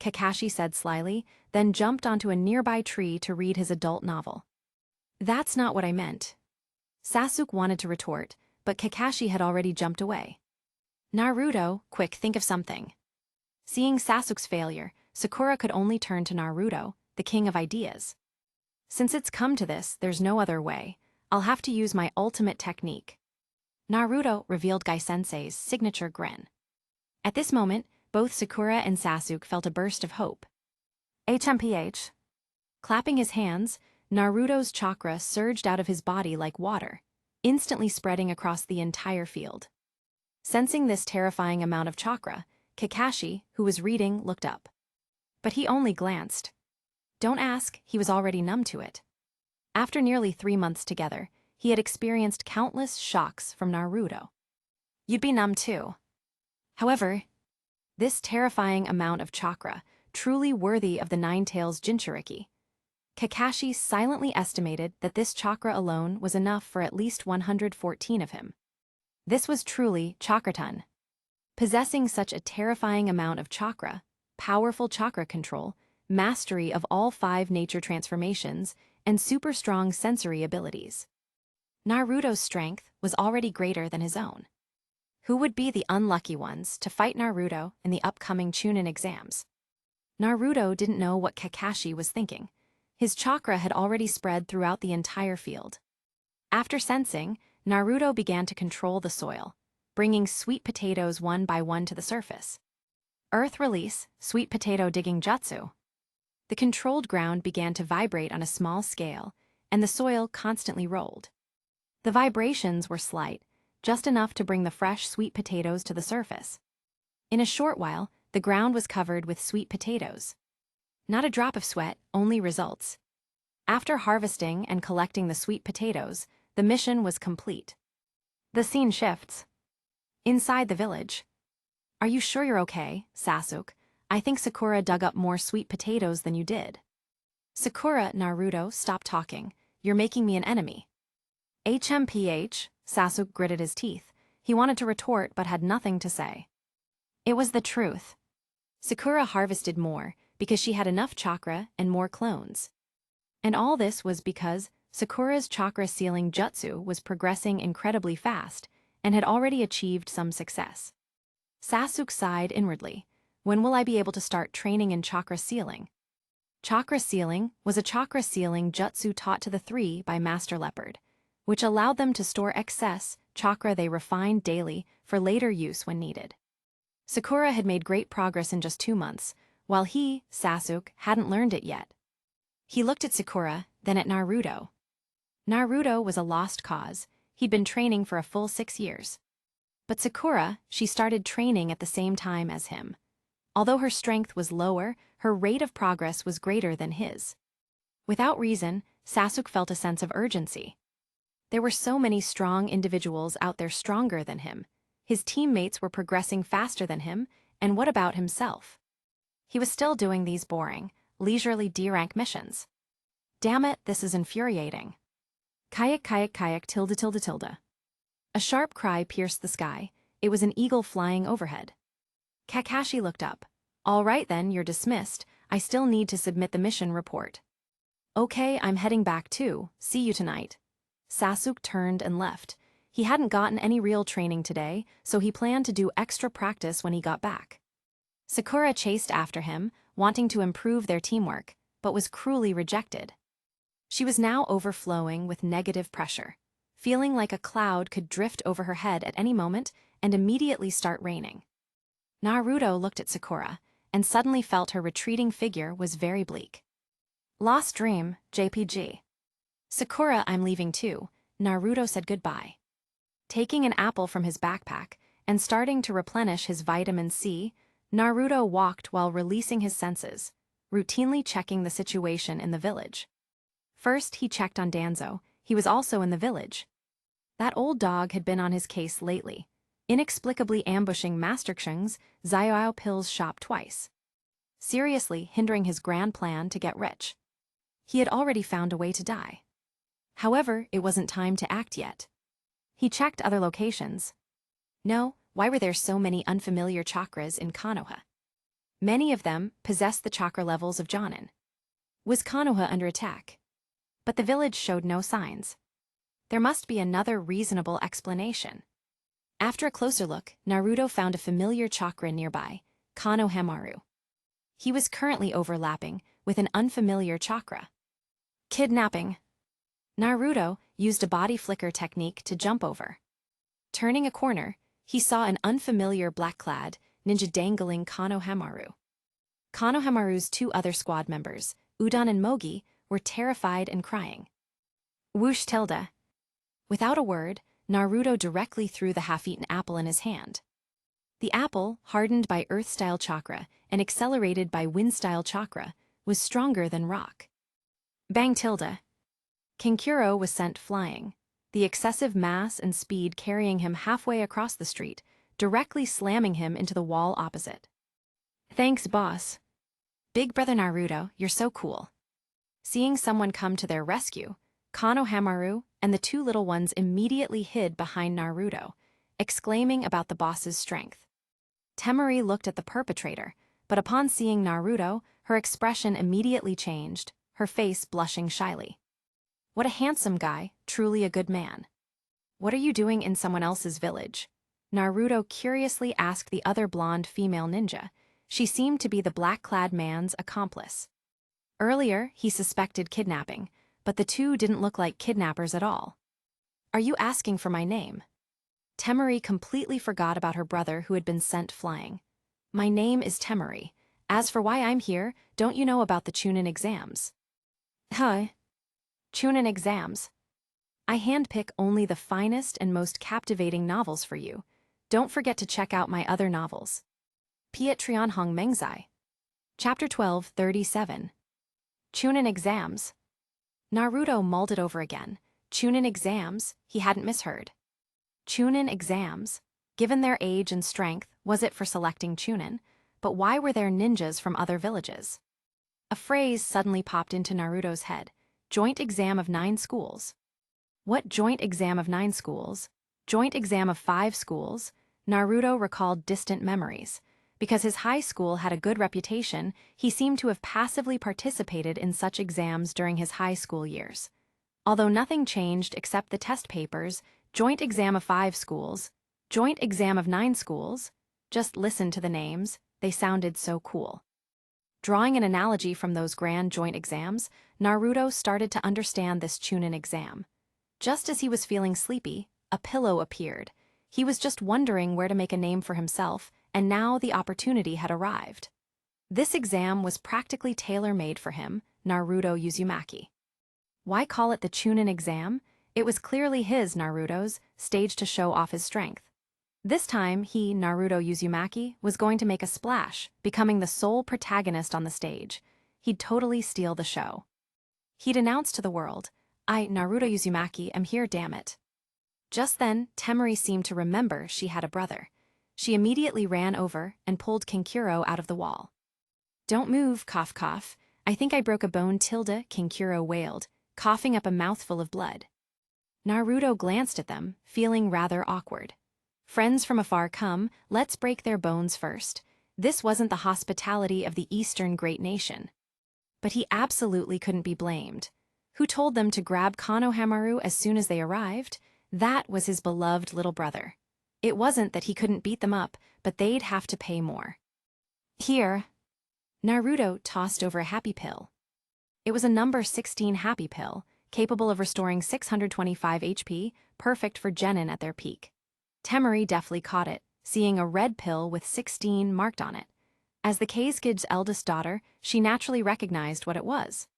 Kakashi said slyly, then jumped onto a nearby tree to read his adult novel. "That's not what I meant." Sasuke wanted to retort, but Kakashi had already jumped away. "Naruto, quick, think of something." Seeing Sasuke's failure, Sakura could only turn to Naruto, the king of ideas. "Since it's come to this, there's no other way. I'll have to use my ultimate technique." Naruto revealed Gai-sensei's signature grin. At this moment, both Sakura and Sasuke felt a burst of hope. HMPH. Clapping his hands, Naruto's chakra surged out of his body like water, instantly spreading across the entire field. Sensing this terrifying amount of chakra, Kakashi, who was reading, looked up. But he only glanced. Don't ask, he was already numb to it. After nearly 3 months together, he had experienced countless shocks from Naruto. You'd be numb too. However, this terrifying amount of chakra, truly worthy of the Nine-Tails Jinchuriki. Kakashi silently estimated that this chakra alone was enough for at least 114 of him. This was truly Chakraton. Possessing such a terrifying amount of chakra, powerful chakra control, mastery of all 5 nature transformations, and super strong sensory abilities. Naruto's strength was already greater than his own. Who would be the unlucky ones to fight Naruto in the upcoming Chunin exams? Naruto didn't know what Kakashi was thinking. His chakra had already spread throughout the entire field. After sensing, Naruto began to control the soil, bringing sweet potatoes one by one to the surface. Earth release, sweet potato digging jutsu. The controlled ground began to vibrate on a small scale, and the soil constantly rolled. The vibrations were slight, just enough to bring the fresh sweet potatoes to the surface. In a short while, the ground was covered with sweet potatoes. Not a drop of sweat, only results. After harvesting and collecting the sweet potatoes, the mission was complete. The scene shifts. Inside the village. Are you sure you're okay, Sasuke? I think Sakura dug up more sweet potatoes than you did. Sakura, Naruto, stop talking. You're making me an enemy. HMPH, Sasuke gritted his teeth. He wanted to retort but had nothing to say. It was the truth. Sakura harvested more because she had enough chakra and more clones. And all this was because Sakura's chakra sealing jutsu was progressing incredibly fast and had already achieved some success. Sasuke sighed inwardly. When will I be able to start training in chakra sealing? Chakra sealing was a chakra sealing jutsu taught to the 3 by Master Leopard, which allowed them to store excess chakra they refined daily for later use when needed. Sakura had made great progress in just 2 months, while he, Sasuke, hadn't learned it yet. He looked at Sakura, then at Naruto. Naruto was a lost cause. He'd been training for a full 6 years. But Sakura, she started training at the same time as him. Although her strength was lower, her rate of progress was greater than his. Without reason, Sasuke felt a sense of urgency. There were so many strong individuals out there stronger than him. His teammates were progressing faster than him, and what about himself? He was still doing these boring, leisurely D-rank missions. Damn it, this is infuriating. Kayak kayak kayak tilde tilde tilde. A sharp cry pierced the sky. It was an eagle flying overhead. Kakashi looked up. All right then, you're dismissed. I still need to submit the mission report. Okay, I'm heading back too. See you tonight. Sasuke turned and left. He hadn't gotten any real training today, so he planned to do extra practice when he got back. Sakura chased after him, wanting to improve their teamwork, but was cruelly rejected. She was now overflowing with negative pressure, feeling like a cloud could drift over her head at any moment and immediately start raining. Naruto looked at Sakura, and suddenly felt her retreating figure was very bleak. Lost Dream, JPG. Sakura, I'm leaving too. Naruto said goodbye. Taking an apple from his backpack and starting to replenish his vitamin C, Naruto walked while releasing his senses, routinely checking the situation in the village. First, he checked on Danzo. He was also in the village. That old dog had been on his case lately, inexplicably ambushing Master Xing's Xiao Pills shop twice, seriously hindering his grand plan to get rich. He had already found a way to die. However, it wasn't time to act yet. He checked other locations. No, why were there so many unfamiliar chakras in Konoha? Many of them possessed the chakra levels of Jonin. Was Konoha under attack? But the village showed no signs. There must be another reasonable explanation. After a closer look, Naruto found a familiar chakra nearby, Konohamaru. He was currently overlapping with an unfamiliar chakra. Kidnapping. Naruto used a body flicker technique to jump over. Turning a corner, he saw an unfamiliar black-clad, ninja dangling Konohamaru. Konohamaru's 2 other squad members, Udon and Mogi, were terrified and crying. Whoosh tilde. Without a word, Naruto directly threw the half-eaten apple in his hand. The apple, hardened by earth-style chakra and accelerated by wind-style chakra, was stronger than rock. Bang tilde. Kinkuro was sent flying, the excessive mass and speed carrying him halfway across the street, directly slamming him into the wall opposite. Thanks, boss. Big brother Naruto, you're so cool. Seeing someone come to their rescue, Konohamaru and the 2 little ones immediately hid behind Naruto, exclaiming about the boss's strength. Temari looked at the perpetrator, but upon seeing Naruto, her expression immediately changed, her face blushing shyly. What a handsome guy, truly a good man. What are you doing in someone else's village? Naruto curiously asked the other blonde female ninja. She seemed to be the black-clad man's accomplice. Earlier, he suspected kidnapping, but the two didn't look like kidnappers at all. Are you asking for my name? Temari completely forgot about her brother who had been sent flying. My name is Temari. As for why I'm here, don't you know about the Chunin exams? Huh? Chunin exams. I handpick only the finest and most captivating novels for you. Don't forget to check out my other novels. Pietrion Hong Mengzai. Chapter 12:37. Chunin exams. Naruto mulled it over again. Chunin exams, he hadn't misheard. Chunin exams. Given their age and strength, was it for selecting Chunin? But why were there ninjas from other villages? A phrase suddenly popped into Naruto's head. Joint exam of 9 schools. What joint exam of 9 schools? Joint exam of 5 schools? Naruto recalled distant memories. Because his high school had a good reputation, he seemed to have passively participated in such exams during his high school years. Although nothing changed except the test papers, joint exam of 5 schools, joint exam of 9 schools, just listen to the names, they sounded so cool. Drawing an analogy from those grand joint exams, Naruto started to understand this Chunin exam. Just as he was feeling sleepy, a pillow appeared. He was just wondering where to make a name for himself, and now the opportunity had arrived. This exam was practically tailor-made for him, Naruto Uzumaki. Why call it the Chunin exam? It was clearly his, Naruto's, staged to show off his strength. This time, he, Naruto Uzumaki, was going to make a splash, becoming the sole protagonist on the stage. He'd totally steal the show. He'd announce to the world, I, Naruto Uzumaki, am here, damn it. Just then, Temari seemed to remember she had a brother. She immediately ran over and pulled Kinkuro out of the wall. Don't move, cough cough. I think I broke a bone, Kinkuro wailed, coughing up a mouthful of blood. Naruto glanced at them, feeling rather awkward. Friends from afar come, let's break their bones first. This wasn't the hospitality of the Eastern great nation. But he absolutely couldn't be blamed. Who told them to grab Konohamaru as soon as they arrived? That was his beloved little brother. It wasn't that he couldn't beat them up, but they'd have to pay more. Here. Naruto tossed over a happy pill. It was a number 16 happy pill, capable of restoring 625 HP, perfect for genin at their peak. Temari deftly caught it, seeing a red pill with 16 marked on it. As the Tgthegood's eldest daughter, she naturally recognized what it was.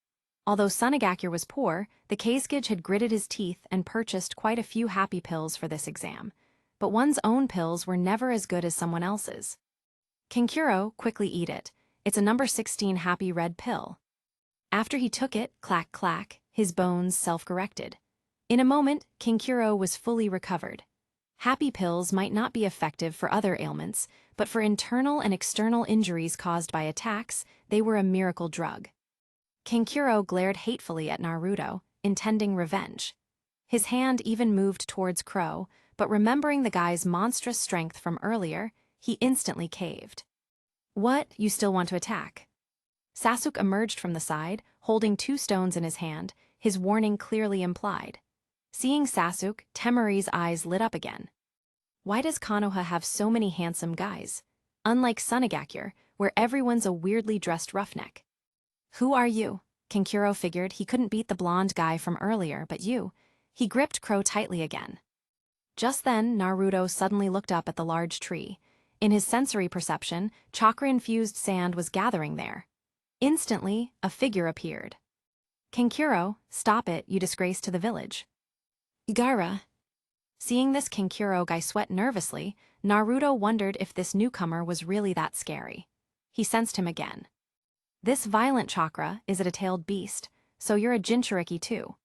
Although Tsunagakure was poor, the Tgthegood had gritted his teeth and purchased quite a few happy pills for this exam. But one's own pills were never as good as someone else's. Kinkuro, quickly eat it. It's a number 16 happy red pill. After he took it, clack clack, his bones self-corrected. In a moment, Kinkuro was fully recovered. Happy pills might not be effective for other ailments, but for internal and external injuries caused by attacks, they were a miracle drug. Kinkuro glared hatefully at Naruto, intending revenge. His hand even moved towards Crow, but remembering the guy's monstrous strength from earlier, he instantly caved. What, you still want to attack? Sasuke emerged from the side, holding 2 stones in his hand, his warning clearly implied. Seeing Sasuke, Temari's eyes lit up again. Why does Konoha have so many handsome guys? Unlike Tsunagakure, where everyone's a weirdly dressed roughneck. Who are you? Kinkuro figured he couldn't beat the blonde guy from earlier, but you. He gripped Crow tightly again. Just then, Naruto suddenly looked up at the large tree. In his sensory perception, chakra-infused sand was gathering there. Instantly, a figure appeared. Kinkuro, stop it, you disgrace to the village. Gaara. Seeing this Kinkuro guy sweat nervously, Naruto wondered if this newcomer was really that scary. He sensed him again. This violent chakra, is it a tailed beast? So you're a Jinchuriki too.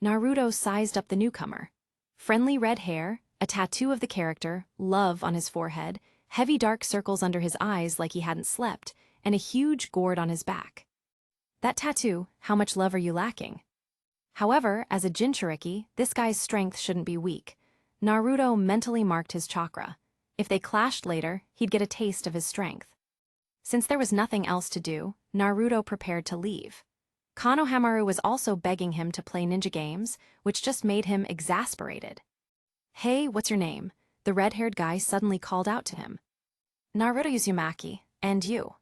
Naruto sized up the newcomer. Friendly red hair, a tattoo of the character, love, on his forehead, heavy dark circles under his eyes like he hadn't slept, and a huge gourd on his back. That tattoo, how much love are you lacking? However, as a Jinchuriki, this guy's strength shouldn't be weak. Naruto mentally marked his chakra. If they clashed later, he'd get a taste of his strength. Since there was nothing else to do, Naruto prepared to leave. Konohamaru was also begging him to play ninja games, which just made him exasperated. "Hey, what's your name?" the red-haired guy suddenly called out to him. "Naruto Uzumaki, and you?"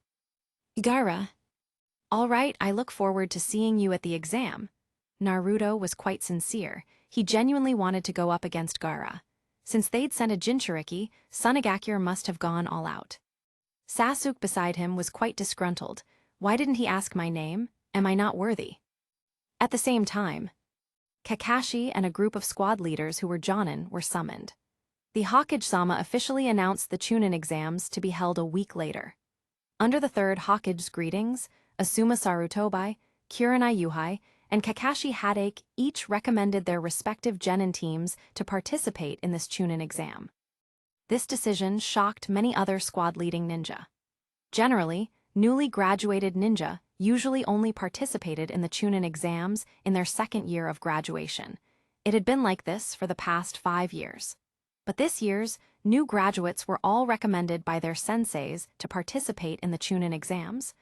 "Gaara." "All right, I look forward to seeing you at the exam." Naruto was quite sincere. He genuinely wanted to go up against Gaara. Since they'd sent a Jinchuriki, Sunagakure must have gone all out. Sasuke beside him was quite disgruntled. Why didn't he ask my name? Am I not worthy? At the same time, Kakashi and a group of squad leaders who were Jonin were summoned. The Hokage-sama officially announced the Chunin exams to be held a week later. Under the third Hokage's greetings, Asuma Sarutobi, Kurenai Yuhai, and Kakashi Hadake each recommended their respective genin teams to participate in this Chunin exam. This decision shocked many other squad-leading ninja. Generally, newly graduated ninja usually only participated in the Chunin exams in their second year of graduation. It had been like this for the past 5 years. But this year's new graduates were all recommended by their senseis to participate in the Chunin exams.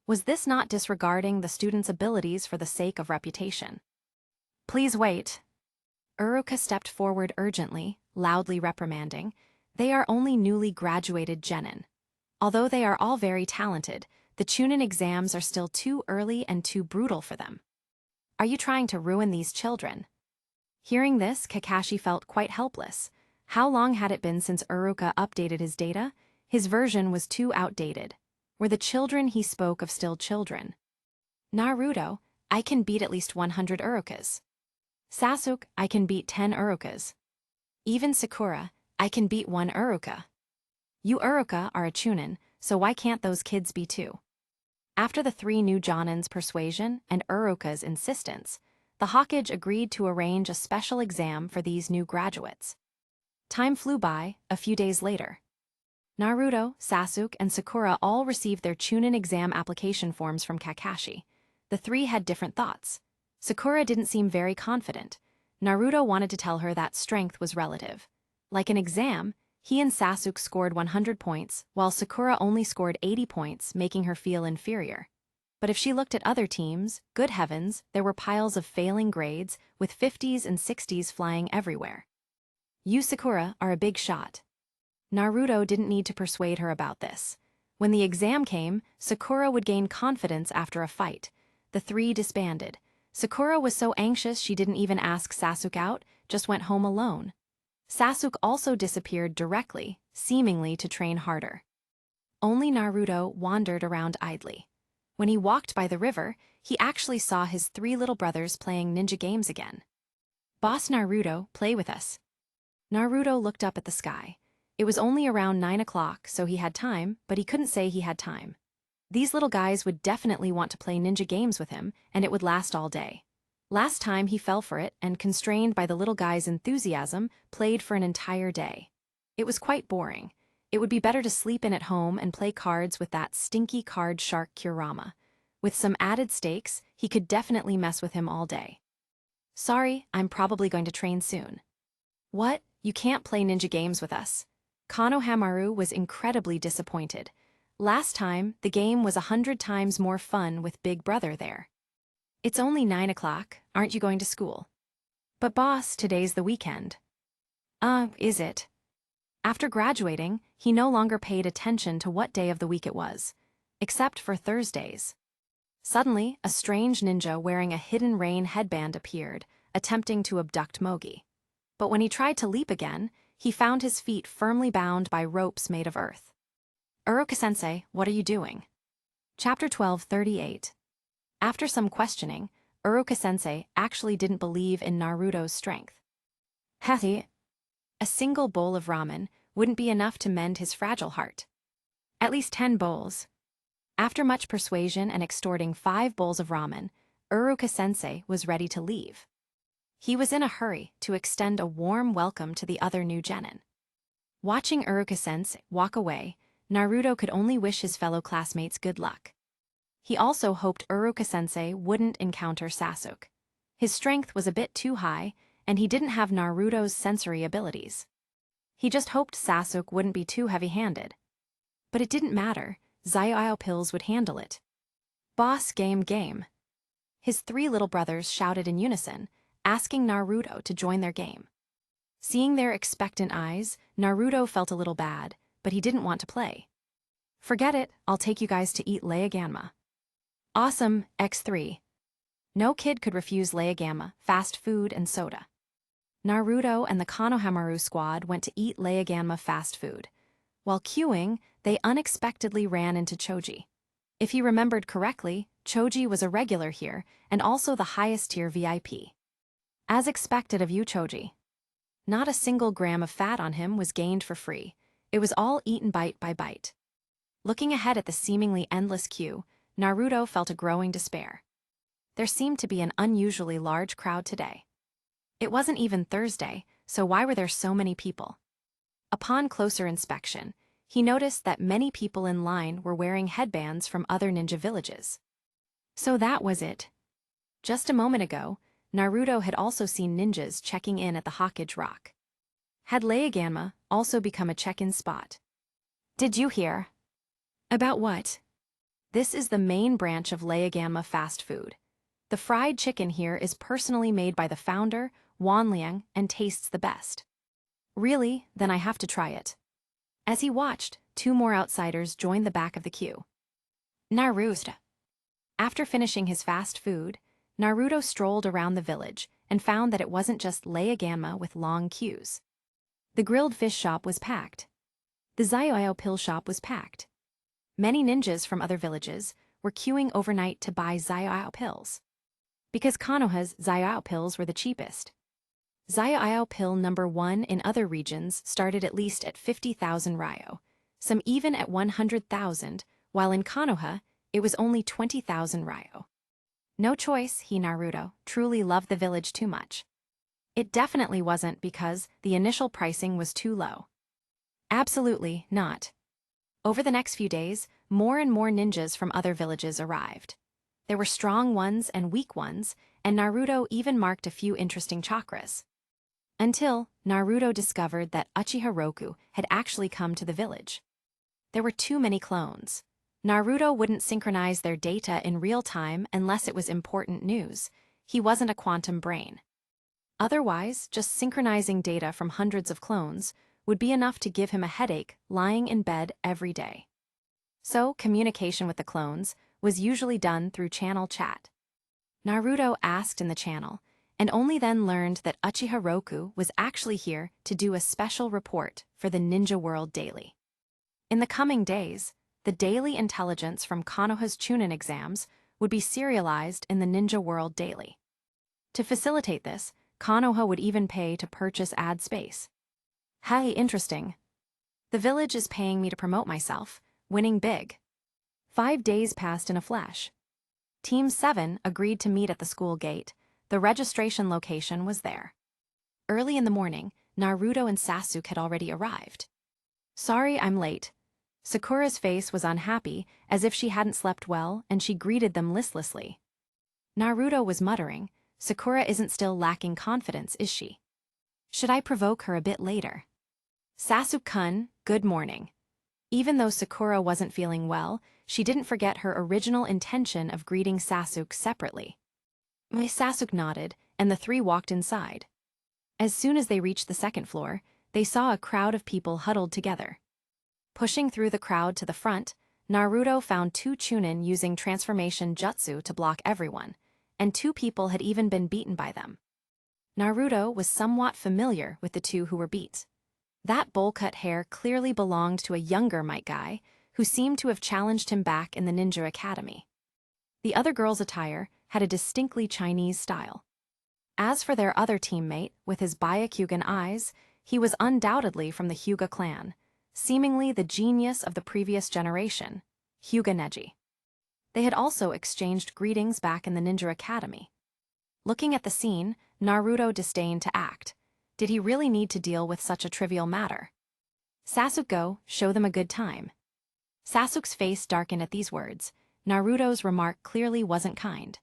Was this not disregarding the students' abilities for the sake of reputation? "Please wait." Uruka stepped forward urgently, loudly reprimanding. "They are only newly graduated genin. Although they are all very talented, the Chunin exams are still too early and too brutal for them. Are you trying to ruin these children?" Hearing this, Kakashi felt quite helpless. How long had it been since Uruka updated his data? His version was too outdated. Were the children he spoke of still children? "Naruto, I can beat at least 100 Urukas. Sasuke, I can beat 10 Urukas. Even Sakura, I can beat 1 Uruka. You Uruka are a Chunin, so why can't those kids be too?" After the 3 new Jonin's persuasion and Uruka's insistence, the Hokage agreed to arrange a special exam for these new graduates. Time flew by. A few days later, Naruto, Sasuke, and Sakura all received their Chunin exam application forms from Kakashi. The 3 had different thoughts. Sakura didn't seem very confident. Naruto wanted to tell her that strength was relative. Like an exam, he and Sasuke scored 100 points, while Sakura only scored 80 points, making her feel inferior. But if she looked at other teams, good heavens, there were piles of failing grades, with 50s and 60s flying everywhere. "You, Sakura, are a big shot." Naruto didn't need to persuade her about this. When the exam came, Sakura would gain confidence after a fight. The 3 disbanded. Sakura was so anxious she didn't even ask Sasuke out, just went home alone. Sasuke also disappeared directly, seemingly to train harder. Only Naruto wandered around idly. When he walked by the river, he actually saw his 3 little brothers playing ninja games again. "Boss Naruto, play with us." Naruto looked up at the sky. It was only around 9 o'clock, so he had time, but he couldn't say he had time. These little guys would definitely want to play ninja games with him, and it would last all day. Last time he fell for it, and constrained by the little guy's enthusiasm, played for an entire day. It was quite boring. It would be better to sleep in at home and play cards with that stinky card shark Kurama. With some added stakes, he could definitely mess with him all day. "Sorry, I'm probably going to train soon." "What? You can't play ninja games with us." Konohamaru was incredibly disappointed. Last time, the game was 100 times more fun with Big Brother there. "It's only 9 o'clock, aren't you going to school?" "But boss, today's the weekend." Is it?" After graduating, he no longer paid attention to what day of the week it was, except for Thursdays. Suddenly, a strange ninja wearing a hidden rain headband appeared, attempting to abduct Mogi. But when he tried to leap again, he found his feet firmly bound by ropes made of earth. "Uruka-sensei, what are you doing?" Chapter 12:38. After some questioning, Uruka-sensei actually didn't believe in Naruto's strength. "Hetty, a single bowl of ramen wouldn't be enough to mend his fragile heart. At least 10 bowls." After much persuasion and extorting 5 bowls of ramen, Uruka-sensei was ready to leave. He was in a hurry to extend a warm welcome to the other new genin. Watching Uruka-sensei walk away, Naruto could only wish his fellow classmates good luck. He also hoped Uruka-sensei wouldn't encounter Sasuke. His strength was a bit too high, and he didn't have Naruto's sensory abilities. He just hoped Sasuke wouldn't be too heavy-handed. But it didn't matter, Zabuza pills would handle it. Boss game. His three little brothers shouted in unison, asking Naruto to join their game. Seeing their expectant eyes, Naruto felt a little bad, but he didn't want to play. Forget it, I'll take you guys to eat Leagamma. Awesome, X3. No kid could refuse Leagamma, fast food and soda. Naruto and the Konohamaru squad went to eat Leagamma fast food. While queuing, they unexpectedly ran into Choji. If he remembered correctly, Choji was a regular here and also the highest-tier VIP. As expected of you, Choji. Not a single gram of fat on him was gained for free. It was all eaten bite by bite. Looking ahead at the seemingly endless queue, Naruto felt a growing despair. There seemed to be an unusually large crowd today. It wasn't even Thursday, so why were there so many people? Upon closer inspection, he noticed that many people in line were wearing headbands from other ninja villages. So that was it. Just a moment ago, Naruto had also seen ninjas checking in at the Hokage Rock. Had Leagamma also become a check-in spot? Did you hear? About what? This is the main branch of Leagamma fast food. The fried chicken here is personally made by the founder, Wanliang, and tastes the best. Really? Then I have to try it. As he watched, two more outsiders joined the back of the queue. Naruto. After finishing his fast food, Naruto strolled around the village and found that it wasn't just Leagamma with long queues. The grilled fish shop was packed. The Zabuza pill shop was packed. Many ninjas from other villages were queuing overnight to buy Zabuza pills. Because Konoha's Zabuza pills were the cheapest. Zabuza pill number 1 in other regions started at least at 50,000 ryo, some even at 100,000, while in Konoha, it was only 20,000 ryo. No choice, he Naruto truly loved the village too much. It definitely wasn't because the initial pricing was too low. Absolutely not. Over the next few days, more and more ninjas from other villages arrived. There were strong ones and weak ones, and Naruto even marked a few interesting chakras. Until Naruto discovered that Uchiha had actually come to the village. There were too many clones. Naruto wouldn't synchronize their data in real time unless it was important news. He wasn't a quantum brain. Otherwise, just synchronizing data from hundreds of clones would be enough to give him a headache lying in bed every day. So, communication with the clones was usually done through channel chat. Naruto asked in the channel, and only then learned that Uchiha was actually here to do a special report for the Ninja World Daily. In the coming days, the daily intelligence from Konoha's Chunin exams would be serialized in the Ninja World Daily. To facilitate this, Konoha would even pay to purchase ad space. Hey, interesting. The village is paying me to promote myself, winning big. 5 days passed in a flash. Team 7 agreed to meet at the school gate. The registration location was there. Early in the morning, Naruto and Sasuke had already arrived. Sorry I'm late. Sakura's face was unhappy, as if she hadn't slept well, and she greeted them listlessly. Naruto was muttering, Sakura isn't still lacking confidence, is she? Should I provoke her a bit later? Sasuke-kun, good morning. Even though Sakura wasn't feeling well, she didn't forget her original intention of greeting Sasuke separately. Sasuke nodded, and the three walked inside. As soon as they reached the second floor, they saw a crowd of people huddled together. Pushing through the crowd to the front, Naruto found 2 Chunin using transformation jutsu to block everyone, and 2 people had even been beaten by them. Naruto was somewhat familiar with the 2 who were beat. That bowl-cut hair clearly belonged to a younger Might guy, who seemed to have challenged him back in the Ninja Academy. The other girl's attire had a distinctly Chinese style. As for their other teammate, with his Byakugan eyes, he was undoubtedly from the Hyuga clan, seemingly the genius of the previous generation, Hyuga Neji. They had also exchanged greetings back in the Ninja Academy. Looking at the scene, Naruto disdained to act. Did he really need to deal with such a trivial matter? Sasuke, show them a good time. Sasuke's face darkened at these words. Naruto's remark clearly wasn't kind.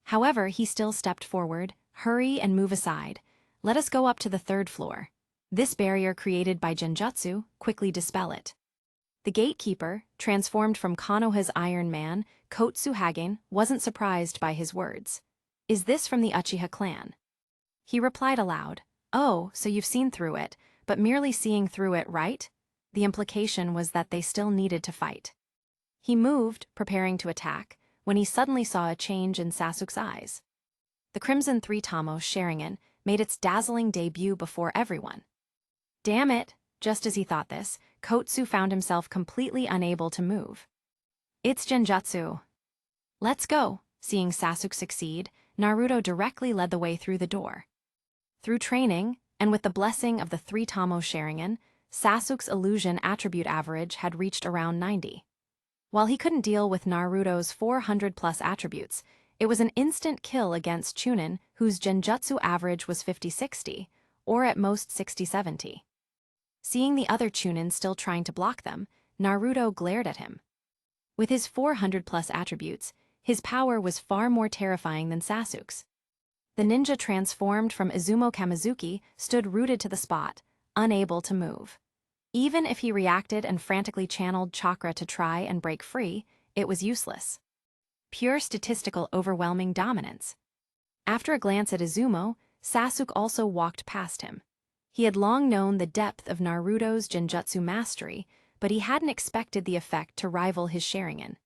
However, he still stepped forward, hurry and move aside, Let us go up to the third floor. This barrier created by genjutsu, quickly dispel it. The gatekeeper, transformed from Konoha's Iron Man, Kotsu Hagen, wasn't surprised by his words. Is this from the Uchiha clan? He replied aloud, oh, so you've seen through it, but merely seeing through it, right? The implication was that they still needed to fight. He moved, preparing to attack, when he suddenly saw a change in Sasuke's eyes. The Crimson Three Tamos Sharingan made its dazzling debut before everyone. Damn it! Just as he thought this, Kotsu found himself completely unable to move. It's genjutsu. Let's go! Seeing Sasuke succeed, Naruto directly led the way through the door. Through training, and with the blessing of the Three Tamos Sharingan, Sasuke's illusion attribute average had reached around 90. While he couldn't deal with Naruto's 400+ attributes, it was an instant kill against Chunin, whose genjutsu average was 50-60, or at most 60-70. Seeing the other Chunin still trying to block them, Naruto glared at him. With his 400+ attributes, his power was far more terrifying than Sasuke's. The ninja transformed from Izumo Kamizuki stood rooted to the spot, unable to move. Even if he reacted and frantically channeled Chakra to try and break free, it was useless. Pure statistical overwhelming dominance. After a glance at Izumo, Sasuke also walked past him. He had long known the depth of Naruto's genjutsu mastery, but he hadn't expected the effect to rival his Sharingan.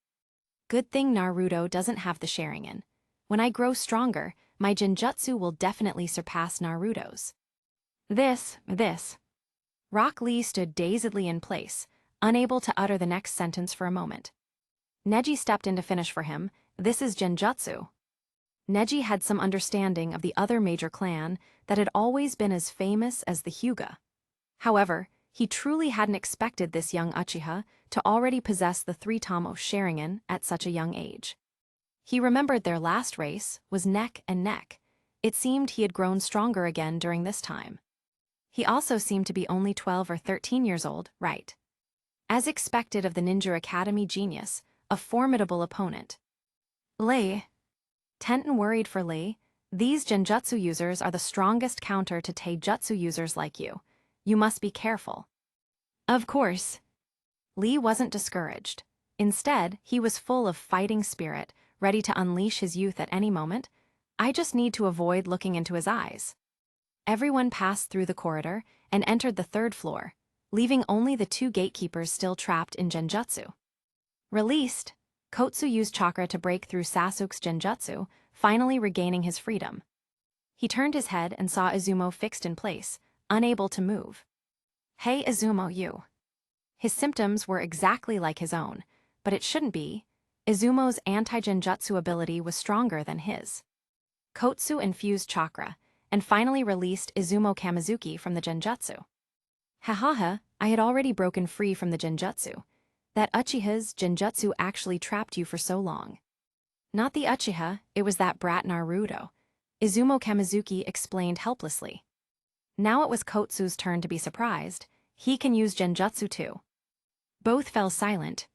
Good thing Naruto doesn't have the Sharingan. When I grow stronger, my genjutsu will definitely surpass Naruto's. This. Rock Lee stood dazedly in place, unable to utter the next sentence for a moment. Neji stepped in to finish for him. This is genjutsu. Neji had some understanding of the other major clan that had always been as famous as the Hyuga. However, he truly hadn't expected this young Uchiha to already possess the Three Tamos Sharingan at such a young age. He remembered their last race was neck and neck. It seemed he had grown stronger again during this time. He also seemed to be only 12 or 13 years old, right? As expected of the Ninja Academy genius, a formidable opponent. Lee. Tenten worried for Lee. These genjutsu users are the strongest counter to taijutsu users like you. You must be careful. Of course. Lee wasn't discouraged. Instead, he was full of fighting spirit, ready to unleash his youth at any moment. I just need to avoid looking into his eyes. Everyone passed through the corridor and entered the third floor, leaving only the two gatekeepers still trapped in genjutsu. Released, Kotsu used Chakra to break through Sasuke's genjutsu, finally regaining his freedom. He turned his head and saw Izumo fixed in place, unable to move. Hey Izumo, you. His symptoms were exactly like his own, but it shouldn't be. Izumo's anti-genjutsu ability was stronger than his. Kotsu infused Chakra, and finally released Izumo Kamizuki from the genjutsu. Hahaha, I had already broken free from the genjutsu. That Uchiha's genjutsu actually trapped you for so long. Not the Uchiha, it was that brat Naruto. Izumo Kamizuki explained helplessly. Now it was Kotsu's turn to be surprised. He can use genjutsu too. Both fell silent.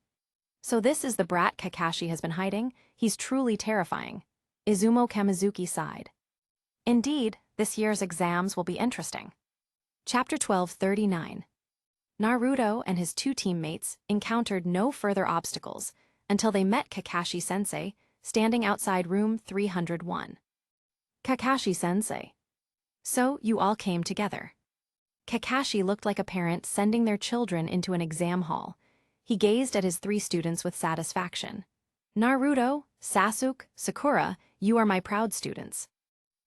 So this is the brat Kakashi has been hiding? He's truly terrifying. Izumo Kamizuki sighed. Indeed, this year's exams will be interesting. Chapter 1239. Naruto and his two teammates encountered no further obstacles until they met Kakashi-sensei, standing outside room 301. Kakashi-sensei. So you all came together. Kakashi looked like a parent sending their children into an exam hall. He gazed at his three students with satisfaction. Naruto, Sasuke, Sakura, you are my proud students.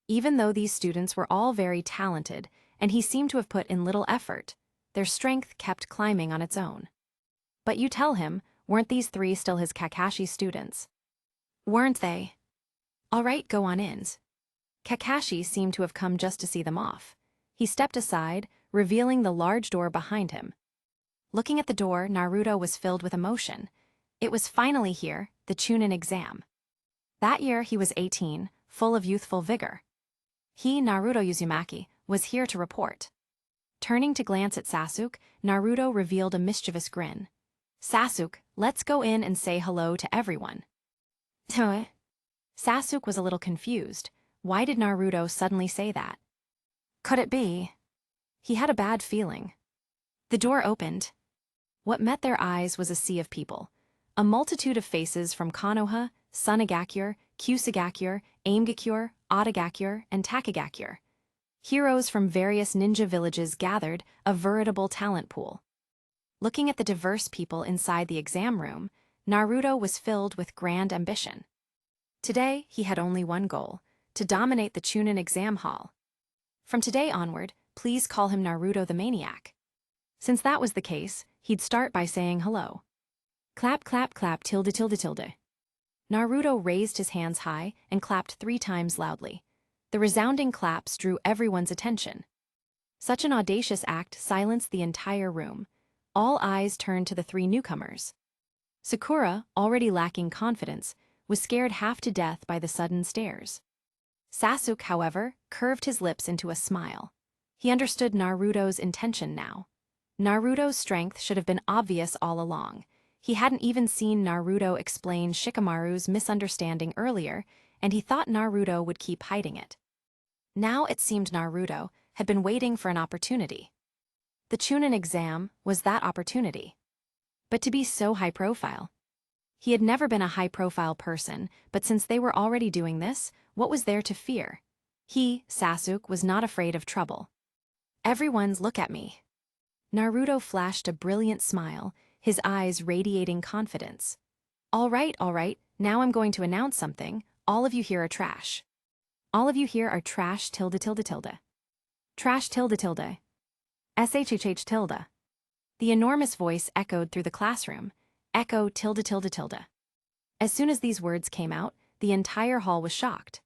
Even though these students were all very talented, and he seemed to have put in little effort, their strength kept climbing on its own. But you tell him, weren't these three still his Kakashi students? Weren't they? All right, go on in. Kakashi seemed to have come just to see them off. He stepped aside, revealing the large door behind him. Looking at the door, Naruto was filled with emotion. It was finally here, the Chunin exam. That year he was 18, full of youthful vigor. He, Naruto Uzumaki, was here to report. Turning to glance at Sasuke, Naruto revealed a mischievous grin. Sasuke, let's go in and say hello to everyone. Sasuke was a little confused. Why did Naruto suddenly say that? Could it be? He had a bad feeling. The door opened. What met their eyes was a sea of people. A multitude of faces from Konoha, Sunagakyur, Kusagakyur, Aimgakyur, Otagakyur, and Takagyur. Heroes from various ninja villages gathered, a veritable talent pool. Looking at the diverse people inside the exam room, Naruto was filled with grand ambition. Today, he had only one goal: to dominate the Chunin exam hall. From today onward, please call him Naruto the Maniac. Since that was the case, he'd start by saying hello. Clap, clap, clap, tilde, tilde, tilde. Naruto raised his hands high and clapped 3 times loudly. The resounding claps drew everyone's attention. Such an audacious act silenced the entire room. All eyes turned to the 3 newcomers. Sakura, already lacking confidence, was scared half to death by the sudden stares. Sasuke, however, curved his lips into a smile. He understood Naruto's intention now. Naruto's strength should have been obvious all along. He hadn't even seen Naruto explain Shikamaru's misunderstanding earlier, and he thought Naruto would keep hiding it. Now it seemed Naruto had been waiting for an opportunity. The Chunin exam was that opportunity. But to be so high-profile. He had never been a high-profile person, but since they were already doing this, what was there to fear? He, Sasuke, was not afraid of trouble. Everyone's look at me. Naruto flashed a brilliant smile, his eyes radiating confidence. All right, now I'm going to announce something. All of you here are trash. All of you here are trash tilde tilde tilde. Trash tilde tilde. SHHH tilde. The enormous voice echoed through the classroom. Echo tilde tilde tilde. As soon as these words came out, the entire hall was shocked.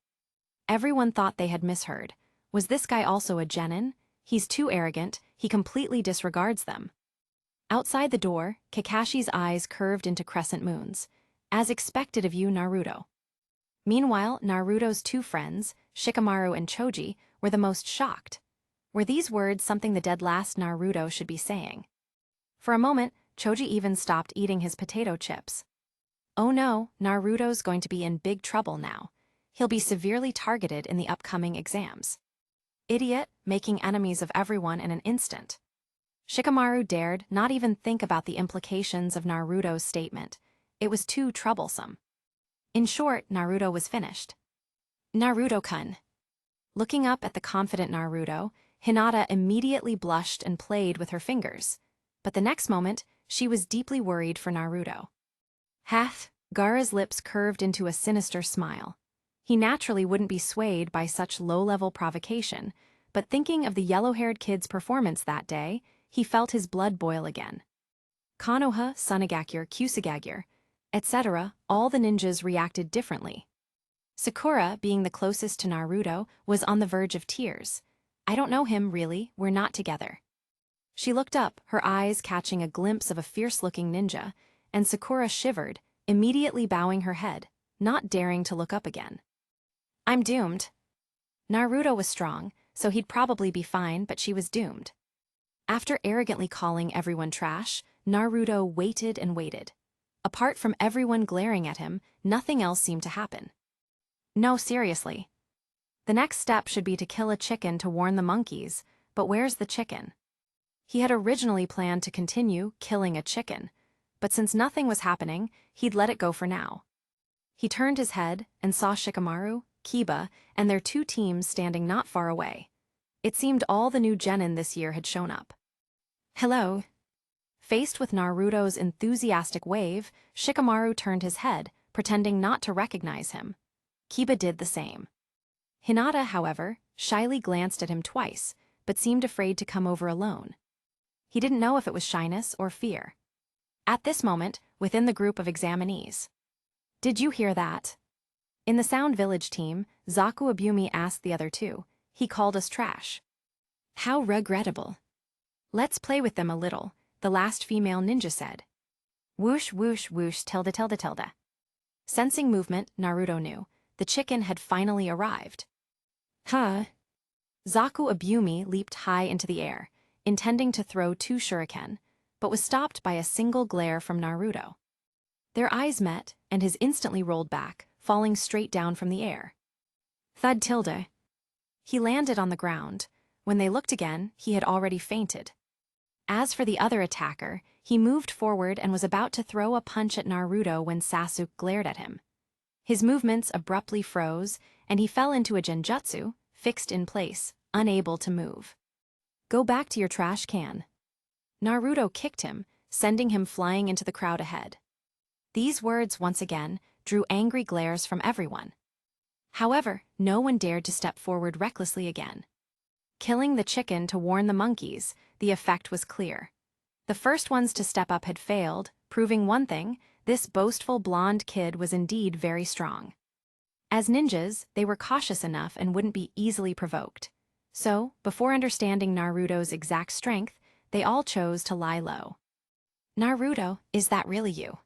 Everyone thought they had misheard. Was this guy also a genin? He's too arrogant, he completely disregards them. Outside the door, Kakashi's eyes curved into crescent moons. As expected of you, Naruto. Meanwhile, Naruto's 2 friends, Shikamaru and Choji, were the most shocked. Were these words something the dead last Naruto should be saying? For a moment, Choji even stopped eating his potato chips. Oh no, Naruto's going to be in big trouble now. He'll be severely targeted in the upcoming exams. Idiot, making enemies of everyone in an instant. Shikamaru dared not even think about the implications of Naruto's statement. It was too troublesome. In short, Naruto was finished. Naruto-kun. Looking up at the confident Naruto, Hinata immediately blushed and played with her fingers. But the next moment, she was deeply worried for Naruto. Hath, Gaara's lips curved into a sinister smile. He naturally wouldn't be swayed by such low-level provocation, but thinking of the yellow-haired kid's performance that day, he felt his blood boil again. Konoha, Sunagakyur, Kusagakyur, etc., all the ninjas reacted differently. Sakura, being the closest to Naruto, was on the verge of tears. I don't know him, really, we're not together. She looked up, her eyes catching a glimpse of a fierce-looking ninja, and Sakura shivered, immediately bowing her head, not daring to look up again. I'm doomed. Naruto was strong, so he'd probably be fine, but she was doomed. After arrogantly calling everyone trash, Naruto waited and waited. Apart from everyone glaring at him, nothing else seemed to happen. No, seriously. The next step should be to kill a chicken to warn the monkeys, but where's the chicken? He had originally planned to continue killing a chicken, but since nothing was happening, he'd let it go for now. He turned his head and saw Shikamaru, Kiba, and their 2 teams standing not far away. It seemed all the new genin this year had shown up. Hello. Faced with Naruto's enthusiastic wave, Shikamaru turned his head, pretending not to recognize him. Kiba did the same. Hinata, however, shyly glanced at him twice, but seemed afraid to come over alone. He didn't know if it was shyness or fear. At this moment, within the group of examinees. Did you hear that? In the Sound Village team, Zaku Abumi asked the other 2. He called us trash. How regrettable. Let's play with them a little, the last female ninja said. Whoosh, whoosh, whoosh, tilde, tilde, tilde. Sensing movement, Naruto knew. The chicken had finally arrived. Huh? Zaku Abumi leaped high into the air, intending to throw 2 shuriken, but was stopped by a single glare from Naruto. Their eyes met, and his instantly rolled back, falling straight down from the air. Thud tilde. He landed on the ground. when they looked again, he had already fainted. As for the other attacker, he moved forward and was about to throw a punch at Naruto when Sasuke glared at him. His movements abruptly froze, and he fell into a genjutsu, fixed in place, unable to move. "Go back to your trash can." Naruto kicked him, sending him flying into the crowd ahead. These words, once again, drew angry glares from everyone. However, no one dared to step forward recklessly again. Killing the chicken to warn the monkeys, the effect was clear. The first ones to step up had failed, proving one thing: this boastful blonde kid was indeed very strong. As ninjas, they were cautious enough and wouldn't be easily provoked. So, before understanding Naruto's exact strength, they all chose to lie low. "Naruto, is that really you?"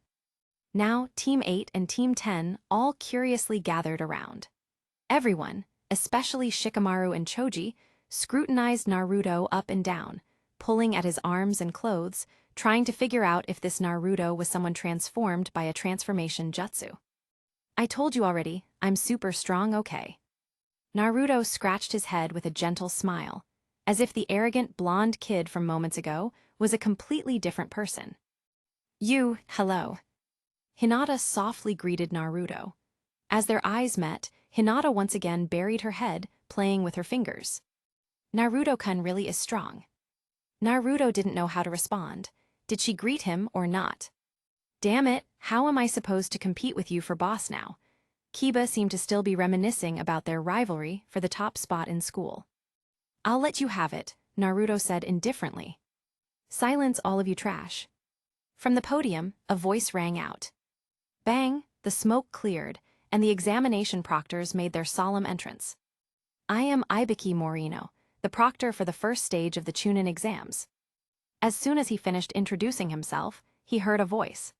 Now, Team 8 and Team 10 all curiously gathered around. Everyone, especially Shikamaru and Choji, scrutinized Naruto up and down, pulling at his arms and clothes, trying to figure out if this Naruto was someone transformed by a transformation jutsu. "I told you already, I'm super strong, okay?" Naruto scratched his head with a gentle smile, as if the arrogant blonde kid from moments ago was a completely different person. Hello." Hinata softly greeted Naruto. As their eyes met, Hinata once again buried her head, playing with her fingers. "Naruto-kun really is strong." Naruto didn't know how to respond. Did she greet him or not? "Damn it, how am I supposed to compete with you for boss now?" Kiba seemed to still be reminiscing about their rivalry for the top spot in school. "I'll let you have it," Naruto said indifferently. "Silence, all of you trash." From the podium, a voice rang out. Bang, the smoke cleared, and the examination proctors made their solemn entrance. "I am Ibiki Morino, the proctor for the first stage of the Chunin exams." As soon as he finished introducing himself, he heard a voice.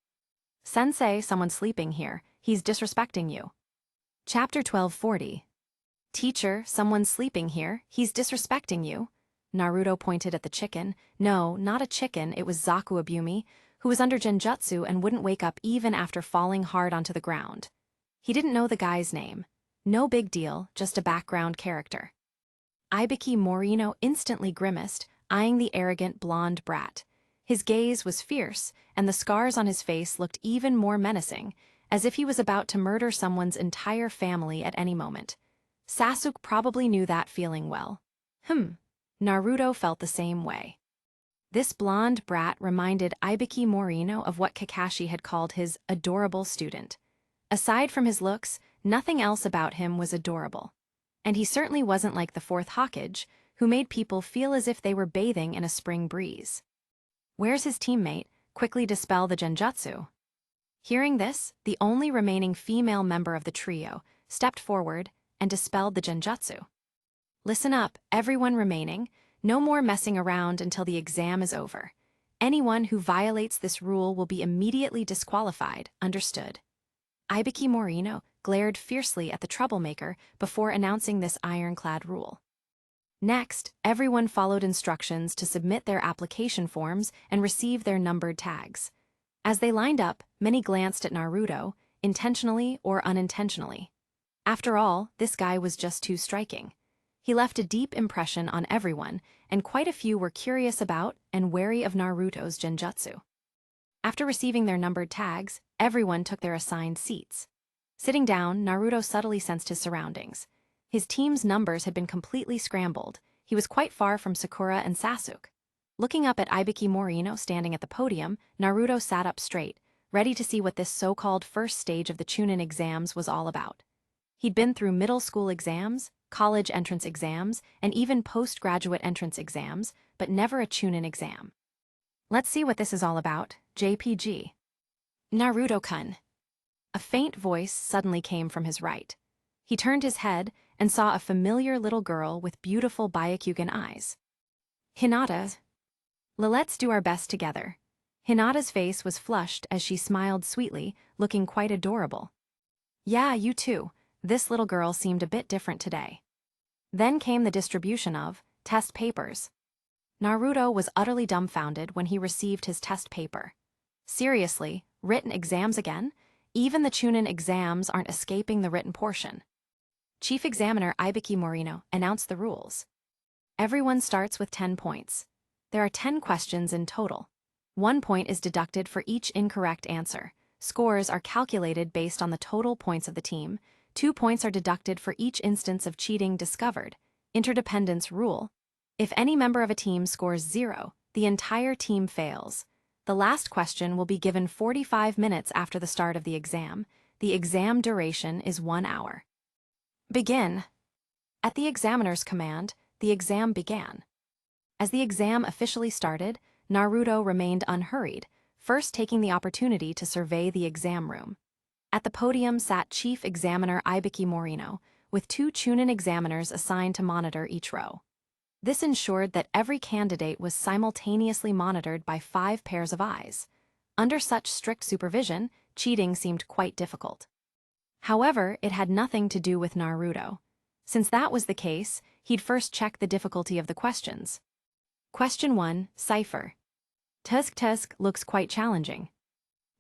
"Sensei, someone's sleeping here. He's disrespecting you." Chapter 1240. "Teacher, someone's sleeping here. He's disrespecting you." Naruto pointed at the chicken. No, not a chicken, it was Zaku Abumi, who was under genjutsu and wouldn't wake up even after falling hard onto the ground. He didn't know the guy's name. No big deal, just a background character. Ibiki Morino instantly grimaced, eyeing the arrogant blonde brat. His gaze was fierce, and the scars on his face looked even more menacing, as if he was about to murder someone's entire family at any moment. Sasuke probably knew that feeling well. Naruto felt the same way. This blonde brat reminded Ibiki Morino of what Kakashi had called his adorable student. Aside from his looks, nothing else about him was adorable. And he certainly wasn't like the fourth Hokage, who made people feel as if they were bathing in a spring breeze. "Where's his teammate? Quickly dispel the genjutsu." Hearing this, the only remaining female member of the trio stepped forward and dispelled the genjutsu. "Listen up, everyone remaining. No more messing around until the exam is over. Anyone who violates this rule will be immediately disqualified, understood?" Ibiki Morino glared fiercely at the troublemaker before announcing this ironclad rule. Next, everyone followed instructions to submit their application forms and receive their numbered tags. As they lined up, many glanced at Naruto, intentionally or unintentionally. After all, this guy was just too striking. He left a deep impression on everyone, and quite a few were curious about and wary of Naruto's genjutsu. After receiving their numbered tags, everyone took their assigned seats. Sitting down, Naruto subtly sensed his surroundings. His team's numbers had been completely scrambled. He was quite far from Sakura and Sasuke. Looking up at Ibiki Morino standing at the podium, Naruto sat up straight, ready to see what this so-called first stage of the Chunin exams was all about. He'd been through middle school exams, college entrance exams, and even postgraduate entrance exams, but never a Chunin exam. "Let's see what this is all about, JPG." "Naruto-kun." A faint voice suddenly came from his right. He turned his head and saw a familiar little girl with beautiful Byakugan eyes. "Hinata. Let's do our best together." Hinata's face was flushed as she smiled sweetly, looking quite adorable. "Yeah, you too. This little girl seemed a bit different today." Then came the distribution of test papers. Naruto was utterly dumbfounded when he received his test paper. Seriously, written exams again? Even the Chunin exams aren't escaping the written portion. Chief Examiner Ibiki Morino announced the rules. Everyone starts with 10 points. There are 10 questions in total. 1 point is deducted for each incorrect answer. Scores are calculated based on the total points of the team. 2 points are deducted for each instance of cheating discovered. Interdependence rule. If any member of a team scores 0, the entire team fails. The last question will be given 45 minutes after the start of the exam. The exam duration is 1 hour. Begin. At the examiner's command, the exam began. As the exam officially started, Naruto remained unhurried, first taking the opportunity to survey the exam room. At the podium sat Chief Examiner Ibiki Morino, with 2 Chunin examiners assigned to monitor each row. This ensured that every candidate was simultaneously monitored by 5 pairs of eyes. Under such strict supervision, cheating seemed quite difficult. However, it had nothing to do with Naruto. Since that was the case, he'd first check the difficulty of the questions. Question 1, Cipher. Tgthegood looks quite challenging.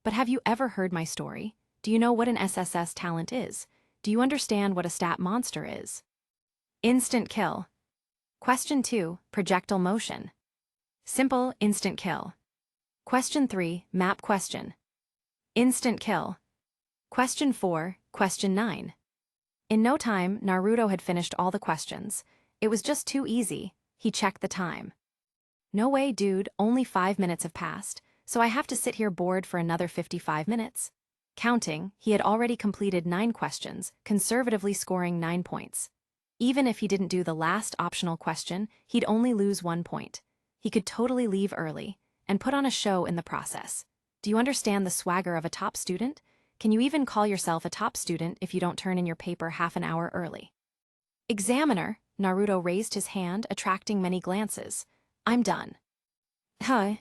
But have you ever heard my story? Do you know what an SSS talent is? Do you understand what a stat monster is? Instant kill. Question 2, Projectile motion. Simple, instant kill. Question 3, Map question. Instant kill. Question 4, Question 9. In no time, Naruto had finished all the questions. It was just too easy. He checked the time. No way, dude, only 5 minutes have passed, so I have to sit here bored for another 55 minutes. Counting, he had already completed 9 questions, conservatively scoring 9 points. Even if he didn't do the last optional question, he'd only lose 1 point. He could totally leave early and put on a show in the process. Do you understand the swagger of a top student? Can you even call yourself a top student if you don't turn in your paper half an hour early? Examiner, Naruto raised his hand, attracting many glances. I'm done. Huh?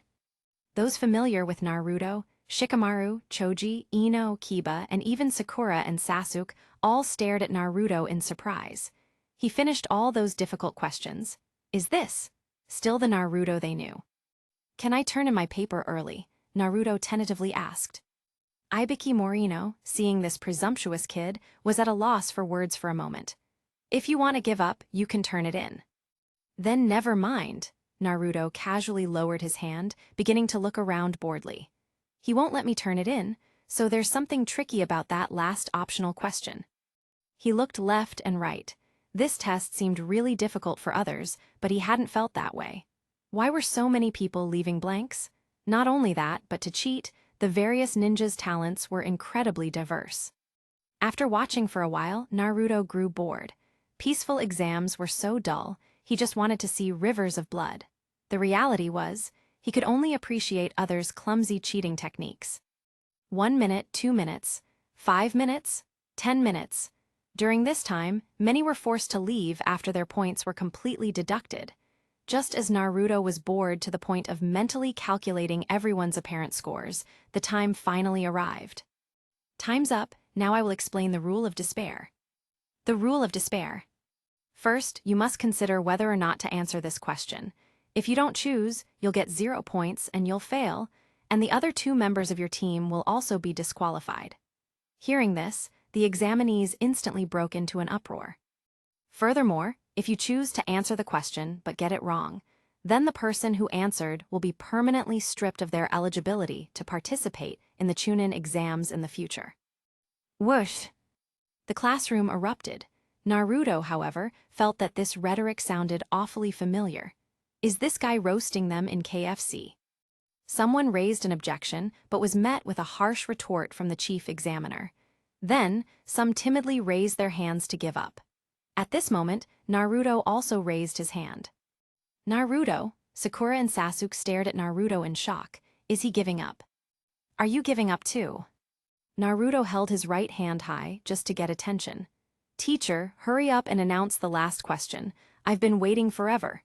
Those familiar with Naruto, Shikamaru, Choji, Ino, Kiba, and even Sakura and Sasuke all stared at Naruto in surprise. He finished all those difficult questions. Is this still the Naruto they knew? Can I turn in my paper early? Naruto tentatively asked. Ibiki Morino, seeing this presumptuous kid, was at a loss for words for a moment. If you want to give up, you can turn it in. Then never mind. Naruto casually lowered his hand, beginning to look around boredly. He won't let me turn it in, so there's something tricky about that last optional question. He looked left and right. This test seemed really difficult for others, but he hadn't felt that way. Why were so many people leaving blanks? Not only that, but to cheat, the various ninjas' talents were incredibly diverse. After watching for a while, Naruto grew bored. Peaceful exams were so dull, he just wanted to see rivers of blood. The reality was, he could only appreciate others' clumsy cheating techniques. 1 minute, 2 minutes, 5 minutes, 10 minutes. During this time, many were forced to leave after their points were completely deducted. Just as Naruto was bored to the point of mentally calculating everyone's apparent scores, the time finally arrived. Time's up, now I will explain the rule of despair. The rule of despair. First, you must consider whether or not to answer this question. If you don't choose, you'll get 0 points and you'll fail, and the other 2 members of your team will also be disqualified. Hearing this, the examinees instantly broke into an uproar. Furthermore, if you choose to answer the question but get it wrong, then the person who answered will be permanently stripped of their eligibility to participate in the Chunin exams in the future. Whoosh! The classroom erupted. Naruto, however, felt that this rhetoric sounded awfully familiar. Is this guy roasting them in KFC? Someone raised an objection, but was met with a harsh retort from the chief examiner. Then, some timidly raised their hands to give up. At this moment, Naruto also raised his hand. Naruto, Sakura and Sasuke stared at Naruto in shock. Is he giving up? Are you giving up too? Naruto held his right hand high, just to get attention. Teacher, hurry up and announce the last question. I've been waiting forever.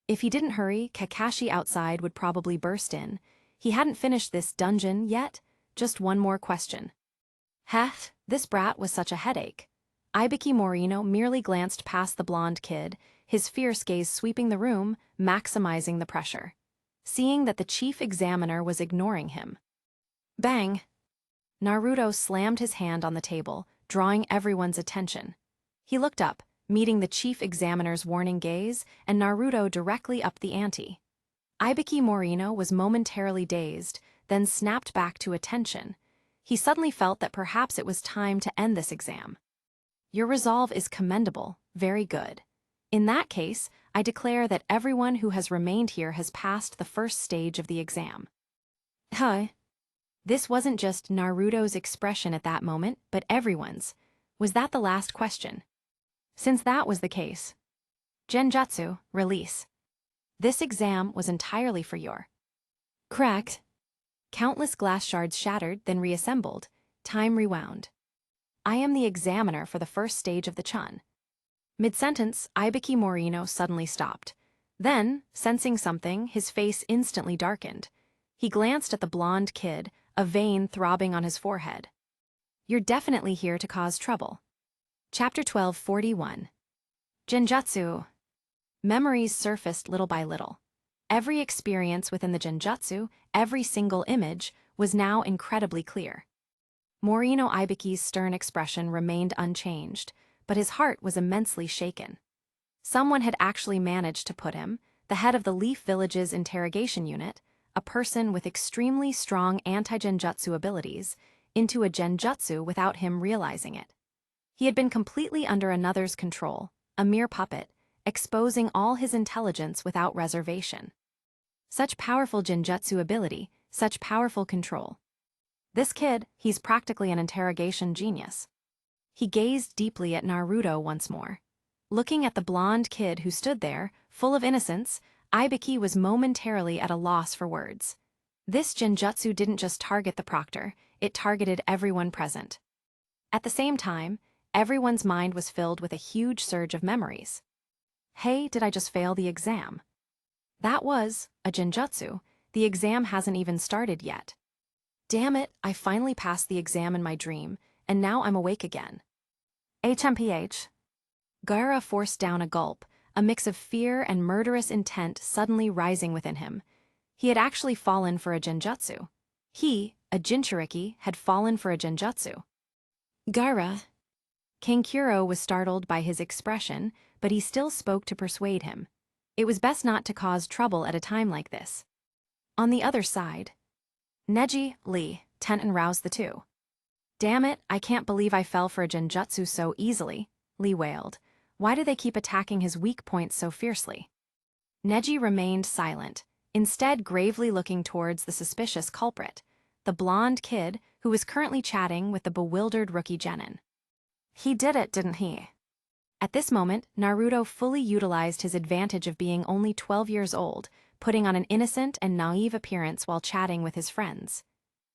If he didn't hurry, Kakashi outside would probably burst in. He hadn't finished this dungeon yet. Just one more question. Heh, this brat was such a headache. Ibiki Morino merely glanced past the blonde kid, his fierce gaze sweeping the room, maximizing the pressure. Seeing that the chief examiner was ignoring him. Bang! Naruto slammed his hand on the table, drawing everyone's attention. He looked up, meeting the chief examiner's warning gaze, and Naruto directly upped the ante. Ibiki Morino was momentarily dazed, then snapped back to attention. He suddenly felt that perhaps it was time to end this exam. Your resolve is commendable, very good. In that case, I declare that everyone who has remained here has passed the first stage of the exam. Huh? This wasn't just Naruto's expression at that moment, but everyone's. Was that the last question? Since that was the case. Genjutsu, release. This exam was entirely for your. Correct. Countless glass shards shattered, then reassembled. Time rewound. I am the examiner for the first stage of the Chun. Mid-sentence, Ibiki Morino suddenly stopped. Then, sensing something, his face instantly darkened. He glanced at the blonde kid, a vein throbbing on his forehead. You're definitely here to cause trouble. Chapter 1241. Genjutsu. Memories surfaced little by little. Every experience within the Genjutsu, every single image, was now incredibly clear. Morino Ibiki's stern expression remained unchanged, but his heart was immensely shaken. Someone had actually managed to put him, the head of the Leaf Village's interrogation unit, a person with extremely strong anti-genjutsu abilities, into a genjutsu without him realizing it. He had been completely under another's control, a mere puppet, exposing all his intelligence without reservation. Such powerful genjutsu ability, such powerful control. This kid, he's practically an interrogation genius. He gazed deeply at Naruto once more. Looking at the blonde kid who stood there, full of innocence, Ibiki was momentarily at a loss for words. This genjutsu didn't just target the Proctor, it targeted everyone present. At the same time, everyone's mind was filled with a huge surge of memories. Hey, did I just fail the exam? That was a genjutsu. The exam hasn't even started yet. Damn it, I finally passed the exam in my dream, and now I'm awake again. HMPH. Gaara forced down a gulp, a mix of fear and murderous intent suddenly rising within him. He had actually fallen for a genjutsu. He, a Jinchuriki, had fallen for a genjutsu. Gaara. Kankuro was startled by his expression, but he still spoke to persuade him. It was best not to cause trouble at a time like this. On the other side, Neji, Lee, Tenten roused the two. Damn it, I can't believe I fell for a genjutsu so easily, Lee wailed. Why do they keep attacking his weak points so fiercely? Neji remained silent, instead gravely looking towards the suspicious culprit, the blonde kid who was currently chatting with the bewildered rookie Genin. He did it, didn't he? At this moment, Naruto fully utilized his advantage of being only 12 years old, putting on an innocent and naive appearance while chatting with his friends.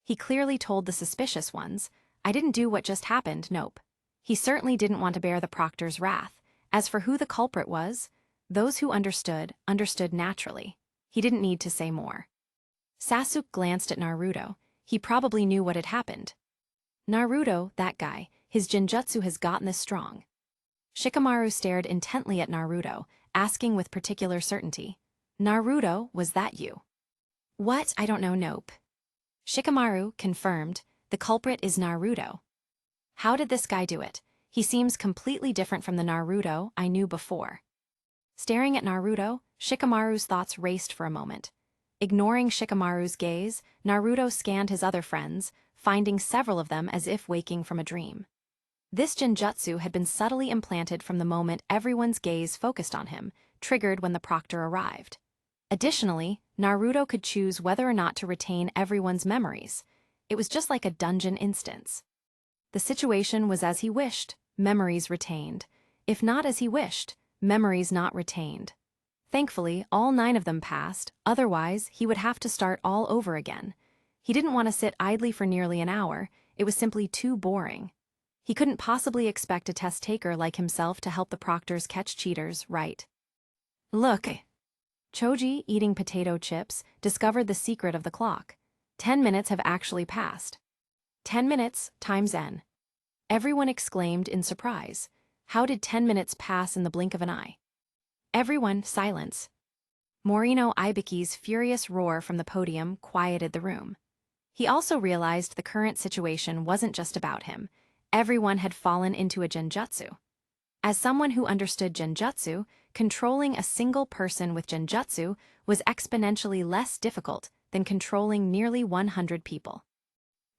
He clearly told the suspicious ones, I didn't do what just happened, nope. He certainly didn't want to bear the Proctor's wrath. As for who the culprit was, those who understood, understood naturally. He didn't need to say more. Sasuke glanced at Naruto. He probably knew what had happened. Naruto, that guy, his genjutsu has gotten this strong. Shikamaru stared intently at Naruto, asking with particular certainty, Naruto, was that you? What? I don't know, nope. Shikamaru confirmed, the culprit is Naruto. How did this guy do it? He seems completely different from the Naruto I knew before. Staring at Naruto, Shikamaru's thoughts raced for a moment. Ignoring Shikamaru's gaze, Naruto scanned his other friends, finding several of them as if waking from a dream. This genjutsu had been subtly implanted from the moment everyone's gaze focused on him, triggered when the Proctor arrived. Additionally, Naruto could choose whether or not to retain everyone's memories. It was just like a dungeon instance. The situation was as he wished, memories retained. If not as he wished, memories not retained. Thankfully, all 9 of them passed, otherwise he would have to start all over again. He didn't want to sit idly for nearly an hour, it was simply too boring. He couldn't possibly expect a test taker like himself to help the Proctors catch cheaters, right? Look. Choji, eating potato chips, discovered the secret of the clock. 10 minutes have actually passed. 10 minutes times n. Everyone exclaimed in surprise. How did 10 minutes pass in the blink of an eye? Everyone, silence. Morino Ibiki's furious roar from the podium quieted the room. He also realized the current situation wasn't just about him. Everyone had fallen into a genjutsu. As someone who understood genjutsu, controlling a single person with genjutsu was exponentially less difficult than controlling nearly 100 people.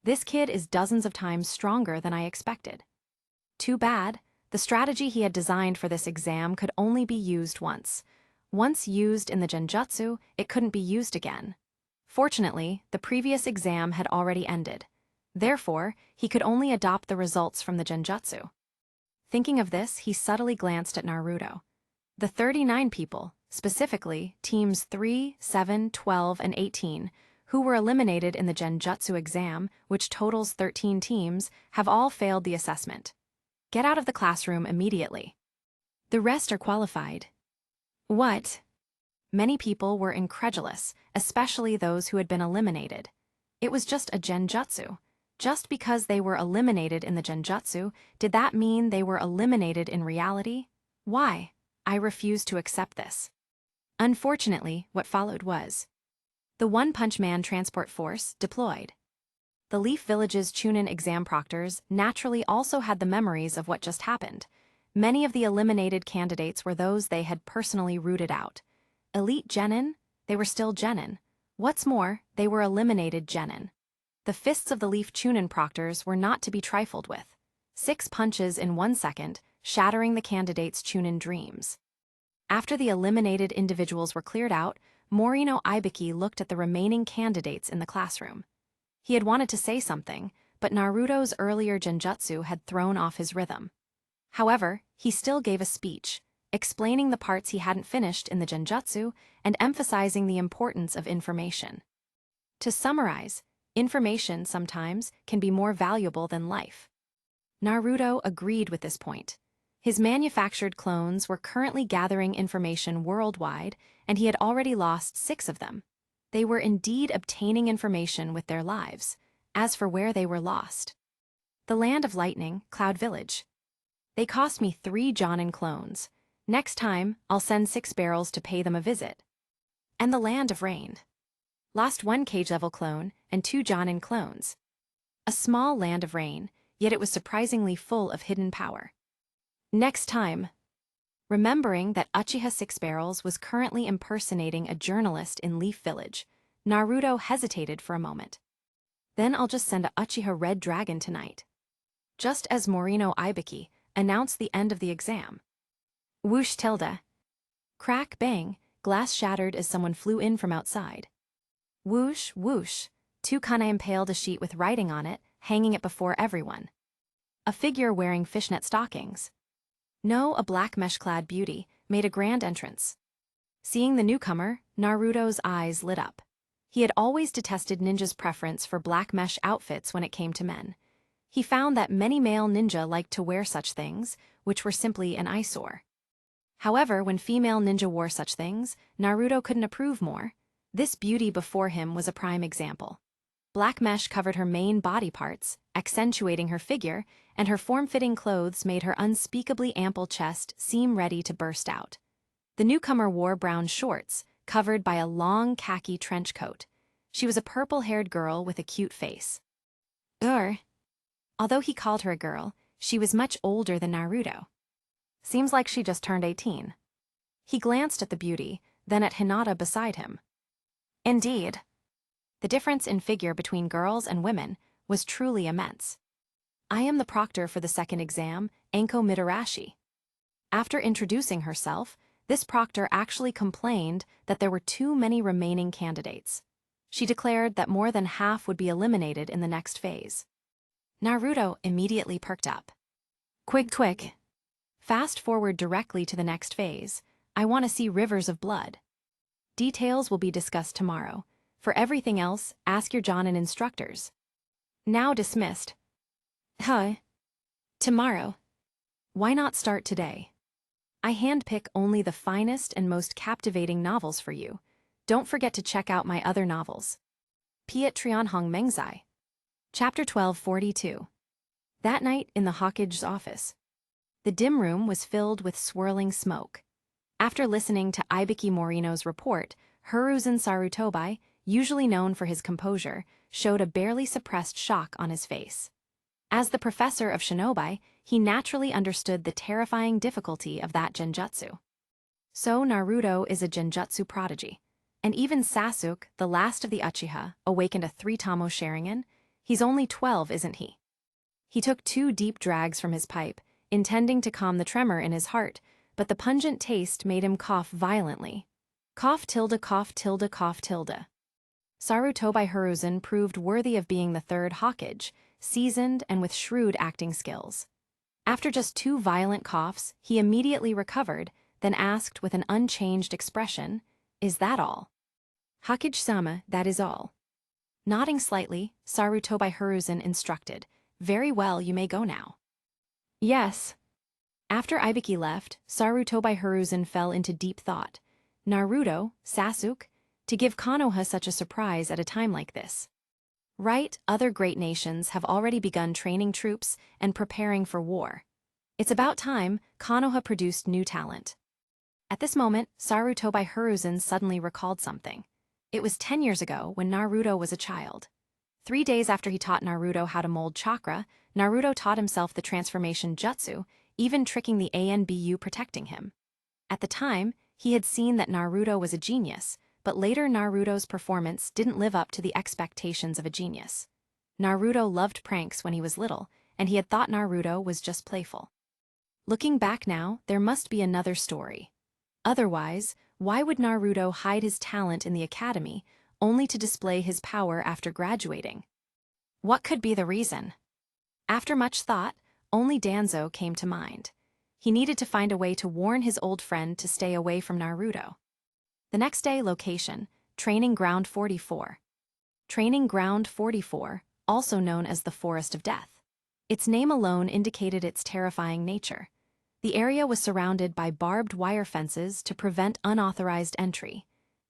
This kid is dozens of times stronger than I expected. Too bad, the strategy he had designed for this exam could only be used once. Once used in the genjutsu, it couldn't be used again. Fortunately, the previous exam had already ended. Therefore, he could only adopt the results from the genjutsu. Thinking of this, he subtly glanced at Naruto. The 39 people, specifically teams 3, 7, 12, and 18, who were eliminated in the genjutsu exam, which totals 13 teams, have all failed the assessment. Get out of the classroom immediately. The rest are qualified. What? Many people were incredulous, especially those who had been eliminated. It was just a genjutsu. Just because they were eliminated in the genjutsu, did that mean they were eliminated in reality? Why? I refused to accept this. Unfortunately, what followed was the One Punch Man transport force deployed. The Leaf Village's Chunin exam proctors naturally also had the memories of what just happened. Many of the eliminated candidates were those they had personally rooted out. Elite genin? They were still genin. What's more, they were eliminated genin. The fists of the Leaf Chunin proctors were not to be trifled with. 6 punches in 1 second, shattering the candidates' Chunin dreams. After the eliminated individuals were cleared out, Morino Ibiki looked at the remaining candidates in the classroom. He had wanted to say something, but Naruto's earlier genjutsu had thrown off his rhythm. However, he still gave a speech, explaining the parts he hadn't finished in the genjutsu and emphasizing the importance of information. To summarize, information sometimes can be more valuable than life. Naruto agreed with this point. His manufactured clones were currently gathering information worldwide, and he had already lost 6 of them. They were indeed obtaining information with their lives. As for where they were lost, the Land of Lightning, Cloud Village. They cost me 3 Jonin clones. Next time, I'll send 6 barrels to pay them a visit. And the Land of Rain. Lost 1 cage-level clone and 2 Jonin clones. A small Land of Rain, yet it was surprisingly full of hidden power. Next time. Remembering that Uchiha 6 Barrels was currently impersonating a journalist in Leaf Village, Naruto hesitated for a moment. Then I'll just send a Uchiha Red Dragon tonight. Just as Morino Ibiki announced the end of the exam. Whoosh tilde. Crack bang, glass shattered as someone flew in from outside. Whoosh whoosh, 2 kana impaled a sheet with writing on it, hanging it before everyone. A figure wearing fishnet stockings. No, a black mesh-clad beauty, made a grand entrance. Seeing the newcomer, Naruto's eyes lit up. He had always detested ninjas' preference for black mesh outfits when it came to men. He found that many male ninja liked to wear such things, which were simply an eyesore. However, when female ninja wore such things, Naruto couldn't approve more. This beauty before him was a prime example. Black mesh covered her main body parts, accentuating her figure, and her form-fitting clothes made her unspeakably ample chest seem ready to burst out. The newcomer wore brown shorts, covered by a long khaki trench coat. She was a purple-haired girl with a cute face. Although he called her a girl, she was much older than Naruto. Seems like she just turned 18. He glanced at the beauty, then at Hinata beside him. Indeed. The difference in figure between girls and women was truly immense. I am the proctor for the second exam, Anko Mitarashi. After introducing herself, this proctor actually complained that there were too many remaining candidates. She declared that more than half would be eliminated in the next phase. Naruto immediately perked up. Quick. Fast forward directly to the next phase. I want to see rivers of blood. Details will be discussed tomorrow. For everything else, ask your Jonin instructors. Now dismissed. Tomorrow. Why not start today? I handpick only the finest and most captivating novels for you. Don't forget to check out my other novels. Piet Trianhong Mengzai. Chapter 1242. That night in the Hokage's office. The dim room was filled with swirling smoke. After listening to Ibiki Morino's report, Hiruzen Sarutobi, usually known for his composure, showed a barely suppressed shock on his face. As the professor of shinobi, he naturally understood the terrifying difficulty of that genjutsu. So Naruto is a genjutsu prodigy. And even Sasuke, the last of the Uchiha, awakened a 3-tomo Sharingan. He's only 12, isn't he? He took 2 deep drags from his pipe, intending to calm the tremor in his heart, but the pungent taste made him cough violently. Cough tilde cough tilde cough tilde. Sarutobi Hiruzen proved worthy of being the 3rd Hokage, seasoned and with shrewd acting skills. After just 2 violent coughs, he immediately recovered, then asked with an unchanged expression, "Is that all?" "Hokage-sama, that is all." Nodding slightly, Sarutobi Hiruzen instructed, "Very well, you may go now." "Yes." After Ibiki left, Sarutobi Hiruzen fell into deep thought. Naruto, Sasuke, to give Konoha such a surprise at a time like this. Right, other great nations have already begun training troops and preparing for war. It's about time Konoha produced new talent. At this moment, Sarutobi Hiruzen suddenly recalled something. It was 10 years ago when Naruto was a child. 3 days after he taught Naruto how to mold chakra, Naruto taught himself the transformation jutsu, even tricking the ANBU protecting him. At the time, he had seen that Naruto was a genius, but later Naruto's performance didn't live up to the expectations of a genius. Naruto loved pranks when he was little, and he had thought Naruto was just playful. Looking back now, there must be another story. Otherwise, why would Naruto hide his talent in the academy, only to display his power after graduating? What could be the reason? After much thought, only Danzo came to mind. He needed to find a way to warn his old friend to stay away from Naruto. The next day, location, Training Ground 44. Training Ground 44, also known as the Forest of Death. Its name alone indicated its terrifying nature. The area was surrounded by barbed wire fences to prevent unauthorized entry.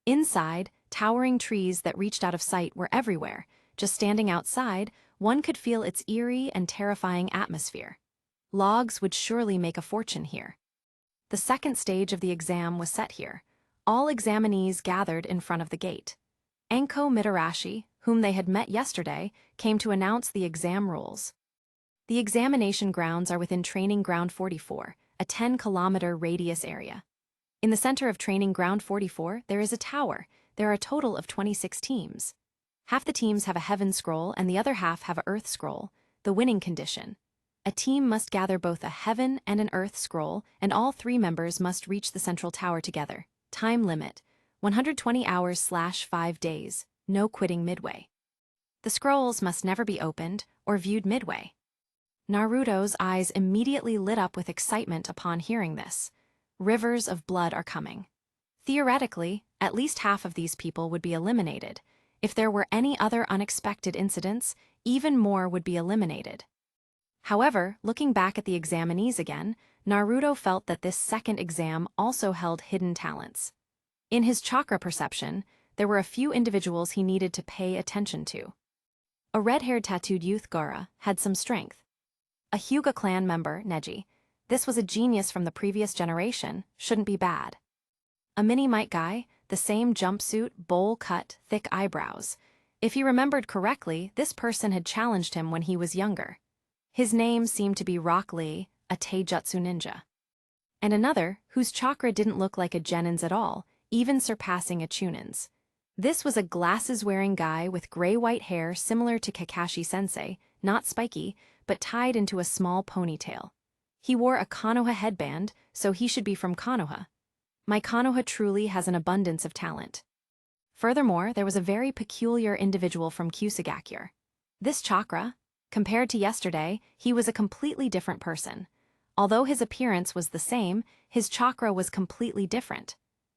Inside, towering trees that reached out of sight were everywhere. Just standing outside, one could feel its eerie and terrifying atmosphere. Logs would surely make a fortune here. The second stage of the exam was set here. All examinees gathered in front of the gate. Enko Mitarashi, whom they had met yesterday, came to announce the exam rules. The examination grounds are within Training Ground 44, a 10-kilometer radius area. In the center of Training Ground 44, there is a tower. There are a total of 26 teams. Half the teams have a heaven scroll and the other half have a earth scroll, the winning condition. A team must gather both a heaven and an earth scroll, and all 3 members must reach the central tower together. Time limit, 120 hours/5 days, no quitting midway. The scrolls must never be opened or viewed midway. Naruto's eyes immediately lit up with excitement upon hearing this. Rivers of blood are coming. Theoretically, at least half of these people would be eliminated. If there were any other unexpected incidents, even more would be eliminated. However, looking back at the examinees again, Naruto felt that this second exam also held hidden talents. In his chakra perception, there were a few individuals he needed to pay attention to. A red-haired tattooed youth Gaara had some strength. A Hyuga clan member, Neji. This was a genius from the previous generation, shouldn't be bad. A mini-might guy, the same jumpsuit, bowl cut, thick eyebrows. If he remembered correctly, this person had challenged him when he was younger. His name seemed to be Rock Lee, a Taijutsu ninja. And another, whose chakra didn't look like a Genin's at all, even surpassing a Chunin's. This was a glasses-wearing guy with gray-white hair similar to Kakashi-sensei, not spiky, but tied into a small ponytail. He wore a Konoha headband, so he should be from Konoha. My Konoha truly has an abundance of talent. Furthermore, there was a very peculiar individual from Kusagakyur. This chakra, compared to yesterday, he was a completely different person. Although his appearance was the same, his chakra was completely different.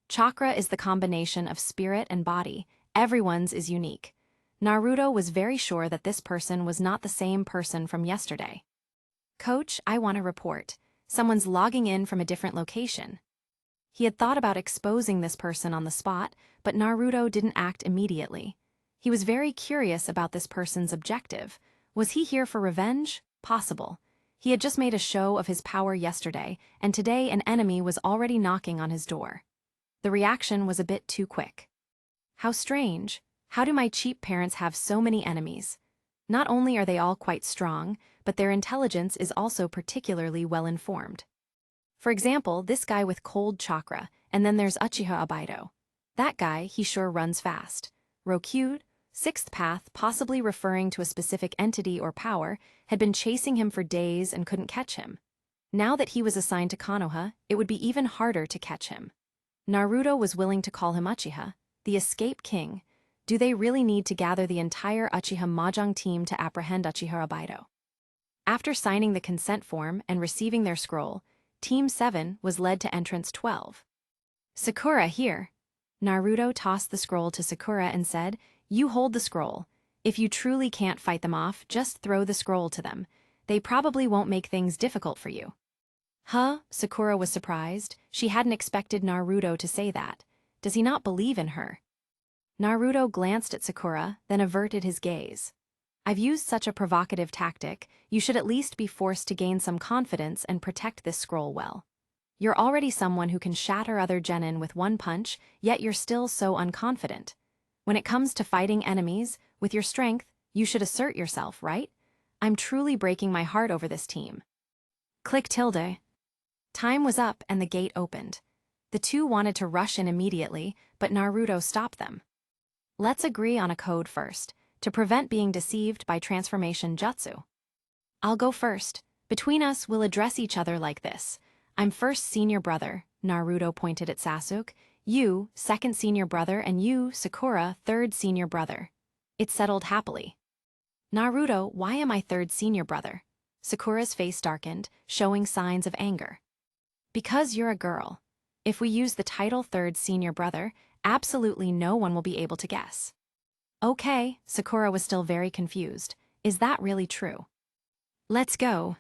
Chakra is the combination of spirit and body. Everyone's is unique. Naruto was very sure that this person was not the same person from yesterday. Coach, I want a report. Someone's logging in from a different location. He had thought about exposing this person on the spot, but Naruto didn't act immediately. He was very curious about this person's objective. Was he here for revenge? Possible. He had just made a show of his power yesterday, and today an enemy was already knocking on his door. The reaction was a bit too quick. How strange. How do my cheap parents have so many enemies? Not only are they all quite strong, but their intelligence is also particularly well-informed. For example, this guy with cold chakra, and then there's Uchiha Obaido. That guy, he sure runs fast. Rokyude, sixth path, possibly referring to a specific entity or power, had been chasing him for days and couldn't catch him. Now that he was assigned to Konoha, it would be even harder to catch him. Naruto was willing to call him Uchiha, the escape king. Do they really need to gather the entire Uchiha Mahjong team to apprehend Uchiha Obaido? After signing the consent form and receiving their scroll, Team 7 was led to entrance 12. Sakura here. Naruto tossed the scroll to Sakura and said, "You hold the scroll. If you truly can't fight them off, just throw the scroll to them. They probably won't make things difficult for you." Huh? Sakura was surprised. She hadn't expected Naruto to say that. Does he not believe in her? Naruto glanced at Sakura, then averted his gaze. "I've used such a provocative tactic, you should at least be forced to gain some confidence and protect this scroll well. You're already someone who can shatter other genin with one punch, yet you're still so unconfident. When it comes to fighting enemies, with your strength, you should assert yourself, right? I'm truly breaking my heart over this team." Click tilde. Time was up and the gate opened. The two wanted to rush in immediately, but Naruto stopped them. "Let's agree on a code first, to prevent being deceived by transformation jutsu. I'll go first. Between us, we'll address each other like this. I'm first senior brother," Naruto pointed at Sasuke. "You, second senior brother, and you, Sakura, third senior brother." It settled happily. "Naruto, why am I third senior brother?" Sakura's face darkened, showing signs of anger. "Because you're a girl. If we use the title third senior brother, absolutely no one will be able to guess." "Okay," Sakura was still very confused. "Is that really true?" "Let's go."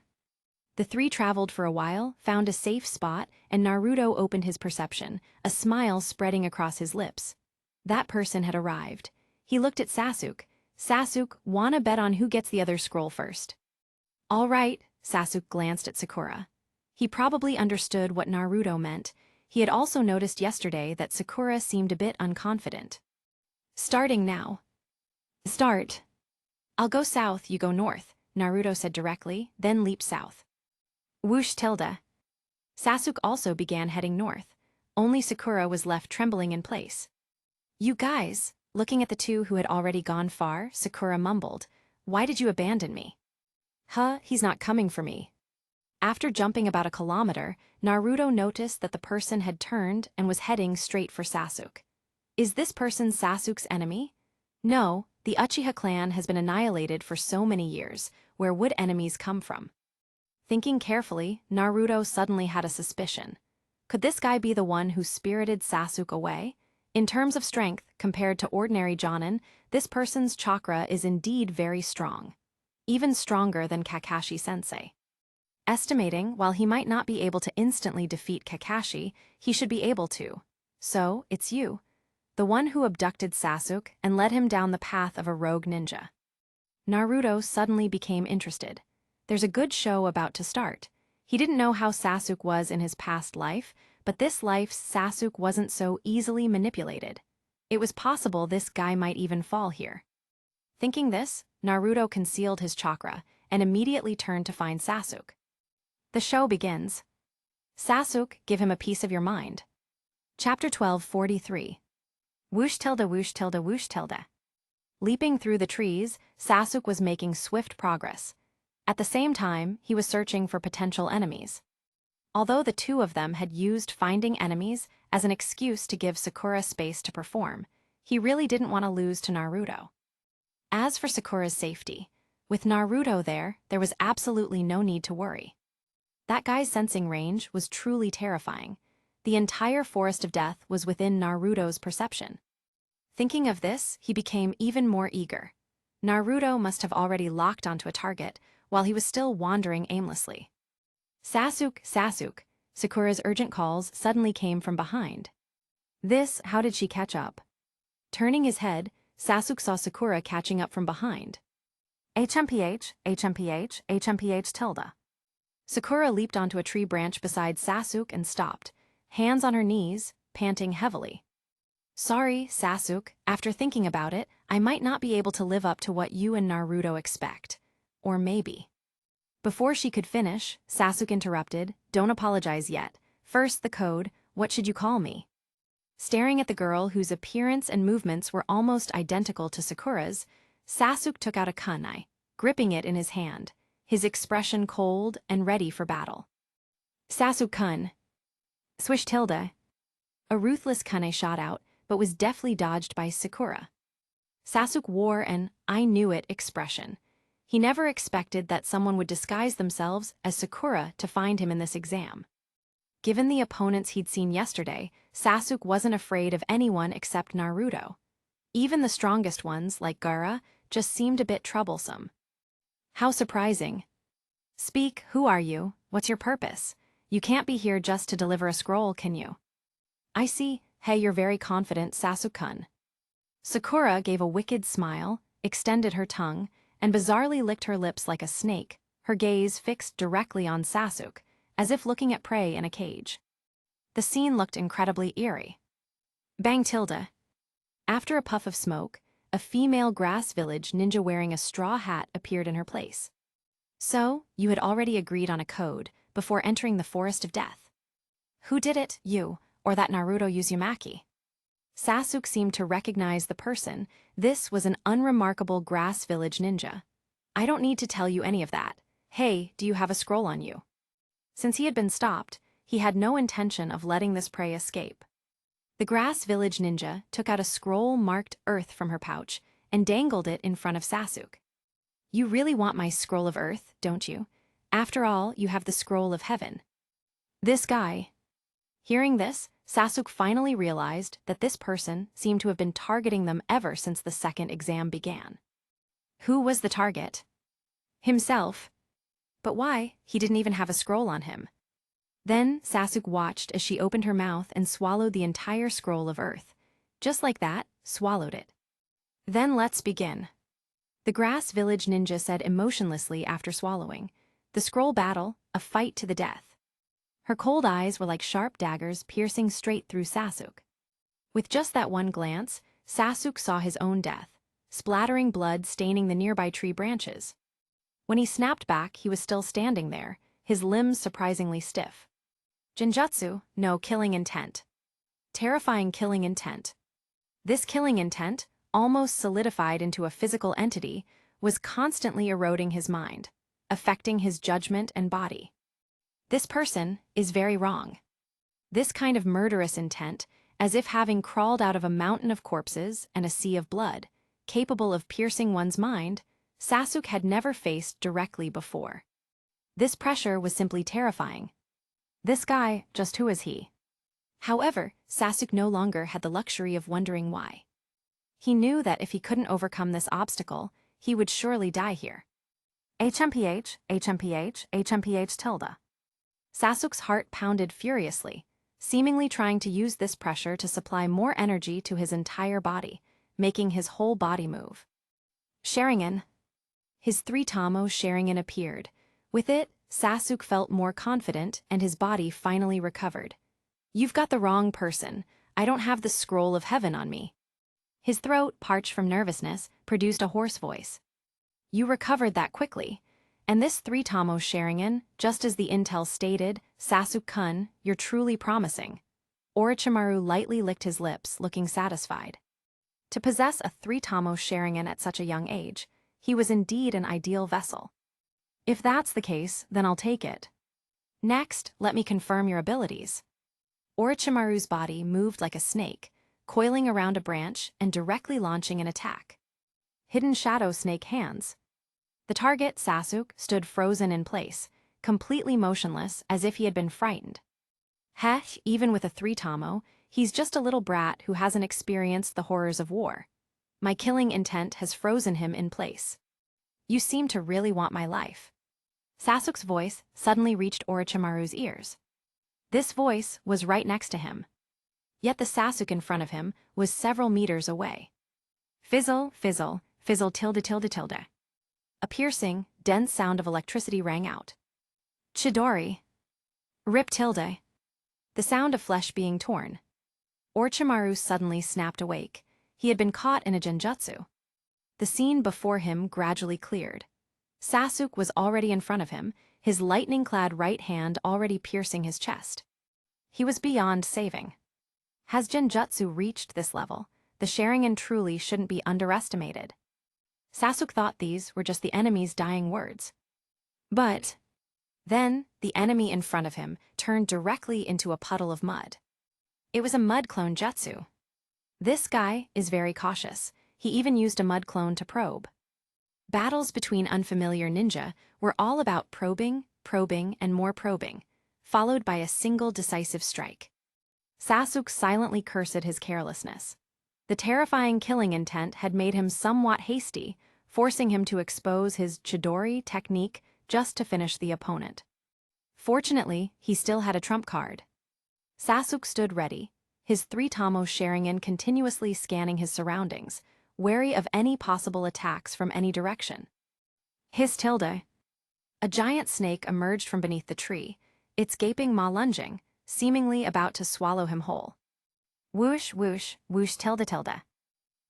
The three traveled for a while, found a safe spot, and Naruto opened his perception, a smile spreading across his lips. That person had arrived. He looked at Sasuke. "Sasuke, wanna bet on who gets the other scroll first?" "All right," Sasuke glanced at Sakura. He probably understood what Naruto meant. He had also noticed yesterday that Sakura seemed a bit unconfident. "Starting now." "Start." "I'll go south, you go north," Naruto said directly, then leaped south. Whoosh tilde. Sasuke also began heading north. Only Sakura was left trembling in place. "You guys," looking at the two who had already gone far, Sakura mumbled, "Why did you abandon me?" "Huh, he's not coming for me." After jumping about a kilometer, Naruto noticed that the person had turned and was heading straight for Sasuke. Is this person Sasuke's enemy? No, the Uchiha clan has been annihilated for so many years. Where would enemies come from? Thinking carefully, Naruto suddenly had a suspicion. Could this guy be the one who spirited Sasuke away? In terms of strength, compared to ordinary Jonin, this person's chakra is indeed very strong. Even stronger than Kakashi-sensei. Estimating, while he might not be able to instantly defeat Kakashi, he should be able to. So, it's you. The one who abducted Sasuke and led him down the path of a rogue ninja. Naruto suddenly became interested. There's a good show about to start. He didn't know how Sasuke was in his past life, but this life's Sasuke wasn't so easily manipulated. It was possible this guy might even fall here. Thinking this, Naruto concealed his chakra and immediately turned to find Sasuke. The show begins. Sasuke, give him a piece of your mind. Chapter 12:43. Whoosh tilde whoosh tilde whoosh tilde. Leaping through the trees, Sasuke was making swift progress. At the same time, he was searching for potential enemies. Although the two of them had used finding enemies as an excuse to give Sakura space to perform, he really didn't want to lose to Naruto. As for Sakura's safety, with Naruto there was absolutely no need to worry. That guy's sensing range was truly terrifying. The entire Forest of Death was within Naruto's perception. Thinking of this, he became even more eager. Naruto must have already locked onto a target while he was still wandering aimlessly. "Sasuke, Sasuke!" Sakura's urgent calls suddenly came from behind. How did she catch up? Turning his head, Sasuke saw Sakura catching up from behind. HMPH, HMPH, HMPH tilde. Sakura leaped onto a tree branch beside Sasuke and stopped, hands on her knees, panting heavily. "Sorry, Sasuke, after thinking about it, I might not be able to live up to what you and Naruto expect. Or maybe." Before she could finish, Sasuke interrupted, "Don't apologize yet. First the code, what should you call me?" Staring at the girl whose appearance and movements were almost identical to Sakura's, Sasuke took out a kunai, gripping it in his hand, his expression cold and ready for battle. "Sasuke-kun." Swish tilde. A ruthless kunai shot out, but was deftly dodged by Sakura. Sasuke wore an "I knew it" expression. He never expected that someone would disguise themselves as Sakura to find him in this exam. Given the opponents he'd seen yesterday, Sasuke wasn't afraid of anyone except Naruto. Even the strongest ones, like Gaara, just seemed a bit troublesome. How surprising. "Speak, who are you? What's your purpose? You can't be here just to deliver a scroll, can you?" "I see. Hey, you're very confident, Sasuke-kun." Sakura gave a wicked smile, extended her tongue, and bizarrely licked her lips like a snake, her gaze fixed directly on Sasuke, as if looking at prey in a cage. The scene looked incredibly eerie. Bang tilde. After a puff of smoke, a female grass village ninja wearing a straw hat appeared in her place. "So, you had already agreed on a code before entering the Forest of Death. Who did it, you, or that Naruto Uzumaki?" Sasuke seemed to recognize the person. This was an unremarkable grass village ninja. "I don't need to tell you any of that. Hey, do you have a scroll on you?" Since he had been stopped, he had no intention of letting this prey escape. The grass village ninja took out a scroll marked Earth from her pouch and dangled it in front of Sasuke. "You really want my scroll of Earth, don't you? After all, you have the scroll of Heaven." This guy. Hearing this, Sasuke finally realized that this person seemed to have been targeting them ever since the second exam began. Who was the target? Himself. But why? He didn't even have a scroll on him. Then Sasuke watched as she opened her mouth and swallowed the entire scroll of Earth. Just like that, swallowed it. "Then let's begin." The grass village ninja said emotionlessly after swallowing. "The scroll battle, a fight to the death." Her cold eyes were like sharp daggers piercing straight through Sasuke. With just that one glance, Sasuke saw his own death, splattering blood staining the nearby tree branches. When he snapped back, he was still standing there, his limbs surprisingly stiff. Genjutsu, no killing intent. Terrifying killing intent. This killing intent, almost solidified into a physical entity, was constantly eroding his mind, affecting his judgment and body. This person is very wrong. This kind of murderous intent, as if having crawled out of a mountain of corpses and a sea of blood, capable of piercing one's mind, Sasuke had never faced directly before. This pressure was simply terrifying. This guy, just who is he? However, Sasuke no longer had the luxury of wondering why. He knew that if he couldn't overcome this obstacle, he would surely die here. HMPH, HMPH, HMPH tilde. Sasuke's heart pounded furiously, seemingly trying to use this pressure to supply more energy to his entire body, making his whole body move. Sharingan. His three-tamo Sharingan appeared. With it, Sasuke felt more confident and his body finally recovered. "You've got the wrong person. I don't have the scroll of heaven on me." His throat, parched from nervousness, produced a hoarse voice. "You recovered that quickly. And this three-tamo Sharingan, just as the intel stated, Sasuke-kun, you're truly promising." Orochimaru lightly licked his lips, looking satisfied. To possess a three-tamo Sharingan at such a young age, he was indeed an ideal vessel. "If that's the case, then I'll take it. Next, let me confirm your abilities." Orochimaru's body moved like a snake, coiling around a branch and directly launching an attack. Hidden shadow snake hands. The target, Sasuke, stood frozen in place, completely motionless as if he had been frightened. Heh, even with a three-tamo, he's just a little brat who hasn't experienced the horrors of war. My killing intent has frozen him in place. "You seem to really want my life." Sasuke's voice suddenly reached Orochimaru's ears. This voice was right next to him. Yet the Sasuke in front of him was several meters away. Fizzle, fizzle, fizzle tilde tilde tilde. A piercing, dense sound of electricity rang out. Chidori. Rip tilde. The sound of flesh being torn. Orochimaru suddenly snapped awake. He had been caught in a genjutsu. The scene before him gradually cleared. Sasuke was already in front of him, his lightning-clad right hand already piercing his chest. He was beyond saving. Has Genjutsu reached this level, the Sharingan truly shouldn't be underestimated. Sasuke thought these were just the enemy's dying words. But then, the enemy in front of him turned directly into a puddle of mud. It was a mud clone jutsu. This guy is very cautious. He even used a mud clone to probe. Battles between unfamiliar ninja were all about probing, and more probing, followed by a single decisive strike. Sasuke silently cursed his carelessness. The terrifying killing intent had made him somewhat hasty, forcing him to expose his Chidori technique just to finish the opponent. Fortunately, he still had a trump card. Sasuke stood ready, his 3-Tamo Sharingan continuously scanning his surroundings, wary of any possible attacks from any direction. Hiss tilde. A giant snake emerged from beneath the tree, its gaping maw lunging, seemingly about to swallow him whole. Whoosh, whoosh, whoosh tilde tilde.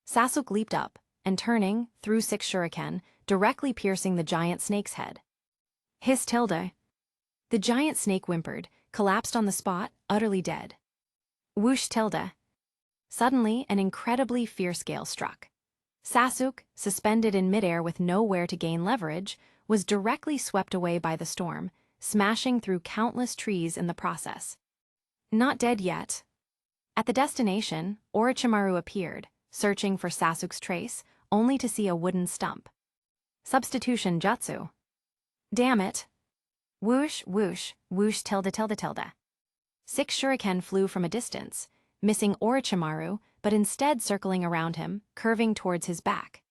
Sasuke leaped up, and turning, threw 6 shuriken, directly piercing the giant snake's head. Hiss tilde. The giant snake whimpered, collapsed on the spot, utterly dead. Whoosh tilde. Suddenly, an incredibly fierce gale struck. Sasuke, suspended in midair with nowhere to gain leverage, was directly swept away by the storm, smashing through countless trees in the process. Not dead yet. At the destination, Orochimaru appeared, searching for Sasuke's trace, only to see a wooden stump. Substitution jutsu. Damn it. Whoosh, whoosh, whoosh tilde tilde tilde. 6 shuriken flew from a distance, missing Orochimaru, but instead circling around him, curving towards his back.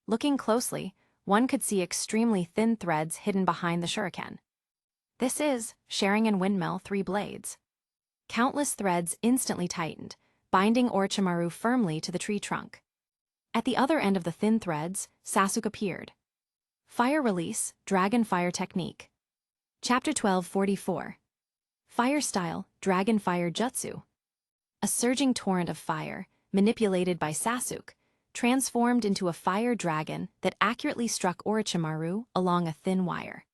Looking closely, one could see extremely thin threads hidden behind the shuriken. This is Sharingan Windmill 3 blades. Countless threads instantly tightened, binding Orochimaru firmly to the tree trunk. At the other end of the thin threads, Sasuke appeared. Fire Release, Dragon Fire Technique. Chapter 1244. Fire Style, Dragon Fire Jutsu. A surging torrent of fire, manipulated by Sasuke, transformed into a fire dragon that accurately struck Orochimaru along a thin wire.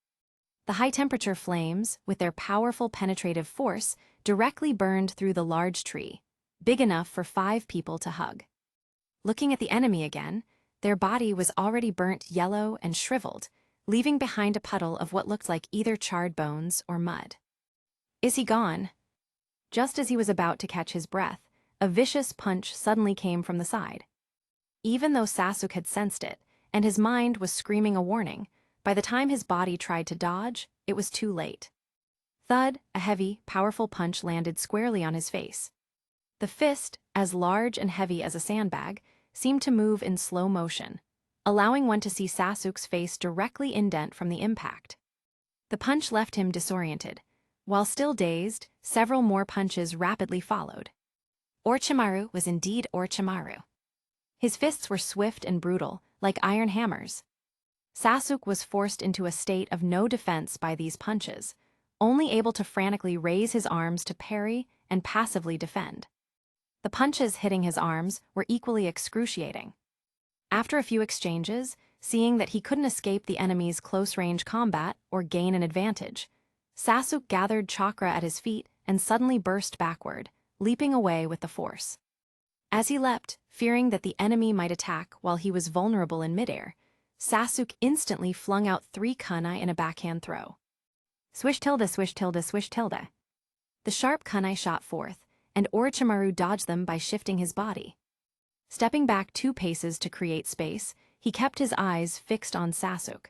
The high-temperature flames, with their powerful penetrative force, directly burned through the large tree, big enough for 5 people to hug. Looking at the enemy again, their body was already burnt yellow and shriveled, leaving behind a puddle of what looked like either charred bones or mud. Is he gone? Just as he was about to catch his breath, a vicious punch suddenly came from the side. Even though Sasuke had sensed it, and his mind was screaming a warning, by the time his body tried to dodge, it was too late. Thud, a heavy, powerful punch landed squarely on his face. The fist, as large and heavy as a sandbag, seemed to move in slow motion, allowing one to see Sasuke's face directly indent from the impact. The punch left him disoriented. While still dazed, several more punches rapidly followed. Orochimaru was indeed Orochimaru. His fists were swift and brutal, like iron hammers. Sasuke was forced into a state of no defense by these punches, only able to frantically raise his arms to parry and passively defend. The punches hitting his arms were equally excruciating. After a few exchanges, seeing that he couldn't escape the enemy's close-range combat or gain an advantage, Sasuke gathered chakra at his feet and suddenly burst backward, leaping away with the force. As he leapt, fearing that the enemy might attack while he was vulnerable in midair, Sasuke instantly flung out 3 kunai in a backhand throw. Swish tilde, swish tilde, swish tilde. The sharp kunai shot forth, and Orochimaru dodged them by shifting his body. Stepping back 2 paces to create space, he kept his eyes fixed on Sasuke.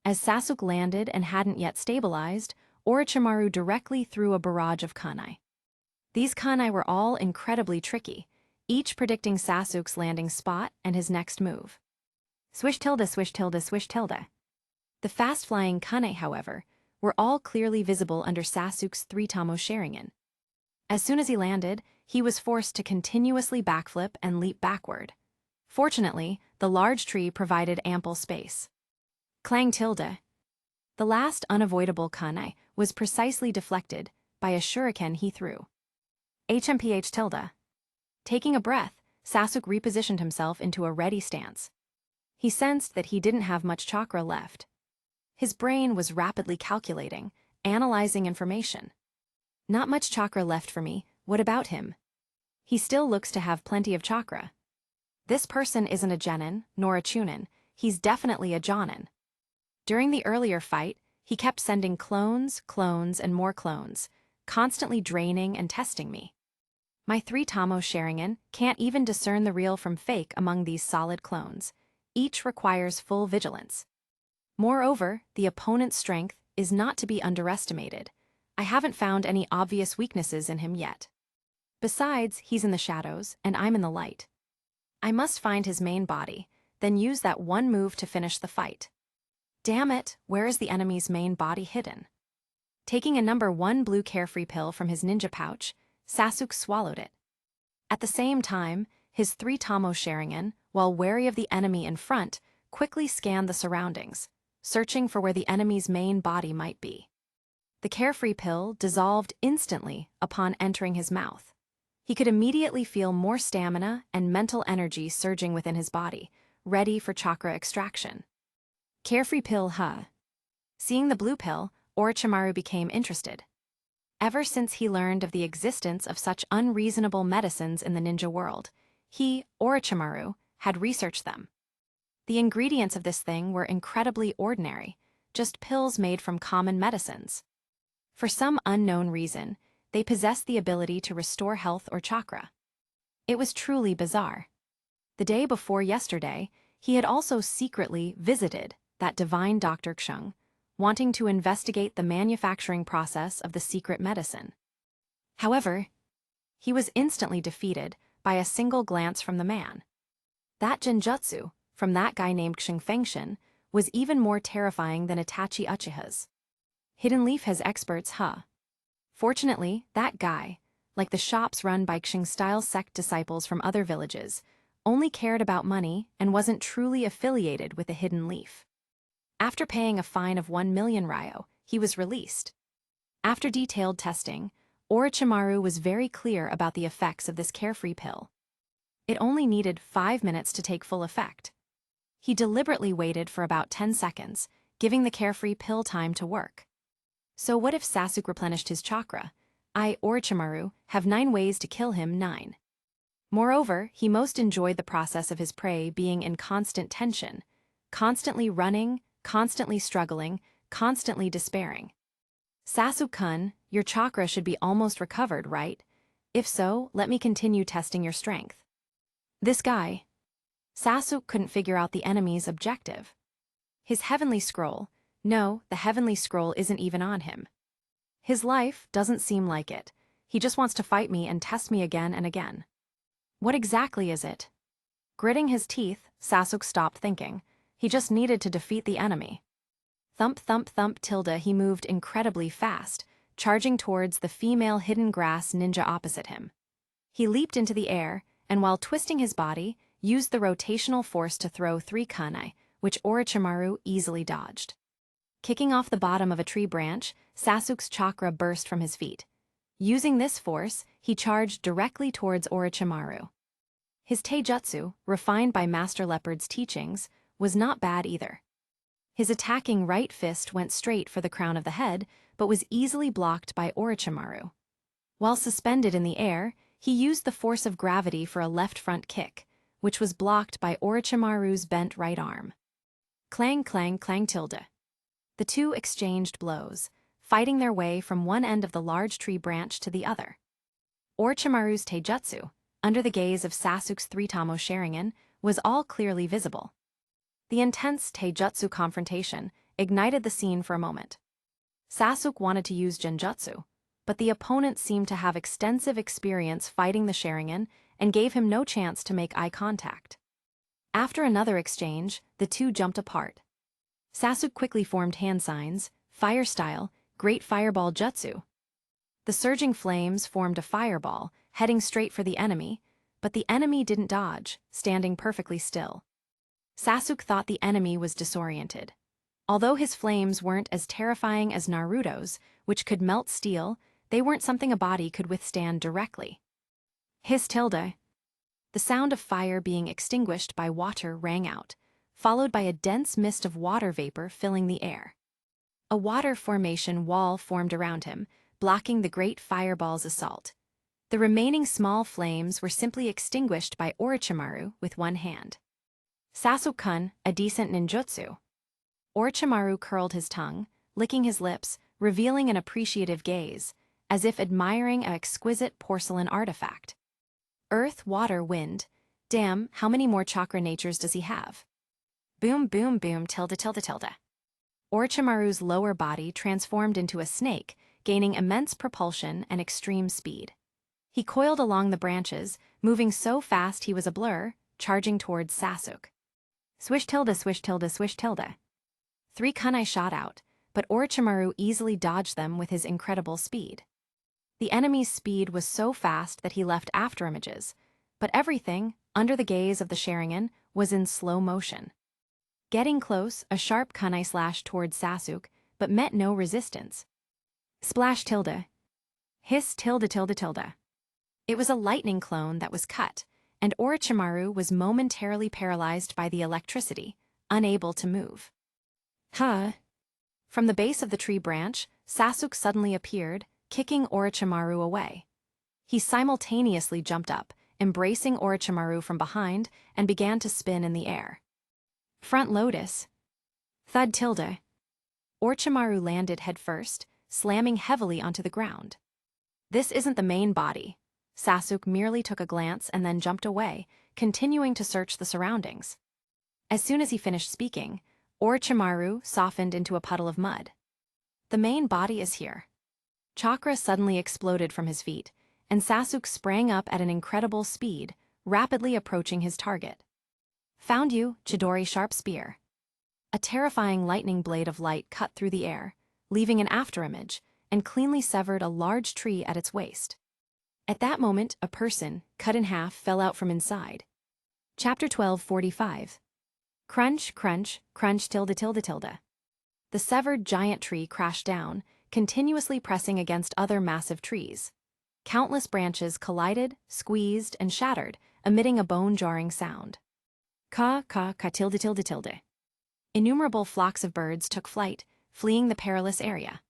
As Sasuke landed and hadn't yet stabilized, Orochimaru directly threw a barrage of kunai. These kunai were all incredibly tricky, each predicting Sasuke's landing spot and his next move. Swish tilde, swish tilde, swish tilde. The fast-flying kunai, however, were all clearly visible under Sasuke's 3-Tamo Sharingan. As soon as he landed, he was forced to continuously backflip and leap backward. Fortunately, the large tree provided ample space. Clang tilde. The last unavoidable kunai was precisely deflected by a shuriken he threw. HMPH tilde. Taking a breath, Sasuke repositioned himself into a ready stance. He sensed that he didn't have much chakra left. His brain was rapidly calculating, analyzing information. Not much chakra left for me, what about him? He still looks to have plenty of chakra. This person isn't a genin, nor a chunin, he's definitely a jonin. During the earlier fight, he kept sending clones, and more clones, constantly draining and testing me. My 3 Tamo Sharingan can't even discern the real from fake among these solid clones. Each requires full vigilance. Moreover, the opponent's strength is not to be underestimated. I haven't found any obvious weaknesses in him yet. Besides, he's in the shadows, and I'm in the light. I must find his main body, then use that one move to finish the fight. Damn it, where is the enemy's main body hidden? Taking a number 1 blue carefree pill from his ninja pouch, Sasuke swallowed it. At the same time, his 3 Tamo Sharingan, while wary of the enemy in front, quickly scanned the surroundings, searching for where the enemy's main body might be. The carefree pill dissolved instantly upon entering his mouth. He could immediately feel more stamina and mental energy surging within his body, ready for chakra extraction. Carefree pill, huh? Seeing the blue pill, Orochimaru became interested. Ever since he learned of the existence of such unreasonable medicines in the ninja world, he, Orochimaru, had researched them. The ingredients of this thing were incredibly ordinary, just pills made from common medicines. For some unknown reason, they possessed the ability to restore health or chakra. It was truly bizarre. The day before yesterday, he had also secretly visited that divine Dr. Xung, wanting to investigate the manufacturing process of the secret medicine. However, he was instantly defeated by a single glance from the man. That genjutsu, from that guy named Xing Fengshin, was even more terrifying than Itachi Uchiha's. Hidden Leaf has experts, huh? Fortunately, that guy, like the shops run by Xing-style sect disciples from other villages, only cared about money and wasn't truly affiliated with the Hidden Leaf. After paying a fine of 1 million ryo, he was released. After detailed testing, Orochimaru was very clear about the effects of this carefree pill. It only needed 5 minutes to take full effect. He deliberately waited for about 10 seconds, giving the carefree pill time to work. So what if Sasuke replenished his chakra? I, Orochimaru, have 9 ways to kill him 9. Moreover, he most enjoyed the process of his prey being in constant tension, constantly running, constantly struggling, constantly despairing. Sasuke-kun, your chakra should be almost recovered, right? If so, let me continue testing your strength. This guy. Sasuke couldn't figure out the enemy's objective. His heavenly scroll. No, the heavenly scroll isn't even on him. His life doesn't seem like it. He just wants to fight me and test me again and again. What exactly is it? Gritting his teeth, Sasuke stopped thinking. He just needed to defeat the enemy. Thump, thump, thump, tilde, he moved incredibly fast, charging towards the female hidden grass ninja opposite him. He leaped into the air, and while twisting his body, used the rotational force to throw 3 kunai, which Orochimaru easily dodged. Kicking off the bottom of a tree branch, Sasuke's chakra burst from his feet. Using this force, he charged directly towards Orochimaru. His taijutsu, refined by Master Leopard's teachings, was not bad either. His attacking right fist went straight for the crown of the head, but was easily blocked by Orochimaru. While suspended in the air, he used the force of gravity for a left front kick, which was blocked by Orochimaru's bent right arm. Clang, clang, clang, tilde. The two exchanged blows, fighting their way from one end of the large tree branch to the other. Orochimaru's taijutsu, under the gaze of Sasuke's 3 Tamo Sharingan, was all clearly visible. The intense taijutsu confrontation ignited the scene for a moment. Sasuke wanted to use genjutsu, but the opponent seemed to have extensive experience fighting the Sharingan and gave him no chance to make eye contact. After another exchange, the two jumped apart. Sasuke quickly formed hand signs, fire style, great fireball jutsu. The surging flames formed a fireball, heading straight for the enemy, but the enemy didn't dodge, standing perfectly still. Sasuke thought the enemy was disoriented. Although his flames weren't as terrifying as Naruto's, which could melt steel, they weren't something a body could withstand directly. Hiss tilde. The sound of fire being extinguished by water rang out, followed by a dense mist of water vapor filling the air. A water formation wall formed around him, blocking the great fireball's assault. The remaining small flames were simply extinguished by Orochimaru with one hand. Sasuke-kun, a decent ninjutsu. Orochimaru curled his tongue, licking his lips, revealing an appreciative gaze, as if admiring an exquisite porcelain artifact. Earth, water, wind. Damn, how many more chakra natures does he have? Boom, boom, boom, tilde, tilde, tilde. Orochimaru's lower body transformed into a snake, gaining immense propulsion and extreme speed. He coiled along the branches, moving so fast he was a blur, charging towards Sasuke. Swish tilde, swish tilde, swish tilde. 3 kunai shot out, but Orochimaru easily dodged them with his incredible speed. The enemy's speed was so fast that he left afterimages, but everything, under the gaze of the Sharingan, was in slow motion. Getting close, a sharp kunai slashed towards Sasuke, but met no resistance. Splash tilde. Hiss tilde tilde tilde. It was a lightning clone that was cut, and Orochimaru was momentarily paralyzed by the electricity, unable to move. Huh? From the base of the tree branch, Sasuke suddenly appeared, kicking Orochimaru away. He simultaneously jumped up, embracing Orochimaru from behind, and began to spin in the air. Front lotus. Thud tilde. Orochimaru landed headfirst, slamming heavily onto the ground. This isn't the main body. Sasuke merely took a glance and then jumped away, continuing to search the surroundings. As soon as he finished speaking, Orochimaru softened into a puddle of mud. The main body is here. Chakra suddenly exploded from his feet, and Sasuke sprang up at an incredible speed, rapidly approaching his target. Found you, Chidori sharp spear. A terrifying lightning blade of light cut through the air, leaving an afterimage, and cleanly severed a large tree at its waist. At that moment, a person, cut in half, fell out from inside. Chapter 12:45. Crunch, crunch, crunch tilde tilde tilde. The severed giant tree crashed down, continuously pressing against other massive trees. Countless branches collided, squeezed, and shattered, emitting a bone-jarring sound. Ka tilde tilde tilde. Innumerable flocks of birds took flight, fleeing the perilous area.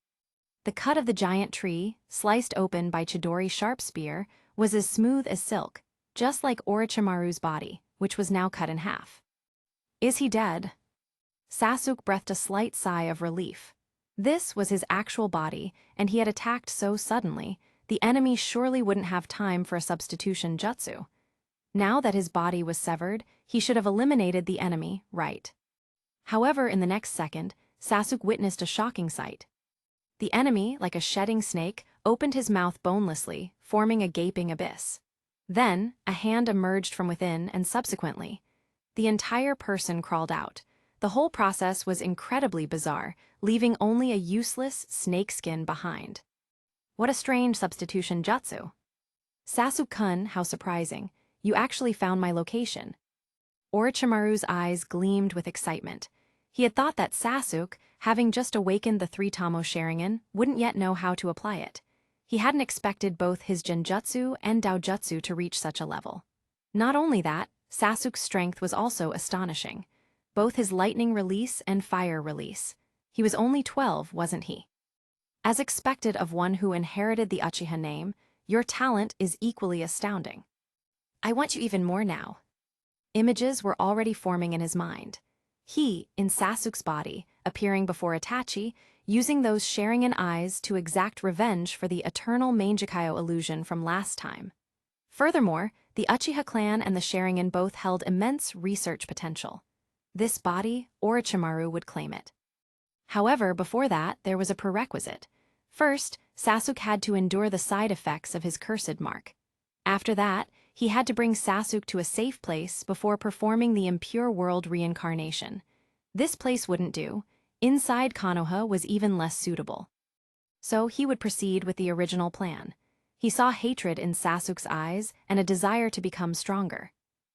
The cut of the giant tree, sliced open by Chidori's sharp spear, was as smooth as silk, just like Orochimaru's body, which was now cut in half. Is he dead? Sasuke breathed a slight sigh of relief. This was his actual body, and he had attacked so suddenly, the enemy surely wouldn't have time for a substitution jutsu. Now that his body was severed, he should have eliminated the enemy, right? However, in the next second, Sasuke witnessed a shocking sight. The enemy, like a shedding snake, opened his mouth bonelessly, forming a gaping abyss. Then, a hand emerged from within, and subsequently, the entire person crawled out. The whole process was incredibly bizarre, leaving only a useless snakeskin behind. What a strange substitution jutsu. Sasuke-kun, how surprising. You actually found my location. Orochimaru's eyes gleamed with excitement. He had thought that Sasuke, having just awakened the 3-Tamo Sharingan, wouldn't yet know how to apply it. He hadn't expected both his Genjutsu and Daojutsu to reach such a level. Not only that, Sasuke's strength was also astonishing. Both his lightning release and fire release. He was only 12, wasn't he? As expected of one who inherited the Uchiha name, your talent is equally astounding. I want you even more now. Images were already forming in his mind. He, in Sasuke's body, appearing before Itachi, using those Sharingan eyes to exact revenge for the eternal Mangekyo illusion from last time. Furthermore, the Uchiha clan and the Sharingan both held immense research potential. This body, Orochimaru would claim it. However, before that, there was a prerequisite. First, Sasuke had to endure the side effects of his cursed mark. After that, he had to bring Sasuke to a safe place before performing the impure world reincarnation. This place wouldn't do. Inside Konoha was even less suitable. So he would proceed with the original plan. He saw hatred in Sasuke's eyes and a desire to become stronger.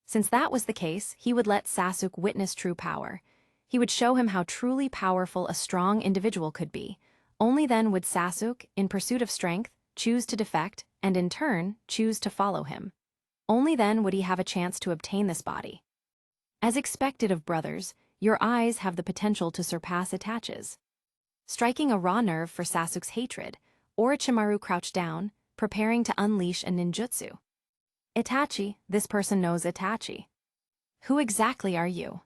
Since that was the case, he would let Sasuke witness true power. He would show him how truly powerful a strong individual could be. Only then would Sasuke, in pursuit of strength, choose to defect, and in turn, choose to follow him. Only then would he have a chance to obtain this body. As expected of brothers, your eyes have the potential to surpass Itachi's. Striking a raw nerve for Sasuke's hatred, Orochimaru crouched down, preparing to unleash a ninjutsu. Itachi, this person knows Itachi. Who exactly are you?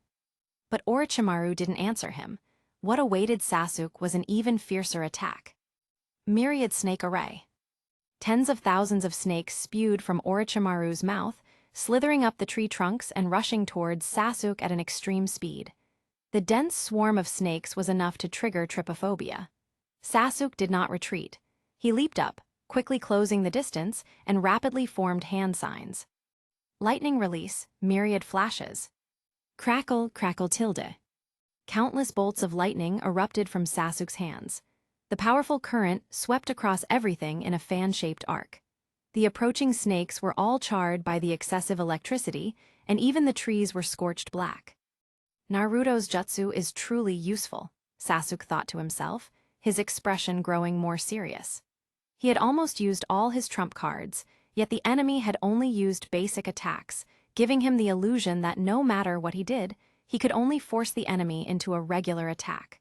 But Orochimaru didn't answer him. What awaited Sasuke was an even fiercer attack. Myriad snake array. Tens of thousands of snakes spewed from Orochimaru's mouth, slithering up the tree trunks and rushing towards Sasuke at an extreme speed. The dense swarm of snakes was enough to trigger trypophobia. Sasuke did not retreat. He leaped up, quickly closing the distance, and rapidly formed hand signs. Lightning release, myriad flashes. Crackle, crackle tilde. Countless bolts of lightning erupted from Sasuke's hands. The powerful current swept across everything in a fan-shaped arc. The approaching snakes were all charred by the excessive electricity, and even the trees were scorched black. Naruto's jutsu is truly useful, Sasuke thought to himself, his expression growing more serious. He had almost used all his trump cards, yet the enemy had only used basic attacks, giving him the illusion that no matter what he did, he could only force the enemy into a regular attack.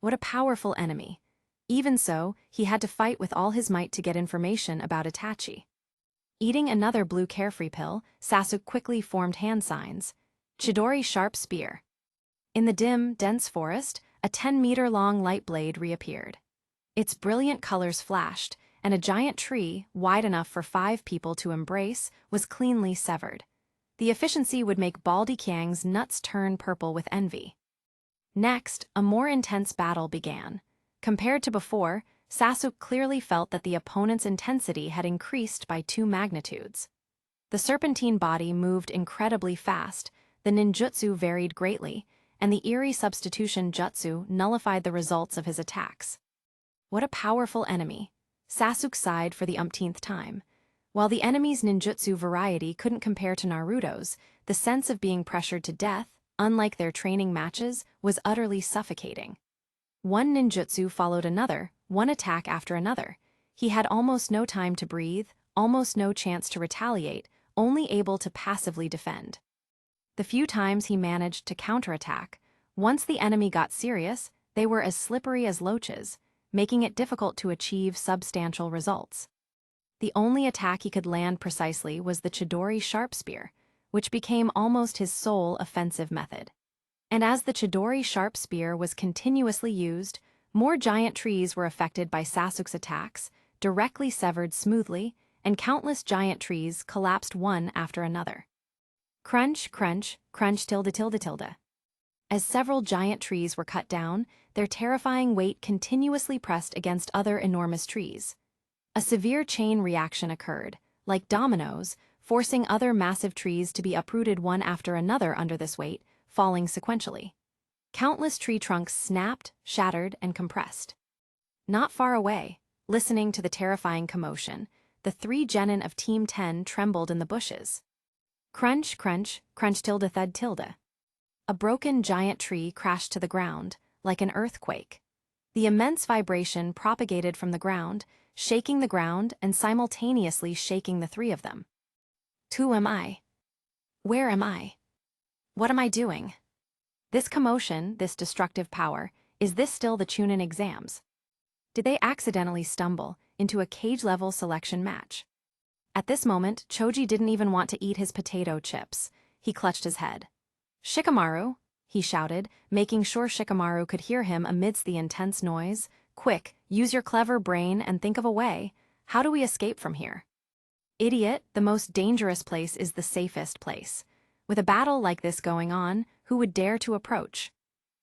What a powerful enemy! Even so, he had to fight with all his might to get information about Itachi. Eating another blue carefree pill, Sasuke quickly formed hand signs. Chidori sharp spear. In the dim, dense forest, a 10-meter-long light blade reappeared. Its brilliant colors flashed, and a giant tree, wide enough for 5 people to embrace, was cleanly severed. The efficiency would make Baldy Kiang's nuts turn purple with envy. Next, a more intense battle began. Compared to before, Sasuke clearly felt that the opponent's intensity had increased by 2 magnitudes. The serpentine body moved incredibly fast, the ninjutsu varied greatly, and the eerie substitution jutsu nullified the results of his attacks. What a powerful enemy! Sasuke sighed for the umpteenth time. While the enemy's ninjutsu variety couldn't compare to Naruto's, the sense of being pressured to death, unlike their training matches, was utterly suffocating. One ninjutsu followed another, one attack after another. He had almost no time to breathe, almost no chance to retaliate, only able to passively defend. The few times he managed to counterattack, once the enemy got serious, they were as slippery as loaches, making it difficult to achieve substantial results. The only attack he could land precisely was the Chidori sharp spear, which became almost his sole offensive method. And as the Chidori sharp spear was continuously used, more giant trees were affected by Sasuke's attacks, directly severed smoothly, and countless giant trees collapsed one after another. Crunch, crunch, crunch tilde tilde tilde. As several giant trees were cut down, their terrifying weight continuously pressed against other enormous trees. A severe chain reaction occurred, like dominoes, forcing other massive trees to be uprooted one after another under this weight, falling sequentially. Countless tree trunks snapped, shattered, and compressed. Not far away, listening to the terrifying commotion, the 3 genin of Team 10 trembled in the bushes. Crunch, crunch, crunch tilde thud tilde. A broken giant tree crashed to the ground, like an earthquake. The immense vibration propagated from the ground, shaking the ground and simultaneously shaking the 3 of them. Who am I? Where am I? What am I doing? This commotion, this destructive power, is this still the Chunin exams? Did they accidentally stumble into a cage-level selection match? At this moment, Choji didn't even want to eat his potato chips. He clutched his head. Shikamaru, he shouted, making sure Shikamaru could hear him amidst the intense noise. Quick, use your clever brain and think of a way. How do we escape from here? Idiot, the most dangerous place is the safest place. With a battle like this going on, who would dare to approach?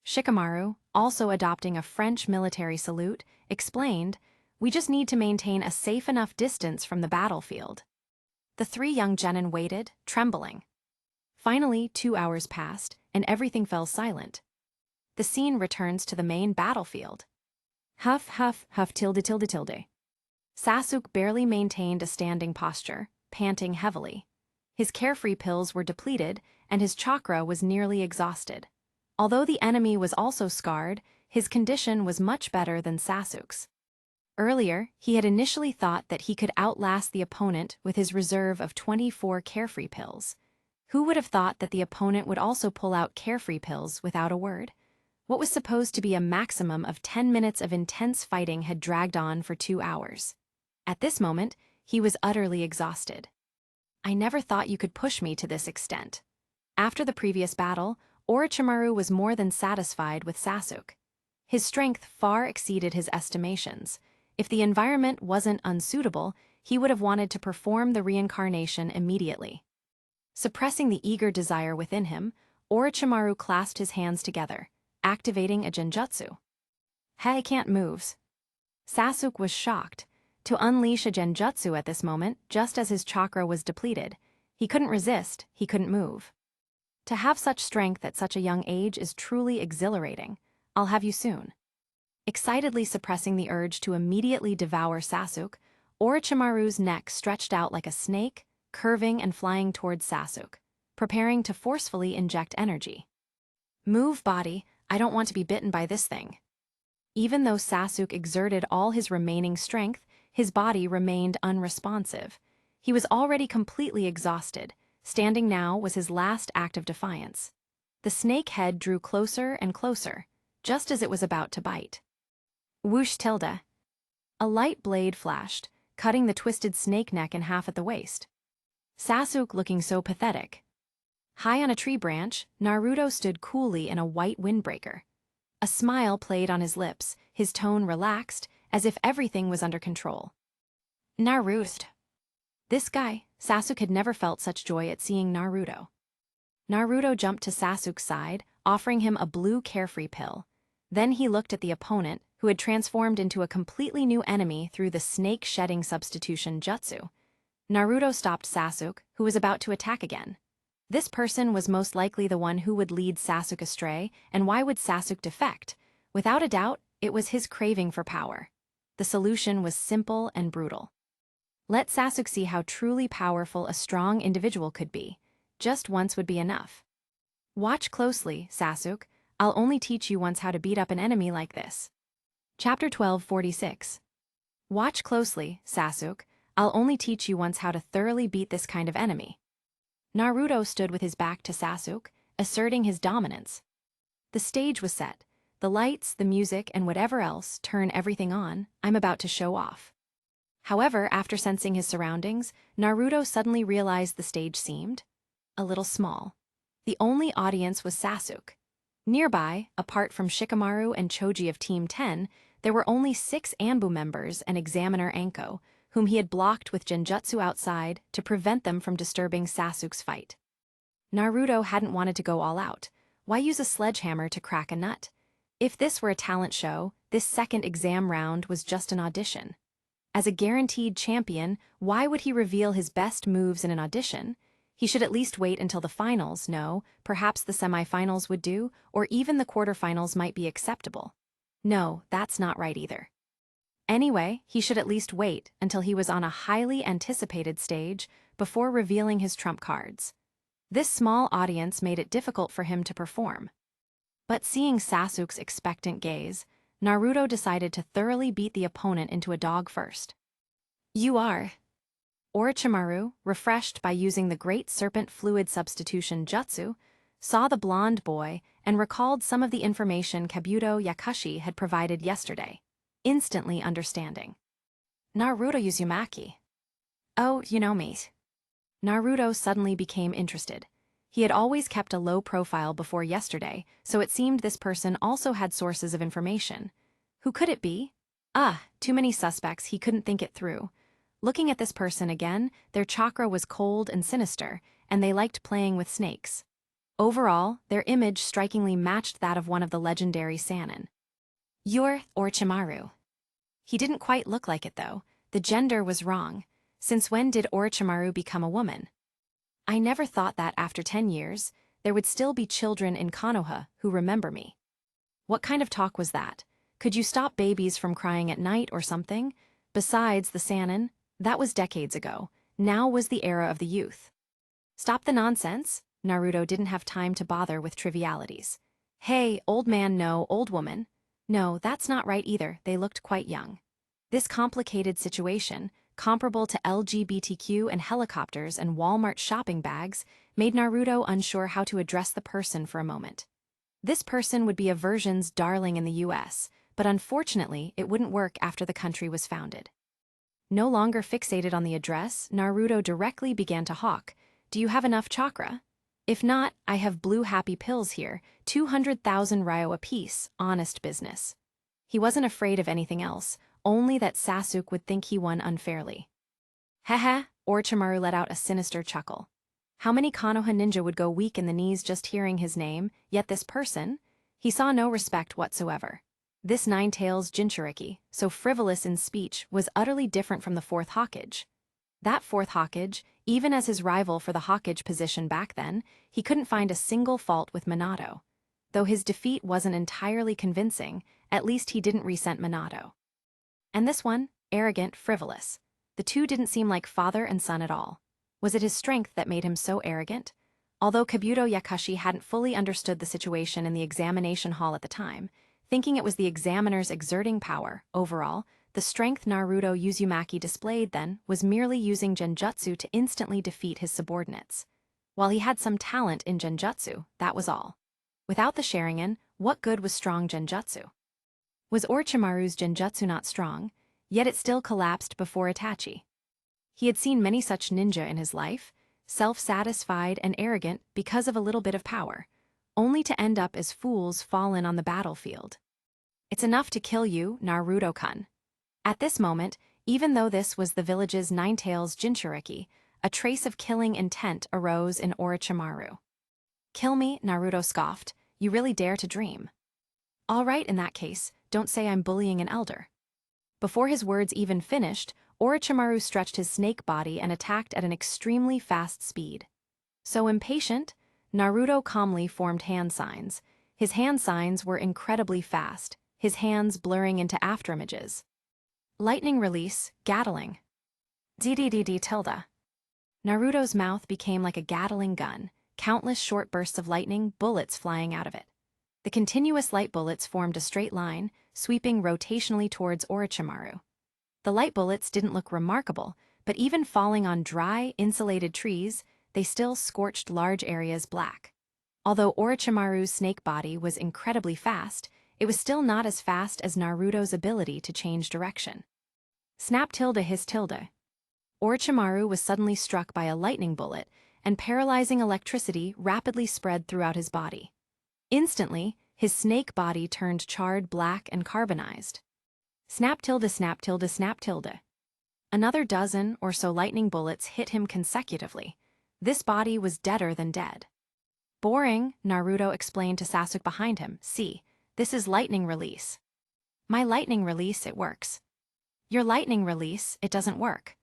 Shikamaru, also adopting a French military salute, explained, "We just need to maintain a safe enough distance from the battlefield." The 3 young genin waited, trembling. Finally, 2 hours passed, and everything fell silent. The scene returns to the main battlefield. Huff, huff, huff tilde tilde tilde. Sasuke barely maintained a standing posture, panting heavily. His carefree pills were depleted, and his chakra was nearly exhausted. Although the enemy was also scarred, his condition was much better than Sasuke's. Earlier, he had initially thought that he could outlast the opponent with his reserve of 24 carefree pills. Who would have thought that the opponent would also pull out carefree pills without a word? What was supposed to be a maximum of 10 minutes of intense fighting had dragged on for 2 hours. At this moment, he was utterly exhausted. I never thought you could push me to this extent. After the previous battle, Orochimaru was more than satisfied with Sasuke. His strength far exceeded his estimations. If the environment wasn't unsuitable, he would have wanted to perform the reincarnation immediately. Suppressing the eager desire within him, Orochimaru clasped his hands together, activating a genjutsu. Hey, can't moves. Sasuke was shocked. To unleash a genjutsu at this moment, just as his chakra was depleted, he couldn't resist, he couldn't move. To have such strength at such a young age is truly exhilarating. I'll have you soon. Excitedly suppressing the urge to immediately devour Sasuke, Orochimaru's neck stretched out like a snake, curving and flying towards Sasuke, preparing to forcefully inject energy. Move, body, I don't want to be bitten by this thing. Even though Sasuke exerted all his remaining strength, his body remained unresponsive. He was already completely exhausted. Standing now was his last act of defiance. The snake head drew closer and closer, just as it was about to bite. Whoosh tilde. A light blade flashed, cutting the twisted snake neck in half at the waist. Sasuke looking so pathetic. High on a tree branch, Naruto stood coolly in a white windbreaker. A smile played on his lips, his tone relaxed, as if everything was under control. Naruto. This guy, Sasuke had never felt such joy at seeing Naruto. Naruto jumped to Sasuke's side, offering him a blue carefree pill. Then he looked at the opponent, who had transformed into a completely new enemy through the snake-shedding substitution jutsu. Naruto stopped Sasuke, who was about to attack again. This person was most likely the one who would lead Sasuke astray, and why would Sasuke defect? Without a doubt, it was his craving for power. The solution was simple and brutal. Let Sasuke see how truly powerful a strong individual could be. Just once would be enough. Watch closely, Sasuke. I'll only teach you once how to beat up an enemy like this. Chapter 1246. Watch closely, Sasuke. I'll only teach you once how to thoroughly beat this kind of enemy. Naruto stood with his back to Sasuke, asserting his dominance. The stage was set. The lights, the music, and whatever else, turn everything on, I'm about to show off. However, after sensing his surroundings, Naruto suddenly realized the stage seemed a little small. The only audience was Sasuke. Nearby, apart from Shikamaru and Choji of Team 10, there were only 6 Anbu members and Examiner Anko, whom he had blocked with genjutsu outside to prevent them from disturbing Sasuke's fight. Naruto hadn't wanted to go all out. Why use a sledgehammer to crack a nut? If this were a talent show, this second exam round was just an audition. As a guaranteed champion, why would he reveal his best moves in an audition? He should at least wait until the finals, no, perhaps the semifinals would do, or even the quarterfinals might be acceptable. No, that's not right either. Anyway, he should at least wait until he was on a highly anticipated stage before revealing his trump cards. This small audience made it difficult for him to perform. But seeing Sasuke's expectant gaze, Naruto decided to thoroughly beat the opponent into a dog first. You are. Orochimaru, refreshed by using the Great Serpent Fluid Substitution Jutsu, saw the blonde boy and recalled some of the information Kabuto Yakushi had provided yesterday, instantly understanding. Naruto Uzumaki. Oh, you know me. Naruto suddenly became interested. He had always kept a low profile before yesterday, so it seemed this person also had sources of information. Who could it be? Too many suspects, he couldn't think it through. Looking at this person again, their chakra was cold and sinister, and they liked playing with snakes. Overall, their image strikingly matched that of one of the legendary Sannin. You're Orochimaru. He didn't quite look like it though. The gender was wrong. Since when did Orochimaru become a woman? I never thought that after 10 years, there would still be children in Konoha who remember me. What kind of talk was that? Could you stop babies from crying at night or something? Besides, the Sannin, that was decades ago. Now was the era of the youth. Stop the nonsense. Naruto didn't have time to bother with trivialities. Hey, old man, no, old woman. No, that's not right either, they looked quite young. This complicated situation, comparable to LGBTQ and helicopters and Walmart shopping bags, made Naruto unsure how to address the person for a moment. This person would be a version's darling in the US, but unfortunately it wouldn't work after the country was founded. No longer fixated on the address, Naruto directly began to hawk, "Do you have enough chakra? If not, I have blue happy pills here, 200,000 ryo apiece, honest business." He wasn't afraid of anything else, only that Sasuke would think he won unfairly. Heh, Orochimaru let out a sinister chuckle. How many Konoha ninja would go weak in the knees just hearing his name, yet this person? He saw no respect whatsoever. This Nine-Tails Jinchuriki, so frivolous in speech, was utterly different from the fourth Hokage. That fourth Hokage, even as his rival for the Hokage position back then, he couldn't find a single fault with Minato. Though his defeat wasn't entirely convincing, at least he didn't resent Minato. And this one, arrogant, frivolous. The two didn't seem like father and son at all. Was it his strength that made him so arrogant? Although Kabuto Yakushi hadn't fully understood the situation in the examination hall at the time, thinking it was the examiner's exerting power, overall, the strength Naruto Uzumaki displayed then was merely using genjutsu to instantly defeat his subordinates. While he had some talent in genjutsu, that was all. Without the Sharingan, what good was strong genjutsu? Was Orochimaru's genjutsu not strong, yet it still collapsed before Itachi? He had seen many such ninja in his life, self-satisfied and arrogant because of a little bit of power, only to end up as fools fallen on the battlefield. It's enough to kill you, Naruto-kun. At this moment, even though this was the village's Nine-Tails Jinchuriki, a trace of killing intent arose in Orochimaru. "Kill me," Naruto scoffed. "You really dare to dream." "All right, in that case, don't say I'm bullying an elder." Before his words even finished, Orochimaru stretched his snake body and attacked at an extremely fast speed. So impatient, Naruto calmly formed hand signs. His hand signs were incredibly fast, his hands blurring into afterimages. Lightning release, Gatling. Tilde. Naruto's mouth became like a Gatling gun, countless short bursts of lightning, bullets flying out of it. The continuous light bullets formed a straight line, sweeping rotationally towards Orochimaru. The light bullets didn't look remarkable, but even falling on dry, insulated trees, they still scorched large areas black. Although Orochimaru's snake body was incredibly fast, it was still not as fast as Naruto's ability to change direction. Snap tilde his tilde. Orochimaru was suddenly struck by a lightning bullet, and paralyzing electricity rapidly spread throughout his body. Instantly, his snake body turned charred black and carbonized. Snap tilde snap tilde snap tilde. Another dozen or so lightning bullets hit him consecutively. This body was deader than dead. "Boring," Naruto explained to Sasuke behind him. "See, this is lightning release." "My lightning release, it works." "Your lightning release, it doesn't work."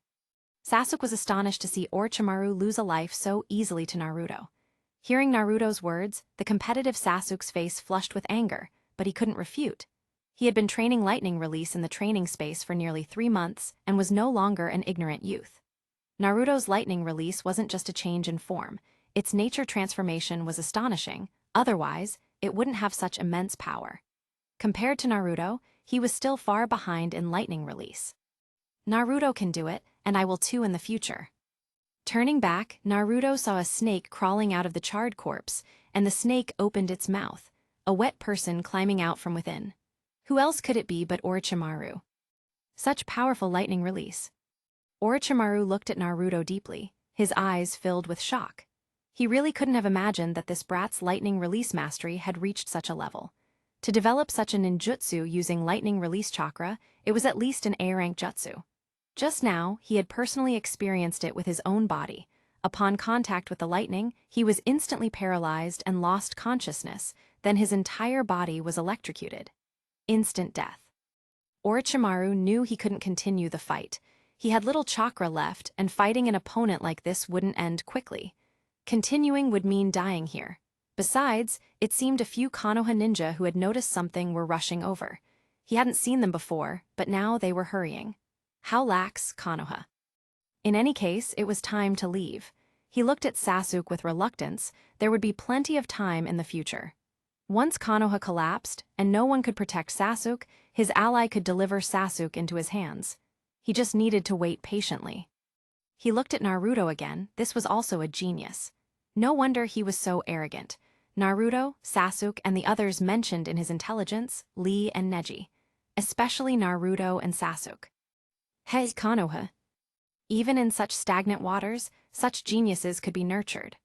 Sasuke was astonished to see Orochimaru lose a life so easily to Naruto. Hearing Naruto's words, the competitive Sasuke's face flushed with anger, but he couldn't refute. He had been training lightning release in the training space for nearly 3 months and was no longer an ignorant youth. Naruto's lightning release wasn't just a change in form, its nature transformation was astonishing, otherwise, it wouldn't have such immense power. Compared to Naruto, he was still far behind in lightning release. "Naruto can do it, and I will too in the future." Turning back, Naruto saw a snake crawling out of the charred corpse, and the snake opened its mouth, a wet person climbing out from within. Who else could it be but Orochimaru? Such powerful lightning release. Orochimaru looked at Naruto deeply, his eyes filled with shock. He really couldn't have imagined that this brat's lightning release mastery had reached such a level. To develop such a ninjutsu using lightning release chakra, it was at least an A-rank jutsu. Just now, he had personally experienced it with his own body. Upon contact with the lightning, he was instantly paralyzed and lost consciousness, then his entire body was electrocuted. Instant death. Orochimaru knew he couldn't continue the fight. He had little chakra left, and fighting an opponent like this wouldn't end quickly. Continuing would mean dying here. Besides, it seemed a few Konoha ninja who had noticed something were rushing over. He hadn't seen them before, but now they were hurrying. How lax Konoha. In any case, it was time to leave. He looked at Sasuke with reluctance. There would be plenty of time in the future. Once Konoha collapsed, and no one could protect Sasuke, his ally could deliver Sasuke into his hands. He just needed to wait patiently. He looked at Naruto again. This was also a genius. No wonder he was so arrogant. Naruto, Sasuke, and the others mentioned in his intelligence, Lee and Neji. Especially Naruto and Sasuke. Hey Konoha. Even in such stagnant waters, such geniuses could be nurtured.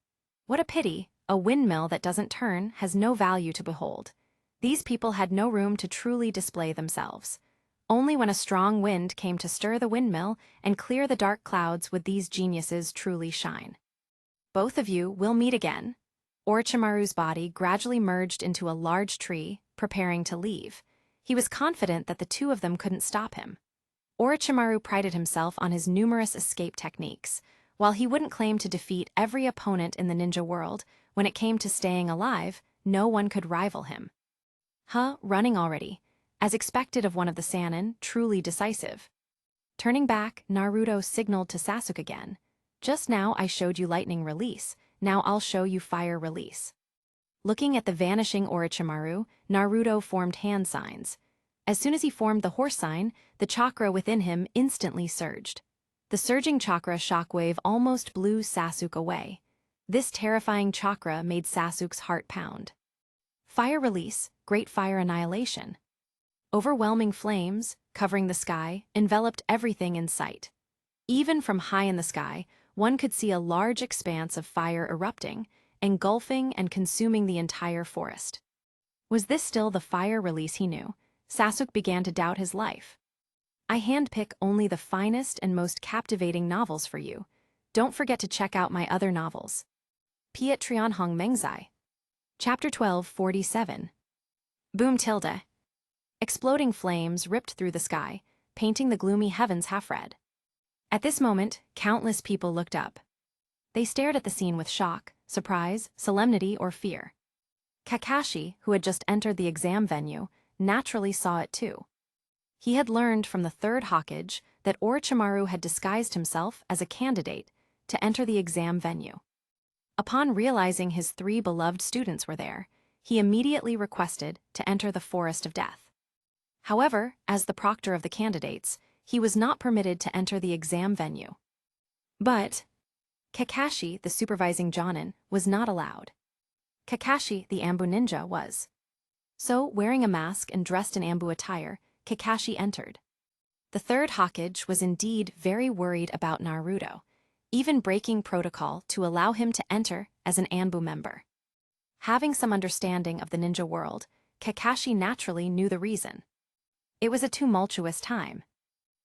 What a pity, a windmill that doesn't turn has no value to behold. These people had no room to truly display themselves. Only when a strong wind came to stir the windmill and clear the dark clouds would these geniuses truly shine. Both of you will meet again. Orochimaru's body gradually merged into a large tree, preparing to leave. He was confident that the two of them couldn't stop him. Orochimaru prided himself on his numerous escape techniques. While he wouldn't claim to defeat every opponent in the ninja world, when it came to staying alive, no one could rival him. Running already. As expected of one of the Sannin, truly decisive. Turning back, Naruto signaled to Sasuke again. Just now I showed you lightning release, now I'll show you fire release. Looking at the vanishing Orochimaru, Naruto formed hand signs. As soon as he formed the horse sign, the chakra within him instantly surged. The surging chakra shockwave almost blew Sasuke away. This terrifying chakra made Sasuke's heart pound. Fire release, great fire annihilation. Overwhelming flames, covering the sky, enveloped everything in sight. Even from high in the sky, one could see a large expanse of fire erupting, engulfing and consuming the entire forest. Was this still the fire release he knew? Sasuke began to doubt his life. I handpick only the finest and most captivating novels for you. Don't forget to check out my other novels. Piet Trion Hong Mengzai. Chapter 12:47. Boom tilde. Exploding flames ripped through the sky, painting the gloomy heavens half-red. At this moment, countless people looked up. They stared at the scene with shock, surprise, solemnity, or fear. Kakashi, who had just entered the exam venue, naturally saw it too. He had learned from the third Hokage that Orochimaru had disguised himself as a candidate to enter the exam venue. Upon realizing his 3 beloved students were there, he immediately requested to enter the Forest of Death. However, as the proctor of the candidates, he was not permitted to enter the exam venue. But Kakashi, the supervising Jonin, was not allowed. Kakashi, the Ambu ninja, was. So, wearing a mask and dressed in Ambu attire, Kakashi entered. The third Hokage was indeed very worried about Naruto, even breaking protocol to allow him to enter as an Ambu member. Having some understanding of the ninja world, Kakashi naturally knew the reason. It was a tumultuous time.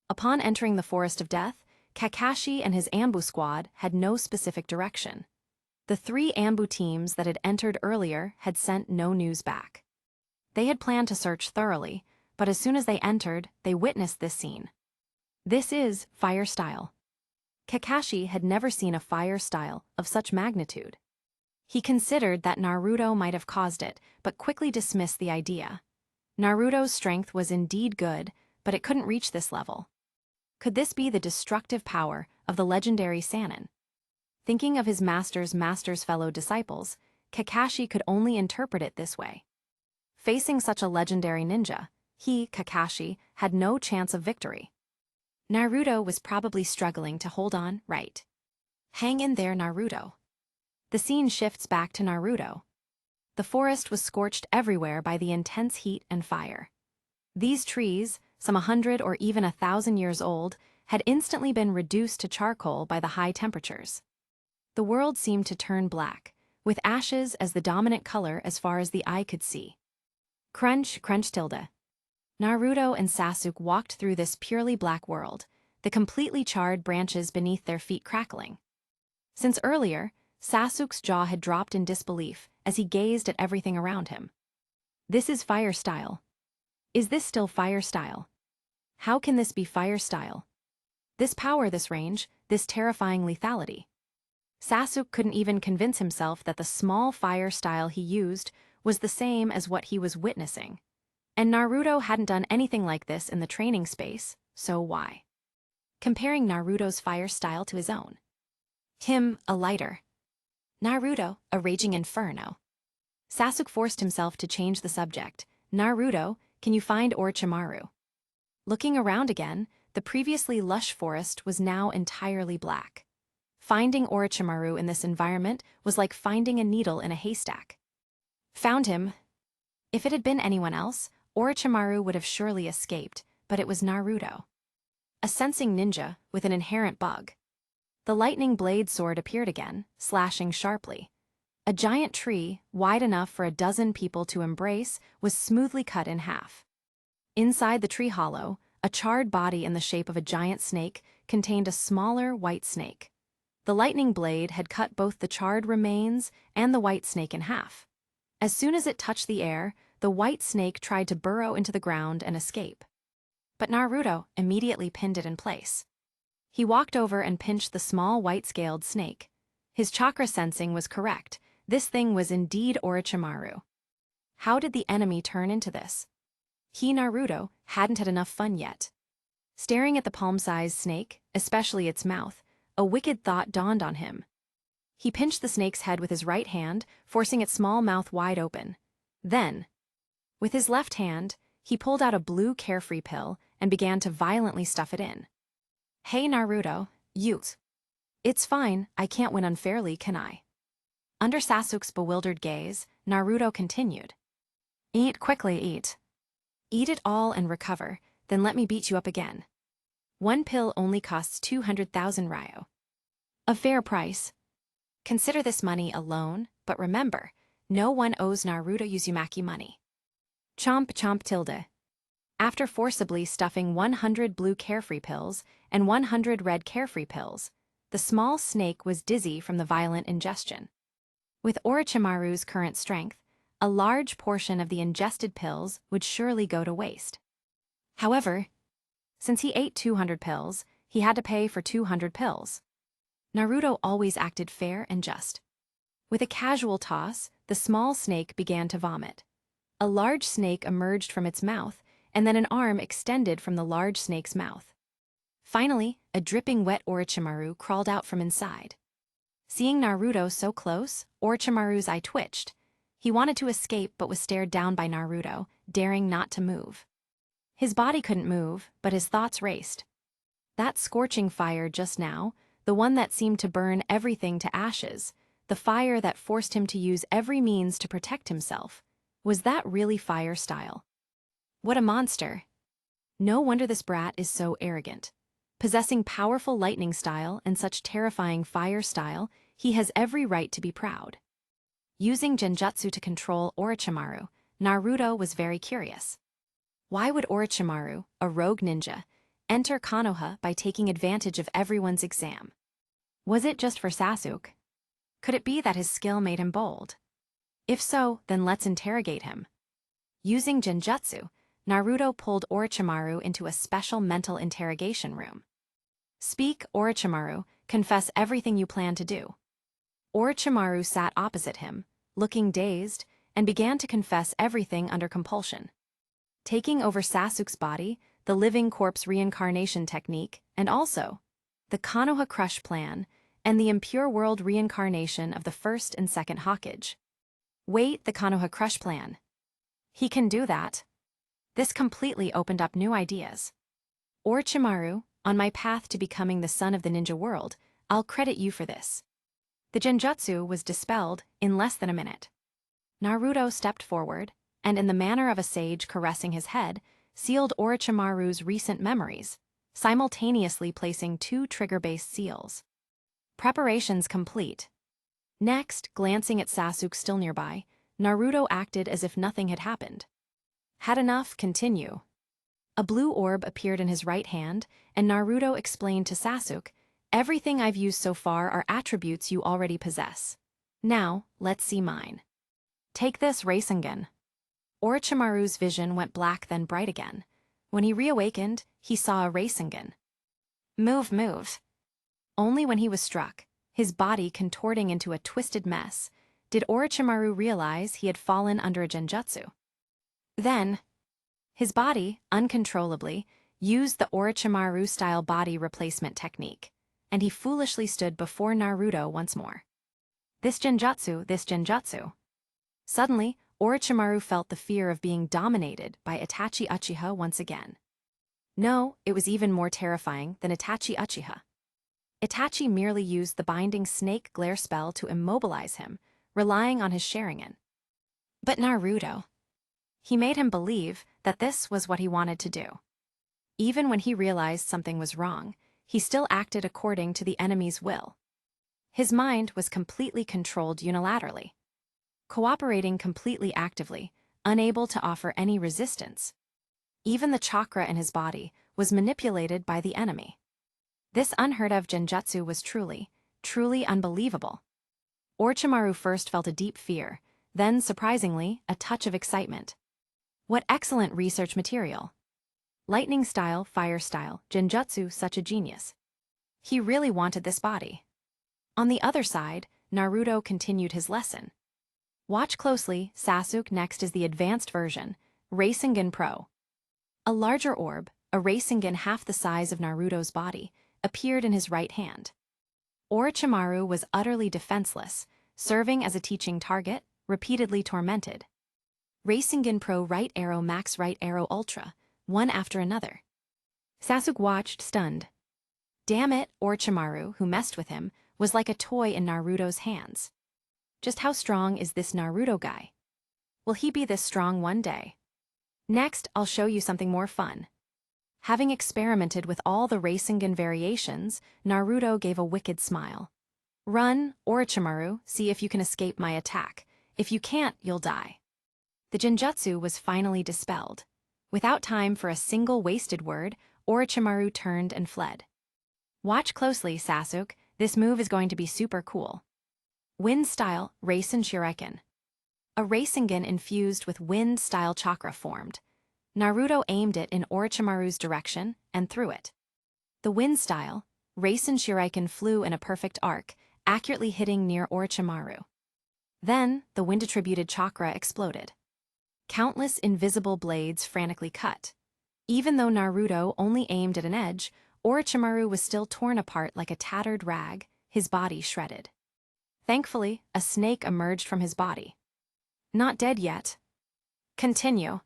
Upon entering the Forest of Death, Kakashi and his Ambu squad had no specific direction. The 3 Ambu teams that had entered earlier had sent no news back. They had planned to search thoroughly, but as soon as they entered, they witnessed this scene. This is fire style. Kakashi had never seen a fire style of such magnitude. He considered that Naruto might have caused it, but quickly dismissed the idea. Naruto's strength was indeed good, but it couldn't reach this level. Could this be the destructive power of the legendary Sannin? Thinking of his master's fellow disciples, Kakashi could only interpret it this way. Facing such a legendary ninja, he, Kakashi, had no chance of victory. Naruto was probably struggling to hold on, right? Hang in there, Naruto. The scene shifts back to Naruto. The forest was scorched everywhere by the intense heat and fire. These trees, some 100 or even 1,000 years old, had instantly been reduced to charcoal by the high temperatures. The world seemed to turn black, with ashes as the dominant color as far as the eye could see. Crunch, crunch tilde. Naruto and Sasuke walked through this purely black world, the completely charred branches beneath their feet crackling. Since earlier, Sasuke's jaw had dropped in disbelief as he gazed at everything around him. This is fire style. Is this still fire style? How can this be fire style? This power, this range, this terrifying lethality. Sasuke couldn't even convince himself that the small fire style he used was the same as what he was witnessing. And Naruto hadn't done anything like this in the training space, so why? Comparing Naruto's fire style to his own. Him, a lighter. Naruto, a raging inferno. Sasuke forced himself to change the subject. Naruto, can you find Orochimaru? Looking around again, the previously lush forest was now entirely black. Finding Orochimaru in this environment was like finding a needle in a haystack. Found him. If it had been anyone else, Orochimaru would have surely escaped, but it was Naruto. A sensing ninja with an inherent bug. The lightning blade sword appeared again, slashing sharply. A giant tree, wide enough for a dozen people to embrace, was smoothly cut in half. Inside the tree hollow, a charred body in the shape of a giant snake contained a smaller white snake. The lightning blade had cut both the charred remains and the white snake in half. As soon as it touched the air, the white snake tried to burrow into the ground and escape. But Naruto immediately pinned it in place. He walked over and pinched the small white-scaled snake. His chakra sensing was correct. This thing was indeed Orochimaru. How did the enemy turn into this? He, Naruto, hadn't had enough fun yet. Staring at the palm-sized snake, especially its mouth, a wicked thought dawned on him. He pinched the snake's head with his right hand, forcing its small mouth wide open. Then, with his left hand, he pulled out a blue carefree pill and began to violently stuff it in. Hey Naruto, It's fine, I can't win unfairly, can I? Under Sasuke's bewildered gaze, Naruto continued. Eat quickly, eat. Eat it all and recover, then let me beat you up again. One pill only costs 200,000 ryo. A fair price. Consider this money a loan, but remember, no one owes Naruto Uzumaki money. Chomp chomp tilde. After forcibly stuffing 100 blue carefree pills and 100 red carefree pills, the small snake was dizzy from the violent ingestion. With Orochimaru's current strength, a large portion of the ingested pills would surely go to waste. However, since he ate 200 pills, he had to pay for 200 pills. Naruto always acted fair and just. With a casual toss, the small snake began to vomit. A large snake emerged from its mouth, and then an arm extended from the large snake's mouth. Finally, a dripping wet Orochimaru crawled out from inside. Seeing Naruto so close, Orochimaru's eye twitched. He wanted to escape but was stared down by Naruto, daring not to move. His body couldn't move, but his thoughts raced. That scorching fire just now, the one that seemed to burn everything to ashes, the fire that forced him to use every means to protect himself, was that really fire style? What a monster. No wonder this brat is so arrogant. Possessing powerful lightning style and such terrifying fire style, he has every right to be proud. Using genjutsu to control Orochimaru, Naruto was very curious. Why would Orochimaru, a rogue ninja, enter Konoha by taking advantage of everyone's exam? Was it just for Sasuke? Could it be that his skill made him bold? If so, then let's interrogate him. Using genjutsu, Naruto pulled Orochimaru into a special mental interrogation room. Speak, Orochimaru, confess everything you plan to do. Orochimaru sat opposite him, looking dazed, and began to confess everything under compulsion. Taking over Sasuke's body, the living corpse reincarnation technique, and also the Konoha Crush plan, and the impure world reincarnation of the first and second Hokage. Wait, the Konoha Crush plan. He can do that. This completely opened up new ideas. Orochimaru, on my path to becoming the son of the ninja world, I'll credit you for this. The genjutsu was dispelled in less than a minute. Naruto stepped forward, and in the manner of a sage caressing his head, sealed Orochimaru's recent memories, simultaneously placing 2 trigger-based seals. Preparations complete. Next, glancing at Sasuke still nearby, Naruto acted as if nothing had happened. Had enough, continue. A blue orb appeared in his right hand, and Naruto explained to Sasuke, everything I've used so far are attributes you already possess. Now, let's see mine. Take this Rasengan. Orochimaru's vision went black then bright again. When he reawakened, he saw a Rasengan. Move, move. Only when he was struck, his body contorting into a twisted mess, did Orochimaru realize he had fallen under a genjutsu. Then, his body, uncontrollably, used the Orochimaru-style body replacement technique, and he foolishly stood before Naruto once more. This genjutsu, this genjutsu. Suddenly, Orochimaru felt the fear of being dominated by Itachi Uchiha once again. No, it was even more terrifying than Itachi Uchiha. Itachi merely used the binding snake glare spell to immobilize him, relying on his Sharingan. But Naruto. He made him believe that this was what he wanted to do. Even when he realized something was wrong, he still acted according to the enemy's will. His mind was completely controlled unilaterally, cooperating completely actively, unable to offer any resistance. Even the chakra in his body was manipulated by the enemy. This unheard-of genjutsu was truly, truly unbelievable. Orochimaru first felt a deep fear, then, surprisingly, a touch of excitement. What excellent research material! Lightning style, fire style, genjutsu, such a genius. He really wanted this body. On the other side, Naruto continued his lesson. Watch closely, Sasuke. Next is the advanced version, Rasengan Pro. A larger orb, a Rasengan half the size of Naruto's body, appeared in his right hand. Orochimaru was utterly defenseless, serving as a teaching target, repeatedly tormented. Rasengan Pro Right Arrow Max Right Arrow Ultra, one after another. Sasuke watched, stunned. Damn it, Orochimaru, who messed with him, was like a toy in Naruto's hands. Just how strong is this Naruto guy? Will he be this strong one day? Next, I'll show you something more fun. Having experimented with all the Rasengan variations, Naruto gave a wicked smile. Run, Orochimaru, see if you can escape my attack. If you can't, you'll die. The genjutsu was finally dispelled. Without time for a single wasted word, Orochimaru turned and fled. Watch closely, Sasuke, this move is going to be super cool. Wind Style, Rasen Shuriken. A Rasengan infused with Wind Style Chakra formed. Naruto aimed it in Orochimaru's direction and threw it. The Wind Style, Rasen Shuriken flew in a perfect arc, accurately hitting near Orochimaru. Then, the wind-attributed chakra exploded. Countless invisible blades frantically cut. Even though Naruto only aimed at an edge, Orochimaru was still torn apart like a tattered rag, his body shredded. Thankfully, a snake emerged from his body. Not dead yet. Continue.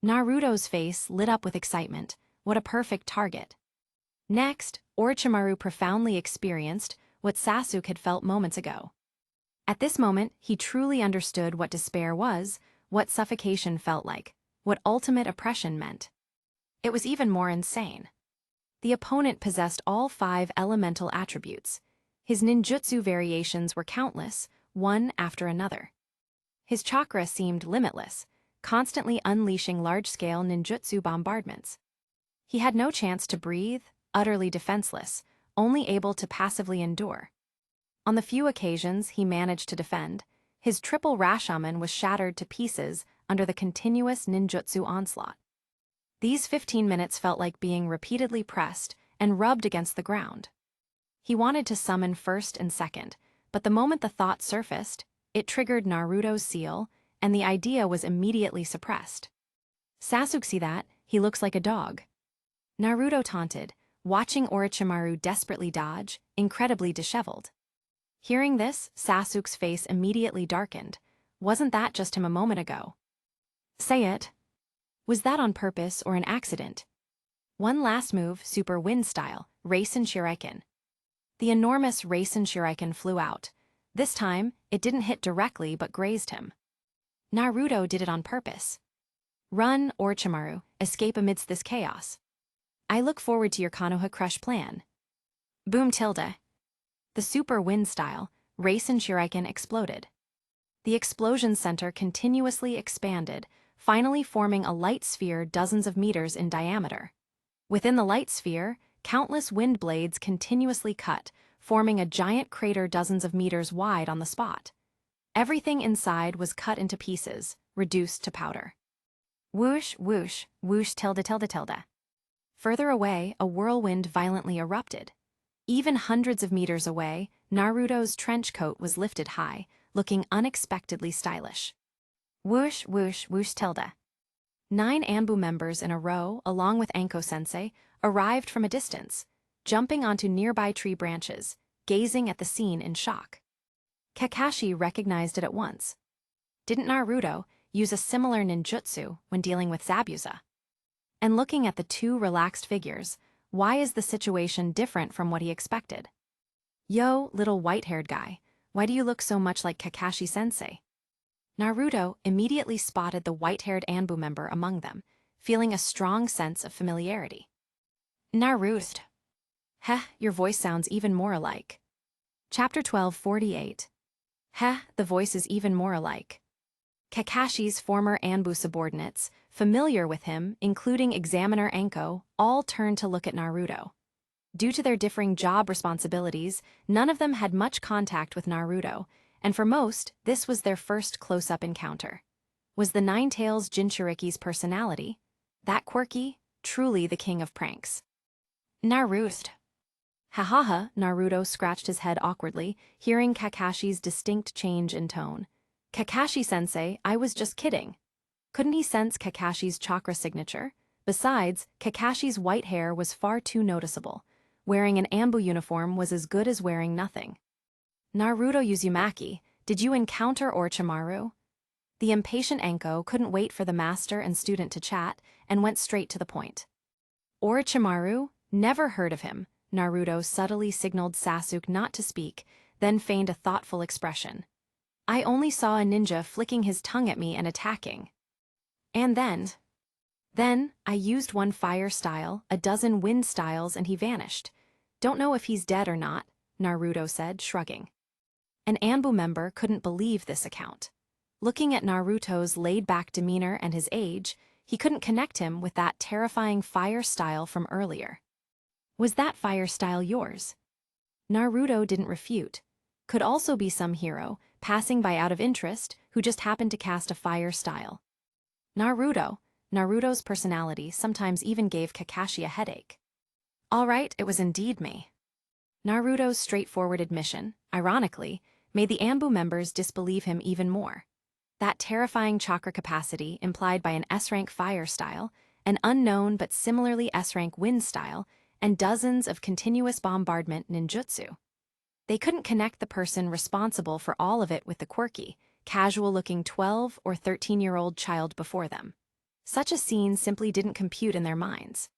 Naruto's face lit up with excitement. What a perfect target. Next, Orochimaru profoundly experienced what Sasuke had felt moments ago. At this moment, he truly understood what despair was, what suffocation felt like, what ultimate oppression meant. It was even more insane. The opponent possessed all 5 elemental attributes. His ninjutsu variations were countless, one after another. His chakra seemed limitless, constantly unleashing large-scale ninjutsu bombardments. He had no chance to breathe, utterly defenseless, only able to passively endure. On the few occasions he managed to defend, his triple Rashomon was shattered to pieces under the continuous ninjutsu onslaught. These 15 minutes felt like being repeatedly pressed and rubbed against the ground. He wanted to summon first and second, but the moment the thought surfaced, it triggered Naruto's seal, and the idea was immediately suppressed. Sasuke, see that? He looks like a dog. Naruto taunted, watching Orochimaru desperately dodge, incredibly disheveled. Hearing this, Sasuke's face immediately darkened. Wasn't that just him a moment ago? Say it. Was that on purpose or an accident? One last move, Super Wind Style, Rasen Shuriken. The enormous Rasen Shuriken flew out. This time, it didn't hit directly but grazed him. Naruto did it on purpose. Run, Orochimaru, escape amidst this chaos. I look forward to your Konoha Crush plan. Boom tilde. The Super Wind Style, Rasen Shuriken exploded. The explosion center continuously expanded, finally forming a light sphere dozens of meters in diameter. Within the light sphere, countless wind blades continuously cut, forming a giant crater dozens of meters wide on the spot. Everything inside was cut into pieces, reduced to powder. Whoosh, whoosh, whoosh tilde tilde tilde. Further away, a whirlwind violently erupted. Even hundreds of meters away, Naruto's trench coat was lifted high, looking unexpectedly stylish. Whoosh, whoosh, whoosh tilde. 9 Anbu members in a row, along with Anko-sensei, arrived from a distance, jumping onto nearby tree branches, gazing at the scene in shock. Kakashi recognized it at once. Didn't Naruto use a similar ninjutsu when dealing with Zabuza? And looking at the 2 relaxed figures, why is the situation different from what he expected? Yo, little white-haired guy, why do you look so much like Kakashi-sensei? Naruto immediately spotted the white-haired Anbu member among them, feeling a strong sense of familiarity. Naruto. Heh, your voice sounds even more alike. Chapter 12:48. Heh, the voice is even more alike. Kakashi's former Anbu subordinates, familiar with him, including Examiner Anko, all turned to look at Naruto. Due to their differing job responsibilities, none of them had much contact with Naruto, and for most, this was their first close-up encounter. Was the Nine-Tails Jinchuriki's personality? That quirky? Truly the king of pranks. Naruto. Ha, Naruto scratched his head awkwardly, hearing Kakashi's distinct change in tone. Kakashi-sensei, I was just kidding. Couldn't he sense Kakashi's chakra signature? Besides, Kakashi's white hair was far too noticeable. Wearing an Anbu uniform was as good as wearing nothing. Naruto Uzumaki, did you encounter Orochimaru? The impatient Anko couldn't wait for the master and student to chat and went straight to the point. Orochimaru? Never heard of him. Naruto subtly signaled Sasuke not to speak, then feigned a thoughtful expression. I only saw a ninja flicking his tongue at me and attacking. And then, I used one fire style, a dozen wind styles, and he vanished. Don't know if he's dead or not, Naruto said, shrugging. An Anbu member couldn't believe this account. Looking at Naruto's laid-back demeanor and his age, he couldn't connect him with that terrifying fire style from earlier. Was that fire style yours? Naruto didn't refute. Could also be some hero, passing by out of interest, who just happened to cast a fire style. Naruto's personality sometimes even gave Kakashi a headache. All right, it was indeed me. Naruto's straightforward admission, ironically, made the Anbu members disbelieve him even more. That terrifying chakra capacity implied by an S-rank fire style, an unknown but similarly S-rank wind style, and dozens of continuous bombardment ninjutsu. They couldn't connect the person responsible for all of it with the quirky, casual-looking 12 or 13-year-old child before them. Such a scene simply didn't compute in their minds.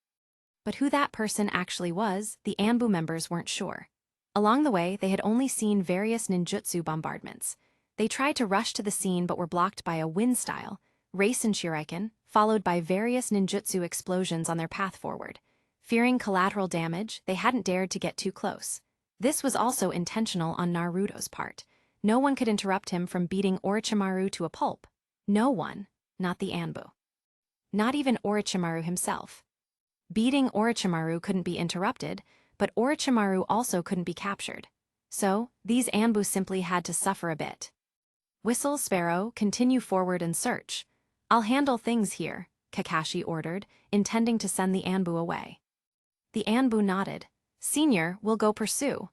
But who that person actually was, the Anbu members weren't sure. Along the way, they had only seen various ninjutsu bombardments. They tried to rush to the scene but were blocked by a wind style, Raisen Shuriken, followed by various ninjutsu explosions on their path forward. Fearing collateral damage, they hadn't dared to get too close. This was also intentional on Naruto's part. No one could interrupt him from beating Orochimaru to a pulp. No one, not the Anbu. Not even Orochimaru himself. Beating Orochimaru couldn't be interrupted, but Orochimaru also couldn't be captured. So, these Anbu simply had to suffer a bit. Whistle, Sparrow, continue forward and search. I'll handle things here, Kakashi ordered, intending to send the Anbu away. The Anbu nodded. Senior, we'll go pursue.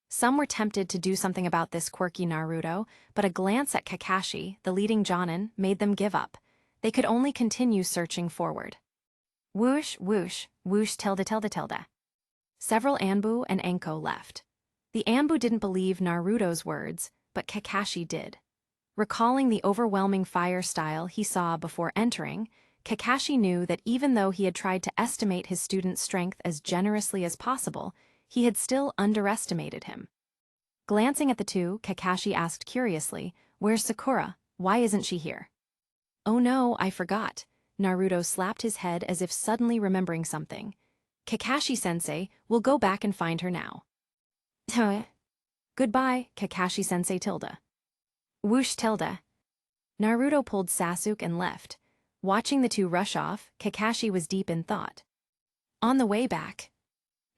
Some were tempted to do something about this quirky Naruto, but a glance at Kakashi, the leading jonin, made them give up. They could only continue searching forward. Whoosh, whoosh, whoosh, tilde, tilde, tilde. Several Anbu and Anko left. The Anbu didn't believe Naruto's words, but Kakashi did. Recalling the overwhelming fire style he saw before entering, Kakashi knew that even though he had tried to estimate his student's strength as generously as possible, he had still underestimated him. Glancing at the two, Kakashi asked curiously, "Where's Sakura? Why isn't she here?" Oh no, I forgot. Naruto slapped his head as if suddenly remembering something. Kakashi-sensei, we'll go back and find her now. Goodbye, Kakashi-sensei tilde. Whoosh tilde. Naruto pulled Sasuke and left. Watching the two rush off, Kakashi was deep in thought. On the way back.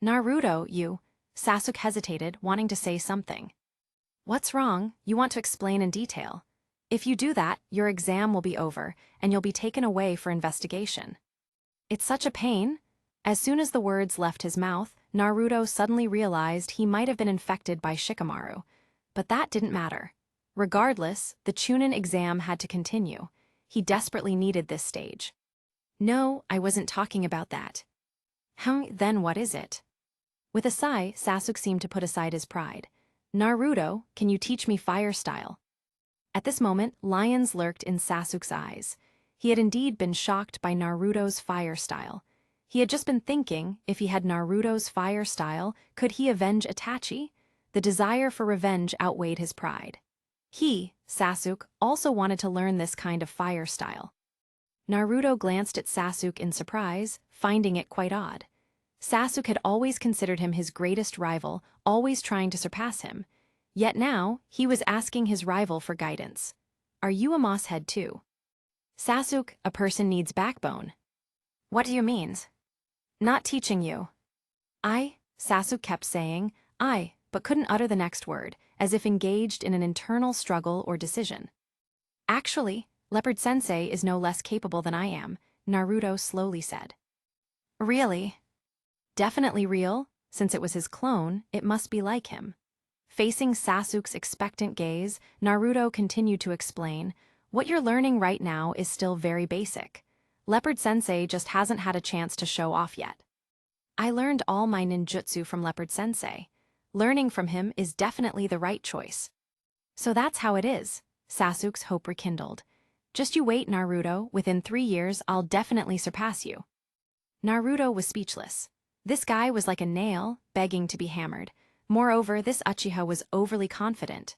Naruto, you. Sasuke hesitated, wanting to say something. What's wrong? You want to explain in detail. If you do that, your exam will be over, and you'll be taken away for investigation. It's such a pain. As soon as the words left his mouth, Naruto suddenly realized he might have been infected by Shikamaru. But that didn't matter. Regardless, the Chunin exam had to continue. He desperately needed this stage. No, I wasn't talking about that. Then what is it? With a sigh, Sasuke seemed to put aside his pride. Naruto, can you teach me fire style? At this moment, lions lurked in Sasuke's eyes. He had indeed been shocked by Naruto's fire style. He had just been thinking, if he had Naruto's fire style, could he avenge Itachi? The desire for revenge outweighed his pride. He, Sasuke, also wanted to learn this kind of fire style. Naruto glanced at Sasuke in surprise, finding it quite odd. Sasuke had always considered him his greatest rival, always trying to surpass him. Yet now, he was asking his rival for guidance. Are you a moss head too? Sasuke, a person needs backbone. What do you mean? Not teaching you. Sasuke kept saying, but couldn't utter the next word, as if engaged in an internal struggle or decision. Actually, Leopard Sensei is no less capable than I am, Naruto slowly said. Really? Definitely real, since it was his clone, it must be like him. Facing Sasuke's expectant gaze, Naruto continued to explain, what you're learning right now is still very basic. Leopard Sensei just hasn't had a chance to show off yet. I learned all my ninjutsu from Leopard Sensei. Learning from him is definitely the right choice. So that's how it is, Sasuke's hope rekindled. Just you wait, Naruto, within 3 years I'll definitely surpass you. Naruto was speechless. This guy was like a nail, begging to be hammered. Moreover, this Uchiha was overly confident.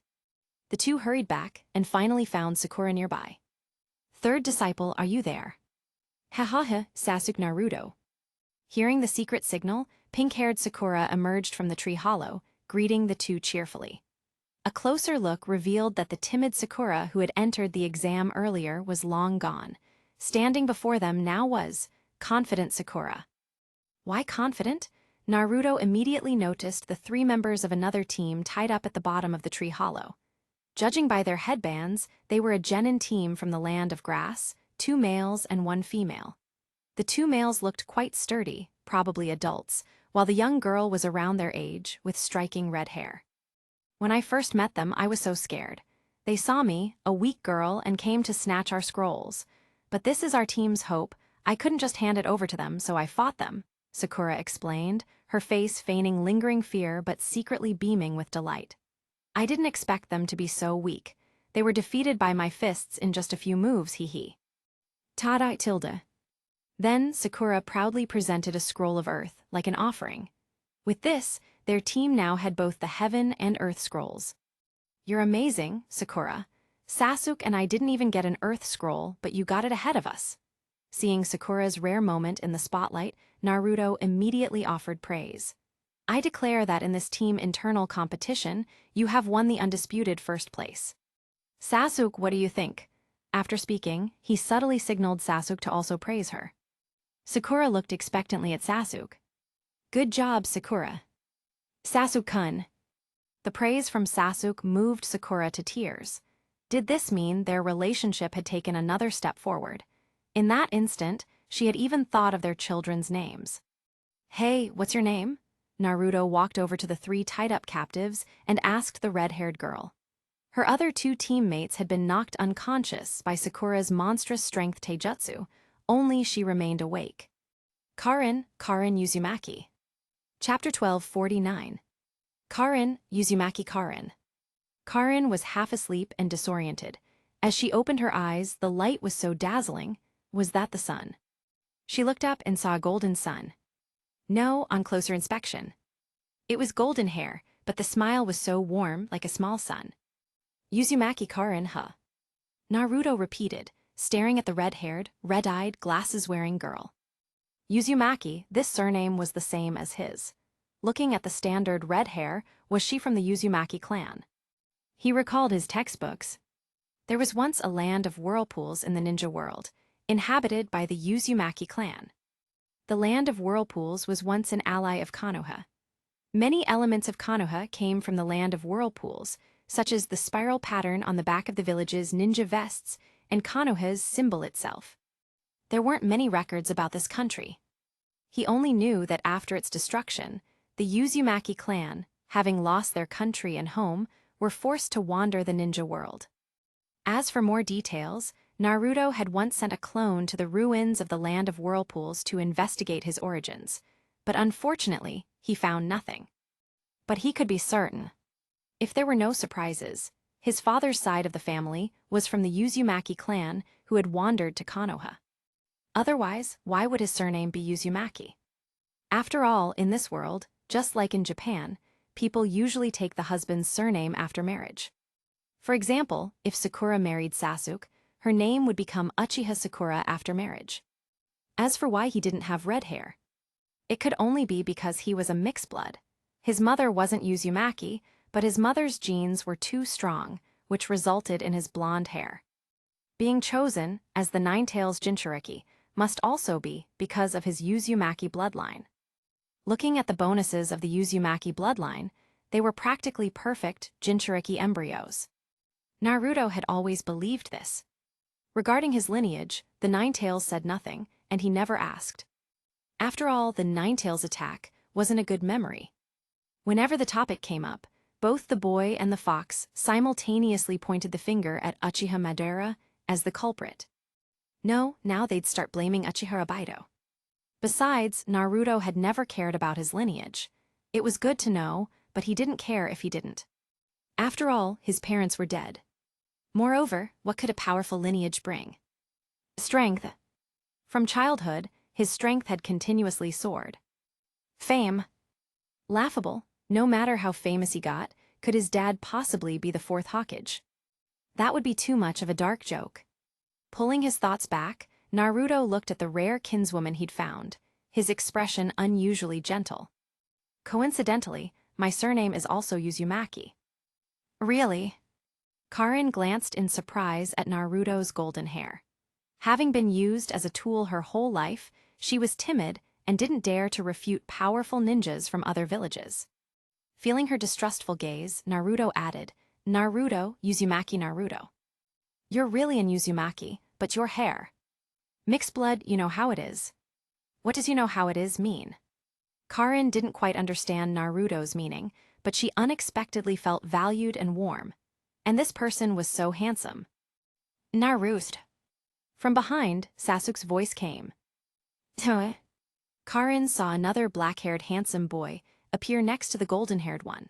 The two hurried back and finally found Sakura nearby. Third disciple, are you there? Hahaha, Sasuke Naruto. Hearing the secret signal, pink-haired Sakura emerged from the tree hollow, greeting the two cheerfully. A closer look revealed that the timid Sakura who had entered the exam earlier was long gone. Standing before them now was confident Sakura. Why confident? Naruto immediately noticed the 3 members of another team tied up at the bottom of the tree hollow. Judging by their headbands, they were a genin team from the land of grass, 2 males and 1 female. The 2 males looked quite sturdy, probably adults, while the young girl was around their age, with striking red hair. When I first met them, I was so scared. They saw me, a weak girl, and came to snatch our scrolls. But this is our team's hope. I couldn't just hand it over to them, so I fought them, Sakura explained, her face feigning lingering fear but secretly beaming with delight. I didn't expect them to be so weak. They were defeated by my fists in just a few moves, hee. Tada tilde. Then Sakura proudly presented a scroll of earth, like an offering. With this, their team now had both the heaven and earth scrolls. You're amazing, Sakura. Sasuke and I didn't even get an earth scroll, but you got it ahead of us. Seeing Sakura's rare moment in the spotlight, Naruto immediately offered praise. I declare that in this team internal competition, you have won the undisputed first place. Sasuke, what do you think? After speaking, he subtly signaled Sasuke to also praise her. Sakura looked expectantly at Sasuke. Good job, Sakura. Sasuke-kun. The praise from Sasuke moved Sakura to tears. Did this mean their relationship had taken another step forward? In that instant, she had even thought of their children's names. Hey, what's your name? Naruto walked over to the 3 tied-up captives and asked the red-haired girl. Her other 2 teammates had been knocked unconscious by Sakura's monstrous strength taijutsu, only she remained awake. Karin Uzumaki. Chapter 12:49. Karin Uzumaki. Karin was half asleep and disoriented. As she opened her eyes, the light was so dazzling. Was that the sun? She looked up and saw a golden sun. No, on closer inspection. It was golden hair, but the smile was so warm, like a small sun. Uzumaki Karin, huh? Naruto repeated, staring at the red-haired, red-eyed, glasses-wearing girl. Uzumaki, this surname was the same as his. Looking at the standard red hair, was she from the Uzumaki clan? He recalled his textbooks. There was once a land of whirlpools in the ninja world, inhabited by the Uzumaki clan. The land of whirlpools was once an ally of Konoha. Many elements of Konoha came from the land of whirlpools, such as the spiral pattern on the back of the village's ninja vests and Konoha's symbol itself. There weren't many records about this country. He only knew that after its destruction, the Uzumaki clan, having lost their country and home, were forced to wander the ninja world. As for more details, Naruto had once sent a clone to the ruins of the land of whirlpools to investigate his origins, but unfortunately, he found nothing. But he could be certain. If there were no surprises, his father's side of the family was from the Uzumaki clan who had wandered to Konoha. Otherwise, why would his surname be Uzumaki? After all, in this world, just like in Japan, people usually take the husband's surname after marriage. For example, if Sakura married Sasuke, her name would become Uchiha Sakura after marriage. As for why he didn't have red hair, it could only be because he was a mixed blood. His mother wasn't Uzumaki, but his mother's genes were too strong, which resulted in his blonde hair. Being chosen as the Nine-Tails Jinchuriki must also be because of his Uzumaki bloodline. Looking at the bonuses of the Uzumaki bloodline, they were practically perfect Jinchuriki embryos. Naruto had always believed this. Regarding his lineage, the Nine-Tails said nothing, and he never asked. After all, the Nine-Tails attack wasn't a good memory. Whenever the topic came up, both the boy and the fox simultaneously pointed the finger at Uchiha Madara as the culprit. No, now they'd start blaming Uchiha Obito. Besides, Naruto had never cared about his lineage. It was good to know, but he didn't care if he didn't. After all, his parents were dead. Moreover, what could a powerful lineage bring? Strength. From childhood, his strength had continuously soared. Fame. Laughable, no matter how famous he got, could his dad possibly be the fourth Hokage? That would be too much of a dark joke. Pulling his thoughts back, Naruto looked at the rare kinswoman he'd found, his expression unusually gentle. Coincidentally, my surname is also Uzumaki. Really? Karin glanced in surprise at Naruto's golden hair. Having been used as a tool her whole life, she was timid and didn't dare to refute powerful ninjas from other villages. Feeling her distrustful gaze, Naruto added, Naruto, Uzumaki Naruto. You're really an Uzumaki, but your hair. Mixed blood, you know how it is. What does you know how it is mean? Karin didn't quite understand Naruto's meaning, but she unexpectedly felt valued and warm. And this person was so handsome. Naruto. From behind, Sasuke's voice came. Karin saw another black-haired handsome boy appear next to the golden-haired one.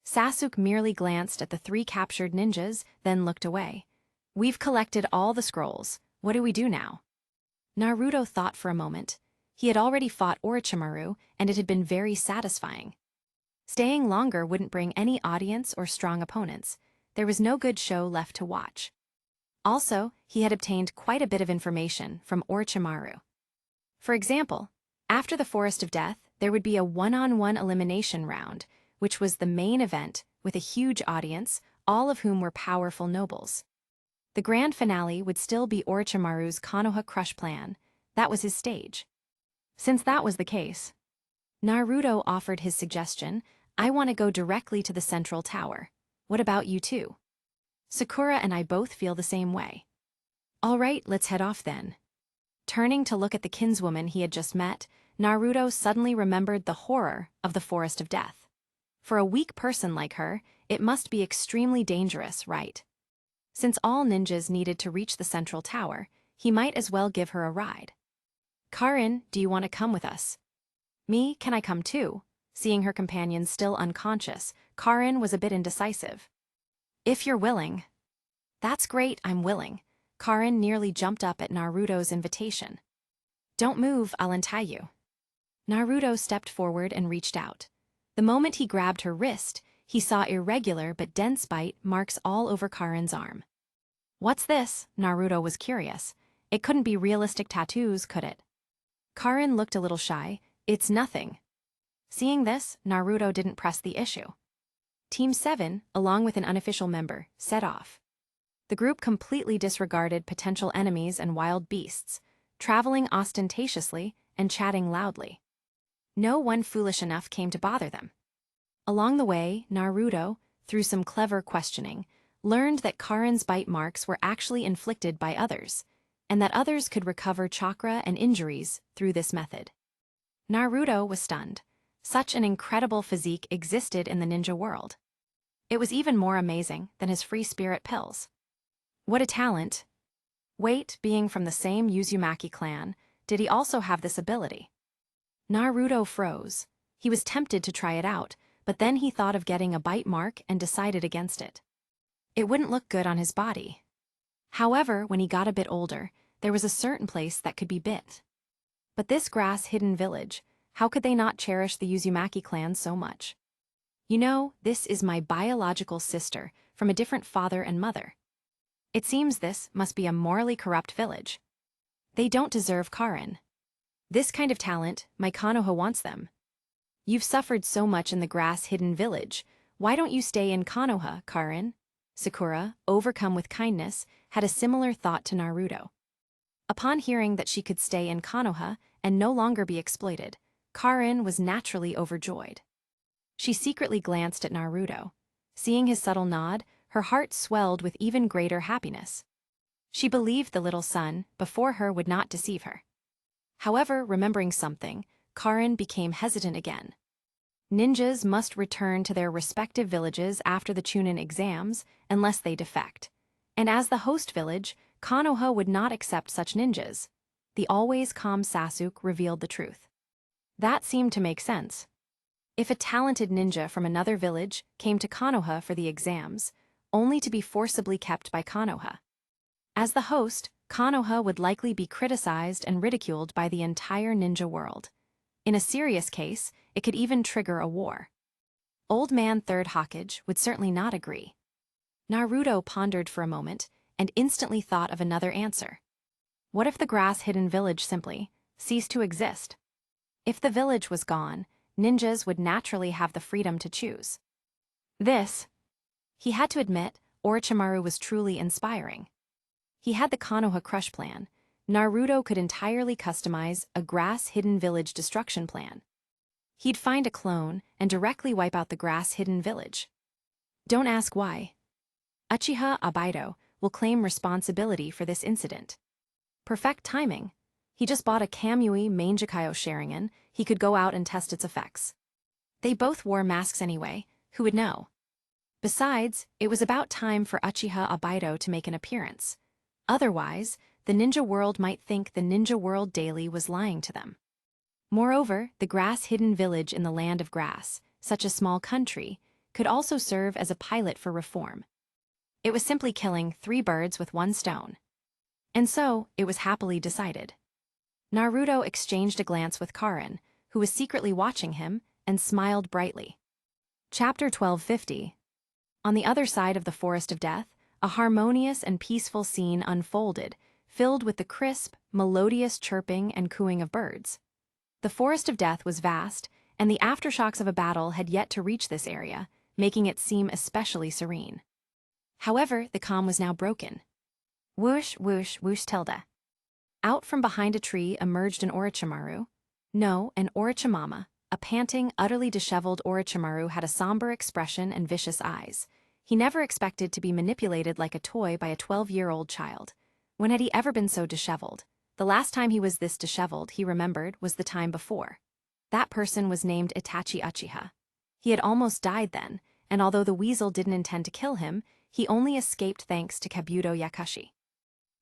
Sasuke merely glanced at the three captured ninjas, then looked away. We've collected all the scrolls. What do we do now? Naruto thought for a moment. He had already fought Orochimaru, and it had been very satisfying. Staying longer wouldn't bring any audience or strong opponents. There was no good show left to watch. Also, he had obtained quite a bit of information from Orochimaru. For example, after the Forest of Death, there would be a one-on-one elimination round, which was the main event with a huge audience, all of whom were powerful nobles. The grand finale would still be Orochimaru's Konoha Crush plan. That was his stage. Since that was the case, Naruto offered his suggestion, I want to go directly to the central tower. What about you two? Sakura and I both feel the same way. All right, let's head off then. Turning to look at the kinswoman he had just met, Naruto suddenly remembered the horror of the Forest of Death. For a weak person like her, it must be extremely dangerous, right? Since all ninjas needed to reach the central tower, he might as well give her a ride. Karin, do you want to come with us? Me, can I come too? Seeing her companion still unconscious, Karin was a bit indecisive. If you're willing. That's great, I'm willing. Karin nearly jumped up at Naruto's invitation. Don't move, I'll untie you. Naruto stepped forward and reached out. The moment he grabbed her wrist, he saw irregular but dense bite marks all over Karin's arm. What's this? Naruto was curious. It couldn't be realistic tattoos, could it? Karin looked a little shy. It's nothing. Seeing this, Naruto didn't press the issue. Team 7, along with an unofficial member, set off. The group completely disregarded potential enemies and wild beasts, traveling ostentatiously and chatting loudly. No one foolish enough came to bother them. Along the way, Naruto, through some clever questioning, learned that Karin's bite marks were actually inflicted by others, and that others could recover chakra and injuries through this method. Naruto was stunned. Such an incredible physique existed in the ninja world. It was even more amazing than his free spirit pills. What a talent! Wait, being from the same Uzumaki clan, did he also have this ability? Naruto froze. He was tempted to try it out, but then he thought of getting a bite mark and decided against it. It wouldn't look good on his body. However, when he got a bit older, there was a certain place that could be bit. But this grass-hidden village, how could they not cherish the Uzumaki clan so much? You know, this is my biological sister from a different father and mother. It seems this must be a morally corrupt village. They don't deserve Karin. This kind of talent, my Konoha wants them. You've suffered so much in the grass-hidden village. Why don't you stay in Konoha, Karin? Sakura, overcome with kindness, had a similar thought to Naruto. Upon hearing that she could stay in Konoha and no longer be exploited, Karin was naturally overjoyed. She secretly glanced at Naruto. Seeing his subtle nod, her heart swelled with even greater happiness. She believed the little son before her would not deceive her. However, remembering something, Karin became hesitant again. Ninjas must return to their respective villages after the Chunin exams unless they defect. And as the host village, Konoha would not accept such ninjas. The always calm Sasuke revealed the truth. That seemed to make sense. If a talented ninja from another village came to Konoha for the exams, only to be forcibly kept by Konoha. As the host, Konoha would likely be criticized and ridiculed by the entire ninja world. In a serious case, it could even trigger a war. Old Man Third Hokage would certainly not agree. Naruto pondered for a moment and instantly thought of another answer. What if the grass-hidden village simply ceased to exist? If the village was gone, ninjas would naturally have the freedom to choose. This, he had to admit, Orochimaru was truly inspiring. He had the Konoha Crush plan. Naruto could entirely customize a grass-hidden village destruction plan. He'd find a clone and directly wipe out the grass-hidden village. Don't ask why. Uchiha Obito will claim responsibility for this incident. Perfect timing. He just bought a Kamui Mangekyo Sharingan. He could go out and test its effects. They both wore masks anyway, who would know? Besides, it was about time for Uchiha Obito to make an appearance. Otherwise, the ninja world might think the Ninja World Daily was lying to them. Moreover, the grass-hidden village in the land of grass, such a small country, could also serve as a pilot for reform. It was simply killing 3 birds with 1 stone. And so, it was happily decided. Naruto exchanged a glance with Karin, who was secretly watching him, and smiled brightly. Chapter 1250. On the other side of the Forest of Death, a harmonious and peaceful scene unfolded, filled with the crisp, melodious chirping and cooing of birds. The Forest of Death was vast, and the aftershocks of a battle had yet to reach this area, making it seem especially serene. However, the calm was now broken. Whoosh, whoosh, whoosh tilde. Out from behind a tree emerged an Orochimaru. No, an Orochimama. A panting, utterly disheveled Orochimaru had a somber expression and vicious eyes. He never expected to be manipulated like a toy by a 12-year-old child. When had he ever been so disheveled? The last time he was this disheveled, he remembered, was the time before. That person was named Itachi Uchiha. He had almost died then, and although the weasel didn't intend to kill him, he only escaped thanks to Kabuto Yakushi.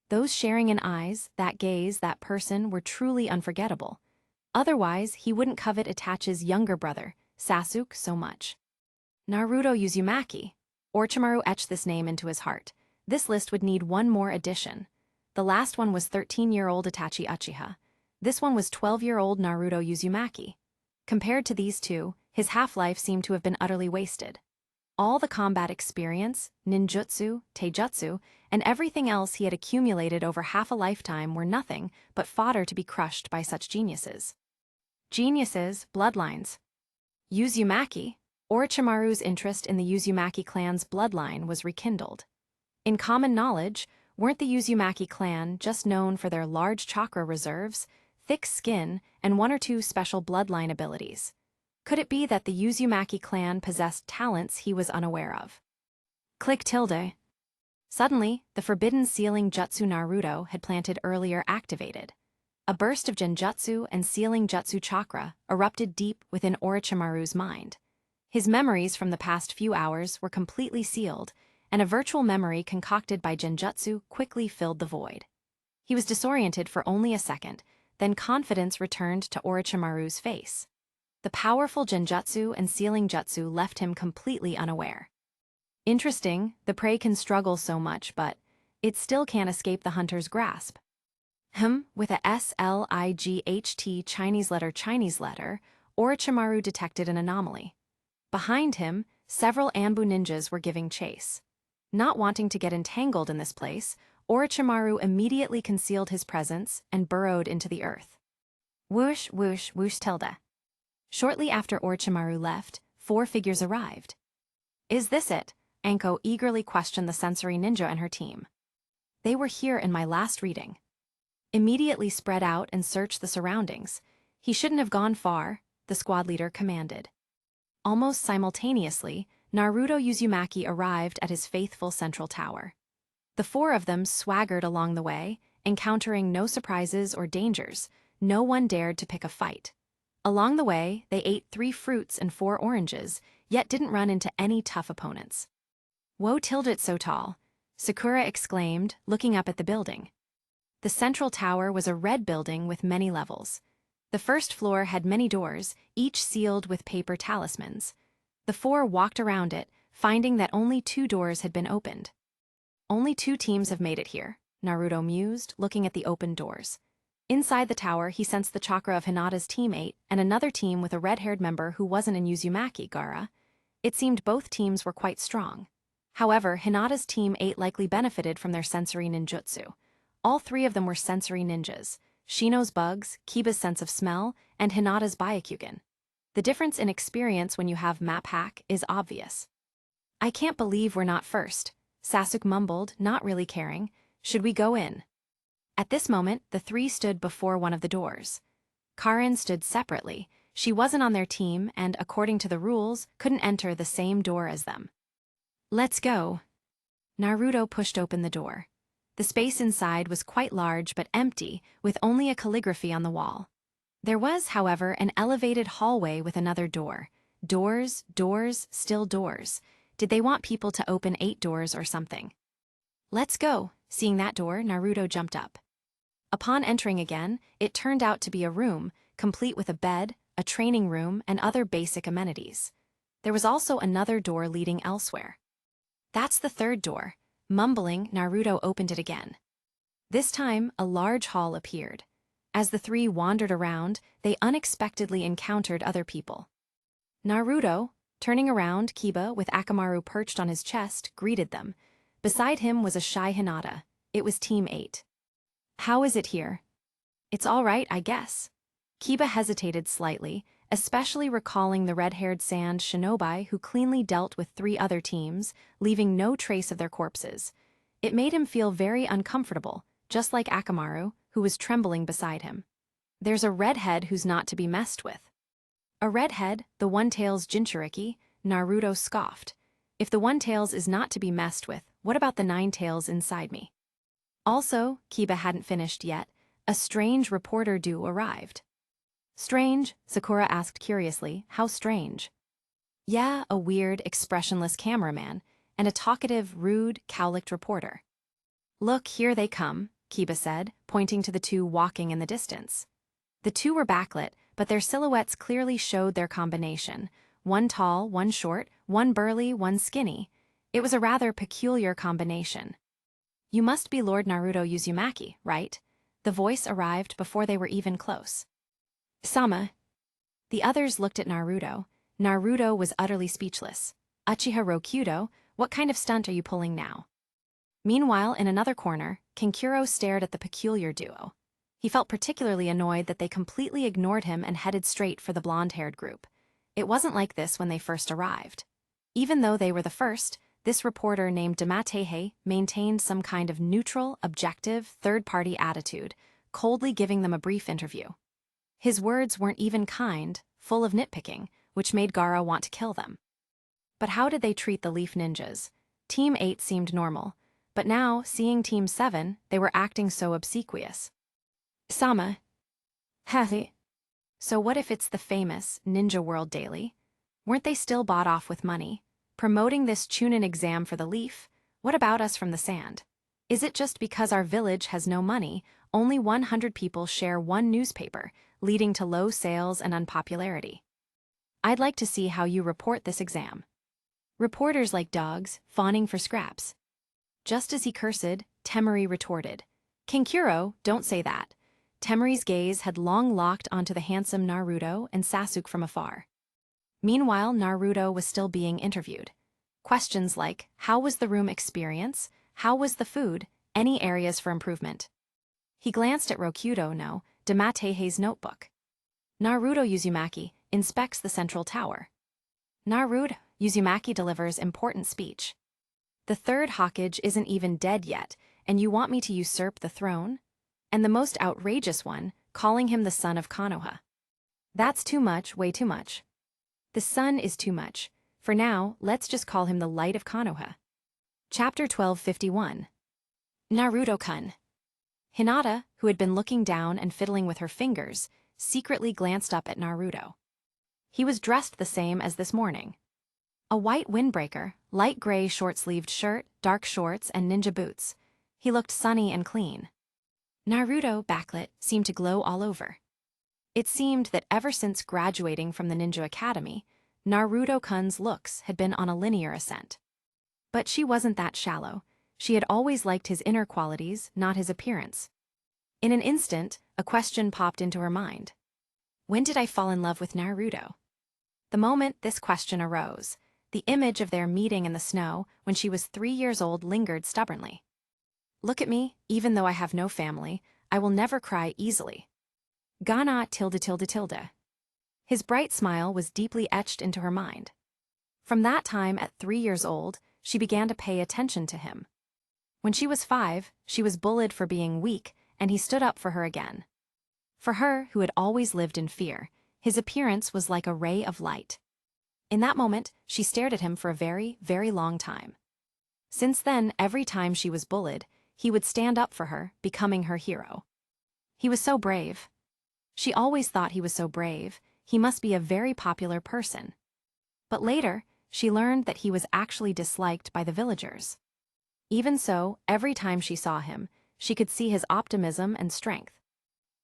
Those Sharingan eyes, that gaze, that person were truly unforgettable. Otherwise, he wouldn't covet Itachi's younger brother, Sasuke, so much. Naruto Uzumaki. Orochimaru etched this name into his heart. This list would need one more addition. The last one was 13-year-old Itachi Uchiha. This one was 12-year-old Naruto Uzumaki. Compared to these two, his half-life seemed to have been utterly wasted. All the combat experience, ninjutsu, taijutsu, and everything else he had accumulated over half a lifetime were nothing but fodder to be crushed by such geniuses. Geniuses, bloodlines. Uzumaki. Orochimaru's interest in the Uzumaki clan's bloodline was rekindled. In common knowledge, weren't the Uzumaki clan just known for their large chakra reserves, thick skin, and 1 or 2 special bloodline abilities? Could it be that the Uzumaki clan possessed talents he was unaware of? Click tilde. Suddenly, the forbidden sealing jutsu Naruto had planted earlier activated. A burst of genjutsu and sealing jutsu chakra erupted deep within Orochimaru's mind. His memories from the past few hours were completely sealed, and a virtual memory concocted by genjutsu quickly filled the void. He was disoriented for only a second, then confidence returned to Orochimaru's face. The powerful genjutsu and sealing jutsu left him completely unaware. Interesting, the prey can struggle so much, but it still can't escape the hunter's grasp. With a SLIGHT Chinese letter, Orochimaru detected an anomaly. Behind him, several Anbu ninjas were giving chase. Not wanting to get entangled in this place, Orochimaru immediately concealed his presence and burrowed into the earth. Whoosh, whoosh, whoosh tilde. Shortly after Orochimaru left, 4 figures arrived. Is this it? Anko eagerly questioned the sensory ninja and her team. They were here in my last reading. Immediately spread out and search the surroundings. He shouldn't have gone far, the squad leader commanded. Almost simultaneously, Naruto Uzumaki arrived at his faithful central tower. The 4 of them swaggered along the way, encountering no surprises or dangers. No one dared to pick a fight. Along the way, they ate 3 fruits and 4 oranges, yet didn't run into any tough opponents. Woe tildet so tall, Sakura exclaimed, looking up at the building. The central tower was a red building with many levels. The first floor had many doors, each sealed with paper talismans. The 4 walked around it, finding that only 2 doors had been opened. Only 2 teams have made it here, Naruto mused, looking at the open doors. Inside the tower, he sensed the chakra of Hinata's teammate and another team with a red-haired member who wasn't in Uzumaki, Gaara. It seemed both teams were quite strong. However, Hinata's team 8 likely benefited from their sensory ninjutsu. All 3 of them were sensory ninjas: Shino's bugs, Kiba's sense of smell, and Hinata's Byakugan. The difference in experience when you have map hack is obvious. I can't believe we're not first, Sasuke mumbled, not really caring. Should we go in? At this moment, the 3 stood before one of the doors. Karin stood separately. She wasn't on their team and, according to the rules, couldn't enter the same door as them. Let's go. Naruto pushed open the door. The space inside was quite large but empty, with only a calligraphy on the wall. There was, however, an elevated hallway with another door. Doors, doors, still doors. Did they want people to open 8 doors or something? Let's go. Seeing that door, Naruto jumped up. Upon entering again, it turned out to be a room, complete with a bed, a training room, and other basic amenities. There was also another door leading elsewhere. That's the 3rd door. Mumbling, Naruto opened it again. This time, a large hall appeared. As the 3 wandered around, they unexpectedly encountered other people. Naruto, turning around, Kiba, with Akamaru perched on his chest, greeted them. Beside him was a shy Hinata. It was Team 8. How is it here? It's all right, I guess. Kiba hesitated slightly, especially recalling the red-haired sand shinobi who cleanly dealt with 3 other teams, leaving no trace of their corpses. It made him feel very uncomfortable, just like Akamaru, who was trembling beside him. There's a redhead who's not to be messed with. A redhead, the One-Tails Jinchuriki, Naruto scoffed. If the One-Tails is not to be messed with, what about the 9 tails inside me? Also, Kiba hadn't finished yet, a strange reporter duo arrived. Strange? Sakura asked curiously. How strange? Yeah, a weird, expressionless cameraman, and a talkative, rude, cowlicked reporter. Look, here they come, Kiba said, pointing to the 2 walking in the distance. The 2 were backlit, but their silhouettes clearly showed their combination. One tall, one short, one burly, one skinny. It was a rather peculiar combination. You must be Lord Naruto Uzumaki, right? The voice arrived before they were even close. Sama. The others looked at Naruto. Naruto was utterly speechless. Uchiha Rokudo, what kind of stunt are you pulling now? Meanwhile, in another corner, Kankuro stared at the peculiar duo. He felt particularly annoyed that they completely ignored him and headed straight for the blonde-haired group. It wasn't like this when they first arrived. Even though they were the first, this reporter named Damatehe maintained some kind of neutral, objective, third-party attitude, coldly giving them a brief interview. His words weren't even kind, full of nitpicking, which made Gaara want to kill them. But how did they treat the Leaf Ninjas? Team 8 seemed normal, but now, seeing Team 7, they were acting so obsequious. Sama. Hathi. So what if it's the famous Ninja World Daily? Weren't they still bought off with money? Promoting this Chunin exam for the Leaf? What about us from the sand? Is it just because our village has no money, only 100 people share one newspaper, leading to low sales and unpopularity? I'd like to see how you report this exam. Reporters like dogs, fawning for scraps. Just as he cursed, Temari retorted. Kankuro, don't say that. Temari's gaze had long locked onto the handsome Naruto and Sasuke from afar. Meanwhile, Naruto was still being interviewed. Questions like, how was the room experience? How was the food? Any areas for improvement? He glanced at Rokudo no Damatehei's notebook. Naruto Uzumaki inspects the central tower. Naruto Uzumaki delivers important speech. The third Hokage isn't even dead yet, and you want me to usurp the throne? And the most outrageous one, calling him the son of Konoha. That's too much, way too much. The son is too much. For now, let's just call him the light of Konoha. Chapter 1251. Naruto-kun. Hinata, who had been looking down and fiddling with her fingers, secretly glanced up at Naruto. He was dressed the same as this morning. A white windbreaker, light gray short-sleeved shirt, dark shorts, and ninja boots. He looked sunny and clean. Naruto, backlit, seemed to glow all over. It seemed that ever since graduating from the ninja academy, Naruto-kun's looks had been on a linear ascent. But she wasn't that shallow. She had always liked his inner qualities, not his appearance. In an instant, a question popped into her mind. When did I fall in love with Naruto? The moment this question arose, the image of their meeting in the snow when she was 3 years old lingered stubbornly. Look at me, even though I have no family, I will never cry easily. Gana tilde. His bright smile was deeply etched into her mind. From that time at 3 years old, she began to pay attention to him. When she was 5, she was bullied for being weak, and he stood up for her again. For her, who had always lived in fear, his appearance was like a ray of light. In that moment, she stared at him for a very, very long time. Since then, every time she was bullied, he would stand up for her, becoming her hero. He was so brave. She always thought he was so brave, he must be a very popular person. But later, she learned that he was actually disliked by the villagers. Even so, every time she saw him, she could see his optimism and strength.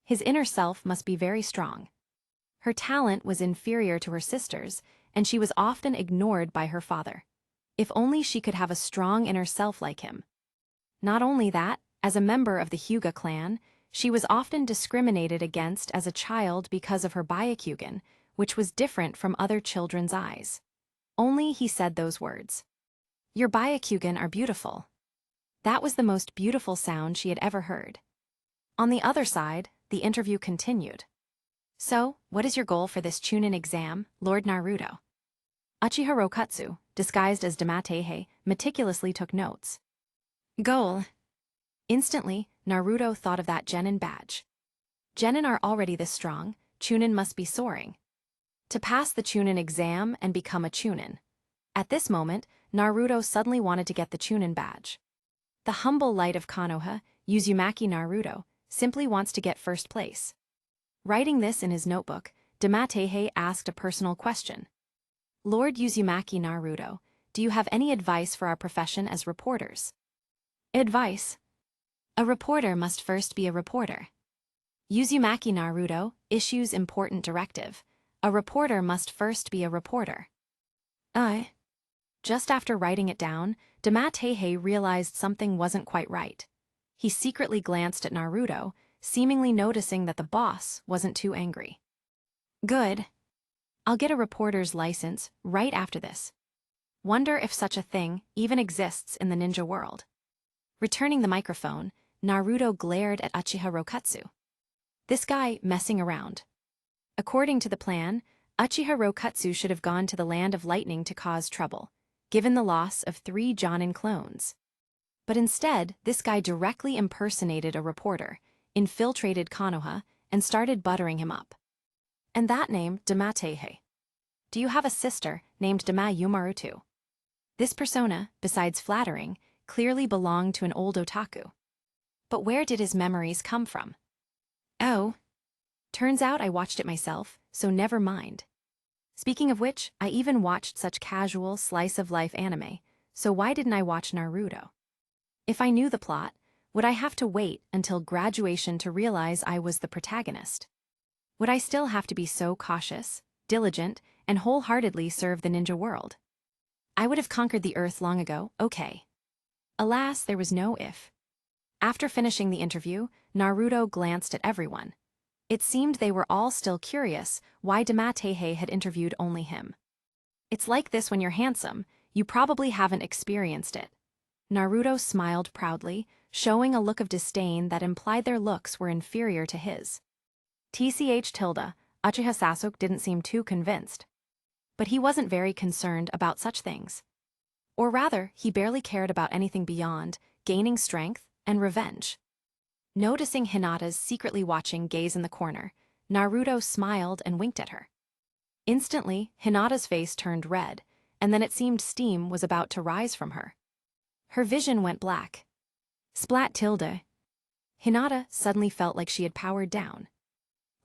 His inner self must be very strong. Her talent was inferior to her sister's, and she was often ignored by her father. If only she could have a strong inner self like him. Not only that, as a member of the Hyuga clan, she was often discriminated against as a child because of her Byakugan, which was different from other children's eyes. Only he said those words. Your Byakugan are beautiful. That was the most beautiful sound she had ever heard. On the other side, the interview continued. So, what is your goal for this Chunin exam, Lord Naruto? Uchiha Rokatsu, disguised as Damatehei, meticulously took notes. Goal. Instantly, Naruto thought of that Genin badge. Genin are already this strong, Chunin must be soaring. To pass the Chunin exam and become a Chunin. At this moment, Naruto suddenly wanted to get the Chunin badge. The humble light of Konoha, Uzumaki Naruto, simply wants to get first place. Writing this in his notebook, Damatehei asked a personal question. Lord Uzumaki Naruto, do you have any advice for our profession as reporters? Advice. A reporter must first be a reporter. Uzumaki Naruto issues important directive. A reporter must first be a reporter. Just after writing it down, Damatehei realized something wasn't quite right. He secretly glanced at Naruto, seemingly noticing that the boss wasn't too angry. Good. I'll get a reporter's license right after this. Wonder if such a thing even exists in the ninja world. Returning the microphone, Naruto glared at Uchiha Rokatsu. This guy messing around. According to the plan, Uchiha Rokatsu should have gone to the Land of Lightning to cause trouble, given the loss of 3 Jonin clones. But instead, this guy directly impersonated a reporter, infiltrated Konoha, and started buttering him up. And that name, Damatehei. Do you have a sister named Dama-Yumaru? This persona, besides flattering, clearly belonged to an old otaku. But where did his memories come from? Oh. Turns out I watched it myself, so never mind. Speaking of which, I even watched such casual slice-of-life anime, so why didn't I watch Naruto? If I knew the plot, would I have to wait until graduation to realize I was the protagonist? Would I still have to be so cautious, diligent, and wholeheartedly serve the ninja world? I would have conquered the earth long ago, okay. Alas, there was no if. After finishing the interview, Naruto glanced at everyone. It seemed they were all still curious why Damatehei had interviewed only him. It's like this when you're handsome, You probably haven't experienced it. Naruto smiled proudly, showing a look of disdain that implied their looks were inferior to his. Uchiha Sasuke didn't seem too convinced. But he wasn't very concerned about such things. Or rather, he barely cared about anything beyond gaining strength and revenge. Noticing Hinata's secretly watching gaze in the corner, Naruto smiled and winked at her. Instantly, Hinata's face turned red, and then it seemed steam was about to rise from her. Her vision went black. Splat tilde. Hinata suddenly felt like she had powered down.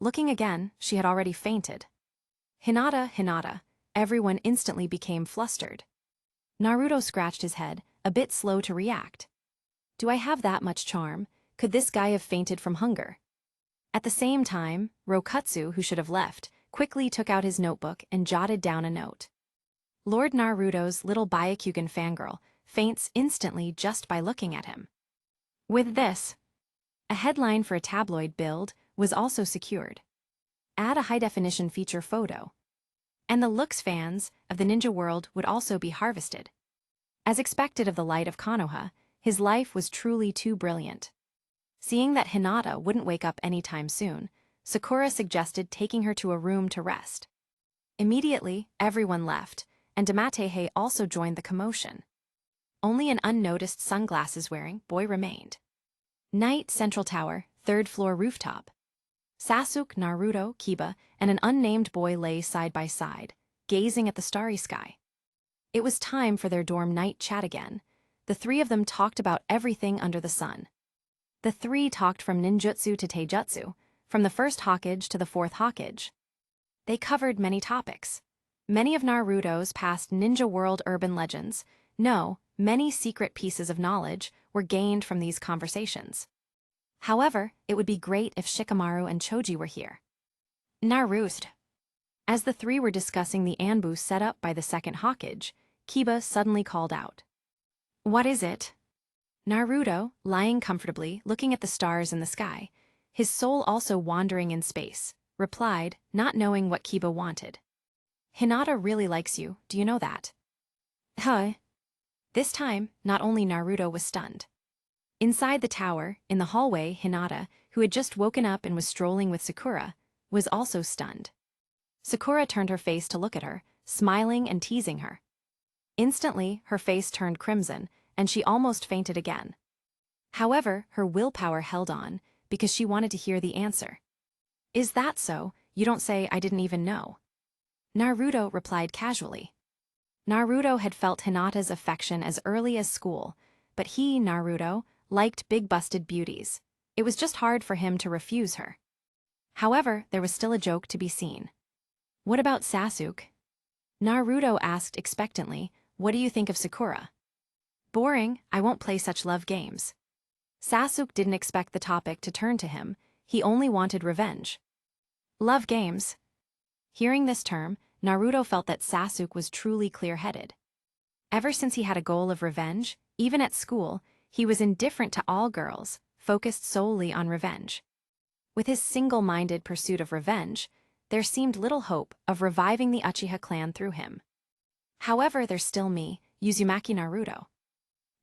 Looking again, she had already fainted. Hinata, everyone instantly became flustered. Naruto scratched his head, a bit slow to react. Do I have that much charm? Could this guy have fainted from hunger? At the same time, Rokutsu, who should have left, quickly took out his notebook and jotted down a note. Lord Naruto's little Byakugan fangirl faints instantly just by looking at him. With this, a headline for a tabloid build was also secured. Add a high-definition feature photo. And the looks fans of the ninja world would also be harvested. As expected of the light of Konoha, his life was truly too brilliant. Seeing that Hinata wouldn't wake up anytime soon, Sakura suggested taking her to a room to rest. Immediately, everyone left, and Damatehe also joined the commotion. Only an unnoticed sunglasses-wearing boy remained. Night, Central Tower, 3rd floor rooftop. Sasuke, Naruto, Kiba, and an unnamed boy lay side by side, gazing at the starry sky. It was time for their dorm night chat again. The three of them talked about everything under the sun. The three talked from ninjutsu to taijutsu, from the 1st Hokage to the 4th Hokage. They covered many topics. Many of Naruto's past ninja world urban legends, many secret pieces of knowledge were gained from these conversations. However, it would be great if Shikamaru and Choji were here. Naruto. As the three were discussing the ambush set up by the 2nd Hokage, Kiba suddenly called out. What is it? Naruto, lying comfortably, looking at the stars in the sky, his soul also wandering in space, replied, not knowing what Kiba wanted. Hinata really likes you, do you know that? Huh? This time, not only Naruto was stunned. Inside the tower, in the hallway, Hinata, who had just woken up and was strolling with Sakura, was also stunned. Sakura turned her face to look at her, smiling and teasing her. Instantly, her face turned crimson, and she almost fainted again. However, her willpower held on, because she wanted to hear the answer. Is that so? You don't say I didn't even know. Naruto replied casually. Naruto had felt Hinata's affection as early as school, but he, Naruto, liked big-busted beauties. It was just hard for him to refuse her. However, there was still a joke to be seen. What about Sasuke? Naruto asked expectantly, what do you think of Sakura? Boring, I won't play such love games. Sasuke didn't expect the topic to turn to him, he only wanted revenge. Love games. Hearing this term, Naruto felt that Sasuke was truly clear-headed. Ever since he had a goal of revenge, even at school, he was indifferent to all girls, focused solely on revenge. With his single-minded pursuit of revenge, there seemed little hope of reviving the Uchiha clan through him. However, there's still me, Uzumaki Naruto.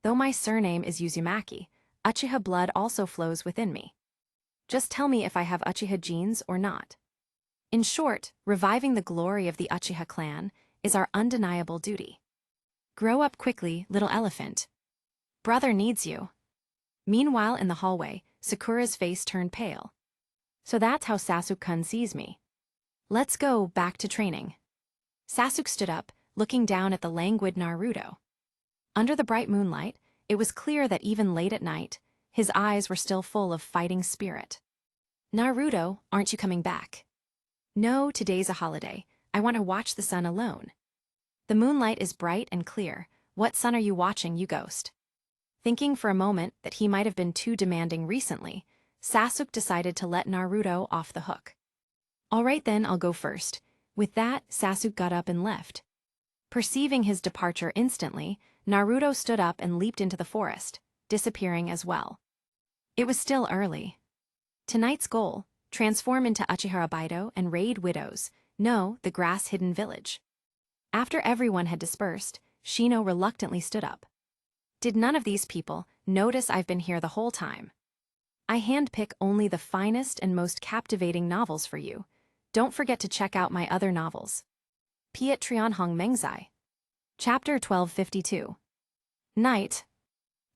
Though my surname is Uzumaki, Uchiha blood also flows within me. Just tell me if I have Uchiha genes or not. In short, reviving the glory of the Uchiha clan is our undeniable duty. Grow up quickly, little elephant. Brother needs you. Meanwhile, in the hallway, Sakura's face turned pale. So that's how Sasuke-kun sees me. Let's go back to training. Sasuke stood up, looking down at the languid Naruto. Under the bright moonlight, it was clear that even late at night, his eyes were still full of fighting spirit. Naruto, aren't you coming back? No, today's a holiday. I want to watch the sun alone. The moonlight is bright and clear. What sun are you watching, you ghost? Thinking for a moment that he might have been too demanding recently, Sasuke decided to let Naruto off the hook. All right then, I'll go first. With that, Sasuke got up and left. Perceiving his departure instantly, Naruto stood up and leaped into the forest, disappearing as well. It was still early. Tonight's goal, transform into Uchiha Obaido and raid widows, the grass-hidden village. After everyone had dispersed, Shino reluctantly stood up. Did none of these people notice I've been here the whole time? I handpick only the finest and most captivating novels for you. Don't forget to check out my other novels. Piet Trion Hong Mengzai. Chapter 1252. Night.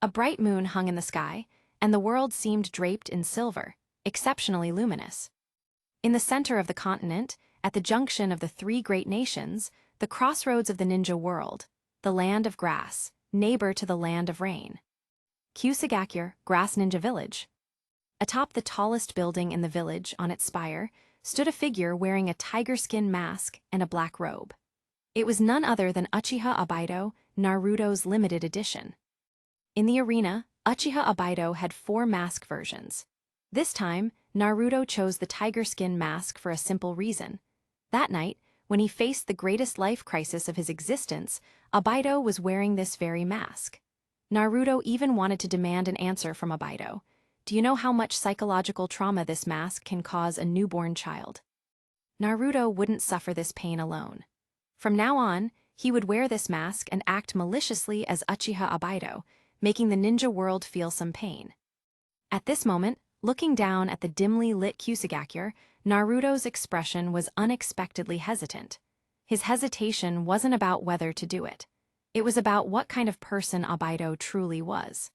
A bright moon hung in the sky, and the world seemed draped in silver, exceptionally luminous. In the center of the continent, at the junction of the three great nations, the crossroads of the ninja world, the land of grass, neighbor to the land of rain. Tgthegood, Grass Ninja Village. Atop the tallest building in the village, on its spire, stood a figure wearing a tiger skin mask and a black robe. It was none other than Uchiha Obaido, Naruto's limited edition. In the arena, Uchiha Obaido had 4 mask versions. This time, Naruto chose the tiger skin mask for a simple reason. That night, when he faced the greatest life crisis of his existence, Obaido was wearing this very mask. Naruto even wanted to demand an answer from Obaido. Do you know how much psychological trauma this mask can cause a newborn child? Naruto wouldn't suffer this pain alone. From now on, he would wear this mask and act maliciously as Uchiha Obaido, making the ninja world feel some pain. At this moment, looking down at the dimly lit Tgthegood, Naruto's expression was unexpectedly hesitant. His hesitation wasn't about whether to do it. It was about what kind of person Obaido truly was.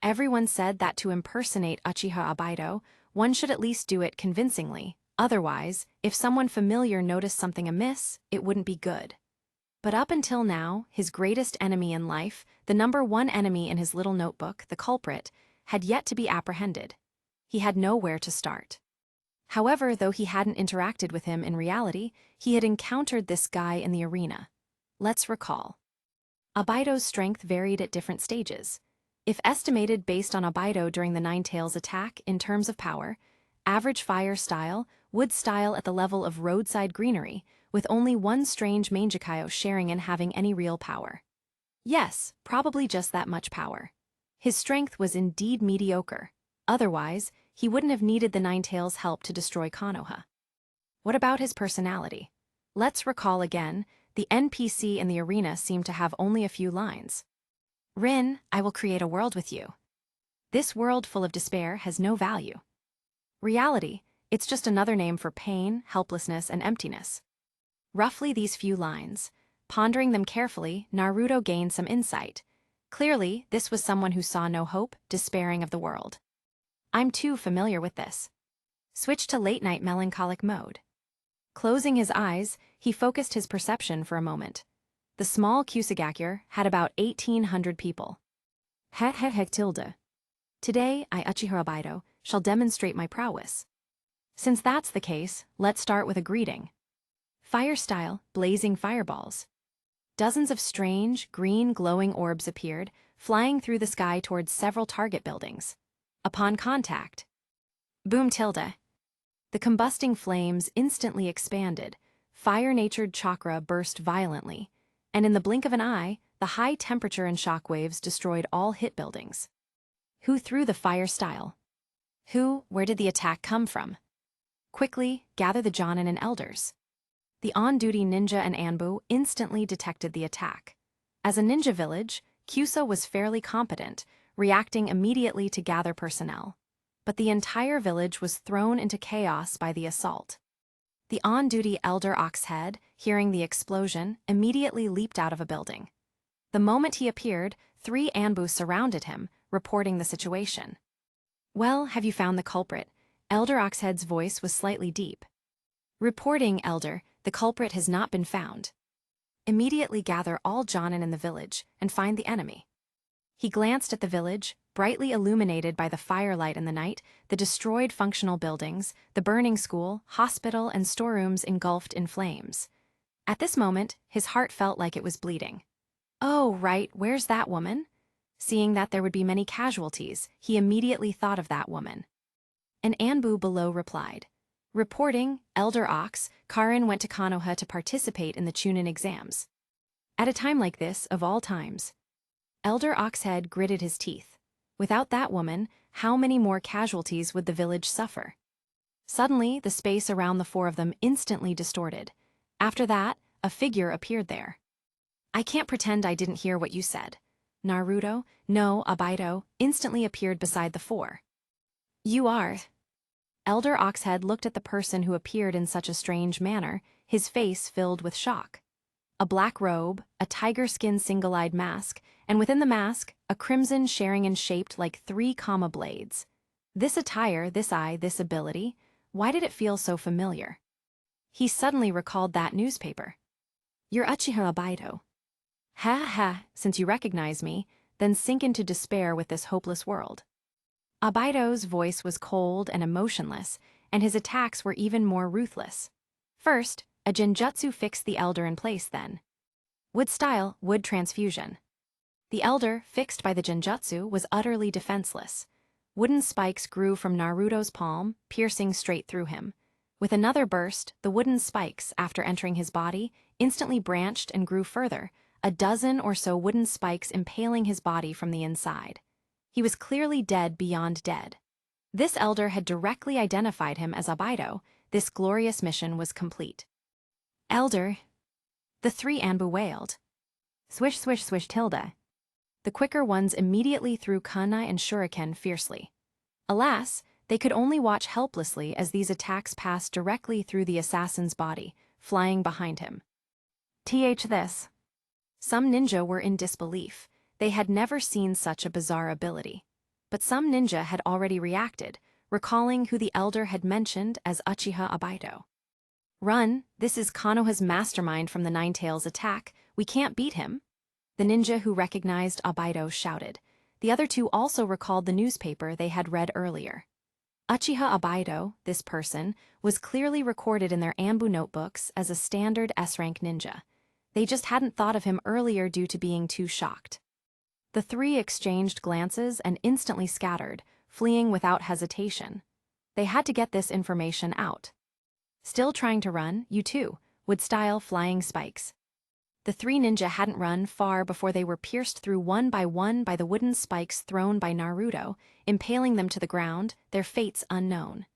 Everyone said that to impersonate Uchiha Obaido, one should at least do it convincingly. Otherwise, if someone familiar noticed something amiss, it wouldn't be good. But up until now, his greatest enemy in life, the #1 enemy in his little notebook, the culprit, had yet to be apprehended. He had nowhere to start. However, though he hadn't interacted with him in reality, he had encountered this guy in the arena. Let's recall. Obaido's strength varied at different stages. If estimated based on Obaido during the Nine Tails attack in terms of power, average fire style, wood style at the level of roadside greenery, with only one strange Mangekyo sharing in having any real power. Yes, probably just that much power. His strength was indeed mediocre. Otherwise, he wouldn't have needed the Nine Tails' help to destroy Konoha. What about his personality? Let's recall again, the NPC in the arena seemed to have only a few lines. Rin, I will create a world with you. This world full of despair has no value. Reality, it's just another name for pain, helplessness, and emptiness. Roughly these few lines. Pondering them carefully, Naruto gained some insight. Clearly, this was someone who saw no hope, despairing of the world. I'm too familiar with this. Switch to late-night melancholic mode. Closing his eyes, he focused his perception for a moment. The small Tgthegood had about 1,800 people. Tilde. Today, I, Uchiha Obaido, shall demonstrate my prowess. Since that's the case, let's start with a greeting. Fire style, blazing fireballs. Dozens of strange, green glowing orbs appeared, flying through the sky towards several target buildings. Upon contact. Boom tilde. The combusting flames instantly expanded, fire-natured chakra burst violently, and in the blink of an eye, the high temperature and shockwaves destroyed all hit buildings. Who threw the fire style? Where did the attack come from? Quickly, gather the Jonin and elders. The on-duty ninja and Anbu instantly detected the attack. As a ninja village, Kyuso was fairly competent, reacting immediately to gather personnel. But the entire village was thrown into chaos by the assault. The on-duty elder Oxhead, hearing the explosion, immediately leaped out of a building. The moment he appeared, 3 Anbu surrounded him, reporting the situation. Well, have you found the culprit? Elder Oxhead's voice was slightly deep. Reporting, Elder, the culprit has not been found. Immediately gather all Jonin in the village and find the enemy. He glanced at the village, brightly illuminated by the firelight in the night, the destroyed functional buildings, the burning school, hospital, and storerooms engulfed in flames. At this moment, his heart felt like it was bleeding. Oh, right, where's that woman? Seeing that there would be many casualties, he immediately thought of that woman. An Anbu below replied. Reporting, Elder Ox, Karin went to Konoha to participate in the Chunin exams. At a time like this, of all times, Elder Oxhead gritted his teeth. Without that woman, how many more casualties would the village suffer? Suddenly, the space around the 4 of them instantly distorted. After that, a figure appeared there. I can't pretend I didn't hear what you said. Naruto, no, Abido, instantly appeared beside the four. You are. Elder Oxhead looked at the person who appeared in such a strange manner, his face filled with shock. A black robe, a tiger-skin single-eyed mask, and within the mask, a crimson Sharingan shaped like 3 comma blades. This attire, this eye, this ability, why did it feel so familiar? He suddenly recalled that newspaper. You're Uchiha Abido. Ha ha, since you recognize me, then sink into despair with this hopeless world. Abido's voice was cold and emotionless, and his attacks were even more ruthless. First, a genjutsu fixed the elder in place then. Wood style, wood transfusion. The elder, fixed by the genjutsu, was utterly defenseless. Wooden spikes grew from Naruto's palm, piercing straight through him. With another burst, the wooden spikes, after entering his body, instantly branched and grew further, a dozen or so wooden spikes impaling his body from the inside. He was clearly dead beyond dead. This elder had directly identified him as Abido. This glorious mission was complete. Elder. The 3 Anbu wailed. Swish, swish, swish, tilde. The quicker ones immediately threw kunai and shuriken fiercely. Alas, they could only watch helplessly as these attacks passed directly through the assassin's body, flying behind him. This. Some ninja were in disbelief. They had never seen such a bizarre ability. But some ninja had already reacted, recalling who the elder had mentioned as Uchiha Abido. Run, this is Konoha's mastermind from the Nine-Tails attack. We can't beat him. The ninja who recognized Abido shouted. The other 2 also recalled the newspaper they had read earlier. Uchiha Abido, this person, was clearly recorded in their Anbu notebooks as a standard S-rank ninja. They just hadn't thought of him earlier due to being too shocked. The 3 exchanged glances and instantly scattered, fleeing without hesitation. They had to get this information out. Still trying to run, you too, would style flying spikes. The 3 ninja hadn't run far before they were pierced through one by the wooden spikes thrown by Naruto, impaling them to the ground, their fates unknown.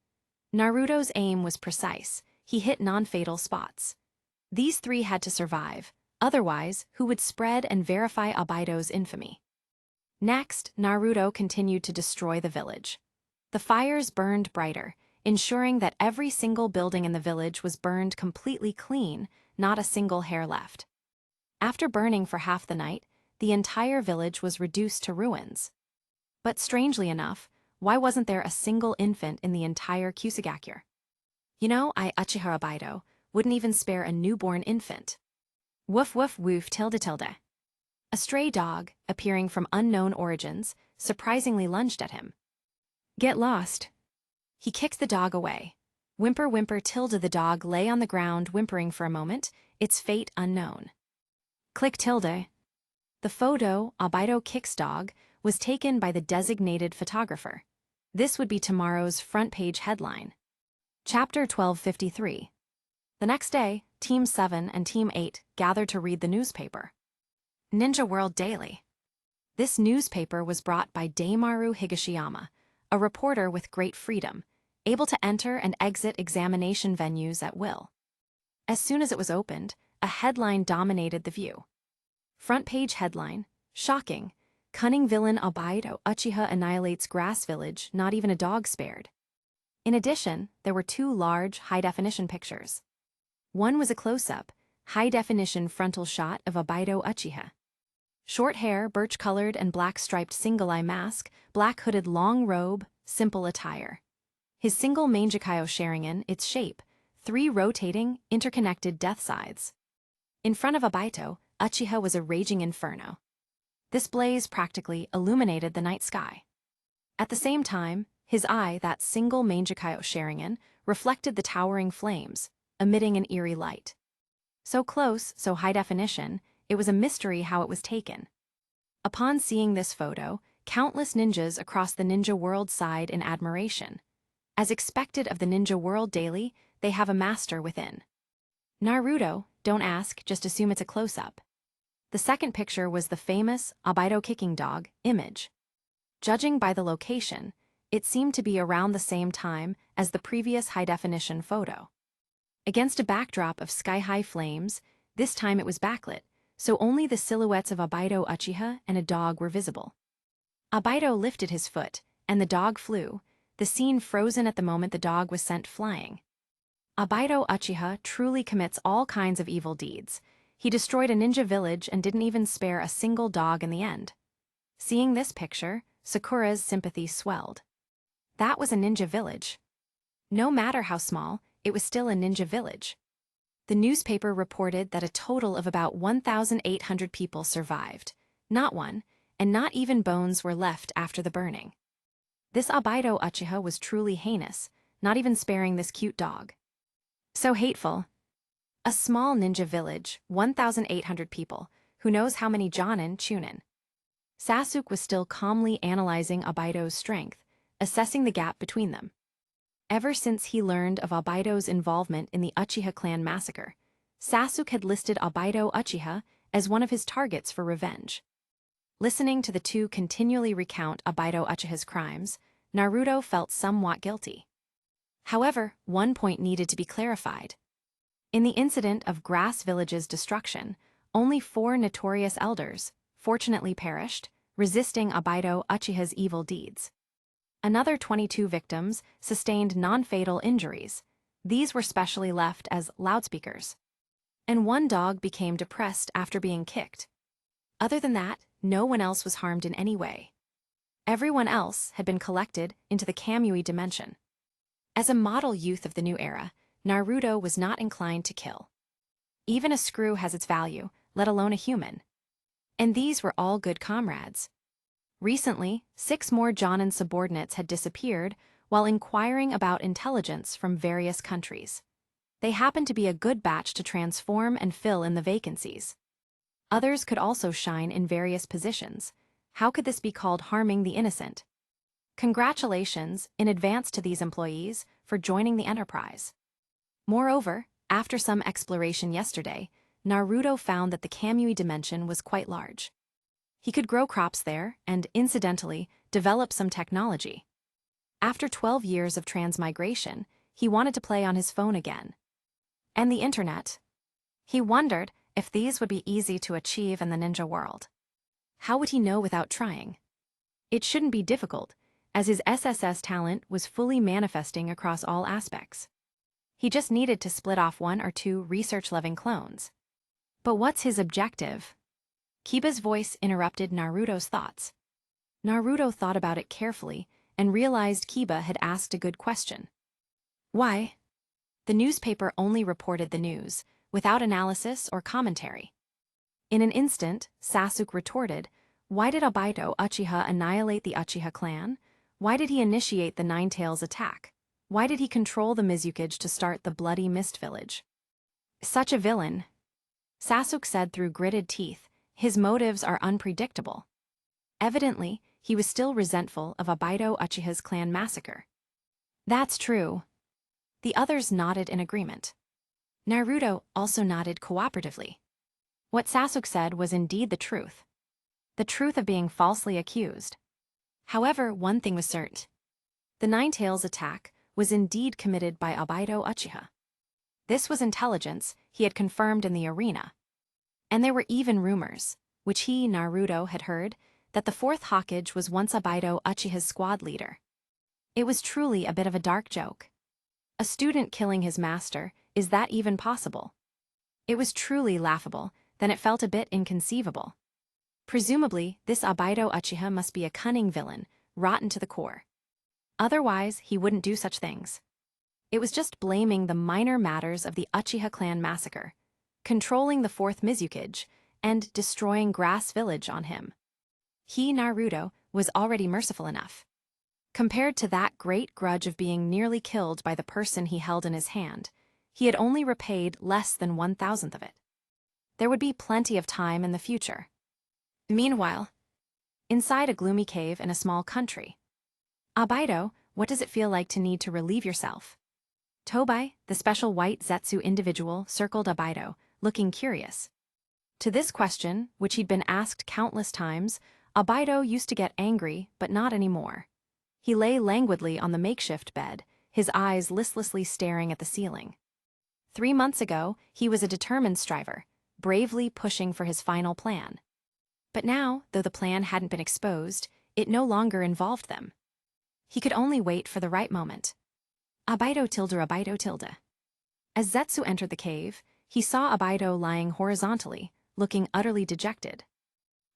Naruto's aim was precise. He hit non-fatal spots. These 3 had to survive, otherwise, who would spread and verify Abido's infamy? Next, Naruto continued to destroy the village. The fires burned brighter, ensuring that every single building in the village was burned completely clean, not a single hair left. After burning for half the night, the entire village was reduced to ruins. But strangely enough, why wasn't there a single infant in the entire Kusagakure? You know, Uchiha Abido wouldn't even spare a newborn infant. Woof woof woof tilde tilde. A stray dog, appearing from unknown origins, surprisingly lunged at him. Get lost. He kicked the dog away. Whimper whimper tilde. The dog lay on the ground whimpering for a moment, its fate unknown. Click tilde. The photo, Abido kicks dog, was taken by the designated photographer. This would be tomorrow's front page headline. Chapter 1253. The next day, Team 7 and Team 8 gathered to read the newspaper. Ninja World Daily. This newspaper was brought by Daimaru Higashiyama, a reporter with great freedom, able to enter and exit examination venues at will. As soon as it was opened, a headline dominated the view. Front page headline, shocking, cunning villain Abido Uchiha annihilates grass village, not even a dog spared. In addition, there were 2 large, high-definition pictures. One was a close-up, high-definition frontal shot of Abido Uchiha. Short hair, birch-colored and black-striped single-eye mask, black-hooded long robe, simple attire. His single Mangekyo Sharingan, its shape, 3 rotating, interconnected death scythes. In front of Abido, Uchiha was a raging inferno. This blaze practically illuminated the night sky. At the same time, his eye, that single Mangekyo Sharingan, reflected the towering flames, emitting an eerie light. So close, so high definition, it was a mystery how it was taken. Upon seeing this photo, countless ninjas across the ninja world sighed in admiration. As expected of the Ninja World Daily, they have a master within. Naruto, don't ask, just assume it's a close-up. The second picture was the famous Abido kicking dog image. Judging by the location, it seemed to be around the same time as the previous high-definition photo. Against a backdrop of sky-high flames, this time it was backlit, so only the silhouettes of Obaido Uchiha and a dog were visible. Obaido lifted his foot, and the dog flew, the scene frozen at the moment the dog was sent flying. Obaido Uchiha truly commits all kinds of evil deeds. He destroyed a ninja village and didn't even spare a single dog in the end. Seeing this picture, Sakura's sympathy swelled. That was a ninja village. No matter how small, it was still a ninja village. The newspaper reported that a total of about 1,800 people survived. Not one, and not even bones were left after the burning. This Obaido Uchiha was truly heinous, not even sparing this cute dog. So hateful. A small ninja village, 1,800 people, who knows how many Chunin. Sasuke was still calmly analyzing Obaido's strength, assessing the gap between them. Ever since he learned of Obaido's involvement in the Uchiha clan massacre, Sasuke had listed Obaido Uchiha as one of his targets for revenge. Listening to the two continually recount Obaido Uchiha's crimes, Naruto felt somewhat guilty. However, one point needed to be clarified. In the incident of Grass Village's destruction, only 4 notorious elders, fortunately perished, resisting Obaido Uchiha's evil deeds. Another 22 victims sustained non-fatal injuries. These were specially left as loudspeakers. And one dog became depressed after being kicked. Other than that, no one else was harmed in any way. Everyone else had been collected into the Kamui dimension. As a model youth of the new era, Naruto was not inclined to kill. Even a screw has its value, let alone a human. And these were all good comrades. Recently, 6 more Jonin subordinates had disappeared while inquiring about intelligence from various countries. They happened to be a good batch to transform and fill in the vacancies. Others could also shine in various positions. How could this be called harming the innocent? Congratulations in advance to these employees for joining the enterprise. Moreover, after some exploration yesterday, Naruto found that the Kamui dimension was quite large. He could grow crops there and, incidentally, develop some technology. After 12 years of transmigration, he wanted to play on his phone again. And the internet. He wondered if these would be easy to achieve in the ninja world. How would he know without trying? It shouldn't be difficult, as his SSS talent was fully manifesting across all aspects. He just needed to split off 1 or 2 research-loving clones. But what's his objective? Kiba's voice interrupted Naruto's thoughts. Naruto thought about it carefully and realized Kiba had asked a good question. Why? The newspaper only reported the news, without analysis or commentary. In an instant, Sasuke retorted, why did Obaido Uchiha annihilate the Uchiha clan? Why did he initiate the Nine-Tails attack? Why did he control the Mizukage to start the Bloody Mist Village? Such a villain. Sasuke said through gritted teeth, his motives are unpredictable. Evidently, he was still resentful of Obaido Uchiha's clan massacre. That's true. The others nodded in agreement. Naruto also nodded cooperatively. What Sasuke said was indeed the truth. The truth of being falsely accused. However, one thing was certain. The Nine-Tails attack was indeed committed by Obaido Uchiha. This was intelligence he had confirmed in the arena. And there were even rumors, which he, Naruto, had heard, that the 4th Hokage was once Obaido Uchiha's squad leader. It was truly a bit of a dark joke. A student killing his master, is that even possible? It was truly laughable, then it felt a bit inconceivable. Presumably, this Obaido Uchiha must be a cunning villain, rotten to the core. Otherwise, he wouldn't do such things. It was just blaming the minor matters of the Uchiha clan massacre, controlling the 4th Mizukage, and destroying Grass Village on him. He, Naruto, was already merciful enough. Compared to that great grudge of being nearly killed by the person he held in his hand, he had only repaid less than 1,000th of it. There would be plenty of time in the future. Meanwhile, inside a gloomy cave in a small country. Obaido, what does it feel like to need to relieve yourself? Tobai, the special white Zetsu individual, circled Obaido, looking curious. To this question, which he'd been asked countless times, Obaido used to get angry, but not anymore. He lay languidly on the makeshift bed, his eyes listlessly staring at the ceiling. 3 months ago, he was a determined striver, bravely pushing for his final plan. But now, though the plan hadn't been exposed, it no longer involved them. He could only wait for the right moment. Abido tilde Abido tilde. As Zetsu entered the cave, he saw Abido lying horizontally, looking utterly dejected.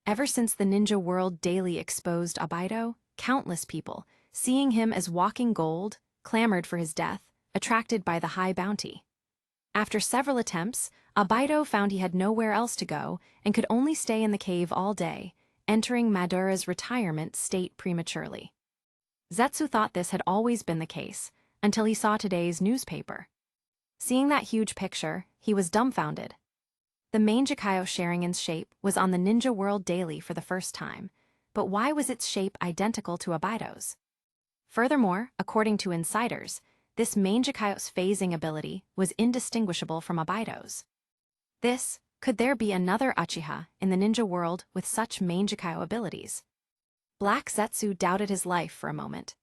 Ever since the ninja world daily exposed Abido, countless people, seeing him as walking gold, clamored for his death, attracted by the high bounty. After several attempts, Abido found he had nowhere else to go and could only stay in the cave all day, entering Madara's retirement state prematurely. Zetsu thought this had always been the case, until he saw today's newspaper. Seeing that huge picture, he was dumbfounded. The Mangekyo Sharingan's shape was on the Ninja World Daily for the first time, but why was its shape identical to Abido's? Furthermore, according to insiders, this Mangekyo's phasing ability was indistinguishable from Abido's. Could there be another Uchiha in the ninja world with such Mangekyo abilities? Black Zetsu doubted his life for a moment.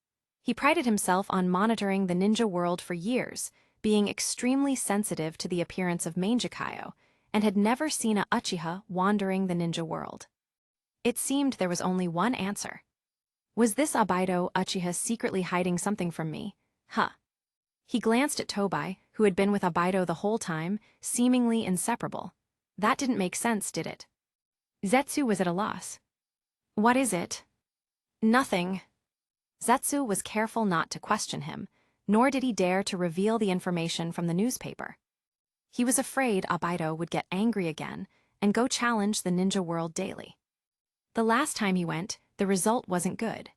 He prided himself on monitoring the ninja world for years, being extremely sensitive to the appearance of Mangekyo, and had never seen a Uchiha wandering the ninja world. It seemed there was only one answer. Was this Abido Uchiha secretly hiding something from me? He glanced at Tobai, who had been with Abido the whole time, seemingly inseparable. That didn't make sense, did it? Zetsu was at a loss. What is it? Nothing. Zetsu was careful not to question him, nor did he dare to reveal the information from the newspaper. He was afraid Abido would get angry again and go challenge the Ninja World Daily. The last time he went, the result wasn't good.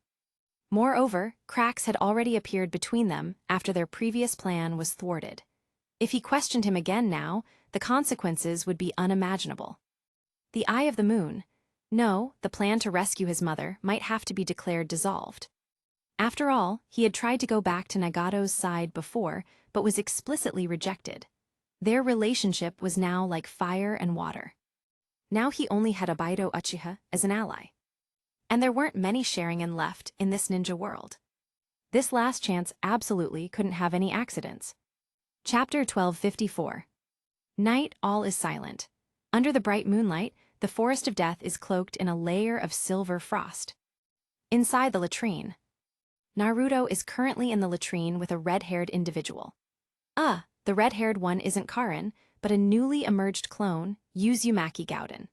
Moreover, cracks had already appeared between them after their previous plan was thwarted. If he questioned him again now, the consequences would be unimaginable. The Eye of the Moon. No, the plan to rescue his mother might have to be declared dissolved. After all, he had tried to go back to Nagato's side before, but was explicitly rejected. Their relationship was now like fire and water. Now he only had Abido Uchiha as an ally. And there weren't many Sharingan left in this ninja world. This last chance absolutely couldn't have any accidents. Chapter 1254. Night, all is silent. Under the bright moonlight, the forest of death is cloaked in a layer of silver frost. Inside the latrine. Naruto is currently in the latrine with a red-haired individual. The red-haired one isn't Karin, but a newly emerged clone, Uzumaki Gauden.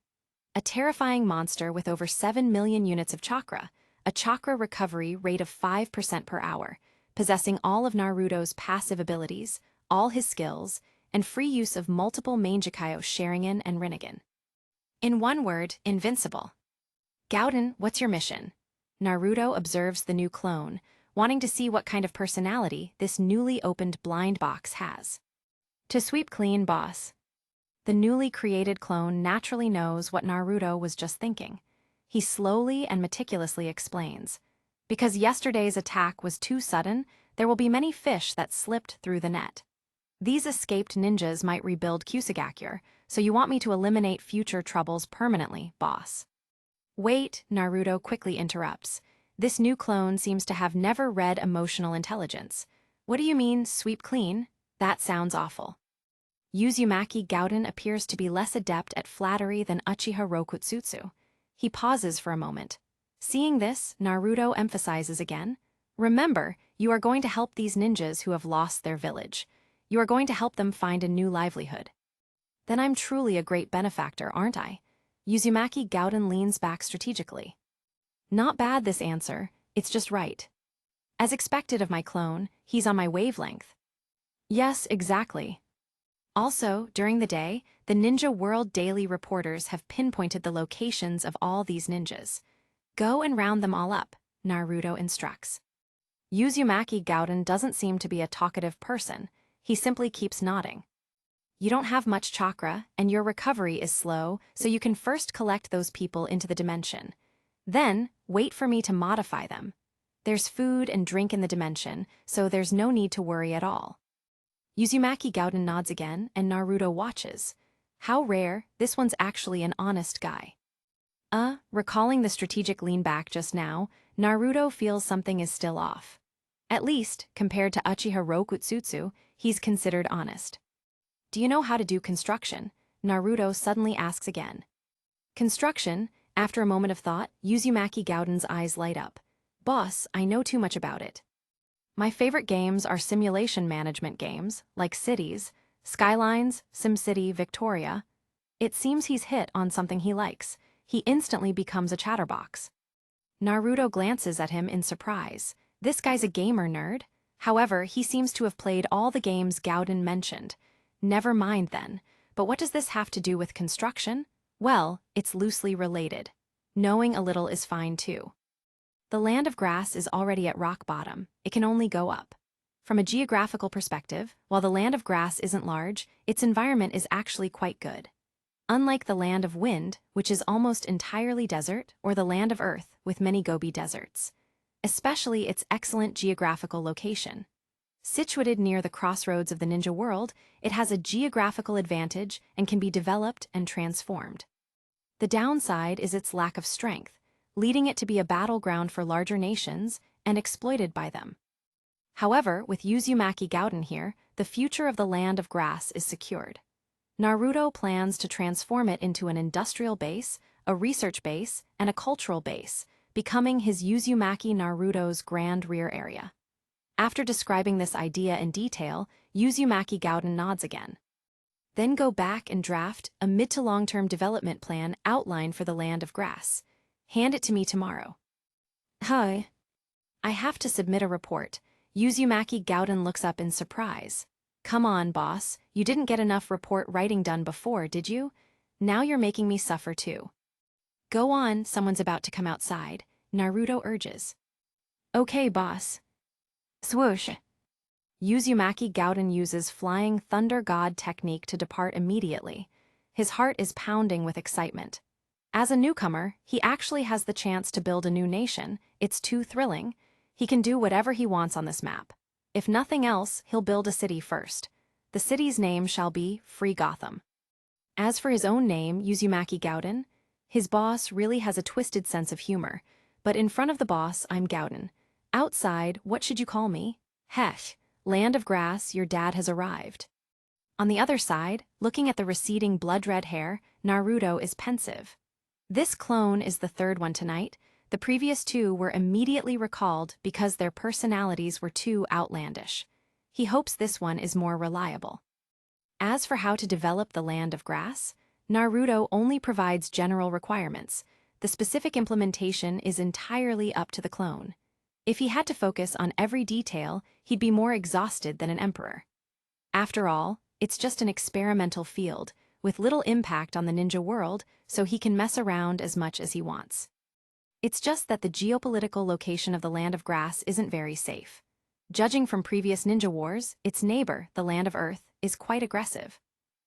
A terrifying monster with over 7 million units of chakra, a chakra recovery rate of 5% per hour, possessing all of Naruto's passive abilities, all his skills, and free use of multiple Mangekyo Sharingan and Rinnegan. In one word, invincible. Gauden, what's your mission? Naruto observes the new clone, wanting to see what kind of personality this newly opened blind box has. To sweep clean, boss. The newly created clone naturally knows what Naruto was just thinking. He slowly and meticulously explains. Because yesterday's attack was too sudden, there will be many fish that slipped through the net. These escaped ninjas might rebuild Kusagakure, so you want me to eliminate future troubles permanently, boss. Wait, Naruto quickly interrupts. This new clone seems to have never read emotional intelligence. What do you mean, sweep clean? That sounds awful. Uzumaki Gauden appears to be less adept at flattery than Uchiha Rokutsutsu. He pauses for a moment. Seeing this, Naruto emphasizes again, remember, you are going to help these ninjas who have lost their village. You are going to help them find a new livelihood. Then I'm truly a great benefactor, aren't I? Uzumaki Gauden leans back strategically. Not bad, this answer, it's just right. As expected of my clone, he's on my wavelength. Yes, exactly. Also, during the day, the Ninja World Daily reporters have pinpointed the locations of all these ninjas. Go and round them all up, Naruto instructs. Uzumaki Gauden doesn't seem to be a talkative person. He simply keeps nodding. You don't have much chakra, and your recovery is slow, so you can first collect those people into the dimension. Then, wait for me to modify them. There's food and drink in the dimension, so there's no need to worry at all. Uzumaki Gauden nods again, and Naruto watches. How rare, this one's actually an honest guy. Recalling the strategic lean back just now, Naruto feels something is still off. At least, compared to Uchiha Rokutsutsu, he's considered honest. Do you know how to do construction? Naruto suddenly asks again. Construction. After a moment of thought, Uzumaki Gouden's eyes light up. Boss, I know too much about it. My favorite games are simulation management games, like Cities, Skylines, SimCity, Victoria. It seems he's hit on something he likes. He instantly becomes a chatterbox. Naruto glances at him in surprise. This guy's a gamer nerd. However, he seems to have played all the games Gauden mentioned. Never mind then. But what does this have to do with construction? Well, it's loosely related. Knowing a little is fine too. The land of grass is already at rock bottom. It can only go up. From a geographical perspective, while the land of grass isn't large, its environment is actually quite good. Unlike the land of wind, which is almost entirely desert, or the land of earth, with many Gobi deserts. Especially its excellent geographical location. Situated near the crossroads of the ninja world, it has a geographical advantage and can be developed and transformed. The downside is its lack of strength, leading it to be a battleground for larger nations and exploited by them. However, with Uzumaki Gauden here, the future of the land of grass is secured. Naruto plans to transform it into an industrial base, a research base, and a cultural base, becoming his Uzumaki Naruto's grand rear area. After describing this idea in detail, Uzumaki Gauden nods again. Then go back and draft a mid to long-term development plan outline for the land of grass. Hand it to me tomorrow. Hi. I have to submit a report. Uzumaki Gauden looks up in surprise. Come on, boss. You didn't get enough report writing done before, did you? Now you're making me suffer too. Go on, someone's about to come outside. Naruto urges. Okay, boss. Swoosh. Uzumaki Gauden uses Flying Thunder God technique to depart immediately. His heart is pounding with excitement. As a newcomer, he actually has the chance to build a new nation. It's too thrilling. He can do whatever he wants on this map. If nothing else, he'll build a city first. The city's name shall be Free Gotham. As for his own name, Uzumaki Gauden, his boss really has a twisted sense of humor. But in front of the boss, I'm Gauden. Outside, what should you call me? Heck, land of grass, your dad has arrived. On the other side, looking at the receding blood-red hair, Naruto is pensive. This clone is the third one tonight. The previous two were immediately recalled because their personalities were too outlandish. He hopes this one is more reliable. As for how to develop the land of grass, Naruto only provides general requirements. The specific implementation is entirely up to the clone. If he had to focus on every detail, he'd be more exhausted than an emperor. After all, it's just an experimental field, with little impact on the ninja world, so he can mess around as much as he wants. It's just that the geopolitical location of the land of grass isn't very safe. Judging from previous ninja wars, its neighbor, the land of earth, is quite aggressive.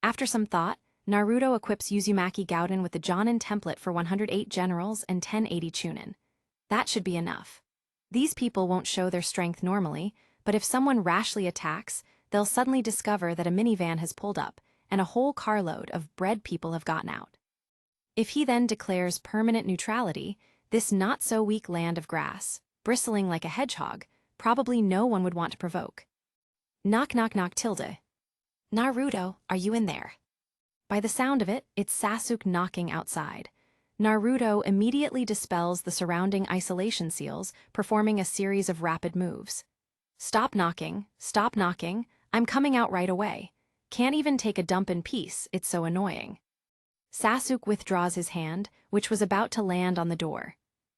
After some thought, Naruto equips Uzumaki Gauden with the Jonin template for 108 generals and 1080 Chunin. That should be enough. These people won't show their strength normally, but if someone rashly attacks, they'll suddenly discover that a minivan has pulled up, and a whole carload of bread people have gotten out. If he then declares permanent neutrality, this not-so-weak land of grass, bristling like a hedgehog, probably no one would want to provoke. Knock knock knock tilde. Naruto, are you in there? By the sound of it, it's Sasuke knocking outside. Naruto immediately dispels the surrounding isolation seals, performing a series of rapid moves. Stop knocking, I'm coming out right away. Can't even take a dump in peace, it's so annoying. Sasuke withdraws his hand, which was about to land on the door.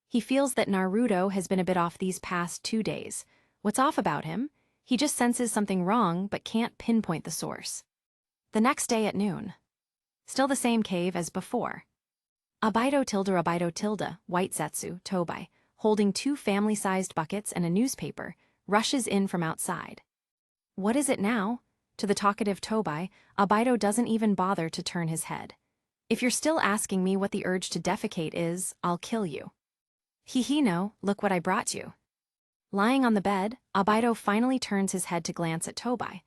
He feels that Naruto has been a bit off these past 2 days. What's off about him? He just senses something wrong but can't pinpoint the source. The next day at noon. Still the same cave as before. Abido tilde, white Zetsu, Tobai, holding 2 family-sized buckets and a newspaper, rushes in from outside. What is it now? To the talkative Tobai, Abido doesn't even bother to turn his head. If you're still asking me what the urge to defecate is, I'll kill you. No, look what I brought you. Lying on the bed, Abido finally turns his head to glance at Tobai.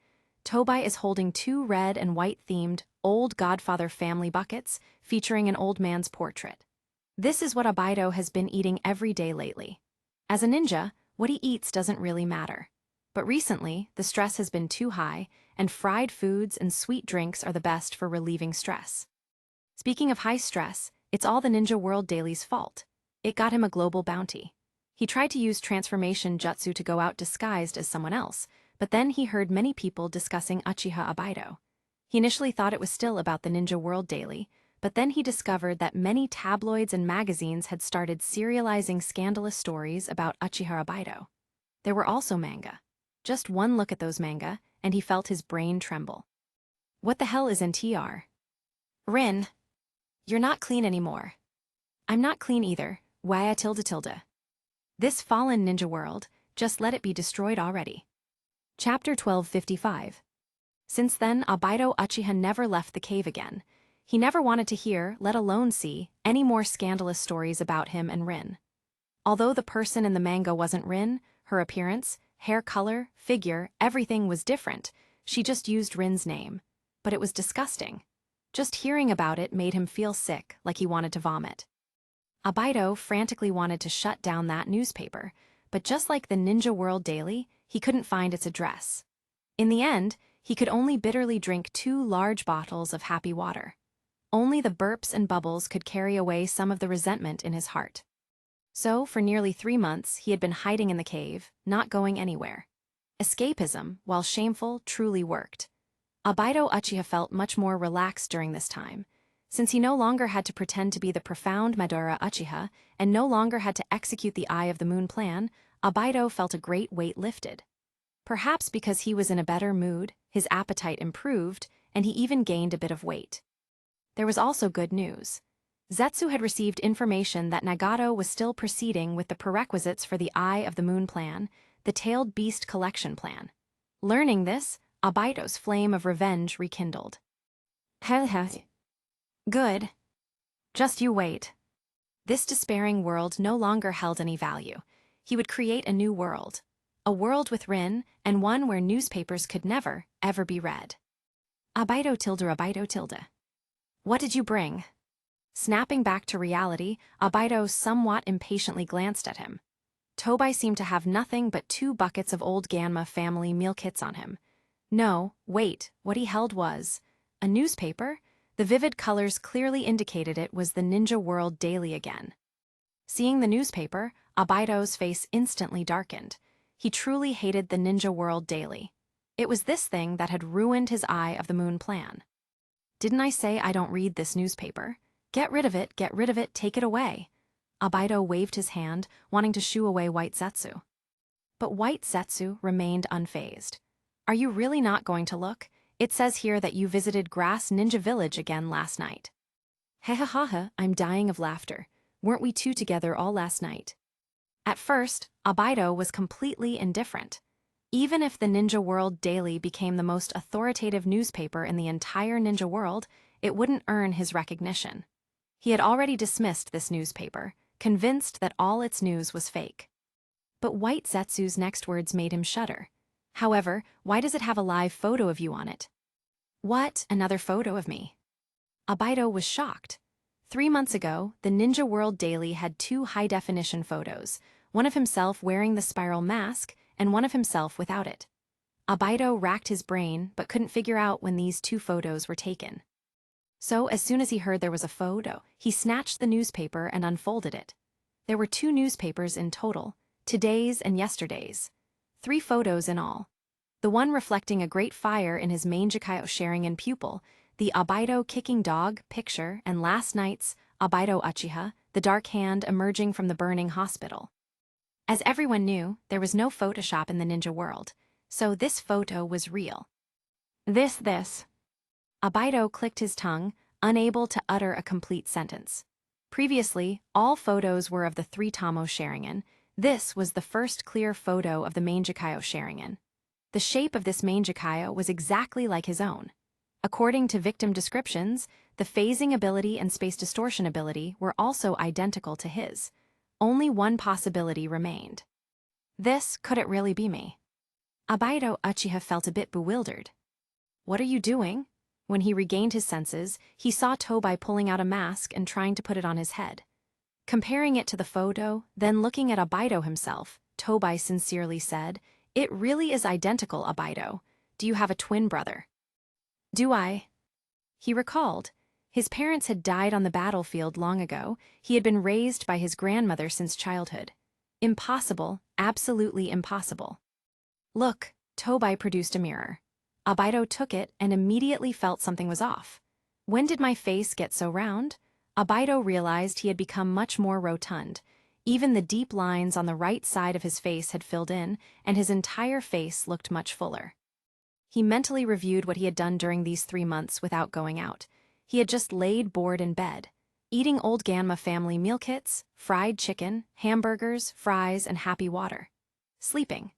Tobai is holding 2 red and white-themed, old Godfather family buckets, featuring an old man's portrait. This is what Abido has been eating every day lately. As a ninja, what he eats doesn't really matter. But recently, the stress has been too high, and fried foods and sweet drinks are the best for relieving stress. Speaking of high stress, it's all the Ninja World Daily's fault. It got him a global bounty. He tried to use transformation jutsu to go out disguised as someone else, but then he heard many people discussing Uchiha Obaido. He initially thought it was still about the Ninja World Daily, but then he discovered that many tabloids and magazines had started serializing scandalous stories about Uchiha Obaido. There were also manga. Just one look at those manga, and he felt his brain tremble. What the hell is NTR? Rin, you're not clean anymore. I'm not clean either, why tilde. This fallen ninja world, just let it be destroyed already. Chapter 1255. Since then, Obaido Uchiha never left the cave again. He never wanted to hear, let alone see, any more scandalous stories about him and Rin. Although the person in the manga wasn't Rin, her appearance, hair color, figure, everything was different. She just used Rin's name. But it was disgusting. Just hearing about it made him feel sick, like he wanted to vomit. Obaido frantically wanted to shut down that newspaper, but just like the Ninja World Daily, he couldn't find its address. In the end, he could only bitterly drink 2 large bottles of happy water. Only the burps and bubbles could carry away some of the resentment in his heart. So, for nearly 3 months, he had been hiding in the cave, not going anywhere. Escapism, while shameful, truly worked. Obaido Uchiha felt much more relaxed during this time. Since he no longer had to pretend to be the profound Madara Uchiha, and no longer had to execute the Eye of the Moon plan, Obaido felt a great weight lifted. Perhaps because he was in a better mood, his appetite improved, and he even gained a bit of weight. There was also good news. Zetsu had received information that Nagato was still proceeding with the prerequisites for the Eye of the Moon plan, the Tailed Beast Collection plan. Learning this, Obaido's flame of revenge rekindled. Good. Just you wait. This despairing world no longer held any value. He would create a new world. A world with Rin, and one where newspapers could never, ever be read. Obaido. What did you bring? Snapping back to reality, Obaido somewhat impatiently glanced at him. Tobai seemed to have nothing but 2 buckets of old Ganma family meal kits on him. No, wait, what he held was a newspaper? The vivid colors clearly indicated it was the Ninja World Daily again. Seeing the newspaper, Obaido's face instantly darkened. He truly hated the Ninja World Daily. It was this thing that had ruined his Eye of the Moon plan. Didn't I say I don't read this newspaper? Get rid of it, take it away. Obaido waved his hand, wanting to shoo away White Zetsu. But White Zetsu remained unfazed. Are you really not going to look? It says here that you visited Grass Ninja Village again last night. I'm dying of laughter. Weren't we 2 together all last night? At first, Obaido was completely indifferent. Even if the Ninja World Daily became the most authoritative newspaper in the entire ninja world, it wouldn't earn his recognition. He had already dismissed this newspaper, convinced that all its news was fake. But White Zetsu's next words made him shudder. However, why does it have a live photo of you on it? What? Another photo of me? Obaido was shocked. 3 months ago, the Ninja World Daily had 2 high-definition photos, one of himself wearing the spiral mask and one of himself without it. Obaido racked his brain but couldn't figure out when these 2 photos were taken. So, as soon as he heard there was a photo, he snatched the newspaper and unfolded it. There were 2 newspapers in total, today's and yesterday's. 3 photos in all. The one reflecting a great fire in his Mangekyo Sharingan pupil, the Obaido kicking dog picture, and last night's Obaido Uchiha, the dark hand emerging from the burning hospital. As everyone knew, there was no Photoshop in the ninja world, so this photo was real. This. Obaido clicked his tongue, unable to utter a complete sentence. Previously, all photos were of the 3 Tamo Sharingan. This was the first clear photo of the Mangekyo Sharingan. The shape of this Mangekyo was exactly like his own. According to victim descriptions, the phasing ability and space distortion ability were also identical to his. Only one possibility remained. Could it really be me? Obaido Uchiha felt a bit bewildered. What are you doing? When he regained his senses, he saw Tobai pulling out a mask and trying to put it on his head. Comparing it to the photo, then looking at Obaido himself, Tobai sincerely said, It really is identical, Abido. Do you have a twin brother? Do I? He recalled. His parents had died on the battlefield long ago. He had been raised by his grandmother since childhood. Impossible, absolutely impossible. Look, Tobai produced a mirror. Abido took it and immediately felt something was off. When did my face get so round? Abido realized he had become much more rotund. Even the deep lines on the right side of his face had filled in, and his entire face looked much fuller. He mentally reviewed what he had done during these 3 months without going out. He had just laid bored in bed, eating old Ganma family meal kits, fried chicken, hamburgers, fries, and happy water. Sleeping.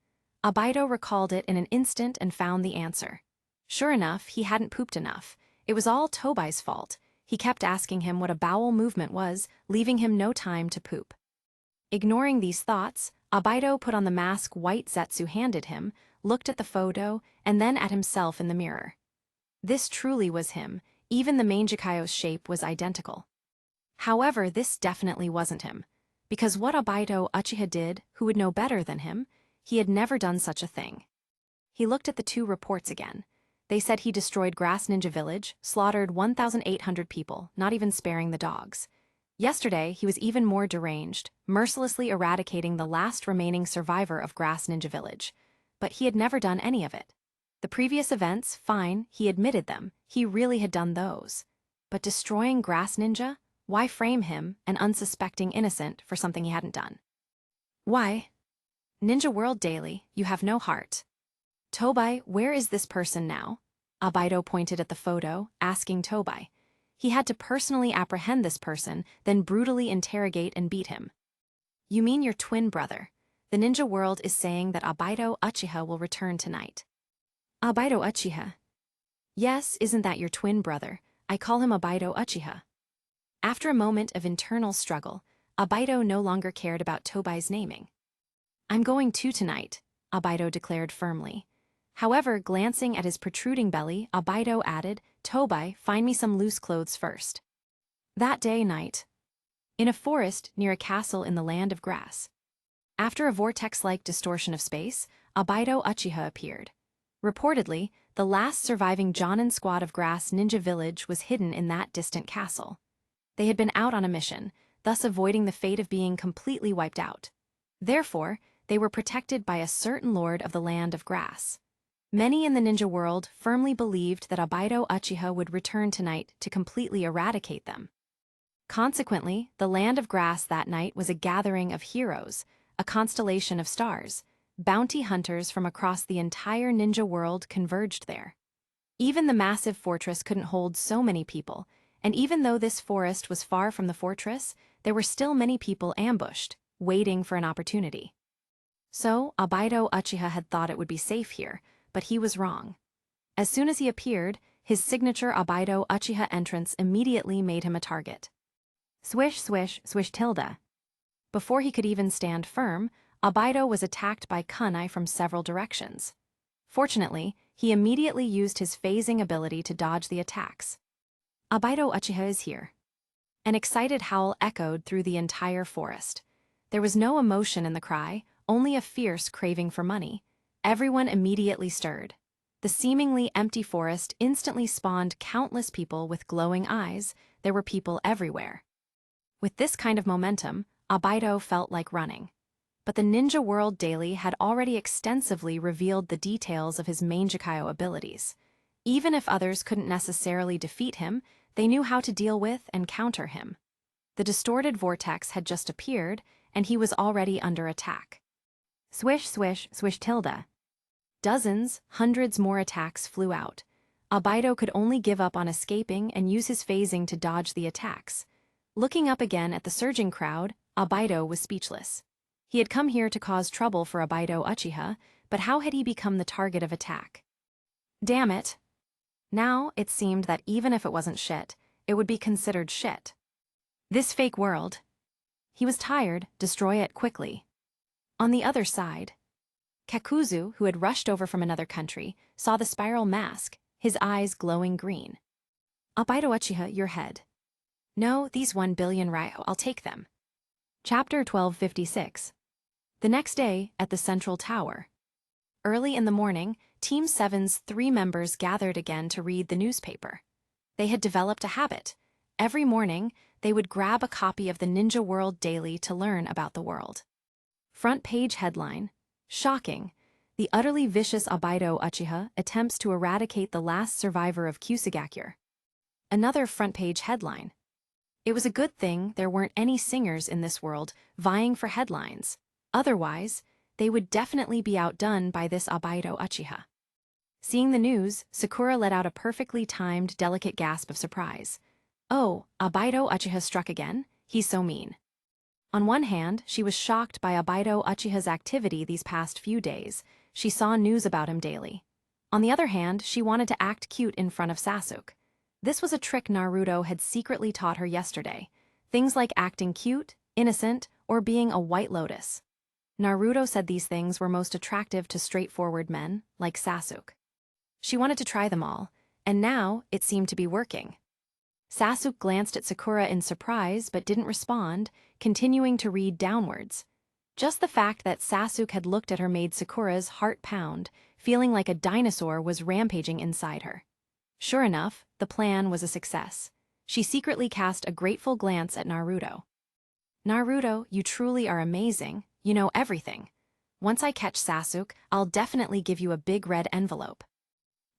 Abido recalled it in an instant and found the answer. Sure enough, he hadn't pooped enough. It was all Tobai's fault. He kept asking him what a bowel movement was, leaving him no time to poop. Ignoring these thoughts, Abido put on the mask white Zetsu handed him, looked at the photo, and then at himself in the mirror. This truly was him. Even the Mangekyo's shape was identical. However, this definitely wasn't him. Because what Abido Uchiha did, who would know better than him, he had never done such a thing. He looked at the 2 reports again. They said he destroyed Grass Ninja Village, slaughtered 1,800 people, not even sparing the dogs. Yesterday, he was even more deranged, mercilessly eradicating the last remaining survivor of Grass Ninja Village. But he had never done any of it. The previous events, fine, he admitted them, he really had done those. But destroying Grass Ninja? Why frame him, an unsuspecting innocent, for something he hadn't done? Why? Ninja World Daily, you have no heart. Tobai, where is this person now? Abido pointed at the photo, asking Tobai. He had to personally apprehend this person, then brutally interrogate and beat him. You mean your twin brother? The Ninja World is saying that Abido Uchiha will return tonight. Abido Uchiha? Yes, isn't that your twin brother? I call him Abido Uchiha. After a moment of internal struggle, Abido no longer cared about Tobai's naming. I'm going too tonight, Abido declared firmly. However, glancing at his protruding belly, Abido added, Tobai, find me some loose clothes first. That night. In a forest near a castle in the land of grass. After a vortex-like distortion of space, Abido Uchiha appeared. Reportedly, the last surviving Jonin squad of Grass Ninja Village was hidden in that distant castle. They had been out on a mission, thus avoiding the fate of being completely wiped out. Therefore, they were protected by a certain lord of the land of grass. Many in the ninja world firmly believed that Abido Uchiha would return tonight to completely eradicate them. Consequently, the land of grass that night was a gathering of heroes, a constellation of stars. Bounty hunters from across the entire ninja world converged there. Even the massive fortress couldn't hold so many people, and even though this forest was far from the fortress, there were still many people ambushed, waiting for an opportunity. So, Abido Uchiha had thought it would be safe here, but he was wrong. As soon as he appeared, his signature Abido Uchiha entrance immediately made him a target. Swish, swish, swish tilde. Before he could even stand firm, Abido was attacked by kunai from several directions. Fortunately, he immediately used his phasing ability to dodge the attacks. Abido Uchiha is here. An excited howl echoed through the entire forest. There was no emotion in the cry, only a fierce craving for money. Everyone immediately stirred. The seemingly empty forest instantly spawned countless people with glowing eyes. There were people everywhere. With this kind of momentum, Abido felt like running. But the Ninja World Daily had already extensively revealed the details of his Mangekyo abilities. Even if others couldn't necessarily defeat him, they knew how to deal with and counter him. The distorted vortex had just appeared, and he was already under attack. Swish, swish, swish tilde. Dozens, hundreds more attacks flew out. Abido could only give up on escaping and use his phasing to dodge the attacks. Looking up again at the surging crowd, Abido was speechless. He had come here to cause trouble for Abido Uchiha, but how had he become the target of attack? Damn it. Now, it seemed that even if it wasn't shit, it would be considered shit. This fake world. He was tired, destroy it quickly. On the other side, Kakuzu, who had rushed over from another country, saw the spiral mask, his eyes glowing green. Abido Uchiha, your head. No, these 1 billion ryo, I'll take them. Chapter 1256. The next day, at the central tower. Early in the morning, Team 7's 3 members gathered again to read the newspaper. They had developed a habit. Every morning, they would grab a copy of the Ninja World Daily to learn about the world. Front page headline: Shocking. The utterly vicious Abaido Uchiha attempts to eradicate the last survivor of Kusagakure. Another front page headline: It was a good thing there weren't any singers in this world vying for headlines. Otherwise, they would definitely be outdone by this Abaido Uchiha. Seeing the news, Sakura let out a perfectly timed, delicate gasp of surprise. Oh, Abaido Uchiha struck again? He's so mean. On one hand, she was shocked by Abaido Uchiha's activity these past few days. She saw news about him daily. On the other hand, she wanted to act cute in front of Sasuke. This was a trick Naruto had secretly taught her yesterday. Things like acting cute, innocent, or being a white lotus. Naruto said these things were most attractive to straightforward men, like Sasuke. She wanted to try them all, and now it seemed to be working. Sasuke glanced at Sakura in surprise but didn't respond, continuing to read downwards. Just the fact that Sasuke had looked at her made Sakura's heart pound, feeling like a dinosaur was rampaging inside her. Sure enough, the plan was a success. She secretly cast a grateful glance at Naruto. Naruto, you truly are amazing. You know everything. Once I catch Sasuke, I'll definitely give you a big red envelope.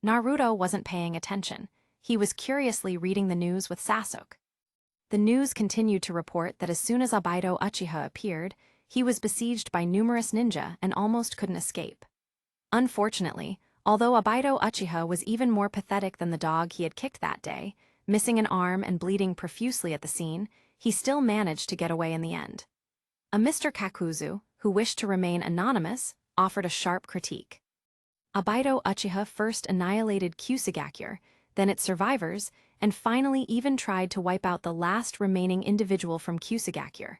Naruto wasn't paying attention. He was curiously reading the news with Sasuke. The news continued to report that as soon as Abaido Uchiha appeared, he was besieged by numerous ninja and almost couldn't escape. Unfortunately, although Abaido Uchiha was even more pathetic than the dog he had kicked that day, missing an arm and bleeding profusely at the scene, he still managed to get away in the end. A Mr. Kakuzu, who wished to remain anonymous, offered a sharp critique. Abaido Uchiha first annihilated Kusagakure, then its survivors, and finally even tried to wipe out the last remaining individual from Kusagakure.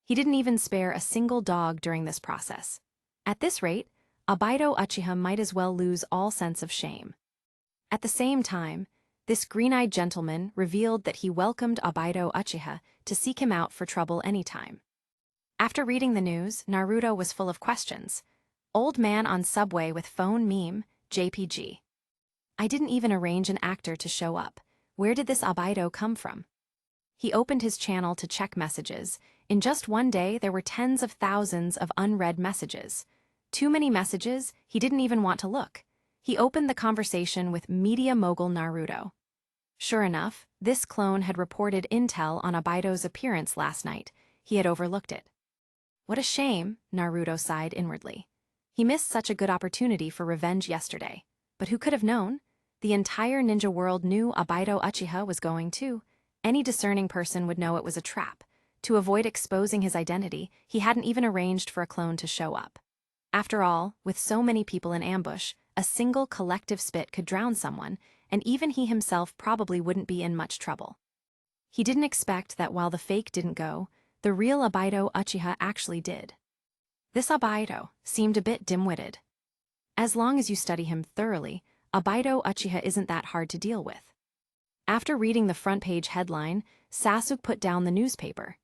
He didn't even spare a single dog during this process. At this rate, Abaido Uchiha might as well lose all sense of shame. At the same time, this green-eyed gentleman revealed that he welcomed Abaido Uchiha to seek him out for trouble anytime. After reading the news, Naruto was full of questions. Old man on subway with phone meme, JPG. I didn't even arrange an actor to show up. Where did this Abaido come from? He opened his channel to check messages. In just one day, there were tens of thousands of unread messages. Too many messages, he didn't even want to look. He opened the conversation with media mogul Naruto. Sure enough, this clone had reported intel on Abaido's appearance last night. He had overlooked it. What a shame, Naruto sighed inwardly. He missed such a good opportunity for revenge yesterday. But who could have known? The entire ninja world knew Abaido Uchiha was going too. Any discerning person would know it was a trap. To avoid exposing his identity, he hadn't even arranged for a clone to show up. After all, with so many people in ambush, a single collective spit could drown someone, and even he himself probably wouldn't be in much trouble. He didn't expect that while the fake didn't go, the real Abaido Uchiha actually did. This Abaido seemed a bit dim-witted. As long as you study him thoroughly, Abaido Uchiha isn't that hard to deal with. After reading the front page headline, Sasuke put down the newspaper.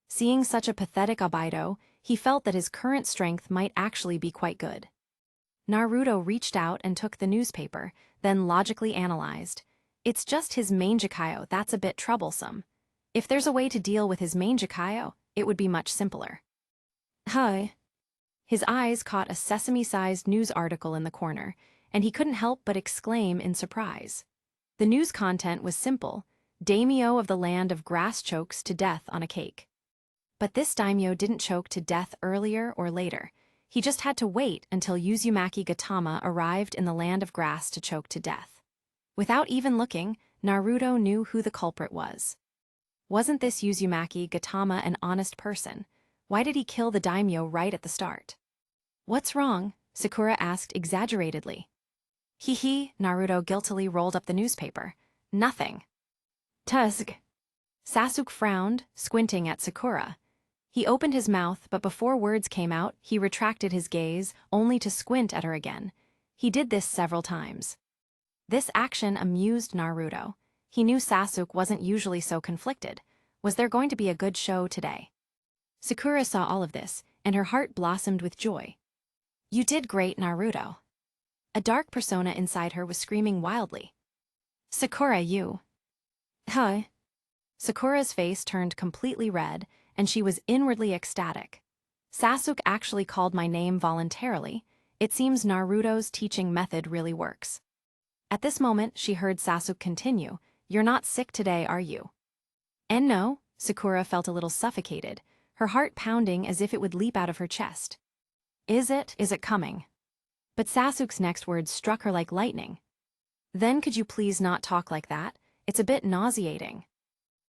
Seeing such a pathetic Abaido, he felt that his current strength might actually be quite good. Naruto reached out and took the newspaper, then logically analyzed. It's just his Mangekyo that's a bit troublesome. If there's a way to deal with his Mangekyo, it would be much simpler. Hi. His eyes caught a sesame-sized news article in the corner, and he couldn't help but exclaim in surprise. The news content was simple: daimyo of the land of grass chokes to death on a cake. But this daimyo didn't choke to death earlier or later. He just had to wait until Uzumaki Gautama arrived in the land of grass to choke to death. Without even looking, Naruto knew who the culprit was. Wasn't this Uzumaki Gautama an honest person? Why did he kill the daimyo right at the start? What's wrong? Sakura asked exaggeratedly. Hee, Naruto guiltily rolled up the newspaper. Nothing. Tusk. Sasuke frowned, squinting at Sakura. He opened his mouth, but before words came out, he retracted his gaze, only to squint at her again. He did this several times. This action amused Naruto. He knew Sasuke wasn't usually so conflicted. Was there going to be a good show today? Sakura saw all of this, and her heart blossomed with joy. You did great, Naruto. A dark persona inside her was screaming wildly. Sakura, you. Huh? Sakura's face turned completely red, and she was inwardly ecstatic. Sasuke actually called my name voluntarily. It seems Naruto's teaching method really works. At this moment, she heard Sasuke continue, "You're not sick today, are you?" And no, Sakura felt a little suffocated, her heart pounding as if it would leap out of her chest. Is it coming? But Sasuke's next words struck her like lightning. Then could you please not talk like that? It's a bit nauseating.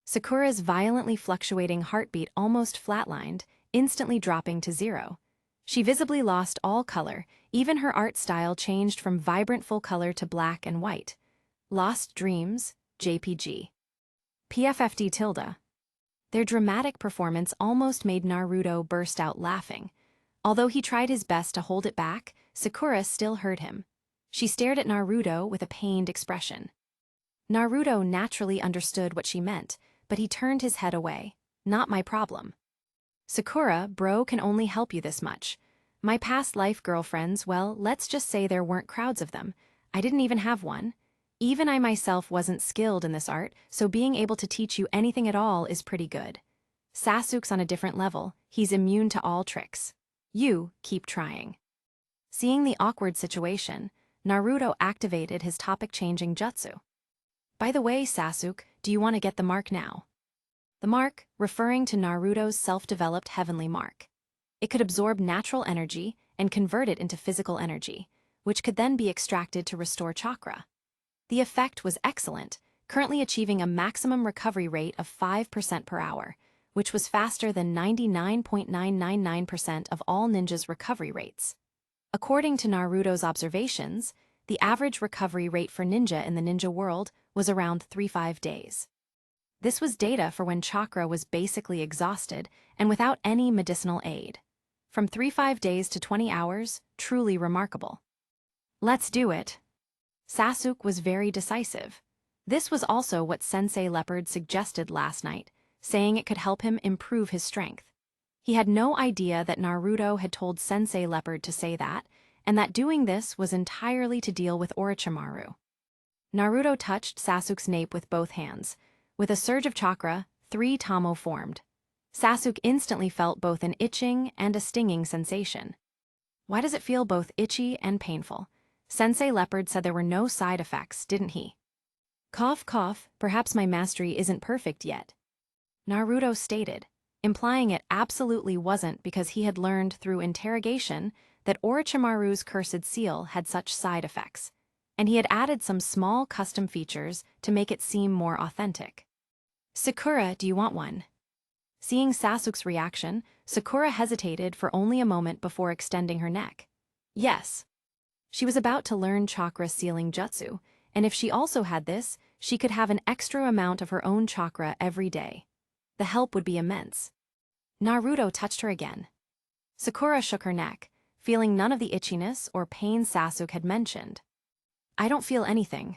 Sakura's violently fluctuating heartbeat almost flatlined, instantly dropping to 0. She visibly lost all color, even her art style changed from vibrant full color to black and white. Lost Dreams, JPG. PFFD tilde. Their dramatic performance almost made Naruto burst out laughing. Although he tried his best to hold it back, Sakura still heard him. She stared at Naruto with a pained expression. Naruto naturally understood what she meant, but he turned his head away. Not my problem. Sakura, bro can only help you this much. My past life girlfriends, well, let's just say there weren't crowds of them. I didn't even have one. Even I myself wasn't skilled in this art, so being able to teach you anything at all is pretty good. Sasuke's on a different level, he's immune to all tricks. You keep trying. Seeing the awkward situation, Naruto activated his topic-changing jutsu. By the way, Sasuke, do you want to get the mark now? The mark, referring to Naruto's self-developed heavenly mark. It could absorb natural energy and convert it into physical energy, which could then be extracted to restore chakra. The effect was excellent, currently achieving a maximum recovery rate of 5% per hour, which was faster than 99.999% of all ninjas' recovery rates. According to Naruto's observations, the average recovery rate for ninja in the ninja world was around 3-5 days. This was data for when chakra was basically exhausted and without any medicinal aid. From 3-5 days to 20 hours, truly remarkable. Let's do it. Sasuke was very decisive. This was also what Sensei Leopard suggested last night, saying it could help him improve his strength. He had no idea that Naruto had told Sensei Leopard to say that, and that doing this was entirely to deal with Orochimaru. Naruto touched Sasuke's nape with both hands. With a surge of chakra, 3 Tamo formed. Sasuke instantly felt both an itching and a stinging sensation. Why does it feel both itchy and painful? Sensei Leopard said there were no side effects, didn't he? Cough, cough, perhaps my mastery isn't perfect yet. Naruto stated, implying it absolutely wasn't because he had learned through interrogation that Orochimaru's cursed seal had such side effects, and he had added some small custom features to make it seem more authentic. Sakura, do you want one? Seeing Sasuke's reaction, Sakura hesitated for only a moment before extending her neck. Yes. She was about to learn chakra sealing jutsu, and if she also had this, she could have an extra amount of her own chakra every day. The help would be immense. Naruto touched her again. Sakura shook her neck, feeling none of the itchiness or pain Sasuke had mentioned. I don't feel anything.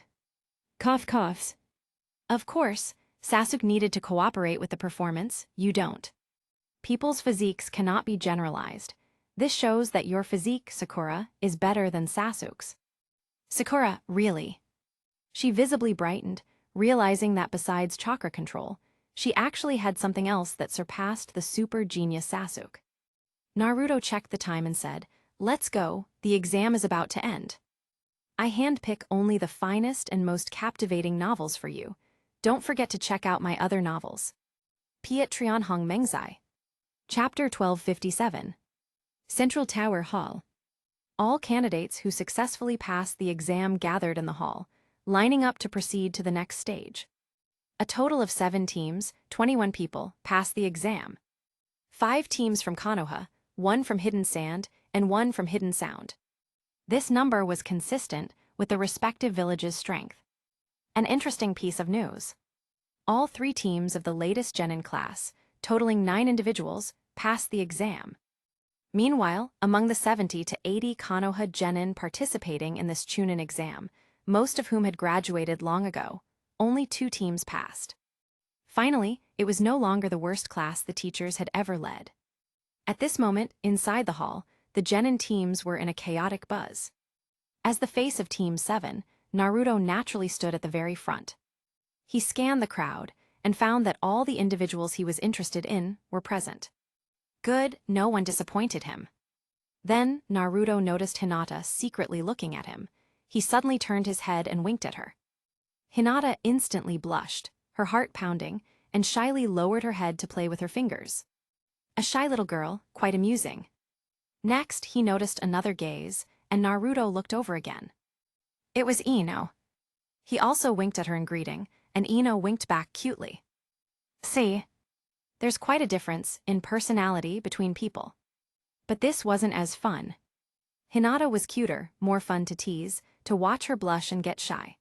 Cough coughs. Of course, Sasuke needed to cooperate with the performance, you don't. People's physiques cannot be generalized. This shows that your physique, Sakura, is better than Sasuke's. Sakura, really? She visibly brightened, realizing that besides chakra control, she actually had something else that surpassed the super genius Sasuke. Naruto checked the time and said, let's go, the exam is about to end. I handpick only the finest and most captivating novels for you. Don't forget to check out my other novels. Piet Trian Hong Mengzai. Chapter 1257. Central Tower Hall. All candidates who successfully passed the exam gathered in the hall, lining up to proceed to the next stage. A total of 7 teams, 21 people, passed the exam. 5 teams from Konoha, 1 from Hidden Sand, and 1 from Hidden Sound. This number was consistent with the respective villages' strength. An interesting piece of news. All 3 teams of the latest Genin class, totaling 9 individuals, passed the exam. Meanwhile, among the 70 to 80 Konoha Genin participating in this Chunin exam, most of whom had graduated long ago, only 2 teams passed. Finally, it was no longer the worst class the teachers had ever led. At this moment, inside the hall, the Genin teams were in a chaotic buzz. As the face of Team 7, Naruto naturally stood at the very front. He scanned the crowd and found that all the individuals he was interested in were present. Good, no one disappointed him. Then Naruto noticed Hinata secretly looking at him. He suddenly turned his head and winked at her. Hinata instantly blushed, her heart pounding, and shyly lowered her head to play with her fingers. A shy little girl, quite amusing. Next, he noticed another gaze, and Naruto looked over again. It was Ino. He also winked at her in greeting, and Ino winked back cutely. See, there's quite a difference in personality between people. But this wasn't as fun. Hinata was cuter, more fun to tease, to watch her blush and get shy.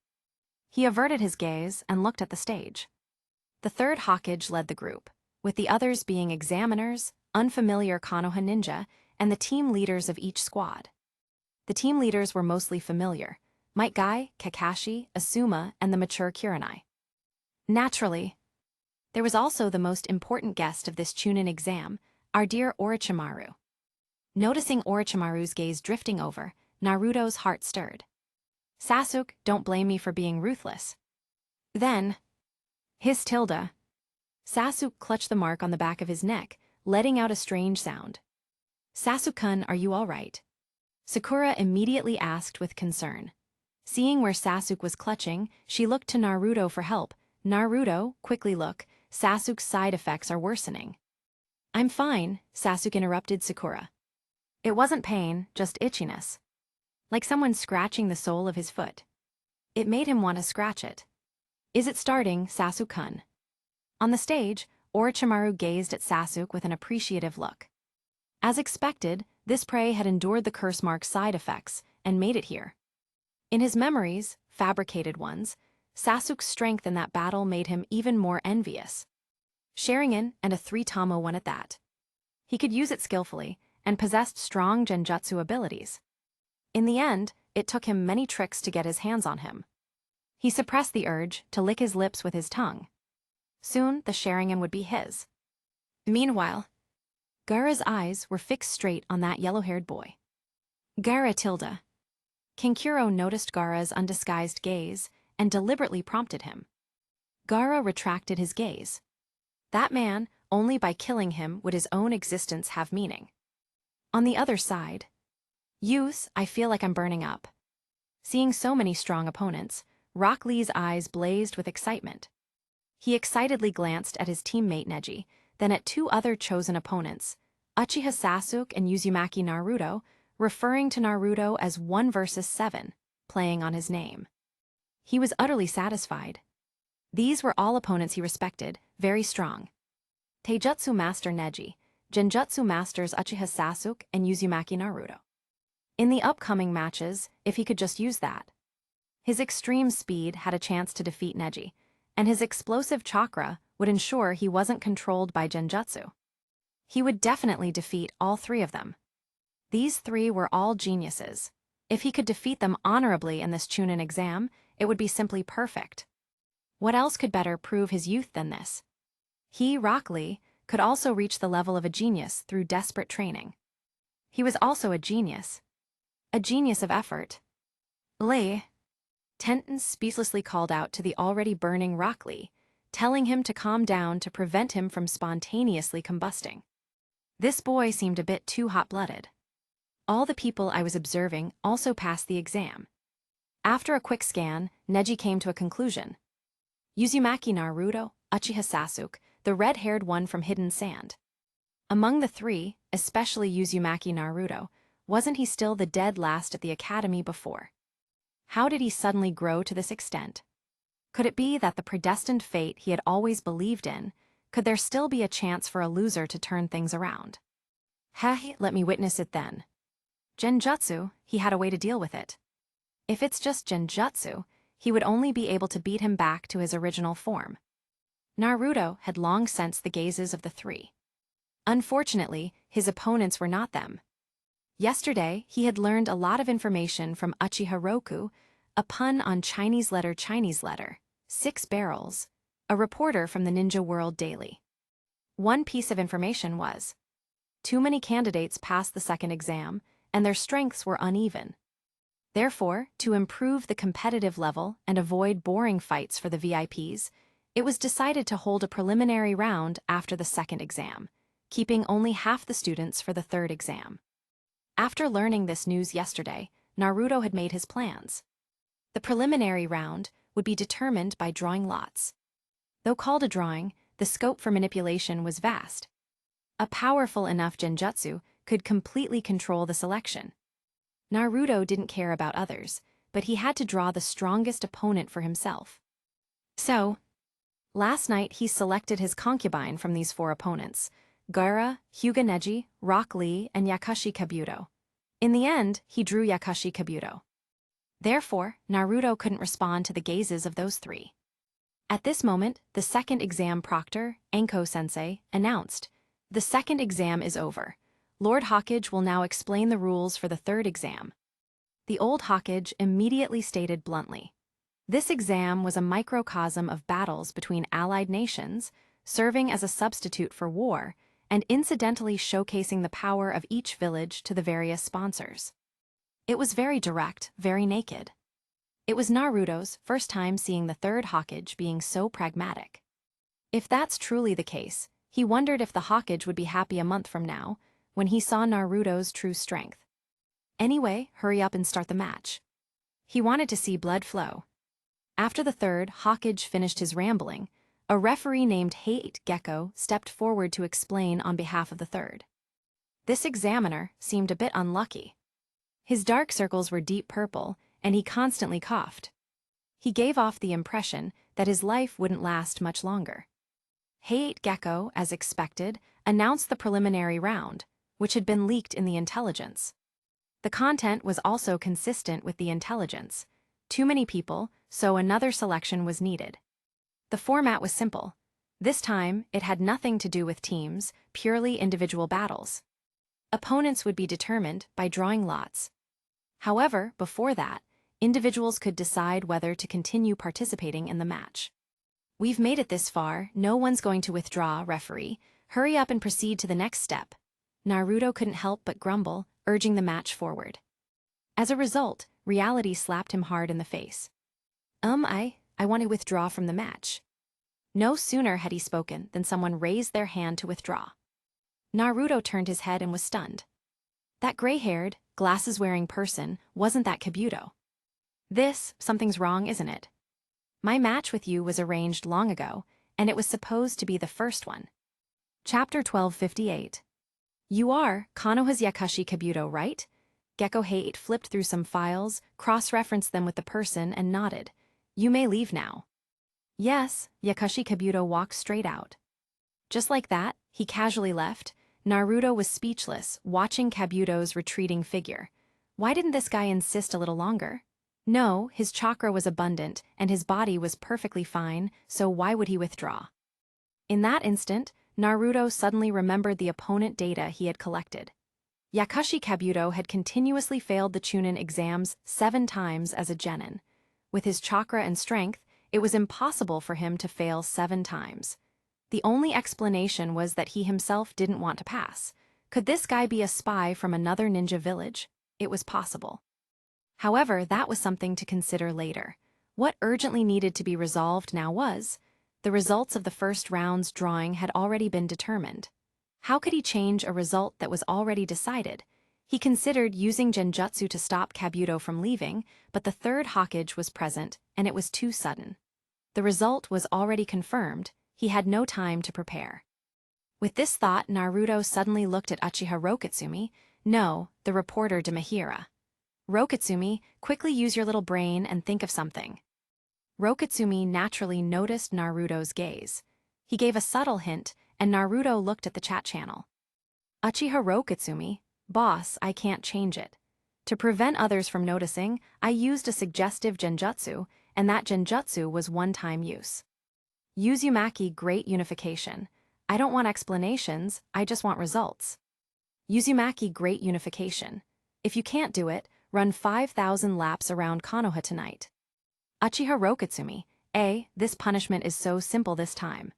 He averted his gaze and looked at the stage. The third Hokage led the group, with the others being examiners, unfamiliar Konoha ninja, and the team leaders of each squad. The team leaders were mostly familiar: Might Guy, Kakashi, Asuma, and the mature Kurenai. Naturally, there was also the most important guest of this Chunin exam, our dear Orochimaru. Noticing Orochimaru's gaze drifting over, Naruto's heart stirred. Sasuke, don't blame me for being ruthless. Then, his tilde. Sasuke clutched the mark on the back of his neck, letting out a strange sound. Sasuke-kun, are you all right? Sakura immediately asked with concern. Seeing where Sasuke was clutching, she looked to Naruto for help. Naruto, quickly look, Sasuke's side effects are worsening. I'm fine, Sasuke interrupted Sakura. It wasn't pain, just itchiness. Like someone scratching the sole of his foot. It made him want to scratch it. Is it starting, Sasuke-kun? On the stage, Orochimaru gazed at Sasuke with an appreciative look. As expected, this prey had endured the curse mark's side effects and made it here. In his memories, fabricated ones, Sasuke's strength in that battle made him even more envious. Sharingan, and a 3-tama one at that. He could use it skillfully and possessed strong genjutsu abilities. In the end, it took him many tricks to get his hands on him. He suppressed the urge to lick his lips with his tongue. Soon, the Sharingan would be his. Meanwhile, Gaara's eyes were fixed straight on that yellow-haired boy. Gaara tilde. Kankuro noticed Gaara's undisguised gaze and deliberately prompted him. Gaara retracted his gaze. That man, only by killing him would his own existence have meaning. On the other side, youth, I feel like I'm burning up. Seeing so many strong opponents, Rock Lee's eyes blazed with excitement. He excitedly glanced at his teammate Neji, then at 2 other chosen opponents, Uchiha Sasuke and Uzumaki Naruto, referring to Naruto as 1 versus 7, playing on his name. He was utterly satisfied. These were all opponents he respected, very strong. Taijutsu Master Neji, Genjutsu Masters Uchiha Sasuke and Uzumaki Naruto. In the upcoming matches, if he could just use that. His extreme speed had a chance to defeat Neji, and his explosive chakra would ensure he wasn't controlled by genjutsu. He would definitely defeat all 3 of them. These 3 were all geniuses. If he could defeat them honorably in this Chunin exam, it would be simply perfect. What else could better prove his youth than this? He, Rock Lee, could also reach the level of a genius through desperate training. He was also a genius of effort. Lee. Tenten speechlessly called out to the already burning Rock Lee, telling him to calm down to prevent him from spontaneously combusting. This boy seemed a bit too hot-blooded. All the people I was observing also passed the exam. After a quick scan, Neji came to a conclusion. Uzumaki Naruto, Uchiha Sasuke, the red-haired one from Hidden Sand. Among the 3, especially Uzumaki Naruto, wasn't he still the dead last at the academy before? How did he suddenly grow to this extent? Could it be that the predestined fate he had always believed in, could there still be a chance for a loser to turn things around? Heh, let me witness it then. Genjutsu, he had a way to deal with it. If it's just genjutsu, he would only be able to beat him back to his original form. Naruto had long sensed the gazes of the 3. Unfortunately, his opponents were not them. Yesterday, he had learned a lot of information from Uchiha Roku, a pun on Chinese letter, 6 barrels, a reporter from the Ninja World Daily. One piece of information was, too many candidates passed the second exam, and their strengths were uneven. Therefore, to improve the competitive level and avoid boring fights for the VIPs, it was decided to hold a preliminary round after the second exam, keeping only half the students for the third exam. After learning this news yesterday, Naruto had made his plans. The preliminary round would be determined by drawing lots. Though called a drawing, the scope for manipulation was vast. A powerful enough genjutsu could completely control the selection. Naruto didn't care about others, but he had to draw the strongest opponent for himself. So, last night he selected his concubine from these 4 opponents: Gaara, Hyuga Neji, Rock Lee, and Yakashi Kabuto. In the end, he drew Yakashi Kabuto. Therefore, Naruto couldn't respond to the gazes of those 3. At this moment, the second exam proctor, Anko-sensei, announced, "The second exam is over. Lord Hokage will now explain the rules for the third exam." The old Hokage immediately stated bluntly, this exam was a microcosm of battles between allied nations, serving as a substitute for war, and incidentally showcasing the power of each village to the various sponsors. It was very direct, very naked. It was Naruto's first time seeing the third Hokage being so pragmatic. If that's truly the case, he wondered if the Hokage would be happy a month from now, when he saw Naruto's true strength. Anyway, hurry up and start the match. He wanted to see blood flow. After the third Hokage finished his rambling, a referee named Tgthegood stepped forward to explain on behalf of the third. This examiner seemed a bit unlucky. His dark circles were deep purple, and he constantly coughed. He gave off the impression that his life wouldn't last much longer. Tgthegood, as expected, announced the preliminary round, which had been leaked in the intelligence. The content was also consistent with the intelligence. Too many people, so another selection was needed. The format was simple. This time, it had nothing to do with teams, purely individual battles. Opponents would be determined by drawing lots. However, before that, individuals could decide whether to continue participating in the match. "We've made it this far, no one's going to withdraw, referee. Hurry up and proceed to the next step." Naruto couldn't help but grumble, urging the match forward. As a result, reality slapped him hard in the face. I want to withdraw from the match." No sooner had he spoken than someone raised their hand to withdraw. Naruto turned his head and was stunned. That gray-haired, glasses-wearing person wasn't that Kabuto. Something's wrong, isn't it? My match with you was arranged long ago, and it was supposed to be the first one. Chapter 1258. You are Konoha's Yakashi Kabuto, right? Gecko Hate flipped through some files, cross-referenced them with the person, and nodded. You may leave now. Yes, Yakashi Kabuto walked straight out. Just like that, he casually left. Naruto was speechless, watching Kabuto's retreating figure. Why didn't this guy insist a little longer? No, his chakra was abundant, and his body was perfectly fine, so why would he withdraw? In that instant, Naruto suddenly remembered the opponent data he had collected. Yakashi Kabuto had continuously failed the Chunin exams 7 times as a genin. With his chakra and strength, it was impossible for him to fail 7 times. The only explanation was that he himself didn't want to pass. Could this guy be a spy from another ninja village? It was possible. However, that was something to consider later. What urgently needed to be resolved now was, the results of the first round's drawing had already been determined. How could he change a result that was already decided? He considered using genjutsu to stop Kabuto from leaving, but the third Hokage was present, and it was too sudden. The result was already confirmed. He had no time to prepare. With this thought, Naruto suddenly looked at Uchiha Rokatsumi, no, the reporter Demahira. Rokatsumi, quickly use your little brain and think of something. Rokatsumi naturally noticed Naruto's gaze. He gave a subtle hint, and Naruto looked at the chat channel. Uchiha Rokatsumi, boss, I can't change it. To prevent others from noticing, I used a suggestive genjutsu, and that genjutsu was one-time use. Uzumaki Great Unification. I don't want explanations, I just want results. Uzumaki Great Unification. If you can't do it, run 5,000 laps around Konoha tonight. Uchiha Rokatsumi. This punishment is so simple this time.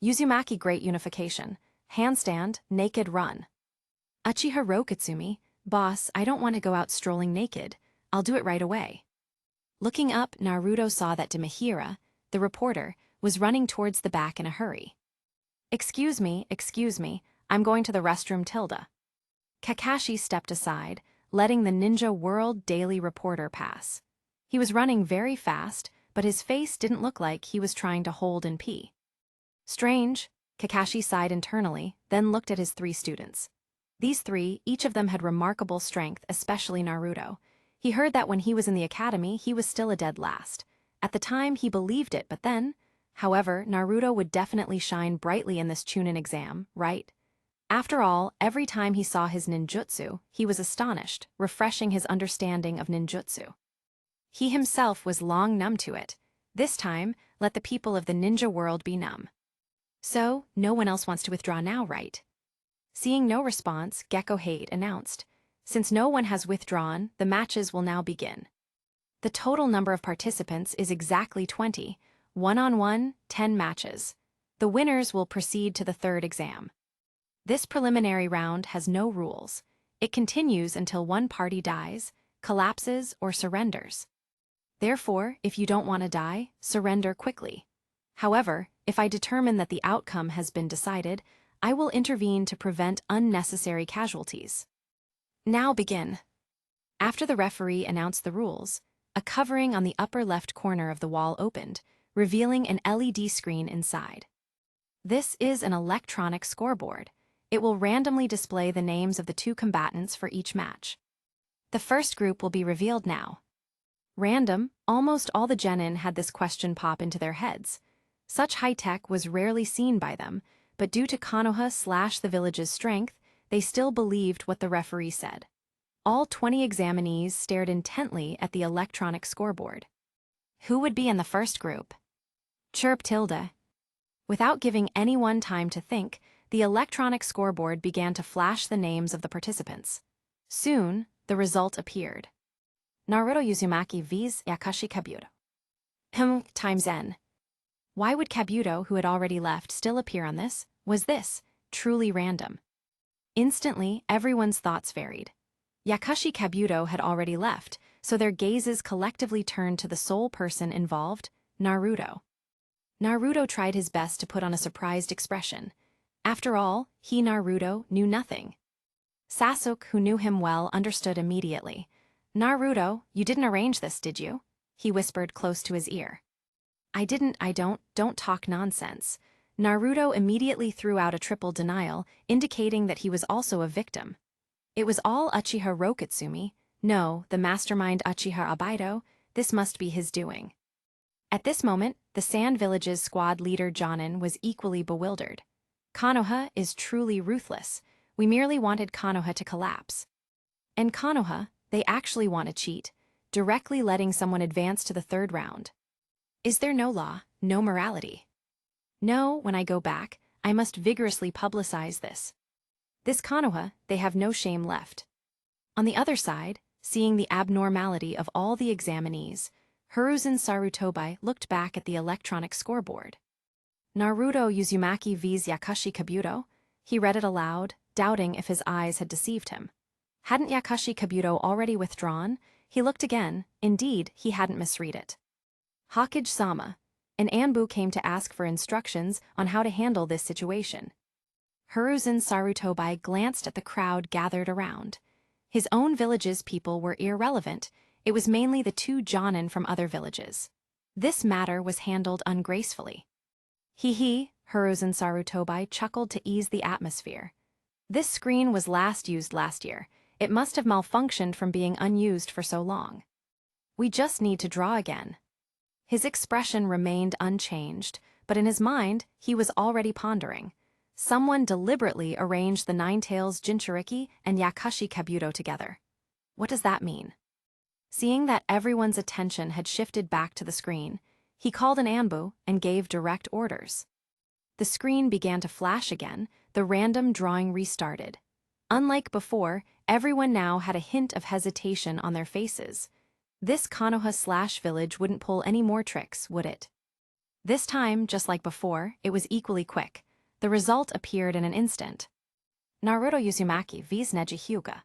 Uzumaki Great Unification. Handstand, naked run. Uchiha Rokatsumi. Boss, I don't want to go out strolling naked. I'll do it right away. Looking up, Naruto saw that Demihira, the reporter, was running towards the back in a hurry. Excuse me, I'm going to the restroom, Tilda. Kakashi stepped aside, letting the Ninja World Daily reporter pass. He was running very fast, but his face didn't look like he was trying to hold and pee. Strange, Kakashi sighed internally, then looked at his 3 students. These 3, each of them had remarkable strength, especially Naruto. He heard that when he was in the academy, he was still a dead last. At the time, he believed it, but then... However, Naruto would definitely shine brightly in this Chunin exam, right? After all, every time he saw his ninjutsu, he was astonished, refreshing his understanding of ninjutsu. He himself was long numb to it. This time, let the people of the ninja world be numb. So, no one else wants to withdraw now, right? Seeing no response, Gecko Hate announced, "Since no one has withdrawn, the matches will now begin. The total number of participants is exactly 20, 1-on-1, 10 matches. The winners will proceed to the 3rd exam. This preliminary round has no rules. It continues until one party dies, collapses, or surrenders. Therefore, if you don't want to die, surrender quickly. However, if I determine that the outcome has been decided, I will intervene to prevent unnecessary casualties. Now begin." After the referee announced the rules, a covering on the upper left corner of the wall opened, revealing an LED screen inside. This is an electronic scoreboard. It will randomly display the names of the 2 combatants for each match. The first group will be revealed now. Random, almost all the genin had this question pop into their heads. Such high-tech was rarely seen by them, but due to Konoha/the village's strength, they still believed what the referee said. All 20 examinees stared intently at the electronic scoreboard. Who would be in the first group? Chirp Tilda. Without giving anyone time to think, the electronic scoreboard began to flash the names of the participants. Soon, the result appeared. Naruto Uzumaki vs Yakashi Kabuto. Times N. Why would Kabuto, who had already left, still appear on this? Was this truly random? Instantly, everyone's thoughts varied. Yakashi Kabuto had already left, so their gazes collectively turned to the sole person involved, Naruto. Naruto tried his best to put on a surprised expression. After all, he, Naruto, knew nothing. Sasuke, who knew him well, understood immediately. "Naruto, you didn't arrange this, did you?" he whispered close to his ear. I don't talk nonsense." Naruto immediately threw out a triple denial, indicating that he was also a victim. It was all Uchiha Rokitsumi. No, the mastermind Uchiha Obito. This must be his doing. At this moment, the Sand Village's squad leader Jonin was equally bewildered. Konoha is truly ruthless. We merely wanted Konoha to collapse. And Konoha, they actually want to cheat, directly letting someone advance to the 3rd round. Is there no law, no morality? No, when I go back, I must vigorously publicize this. This Konoha, they have no shame left. On the other side, seeing the abnormality of all the examinees, Hiruzen Sarutobi looked back at the electronic scoreboard. Naruto Uzumaki vs Yakashi Kabuto. He read it aloud, doubting if his eyes had deceived him. Hadn't Yakashi Kabuto already withdrawn? He looked again. Indeed, he hadn't misread it. Hokage-sama. An Anbu came to ask for instructions on how to handle this situation. Hiruzen Sarutobi glanced at the crowd gathered around. His own village's people were irrelevant. It was mainly the 2 jonin from other villages. This matter was handled ungracefully. Hihi, Hiruzen Sarutobi chuckled to ease the atmosphere. This screen was last used last year. It must have malfunctioned from being unused for so long. We just need to draw again. His expression remained unchanged, but in his mind, he was already pondering. Someone deliberately arranged the Nine-Tails Jinchuriki and Yakashi Kabuto together. What does that mean? Seeing that everyone's attention had shifted back to the screen, he called an Anbu and gave direct orders. The screen began to flash again, the random drawing restarted. Unlike before, everyone now had a hint of hesitation on their faces. This Konoha/village wouldn't pull any more tricks, would it? This time, just like before, it was equally quick. The result appeared in an instant. Naruto Uzumaki vs Neji Hyuga.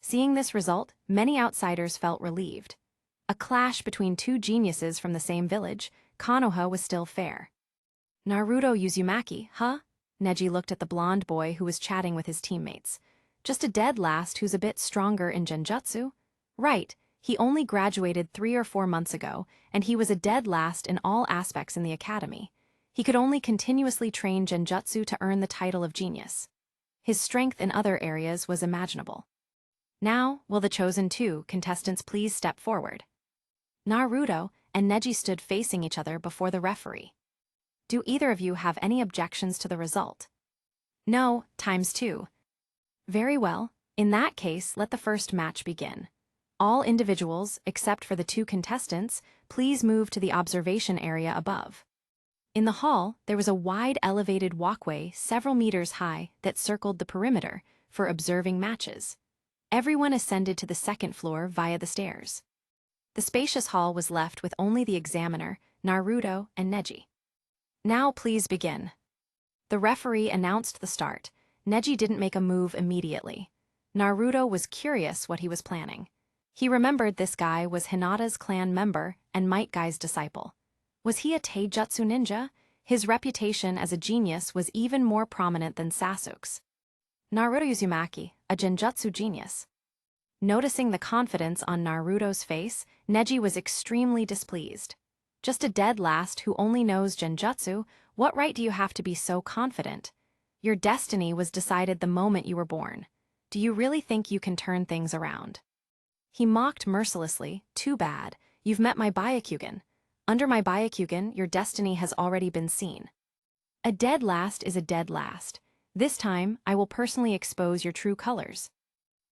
Seeing this result, many outsiders felt relieved. A clash between two geniuses from the same village, Konoha was still fair. Naruto Uzumaki, huh? Neji looked at the blonde boy who was chatting with his teammates. Just a dead last who's a bit stronger in genjutsu? Right, he only graduated 3 or 4 months ago, and he was a dead last in all aspects in the academy. He could only continuously train genjutsu to earn the title of genius. His strength in other areas was imaginable. Now, will the chosen two contestants please step forward? Naruto and Neji stood facing each other before the referee. Do either of you have any objections to the result? No, ×2. Very well, in that case, let the first match begin. All individuals, except for the two contestants, please move to the observation area above. In the hall, there was a wide elevated walkway several meters high that circled the perimeter for observing matches. Everyone ascended to the second floor via the stairs. The spacious hall was left with only the examiner, Naruto, and Neji. Now please begin. The referee announced the start. Neji didn't make a move immediately. Naruto was curious what he was planning. He remembered this guy was Hinata's clan member and Might Guy's disciple. Was he a taijutsu ninja? His reputation as a genius was even more prominent than Sasuke's. Naruto Uzumaki, a genjutsu genius. Noticing the confidence on Naruto's face, Neji was extremely displeased. Just a dead last who only knows genjutsu, what right do you have to be so confident? Your destiny was decided the moment you were born. Do you really think you can turn things around? He mocked mercilessly. Too bad. You've met my Byakugan. Under my Byakugan, your destiny has already been seen. A dead last is a dead last. This time, I will personally expose your true colors.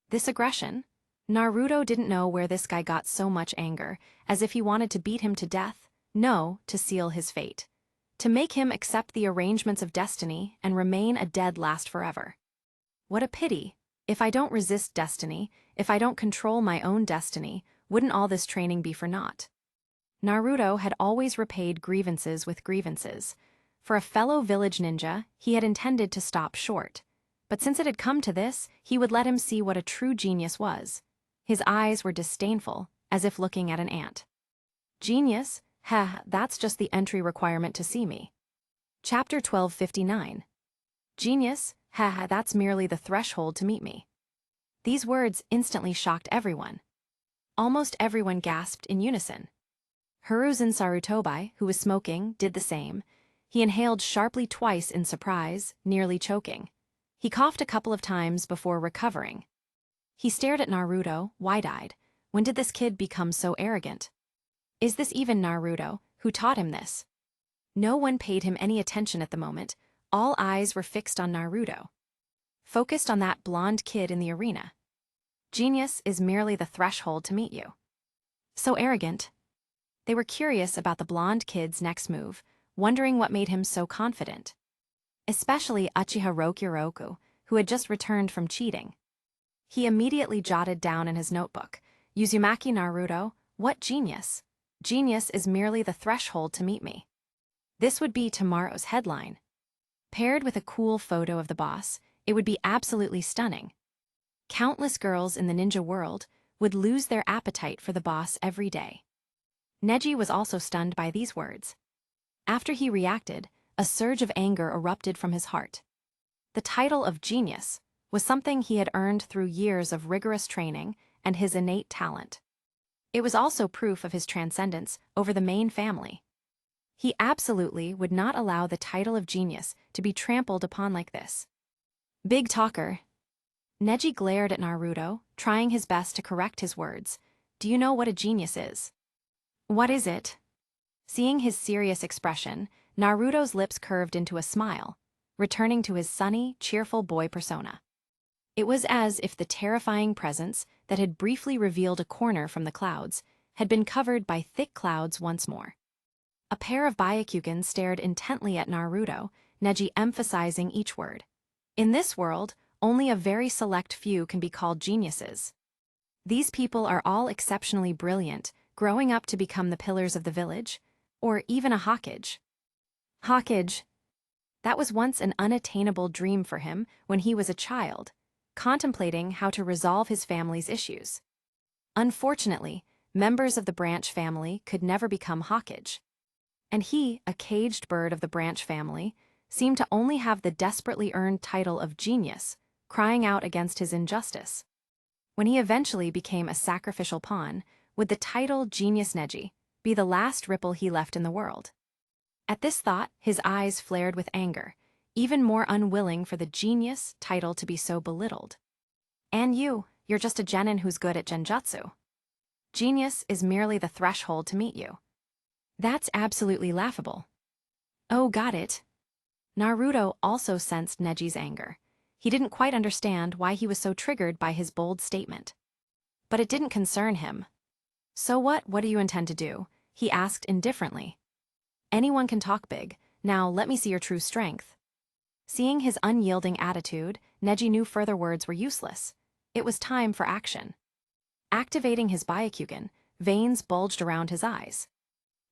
This aggression? Naruto didn't know where this guy got so much anger, as if he wanted to beat him to death. No, to seal his fate. To make him accept the arrangements of destiny and remain a dead last forever. What a pity. If I don't resist destiny, if I don't control my own destiny, wouldn't all this training be for naught? Naruto had always repaid grievances with grievances. For a fellow village ninja, he had intended to stop short. But since it had come to this, he would let him see what a true genius was. His eyes were disdainful, as if looking at an ant. Genius? Heh, that's just the entry requirement to see me. Chapter 1259. Genius? Heh, that's merely the threshold to meet me. These words instantly shocked everyone. Almost everyone gasped in unison. Hiruzen Sarutobi, who was smoking, did the same. He inhaled sharply twice in surprise, nearly choking. He coughed a couple of times before recovering. He stared at Naruto, wide-eyed. When did this kid become so arrogant? Is this even Naruto, who taught him this? No one paid him any attention at the moment. All eyes were fixed on Naruto. Focused on that blonde kid in the arena. Genius is merely the threshold to meet you. So arrogant. They were curious about the blonde kid's next move, wondering what made him so confident. Especially Uchiha Rokuroku, who had just returned from cheating. He immediately jotted down in his notebook, Uzumaki Naruto, what genius? Genius is merely the threshold to meet me. This would be tomorrow's headline. Paired with a cool photo of the boss, it would be absolutely stunning. Countless girls in the ninja world would lose their appetite for the boss every day. Neji was also stunned by these words. After he reacted, a surge of anger erupted from his heart. The title of genius was something he had earned through years of rigorous training and his innate talent. It was also proof of his transcendence over the main family. He absolutely would not allow the title of genius to be trampled upon like this. Big talker. Neji glared at Naruto, trying his best to correct his words. Do you know what a genius is? What is it? Seeing his serious expression, Naruto's lips curved into a smile, returning to his sunny, cheerful boy persona. It was as if the terrifying presence that had briefly revealed a corner from the clouds had been covered by thick clouds once more. A pair of Byakugans stared intently at Naruto, Neji emphasizing each word. In this world, only a very select few can be called geniuses. These people are all exceptionally brilliant, growing up to become the pillars of the village, or even a Hokage. Hokage. That was once an unattainable dream for him when he was a child. contemplating how to resolve his family's issues. Unfortunately, members of the Branch family could never become Hokage. And he, a caged bird of the Branch family, seemed to only have the desperately earned title of genius, crying out against his injustice. When he eventually became a sacrificial pawn, would the title Genius Neji be the last ripple he left in the world? At this thought, his eyes flared with anger, even more unwilling for the genius title to be so belittled. And you're just a genin who's good at genjutsu. Genius is merely the threshold to meet you. That's absolutely laughable. Oh, got it. Naruto also sensed Neji's anger. He didn't quite understand why he was so triggered by his bold statement. But it didn't concern him. So what do you intend to do? He asked indifferently. Anyone can talk big, now let me see your true strength. Seeing his unyielding attitude, Neji knew further words were useless. It was time for action. Activating his Byakugan, veins bulged around his eyes.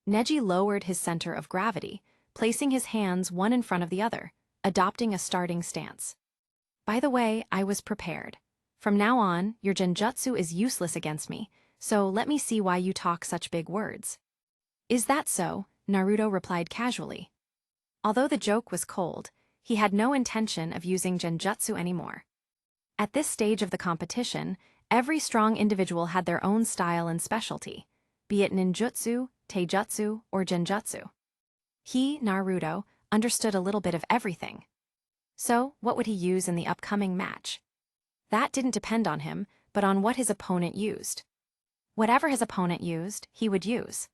Neji lowered his center of gravity, placing his hands one in front of the other, adopting a starting stance. By the way, I was prepared. From now on, your genjutsu is useless against me, so let me see why you talk such big words. Is that so? Naruto replied casually. Although the joke was cold, he had no intention of using genjutsu anymore. At this stage of the competition, every strong individual had their own style and specialty, be it ninjutsu, taijutsu, or genjutsu. He, Naruto, understood a little bit of everything. So, what would he use in the upcoming match? That didn't depend on him, but on what his opponent used. Whatever his opponent used, he would use.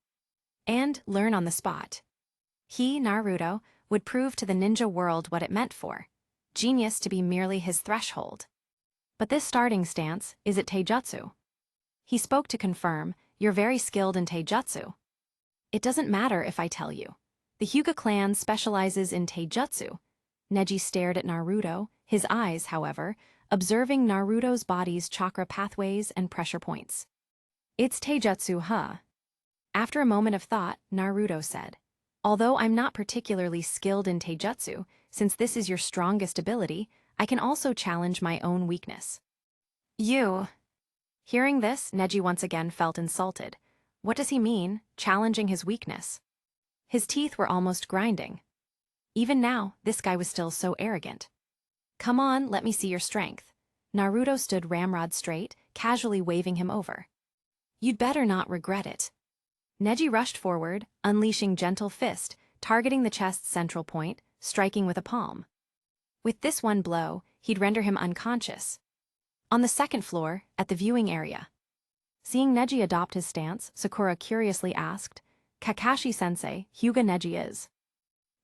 And learn on the spot. He, Naruto, would prove to the ninja world what it meant for genius to be merely his threshold. But this starting stance, is it taijutsu? He spoke to confirm, you're very skilled in taijutsu. It doesn't matter if I tell you. The Hyuga clan specializes in taijutsu. Neji stared at Naruto, his eyes, however, observing Naruto's body's chakra pathways and pressure points. It's taijutsu, huh? After a moment of thought, Naruto said, although I'm not particularly skilled in taijutsu, since this is your strongest ability, I can also challenge my own weakness. You. Hearing this, Neji once again felt insulted. What does he mean, challenging his weakness? His teeth were almost grinding. Even now, this guy was still so arrogant. Come on, let me see your strength. Naruto stood ramrod straight, casually waving him over. You'd better not regret it. Neji rushed forward, unleashing gentle fist, targeting the chest's central point, striking with a palm. With this one blow, he'd render him unconscious. On the second floor, at the viewing area. Seeing Neji adopt his stance, Sakura curiously asked, Kakashi-sensei, Hyuga Neji is.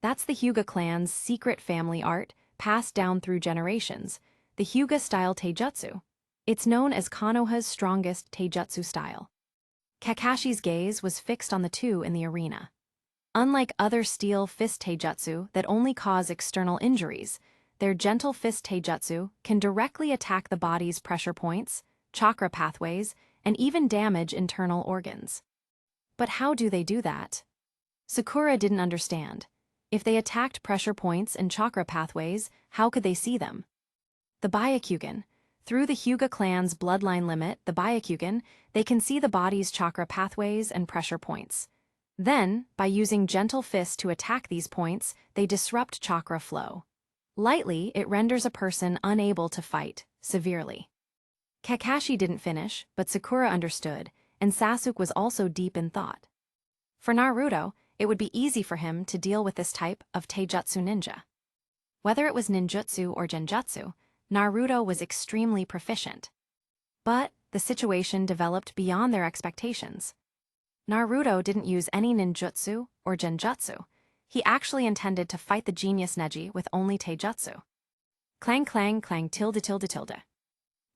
That's the Hyuga clan's secret family art, passed down through generations, the Hyuga-style taijutsu. It's known as Konoha's strongest taijutsu style. Kakashi's gaze was fixed on the two in the arena. Unlike other steel fist taijutsu that only cause external injuries, their gentle fist taijutsu can directly attack the body's pressure points, chakra pathways, and even damage internal organs. But how do they do that? Sakura didn't understand. If they attacked pressure points and chakra pathways, how could they see them? The Byakugan. Through the Hyuga clan's bloodline limit, the Byakugan, they can see the body's chakra pathways and pressure points. Then, by using gentle fists to attack these points, they disrupt chakra flow. Lightly, it renders a person unable to fight, severely. Kakashi didn't finish, but Sakura understood, and Sasuke was also deep in thought. For Naruto, it would be easy for him to deal with this type of taijutsu ninja. Whether it was ninjutsu or genjutsu, Naruto was extremely proficient. But the situation developed beyond their expectations. Naruto didn't use any ninjutsu or genjutsu. He actually intended to fight the genius Neji with only taijutsu. Clang clang clang tilde tilde tilde.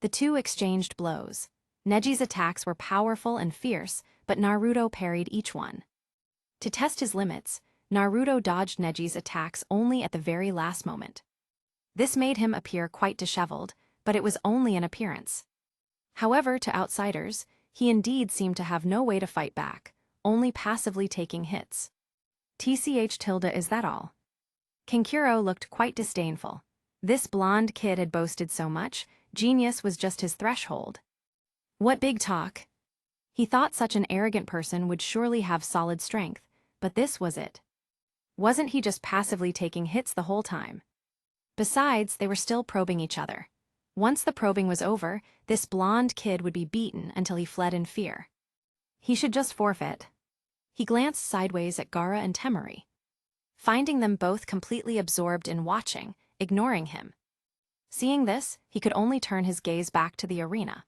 The two exchanged blows. Neji's attacks were powerful and fierce, but Naruto parried each one. To test his limits, Naruto dodged Neji's attacks only at the very last moment. This made him appear quite disheveled, but it was only an appearance. However, to outsiders, he indeed seemed to have no way to fight back, only passively taking hits. Tch tilde, is that all? Kankuro looked quite disdainful. This blonde kid had boasted so much, Genius was just his threshold. What big talk! He thought such an arrogant person would surely have solid strength, but this was it. Wasn't he just passively taking hits the whole time? Besides, they were still probing each other. Once the probing was over, this blonde kid would be beaten until he fled in fear. He should just forfeit. He glanced sideways at Gaara and Temari, finding them both completely absorbed in watching, ignoring him. Seeing this, he could only turn his gaze back to the arena.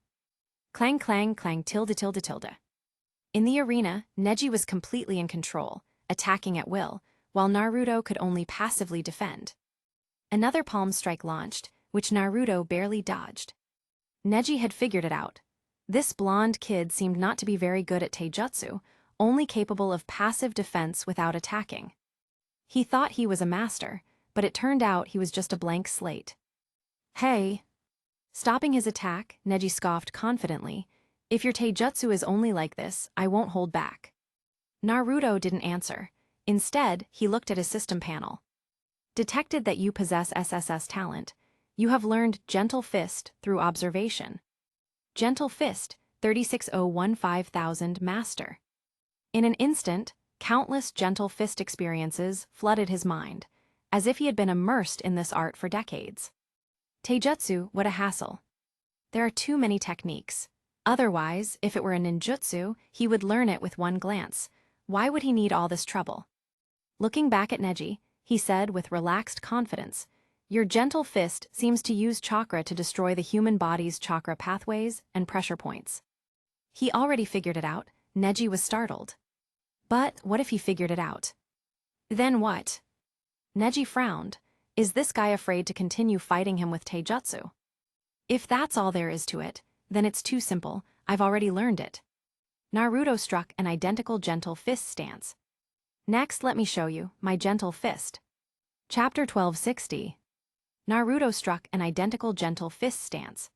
Clang clang clang tilde tilde tilde. In the arena, Neji was completely in control, attacking at will, while Naruto could only passively defend. Another palm strike launched, which Naruto barely dodged. Neji had figured it out. This blonde kid seemed not to be very good at taijutsu, only capable of passive defense without attacking. He thought he was a master, but it turned out he was just a blank slate. Hey! Stopping his attack, Neji scoffed confidently, "If your taijutsu is only like this, I won't hold back." Naruto didn't answer. Instead, he looked at his system panel. Detected that you possess SSS talent. You have learned Gentle Fist through observation. Gentle Fist, 36015,000 Master. In an instant, countless Gentle Fist experiences flooded his mind, as if he had been immersed in this art for decades. Taijutsu, what a hassle. There are too many techniques. Otherwise, if it were a ninjutsu, he would learn it with one glance. Why would he need all this trouble? Looking back at Neji, he said with relaxed confidence, "Your Gentle Fist seems to use chakra to destroy the human body's chakra pathways and pressure points." He already figured it out. Neji was startled. But what if he figured it out? Then what? Neji frowned. Is this guy afraid to continue fighting him with taijutsu? If that's all there is to it, then it's too simple. I've already learned it. Naruto struck an identical Gentle Fist stance. Next, let me show you my Gentle Fist. Chapter 1260. Naruto struck an identical Gentle Fist stance.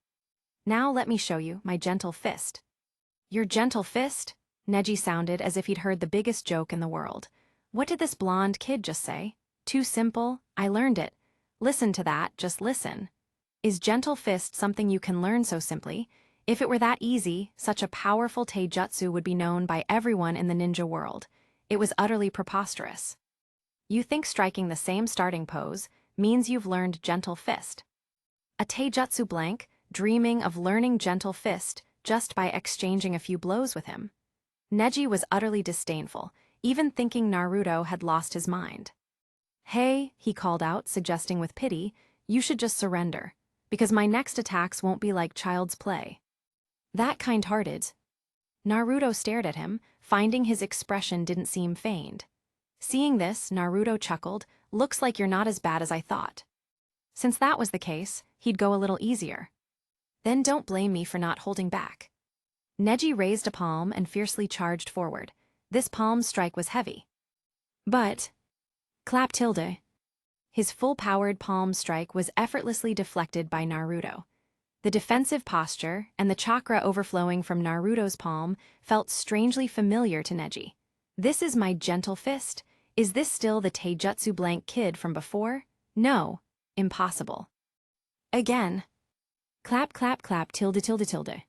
Now let me show you my Gentle Fist. Your Gentle Fist? Neji sounded as if he'd heard the biggest joke in the world. What did this blonde kid just say? Too simple? I learned it. Listen to that, just listen. Is Gentle Fist something you can learn so simply? If it were that easy, such a powerful taijutsu would be known by everyone in the ninja world. It was utterly preposterous. You think striking the same starting pose means you've learned Gentle Fist. A taijutsu blank, dreaming of learning Gentle Fist just by exchanging a few blows with him. Neji was utterly disdainful, even thinking Naruto had lost his mind. Hey, he called out, suggesting with pity, you should just surrender, because my next attacks won't be like child's play. That kind-hearted. Naruto stared at him, finding his expression didn't seem feigned. Seeing this, Naruto chuckled, looks like you're not as bad as I thought. Since that was the case, he'd go a little easier. Then don't blame me for not holding back. Neji raised a palm and fiercely charged forward. This palm strike was heavy. But... clap tilde. His full-powered palm strike was effortlessly deflected by Naruto. The defensive posture and the chakra overflowing from Naruto's palm felt strangely familiar to Neji. This is my Gentle Fist? Is this still the taijutsu blank kid from before? No. Impossible. Again. Clap clap clap tilde tilde tilde.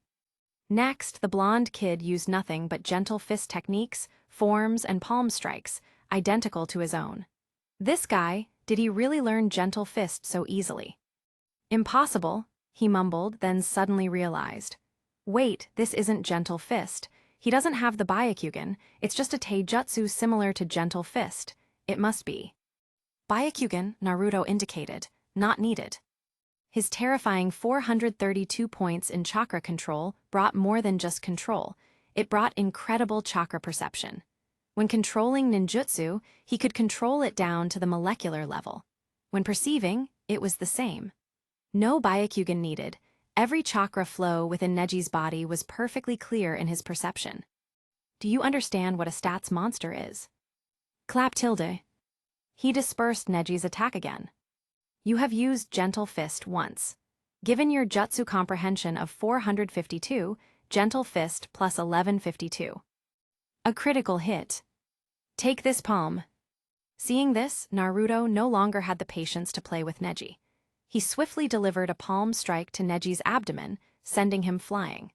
Next, the blonde kid used nothing but Gentle Fist techniques, forms, and palm strikes, identical to his own. This guy, did he really learn Gentle Fist so easily? Impossible, he mumbled, then suddenly realized. Wait, this isn't Gentle Fist. He doesn't have the Byakugan, it's just a taijutsu similar to Gentle Fist. It must be. Byakugan, Naruto indicated, not needed. His terrifying 432 points in chakra control brought more than just control. It brought incredible chakra perception. When controlling ninjutsu, he could control it down to the molecular level. When perceiving, it was the same. No Byakugan needed. Every chakra flow within Neji's body was perfectly clear in his perception. Do you understand what a stats monster is? Clap tilde. He dispersed Neji's attack again. You have used Gentle Fist once. Given your jutsu comprehension of 452, Gentle Fist plus 1152. A critical hit. Take this palm. Seeing this, Naruto no longer had the patience to play with Neji. He swiftly delivered a palm strike to Neji's abdomen, sending him flying.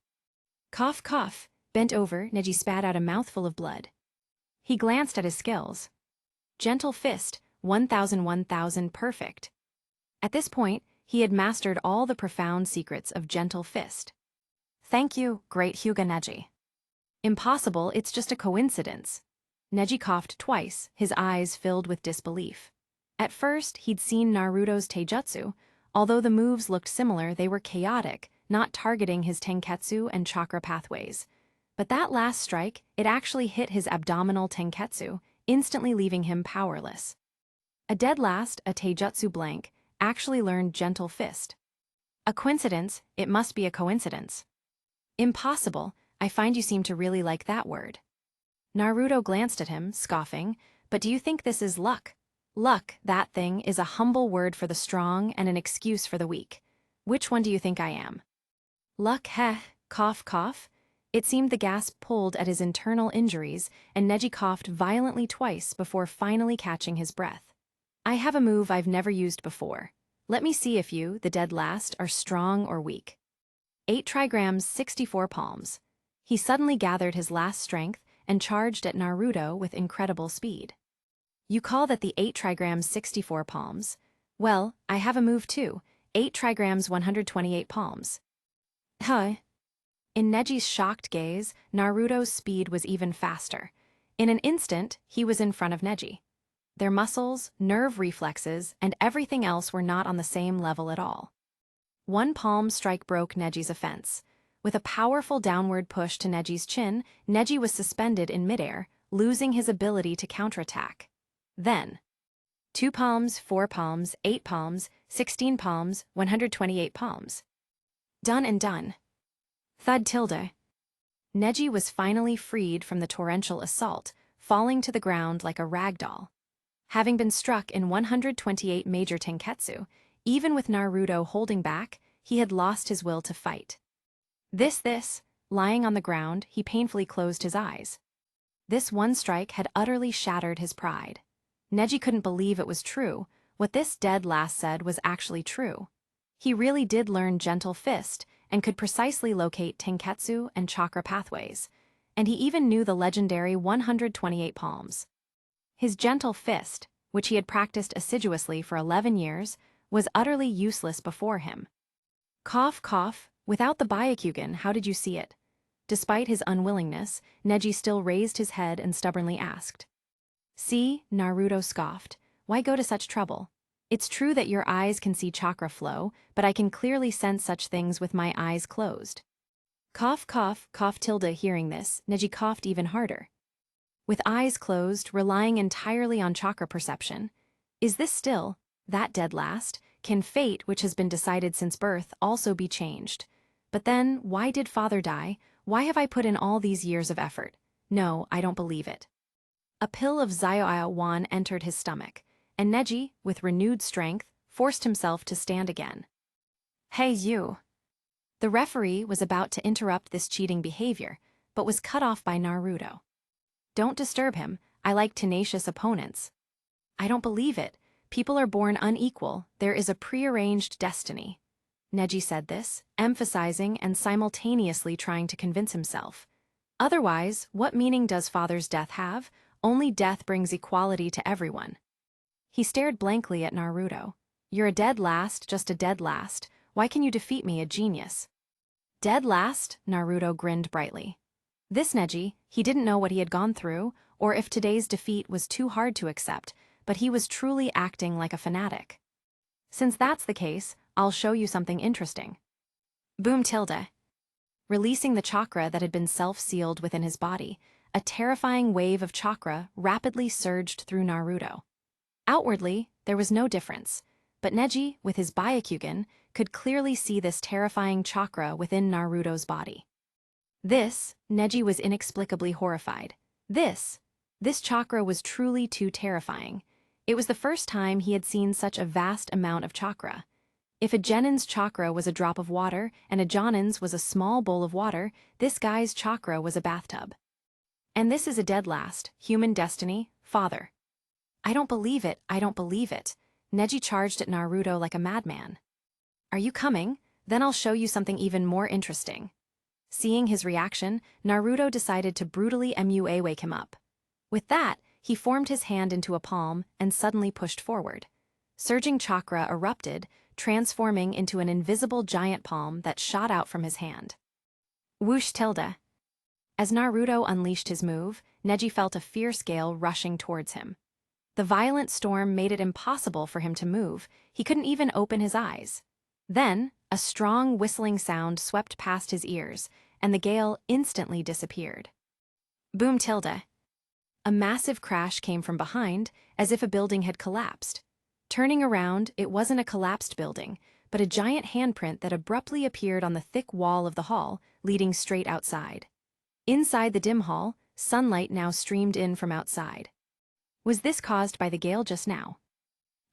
Cough, cough. Bent over, Neji spat out a mouthful of blood. He glanced at his skills. Gentle fist, 1000 perfect. At this point, he had mastered all the profound secrets of gentle fist. Thank you, great Hyuga Neji. Impossible, it's just a coincidence. Neji coughed twice, his eyes filled with disbelief. At first, he'd seen Naruto's taijutsu. Although the moves looked similar, they were chaotic, not targeting his tenketsu and chakra pathways. But that last strike, it actually hit his abdominal tenketsu, instantly leaving him powerless. A dead last, a taijutsu blank, actually learned gentle fist. A coincidence, it must be a coincidence. Impossible, I find you seem to really like that word. Naruto glanced at him, scoffing, but do you think this is luck? Luck, that thing, is a humble word for the strong and an excuse for the weak. Which one do you think I am? Luck, heh, cough, cough. It seemed the gas pulled at his internal injuries, and Neji coughed violently twice before finally catching his breath. I have a move I've never used before. Let me see if you, the dead last, are strong or weak. 8 trigrams, 64 palms. He suddenly gathered his last strength and charged at Naruto with incredible speed. You call that the 8 trigrams 64 palms? Well, I have a move too, 8 trigrams 128 palms. Huh? In Neji's shocked gaze, Naruto's speed was even faster. In an instant, he was in front of Neji. Their muscles, nerve reflexes, and everything else were not on the same level at all. One palm strike broke Neji's offense. With a powerful downward push to Neji's chin, Neji was suspended in midair, losing his ability to counterattack. Then, 2 palms, 4 palms, 8 palms, 16 palms, 128 palms. Done and done. Thud tilde. Neji was finally freed from the torrential assault, falling to the ground like a rag doll. Having been struck in 128 major tenketsu, even with Naruto holding back, he had lost his will to fight. Lying on the ground, he painfully closed his eyes. This one strike had utterly shattered his pride. Neji couldn't believe it was true. What this dead last said was actually true. He really did learn gentle fist and could precisely locate tenketsu and chakra pathways, and he even knew the legendary 128 palms. His gentle fist, which he had practiced assiduously for 11 years, was utterly useless before him. Cough, cough, without the Byakugan, how did you see it? Despite his unwillingness, Neji still raised his head and stubbornly asked. See, Naruto scoffed, why go to such trouble? It's true that your eyes can see chakra flow, but I can clearly sense such things with my eyes closed. Cough, cough, cough tilde. Hearing this, Neji coughed even harder. With eyes closed, relying entirely on chakra perception. Is this still, that dead last? Can fate, which has been decided since birth, also be changed? But then, why did father die? Why have I put in all these years of effort? No, I don't believe it. A pill of Zioiawan entered his stomach, and Neji, with renewed strength, forced himself to stand again. Hey you! The referee was about to interrupt this cheating behavior, but was cut off by Naruto. Don't disturb him, I like tenacious opponents. I don't believe it. People are born unequal, there is a prearranged destiny. Neji said this, emphasizing and simultaneously trying to convince himself. Otherwise, what meaning does father's death have? Only death brings equality to everyone. He stared blankly at Naruto. You're a dead last, just a dead last. Why can you defeat me, a genius? Dead last? Naruto grinned brightly. This Neji, he didn't know what he had gone through, or if today's defeat was too hard to accept, but he was truly acting like a fanatic. Since that's the case, I'll show you something interesting. Boom tilde. Releasing the chakra that had been self-sealed within his body, a terrifying wave of chakra rapidly surged through Naruto. Outwardly, there was no difference, but Neji, with his Byakugan, could clearly see this terrifying chakra within Naruto's body. Neji was inexplicably horrified. This chakra was truly too terrifying. It was the first time he had seen such a vast amount of chakra. If a genin's chakra was a drop of water and a jonin's was a small bowl of water, this guy's chakra was a bathtub. And this is a dead last, human destiny, father. I don't believe it, I don't believe it. Neji charged at Naruto like a madman. Are you coming? Then I'll show you something even more interesting. Seeing his reaction, Naruto decided to brutally wake him up. With that, he formed his hand into a palm and suddenly pushed forward. Surging chakra erupted, transforming into an invisible giant palm that shot out from his hand. Whoosh tilde. As Naruto unleashed his move, Neji felt a fierce gale rushing towards him. The violent storm made it impossible for him to move. He couldn't even open his eyes. Then, a strong whistling sound swept past his ears, and the gale instantly disappeared. Boom tilde. A massive crash came from behind, as if a building had collapsed. Turning around, it wasn't a collapsed building, but a giant handprint that abruptly appeared on the thick wall of the hall, leading straight outside. Inside the dim hall, sunlight now streamed in from outside. Was this caused by the gale just now?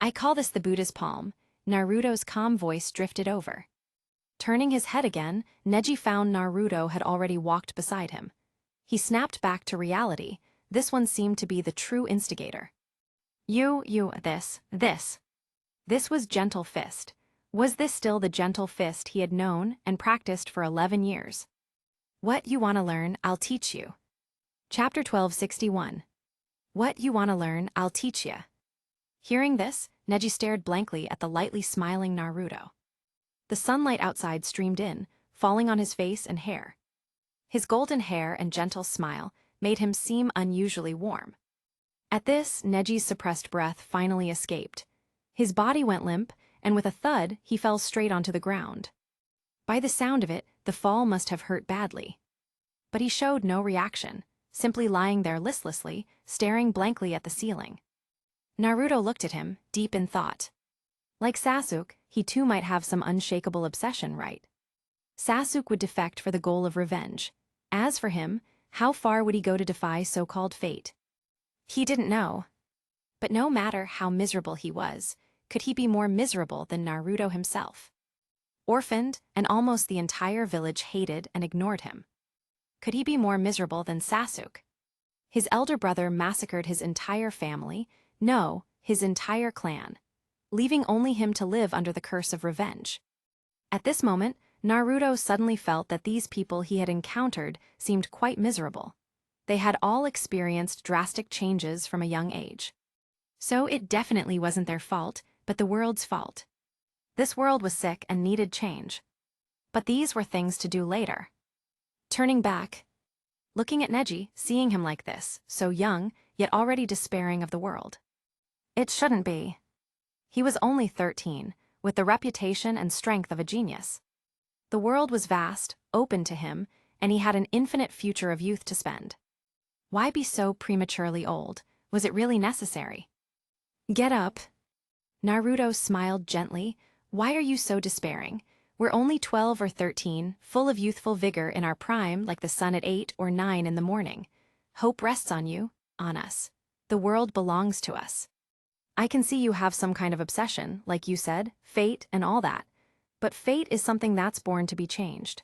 I call this the Buddha's palm. Naruto's calm voice drifted over. Turning his head again, Neji found Naruto had already walked beside him. He snapped back to reality. This one seemed to be the true instigator. This. This was Gentle Fist. Was this still the Gentle Fist he had known and practiced for 11 years? What you wanna learn, I'll teach you. Chapter 1261. What you wanna learn, I'll teach ya. Hearing this, Neji stared blankly at the lightly smiling Naruto. The sunlight outside streamed in, falling on his face and hair. His golden hair and gentle smile made him seem unusually warm. At this, Neji's suppressed breath finally escaped. His body went limp, and with a thud, he fell straight onto the ground. By the sound of it, the fall must have hurt badly. But he showed no reaction, simply lying there listlessly, staring blankly at the ceiling. Naruto looked at him, deep in thought. Like Sasuke, he too might have some unshakable obsession, right? Sasuke would defect for the goal of revenge. As for him, how far would he go to defy so-called fate? He didn't know. But no matter how miserable he was, could he be more miserable than Naruto himself? Orphaned, and almost the entire village hated and ignored him. Could he be more miserable than Sasuke? His elder brother massacred his entire family, no, his entire clan, leaving only him to live under the curse of revenge. At this moment, Naruto suddenly felt that these people he had encountered seemed quite miserable. They had all experienced drastic changes from a young age. So it definitely wasn't their fault, but the world's fault. This world was sick and needed change. But these were things to do later. Turning back, looking at Neji, seeing him like this, so young, yet already despairing of the world. It shouldn't be. He was only 13, with the reputation and strength of a genius. The world was vast, open to him, and he had an infinite future of youth to spend. Why be so prematurely old? Was it really necessary? Get up. Naruto smiled gently. Why are you so despairing? We're only 12 or 13, full of youthful vigor in our prime like the sun at 8 or 9 in the morning. Hope rests on you, on us. The world belongs to us. I can see you have some kind of obsession, like you said, fate and all that. But fate is something that's born to be changed.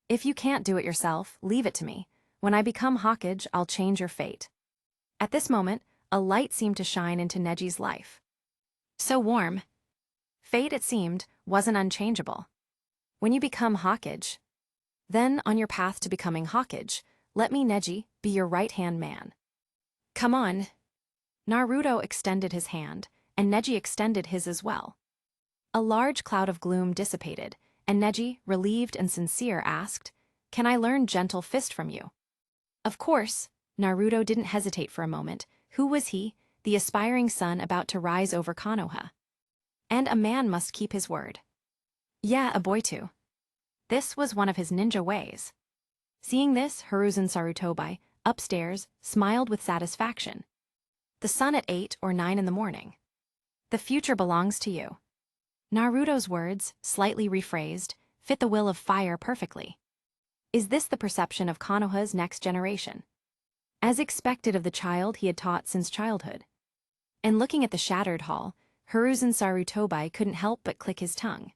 If you can't do it yourself, leave it to me. When I become Hokage, I'll change your fate. At this moment, a light seemed to shine into Neji's life. So warm. Fate, it seemed, wasn't unchangeable. When you become Hokage, then on your path to becoming Hokage, let me, Neji, be your right-hand man. Come on. Naruto extended his hand, and Neji extended his as well. A large cloud of gloom dissipated, and Neji, relieved and sincere, asked, "Can I learn Gentle Fist from you?" Of course. Naruto didn't hesitate for a moment. Who was he, the aspiring son about to rise over Konoha? And a man must keep his word. Yeah, a boy too. This was one of his ninja ways. Seeing this, Hiruzen Sarutobi, upstairs, smiled with satisfaction. The sun at 8 or 9 in the morning. The future belongs to you. Naruto's words, slightly rephrased, fit the will of fire perfectly. Is this the perception of Konoha's next generation? As expected of the child he had taught since childhood. And looking at the shattered hall, Hiruzen Sarutobi couldn't help but click his tongue.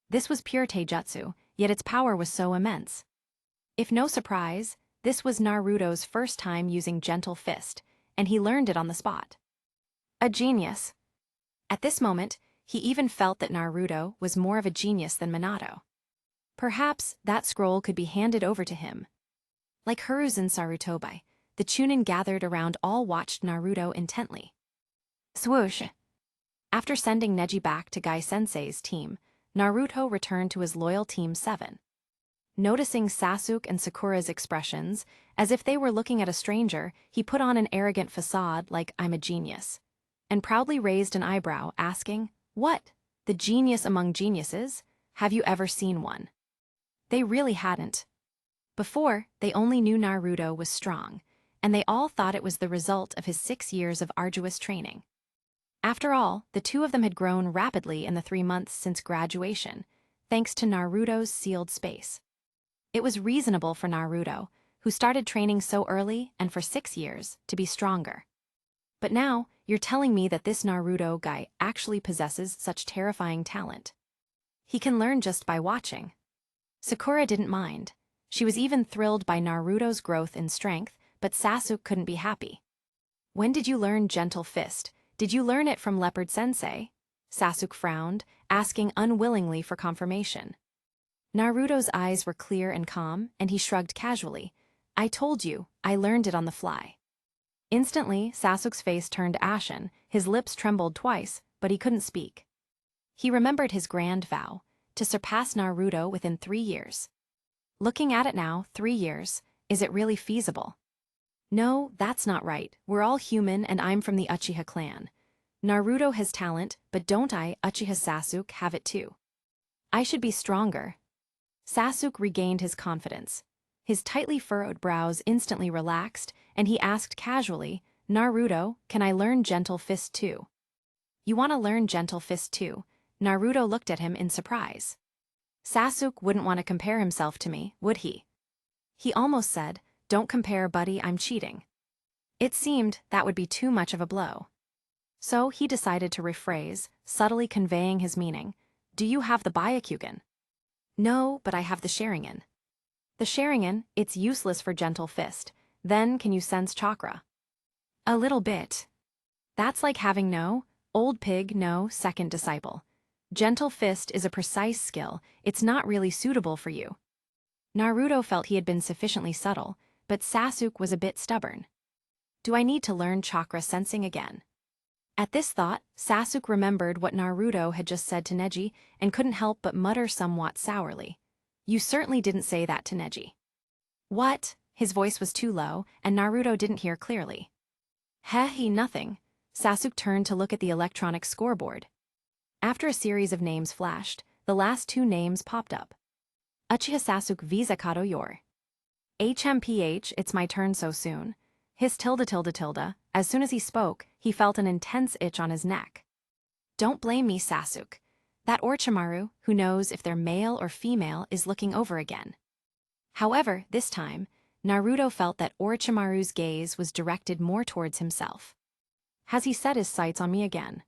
This was pure taijutsu, yet its power was so immense. If no surprise, this was Naruto's first time using Gentle Fist, and he learned it on the spot. A genius. At this moment, he even felt that Naruto was more of a genius than Minato. Perhaps that scroll could be handed over to him. Like Hiruzen Sarutobi, the Chunin gathered around all watched Naruto intently. Swoosh! After sending Neji back to Gai-sensei's team, Naruto returned to his loyal Team 7. Noticing Sasuke and Sakura's expressions, as if they were looking at a stranger, he put on an arrogant facade like "I'm a genius," and proudly raised an eyebrow, asking, "What? The genius among geniuses? Have you ever seen one?" They really hadn't. Before, they only knew Naruto was strong, and they all thought it was the result of his 6 years of arduous training. After all, the two of them had grown rapidly in the 3 months since graduation, thanks to Naruto's sealed space. It was reasonable for Naruto, who started training so early and for 6 years, to be stronger. But now, you're telling me that this Naruto guy actually possesses such terrifying talent. He can learn just by watching. Sakura didn't mind. She was even thrilled by Naruto's growth in strength, but Sasuke couldn't be happy. "When did you learn Gentle Fist? Did you learn it from Leopard Sensei?" Sasuke frowned, asking unwillingly for confirmation. Naruto's eyes were clear and calm, and he shrugged casually. "I told you, I learned it on the fly." Instantly, Sasuke's face turned ashen, his lips trembled twice, but he couldn't speak. He remembered his grand vow, to surpass Naruto within 3 years. Looking at it now, 3 years, is it really feasible? No, that's not right. We're all human and I'm from the Uchiha clan. Naruto has talent, but don't I, Uchiha Sasuke, have it too? I should be stronger. Sasuke regained his confidence. His tightly furrowed brows instantly relaxed, and he asked casually, "Naruto, can I learn Gentle Fist too?" "You want to learn Gentle Fist too?" Naruto looked at him in surprise. Sasuke wouldn't want to compare himself to me, would he? He almost said, "Don't compare, buddy, I'm cheating." It seemed that would be too much of a blow. So he decided to rephrase, subtly conveying his meaning. "Do you have the Byakugan?" "No, but I have the Sharingan." "The Sharingan, it's useless for Gentle Fist. Then can you sense Chakra?" "A little bit." "That's like having no, old pig, no, second disciple. Gentle Fist is a precise skill, it's not really suitable for you." Naruto felt he had been sufficiently subtle, but Sasuke was a bit stubborn. "Do I need to learn chakra sensing again?" At this thought, Sasuke remembered what Naruto had just said to Neji and couldn't help but mutter somewhat sourly. "You certainly didn't say that to Neji." "What?" His voice was too low, and Naruto didn't hear clearly. Nothing." Sasuke turned to look at the electronic scoreboard. After a series of names flashed, the last 2 names popped up. "Uchiha Sasuke visa Kato Yor." "HMPH, it's my turn so soon." His tilde. As soon as he spoke, he felt an intense itch on his neck. "Don't blame me, Sasuke. That Orochimaru, who knows if they're male or female, is looking over again." However, this time, Naruto felt that Orochimaru's gaze was directed more towards himself. "Has he set his sights on me again?"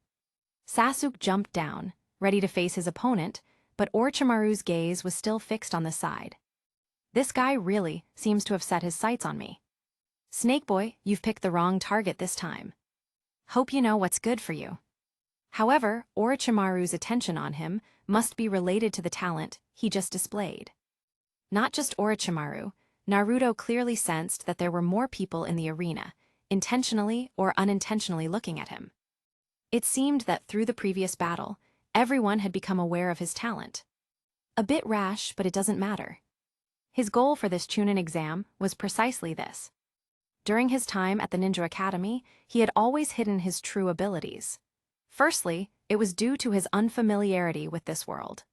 Sasuke jumped down, ready to face his opponent, but Orochimaru's gaze was still fixed on the side. "This guy really seems to have set his sights on me." "Snake Boy, you've picked the wrong target this time. Hope you know what's good for you." However, Orochimaru's attention on him must be related to the talent he just displayed. Not just Orochimaru, Naruto clearly sensed that there were more people in the arena, intentionally or unintentionally looking at him. It seemed that through the previous battle, everyone had become aware of his talent. A bit rash, but it doesn't matter. His goal for this Chunin exam was precisely this. During his time at the Ninja Academy, he had always hidden his true abilities. Firstly, it was due to his unfamiliarity with this world.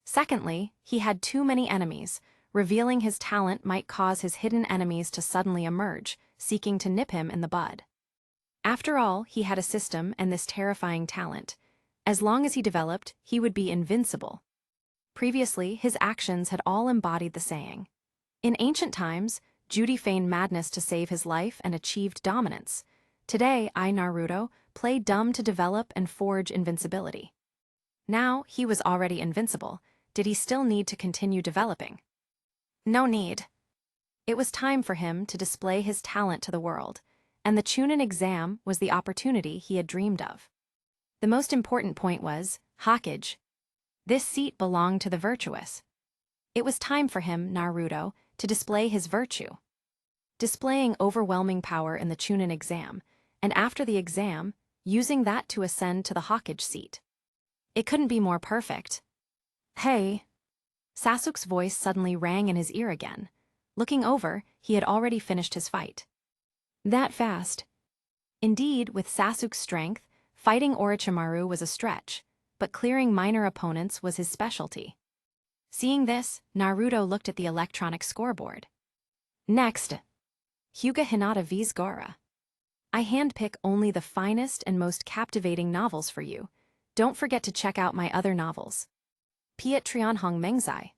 Secondly, he had too many enemies. Revealing his talent might cause his hidden enemies to suddenly emerge, seeking to nip him in the bud. After all, he had a system and this terrifying talent. As long as he developed, he would be invincible. Previously, his actions had all embodied the saying. In ancient times, Judy feigned madness to save his life and achieved dominance. Today, I, Naruto, play dumb to develop and forge invincibility. Now, he was already invincible. Did he still need to continue developing? No need. It was time for him to display his talent to the world, and the Chunin exam was the opportunity he had dreamed of. The most important point was, Hokage. This seat belonged to the virtuous. It was time for him, Naruto, to display his virtue. Displaying overwhelming power in the Chunin exam, and after the exam, using that to ascend to the Hokage seat. It couldn't be more perfect. Hey! Sasuke's voice suddenly rang in his ear again. Looking over, he had already finished his fight. That fast. Indeed, with Sasuke's strength, fighting Orochimaru was a stretch, but clearing minor opponents was his specialty. Seeing this, Naruto looked at the electronic scoreboard. Next. Hyuga Hinata vs Gaara. I handpick only the finest and most captivating novels for you. Don't forget to check out my other novels. Piet Trianhong Mengzai.